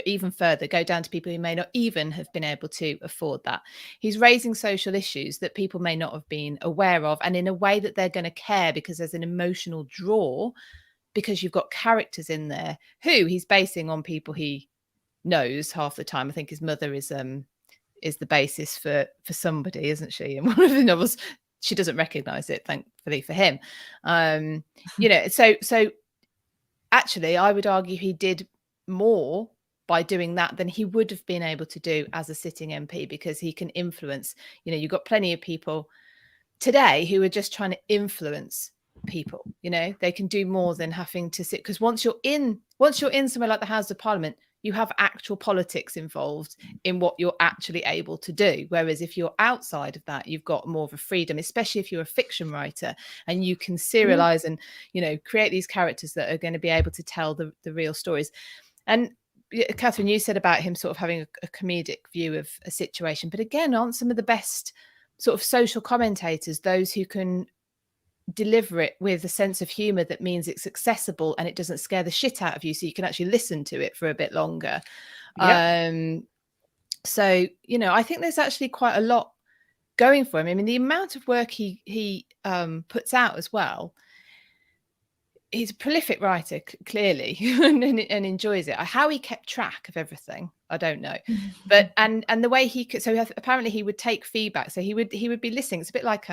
even further, go down to people who may not even have been able to afford that. He's raising social issues that people may not have been aware of, and in a way that they're going to care, because there's an emotional draw, because you've got characters in there who he's basing on people he knows half the time. I think his mother is the basis for somebody, isn't she? In one of the novels, she doesn't recognize it, thankfully for him. So actually I would argue he did more by doing that than he would have been able to do as a sitting MP, because he can influence. You know, you've got plenty of people today who are just trying to influence people. You know, they can do more than having to sit, because once you're in somewhere like the House of Parliament, you have actual politics involved in what you're actually able to do. Whereas if you're outside of that, you've got more of a freedom, especially if you're a fiction writer and you can serialize and, you know, create these characters that are going to be able to tell the real stories. And Catherine, you said about him sort of having a comedic view of a situation, but again, aren't some of the best sort of social commentators those who can deliver it with a sense of humor that means it's accessible and it doesn't scare the shit out of you, so you can actually listen to it for a bit longer? Yep. So, you know, I think there's actually quite a lot going for him. I mean, the amount of work he puts out as well. He's a prolific writer, clearly, and enjoys it. How he kept track of everything, I don't know. But and the way he could, so apparently he would take feedback. So he would be listening. It's a bit like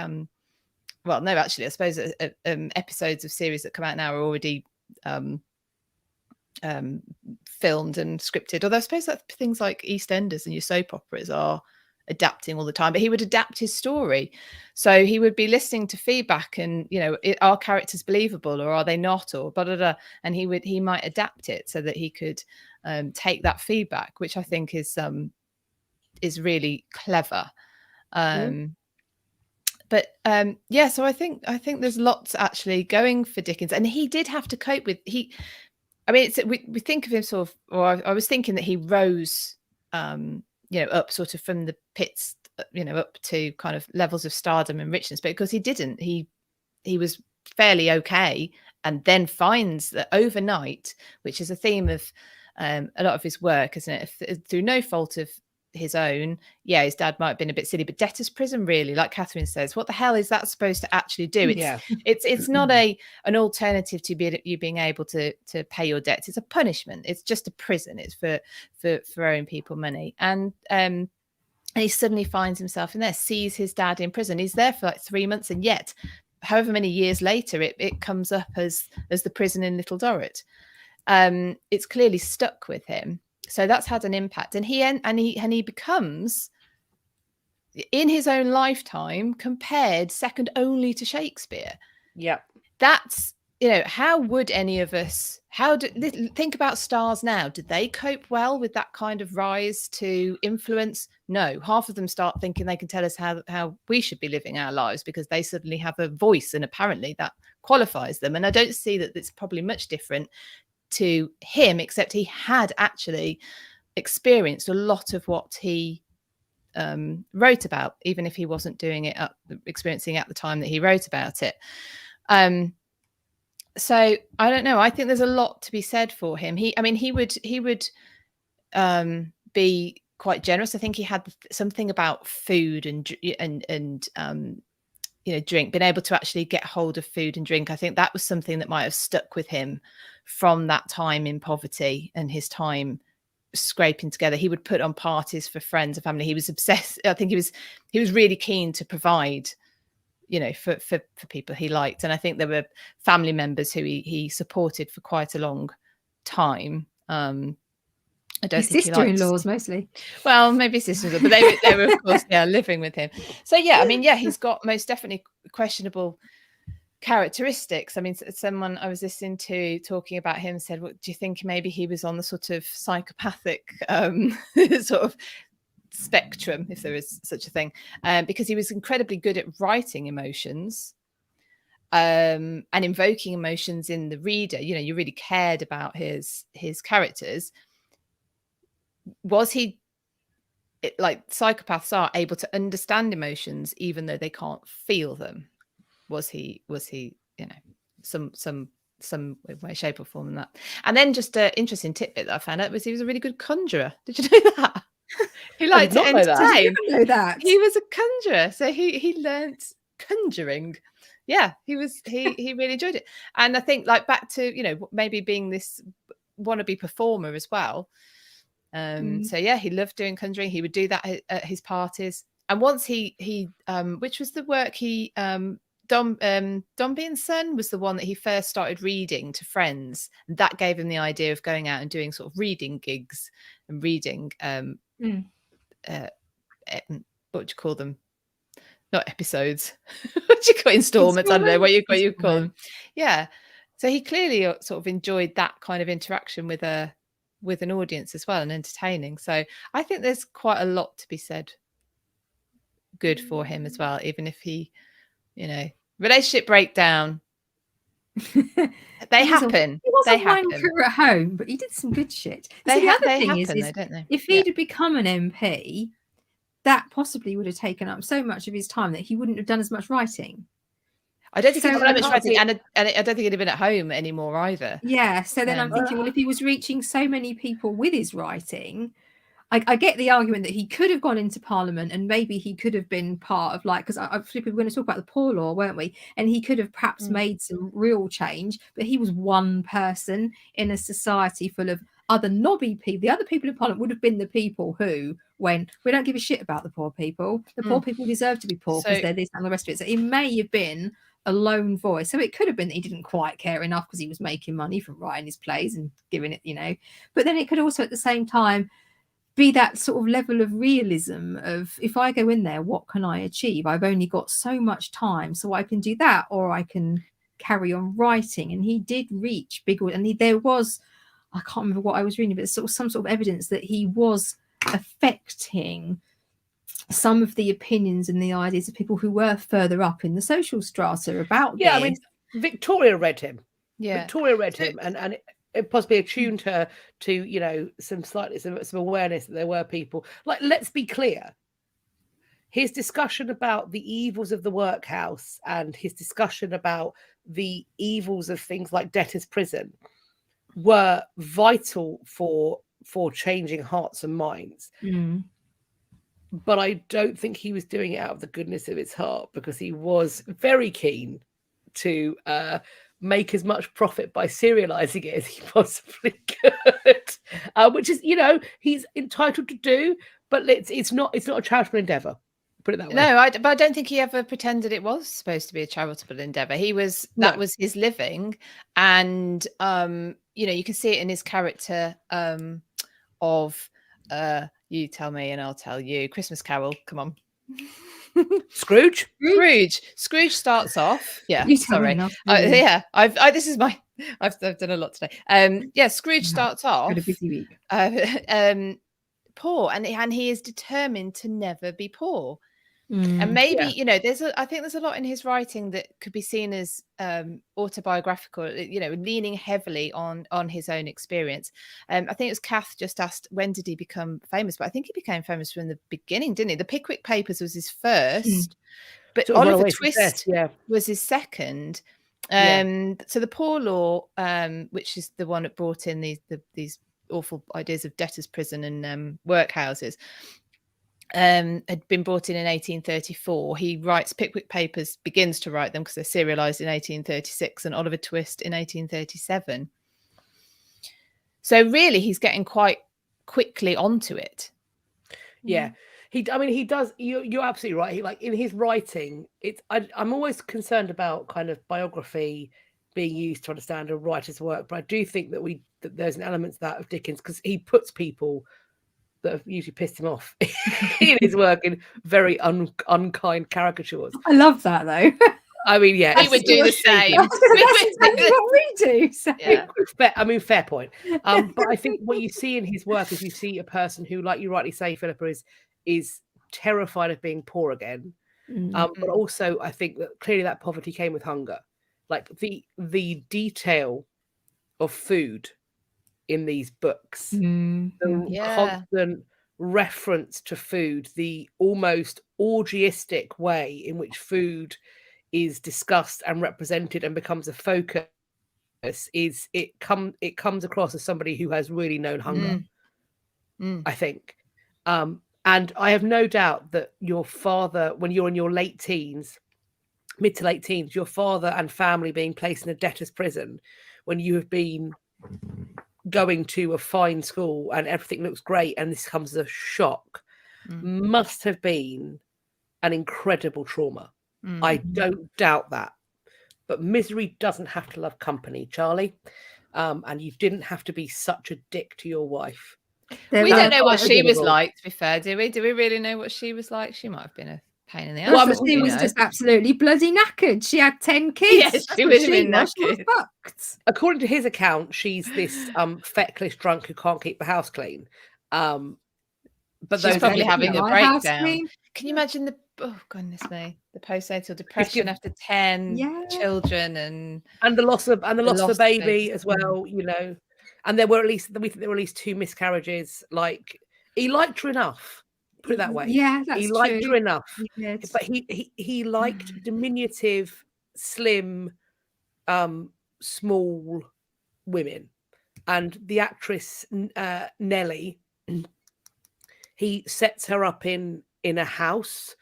well, no, actually, I suppose episodes of series that come out now are already filmed and scripted. Although I suppose that things like EastEnders and your soap operas are adapting all the time, but he would adapt his story. So he would be listening to feedback and, you know, are characters believable or are they not, or blah, blah, blah. And he might adapt it so that he could take that feedback, which I think is really clever. But yeah, so I think there's lots actually going for Dickens, and he did have to cope with I mean, we think of him sort of, or I was thinking that he rose you know, up sort of from the pits, you know, up to kind of levels of stardom and richness, but because he didn't, he was fairly okay, and then finds that overnight, which is a theme of a lot of his work, isn't it? Through no fault of his own, yeah, his dad might have been a bit silly, but debtor's prison, really, like Catherine says, what the hell is that supposed to actually do? It's not an alternative to you being able to pay your debts. It's a punishment. It's just a prison. It's for owing people money. And he suddenly finds himself in there, sees his dad in prison. He's there for like 3 months, and yet however many years later it comes up as the prison in Little Dorrit. It's clearly stuck with him. So that's had an impact, and he becomes, in his own lifetime, compared second only to Shakespeare. Yeah, that's, you know, how would any of us? Think about stars now? Did they cope well with that kind of rise to influence? No, half of them start thinking they can tell us how we should be living our lives because they suddenly have a voice, and apparently that qualifies them. And I don't see that it's probably much different to him, except he had actually experienced a lot of what he wrote about, even if he wasn't doing it experiencing at the time that he wrote about it. So I don't know. I think there's a lot to be said for him. He would be quite generous. I think he had something about food and you know, drink, being able to actually get hold of food and drink. I think that was something that might have stuck with him from that time in poverty and his time scraping together. He would put on parties for friends and family. He was obsessed. I think he was really keen to provide, you know, for people he liked. And I think there were family members who he supported for quite a long time. I don't his think sister-in-laws mostly. Well, maybe sisters-in-law, but they were of course, yeah, living with him. So yeah, I mean, yeah, he's got most definitely questionable characteristics. I mean, someone I was listening to talking about him said, "Well, do you think maybe he was on the sort of psychopathic sort of spectrum, if there is such a thing?" Because he was incredibly good at writing emotions and invoking emotions in the reader. You know, you really cared about his characters. Was he, like psychopaths are, able to understand emotions even though they can't feel them? Was he, you know, some way, shape or form in that? And then just an interesting tidbit that I found out was he was a really good conjurer. Did you know that? He liked to entertain. I didn't know that. He was a conjurer, so he learnt conjuring. Yeah, he really enjoyed it. And I think, like, back to, you know, maybe being this wannabe performer as well. So yeah, he loved doing conjuring. He would do that at his parties. And once he which was the work he Dombey and Son was the one that he first started reading to friends. And that gave him the idea of going out and doing sort of reading gigs and reading what do you call them? Not episodes. What do you call installments? I don't know what you call them. Yeah. So he clearly sort of enjoyed that kind of interaction with an audience as well, and entertaining. So I think there's quite a lot to be said good for him as well, even if he, relationship breakdown. They happen. He was they a happen. wanker at home, but he did some good shit. They the other they thing happen, is though, don't they? if he'd have become an MP, that possibly would have taken up so much of his time that he wouldn't have done as much writing. I don't think So he'd done much writing, and I don't think he'd have been at home anymore either. Yeah. So then I'm thinking, well, if he was reaching so many people with his writing, I get the argument that he could have gone into Parliament and maybe he could have been part of, like, because Philippa, we were going to talk about the poor law, weren't we? And he could have perhaps made some real change, but he was one person in a society full of other knobby people. The other people in Parliament would have been the people who went, we don't give a shit about the poor people. The poor people deserve to be poor because they're this and the rest of it. So he may have been a lone voice. So it could have been that he didn't quite care enough because he was making money from writing his plays and giving it, But then it could also at the same time be that sort of level of realism of, if I go in there, what can I achieve? I've only got so much time, so I can do that, or I can carry on writing. And he did reach big, and there was, I can't remember what I was reading, but some sort of evidence that he was affecting some of the opinions and the ideas of people who were further up in the social strata about this. I mean, Victoria read him. Yeah, Victoria read him, and it possibly attuned her to some awareness that there were people. Like, let's be clear, his discussion about the evils of the workhouse and his discussion about the evils of things like debtor's prison were vital for changing hearts and minds. But I don't think he was doing it out of the goodness of his heart, because he was very keen to make as much profit by serializing it as he possibly could, which is, he's entitled to do, but it's not a charitable endeavor. Put it that way. No, but I don't think he ever pretended it was supposed to be a charitable endeavor. That was his living, and you can see it in his character of you tell me and I'll tell you. Christmas Carol, come on. Scrooge Scrooge starts off. Yeah, You sorry. yeah, I've done a lot today. Scrooge starts off. Had a busy week. Poor, and he is determined to never be poor. And maybe I think there's a lot in his writing that could be seen as autobiographical, leaning heavily on his own experience. I think it was Kath just asked, when did he become famous? But I think he became famous from the beginning, didn't he? The Pickwick Papers was his first, but Oliver Twist was his second. So the Poor Law, which is the one that brought in these awful ideas of debtors' prison and workhouses, had been brought in 1834. He writes Pickwick Papers, begins to write them because they're serialized in 1836, and Oliver Twist in 1837. So really, he's getting quite quickly onto it. Yeah, he does. You're absolutely right. He, like, in his writing, I'm always concerned about kind of biography being used to understand a writer's work, but I do think that there's an element to that of Dickens, because he puts people that have usually pissed him off in his work in very unkind caricatures. I love that, though. I mean, yeah, we would do the same. That's exactly what we do. So. Yeah. Fair point. But I think what you see in his work is you see a person who, like you rightly say, Philippa, is terrified of being poor again. But also, I think that clearly that poverty came with hunger. Like the detail of food in these books, the constant reference to food, the almost orgiastic way in which food is discussed and represented and becomes a focus, it comes across as somebody who has really known hunger. I think, and I have no doubt that your father, when you're in your mid to late teens, your father and family being placed in a debtor's prison when you have been going to a fine school and everything looks great, and this comes as a shock, must have been an incredible trauma. I don't doubt that. But misery doesn't have to love company, Charlie. And you didn't have to be such a dick to your wife. We don't know what quite she was adorable. like, to be fair, do we? Do we really know what she was like? She might have been a pain in the ass. Well, Well, she was just absolutely bloody knackered. She had 10 kids. Yes, That's she what would have been was. She was knackered. fucked. According to his account, she's this feckless drunk who can't keep the house clean. But She's those probably people- having a My house breakdown. clean. Can you imagine the goodness me, the postnatal depression after 10 Yeah. children and the loss of the baby babies. as well, you know. And there were at least 2 miscarriages. Like, he liked her enough. Put it that way. Yeah, that's He liked true. her enough. He did. But he liked diminutive, slim, small women. And the actress Nellie, he sets her up in a house,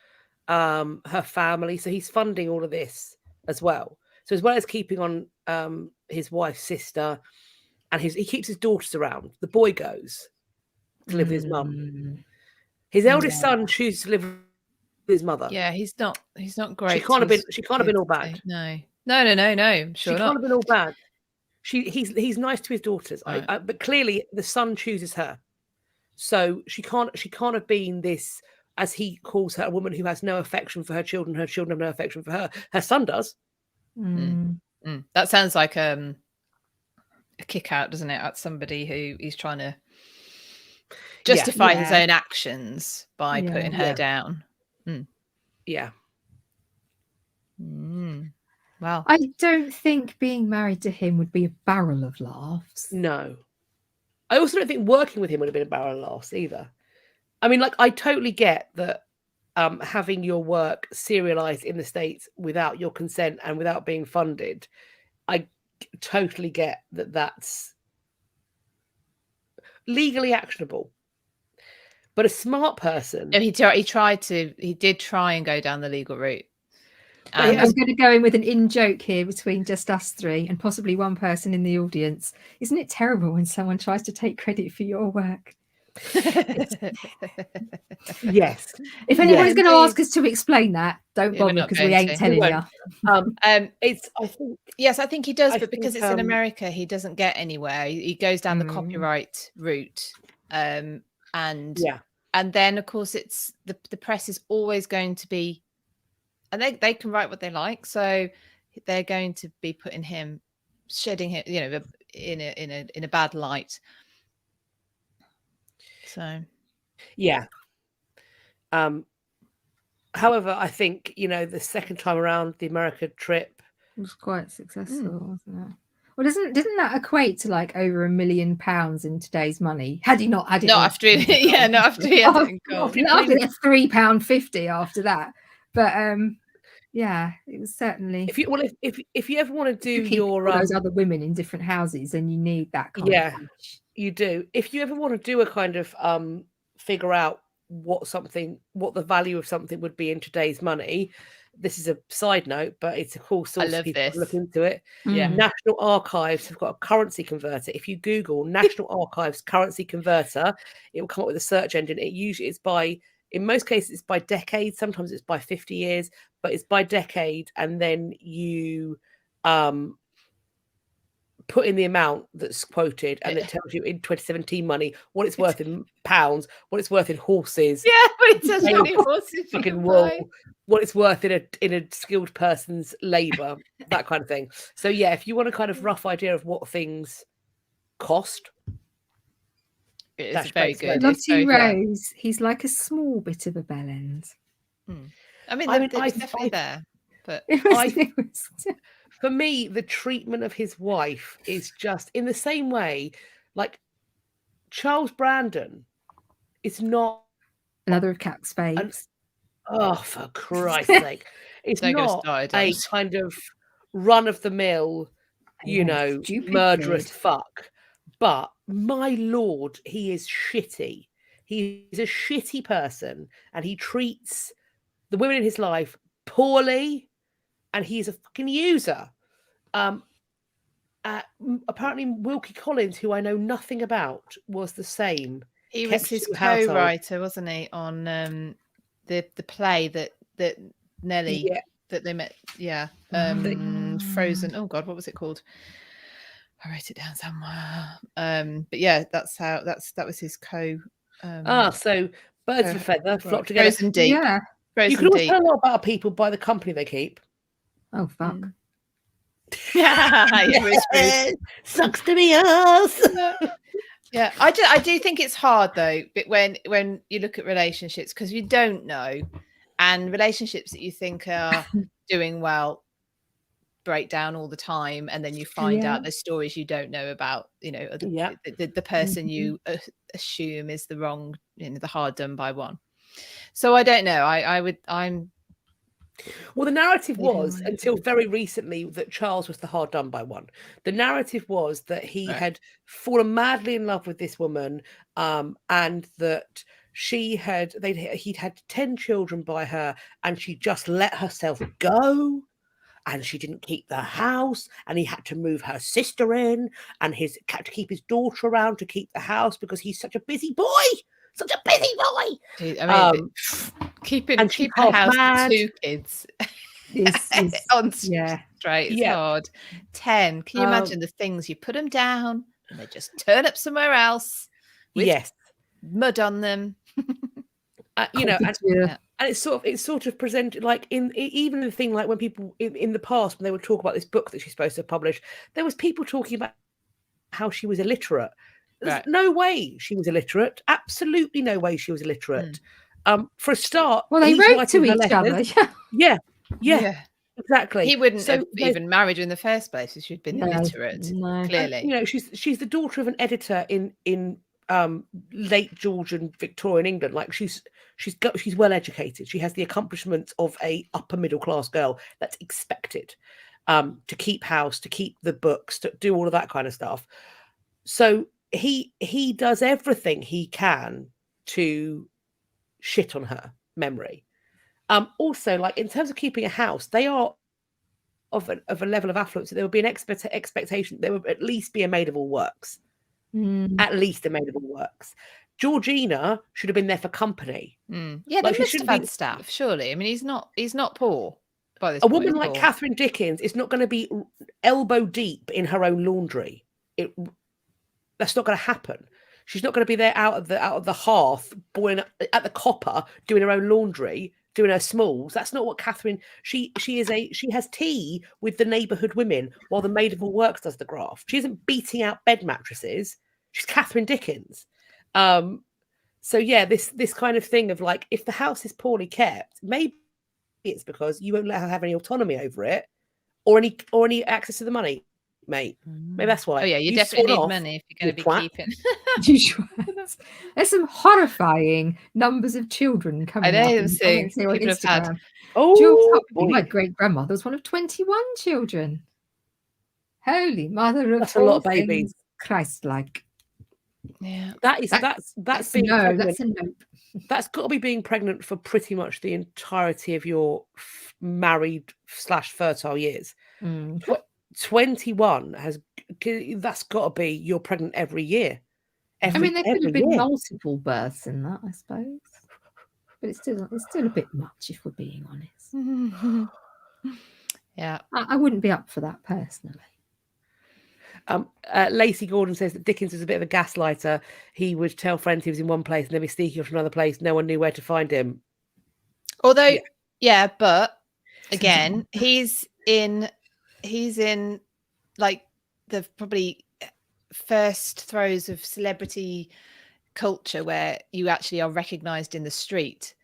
her family. So he's funding all of this as well. So as well as keeping on his wife's sister, and he keeps his daughters around. The boy goes to live with his mum. His eldest son chooses to live with his mother. Yeah, he's not great. She can't have been all bad. No. I'm She sure can't not. have been all bad. He's nice to his daughters, Right. but clearly the son chooses her. So she can't have been this, as he calls her, a woman who has no affection for her children. Her children have no affection for her. Her son does. That sounds like a kick out, doesn't it, at somebody who he's trying to justify his own actions by putting her down. Yeah. Wow. I don't think being married to him would be a barrel of laughs. No. I also don't think working with him would have been a barrel of laughs either. I mean, like, I totally get that having your work serialized in the States without your consent and without being funded, I totally get that that's legally actionable. But a smart person... No, he did try and go down the legal route. I'm going to go in with an in-joke here between just us three and possibly one person in the audience. Isn't it terrible when someone tries to take credit for your work? Yes. If anyone's going to ask us to explain that, don't bother, because we ain't telling you. I think he does, but because think, it's in America, he doesn't get anywhere. He goes down the copyright route, and then of course it's the press is always going to be, and they can write what they like, so they're going to be putting him, shedding him, you know, in a bad light. So, yeah. However, I think, you know, the second time around, the America trip was quite successful, wasn't it? Well, didn't that equate to like over £1 million in today's money? Had he not had it? Not after he hadn't gone. After £3.50 after that, but yeah, it was certainly. If you ever want to do your those other women in different houses, then you need that kind of cash. You do. If you ever want to do a kind of figure out what the value of something would be in today's money, this is a side note, but it's a cool source. I love this. Look into it. Yeah. National Archives have got a currency converter. If you Google National Archives currency converter, it will come up with a search engine. In most cases, it's by decade. Sometimes it's by 50 years, but it's by decade. And then you put in the amount that's quoted, and it tells you in 2017 money what it's worth in pounds, what it's worth in horses. Yeah, but it tells you how many horses you can buy, what it's worth in a skilled person's labour, that kind of thing. So yeah, if you want a kind of rough idea of what things cost, it's very good. Lottie Rose, he's like a small bit of a bell end. I mean, it's definitely there, but for me, the treatment of his wife is just in the same way, like Charles Brandon is not another of Cat's faves. Oh, for Christ's sake. It's not a kind of run-of-the-mill, murderous fuck. But, my lord, he is shitty. He's a shitty person, and he treats the women in his life poorly, and he's a fucking user. Apparently, Wilkie Collins, who I know nothing about, was the same. He was his co-writer, wasn't he, on the play that Nellie that they met. Yeah. Mm. Frozen. Oh God, what was it called? I wrote it down somewhere. But yeah, that was his co. So birds of a feather flock Right. together. Frozen Deep. Yeah. You Frozen can always Deep. tell a lot about people by the company they keep. Oh fuck. Mm. Yeah, whispers. Sucks to be us. Yeah, I do think it's hard though, but when you look at relationships, because you don't know, and relationships that you think are doing well break down all the time, and then you find Yeah. out there's stories you don't know about, Yeah. the person you assume is the wrong, the hard done by one. So I don't know. Well, the narrative Leaving was my- until very recently that Charles was the hard done by one. The narrative was that he Right. had fallen madly in love with this woman, and that he'd had 10 children by her, and she just let herself go. And she didn't keep the house, and he had to move her sister in, and had to keep his daughter around to keep the house because he's such a busy boy. Such a busy boy. Gee, I mean, keeping and she's a half house mad. with 2 kids Is on yeah. straight. It's Yeah. hard. 10. Can you imagine the things you put them down and they just turn up somewhere else with Yes. mud on them? And it's sort of presented like even the thing like when people in the past when they would talk about this book that she's supposed to publish, there was people talking about how she was illiterate. There's no way she was illiterate. Absolutely no way she was illiterate. For a start, Well, they he's wrote to writing her each other. letters. Yeah. Yeah, exactly. He wouldn't have even married her in the first place if she'd been No, illiterate. no. Clearly, And, she's the daughter of an editor in late Georgian Victorian England. Like she's well educated. She has the accomplishments of a upper middle class girl that's expected to keep house, to keep the books, to do all of that kind of stuff. So he does everything he can to shit on her memory. Also, like in terms of keeping a house, they are of a level of affluence that there would be an expectation there would at least be a maid of all works. At least a maid of all works. Georgina should have been there for company. Yeah, Like, they must have had staff, surely. I mean, he's not poor by this A point. woman like Catherine Dickens is not going to be elbow deep in her own laundry. That's not going to happen. She's not going to be there out of the hearth, boiling at the copper, doing her own laundry, doing her smalls. That's not what Catherine. She has tea with the neighbourhood women while the maid of all works does the graft. She isn't beating out bed mattresses. She's Catherine Dickens. So yeah, this kind of thing of like, if the house is poorly kept, maybe it's because you won't let her have any autonomy over it, or any access to the money, mate. Maybe that's why. Oh yeah, you definitely need money if you're going to be keeping. There's some horrifying numbers of children coming I know. up. Seeing people on have had. Instagram. Oh, my great grandmother was one of 21 children. Holy mother of that's a lot of babies. Christ-like. Yeah, that's being pregnant. That's a nope. That's got to be being pregnant for pretty much the entirety of your married / fertile years. 21 that's got to be you're pregnant every year. There could have been multiple births in that, I suppose, but it's still a bit much if we're being honest. Yeah, I wouldn't be up for that personally. Lacey Gordon says that Dickens was a bit of a gaslighter. He would tell friends he was in one place and then be sneaking off to another place. No one knew where to find him. Although, but again, he's in like the probably first throes of celebrity culture where you actually are recognized in the street.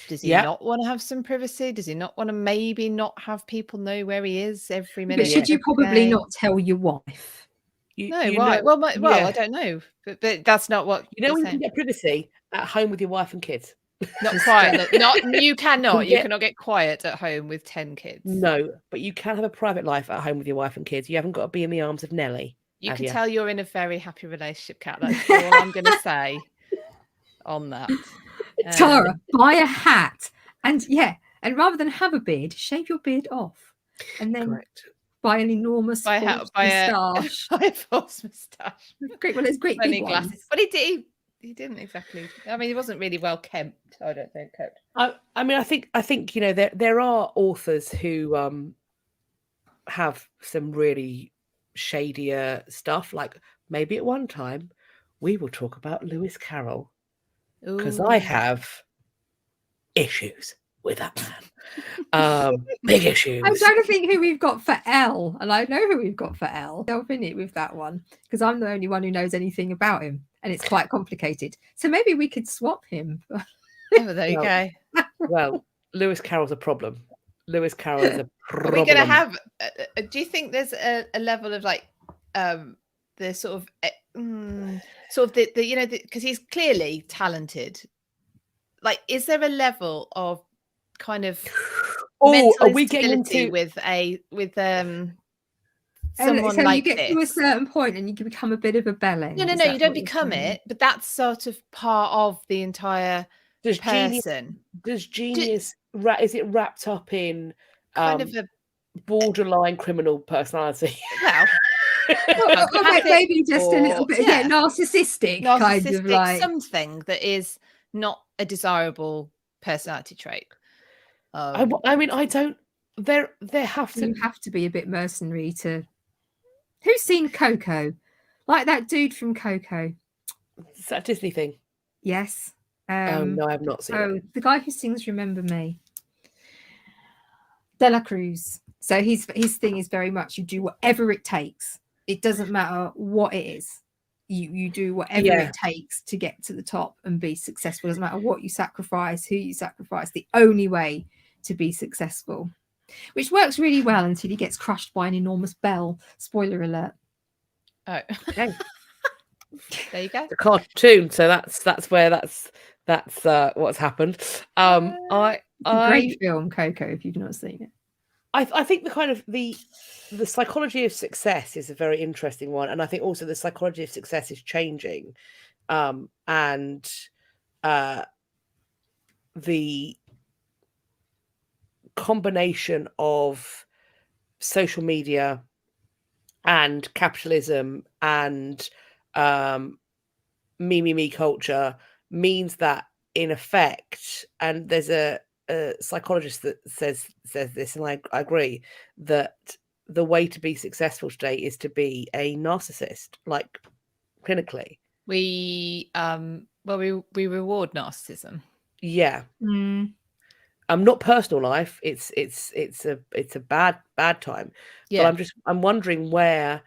Does he not want to have some privacy? Does he not want to maybe not have people know where he is every minute? But should you probably not tell your wife? Why? Well, I don't know, but that's not what when you can get privacy at home with your wife and kids. Not quiet. You cannot. You cannot get quiet at home with 10 kids. No, but you can have a private life at home with your wife and kids. You haven't got to be in the arms of Nelly. You can tell you're in a very happy relationship, Kat. That's all I'm going to say on that. Tara, buy a hat and rather than have a beard, shave your beard off, and then buy an enormous moustache. Buy a false moustache. Great, well, it's great big glasses. What did he? he didn't exactly. I mean, he wasn't really well kept. I don't think. I mean, I think there are authors who have some really shadier stuff. Like maybe at one time we will talk about Lewis Carroll, because I have issues with that man. Big issues. I'm trying to think who we've got for L, and I know who we've got for L. Delve in it with that one, because I'm the only one who knows anything about him, and it's quite complicated. So maybe we could swap him. Oh, there you go. Well, Lewis Carroll's a problem. Lewis Carroll is a problem. Are we going to have? Do you think there's a level of like the sort of the because he's clearly talented. Like, is there a level of kind of mental are we getting instability into with someone so like you get this? to a certain point and you can become a bit of a bellend? No, you don't become it, but that's sort of part of the entire person. Does genius is it wrapped up in Kind of a borderline criminal personality? Well, maybe just a little bit, narcissistic kind of like something that is not a desirable personality trait. I mean, I don't. There have to. You have to be a bit mercenary to. Who's seen Coco? Like that dude from Coco. Is that a Disney thing? Yes. No, I have not seen it. The guy who sings "Remember Me," De La Cruz. So his thing is very much you do whatever it takes. It doesn't matter what it is. You do whatever it takes to get to the top and be successful. It doesn't matter what you sacrifice, who you sacrifice. The only way to be successful, which works really well until he gets crushed by an enormous bell. Spoiler alert. Oh, okay. There you go. The cartoon. So that's what's happened. Great film, Coco. If you've not seen it, I think the kind of the psychology of success is a very interesting one, and I think also the psychology of success is changing, and the combination of social media and capitalism and me culture means that in effect, and there's a psychologist that says this, and I agree, that the way to be successful today is to be a narcissist, like clinically. We reward narcissism. Yeah. Not personal life. It's a bad time. Yeah. But I'm wondering where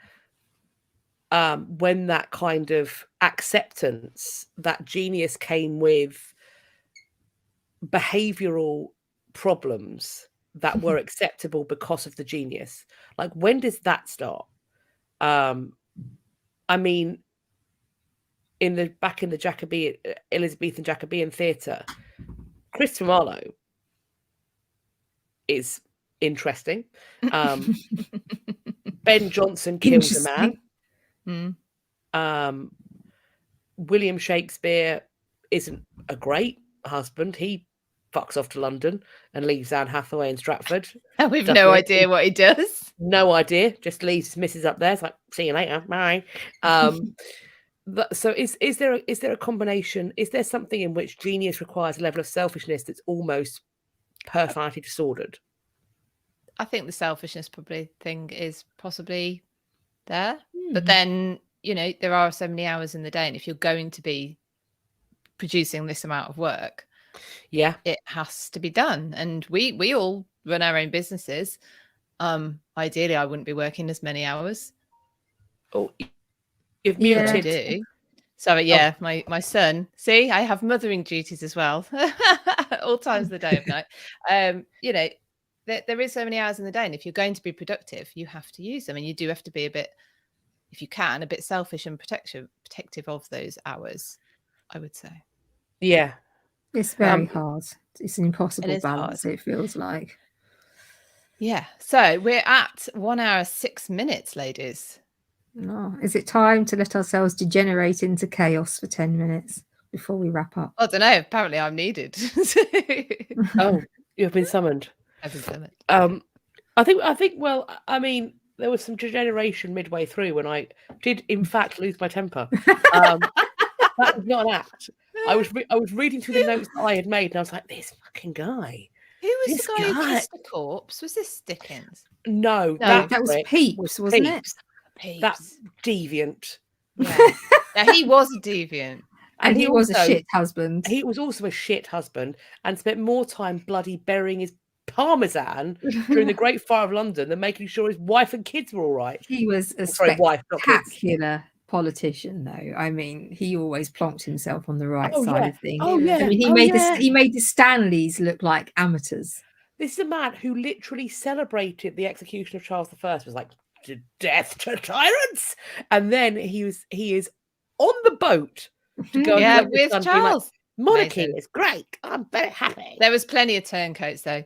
when that kind of acceptance, that genius came with behavioral problems that were acceptable because of the genius. Like, when does that start? I mean, back in the Elizabethan Jacobean theatre, Christopher Marlowe is interesting. Ben Jonson kills a man. William Shakespeare isn't a great husband. He fucks off to London and leaves Anne Hathaway in Stratford. And we've no idea what he does. No idea. Just leaves his missus up there. It's like, see you later. Bye. So is there a combination? Is there something in which genius requires a level of selfishness that's almost personality disordered? I think the selfishness thing is possibly there. But then, there are so many hours in the day, and if you're going to be producing this amount of work, it has to be done. And we all run our own businesses. Ideally, I wouldn't be working as many hours. Oh, you've muted. I do. So my son. See, I have mothering duties as well, all times of the day of night. There is so many hours in the day, and if you're going to be productive, you have to use them, and you do have to be a bit, if you can, a bit selfish and protective of those hours, I would say. Yeah. It's very hard. It's an impossible balance, it feels like. Yeah. So we're at 1 hour, 6 minutes, ladies. No. Is it time to let ourselves degenerate into chaos for 10 minutes before we wrap up? I don't know. Apparently I'm needed. Oh, you've been summoned. I've been summoned. I think, well, I mean, there was some degeneration midway through when I did, in fact, lose my temper. That was not an act. I was reading through the notes that I had made, and I was like, "This fucking guy." Who was This the guy who guy- kissed the corpse? Was this Dickens? No, No, that was prick Peeps, wasn't it? Peeps. Peeps. That deviant. Yeah. Now, he was a deviant. And he was a also- shit husband. He was also a shit husband and spent more time bloody burying his parmesan during the Great Fire of London than making sure his wife and kids were all right. He was a Sorry, wife, not kids. spectacular politician, though. I mean, he always plonked himself on the right Oh, side yeah. of things. Oh, yeah. I mean, Oh, yeah. he made the Stanleys look like amateurs. This is a man who literally celebrated the execution of Charles I. Was like, "To death to tyrants," and then he is on the boat to go. Yeah, and with Charles. Monarchy Amazing. is great. I'm very happy. There was plenty of turncoats though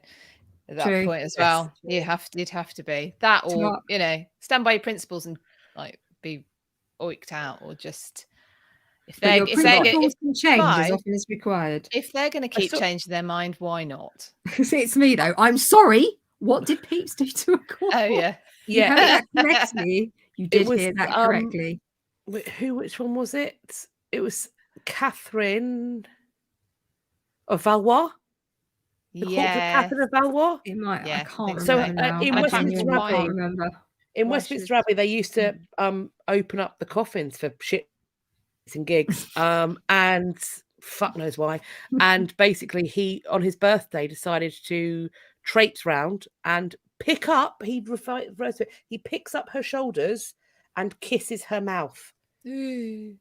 at that True. point as Yes. well. You'd have to be that, or Smart. stand by your principles and like be oiked out, or just if But your they're principles can change as Fine. often as required. if they're going to keep saw- changing their mind, why not? It's me, though. I'm sorry. What did Peeps do to a corpse? Oh yeah, You Yeah. heard that correctly. You did was, hear that correctly. Which one was it? It was Catherine of Valois. The corpse of yeah. Catherine of Valois. It might. Yeah, I I can't think so. remember now. In I Westminster genuinely Abbey- can't remember. In Why Westminster should- Abbey, they used to open up the coffins for shit and gigs, and fuck knows why. And basically, he on his birthday decided to traipse round and pick up. He picks up her shoulders and kisses her mouth. Ooh.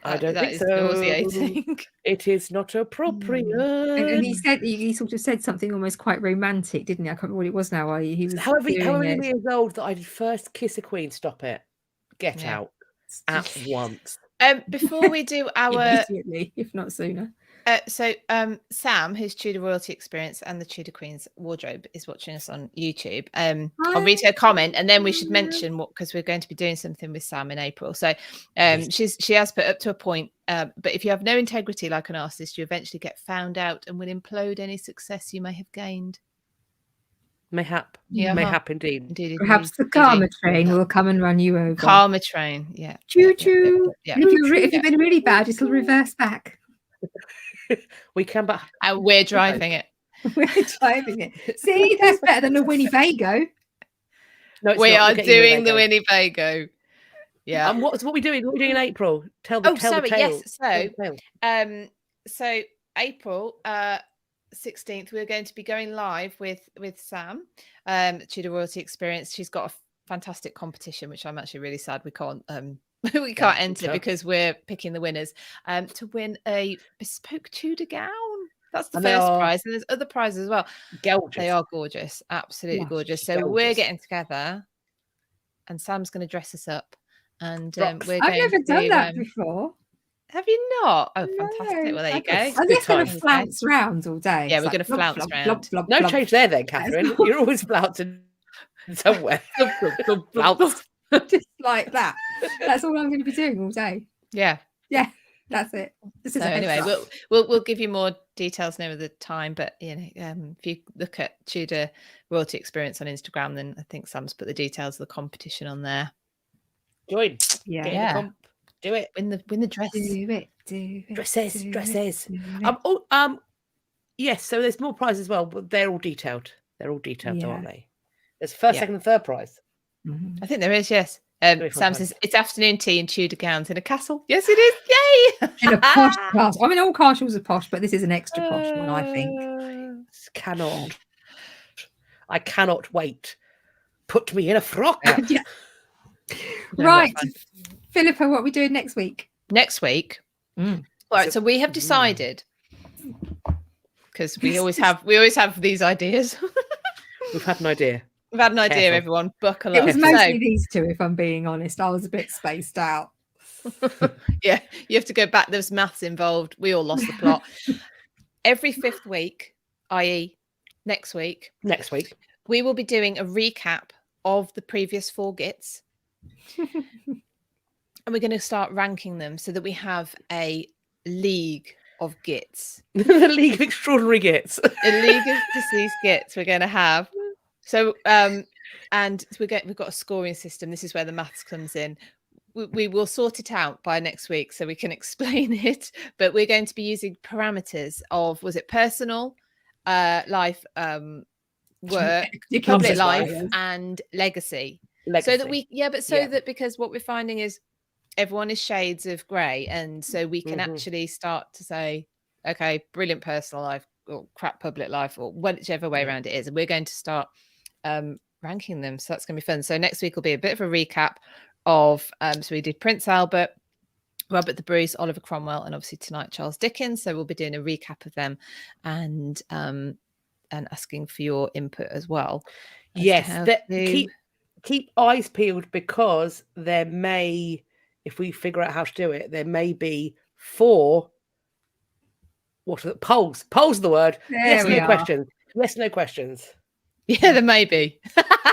I don't That think is so. nauseating. It is not appropriate. And he said he sort of said something almost quite romantic, didn't he? I can't remember what it was now. He was However doing many it. years old that I'd first kiss a queen, stop it. Get Yeah. out at once. Before we do our Immediately, if not sooner. Sam, who's Tudor Royalty Experience and the Tudor Queen's Wardrobe, is watching us on YouTube. I'll read her comment, and then we should mention what, because we're going to be doing something with Sam in April. So she has put up to a point, but if you have no integrity like an artist, you eventually get found out and will implode any success you may have gained. Mayhap. Yeah. Mayhap indeed. Indeed, Perhaps the indeed, karma indeed. train will come and run you over. Karma train, yeah. Choo choo. Yeah. And if you've been really bad, it'll reverse back. We come back. And we're driving it. We're driving it. See, that's better than a Winnebago. No, it's We not. are We're getting you a doing the Lego. Winnebago. Yeah. And what are we doing? What are we doing in April? Tell Oh, the sorry, tale. yes. Tell the tale. So April 16th, we're going to be going live with Sam, Tudor Royalty Experience. She's got a fantastic competition, which I'm actually really sad we can't we can't enter sure. because we're picking the winners to win a bespoke Tudor gown. That's the And they first are prize, and there's other prizes as well. Gorgeous. They are gorgeous, absolutely Lush, gorgeous. So we're gorgeous. getting together, and Sam's going to dress us up, and Rocks. we're I've going never done to, that before. Have you not? Oh, No, fantastic! Well, there you go. I'm Good just going to times. flounce round all day. Yeah, It's we're like gonna blub, flounce blub, round. blub, No blub, change there, then, That's Catherine. not- You're always flouting somewhere. Flouts. just like that. That's all I'm going to be doing all day. Yeah. That's it. This is So a heads anyway, up. we'll give you more details nearer the time. But if you look at Tudor Royalty Experience on Instagram, then I think Sam's put the details of the competition on there. Join. Yeah. Get in the comp. Do it. Win the dress. Do it. Dresses. do it, Dresses. do it. Yes. So there's more prizes as well, but they're all detailed. They're all detailed, though, Yeah. aren't they? There's first, Yeah. second, and third prize. Mhm. I think there is. Yes. Very Sam fun says it's afternoon tea in Tudor gowns in a castle. Yes, it is. Yay! In a posh castle. I mean, all castles are posh, but this is an extra posh one, I think. I cannot wait. Put me in a frock. Yeah. No, Right, that's fine. Philippa, what are we doing next week? Next week. Mm. All right. So we have decided, because we always have these ideas. We've had an idea. We've had an idea, Careful. everyone. Buckle It up. was So, mostly these two, if I'm being honest. I was a bit spaced out. yeah, you have to go back. There's maths involved. We all lost the plot. Every 5th week, i.e., next week, we will be doing a recap of the previous 4 gits. And we're going to start ranking them so that we have a league of gits. The League of Extraordinary Gits. A league of deceased gits we're going to have. So, and we've got a scoring system. This is where the maths comes in. we will sort it out by next week so we can explain it. But we're going to be using parameters of, was it personal, life, work, public life, and legacy. So that we, that because what we're finding is everyone is shades of grey, and so we can actually start to say, okay, brilliant personal life or crap public life, or whichever way around it is, and we're going to start ranking them. So that's going to be fun. So next week will be a bit of a recap of so we did Prince Albert, Robert the Bruce, Oliver Cromwell, and obviously tonight Charles Dickens. So we'll be doing a recap of them and asking for your input as well. Yes, keep eyes peeled, because there may, if we figure out how to do it, there may be 4 polls. Polls are the word. Yes, no questions. Yes, no questions. Yeah, there may be.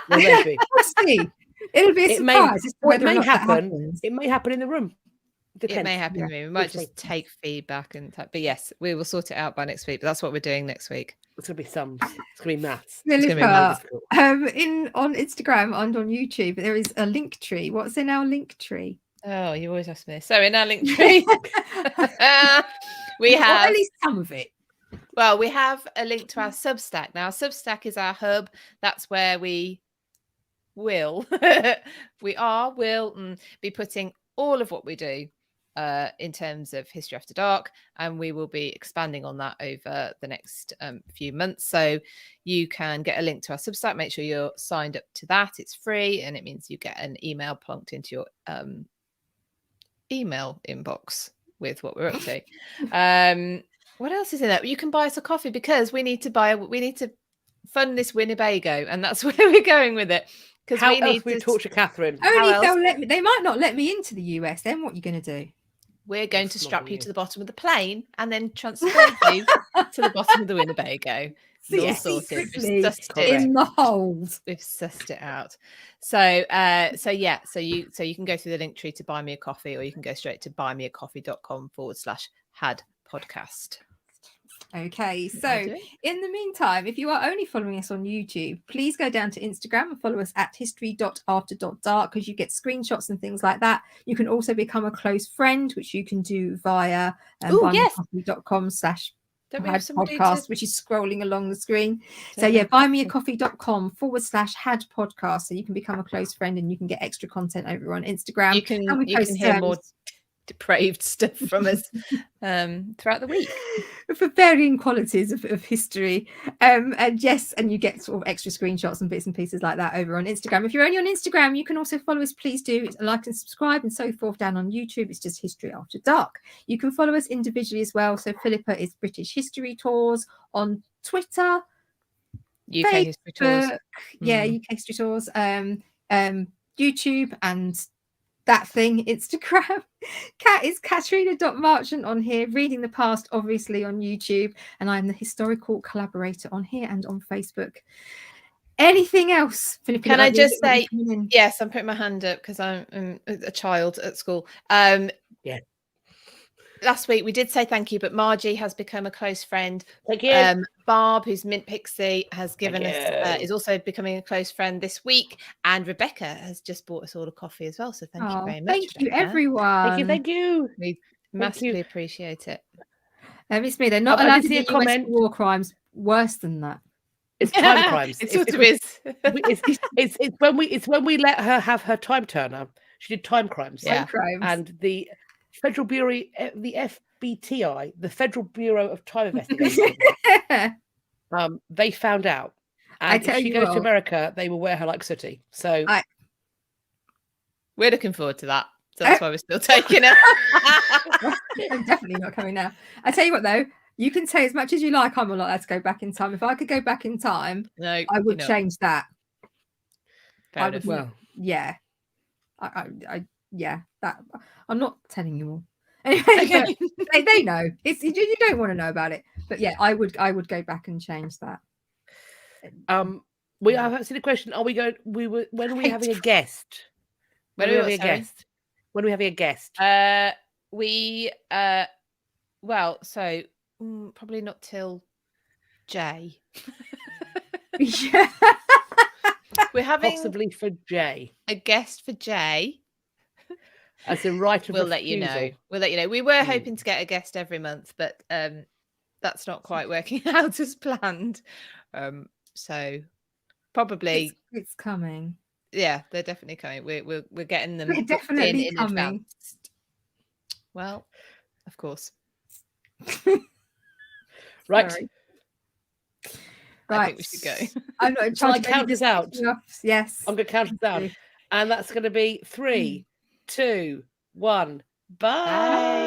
There may be. We'll see. It'll be a surprise. It may happen. It may happen in the room. It may happen in the room. We might just take feedback but yes, we will sort it out by next week. But that's what we're doing next week. It's gonna be sums. It's gonna be maths. Philippa, on Instagram and on YouTube, there is a link tree. What's in our link tree? Oh, you always ask me this. So in our link tree, we have at least some of it. Well, we have a link to our Substack. Now, Substack is our hub. That's where we will be putting all of what we do in terms of History After Dark, and we will be expanding on that over the next few months. So you can get a link to our Substack. Make sure you're signed up to that. It's free, and it means you get an email plunked into your email inbox with what we're up to. What else is in there? You can buy us a coffee, because we need to fund this Winnebago, and that's where we're going with it. Because we need to torture Catherine. Only they might not let me into the US. Then what are you going to do? We're going to strap you to the bottom of the plane and then transport you to the bottom of the Winnebago. All sorted. In the hold. We've sussed it out. So you can go through the link tree to buy me a coffee, or you can go straight to buymeacoffee.com/had podcast. Okay, so in the meantime, if you are only following us on YouTube, please go down to Instagram and follow us at history.after.dark, because you get screenshots and things like that. You can also become a close friend, which you can do via buymeacoffee.com/had-podcast, which is scrolling along the screen. So buymeacoffee.com/had podcast, so you can become a close friend and you can get extra content over on Instagram. You can hear more depraved stuff from us throughout the week for varying qualities of history, and you get sort of extra screenshots and bits and pieces like that over on Instagram. If you're only on Instagram, you can also follow us. Please do like and subscribe and so forth. Down on YouTube, it's just History After Dark. You can follow us individually as well. So Philippa is British History Tours on Twitter, UK History Tours, UK History Tours, YouTube, and that thing, Instagram. Kat is Katrina.Marchant on here, Reading the Past, obviously on YouTube, and I'm the historical collaborator on here and on Facebook. Anything else, Philippa? Can I just say, yes, I'm putting my hand up because I'm a child at school. Last week we did say thank you, but Margie has become a close friend. Thank you. Barb, who's Mint Pixie, has given us is also becoming a close friend this week, and Rebecca has just bought us all a coffee as well. So thank you very much. Thank you, everyone. Thank you. We massively appreciate it. It's me. They're not allowed to see a comment. War crimes worse than that. It's time crimes. It sort of is. It's when we let her have her time turner. She did time crimes. Time crimes. And the Federal Bureau, the FBTI, the Federal Bureau of Time Investigation, they found out. And if she goes to America, they will wear her like sooty. So we're looking forward to that. So that's why we're still taking it. I'm definitely not coming now. I tell you what, though, you can say as much as you like, I'm not allowed to go back in time. If I could go back in time, I would change that. I'm not telling you all. Anyway, they know. You don't want to know about it. But yeah, I would go back and change that. We have actually the question: when are we having a guest? When are we having a guest? When are we having a guest? Probably not till J. Yeah. We're having possibly for J. A guest for J. As a right of We'll let you know. refusal. We'll let you know. We were Hmm. hoping to get a guest every month, but that's not quite working out as planned. So probably It's coming. yeah, they're definitely coming. We're getting them They're booked definitely in coming. advance. Well, of course. Right. Sorry. I Right. think we should go. I'm not in Shall I charge of any count us out? stuff. Yes. I'm going to count us down. And that's going to be 3, 2, 1. Bye. Bye.